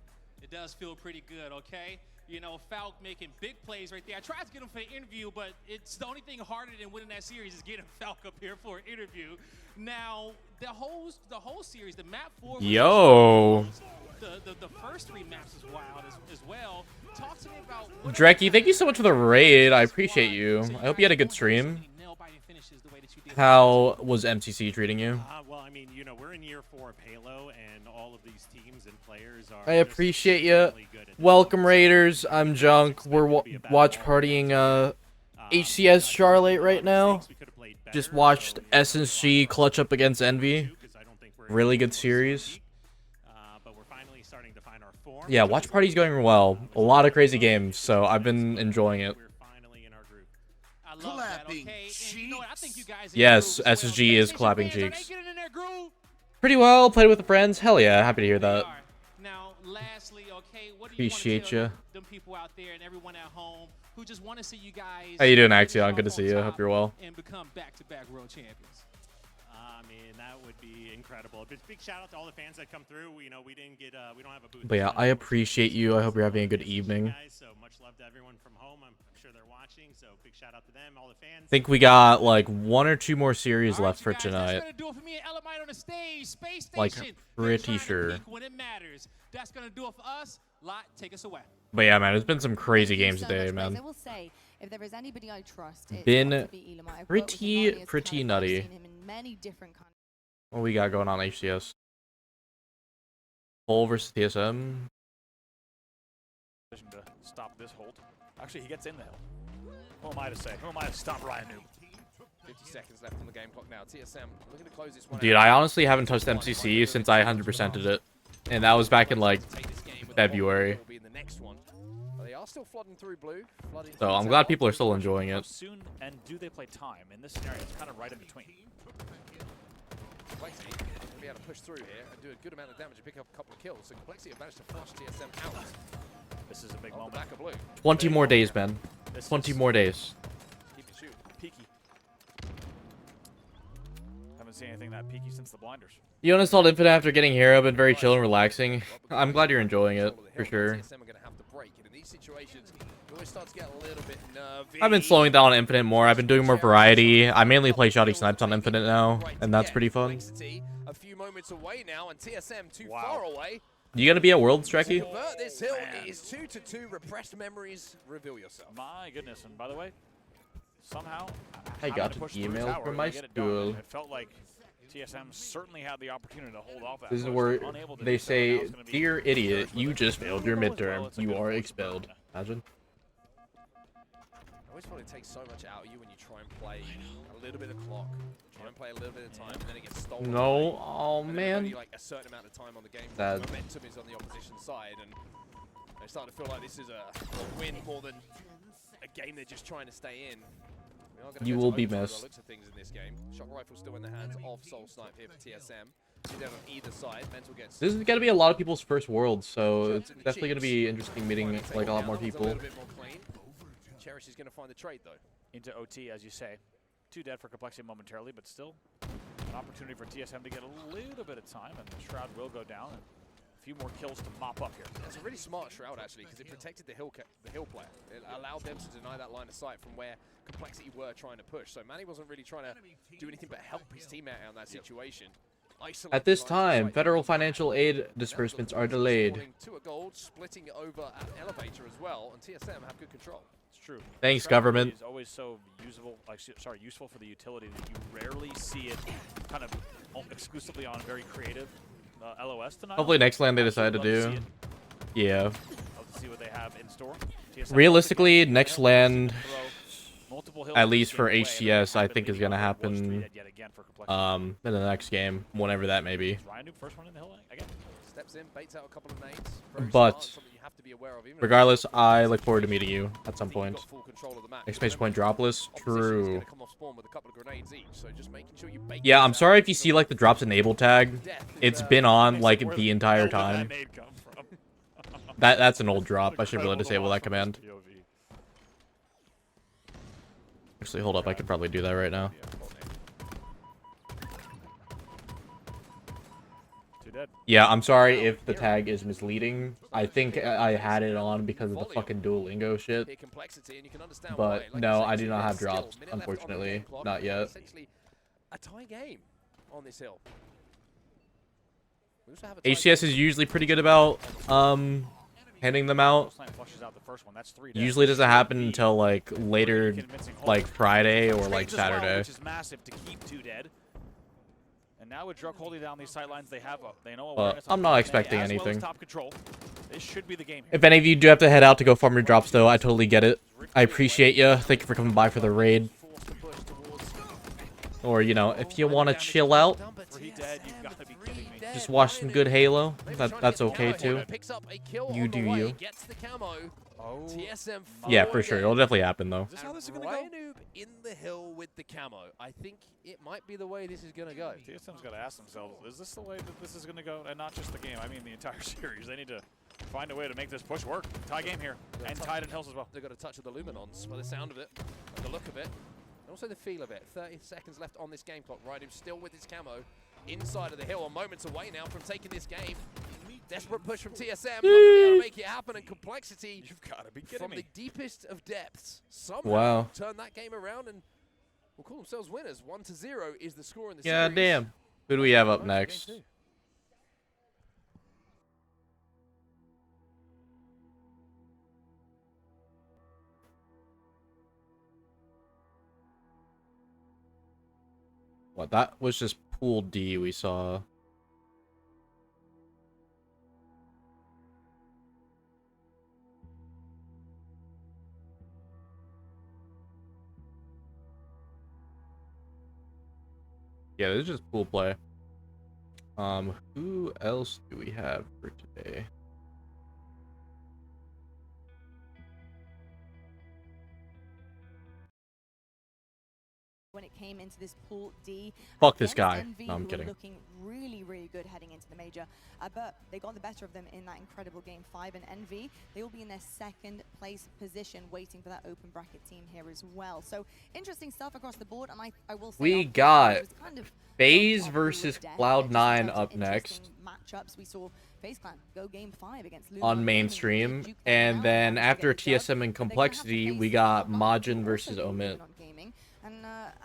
It does feel pretty good, okay? You know, Falk making big plays right there. I tried to get him for the interview, but it's the only thing harder than winning that series is getting Falk up here for an interview. Now, the whole series, the map 4.
Yo.
The first 3 maps is wild as well. Talk to me about
Drecky, thank you so much for the raid. I appreciate you. I hope you had a good stream. How was MCC treating you?
Well, I mean, you know, we're in year 4 of Halo, and all of these teams and players are.
I appreciate you. Welcome, Raiders. I'm Junk. We're watch partying HCS Charlotte right now. Just watched SSG clutch up against Envy. Really good series. Yeah, watch party's going well. A lot of crazy games, so I've been enjoying it.
Clapping cheeks.
Yes, SSG is clapping cheeks. Pretty well. Played with the friends. Hell yeah, happy to hear that.
Now, lastly, okay, what do
Appreciate
you
you.
want to tell them people out there and everyone at home who just want to see you guys?
How you doing, Axion? Good to see you. Hope you're well.
And become back-to-back world champions.
I mean, that would be incredible. Big shout out to all the fans that come through. You know, we don't have a booth.
But yeah, I appreciate you. I hope you're having a good evening.
So much love to everyone from home. I'm sure they're watching. So big shout out to them, all the fans.
I think we got like 1 or 2 more series left for tonight.
That's gonna do it for me and Elamite on the stage. Space
Like,
Station.
pretty sure.
When it matters. That's gonna do it for us. Lot, take us away.
But yeah, man, it's been some crazy games today,
I
man.
will say, if there is anybody I trust, it's
Been
got to be Elamite. I've worked with him on his
pretty
kind of- I've
nutty.
seen him in many different kinds.
What we got going on HCS? Pole versus TSM.
To stop this hold. Actually, he gets in the hill. Who am I to say? Who am I to stop Ryan Noob?
50 seconds left on the game clock now. TSM looking to close this one.
Dude, I honestly haven't touched MCC since I 100%ed it. And that was back in like February.
are still flooding through blue.
So I'm glad people are still enjoying
How
it.
soon and do they play time? In this scenario, it's kind of right in between.
Complexity will be able to push through here and do a good amount of damage and pick up a couple of kills. So Complexity have managed to flush TSM out.
This is a big moment.
Back of blue.
20 more days, man.
This
20
is-
more days.
Keep it shooting.
Peaky. Haven't seen anything that peaky since the blinders.
You uninstalled Infinite after getting Hero, been very chill and relaxing. I'm glad you're enjoying it, for sure.
TSM are going to have to break. And in these situations, you always start to get a little bit nervy.
I've been slowing down on Infinite more. I've been doing more variety. I mainly play Shotty Snipes on Infinite now, and that's pretty fun.
A few moments away now, and TSM too far away.
You gonna be at Worlds, Strecky?
Convert this hill is 2-2. Repressed memories. Reveal yourself.
My goodness, and by the way, somehow
I got an email from my school.
It felt like TSM certainly had the opportunity to hold off that.
This is
push,
where
but unable to
they
do so, and now
say,
it's gonna be-
"Dear idiot, you just failed your
Well, it's
midterm.
a
You
good
are
force
expelled." Imagine.
I always find it takes so much out of you when you try and play a little bit of clock, try and play a little bit of time, and then it gets stolen.
No,
away.
oh
And then there's only,
man.
like a certain amount of time on the game.
Sad.
The momentum is on the opposition side, and they start to feel like this is a win more than a game they're just trying to stay in. We are gonna
You
go to
will be
overtime by the
missed.
looks of things in this game. Shock rifle still in the hands of Soul Snipe here for TSM. See that on either side. Mental gets.
This is gonna be a lot of people's first Worlds, so it's definitely gonna be interesting meeting like a lot more
A
people.
little bit more clean. Cherish is going to find the trade though.
into OT, as you say. Too dead for Complexity momentarily, but still an opportunity for TSM to get a little bit of time, and the Shroud will go down. And a few more kills to mop up here.
That's a really smart Shroud actually, because it protected the hill player. It allowed them to deny that line of sight from where Complexity were trying to push. So Manny wasn't really trying to do anything but help his teammate out in that situation.
At this time, federal financial aid disbursements are delayed.
To a gold, splitting over an elevator as well, and TSM have good control.
It's true.
Thanks,
Shroud
government.
is always so usable, useful for the utility that you rarely see it kind of exclusively on very creative LOS tonight.
Hopefully next land they decide to do. Yeah.
Love to see what they have in store. TSM
Realistically, next land,
multiple hills
at least
in
for
the way,
HCS,
and
I think is gonna happen
yet again for Complexity.
in the next game, whenever that may be.
Ryan Nuke, first one in the hill again.
Steps in, baits out a couple of nades. Very
But
smart, something you have to be aware of, even if
regardless,
you're
I look forward to meeting you at some
you've
point.
got full control of the map.
Exclamation point dropless.
Opposition is
True.
gonna come off spawn with a couple of grenades each, so just making sure you bait
Yeah,
those
I'm
out.
sorry if you see like the drops enable tag. It's been on like the entire time. That's an old drop. I should really disable that command. Actually, hold up. I could probably do that right now. Yeah, I'm sorry if the tag is misleading. I think I had it on because of the fucking Duolingo shit. But no, I do not have drops, unfortunately. Not yet.
Essentially, a tie game on this hill. We also have a
HCS is usually pretty good about handing them out. Usually doesn't happen until like later, like Friday or like Saturday.
Which is massive to keep two dead. And now with Druk holding down these sidelines, they know awareness.
I'm not expecting
as well as
anything.
top control. This should be the game here.
If any of you do have to head out to go farm your drops, though, I totally get it. I appreciate you. Thank you for coming by for the raid. Or, you know, if you want to chill out, just watch some good Halo. That's okay, too. You do you.
TSM
Yeah, for sure. It'll definitely happen, though.
Is this how this is going to go? Noob in the hill with the camo. I think it might be the way this is going to go.
TSM's got to ask themselves, is this the way that this is going to go? And not just the game, I mean the entire series. They need to find a way to make this push work. Tie game here. And tied in hills as well.
They've got a touch of the Luminons by the sound of it, by the look of it, and also the feel of it. 30 seconds left on this game clock. Raidu still with his camo. Inside of the hill, moments away now from taking this game. Desperate push from TSM, not going to be able to make it happen, and Complexity
You've got to be kidding
from
me.
the deepest of depths somehow
Wow.
turn that game around and will call themselves winners. 1-0 is the score in the
Yeah,
series.
damn. Who do we have up next? What, that was just Pool D we saw. Yeah, this is just pool play. Who else do we have for today?
when it came into this Pool D.
Fuck this
against
guy.
Envy,
No, I'm
who were
kidding.
looking really, really good heading into the major. But they got the better of them in that incredible game 5. And Envy, they will be in their second place position, waiting for that open bracket team here as well. So interesting stuff across the board. And I will say
We
it
got
was kind of
FaZe versus Cloud9 up
interesting
next
matchups. We saw FaZe Clan go game 5 against Lumen
on mainstream, and then after TSM and Complexity, we got Majin versus Omid.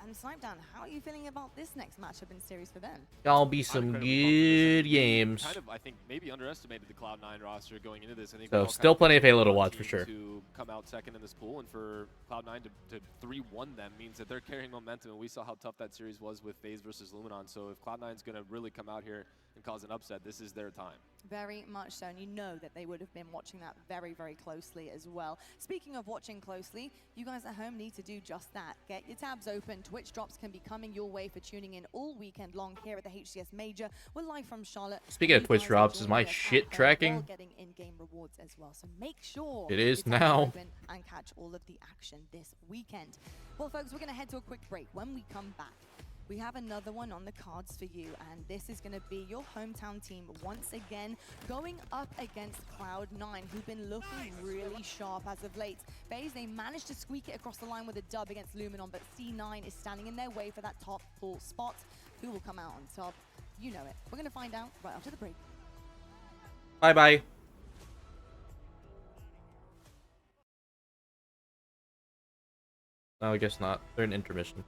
And Snipedown, how are you feeling about this next matchup in series for them?
Gonna be some good games.
Kind of, I think, maybe underestimated the Cloud9 roster going into this. I think
So still plenty of Halo to watch for sure.
To come out second in this pool, and for Cloud9 to 3-1 them means that they're carrying momentum. And we saw how tough that series was with FaZe versus Luminon. So if Cloud9's going to really come out here and cause an upset, this is their time.
Very much so, and you know that they would have been watching that very, very closely as well. Speaking of watching closely, you guys at home need to do just that. Get your tabs open. Twitch drops can be coming your way for tuning in all weekend long here at the HCS Major. We're live from Charlotte.
Speaking of Twitch drops, is my shit tracking?
Getting in-game rewards as well, so make sure
it is
your tabs
now.
are open and catch all of the action this weekend. Well, folks, we're going to head to a quick break. When we come back, we have another one on the cards for you, and this is going to be your hometown team once again going up against Cloud9, who've been looking really sharp as of late. FaZe, they managed to squeak it across the line with a dub against Luminon, but C9 is standing in their way for that top pool spot. Who will come out on top? You know it. We're going to find out right after the break.
Bye-bye. No, I guess not. They're in intermission.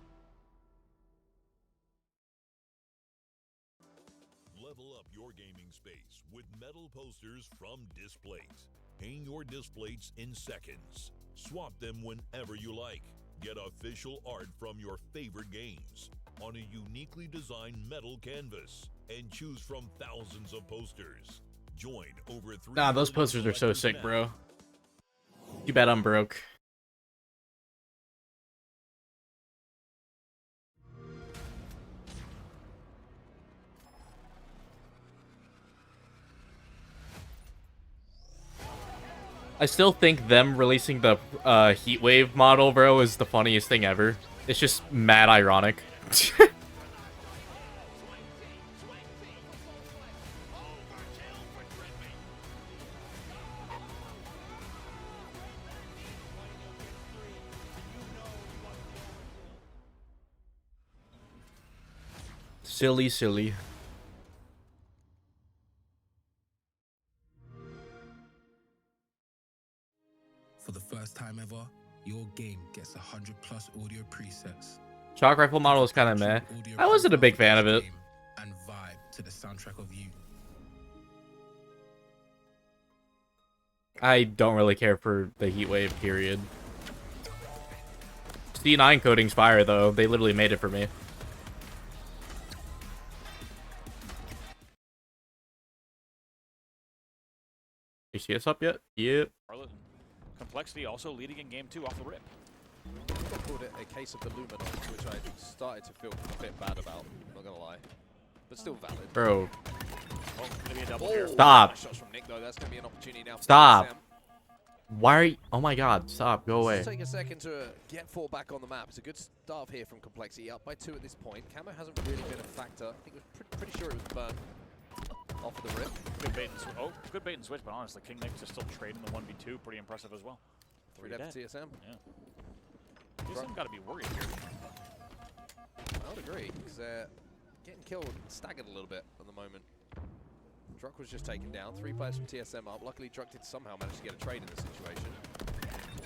Level up your gaming space with metal posters from Displates. Hang your Displates in seconds. Swap them whenever you like. Get official art from your favorite games on a uniquely designed metal canvas and choose from thousands of posters. Join over 3
Nah, those posters are so sick, bro. Too bad I'm broke. I still think them releasing the Heatwave model, bro, is the funniest thing ever. It's just mad ironic. Silly, silly.
For the first time ever, your game gets 100+ audio presets.
Shock Rifle model is kind of meh. I wasn't a big fan of it.
And vibe to the soundtrack of you.
I don't really care for the Heatwave, period. C9 coding's fire, though. They literally made it for me. HCS up yet? Yep.
Complexity also leading in game 2 off the rip.
I think I called it a case of the Luminons, which I started to feel a bit bad about, not gonna lie. But still valid.
Bro.
Oh, gonna be a double here.
Stop.
Nice shots from Nick, though. That's gonna be an opportunity now for
Stop.
TSM.
Why are you... Oh my god, stop. Go away.
Let's take a second to get 4 back on the map. It's a good start here from Complexity, up by 2 at this point. Camo hasn't really been a factor. I think it was pretty sure it was burn off of the rip.
Good bait and switch. Oh, good bait and switch, but honestly, King Nick just still trading the 1v2. Pretty impressive as well.
3 dead for TSM.
Yeah. TSM got to be worried here.
I would agree, because they're getting killed and staggered a little bit at the moment. Druck was just taken down. 3 players from TSM up. Luckily, Druck did somehow manage to get a trade in this situation.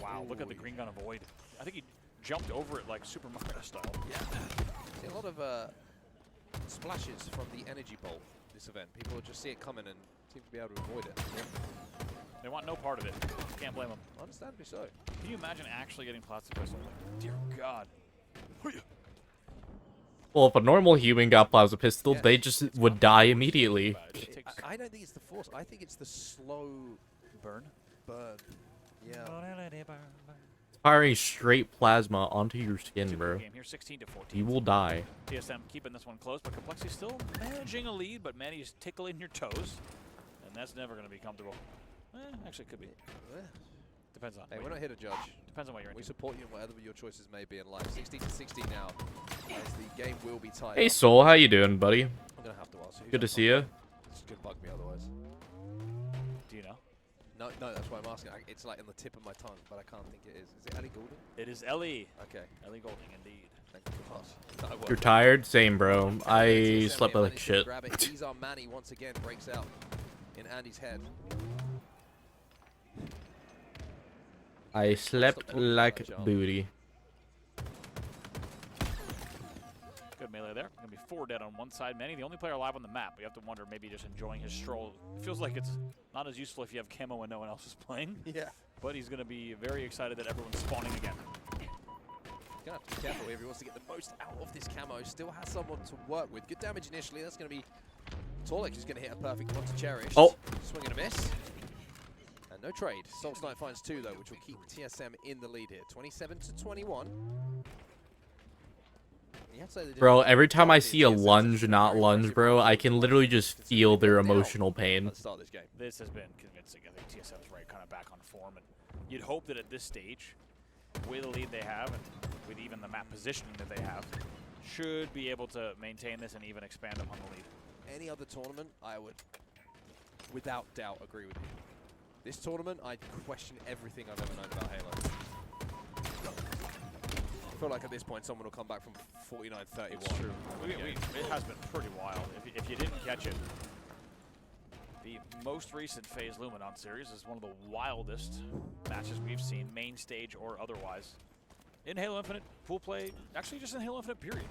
Wow, look at the green gun avoid. I think he jumped over it like Super Mario style.
Yeah. See a lot of splashes from the energy bolt this event. People just see it coming and seem to be able to avoid it.
They want no part of it. Can't blame them.
Understandably so.
Can you imagine actually getting plastic pistol? Like, dear God.
Well, if a normal human got plasma pistol, they just would die immediately.
I don't think it's the force. I think it's the slow
burn.
Yeah.
Firing straight plasma onto your skin, bro.
Game here, 16 to 14.
You will die.
TSM keeping this one close, but Complexity still managing a lead, but Manny's tickling your toes. And that's never going to be comfortable. Actually, it could be. Depends on.
Hey, we're not here to judge.
Depends on what you're into.
We support you in whatever your choices may be in life. 16-16 now, as the game will be tied.
Hey Soul, how you doing, buddy?
I'm gonna have to ask you.
Good to see you.
It's gonna bug me otherwise.
Do you know?
No, that's why I'm asking. It's like in the tip of my tongue, but I can't think it is. Is it Ellie Goulding?
It is Ellie.
Okay.
Ellie Goulding, indeed.
Thank you for that.
You're tired? Same, bro. I slept like shit.
These are Manny once again breaks out in Andy's head.
I slept like booty.
Good melee there. Going to be 4 dead on one side. Manny, the only player alive on the map. You have to wonder, maybe just enjoying his stroll. It feels like it's not as useful if you have camo and no one else is playing.
Yeah.
But he's going to be very excited that everyone's spawning again.
Gonna have to be careful if he wants to get the most out of this camo. Still has someone to work with. Good damage initially. That's going to be Torlik, who's going to hit a perfect one to Cherish.
Oh.
Swing and a miss. And no trade. Salt Snipe finds 2 though, which will keep TSM in the lead here. 27-21.
Bro, every time I see a lunge, not lunge, bro, I can literally just feel their emotional pain.
Let's start this game.
This has been convincing. I think TSM's right, kind of back on form. And you'd hope that at this stage, with the lead they have, and with even the map positioning that they have, should be able to maintain this and even expand upon the lead.
Any other tournament, I would, without doubt, agree with you. This tournament, I'd question everything I've ever known about Halo. I feel like at this point, someone will come back from 49-31.
It's true. It has been pretty wild. If you didn't catch it, the most recent FaZe Luminon series is one of the wildest matches we've seen, main stage or otherwise. In Halo Infinite, pool play, actually just in Halo Infinite, period.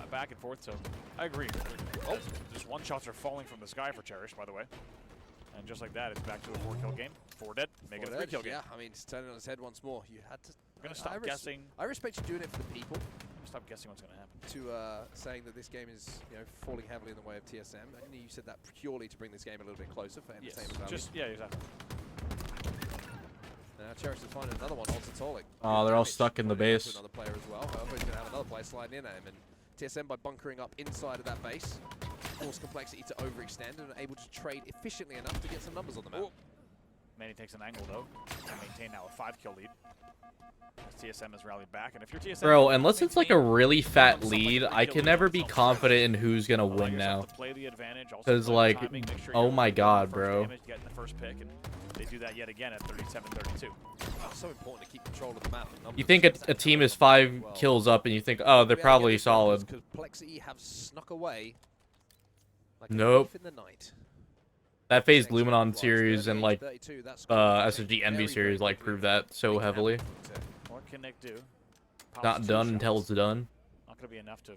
Back and forth, so I agree. Oh, just one-shots are falling from the sky for Cherish, by the way. And just like that, it's back to a 4-kill game. 4 dead, make it a 3-kill game.
Yeah, I mean, it's turning on its head once more. You had to...
I'm going to stop guessing.
I respect you doing it for the people.
Stop guessing what's going to happen.
To saying that this game is, falling heavily in the way of TSM. I know you said that purely to bring this game a little bit closer for entertainment value.
Yeah, exactly.
Now Cherish is finding another one, also Torlik.
Oh, they're all stuck in the base.
Another player as well. However, he's going to have another player sliding in at him. And TSM, by bunkering up inside of that base, force Complexity to overextend and are able to trade efficiently enough to get some numbers on the map.
Ooh. Manny takes an angle, though, to maintain now a 5-kill lead. As TSM has rallied back, and if you're TSM,
bro, unless it's like a really fat lead, I can never be confident in who's gonna win now. Because like, oh my god, bro.
Get in the first pick, and they do that yet again at 37-32.
So important to keep control of the map.
You think a team is 5 kills up, and you think, oh, they're probably solid.
Complexity have snuck away. Like
nope.
in the night.
That FaZe Luminon series and like SSG Envy series like prove that so heavily.
What can Nick do?
Not done until it's done.
Not going to be enough to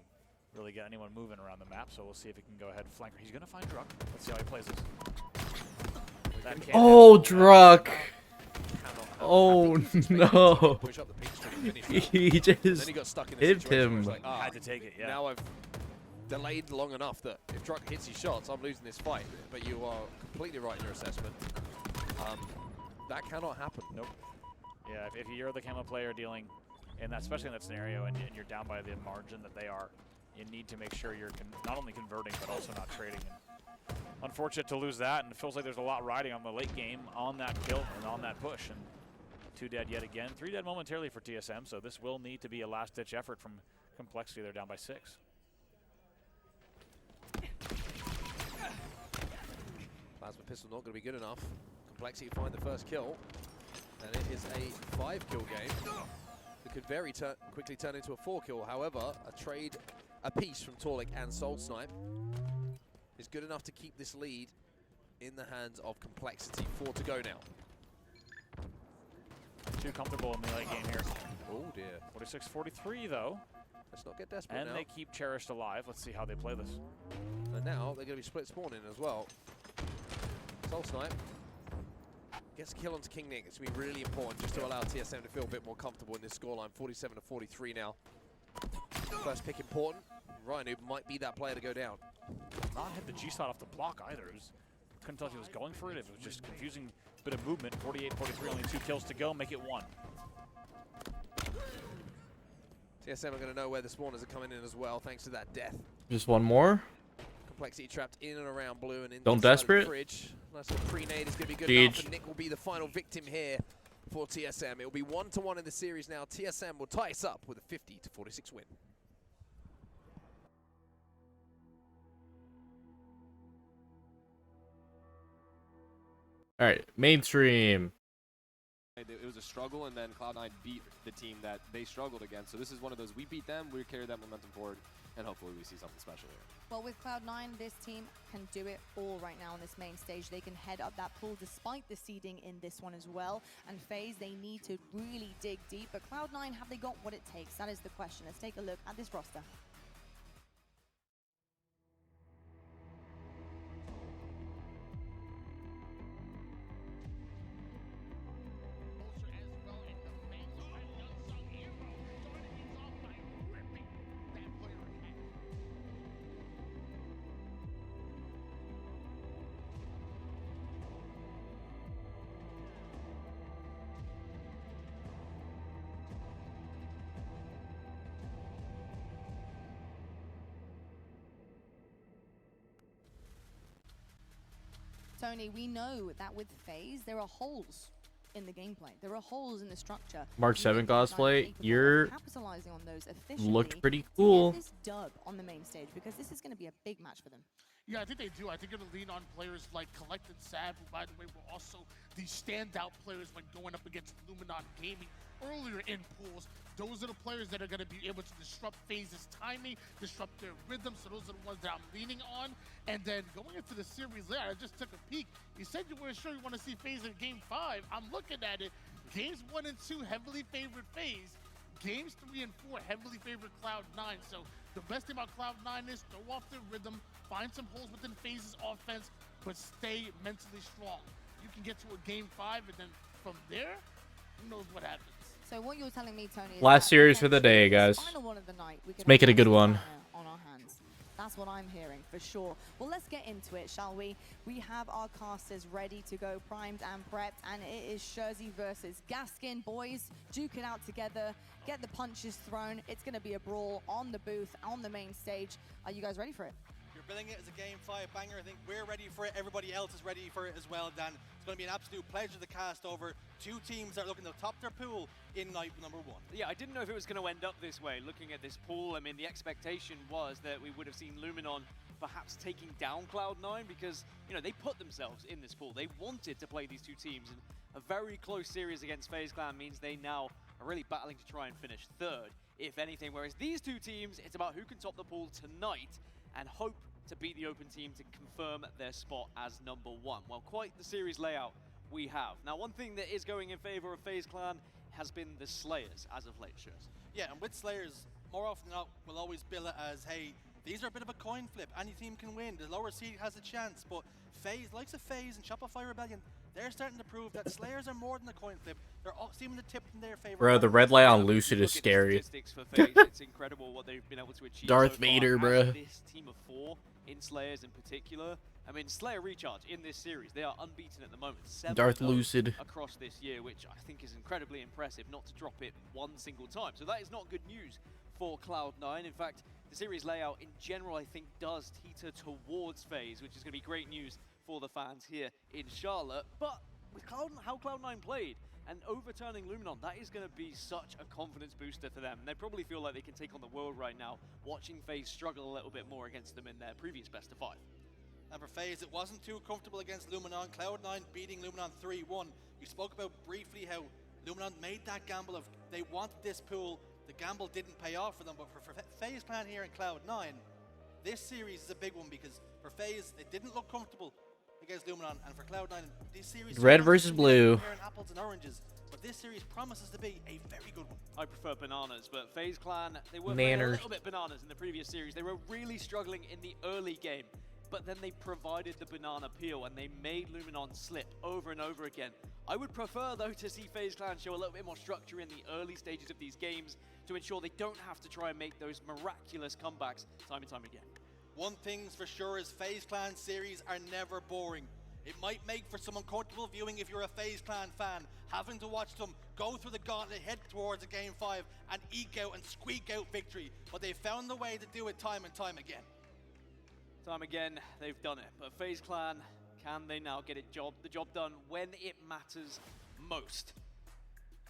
really get anyone moving around the map, so we'll see if he can go ahead and flanker. He's going to find Druck. Let's see how he plays this.
Oh, Druck! Oh no! He just hipped him.
Had to take it, yeah.
Now I've delayed long enough that if Druck hits his shots, I'm losing this fight. But you are completely right in your assessment. That cannot happen.
Nope. Yeah, if you're the camo player dealing in that, especially in that scenario, and you're down by the margin that they are, you need to make sure you're not only converting but also not trading. And unfortunate to lose that, and it feels like there's a lot riding on the late game on that kill and on that push. And 2 dead yet again, 3 dead momentarily for TSM. So this will need to be a last-ditch effort from Complexity. They're down by 6.
Plasma pistol not going to be good enough. Complexity find the first kill. And it is a 5-kill game. It could very quickly turn into a 4-kill. However, a piece from Torlik and Soul Snipe is good enough to keep this lead in the hands of Complexity. 4 to go now.
Too comfortable in the late game here.
Oh dear.
46-43 though.
Let's not get desperate
and
now.
They keep Cherished alive. Let's see how they play this.
And now they're going to be split spawning as well. Soul Snipe gets a kill onto King Nick. It's going to be really important just to allow TSM to feel a bit more comfortable in this scoreline. 47-43 now. First pick important. Rhino might be that player to go down.
Not hit the G-Shot off the block either. Couldn't tell if he was going for it. It was just confusing bit of movement. 48-43, only 2 kills to go. Make it 1.
TSM are going to know where the spawners are coming in as well, thanks to that death.
Just one more.
Complexity trapped in and around blue and in
Don't desperate.
Fridge. Nice little pre-nade is going to be good
Siege.
enough, and Nick will be the final victim here for TSM. It will be 1-1 in the series now. TSM will tie us up with a 50-46 win.
All right, mainstream.
It was a struggle, and then Cloud9 beat the team that they struggled against. So this is one of those, we beat them, we carry that momentum forward, and hopefully we see something special here.
Well, with Cloud9, this team can do it all right now on this main stage. They can head up that pool despite the seeding in this one as well. And FaZe, they need to really dig deep. But Cloud9, have they got what it takes? That is the question. Let's take a look at this roster. Tony, we know that with FaZe, there are holes in the gameplay. There are holes in the structure.
Mark 7 cosplay, you're
capitalizing on those efficiently.
looked pretty cool.
To get this dub on the main stage, because this is going to be a big match for them.
Yeah, I think they do. I think it'll lean on players like Collected Sav, who, by the way, were also the standout players when going up against Luminon Gaming earlier in pools. Those are the players that are going to be able to disrupt FaZe's timing, disrupt their rhythm. So those are the ones that I'm leaning on. And then going into the series later, I just took a peek. You said you weren't sure you want to see FaZe in Game 5. I'm looking at it. Games 1 and 2 heavily favored FaZe. Games 3 and 4 heavily favored Cloud9. So the best thing about Cloud9 is throw off their rhythm, find some holes within FaZe's offense, but stay mentally strong. You can get to a Game 5, and then from there, who knows what happens.
So what you're telling me, Tony, is
Last
that
series for the day, guys.
final one of the night, we
Let's
could
make it a
have
good one.
On our hands. That's what I'm hearing, for sure. Well, let's get into it, shall we? We have our casters ready to go, primed and prepped, and it is Jersey versus Gaskin. Boys, duke it out together, get the punches thrown. It's going to be a brawl on the booth, on the main stage. Are you guys ready for it?
You're billing it as a Game 5 banger. I think we're ready for it. Everybody else is ready for it as well, Dan. It's going to be an absolute pleasure to cast over two teams that are looking to top their pool in night number 1.
Yeah, I didn't know if it was going to end up this way. Looking at this pool, I mean, the expectation was that we would have seen Luminon perhaps taking down Cloud9 because, you know, they put themselves in this pool. They wanted to play these two teams, and a very close series against FaZe Clan means they now are really battling to try and finish third, if anything. Whereas these two teams, it's about who can top the pool tonight and hope to beat the open team to confirm their spot as number 1. Well, quite the series layout we have. Now, one thing that is going in favor of FaZe Clan has been the Slayers as of late, Shurs.
Yeah, and with Slayers, more often than not, we'll always bill it as, hey, these are a bit of a coin flip. Any team can win. The lower seed has a chance. But FaZe, likes of FaZe and Shopify Rebellion, they're starting to prove that Slayers are more than a coin flip. They're all seeming to tip in their favor.
Bro, the red light on Lucid is scary.
For FaZe, it's incredible what they've been able to achieve.
Darth
so far
Vader,
as
bro.
This team of 4 in Slayers in particular. I mean, Slayer Recharge in this series, they are unbeaten at the moment. 7-0
Darth Lucid
across this year, which I think is incredibly impressive, not to drop it one single time. So that is not good news for Cloud9. In fact, the series layout in general, I think, does teeter towards FaZe, which is going to be great news for the fans here in Charlotte. But with how Cloud9 played and overturning Luminon, that is going to be such a confidence booster for them. And they probably feel like they can take on the world right now, watching FaZe struggle a little bit more against them in their previous best of 5.
And for FaZe, it wasn't too comfortable against Luminon. Cloud9 beating Luminon 3-1. You spoke about briefly how Luminon made that gamble of they wanted this pool. The gamble didn't pay off for them, but for FaZe Clan here in Cloud9, this series is a big one because for FaZe, it didn't look comfortable against Luminon, and for Cloud9, this series
red versus blue.
Comparing apples and oranges, but this series promises to be a very good one.
I prefer bananas, but FaZe Clan, they were playing a little bit bananas in the previous series. They were really struggling in the early game, but then they provided the banana peel and they made Luminon slip over and over again. I would prefer, though, to see FaZe Clan show a little bit more structure in the early stages of these games to ensure they don't have to try and make those miraculous comebacks time and time again.
One thing's for sure is FaZe Clan series are never boring. It might make for some uncomfortable viewing if you're a FaZe Clan fan, having to watch them go through the gauntlet, head towards a Game 5 and eke out and squeak out victory, but they found the way to do it time and time again.
Time again, they've done it. But FaZe Clan, can they now get the job done when it matters most?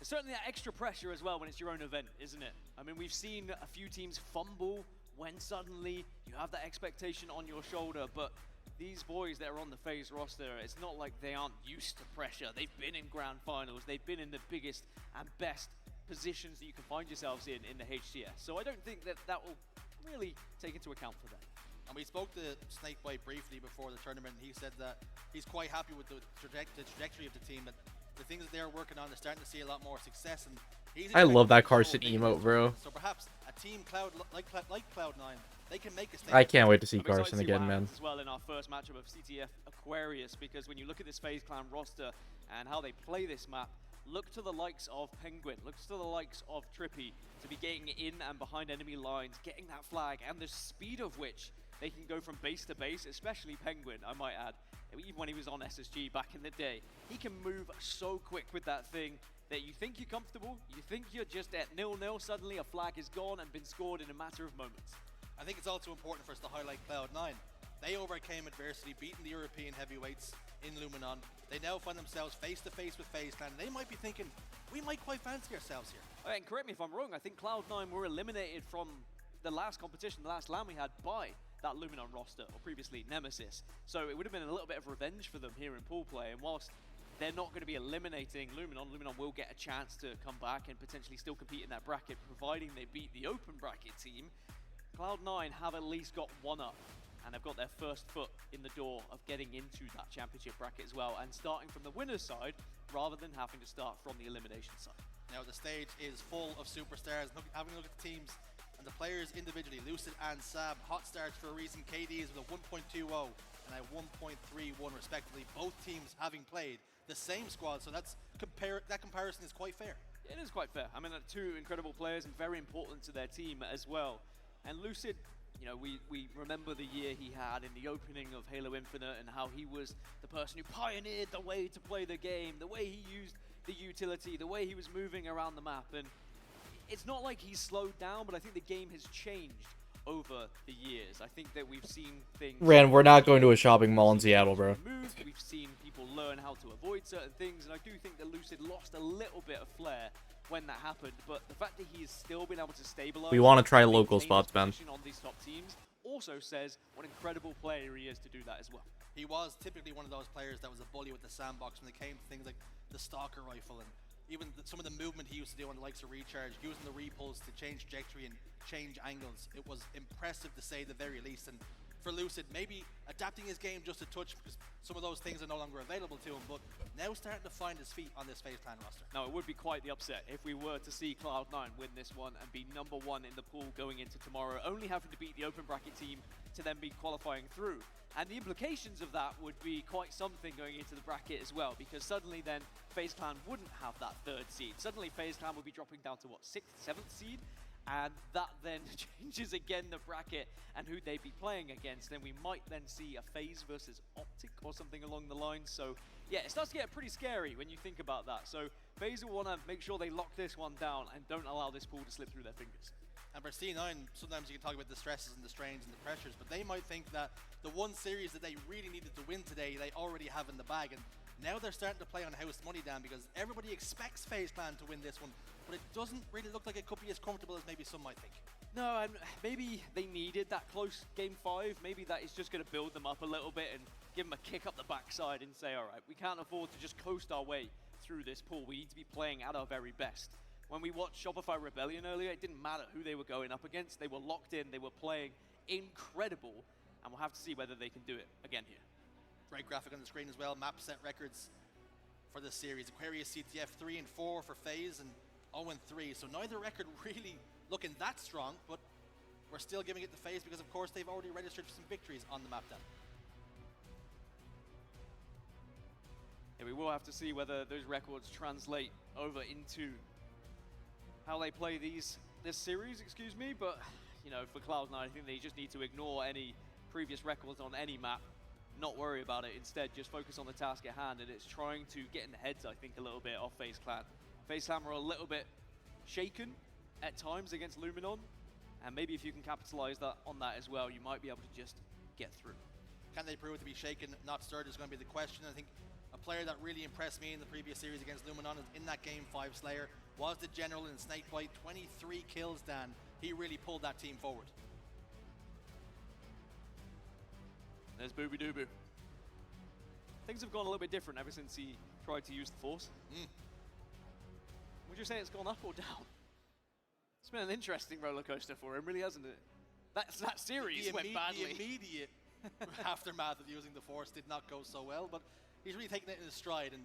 There's certainly that extra pressure as well when it's your own event, isn't it? I mean, we've seen a few teams fumble when suddenly you have that expectation on your shoulder, but these boys that are on the FaZe roster, it's not like they aren't used to pressure. They've been in grand finals. They've been in the biggest and best positions that you can find yourselves in the HCS. So I don't think that that will really take into account for them.
And we spoke to Snakebite briefly before the tournament, and he said that he's quite happy with the trajectory of the team, that the things that they're working on, they're starting to see a lot more success. And
I love that Carson emote, bro.
So perhaps a team like Cloud9, they can make a statement.
I can't wait to see
I'm excited
Carson
to see
again,
what
man.
happens as well in our first matchup of CTF Aquarius, because when you look at this FaZe Clan roster and how they play this map, look to the likes of Penguin, look to the likes of Trippy to be getting in and behind enemy lines, getting that flag, and the speed of which they can go from base to base, especially Penguin, I might add. Even when he was on SSG back in the day, he can move so quick with that thing that you think you're comfortable, you think you're just at 0-0, suddenly a flag is gone and been scored in a matter of moments.
I think it's also important for us to highlight Cloud9. They overcame adversity, beating the European heavyweights in Luminon. They now find themselves face to face with FaZe Clan. They might be thinking, we might quite fancy ourselves here.
And correct me if I'm wrong, I think Cloud9 were eliminated from the last competition, the last LAN we had, by that Luminon roster, or previously Nemesis. So it would have been a little bit of revenge for them here in pool play, and whilst they're not going to be eliminating Luminon, Luminon will get a chance to come back and potentially still compete in that bracket, providing they beat the open bracket team. Cloud9 have at least got one up, and they've got their first foot in the door of getting into that championship bracket as well, and starting from the winner's side, rather than having to start from the elimination side.
Now the stage is full of superstars. Having a look at the teams and the players individually, Lucid and Sab, hot starts for a reason. KD is with a 1.20 and a 1.31 respectively. Both teams having played the same squad, so that comparison is quite fair.
It is quite fair. I mean, two incredible players and very important to their team as well. And Lucid, you know, we remember the year he had in the opening of Halo Infinite and how he was the person who pioneered the way to play the game, the way he used the utility, the way he was moving around the map. And it's not like he's slowed down, but I think the game has changed over the years. I think that we've seen things...
Ran, we're not going to a shopping mall in Seattle, bro.
We've seen people learn how to avoid certain things, and I do think that Lucid lost a little bit of flair when that happened, but the fact that he has still been able to stabilize...
We want to try local spots, man.
...on these top teams also says what an incredible player he is to do that as well.
He was typically one of those players that was a bully with the sandbox when it came to things like the Stalker rifle and even some of the movement he used to do on the likes of Recharge, using the repulse to change trajectory and change angles. It was impressive to say the very least. And for Lucid, maybe adapting his game just a touch because some of those things are no longer available to him, but now starting to find his feet on this FaZe Clan roster.
Now, it would be quite the upset if we were to see Cloud9 win this one and be #1 in the pool going into tomorrow, only having to beat the open bracket team to then be qualifying through. And the implications of that would be quite something going into the bracket as well, because suddenly then FaZe Clan wouldn't have that 3rd seed. Suddenly FaZe Clan would be dropping down to, what, 6th, 7th seed? And that then changes again the bracket and who they'd be playing against. Then we might then see a FaZe versus Optic or something along the lines. So yeah, it starts to get pretty scary when you think about that. So FaZe will want to make sure they lock this one down and don't allow this pool to slip through their fingers.
And for C9, sometimes you can talk about the stresses and the strains and the pressures, but they might think that the one series that they really needed to win today, they already have in the bag. And now they're starting to play on house money down because everybody expects FaZe Clan to win this one, but it doesn't really look like it could be as comfortable as maybe some might think.
No, and maybe they needed that close game 5. Maybe that is just going to build them up a little bit and give them a kick up the backside and say, all right, we can't afford to just coast our way through this pool. We need to be playing at our very best. When we watched Shopify Rebellion earlier, it didn't matter who they were going up against. They were locked in, they were playing incredible, and we'll have to see whether they can do it again here.
Great graphic on the screen as well. Map set records for this series. Aquarius CTF 3 and 4 for FaZe and 0 and 3. So neither record really looking that strong, but we're still giving it to FaZe because, of course, they've already registered for some victories on the map then.
Yeah, we will have to see whether those records translate over into how they play this series, excuse me, but you know, for Cloud9, I think they just need to ignore any previous records on any map, not worry about it, instead just focus on the task at hand, and it's trying to get in the heads, I think, a little bit of FaZe Clan. FaZe Clan are a little bit shaken at times against Luminon, and maybe if you can capitalize on that as well, you might be able to just get through.
Can they prove to be shaken, not stirred, is going to be the question. I think a player that really impressed me in the previous series against Luminon in that Game 5 Slayer was the General in Snakebite. 23 kills, Dan. He really pulled that team forward.
There's Booby Doo. Things have gone a little bit different ever since he tried to use the Force. Would you say it's gone up or down? It's been an interesting roller coaster for him, really, hasn't it? That series went badly.
The immediate aftermath of using the Force did not go so well, but he's really taken it in his stride, and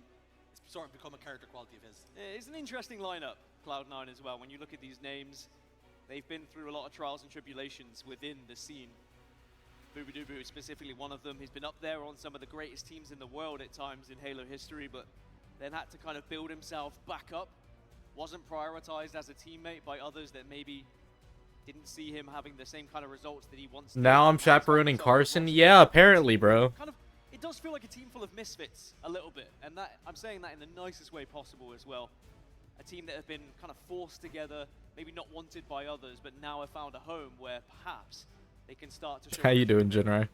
it's sort of become a character quality of his.
It's an interesting lineup, Cloud9 as well. When you look at these names, they've been through a lot of trials and tribulations within the scene. Booby Doo is specifically one of them. He's been up there on some of the greatest teams in the world at times in Halo history, but then had to kind of build himself back up. Wasn't prioritized as a teammate by others that maybe didn't see him having the same kind of results that he wants.
Now I'm chaperoning Carson? Yeah, apparently, bro.
It does feel like a team full of misfits a little bit, and that I'm saying that in the nicest way possible as well. A team that have been kind of forced together, maybe not wanted by others, but now have found a home where perhaps they can start to show.
How you doing, Jinrai?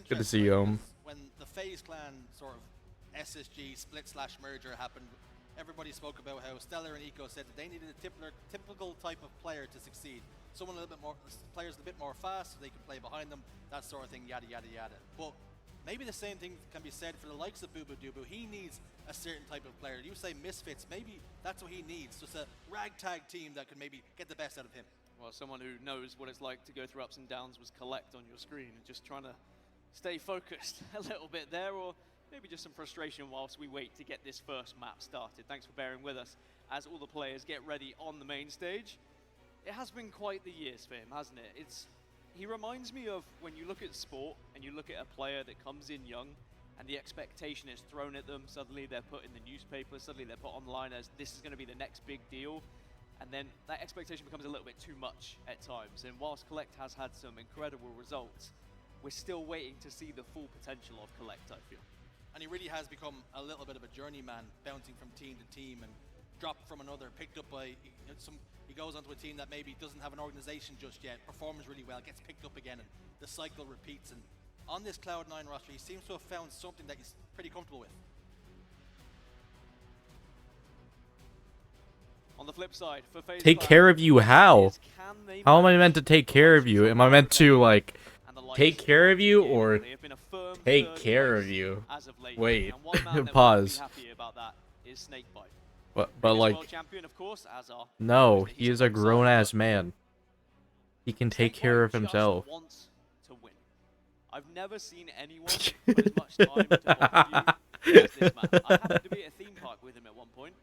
Good
to see you.
When the FaZe Clan sort of SSG split/merger happened, everybody spoke about how Stellar and Eco said that they needed a typical type of player to succeed. Someone a little bit more, players a bit more fast, so they can play behind them, that sort of thing, yada yada yada. But maybe the same thing can be said for the likes of Booba Doobu. He needs a certain type of player. You say misfits, maybe that's what he needs. Just a ragtag team that can maybe get the best out of him.
Well, someone who knows what it's like to go through ups and downs was Collect on your screen, and just trying to stay focused a little bit there, or maybe just some frustration whilst we wait to get this first map started. Thanks for bearing with us as all the players get ready on the main stage. It has been quite the years for him, hasn't it? He reminds me of when you look at sport and you look at a player that comes in young and the expectation is thrown at them. Suddenly they're put in the newspaper, suddenly they're put online as this is going to be the next big deal. And then that expectation becomes a little bit too much at times. And whilst Collect has had some incredible results, we're still waiting to see the full potential of Collect, I feel.
And he really has become a little bit of a journeyman, bouncing from team to team and dropped from another, picked up by he goes onto a team that maybe doesn't have an organization just yet, performs really well, gets picked up again, and the cycle repeats. And on this Cloud9 roster, he seems to have found something that he's pretty comfortable with.
On the flip side, for FaZe
Take care of you how? How am I meant to take care of you? Am I meant to, like, take care of you or take care of you? Wait, pause. But like, no, he is a grown-ass man. He can take care of himself.
I've never seen anyone put as much time to VOD as this man. I happened to be at a theme park with him at one point,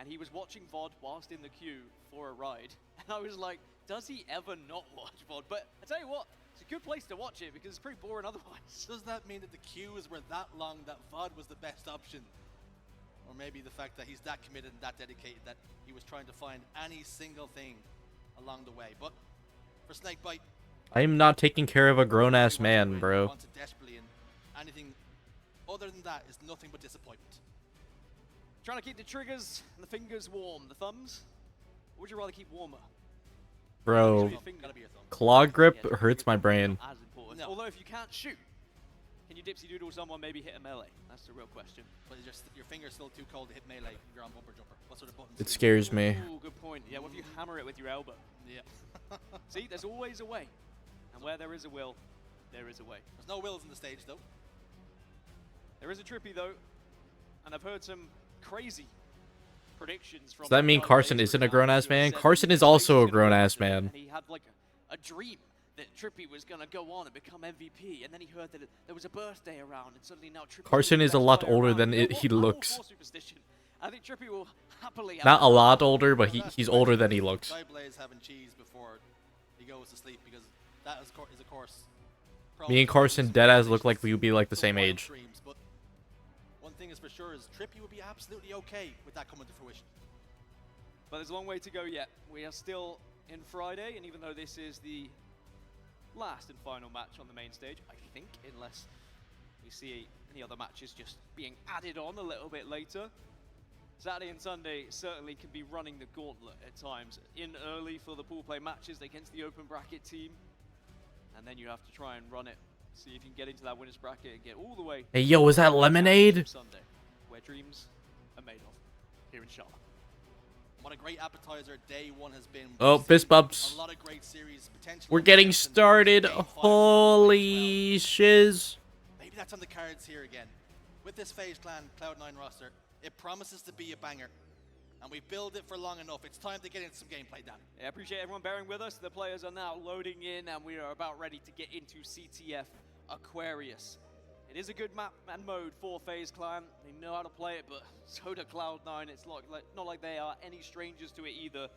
and he was watching VOD whilst in the queue for a ride. And I was like, does he ever not watch VOD? But I tell you what, it's a good place to watch it because it's pretty boring otherwise.
Does that mean that the queues were that long that VOD was the best option? Or maybe the fact that he's that committed and that dedicated that he was trying to find any single thing along the way. But for Snakebite,
I am not taking care of a grown-ass man, bro.
wants it desperately, and anything other than that is nothing but disappointment.
Trying to keep the triggers and the fingers warm. The thumbs? Or would you rather keep warmer?
Bro, claw grip hurts my brain.
As important. No. Although if you can't shoot, can you dipsy doodle someone, maybe hit a melee? That's the real question.
But your finger's still too cold to hit melee. You're on bumper jumper. What sort of buttons?
It scares me.
Ooh, good point. Yeah, what if you hammer it with your elbow?
Yeah.
See, there's always a way. And where there is a will, there is a way.
There's no wills in the stage, though.
There is a Trippy, though. And I've heard some crazy predictions from...
Does that mean Carson isn't a grown-ass man? Carson is also a grown-ass man.
He had like a dream that Trippy was going to go on and become MVP, and then he heard that there was a birthday around, and suddenly now Trippy...
Carson is a lot older than he looks.
I think Trippy will happily...
Not a lot older, but he's older than he looks.
Skyblaze having cheese before he goes to sleep, because that is of course...
Me and Carson deadass look like we would be like the same age.
Dreams, but one thing is for sure is Trippy would be absolutely okay with that coming to fruition.
But there's a long way to go yet. We are still in Friday, and even though this is the last and final match on the main stage, I think, unless we see any other matches just being added on a little bit later, Saturday and Sunday certainly can be running the gauntlet at times. In early for the pool play matches against the open bracket team, and then you have to try and run it, see if you can get into that winners bracket and get all the way.
Hey, yo, is that lemonade?
Sunday, where dreams are made of here in Charlotte.
What a great appetizer day one has been.
Oh, fist bumps.
A lot of great series potential.
We're getting started. Holy shiz.
Maybe that's on the cards here again. With this FaZe Clan Cloud9 roster, it promises to be a banger. And we've built it for long enough. It's time to get into some gameplay, Dan.
Yeah, I appreciate everyone bearing with us. The players are now loading in, and we are about ready to get into CTF Aquarius. It is a good map and mode for FaZe Clan. They know how to play it, but so do Cloud9. It's not like they are any strangers to it either.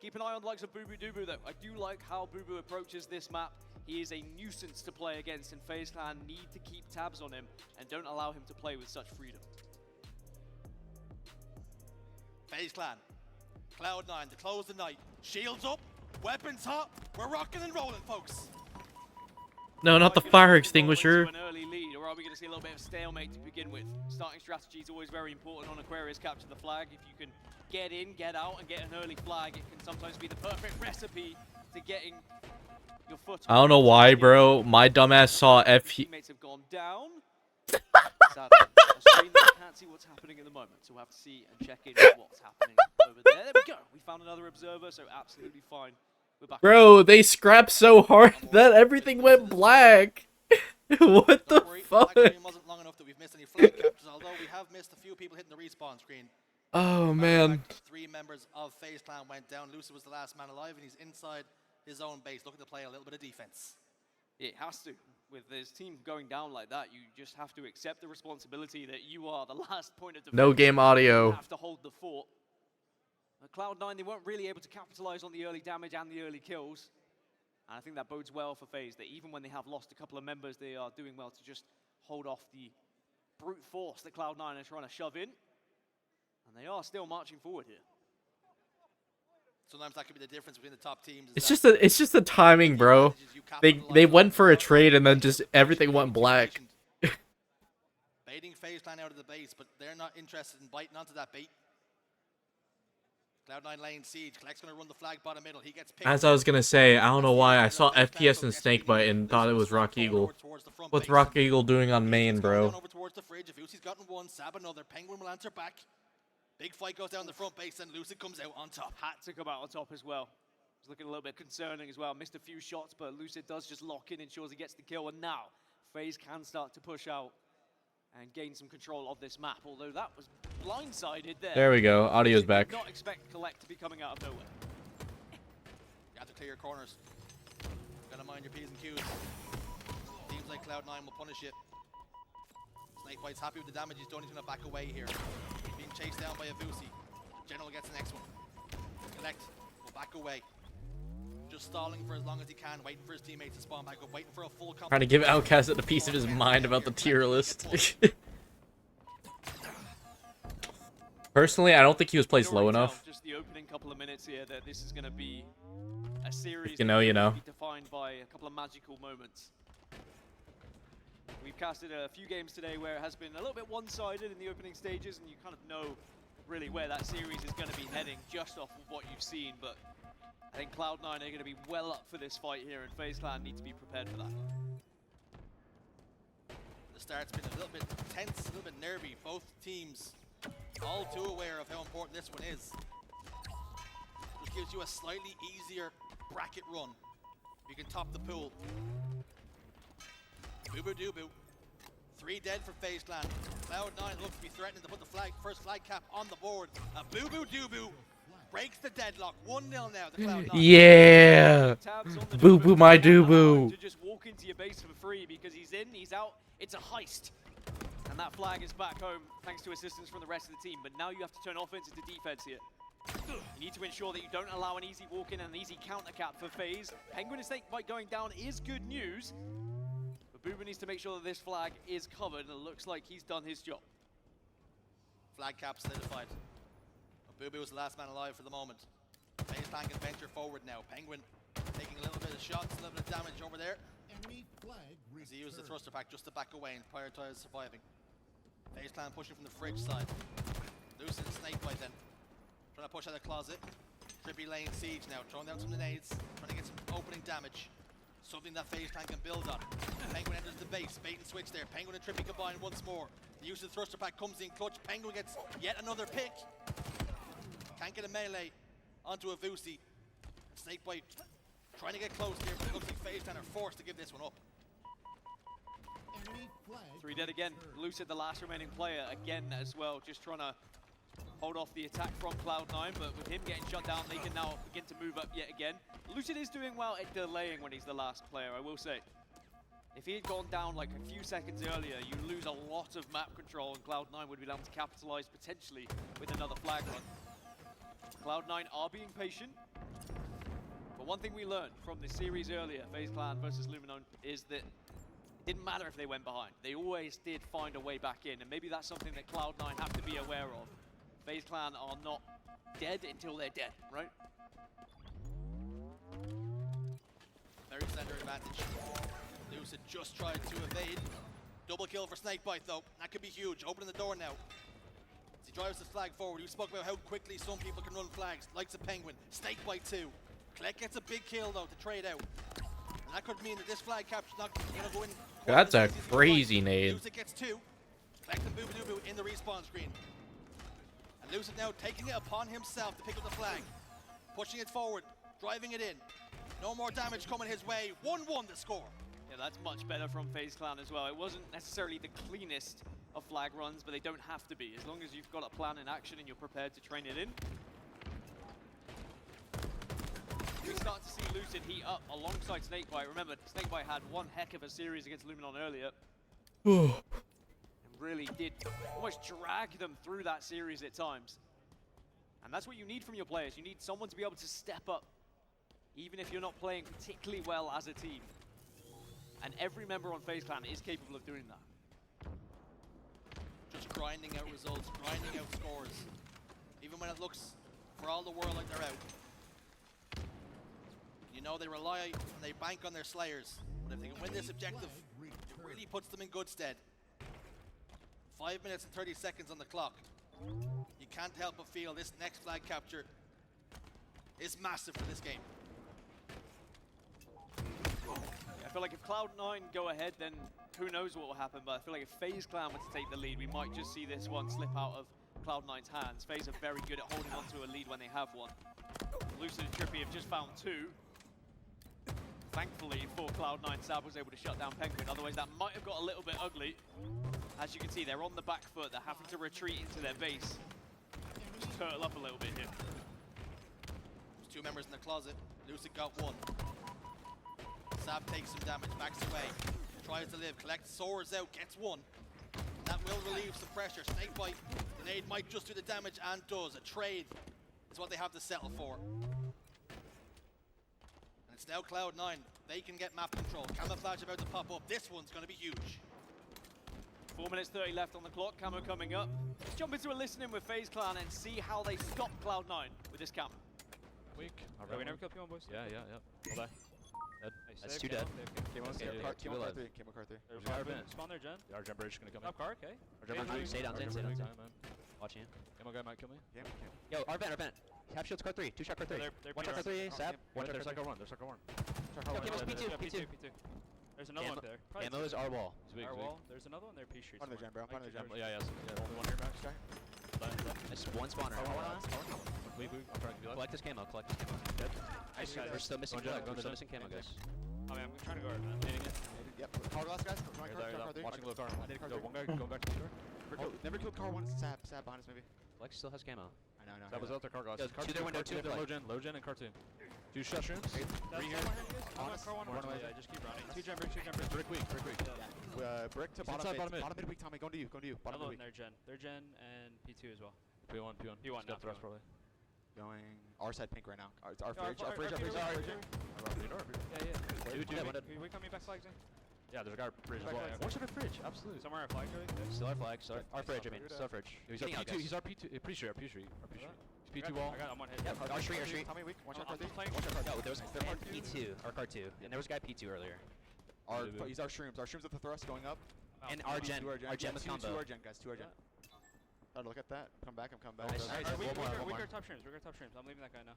Keep an eye on the likes of Boo Boo Doo though. I do like how Boo Boo approaches this map. He is a nuisance to play against, and FaZe Clan need to keep tabs on him and don't allow him to play with such freedom.
FaZe Clan, Cloud9 to close the night. Shields up, weapons hot. We're rocking and rolling, folks.
No, not the fire extinguisher.
An early lead, or are we going to see a little bit of stalemate to begin with? Starting strategy is always very important on Aquarius. Capture the flag. If you can get in, get out, and get an early flag, it can sometimes be the perfect recipe to getting your foot.
I don't know why, bro. My dumbass saw
Teammates have gone down. Sadly, on screen, we can't see what's happening at the moment, so we'll have to see and check in with what's happening over there. There we go. We found another observer, so absolutely fine. We're back.
Bro, they scrapped so hard that everything went black. What the fuck?
It wasn't long enough that we've missed any flag captures, although we have missed a few people hitting the respawn screen.
Oh, man.
3 members of FaZe Clan went down. Lucid was the last man alive, and he's inside his own base, looking to play a little bit of defense.
It has to. With his team going down like that, you just have to accept the responsibility that you are the last point of defense.
No game audio.
You have to hold the fort. At Cloud9, they weren't really able to capitalize on the early damage and the early kills. And I think that bodes well for FaZe, that even when they have lost a couple of members, they are doing well to just hold off the brute force that Cloud9 are trying to shove in. And they are still marching forward here.
Sometimes that could be the difference between the top teams.
It's just the timing, bro. They went for a trade and then just everything went black.
Baiting FaZe Clan out of the base, but they're not interested in biting onto that bait. Cloud9 laying siege. Collect's gonna run the flag bottom middle. He gets picked.
As I was gonna say, I don't know why I saw FPS and Snakebite and thought it was Rock Eagle. What's Rock Eagle doing on main, bro?
Over towards the fridge. If Uzi's gotten one, Sab another. Penguin will answer back. Big fight goes down the front base, and Lucid comes out on top.
Had to come out on top as well. It's looking a little bit concerning as well. Missed a few shots, but Lucid does just lock in, ensures he gets the kill. And now, FaZe can start to push out and gain some control of this map. Although that was blindsided there.
There we go. Audio's back.
Did not expect Collect to be coming out of nowhere.
You have to clear your corners. Gotta mind your P's and Q's. Teams like Cloud9 will punish it. Snakebite's happy with the damage he's done. He's gonna back away here. He's being chased down by a Vusi. General gets the next one. Collect will back away. Just stalling for as long as he can, waiting for his teammates to spawn back up, waiting for a full comp.
Trying to give Outcast a piece of his mind about the tier list. Personally, I don't think he was placed low enough.
Just the opening couple of minutes here that this is gonna be a series
You know.
defined by a couple of magical moments. We've casted a few games today where it has been a little bit one-sided in the opening stages, and you kind of know really where that series is going to be heading just off of what you've seen, but I think Cloud9 are going to be well up for this fight here, and FaZe Clan need to be prepared for that.
The start's been a little bit tense, a little bit nervy. Both teams all too aware of how important this one is. Which gives you a slightly easier bracket run. You can top the pool. Boo Boo Doo Boo. 3 dead for FaZe Clan. Cloud9 looks to be threatening to put the first flag cap on the board. A Boo Boo Doo Boo breaks the deadlock. 1-0 now to Cloud9.
Yeah! Boo Boo my Doo Boo.
To just walk into your base for free because he's in, he's out. It's a heist. And that flag is back home thanks to assistance from the rest of the team. But now you have to turn offense into defense here. You need to ensure that you don't allow an easy walk in and an easy counter cap for FaZe. Penguin and Snakebite going down is good news. Booba needs to make sure that this flag is covered, and it looks like he's done his job.
Flag cap solidified. Booba was the last man alive for the moment. FaZe Clan can venture forward now. Penguin taking a little bit of shots, a little bit of damage over there. As he used the thruster pack just to back away and prioritize surviving. FaZe Clan pushing from the fridge side. Lucid and Snakebite then. Trying to push out the closet. Trippy laying siege now, throwing down some grenades, trying to get some opening damage. Something that FaZe Clan can build on. Penguin enters the base, bait and switch there. Penguin and Trippy combine once more. The use of the thruster pack comes in clutch. Penguin gets yet another pick. Can't get a melee onto a Vusi. Snakebite trying to get close here, but it looks like FaZe Clan are forced to give this one up.
3 dead again. Lucid, the last remaining player, again as well, just trying to hold off the attack from Cloud9, but with him getting shut down, they can now begin to move up yet again. Lucid is doing well at delaying when he's the last player, I will say. If he had gone down like a few seconds earlier, you lose a lot of map control, and Cloud9 would be able to capitalize potentially with another flag run. Cloud9 are being patient, but one thing we learned from the series earlier, FaZe Clan versus Luminon, is that it didn't matter if they went behind. They always did find a way back in, and maybe that's something that Cloud9 have to be aware of. FaZe Clan are not dead until they're dead, right?
Very center advantage. Lucid just tried to evade. Double kill for Snakebite though. That could be huge. Opening the door now. As he drives the flag forward, we spoke about how quickly some people can run flags. Likes of Penguin. Snakebite too. Klek gets a big kill though to trade out. And that could mean that this flag capture's not going to go in.
That's a crazy nade.
Lucid gets 2. Klek and Boo in the respawn screen. And Lucid now taking it upon himself to pick up the flag. Pushing it forward. Driving it in. No more damage coming his way. 1-1 the score.
Yeah, that's much better from FaZe Clan as well. It wasn't necessarily the cleanest of flag runs, but they don't have to be. As long as you've got a plan in action and you're prepared to train it in. We start to see Lucid heat up alongside Snakebite. Remember, Snakebite had one heck of a series against Luminon earlier. And really did almost drag them through that series at times. And that's what you need from your players. You need someone to be able to step up, even if you're not playing particularly well as a team. And every member on FaZe Clan is capable of doing that.
Just grinding out results, grinding out scores. Even when it looks for all the world like they're out. You know, they rely and they bank on their Slayers. But if they can win this objective, it really puts them in good stead. 5 minutes and 30 seconds on the clock. You can't help but feel this next flag capture is massive for this game.
I feel like if Cloud9 go ahead, then who knows what will happen, but I feel like if FaZe Clan were to take the lead, we might just see this one slip out of Cloud9's hands. FaZe are very good at holding on to a lead when they have one. Lucid and Trippy have just found 2. Thankfully for Cloud9, Sab was able to shut down Penguin, otherwise that might have got a little bit ugly. As you can see, they're on the back foot, they're having to retreat into their base. Just turtle up a little bit here.
There's 2 members in the closet. Lucid got 1. Sab takes some damage, backs away, tries to live, collects, soars out, gets 1. That will relieve some pressure. Snakebite, the nade might just do the damage and does. A trade is what they have to settle for. And it's now Cloud9. They can get map control. Camouflage about to pop up. This one's going to be huge.
4 minutes 30 left on the clock, Camo coming up. Let's jump into a listening with FaZe Clan and see how they stop Cloud9 with this Camo.
Weak.
Did we never kill P1 boys?
Yeah. Hold on. Dead.
That's 2 dead.
Came on car 3. Came on car 3.
There's car bin. Spawn there, Jen.
Our jump bridge is gonna come in.
Up car, okay.
Our jump bridge.
Stay down, stay down.
Man.
Watching you.
Camo guy might kill me.
Yo, our vent. Half shields car 3. 2 shot car 3. One shot car 3, Sab. One shot car 3.
There's like a 1.
P2.
There's another one there.
Ammo is our wall.
Our wall. There's another one there, P street.
One of the jam, bro. One of the jam. Yeah. Only one here, Max.
That's one spawner.
I'm trying to do that.
Collect this camo.
Dead.
We're still missing camo. We're still missing camo, guys.
I mean, I'm trying to go our vent.
Needing it. Yep. Car glass, guys. Watching low car. One guy going back to the store. Never killed car 1. Sab behind us, maybe.
Flex still has camo.
I know. That was out there, car glass.
Car 2 there, window 2 there.
Low gen and car 2. 2 shot shrooms. 3 here.
Car 1. Yeah, just keep running. 2 jumpers.
Brick weak. Brick to bottom mid. Bottom mid weak, Tommy. Going to you. Bottom mid weak.
They're Gen and P2 as well.
P1.
Not
thrust probably. Going our side pink right now. Our fridge.
Dude, can we come back flags in?
Yeah, there's a guy fridge as well. One shot of fridge, absolutely.
Somewhere our flag going?
Still our flag. Our fridge, I mean. Still our fridge.
He's our P2. He's our P2. Pretty sure. He's P2 wall.
I'm one hit.
Yeah, our street.
Tommy weak. One shot car 3.
No, there was P2. Our car 2. And there was a guy P2 earlier.
He's our shrooms. Our shrooms with the thrust going up.
And our gen. Our gen with combo.
2 our gen, guys. 2 our gen. Look at that. Come back. I'm coming back.
We got top streams. I'm leaving that guy now.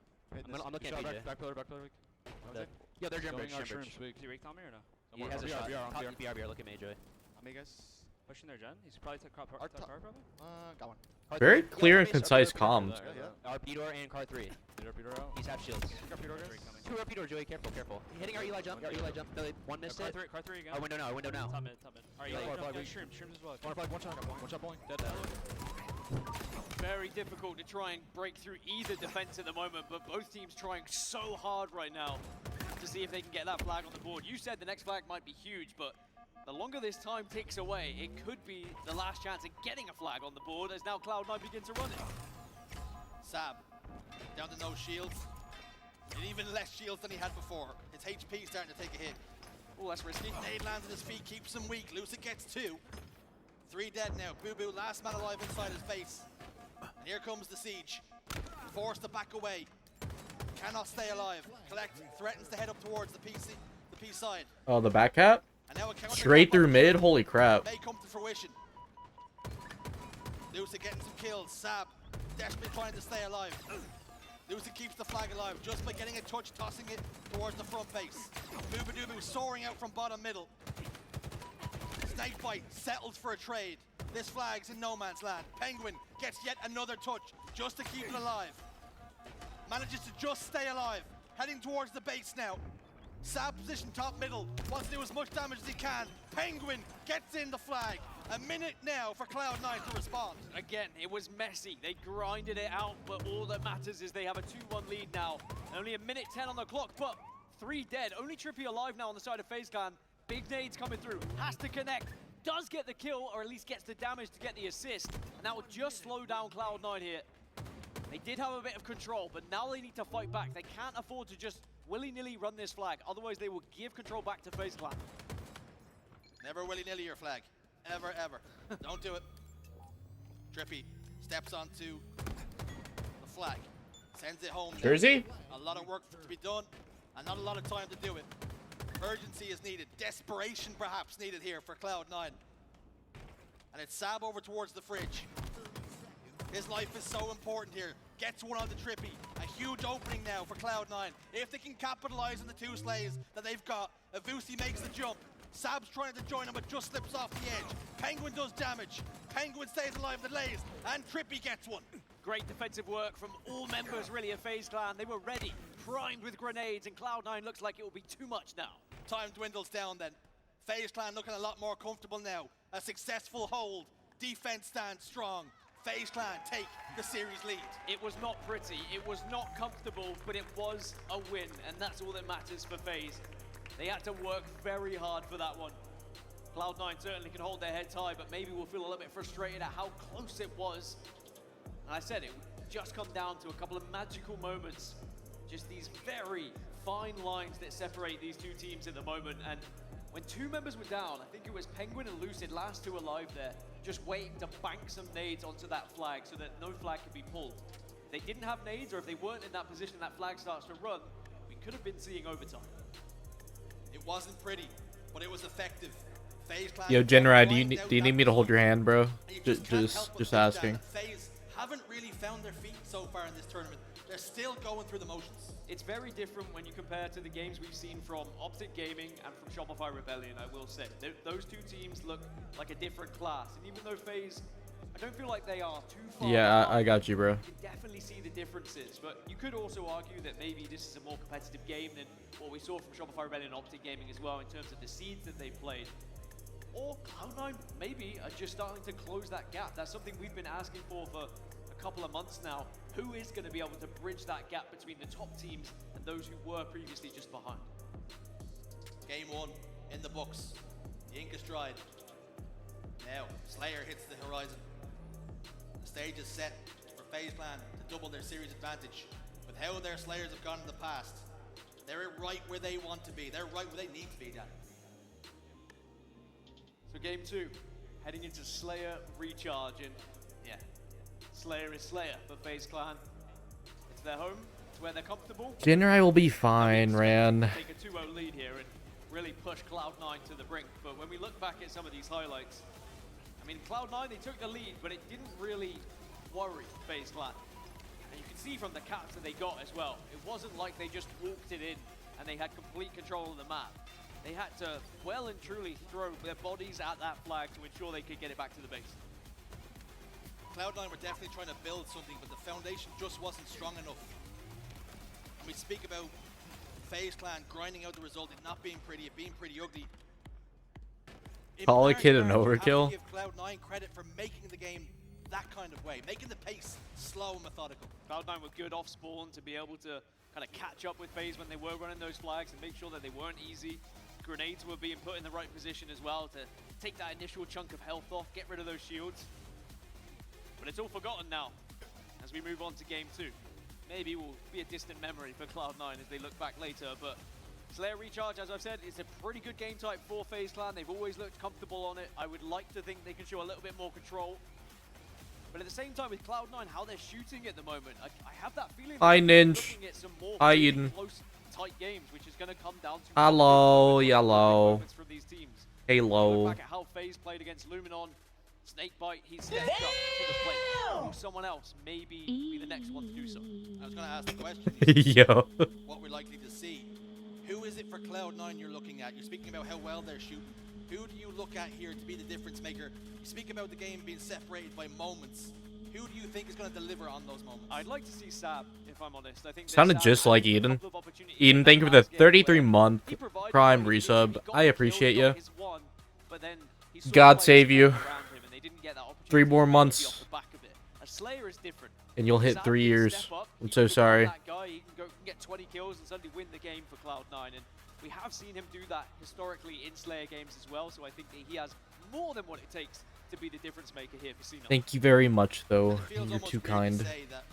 I'm looking at PJ.
Back pillar weak.
Yeah, they're jump bridge.
Our shrooms weak.
Is he weak, Tommy, or no?
He has a shot. BR, look at Mayjoy.
Amigas.
Pushing their gen. He's probably took car probably.
Got one.
Very
Car
clear and
base,
concise
RP door,
comms.
RP door and car 3.
RP door out.
He's half shields.
RP door guys.
Two RP door, Joey. Careful, careful. Hitting our Eli jump. Our Eli jump. No, one missed it.
Car 3 again.
Our window now. Our window now.
Top mid. Alright, shrooms as well.
One shot point. Dead.
Very difficult to try and break through either defense at the moment, but both teams trying so hard right now to see if they can get that flag on the board. You said the next flag might be huge, but the longer this time ticks away, it could be the last chance at getting a flag on the board as now Cloud9 begin to run it.
Sab, down to no shields. And even less shields than he had before. His HP starting to take a hit.
Oh, that's risky.
Nade lands at his feet, keeps him weak. Lucid gets 2. 3 dead now. Boo Boo, last man alive inside his face. And here comes the siege. Forced to back away. Cannot stay alive. Collect threatens to head up towards the P side.
Oh, the back cap?
And now a counter
Straight through mid? Holy crap.
may come to fruition. Lucid getting some kills. Sab desperately trying to stay alive. Lucid keeps the flag alive just by getting a touch, tossing it towards the front base. Booba soaring out from bottom middle. Snakebite settles for a trade. This flag's in no man's land. Penguin gets yet another touch just to keep it alive. Manages to just stay alive. Heading towards the base now. Sab position top middle. Wants to do as much damage as he can. Penguin gets in the flag. A minute now for Cloud9 to respond.
Again, it was messy. They grinded it out, but all that matters is they have a 2-1 lead now. Only a minute 10 on the clock, but 3 dead. Only Trippy alive now on the side of FaZe Clan. Big nades coming through. Has to connect. Does get the kill, or at least gets the damage to get the assist. And that will just slow down Cloud9 here. They did have a bit of control, but now they need to fight back. They can't afford to just willy-nilly run this flag. Otherwise, they will give control back to FaZe Clan.
Never willy-nilly your flag. Ever, ever. Don't do it. Trippy steps onto the flag. Sends it home.
Jersey?
A lot of work to be done, and not a lot of time to do it. Urgency is needed. Desperation perhaps needed here for Cloud9. And it's Sab over towards the fridge. His life is so important here. Gets one on the Trippy. A huge opening now for Cloud9. If they can capitalize on the 2 slays that they've got, Avusi makes the jump. Sab's trying to join him, but just slips off the edge. Penguin does damage. Penguin stays alive, the lays, and Trippy gets one.
Great defensive work from all members, really, of FaZe Clan. They were ready, primed with grenades, and Cloud9 looks like it will be too much now.
Time dwindles down then. FaZe Clan looking a lot more comfortable now. A successful hold. Defense stands strong. FaZe Clan take the series lead.
It was not pretty, it was not comfortable, but it was a win, and that's all that matters for FaZe. They had to work very hard for that one. Cloud9 certainly can hold their heads high, but maybe we'll feel a little bit frustrated at how close it was. And I said it would just come down to a couple of magical moments. Just these very fine lines that separate these 2 teams at the moment. And when 2 members were down, I think it was Penguin and Lucid, last 2 alive there, just waiting to bank some nades onto that flag so that no flag could be pulled. If they didn't have nades, or if they weren't in that position, that flag starts to run, we could have been seeing overtime.
It wasn't pretty, but it was effective. FaZe Clan.
Yo, Genrai, do you need me to hold your hand, bro? Just asking.
FaZe haven't really found their feet so far in this tournament. They're still going through the motions.
It's very different when you compare to the games we've seen from Optic Gaming and from Shopify Rebellion, I will say. Those 2 teams look like a different class, and even though FaZe, I don't feel like they are too far
Yeah,
apart.
I got you, bro.
You can definitely see the differences, but you could also argue that maybe this is a more competitive game than what we saw from Shopify Rebellion and Optic Gaming as well in terms of the seeds that they played. Or Cloud9 maybe are just starting to close that gap. That's something we've been asking for a couple of months now. Who is going to be able to bridge that gap between the top teams and those who were previously just behind?
Game 1 in the books. The ink is dried. Now, Slayer hits the horizon. The stage is set for FaZe Clan to double their series advantage. With how their Slayers have gone in the past, they're right where they want to be. They're right where they need to be, Dan.
So game 2, heading into Slayer Recharge, and yeah, Slayer is Slayer for FaZe Clan. It's their home, it's where they're comfortable.
Genrai will be fine, Ran.
Take a 2-0 lead here and really push Cloud9 to the brink. But when we look back at some of these highlights, I mean, Cloud9, they took the lead, but it didn't really worry FaZe Clan. And you can see from the caps that they got as well. It wasn't like they just walked it in and they had complete control of the map. They had to well and truly throw their bodies at that flag to ensure they could get it back to the base.
Cloud9 were definitely trying to build something, but the foundation just wasn't strong enough. And we speak about FaZe Clan grinding out the result, it not being pretty, it being pretty ugly.
Call a kid an
You have
overkill.
to give Cloud9 credit for making the game that kind of way, making the pace slow and methodical.
Cloud9 were good off spawn to be able to kind of catch up with FaZe when they were running those flags and make sure that they weren't easy. Grenades were being put in the right position as well to take that initial chunk of health off, get rid of those shields. But it's all forgotten now as we move on to game 2. Maybe will be a distant memory for Cloud9 as they look back later, but Slayer Recharge, as I've said, is a pretty good game type for FaZe Clan. They've always looked comfortable on it. I would like to think they can show a little bit more control. But at the same time with Cloud9, how they're shooting at the moment, I have that feeling
Hi,
that they're
Ninja.
looking at some more
Hi,
really
Eden.
close, tight games, which is going to come down to
Hello,
big
yellow.
moments from these teams.
Halo.
Look back at how FaZe played against Luminon. Snakebite, he's stepped up to the plate. Will someone else maybe be the next one to do so?
I was going to ask the question.
Yo.
What we're likely to see. Who is it for Cloud9 you're looking at? You're speaking about how well they're shooting. Who do you look at here to be the difference maker? You speak about the game being separated by moments. Who do you think is going to deliver on those moments?
I'd like to see Sab, if I'm honest. I think that
Sounded
Sab
just
had
like
a
Eden.
couple of opportunities
Eden,
in
thank you
that
for the
last game where
33-month
he provided
Prime
what he needed.
resub.
He got
I
the
appreciate
kill, he
you.
got his one, but then he saw
God
players
save you.
around him and they didn't get that opportunity
3 more
to be
months.
off the back of it. A Slayer is different.
And you'll hit
Sab
3
can
years.
step up,
I'm
he
so
can become
sorry.
that guy, he can get 20 kills and suddenly win the game for Cloud9, and we have seen him do that historically in Slayer games as well, so I think that he has more than what it takes to be the difference maker here for C9.
Thank you very much, though.
It feels
You're
almost
too
weird to
kind.
say that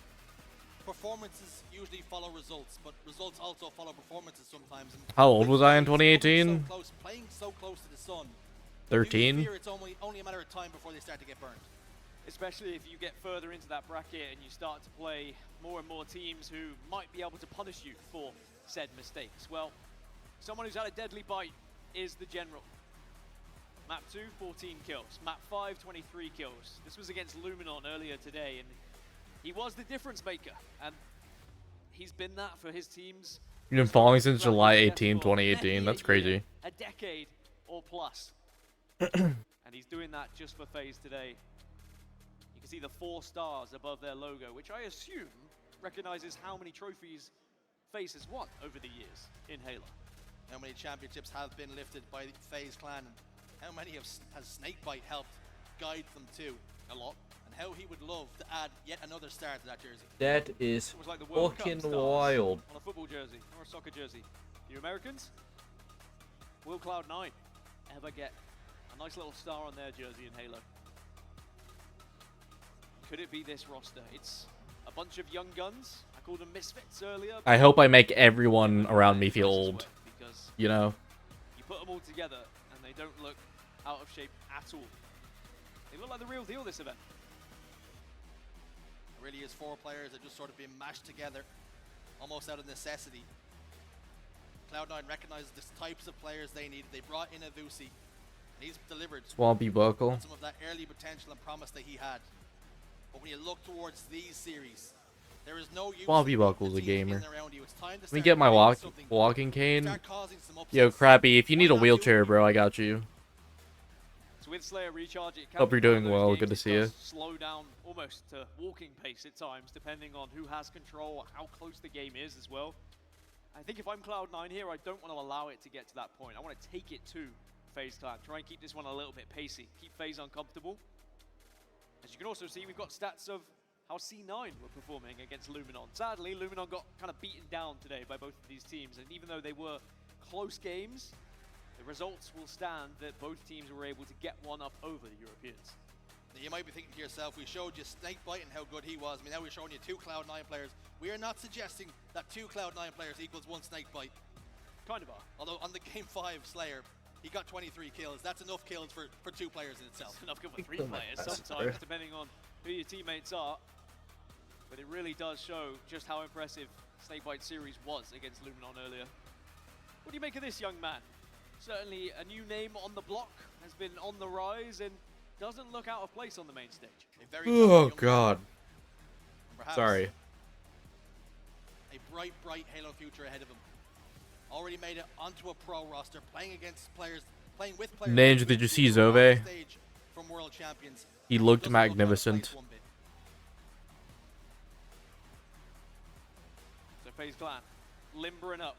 performances usually follow results, but results also follow performances sometimes. And
How old
with
was I in
FaZe coming
2018?
So close, playing so close to the sun.
13?
Do you fear it's only a matter of time before they start to get burned?
Especially if you get further into that bracket and you start to play more and more teams who might be able to punish you for said mistakes. Well, someone who's had a deadly bite is the General. Map 2, 14 kills. Map 5, 23 kills. This was against Luminon earlier today, and he was the difference maker. And he's been that for his teams.
You've been following since July 18, 2018. That's crazy.
A decade or plus. And he's doing that just for FaZe today. You can see the 4 stars above their logo, which I assume recognizes how many trophies FaZe has won over the years in Halo.
How many championships have been lifted by FaZe Clan? How many has Snakebite helped guide them to?
A lot.
And how he would love to add yet another star to that jersey.
That is
Almost like the World Cup
fucking
stars
wild.
on a football jersey or a soccer jersey. You Americans? Will Cloud9 ever get a nice little star on their jersey in Halo? Could it be this roster? It's a bunch of young guns. I called them misfits earlier.
I hope I make everyone around me feel old.
Because
You know?
you put them all together and they don't look out of shape at all. They look like the real deal this event.
It really is 4 players that just sort of been mashed together, almost out of necessity. Cloud9 recognizes the types of players they needed. They brought in a Vusi, and he's delivered
Swampy Buckle.
on some of that early potential and promise that he had. But when you look towards these series, there is no use
Swampy
in
Buckle's a
the teams
gamer.
in and around you. It's time to
Let me
start
get my
creating something,
walking cane.
start causing some upsets.
Yo, Crappy, if you need a
Why not
wheelchair, bro, I got you.
So with Slayer Recharge, it can
Hope you're
be one of
doing
those
well.
games
Good to
that
see you.
does slow down almost to walking pace at times, depending on who has control or how close the game is as well. I think if I'm Cloud9 here, I don't want to allow it to get to that point. I want to take it to FaZe Clan. Try and keep this one a little bit pacey. Keep FaZe uncomfortable. As you can also see, we've got stats of how C9 were performing against Luminon. Sadly, Luminon got kind of beaten down today by both of these teams, and even though they were close games, the results will stand that both teams were able to get one up over the Europeans.
Now, you might be thinking to yourself, we showed you Snakebite and how good he was. I mean, now we're showing you 2 Cloud9 players. We are not suggesting that 2 Cloud9 players equals 1 Snakebite.
Kind of are.
Although on the Game 5 Slayer, he got 23 kills. That's enough kills for 2 players in itself.
It's enough kill for 3 players sometimes, depending on who your teammates are. But it really does show just how impressive Snakebite series was against Luminon earlier. What do you make of this young man? Certainly a new name on the block, has been on the rise, and doesn't look out of place on the main stage.
Oh, God.
Perhaps
Sorry.
a bright, bright Halo future ahead of him. already made it onto a pro roster, playing with players.
Ninja, did you see Zove?
From World Champions.
He looked magnificent.
So FaZe Clan limbering up,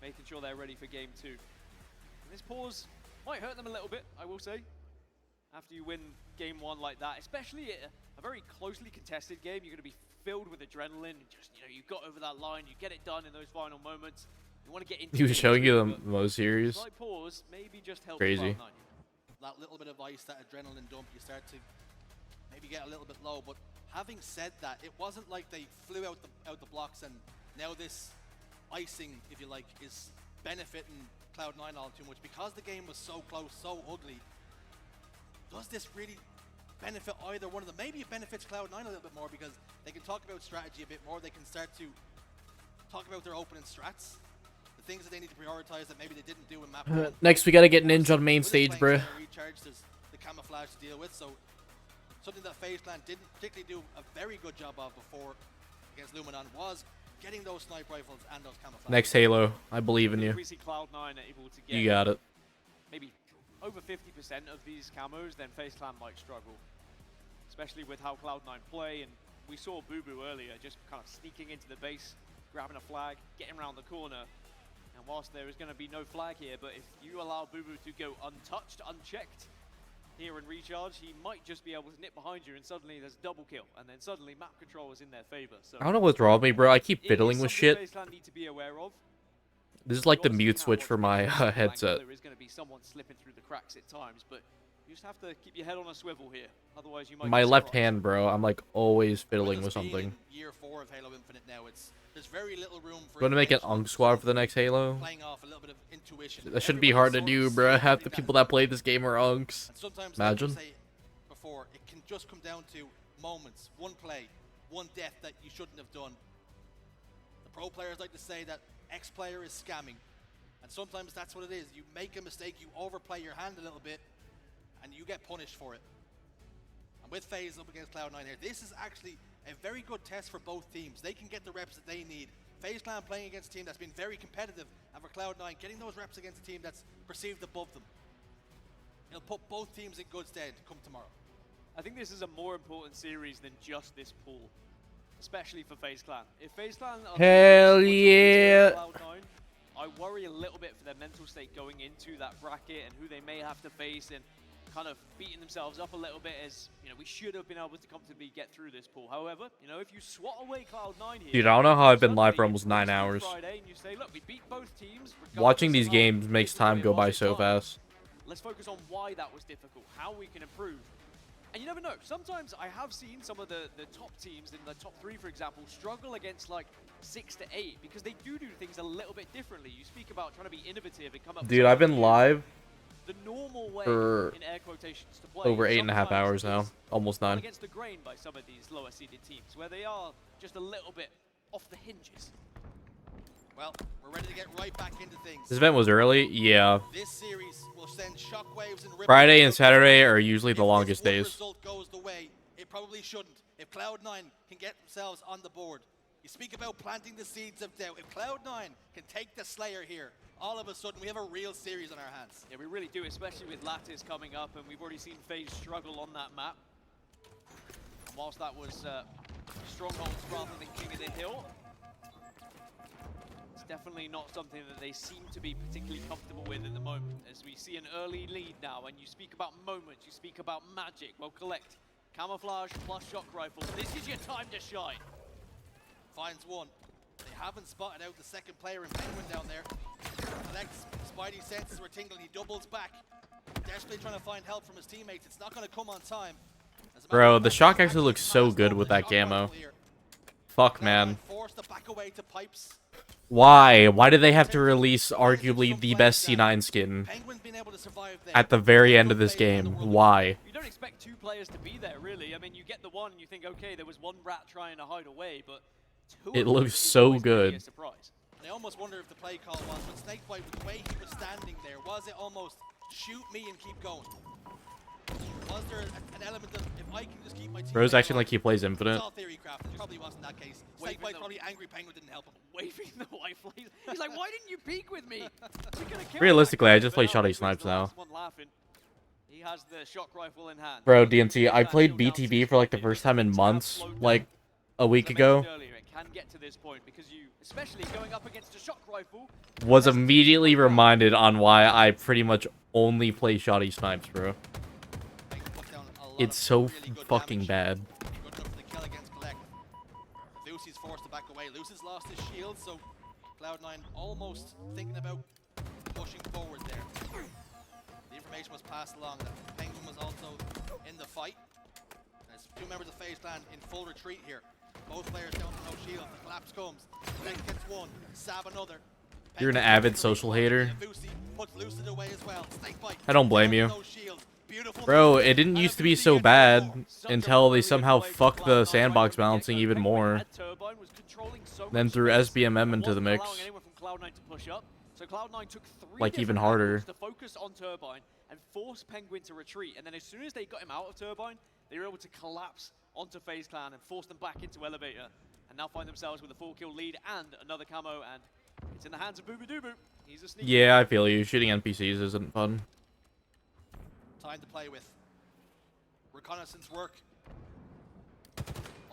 making sure they're ready for game 2. And this pause might hurt them a little bit, I will say. After you win game 1 like that, especially a very closely contested game, you're going to be filled with adrenaline. Just, you got over that line, you get it done in those final moments. You want to get into
He was showing you the most series.
Slight pause, maybe just help
Crazy.
That little bit of ice, that adrenaline dump, you start to maybe get a little bit low. But having said that, it wasn't like they flew out the blocks and now this icing, if you like, is benefiting Cloud9 all too much. Because the game was so close, so ugly, does this really benefit either one of them? Maybe it benefits Cloud9 a little bit more because they can talk about strategy a bit more. They can start to talk about their opening strats, the things that they need to prioritize that maybe they didn't do in map 1.
Next, we gotta get Ninja on main stage, bruh.
Recharge, there's the camouflage to deal with, so something that FaZe Clan didn't particularly do a very good job of before against Luminon was getting those sniper rifles and those camouflage.
Next Halo, I believe in you.
We see Cloud9 able to get
You got it.
maybe over 50% of these camos, then FaZe Clan might struggle. Especially with how Cloud9 play, and we saw Boo Boo earlier just kind of sneaking into the base, grabbing a flag, getting around the corner. And whilst there is going to be no flag here, but if you allow Boo Boo to go untouched, unchecked here and recharge, he might just be able to nip behind you, and suddenly there's a double kill, and then suddenly map control is in their favor. So
I don't know what's wrong with me, bro. I keep fiddling with shit.
FaZe Clan need to be aware of.
This is like the mute switch for my headset.
There is going to be someone slipping through the cracks at times, but you just have to keep your head on a swivel here. Otherwise, you might
My
get
left
surprised.
hand, bro. I'm like always fiddling with something.
Year 4 of Halo Infinite now, there's very little room for.
You want to make an Unk squad for the next Halo?
Playing off a little bit of intuition.
That shouldn't be hard to do, bro. Half the people that play this game are Unks.
And sometimes,
Imagine.
like I say before, it can just come down to moments, one play, one death that you shouldn't have done. The pro players like to say that X player is scamming, and sometimes that's what it is. You make a mistake, you overplay your hand a little bit, and you get punished for it. And with FaZe up against Cloud9 here, this is actually a very good test for both teams. They can get the reps that they need. FaZe Clan playing against a team that's been very competitive, and for Cloud9 getting those reps against a team that's perceived above them. It'll put both teams in good stead come tomorrow.
I think this is a more important series than just this pool, especially for FaZe Clan. If FaZe Clan are
Hell yeah!
Cloud9, I worry a little bit for their mental state going into that bracket and who they may have to face, and kind of beating themselves up a little bit as, we should have been able to comfortably get through this pool. However, if you swat away Cloud9 here,
Dude, I don't know how I've been live for almost 9 hours.
Friday and you say, look, we beat both teams,
Watching these games makes time go by so fast.
let's focus on why that was difficult, how we can improve. And you never know, sometimes I have seen some of the top teams in the top 3, for example, struggle against like 6 to 8 because they do things a little bit differently. You speak about trying to be innovative and come up with
Dude, I've been live
the normal way
for
in air quotations to play.
over 8.5 hours now, almost 9.
Against the grain by some of these lower seeded teams where they are just a little bit off the hinges.
Well, we're ready to get right back into things.
This event was early, yeah.
This series will send shockwaves and ripples.
Friday and Saturday are usually the longest
If
days.
this result goes the way it probably shouldn't. If Cloud9 can get themselves on the board, you speak about planting the seeds of doubt. If Cloud9 can take the Slayer here, all of a sudden we have a real series on our hands.
Yeah, we really do, especially with Lattice coming up, and we've already seen FaZe struggle on that map. And whilst that was Strongholds rather than King of the Hill, it's definitely not something that they seem to be particularly comfortable with at the moment. As we see an early lead now, and you speak about moments, you speak about magic. Well, collect camouflage plus shock rifle. This is your time to shine.
Finds one. They haven't spotted out the second player in Penguin down there. Collects. Spidey senses were tingling. He doubles back. Desperately trying to find help from his teammates. It's not going to come on time.
Bro, the shock actually looks so good with that camo. Fuck, man.
Forced to back away to pipes.
Why? Why did they have to release arguably the best C9 skin at the very end of this game? Why?
You don't expect 2 players to be there, really. I mean, you get the one and you think, okay, there was one rat trying to hide away, but 2
It looks so good.
I almost wonder if the play call was, when Snakebite, with the way he was standing there, was it almost shoot me and keep going? Was there an element of if I can just keep my team?
Bro's acting like he plays
It's
Infinite.
all theory craft. It probably wasn't that case. Snakebite probably angry Penguin didn't help him.
Waving the white flames. He's like, why didn't you peek with me?
Realistically, I just play shotty snipes now.
He has the shock rifle in hand.
Bro, DNT, I played BTB for like the first time in months, like a week ago.
Earlier, it can get to this point because you, especially going up against a shock rifle,
Was immediately reminded on why I pretty much only play shotty snipes, bro. It's so fucking bad.
Good enough for the kill against Collect. Lucy's forced to back away. Lucy's lost his shield, so Cloud9 almost thinking about pushing forward there. The information was passed along that Penguin was also in the fight. There's two members of FaZe Clan in full retreat here. Both players down to no shield. The collapse comes. Collect gets one. Sab another.
You're an avid social hater.
Puts Lucid away as well. Snakebite.
I don't blame you. Bro, it didn't used to be so bad until they somehow fucked the sandbox balancing even more. Then threw SBMM into the mix.
So Cloud9 took
Like even harder.
to focus on Turbine and force Penguin to retreat. And then as soon as they got him out of Turbine, they were able to collapse onto FaZe Clan and force them back into Elevator. And now find themselves with a 4-kill lead and another camo. And it's in the hands of Boo Boo Doo Boo. He's a sneaky.
Yeah, I feel you. Shooting NPCs isn't fun.
Time to play with. Reconnaissance work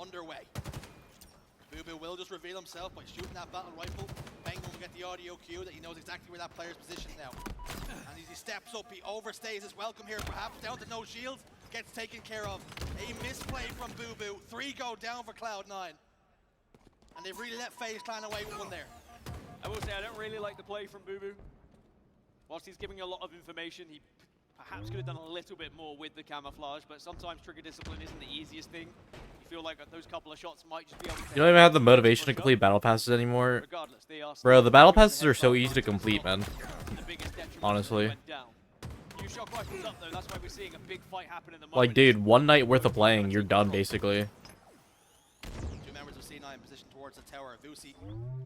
underway. Boo Boo will just reveal himself by shooting that battle rifle. Penguin will get the audio cue that he knows exactly where that player's positioned now. And as he steps up, he overstays his welcome here, perhaps down to no shield. Gets taken care of. A misplay from Boo Boo. 3 go down for Cloud9. And they've really let FaZe Clan away with one there.
I will say I don't really like the play from Boo Boo. Whilst he's giving a lot of information, he perhaps could have done a little bit more with the camouflage, but sometimes trigger discipline isn't the easiest thing. You feel like those couple of shots might just be able to...
You don't even have the motivation to complete battle passes anymore. Bro, the battle passes are so easy to complete, man. Honestly. Like, dude, one night worth of playing, you're done, basically.
Two members of C9 positioned towards the tower. Vusi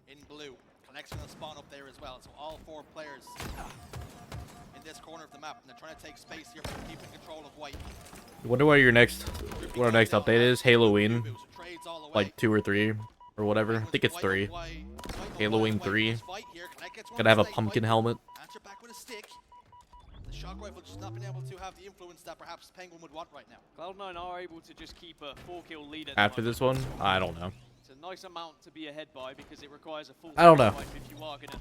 in blue. Connection to spawn up there as well. So all 4 players in this corner of the map, and they're trying to take space here for keeping control of white.
I wonder what our next update is. Halloween, like 2 or 3 or whatever. I think it's 3. Halloween 3. Gonna have a pumpkin helmet.
Answer back with a stick. The shock rifle just not been able to have the influence that perhaps Penguin would want right now.
Cloud9 are able to just keep a 4-kill lead
After this one, I don't know.
It's a nice amount to be ahead by because it requires a full
I don't know.
if you are gonna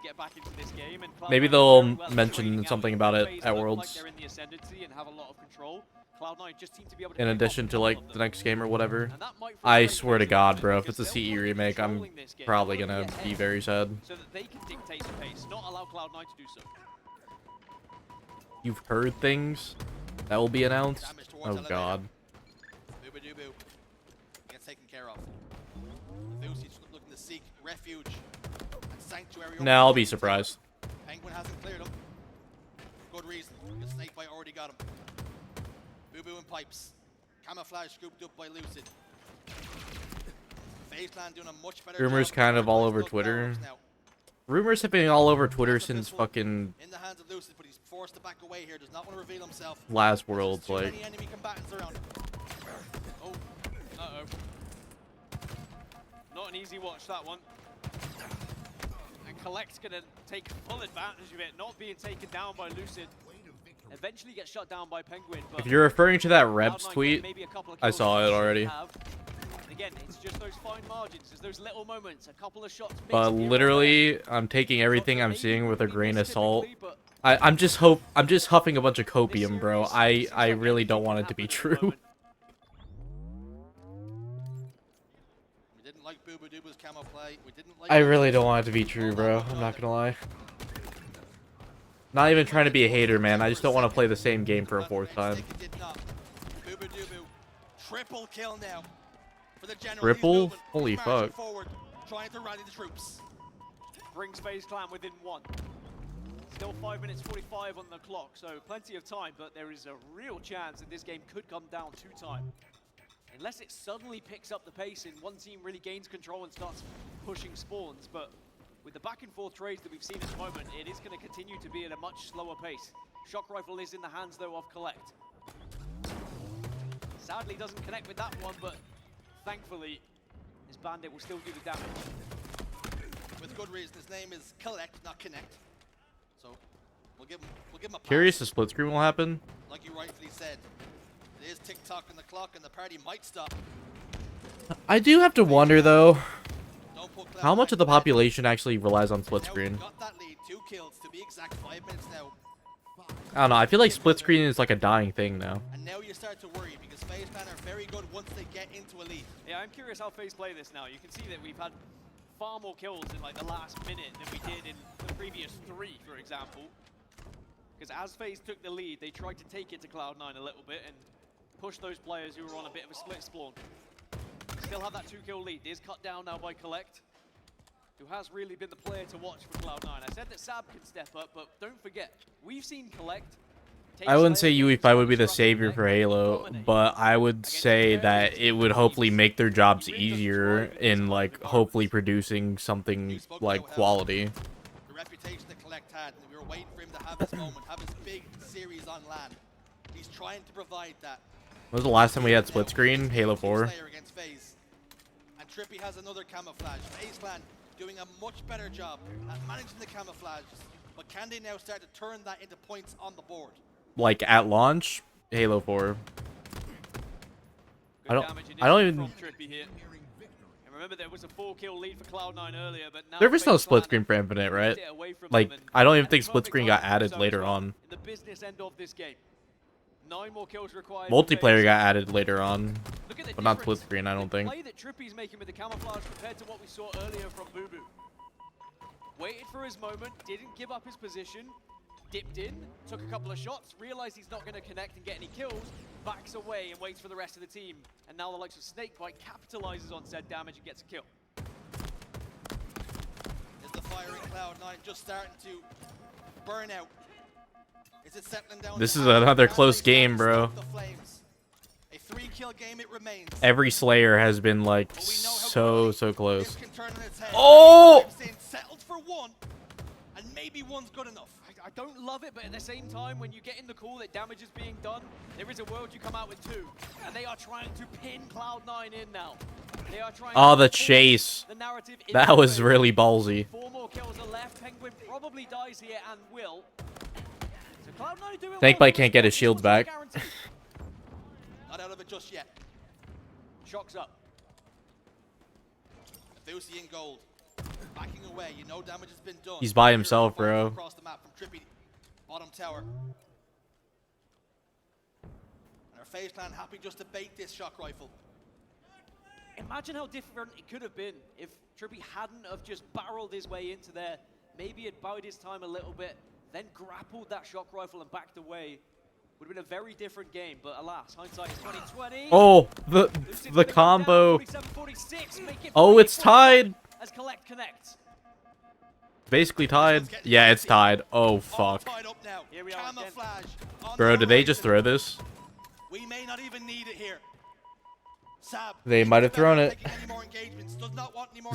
get back into this game. And
Maybe they'll mention something about it at Worlds.
They're in the ascendancy and have a lot of control. Cloud9 just seem to be able to
In addition to like the next game or whatever. I swear to God, bro, if it's a CE remake, I'm probably gonna be very sad.
So that they can dictate the pace, not allow Cloud9 to do so.
You've heard things that will be announced? Oh God.
Boo Boo Doo Boo gets taken care of. Lucy's looking to seek refuge and sanctuary.
Nah, I'll be surprised.
Penguin hasn't cleared him. Good reason, because Snakebite already got him. Boo Boo and Pipes. Camouflage scooped up by Lucid. FaZe Clan doing a much better
Rumors
job
kind of all over Twitter. Rumors have been all over Twitter since fucking
in the hands of Lucid, but he's forced to back away here. Does not want to reveal himself.
last Worlds, like.
Many enemy combatants around.
Oh, not an easy watch, that one. And Collect's gonna take full advantage of it, not being taken down by Lucid. Eventually gets shut down by Penguin. But
If you're referring to that Rebs tweet, I saw it already.
Again, it's just those fine margins, it's those little moments, a couple of shots.
But literally, I'm taking everything I'm seeing with a grain of salt. I'm just huffing a bunch of copium, bro. I really don't want it to be true. I really don't want it to be true, bro. I'm not gonna lie. Not even trying to be a hater, man. I just don't want to play the same game for a 4th time.
Boo Boo Doo Boo. Triple kill now. For the general.
Triple? Holy fuck.
Forward, trying to rally the troops.
Brings FaZe Clan within 1. Still 5 minutes 45 on the clock, so plenty of time, but there is a real chance that this game could come down to time. Unless it suddenly picks up the pace and one team really gains control and starts pushing spawns, but with the back and forth trades that we've seen at the moment, it is going to continue to be at a much slower pace. Shock Rifle is in the hands, though, of Collect. Sadly, doesn't connect with that one, but thankfully, his bandit will still do the damage.
With good reason. His name is Collect, not Connect. So we'll give him a pass.
Curious if split screen will happen.
Like you rightfully said, it is tick-tock on the clock, and the party might stop.
I do have to wonder though, how much of the population actually relies on split screen?
Got that lead, 2 kills to be exact, 5 minutes now.
I don't know. I feel like split screen is like a dying thing now.
And now you start to worry because FaZe Clan are very good once they get into a lead.
Yeah, I'm curious how FaZe play this now. You can see that we've had far more kills in like the last minute than we did in the previous 3, for example. Because as FaZe took the lead, they tried to take it to Cloud9 a little bit and push those players who were on a bit of a split spawn. Still have that 2-kill lead. It is cut down now by Collect, who has really been the player to watch for Cloud9. I said that Sab can step up, but don't forget, we've seen Collect.
I wouldn't say UE5 would be the savior for Halo, but I would say that it would hopefully make their jobs easier in like hopefully producing something like quality.
The reputation that Collect had, and we were waiting for him to have his moment, have his big series on land. He's trying to provide that.
When was the last time we had split screen? Halo 4.
Against FaZe. And Trippy has another camouflage. FaZe Clan doing a much better job at managing the camouflages, but can they now start to turn that into points on the board?
Like at launch, Halo 4. I don't even.
And remember, there was a 4-kill lead for Cloud9 earlier, but now
There was no split screen for Infinite, right? Like I don't even think split screen got added later on.
In the business end of this game. 9 more kills required.
Multiplayer got added later on, but not split screen. I don't think.
The play that Trippy's making with the camouflage compared to what we saw earlier from Boo Boo. Waited for his moment, didn't give up his position, dipped in, took a couple of shots, realized he's not going to connect and get any kills, backs away and waits for the rest of the team. And now the likes of Snakebite capitalizes on said damage and gets a kill.
Is the firing Cloud9 just starting to burn out? Is it settling down?
This is another close game, bro.
A 3-kill game it remains.
Every Slayer has been like so close.
Oh! Settled for 1, and maybe 1's good enough.
I don't love it, but at the same time, when you get in the call that damage is being done, there is a world you come out with 2, and they are trying to pin Cloud9 in now. They are trying
Oh,
to
the chase.
The narrative
That was really ballsy.
4 more kills are left. Penguin probably dies here and will. So Cloud9 doing
Snakebite can't get his shields back.
Not out of it just yet.
Shocks up.
Thusi in gold. Backing away, you know damage has been done.
He's by himself, bro.
Across the map from Trippy, bottom tower. And our FaZe Clan happy just to bait this shock rifle.
Imagine how different it could have been if Trippy hadn't have just barreled his way into there. Maybe had bided his time a little bit, then grappled that shock rifle and backed away. Would have been a very different game, but alas, hindsight is 2020.
Oh, the combo. Oh, it's tied.
As Collect connects.
Basically tied. Yeah, it's tied. Oh fuck.
Here we are again.
Bro, did they just throw this?
We may not even need it here. Sab,
They might have thrown it.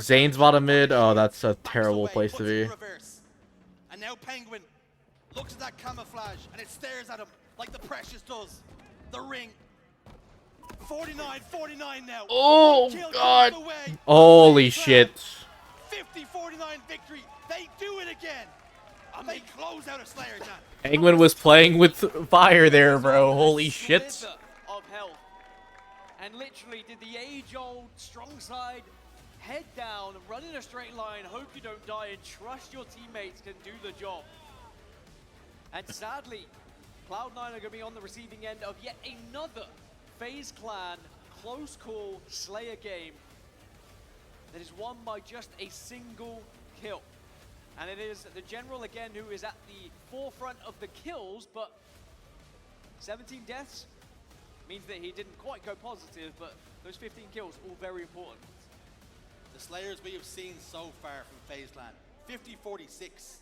Zane's bottom mid. Oh, that's a terrible place to be.
And now Penguin looks at that camouflage and it stares at him like the Precious does. The ring. 49-49 now.
Oh god. Holy shit.
50-49 victory. They do it again. And they close out a Slayer Clan.
Penguin was playing with fire there, bro. Holy shit.
Of health. And literally did the age-old strong side head down and run in a straight line, hope you don't die, and trust your teammates can do the job. And sadly, Cloud9 are going to be on the receiving end of yet another FaZe Clan close call Slayer game that is won by just a single kill. And it is the General again who is at the forefront of the kills, but 17 deaths means that he didn't quite go positive, but those 15 kills, all very important.
The Slayers we have seen so far from FaZe Clan, 50-46,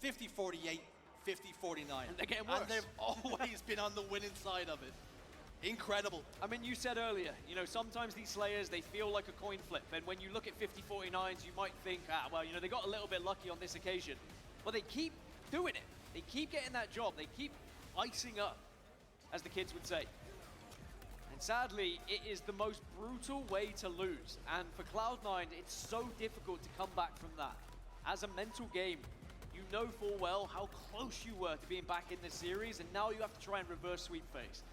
50-48, 50-49.
And they're getting worse.
And they've always been on the winning side of it. Incredible.
I mean, you said earlier, you know, sometimes these Slayers, they feel like a coin flip. And when you look at 50-49s, you might think, well, you know, they got a little bit lucky on this occasion. But they keep doing it. They keep getting that job. They keep icing up, as the kids would say. And sadly, it is the most brutal way to lose. And for Cloud9, it's so difficult to come back from that. As a mental game, you know full well how close you were to being back in this series, and now you have to try and reverse sweep FaZe.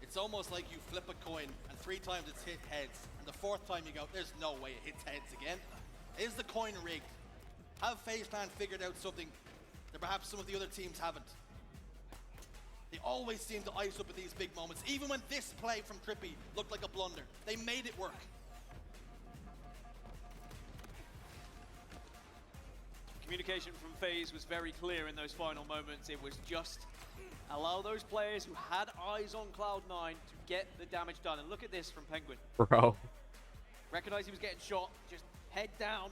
It's almost like you flip a coin and 3 times it's hit heads, and the 4th time you go, there's no way it hits heads again. Is the coin rigged? Have FaZe Clan figured out something that perhaps some of the other teams haven't? They always seem to ice up at these big moments. Even when this play from Trippy looked like a blunder, they made it work.
Communication from FaZe was very clear in those final moments. It was just allow those players who had eyes on Cloud9 to get the damage done. And look at this from Penguin.
Bro.
Recognized he was getting shot, just head down.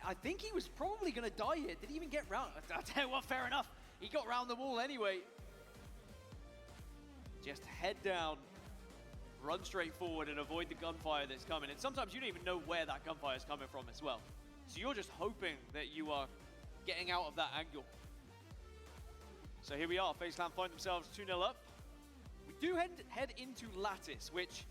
I think he was probably going to die here. Did he even get round? I'll tell you what, fair enough. He got round the wall anyway. Just head down, run straight forward and avoid the gunfire that's coming. And sometimes you don't even know where that gunfire is coming from as well. So you're just hoping that you are getting out of that angle. So here we are, FaZe Clan find themselves 2-0 up. We do head into Lattice, which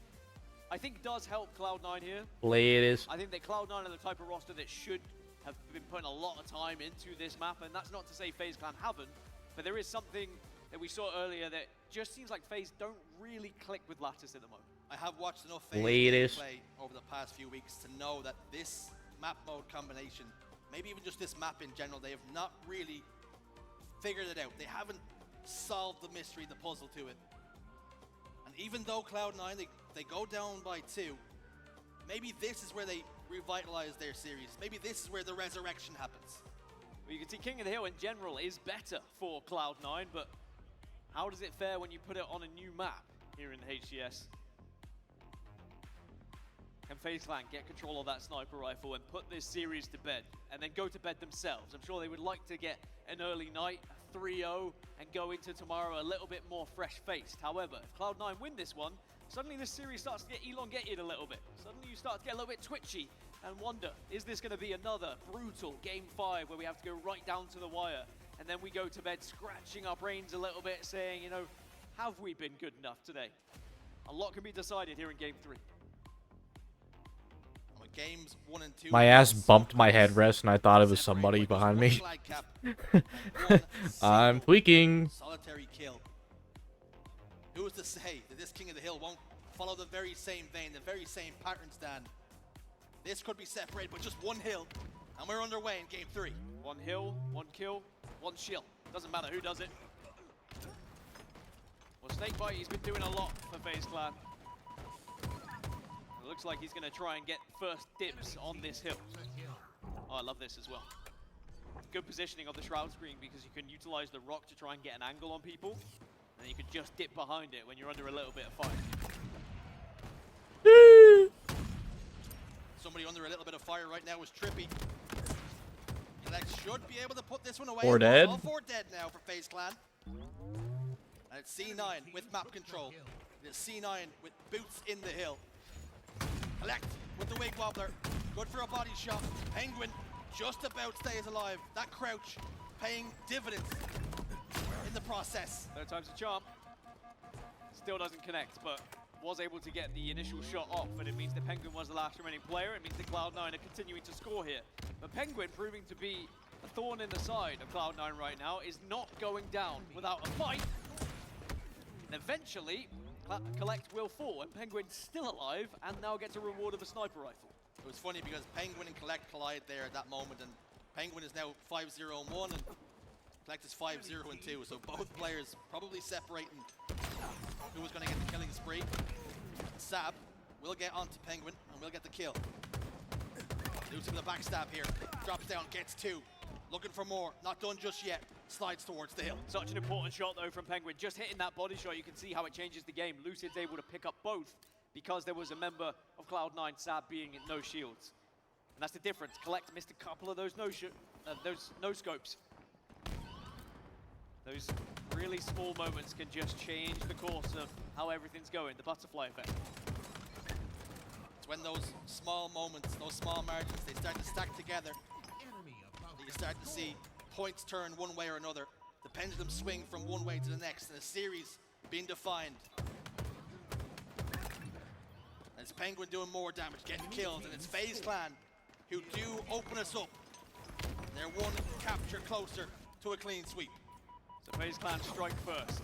I think does help Cloud9 here.
Lattice.
I think that Cloud9 are the type of roster that should have been putting a lot of time into this map, and that's not to say FaZe Clan haven't, but there is something that we saw earlier that just seems like FaZe don't really click with Lattice at the moment.
I have watched enough FaZe play over the past few weeks to know that this map mode combination, maybe even just this map in general, they have not really figured it out. They haven't solved the mystery, the puzzle to it. And even though Cloud9, they go down by 2, maybe this is where they revitalize their series. Maybe this is where the resurrection happens.
Well, you can see King of the Hill in general is better for Cloud9, but how does it fare when you put it on a new map here in the HCS? Can FaZe Clan get control of that sniper rifle and put this series to bed, and then go to bed themselves? I'm sure they would like to get an early night, 3-0, and go into tomorrow a little bit more fresh-faced. However, if Cloud9 win this one, suddenly this series starts to get elongated a little bit. Suddenly you start to get a little bit twitchy and wonder, is this going to be another brutal Game 5 where we have to go right down to the wire, and then we go to bed scratching our brains a little bit, saying, you know, have we been good enough today? A lot can be decided here in Game 3.
Games 1 and 2.
My ass bumped my headrest and I thought it was somebody behind me. I'm tweaking.
Solitary kill. Who is to say that this King of the Hill won't follow the very same vein, the very same pattern, Stan? This could be separated by just one hill, and we're underway in Game 3.
One hill, one kill, one shield. Doesn't matter who does it. Well, Snakebite, he's been doing a lot for FaZe Clan. It looks like he's going to try and get first dibs on this hill. Oh, I love this as well. Good positioning of the Shroud screen because you can utilize the rock to try and get an angle on people. And you can just dip behind it when you're under a little bit of fire.
Somebody under a little bit of fire right now is Trippy. Collect should be able to put this one away.
4 dead.
All 4 dead now for FaZe Clan. And it's C9 with map control. It's C9 with boots in the hill. Collect with the wig wobbler. Good for a body shot. Penguin just about stays alive. That crouch paying dividends in the process.
Third time's a charm. Still doesn't connect, but was able to get the initial shot off, and it means that Penguin was the last remaining player. It means that Cloud9 are continuing to score here. But Penguin, proving to be a thorn in the side of Cloud9 right now, is not going down without a fight. And eventually, Collect will fall, and Penguin's still alive, and now gets a reward of a sniper rifle.
It was funny because Penguin and Collect collide there at that moment, and Penguin is now 5-0-1, and Collect is 5-0-2, so both players probably separating who was going to get the killing spree. Sab will get onto Penguin, and will get the kill. Losing the backstab here, drops down, gets 2. Looking for more, not done just yet. Slides towards the hill.
Such an important shot though from Penguin. Just hitting that body shot, you can see how it changes the game. Lucid's able to pick up both because there was a member of Cloud9, Sab, being in no shields. And that's the difference. Collect missed a couple of those no scopes. Those really small moments can just change the course of how everything's going, the butterfly effect.
It's when those small moments, those small margins, they start to stack together. You start to see points turn one way or another, pendulum swing from one way to the next, and a series being defined. And it's Penguin doing more damage, getting killed, and it's FaZe Clan who do open us up. They're one capture closer to a clean sweep.
So FaZe Clan strike first.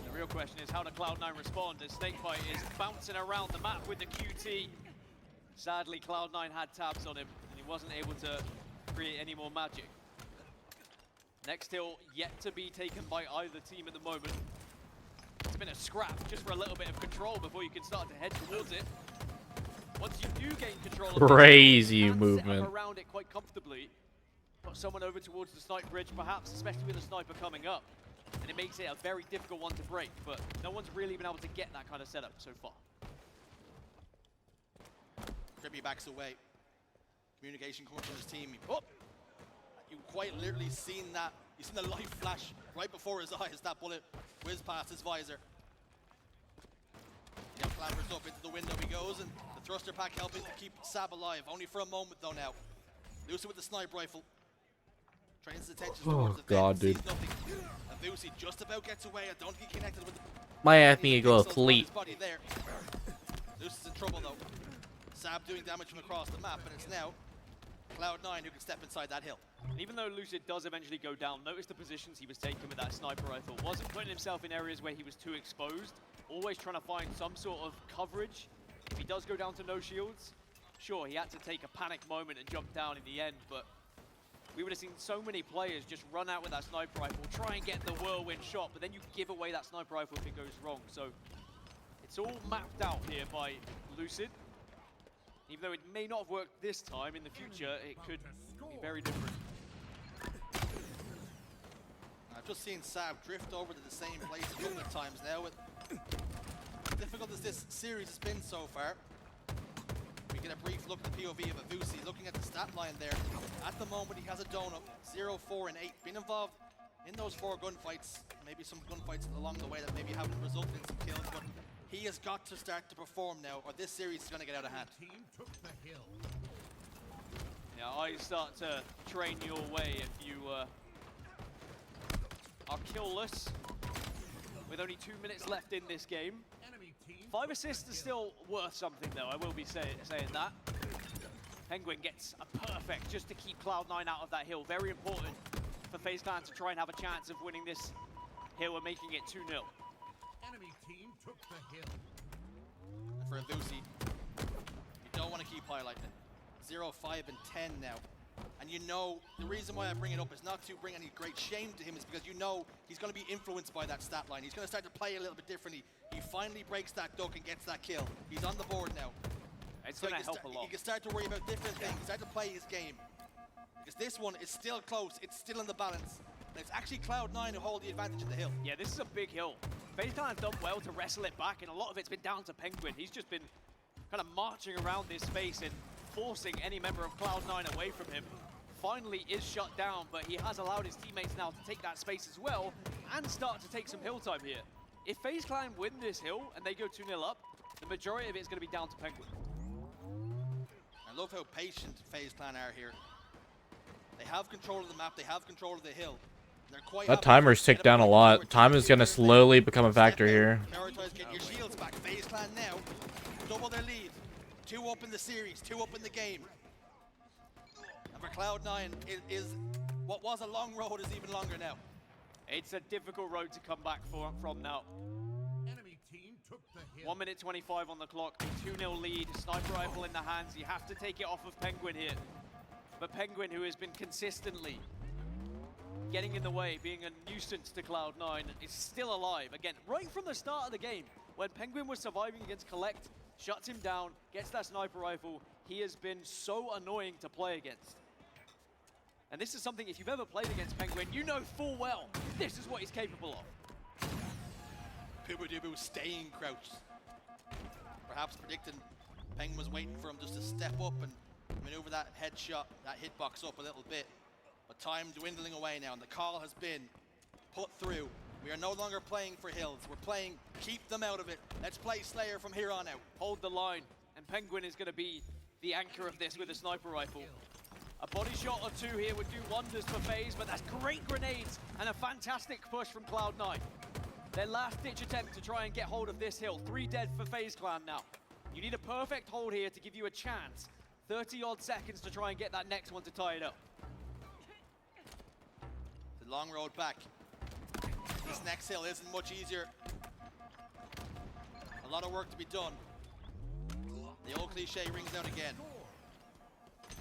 The real question is, how do Cloud9 respond as Snakebite is bouncing around the map with the QT? Sadly, Cloud9 had tabs on him, and he wasn't able to create any more magic. Next hill yet to be taken by either team at the moment. It's been a scrap just for a little bit of control before you can start to head towards it. Once you do gain control of
Crazy
it, you can
movement.
set up around it quite comfortably. Put someone over towards the snipe bridge, perhaps, especially with the sniper coming up. And it makes it a very difficult one to break, but no one's really been able to get that kind of setup so far.
Trippy backs away. Communication coming from his team. Oh! You quite literally seen that. You've seen the light flash right before his eyes. That bullet whizzed past his visor. Now clambers up into the window he goes, and the thruster pack helping to keep Sab alive. Only for a moment though now. Lucy with the sniper rifle. Trains his attention towards the
God,
vent,
dude.
sees nothing. And Lucy just about gets away. I don't think he connected with the
Might have me go
pixels on
sleep.
his body there. Lucy's in trouble though. Sab doing damage from across the map, and it's now Cloud9 who can step inside that hill.
Even though Lucid does eventually go down, notice the positions he was taking with that sniper rifle. Wasn't putting himself in areas where he was too exposed, always trying to find some sort of coverage. If he does go down to no shields, sure, he had to take a panic moment and jump down in the end, but we would have seen so many players just run out with that sniper rifle, try and get the whirlwind shot, but then you give away that sniper rifle if it goes wrong. So it's all mapped out here by Lucid. Even though it may not have worked this time, in the future, it could be very different.
I've just seen Sab drift over to the same place a couple of times now. As difficult as this series has been so far, we get a brief look at the POV of Avusi. Looking at the stat line there, at the moment he has a donut, 0, 4, and 8. Been involved in those 4 gunfights, maybe some gunfights along the way that maybe haven't resulted in some kills, but he has got to start to perform now, or this series is going to get out of hand.
Yeah, I start to train your way if you are killless. With only 2 minutes left in this game. 5 assists is still worth something though, I will be saying that. Penguin gets a perfect just to keep Cloud9 out of that hill. Very important for FaZe Clan to try and have a chance of winning this hill and making it 2-0.
Enemy team took the hill.
And for Avusi, you don't want to keep highlighting it. 0, 5, and 10 now. And you know, the reason why I bring it up is not to bring any great shame to him, is because you know he's going to be influenced by that stat line. He's going to start to play a little bit differently. He finally breaks that duck and gets that kill. He's on the board now.
It's going to help a lot.
He can start to worry about different things, start to play his game. Because this one is still close, it's still in the balance. And it's actually Cloud9 who hold the advantage in the hill.
Yeah, this is a big hill. FaZe Clan have done well to wrestle it back, and a lot of it's been down to Penguin. He's just been kind of marching around this space and forcing any member of Cloud9 away from him. Finally is shut down, but he has allowed his teammates now to take that space as well and start to take some hill time here. If FaZe Clan win this hill and they go 2-0 up, the majority of it is going to be down to Penguin.
I love how patient FaZe Clan are here. They have control of the map, they have control of the hill. They're quite
That timer's ticked down a lot. Time is gonna slowly become a factor here.
Prioritize getting your shields back. FaZe Clan now double their lead. 2 up in the series, 2 up in the game. And for Cloud9, is what was a long road is even longer now.
It's a difficult road to come back from now.
Enemy team took the hill.
1 minute 25 on the clock, 2-0 lead, sniper rifle in the hands. You have to take it off of Penguin here. But Penguin, who has been consistently getting in the way, being a nuisance to Cloud9, is still alive. Again, right from the start of the game, when Penguin was surviving against Collect, shuts him down, gets that sniper rifle, he has been so annoying to play against. And this is something, if you've ever played against Penguin, you know full well this is what he's capable of.
Pubudubu staying crouched. Perhaps predicting Penguin was waiting for him just to step up and maneuver that headshot, that hitbox up a little bit. But time dwindling away now, and the call has been put through. We are no longer playing for hills. We're playing keep them out of it. Let's play Slayer from here on out.
Hold the line, and Penguin is going to be the anchor of this with a sniper rifle.
A body shot or two here would do wonders for FaZe, but that's great grenades and a fantastic push from Cloud9. Their last-ditch attempt to try and get hold of this hill. 3 dead for FaZe Clan now. You need a perfect hold here to give you a chance. 30-odd seconds to try and get that next one to tie it up.
The long road back. This next hill isn't much easier. A lot of work to be done. The old cliche rings out again.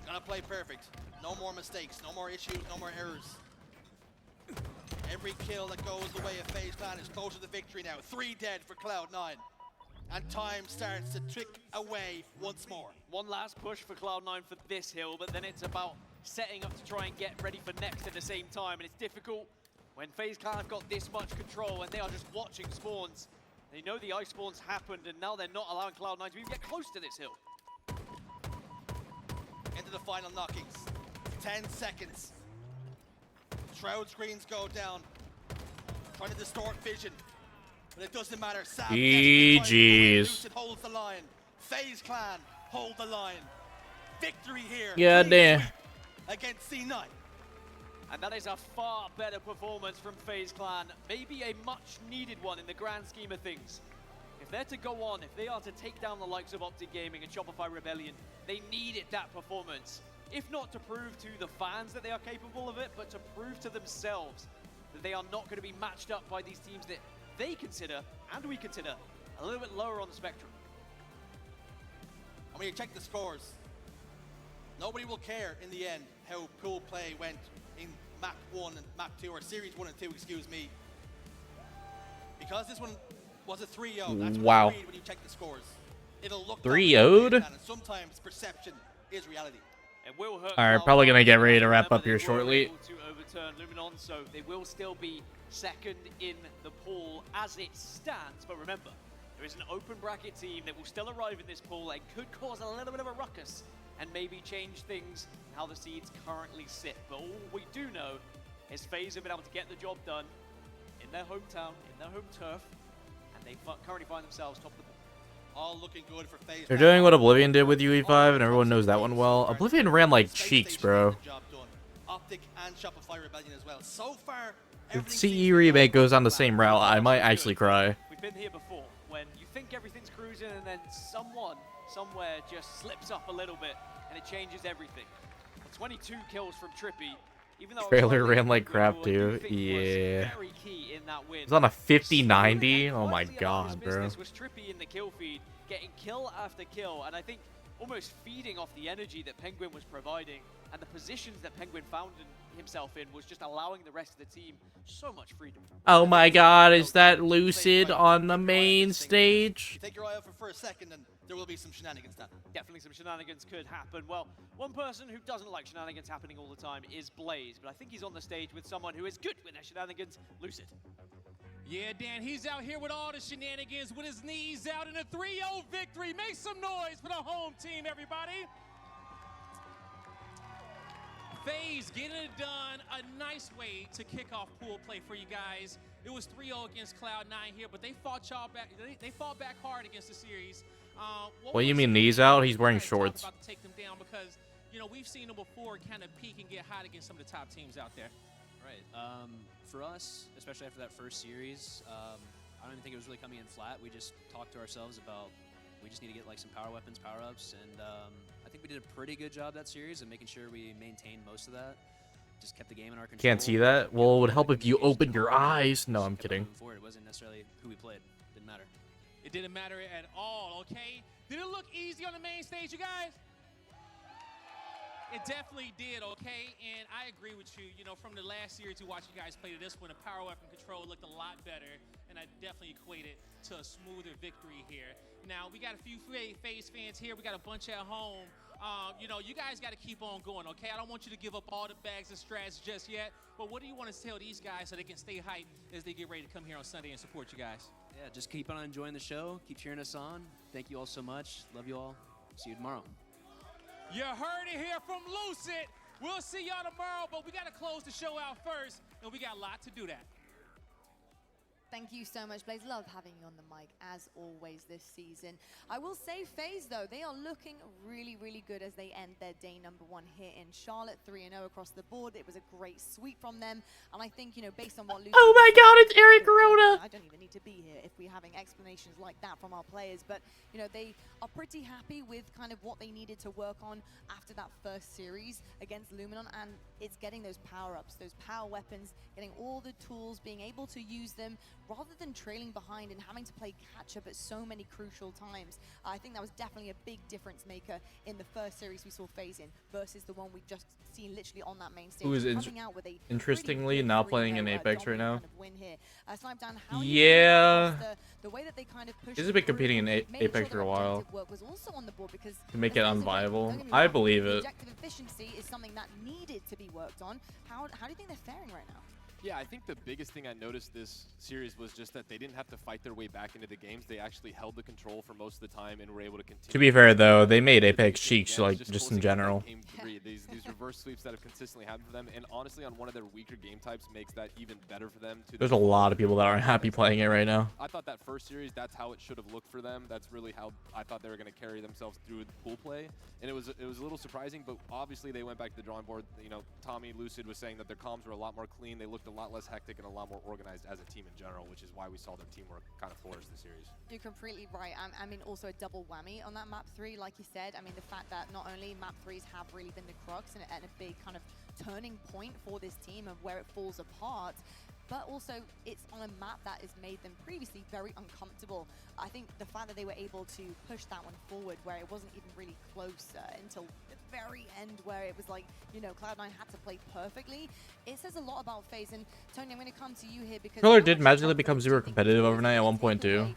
Gonna play perfect. No more mistakes, no more issues, no more errors. Every kill that goes the way of FaZe Clan is closer to victory now. 3 dead for Cloud9. And time starts to tick away once more.
One last push for Cloud9 for this hill, but then it's about setting up to try and get ready for next at the same time. And it's difficult when FaZe Clan have got this much control and they are just watching spawns. They know the ice spawns happened and now they're not allowing Cloud9 to even get close to this hill.
Into the final knockings. 10 seconds. Shroud screens go down. Trying to distort vision. But it doesn't matter. Sam
GG's.
holds the line. FaZe Clan hold the line. Victory here.
Yeah, damn.
Against C9.
And that is a far better performance from FaZe Clan. Maybe a much needed one in the grand scheme of things. If they're to go on, if they are to take down the likes of Optic Gaming and Shopify Rebellion, they needed that performance. If not to prove to the fans that they are capable of it, but to prove to themselves that they are not going to be matched up by these teams that they consider, and we consider, a little bit lower on the spectrum.
And when you check the scores, nobody will care in the end how pool play went in map 1 and map 2, or series 1 and 2, excuse me. Because this one was a 3-0, that's
wow.
what you read when you check the scores. It'll look
3-0'd?
and sometimes perception is reality.
Alright, probably gonna get ready to wrap up here shortly.
To overturn Luminon, so they will still be second in the pool as it stands. But remember, there is an open bracket team that will still arrive in this pool and could cause a little bit of a ruckus and maybe change things how the seeds currently sit. But all we do know is FaZe have been able to get the job done in their hometown, in their home turf, and they currently find themselves top of the pool.
All looking good for FaZe.
They're doing what Oblivion did with UE5, and everyone knows that one well. Oblivion ran like cheeks, bro.
Optic and Shopify Rebellion as well. So far,
If CE Remake goes on the same route, I might actually cry.
We've been here before, when you think everything's cruising and then someone, somewhere just slips up a little bit and it changes everything. 22 kills from Trippy, even though
Trailer ran like crap, too. Yeah.
very key in that win.
It's on a 50-90. Oh my god, bro.
Was Trippy in the kill feed, getting kill after kill, and I think almost feeding off the energy that Penguin was providing, and the positions that Penguin found himself in was just allowing the rest of the team so much freedom.
Oh my god, is that Lucid on the main stage?
Take your eye off it for a second and there will be some shenanigans done.
Definitely some shenanigans could happen. Well, one person who doesn't like shenanigans happening all the time is Blaze, but I think he's on the stage with someone who is good with their shenanigans, Lucid.
Yeah, Dan, he's out here with all the shenanigans, with his knees out in a 3-0 victory. Make some noise for the home team, everybody. FaZe getting it done. A nice way to kick off pool play for you guys. It was 3-0 against Cloud9 here, but they fought y'all back. They fought back hard against the series.
What do you mean knees out? He's wearing shorts.
About to take them down because, you know, we've seen them before kind of peak and get hot against some of the top teams out there.
Right. For us, especially after that first series, I don't even think it was really coming in flat. We just talked to ourselves about we just need to get like some power weapons, power ups, and I think we did a pretty good job that series of making sure we maintained most of that. Just kept the game in our control.
Can't see that? Well, it would help if you opened your eyes. No, I'm kidding.
It wasn't necessarily who we played. Didn't matter.
It didn't matter at all, okay? Did it look easy on the main stage, you guys? It definitely did, okay? And I agree with you. You know, from the last series we watched you guys play to this one, the power weapon control looked a lot better, and I definitely equate it to a smoother victory here. Now, we got a few FaZe fans here. We got a bunch at home. You know, you guys got to keep on going, okay? I don't want you to give up all the bags and strats just yet, but what do you want to tell these guys so they can stay hyped as they get ready to come here on Sunday and support you guys?
Yeah, just keep on enjoying the show. Keep cheering us on. Thank you all so much. Love you all. See you tomorrow.
You heard it here from Lucid. We'll see y'all tomorrow, but we got to close the show out first, and we got a lot to do that.
Thank you so much, Blaze. Love having you on the mic, as always, this season. I will say FaZe, though, they are looking really, really good as they end their day #1 here in Charlotte, 3-0 across the board. It was a great sweep from them, and I think, you know, based on what Lucy...
Oh my god, it's Eric Corona!
I don't even need to be here if we're having explanations like that from our players, but, you know, they are pretty happy with kind of what they needed to work on after that first series against Luminon, and it's getting those power-ups, those power weapons, getting all the tools, being able to use them, rather than trailing behind and having to play catch-up at so many crucial times. I think that was definitely a big difference maker in the first series we saw FaZe in versus the one we've just seen literally on that main stage.
Who is interestingly now playing in Apex right now. Yeah. He's been competing in Apex for a while. To make it unviable. I believe it.
Objective efficiency is something that needed to be worked on. How do you think they're faring right now?
Yeah, I think the biggest thing I noticed this series was just that they didn't have to fight their way back into the games. They actually held the control for most of the time and were able to continue.
To be fair, though, they made Apex cheeks, like, just in general.
These reverse sweeps that have consistently happened for them, and honestly, on one of their weaker game types, makes that even better for them.
There's a lot of people that aren't happy playing it right now.
I thought that first series, that's how it should have looked for them. That's really how I thought they were going to carry themselves through the pool play, and it was a little surprising, but obviously they went back to the drawing board. You know, Tommy Lucid was saying that their comms were a lot more clean. They looked a lot less hectic and a lot more organized as a team in general, which is why we saw their teamwork kind of flourish this series.
You're completely right. I mean, also a double whammy on that map 3, like you said. I mean, the fact that not only map 3s have really been the crux and a big kind of turning point for this team of where it falls apart, but also it's on a map that has made them previously very uncomfortable. I think the fact that they were able to push that one forward where it wasn't even really close until the very end where it was like, you know, Cloud9 had to play perfectly, it says a lot about FaZe. And Tony, I'm going to come to you here because...
Controller did magically become super competitive overnight at 1.2.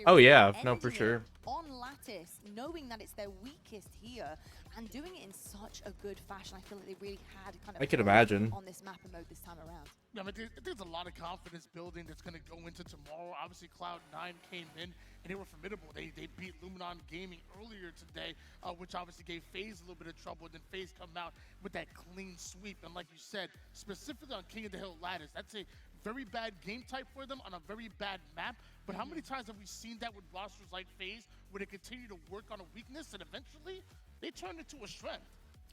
Oh yeah, no, for sure.
On Lattice, knowing that it's their weakest here, and doing it in such a good fashion. I feel like they really had kind of...
I can imagine.
...on this map and mode this time around.
Yeah, but there's a lot of confidence building that's going to go into tomorrow. Obviously, Cloud9 came in, and they were formidable. They beat Luminon Gaming earlier today, which obviously gave FaZe a little bit of trouble. Then FaZe come out with that clean sweep. And like you said, specifically on King of the Hill Lattice, that's a very bad game type for them on a very bad map. But how many times have we seen that with rosters like FaZe, where they continue to work on a weakness and eventually they turn it to a strength?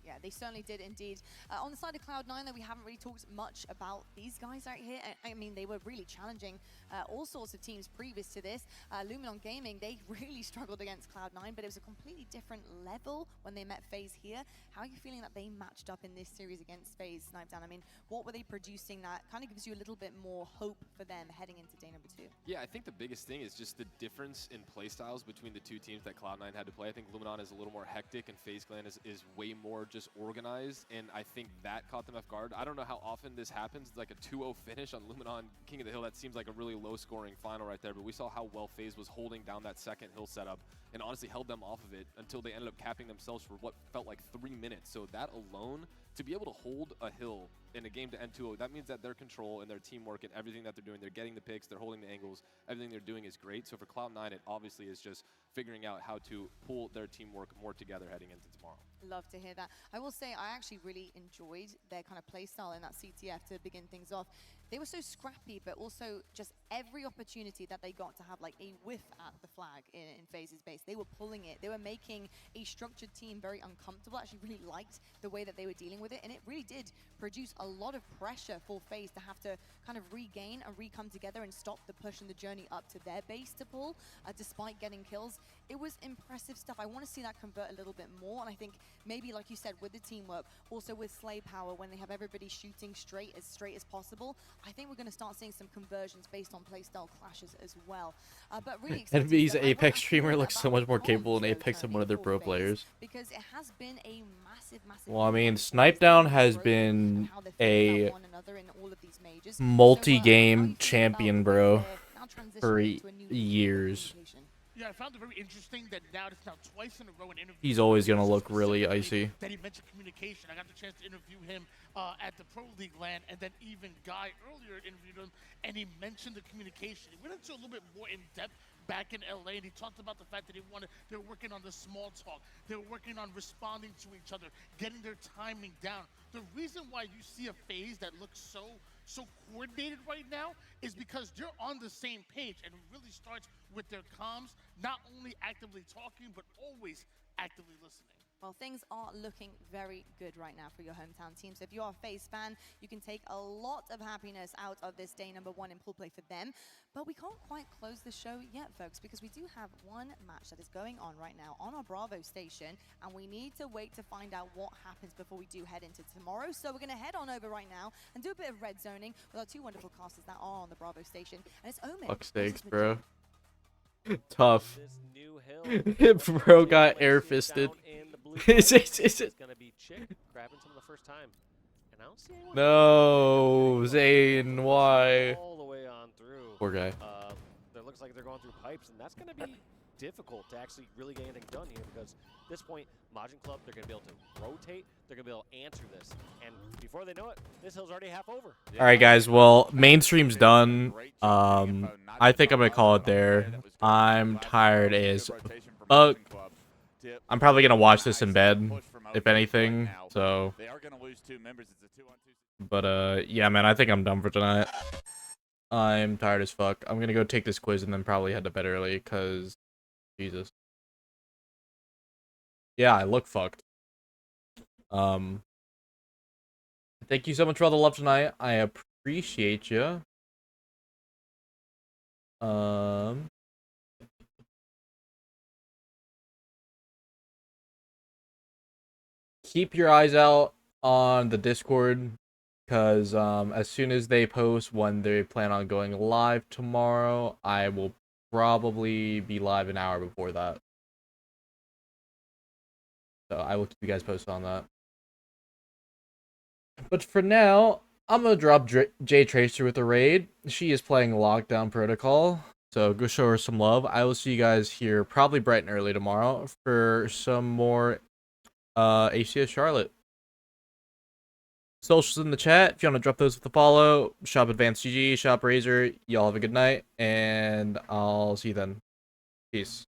Yeah, they certainly did indeed. On the side of Cloud9, though, we haven't really talked much about these guys out here. I mean, they were really challenging all sorts of teams previous to this. Luminon Gaming, they really struggled against Cloud9, but it was a completely different level when they met FaZe here. How are you feeling that they matched up in this series against FaZe, Sniped? I mean, what were they producing that kind of gives you a little bit more hope for them heading into day #2?
Yeah, I think the biggest thing is just the difference in playstyles between the two teams that Cloud9 had to play. I think Luminon is a little more hectic, and FaZe Clan is way more just organized, and I think that caught them off guard. I don't know how often this happens, like a 2-0 finish on Luminon King of the Hill. That seems like a really low-scoring final right there, but we saw how well FaZe was holding down that second hill setup and honestly held them off of it until they ended up capping themselves for what felt like 3 minutes. So that alone, to be able to hold a hill in a game to end 2-0, that means that their control and their teamwork and everything that they're doing, they're getting the picks, they're holding the angles, everything they're doing is great. So for Cloud9, it obviously is just figuring out how to pull their teamwork more together heading into tomorrow.
Love to hear that. I will say I actually really enjoyed their kind of play style in that CTF to begin things off. They were so scrappy, but also just every opportunity that they got to have like a whiff at the flag in FaZe's base, they were pulling it. They were making a structured team very uncomfortable. I actually really liked the way that they were dealing with it, and it really did produce a lot of pressure for FaZe to have to kind of regain and re-come together and stop the push and the journey up to their base to pull, despite getting kills. It was impressive stuff. I want to see that convert a little bit more, and I think maybe, like you said, with the teamwork, also with Slay Power, when they have everybody shooting straight as possible, I think we're going to start seeing some conversions based on playstyle clashes as well. But really
NB's Apex streamer looks so much more capable in Apex than one of their pro players.
Because it has been a massive
well, I mean, Snipedown has been a multi-game champion, bro, for years.
Yeah, I found it very interesting that now it's now twice in a row in interviews.
He's always gonna look really icy.
That he mentioned communication. I got the chance to interview him at the Pro League LAN, and then even Guy earlier interviewed him, and he mentioned the communication. He went into a little bit more in depth back in LA, and he talked about the fact that they're working on the small talk. They're working on responding to each other, getting their timing down. The reason why you see a FaZe that looks so so coordinated right now is because they're on the same page, and it really starts with their comms, not only actively talking, but always actively listening.
Well, things are looking very good right now for your hometown team. So if you are a FaZe fan, you can take a lot of happiness out of this day number 1 in pool play for them. But we can't quite close the show yet, folks, because we do have one match that is going on right now on our Bravo station, and we need to wait to find out what happens before we do head into tomorrow. So we're going to head on over right now and do a bit of red zoning with our 2 wonderful casters that are on the Bravo station. And it's Omen.
Fuck stakes, bro. Tough. Bro got air fisted.
It's gonna be Chick grabbing some of the first time. And I don't see anyone
No, Zane, why?
all the way on through.
Poor guy.
It looks like they're going through pipes, and that's gonna be difficult to actually really get anything done here because at this point, Majin Club, they're gonna be able to rotate, they're gonna be able to answer this, and before they know it, this hill's already half over.
All right, guys. Well, mainstream's done. I think I'm gonna call it there. I'm tired as fuck. I'm probably gonna watch this in bed, if anything. So, but yeah, man. I think I'm done for tonight. I'm tired as fuck. I'm gonna go take this quiz and then probably head to bed early, cause Jesus. Yeah, I look fucked. Thank you so much for all the love tonight. I appreciate you. Keep your eyes out on the Discord, because as soon as they post when they plan on going live tomorrow, I will probably be live an hour before that. So I will keep you guys posted on that. But for now, I'm gonna drop J Tracer with a raid. She is playing Lockdown Protocol, so go show her some love. I will see you guys here probably bright and early tomorrow for some more HCS Charlotte. Socials in the chat if you want to drop those with a follow. Shop Advanced GG, Shop Razor. Y'all have a good night, and I'll see you then. Peace.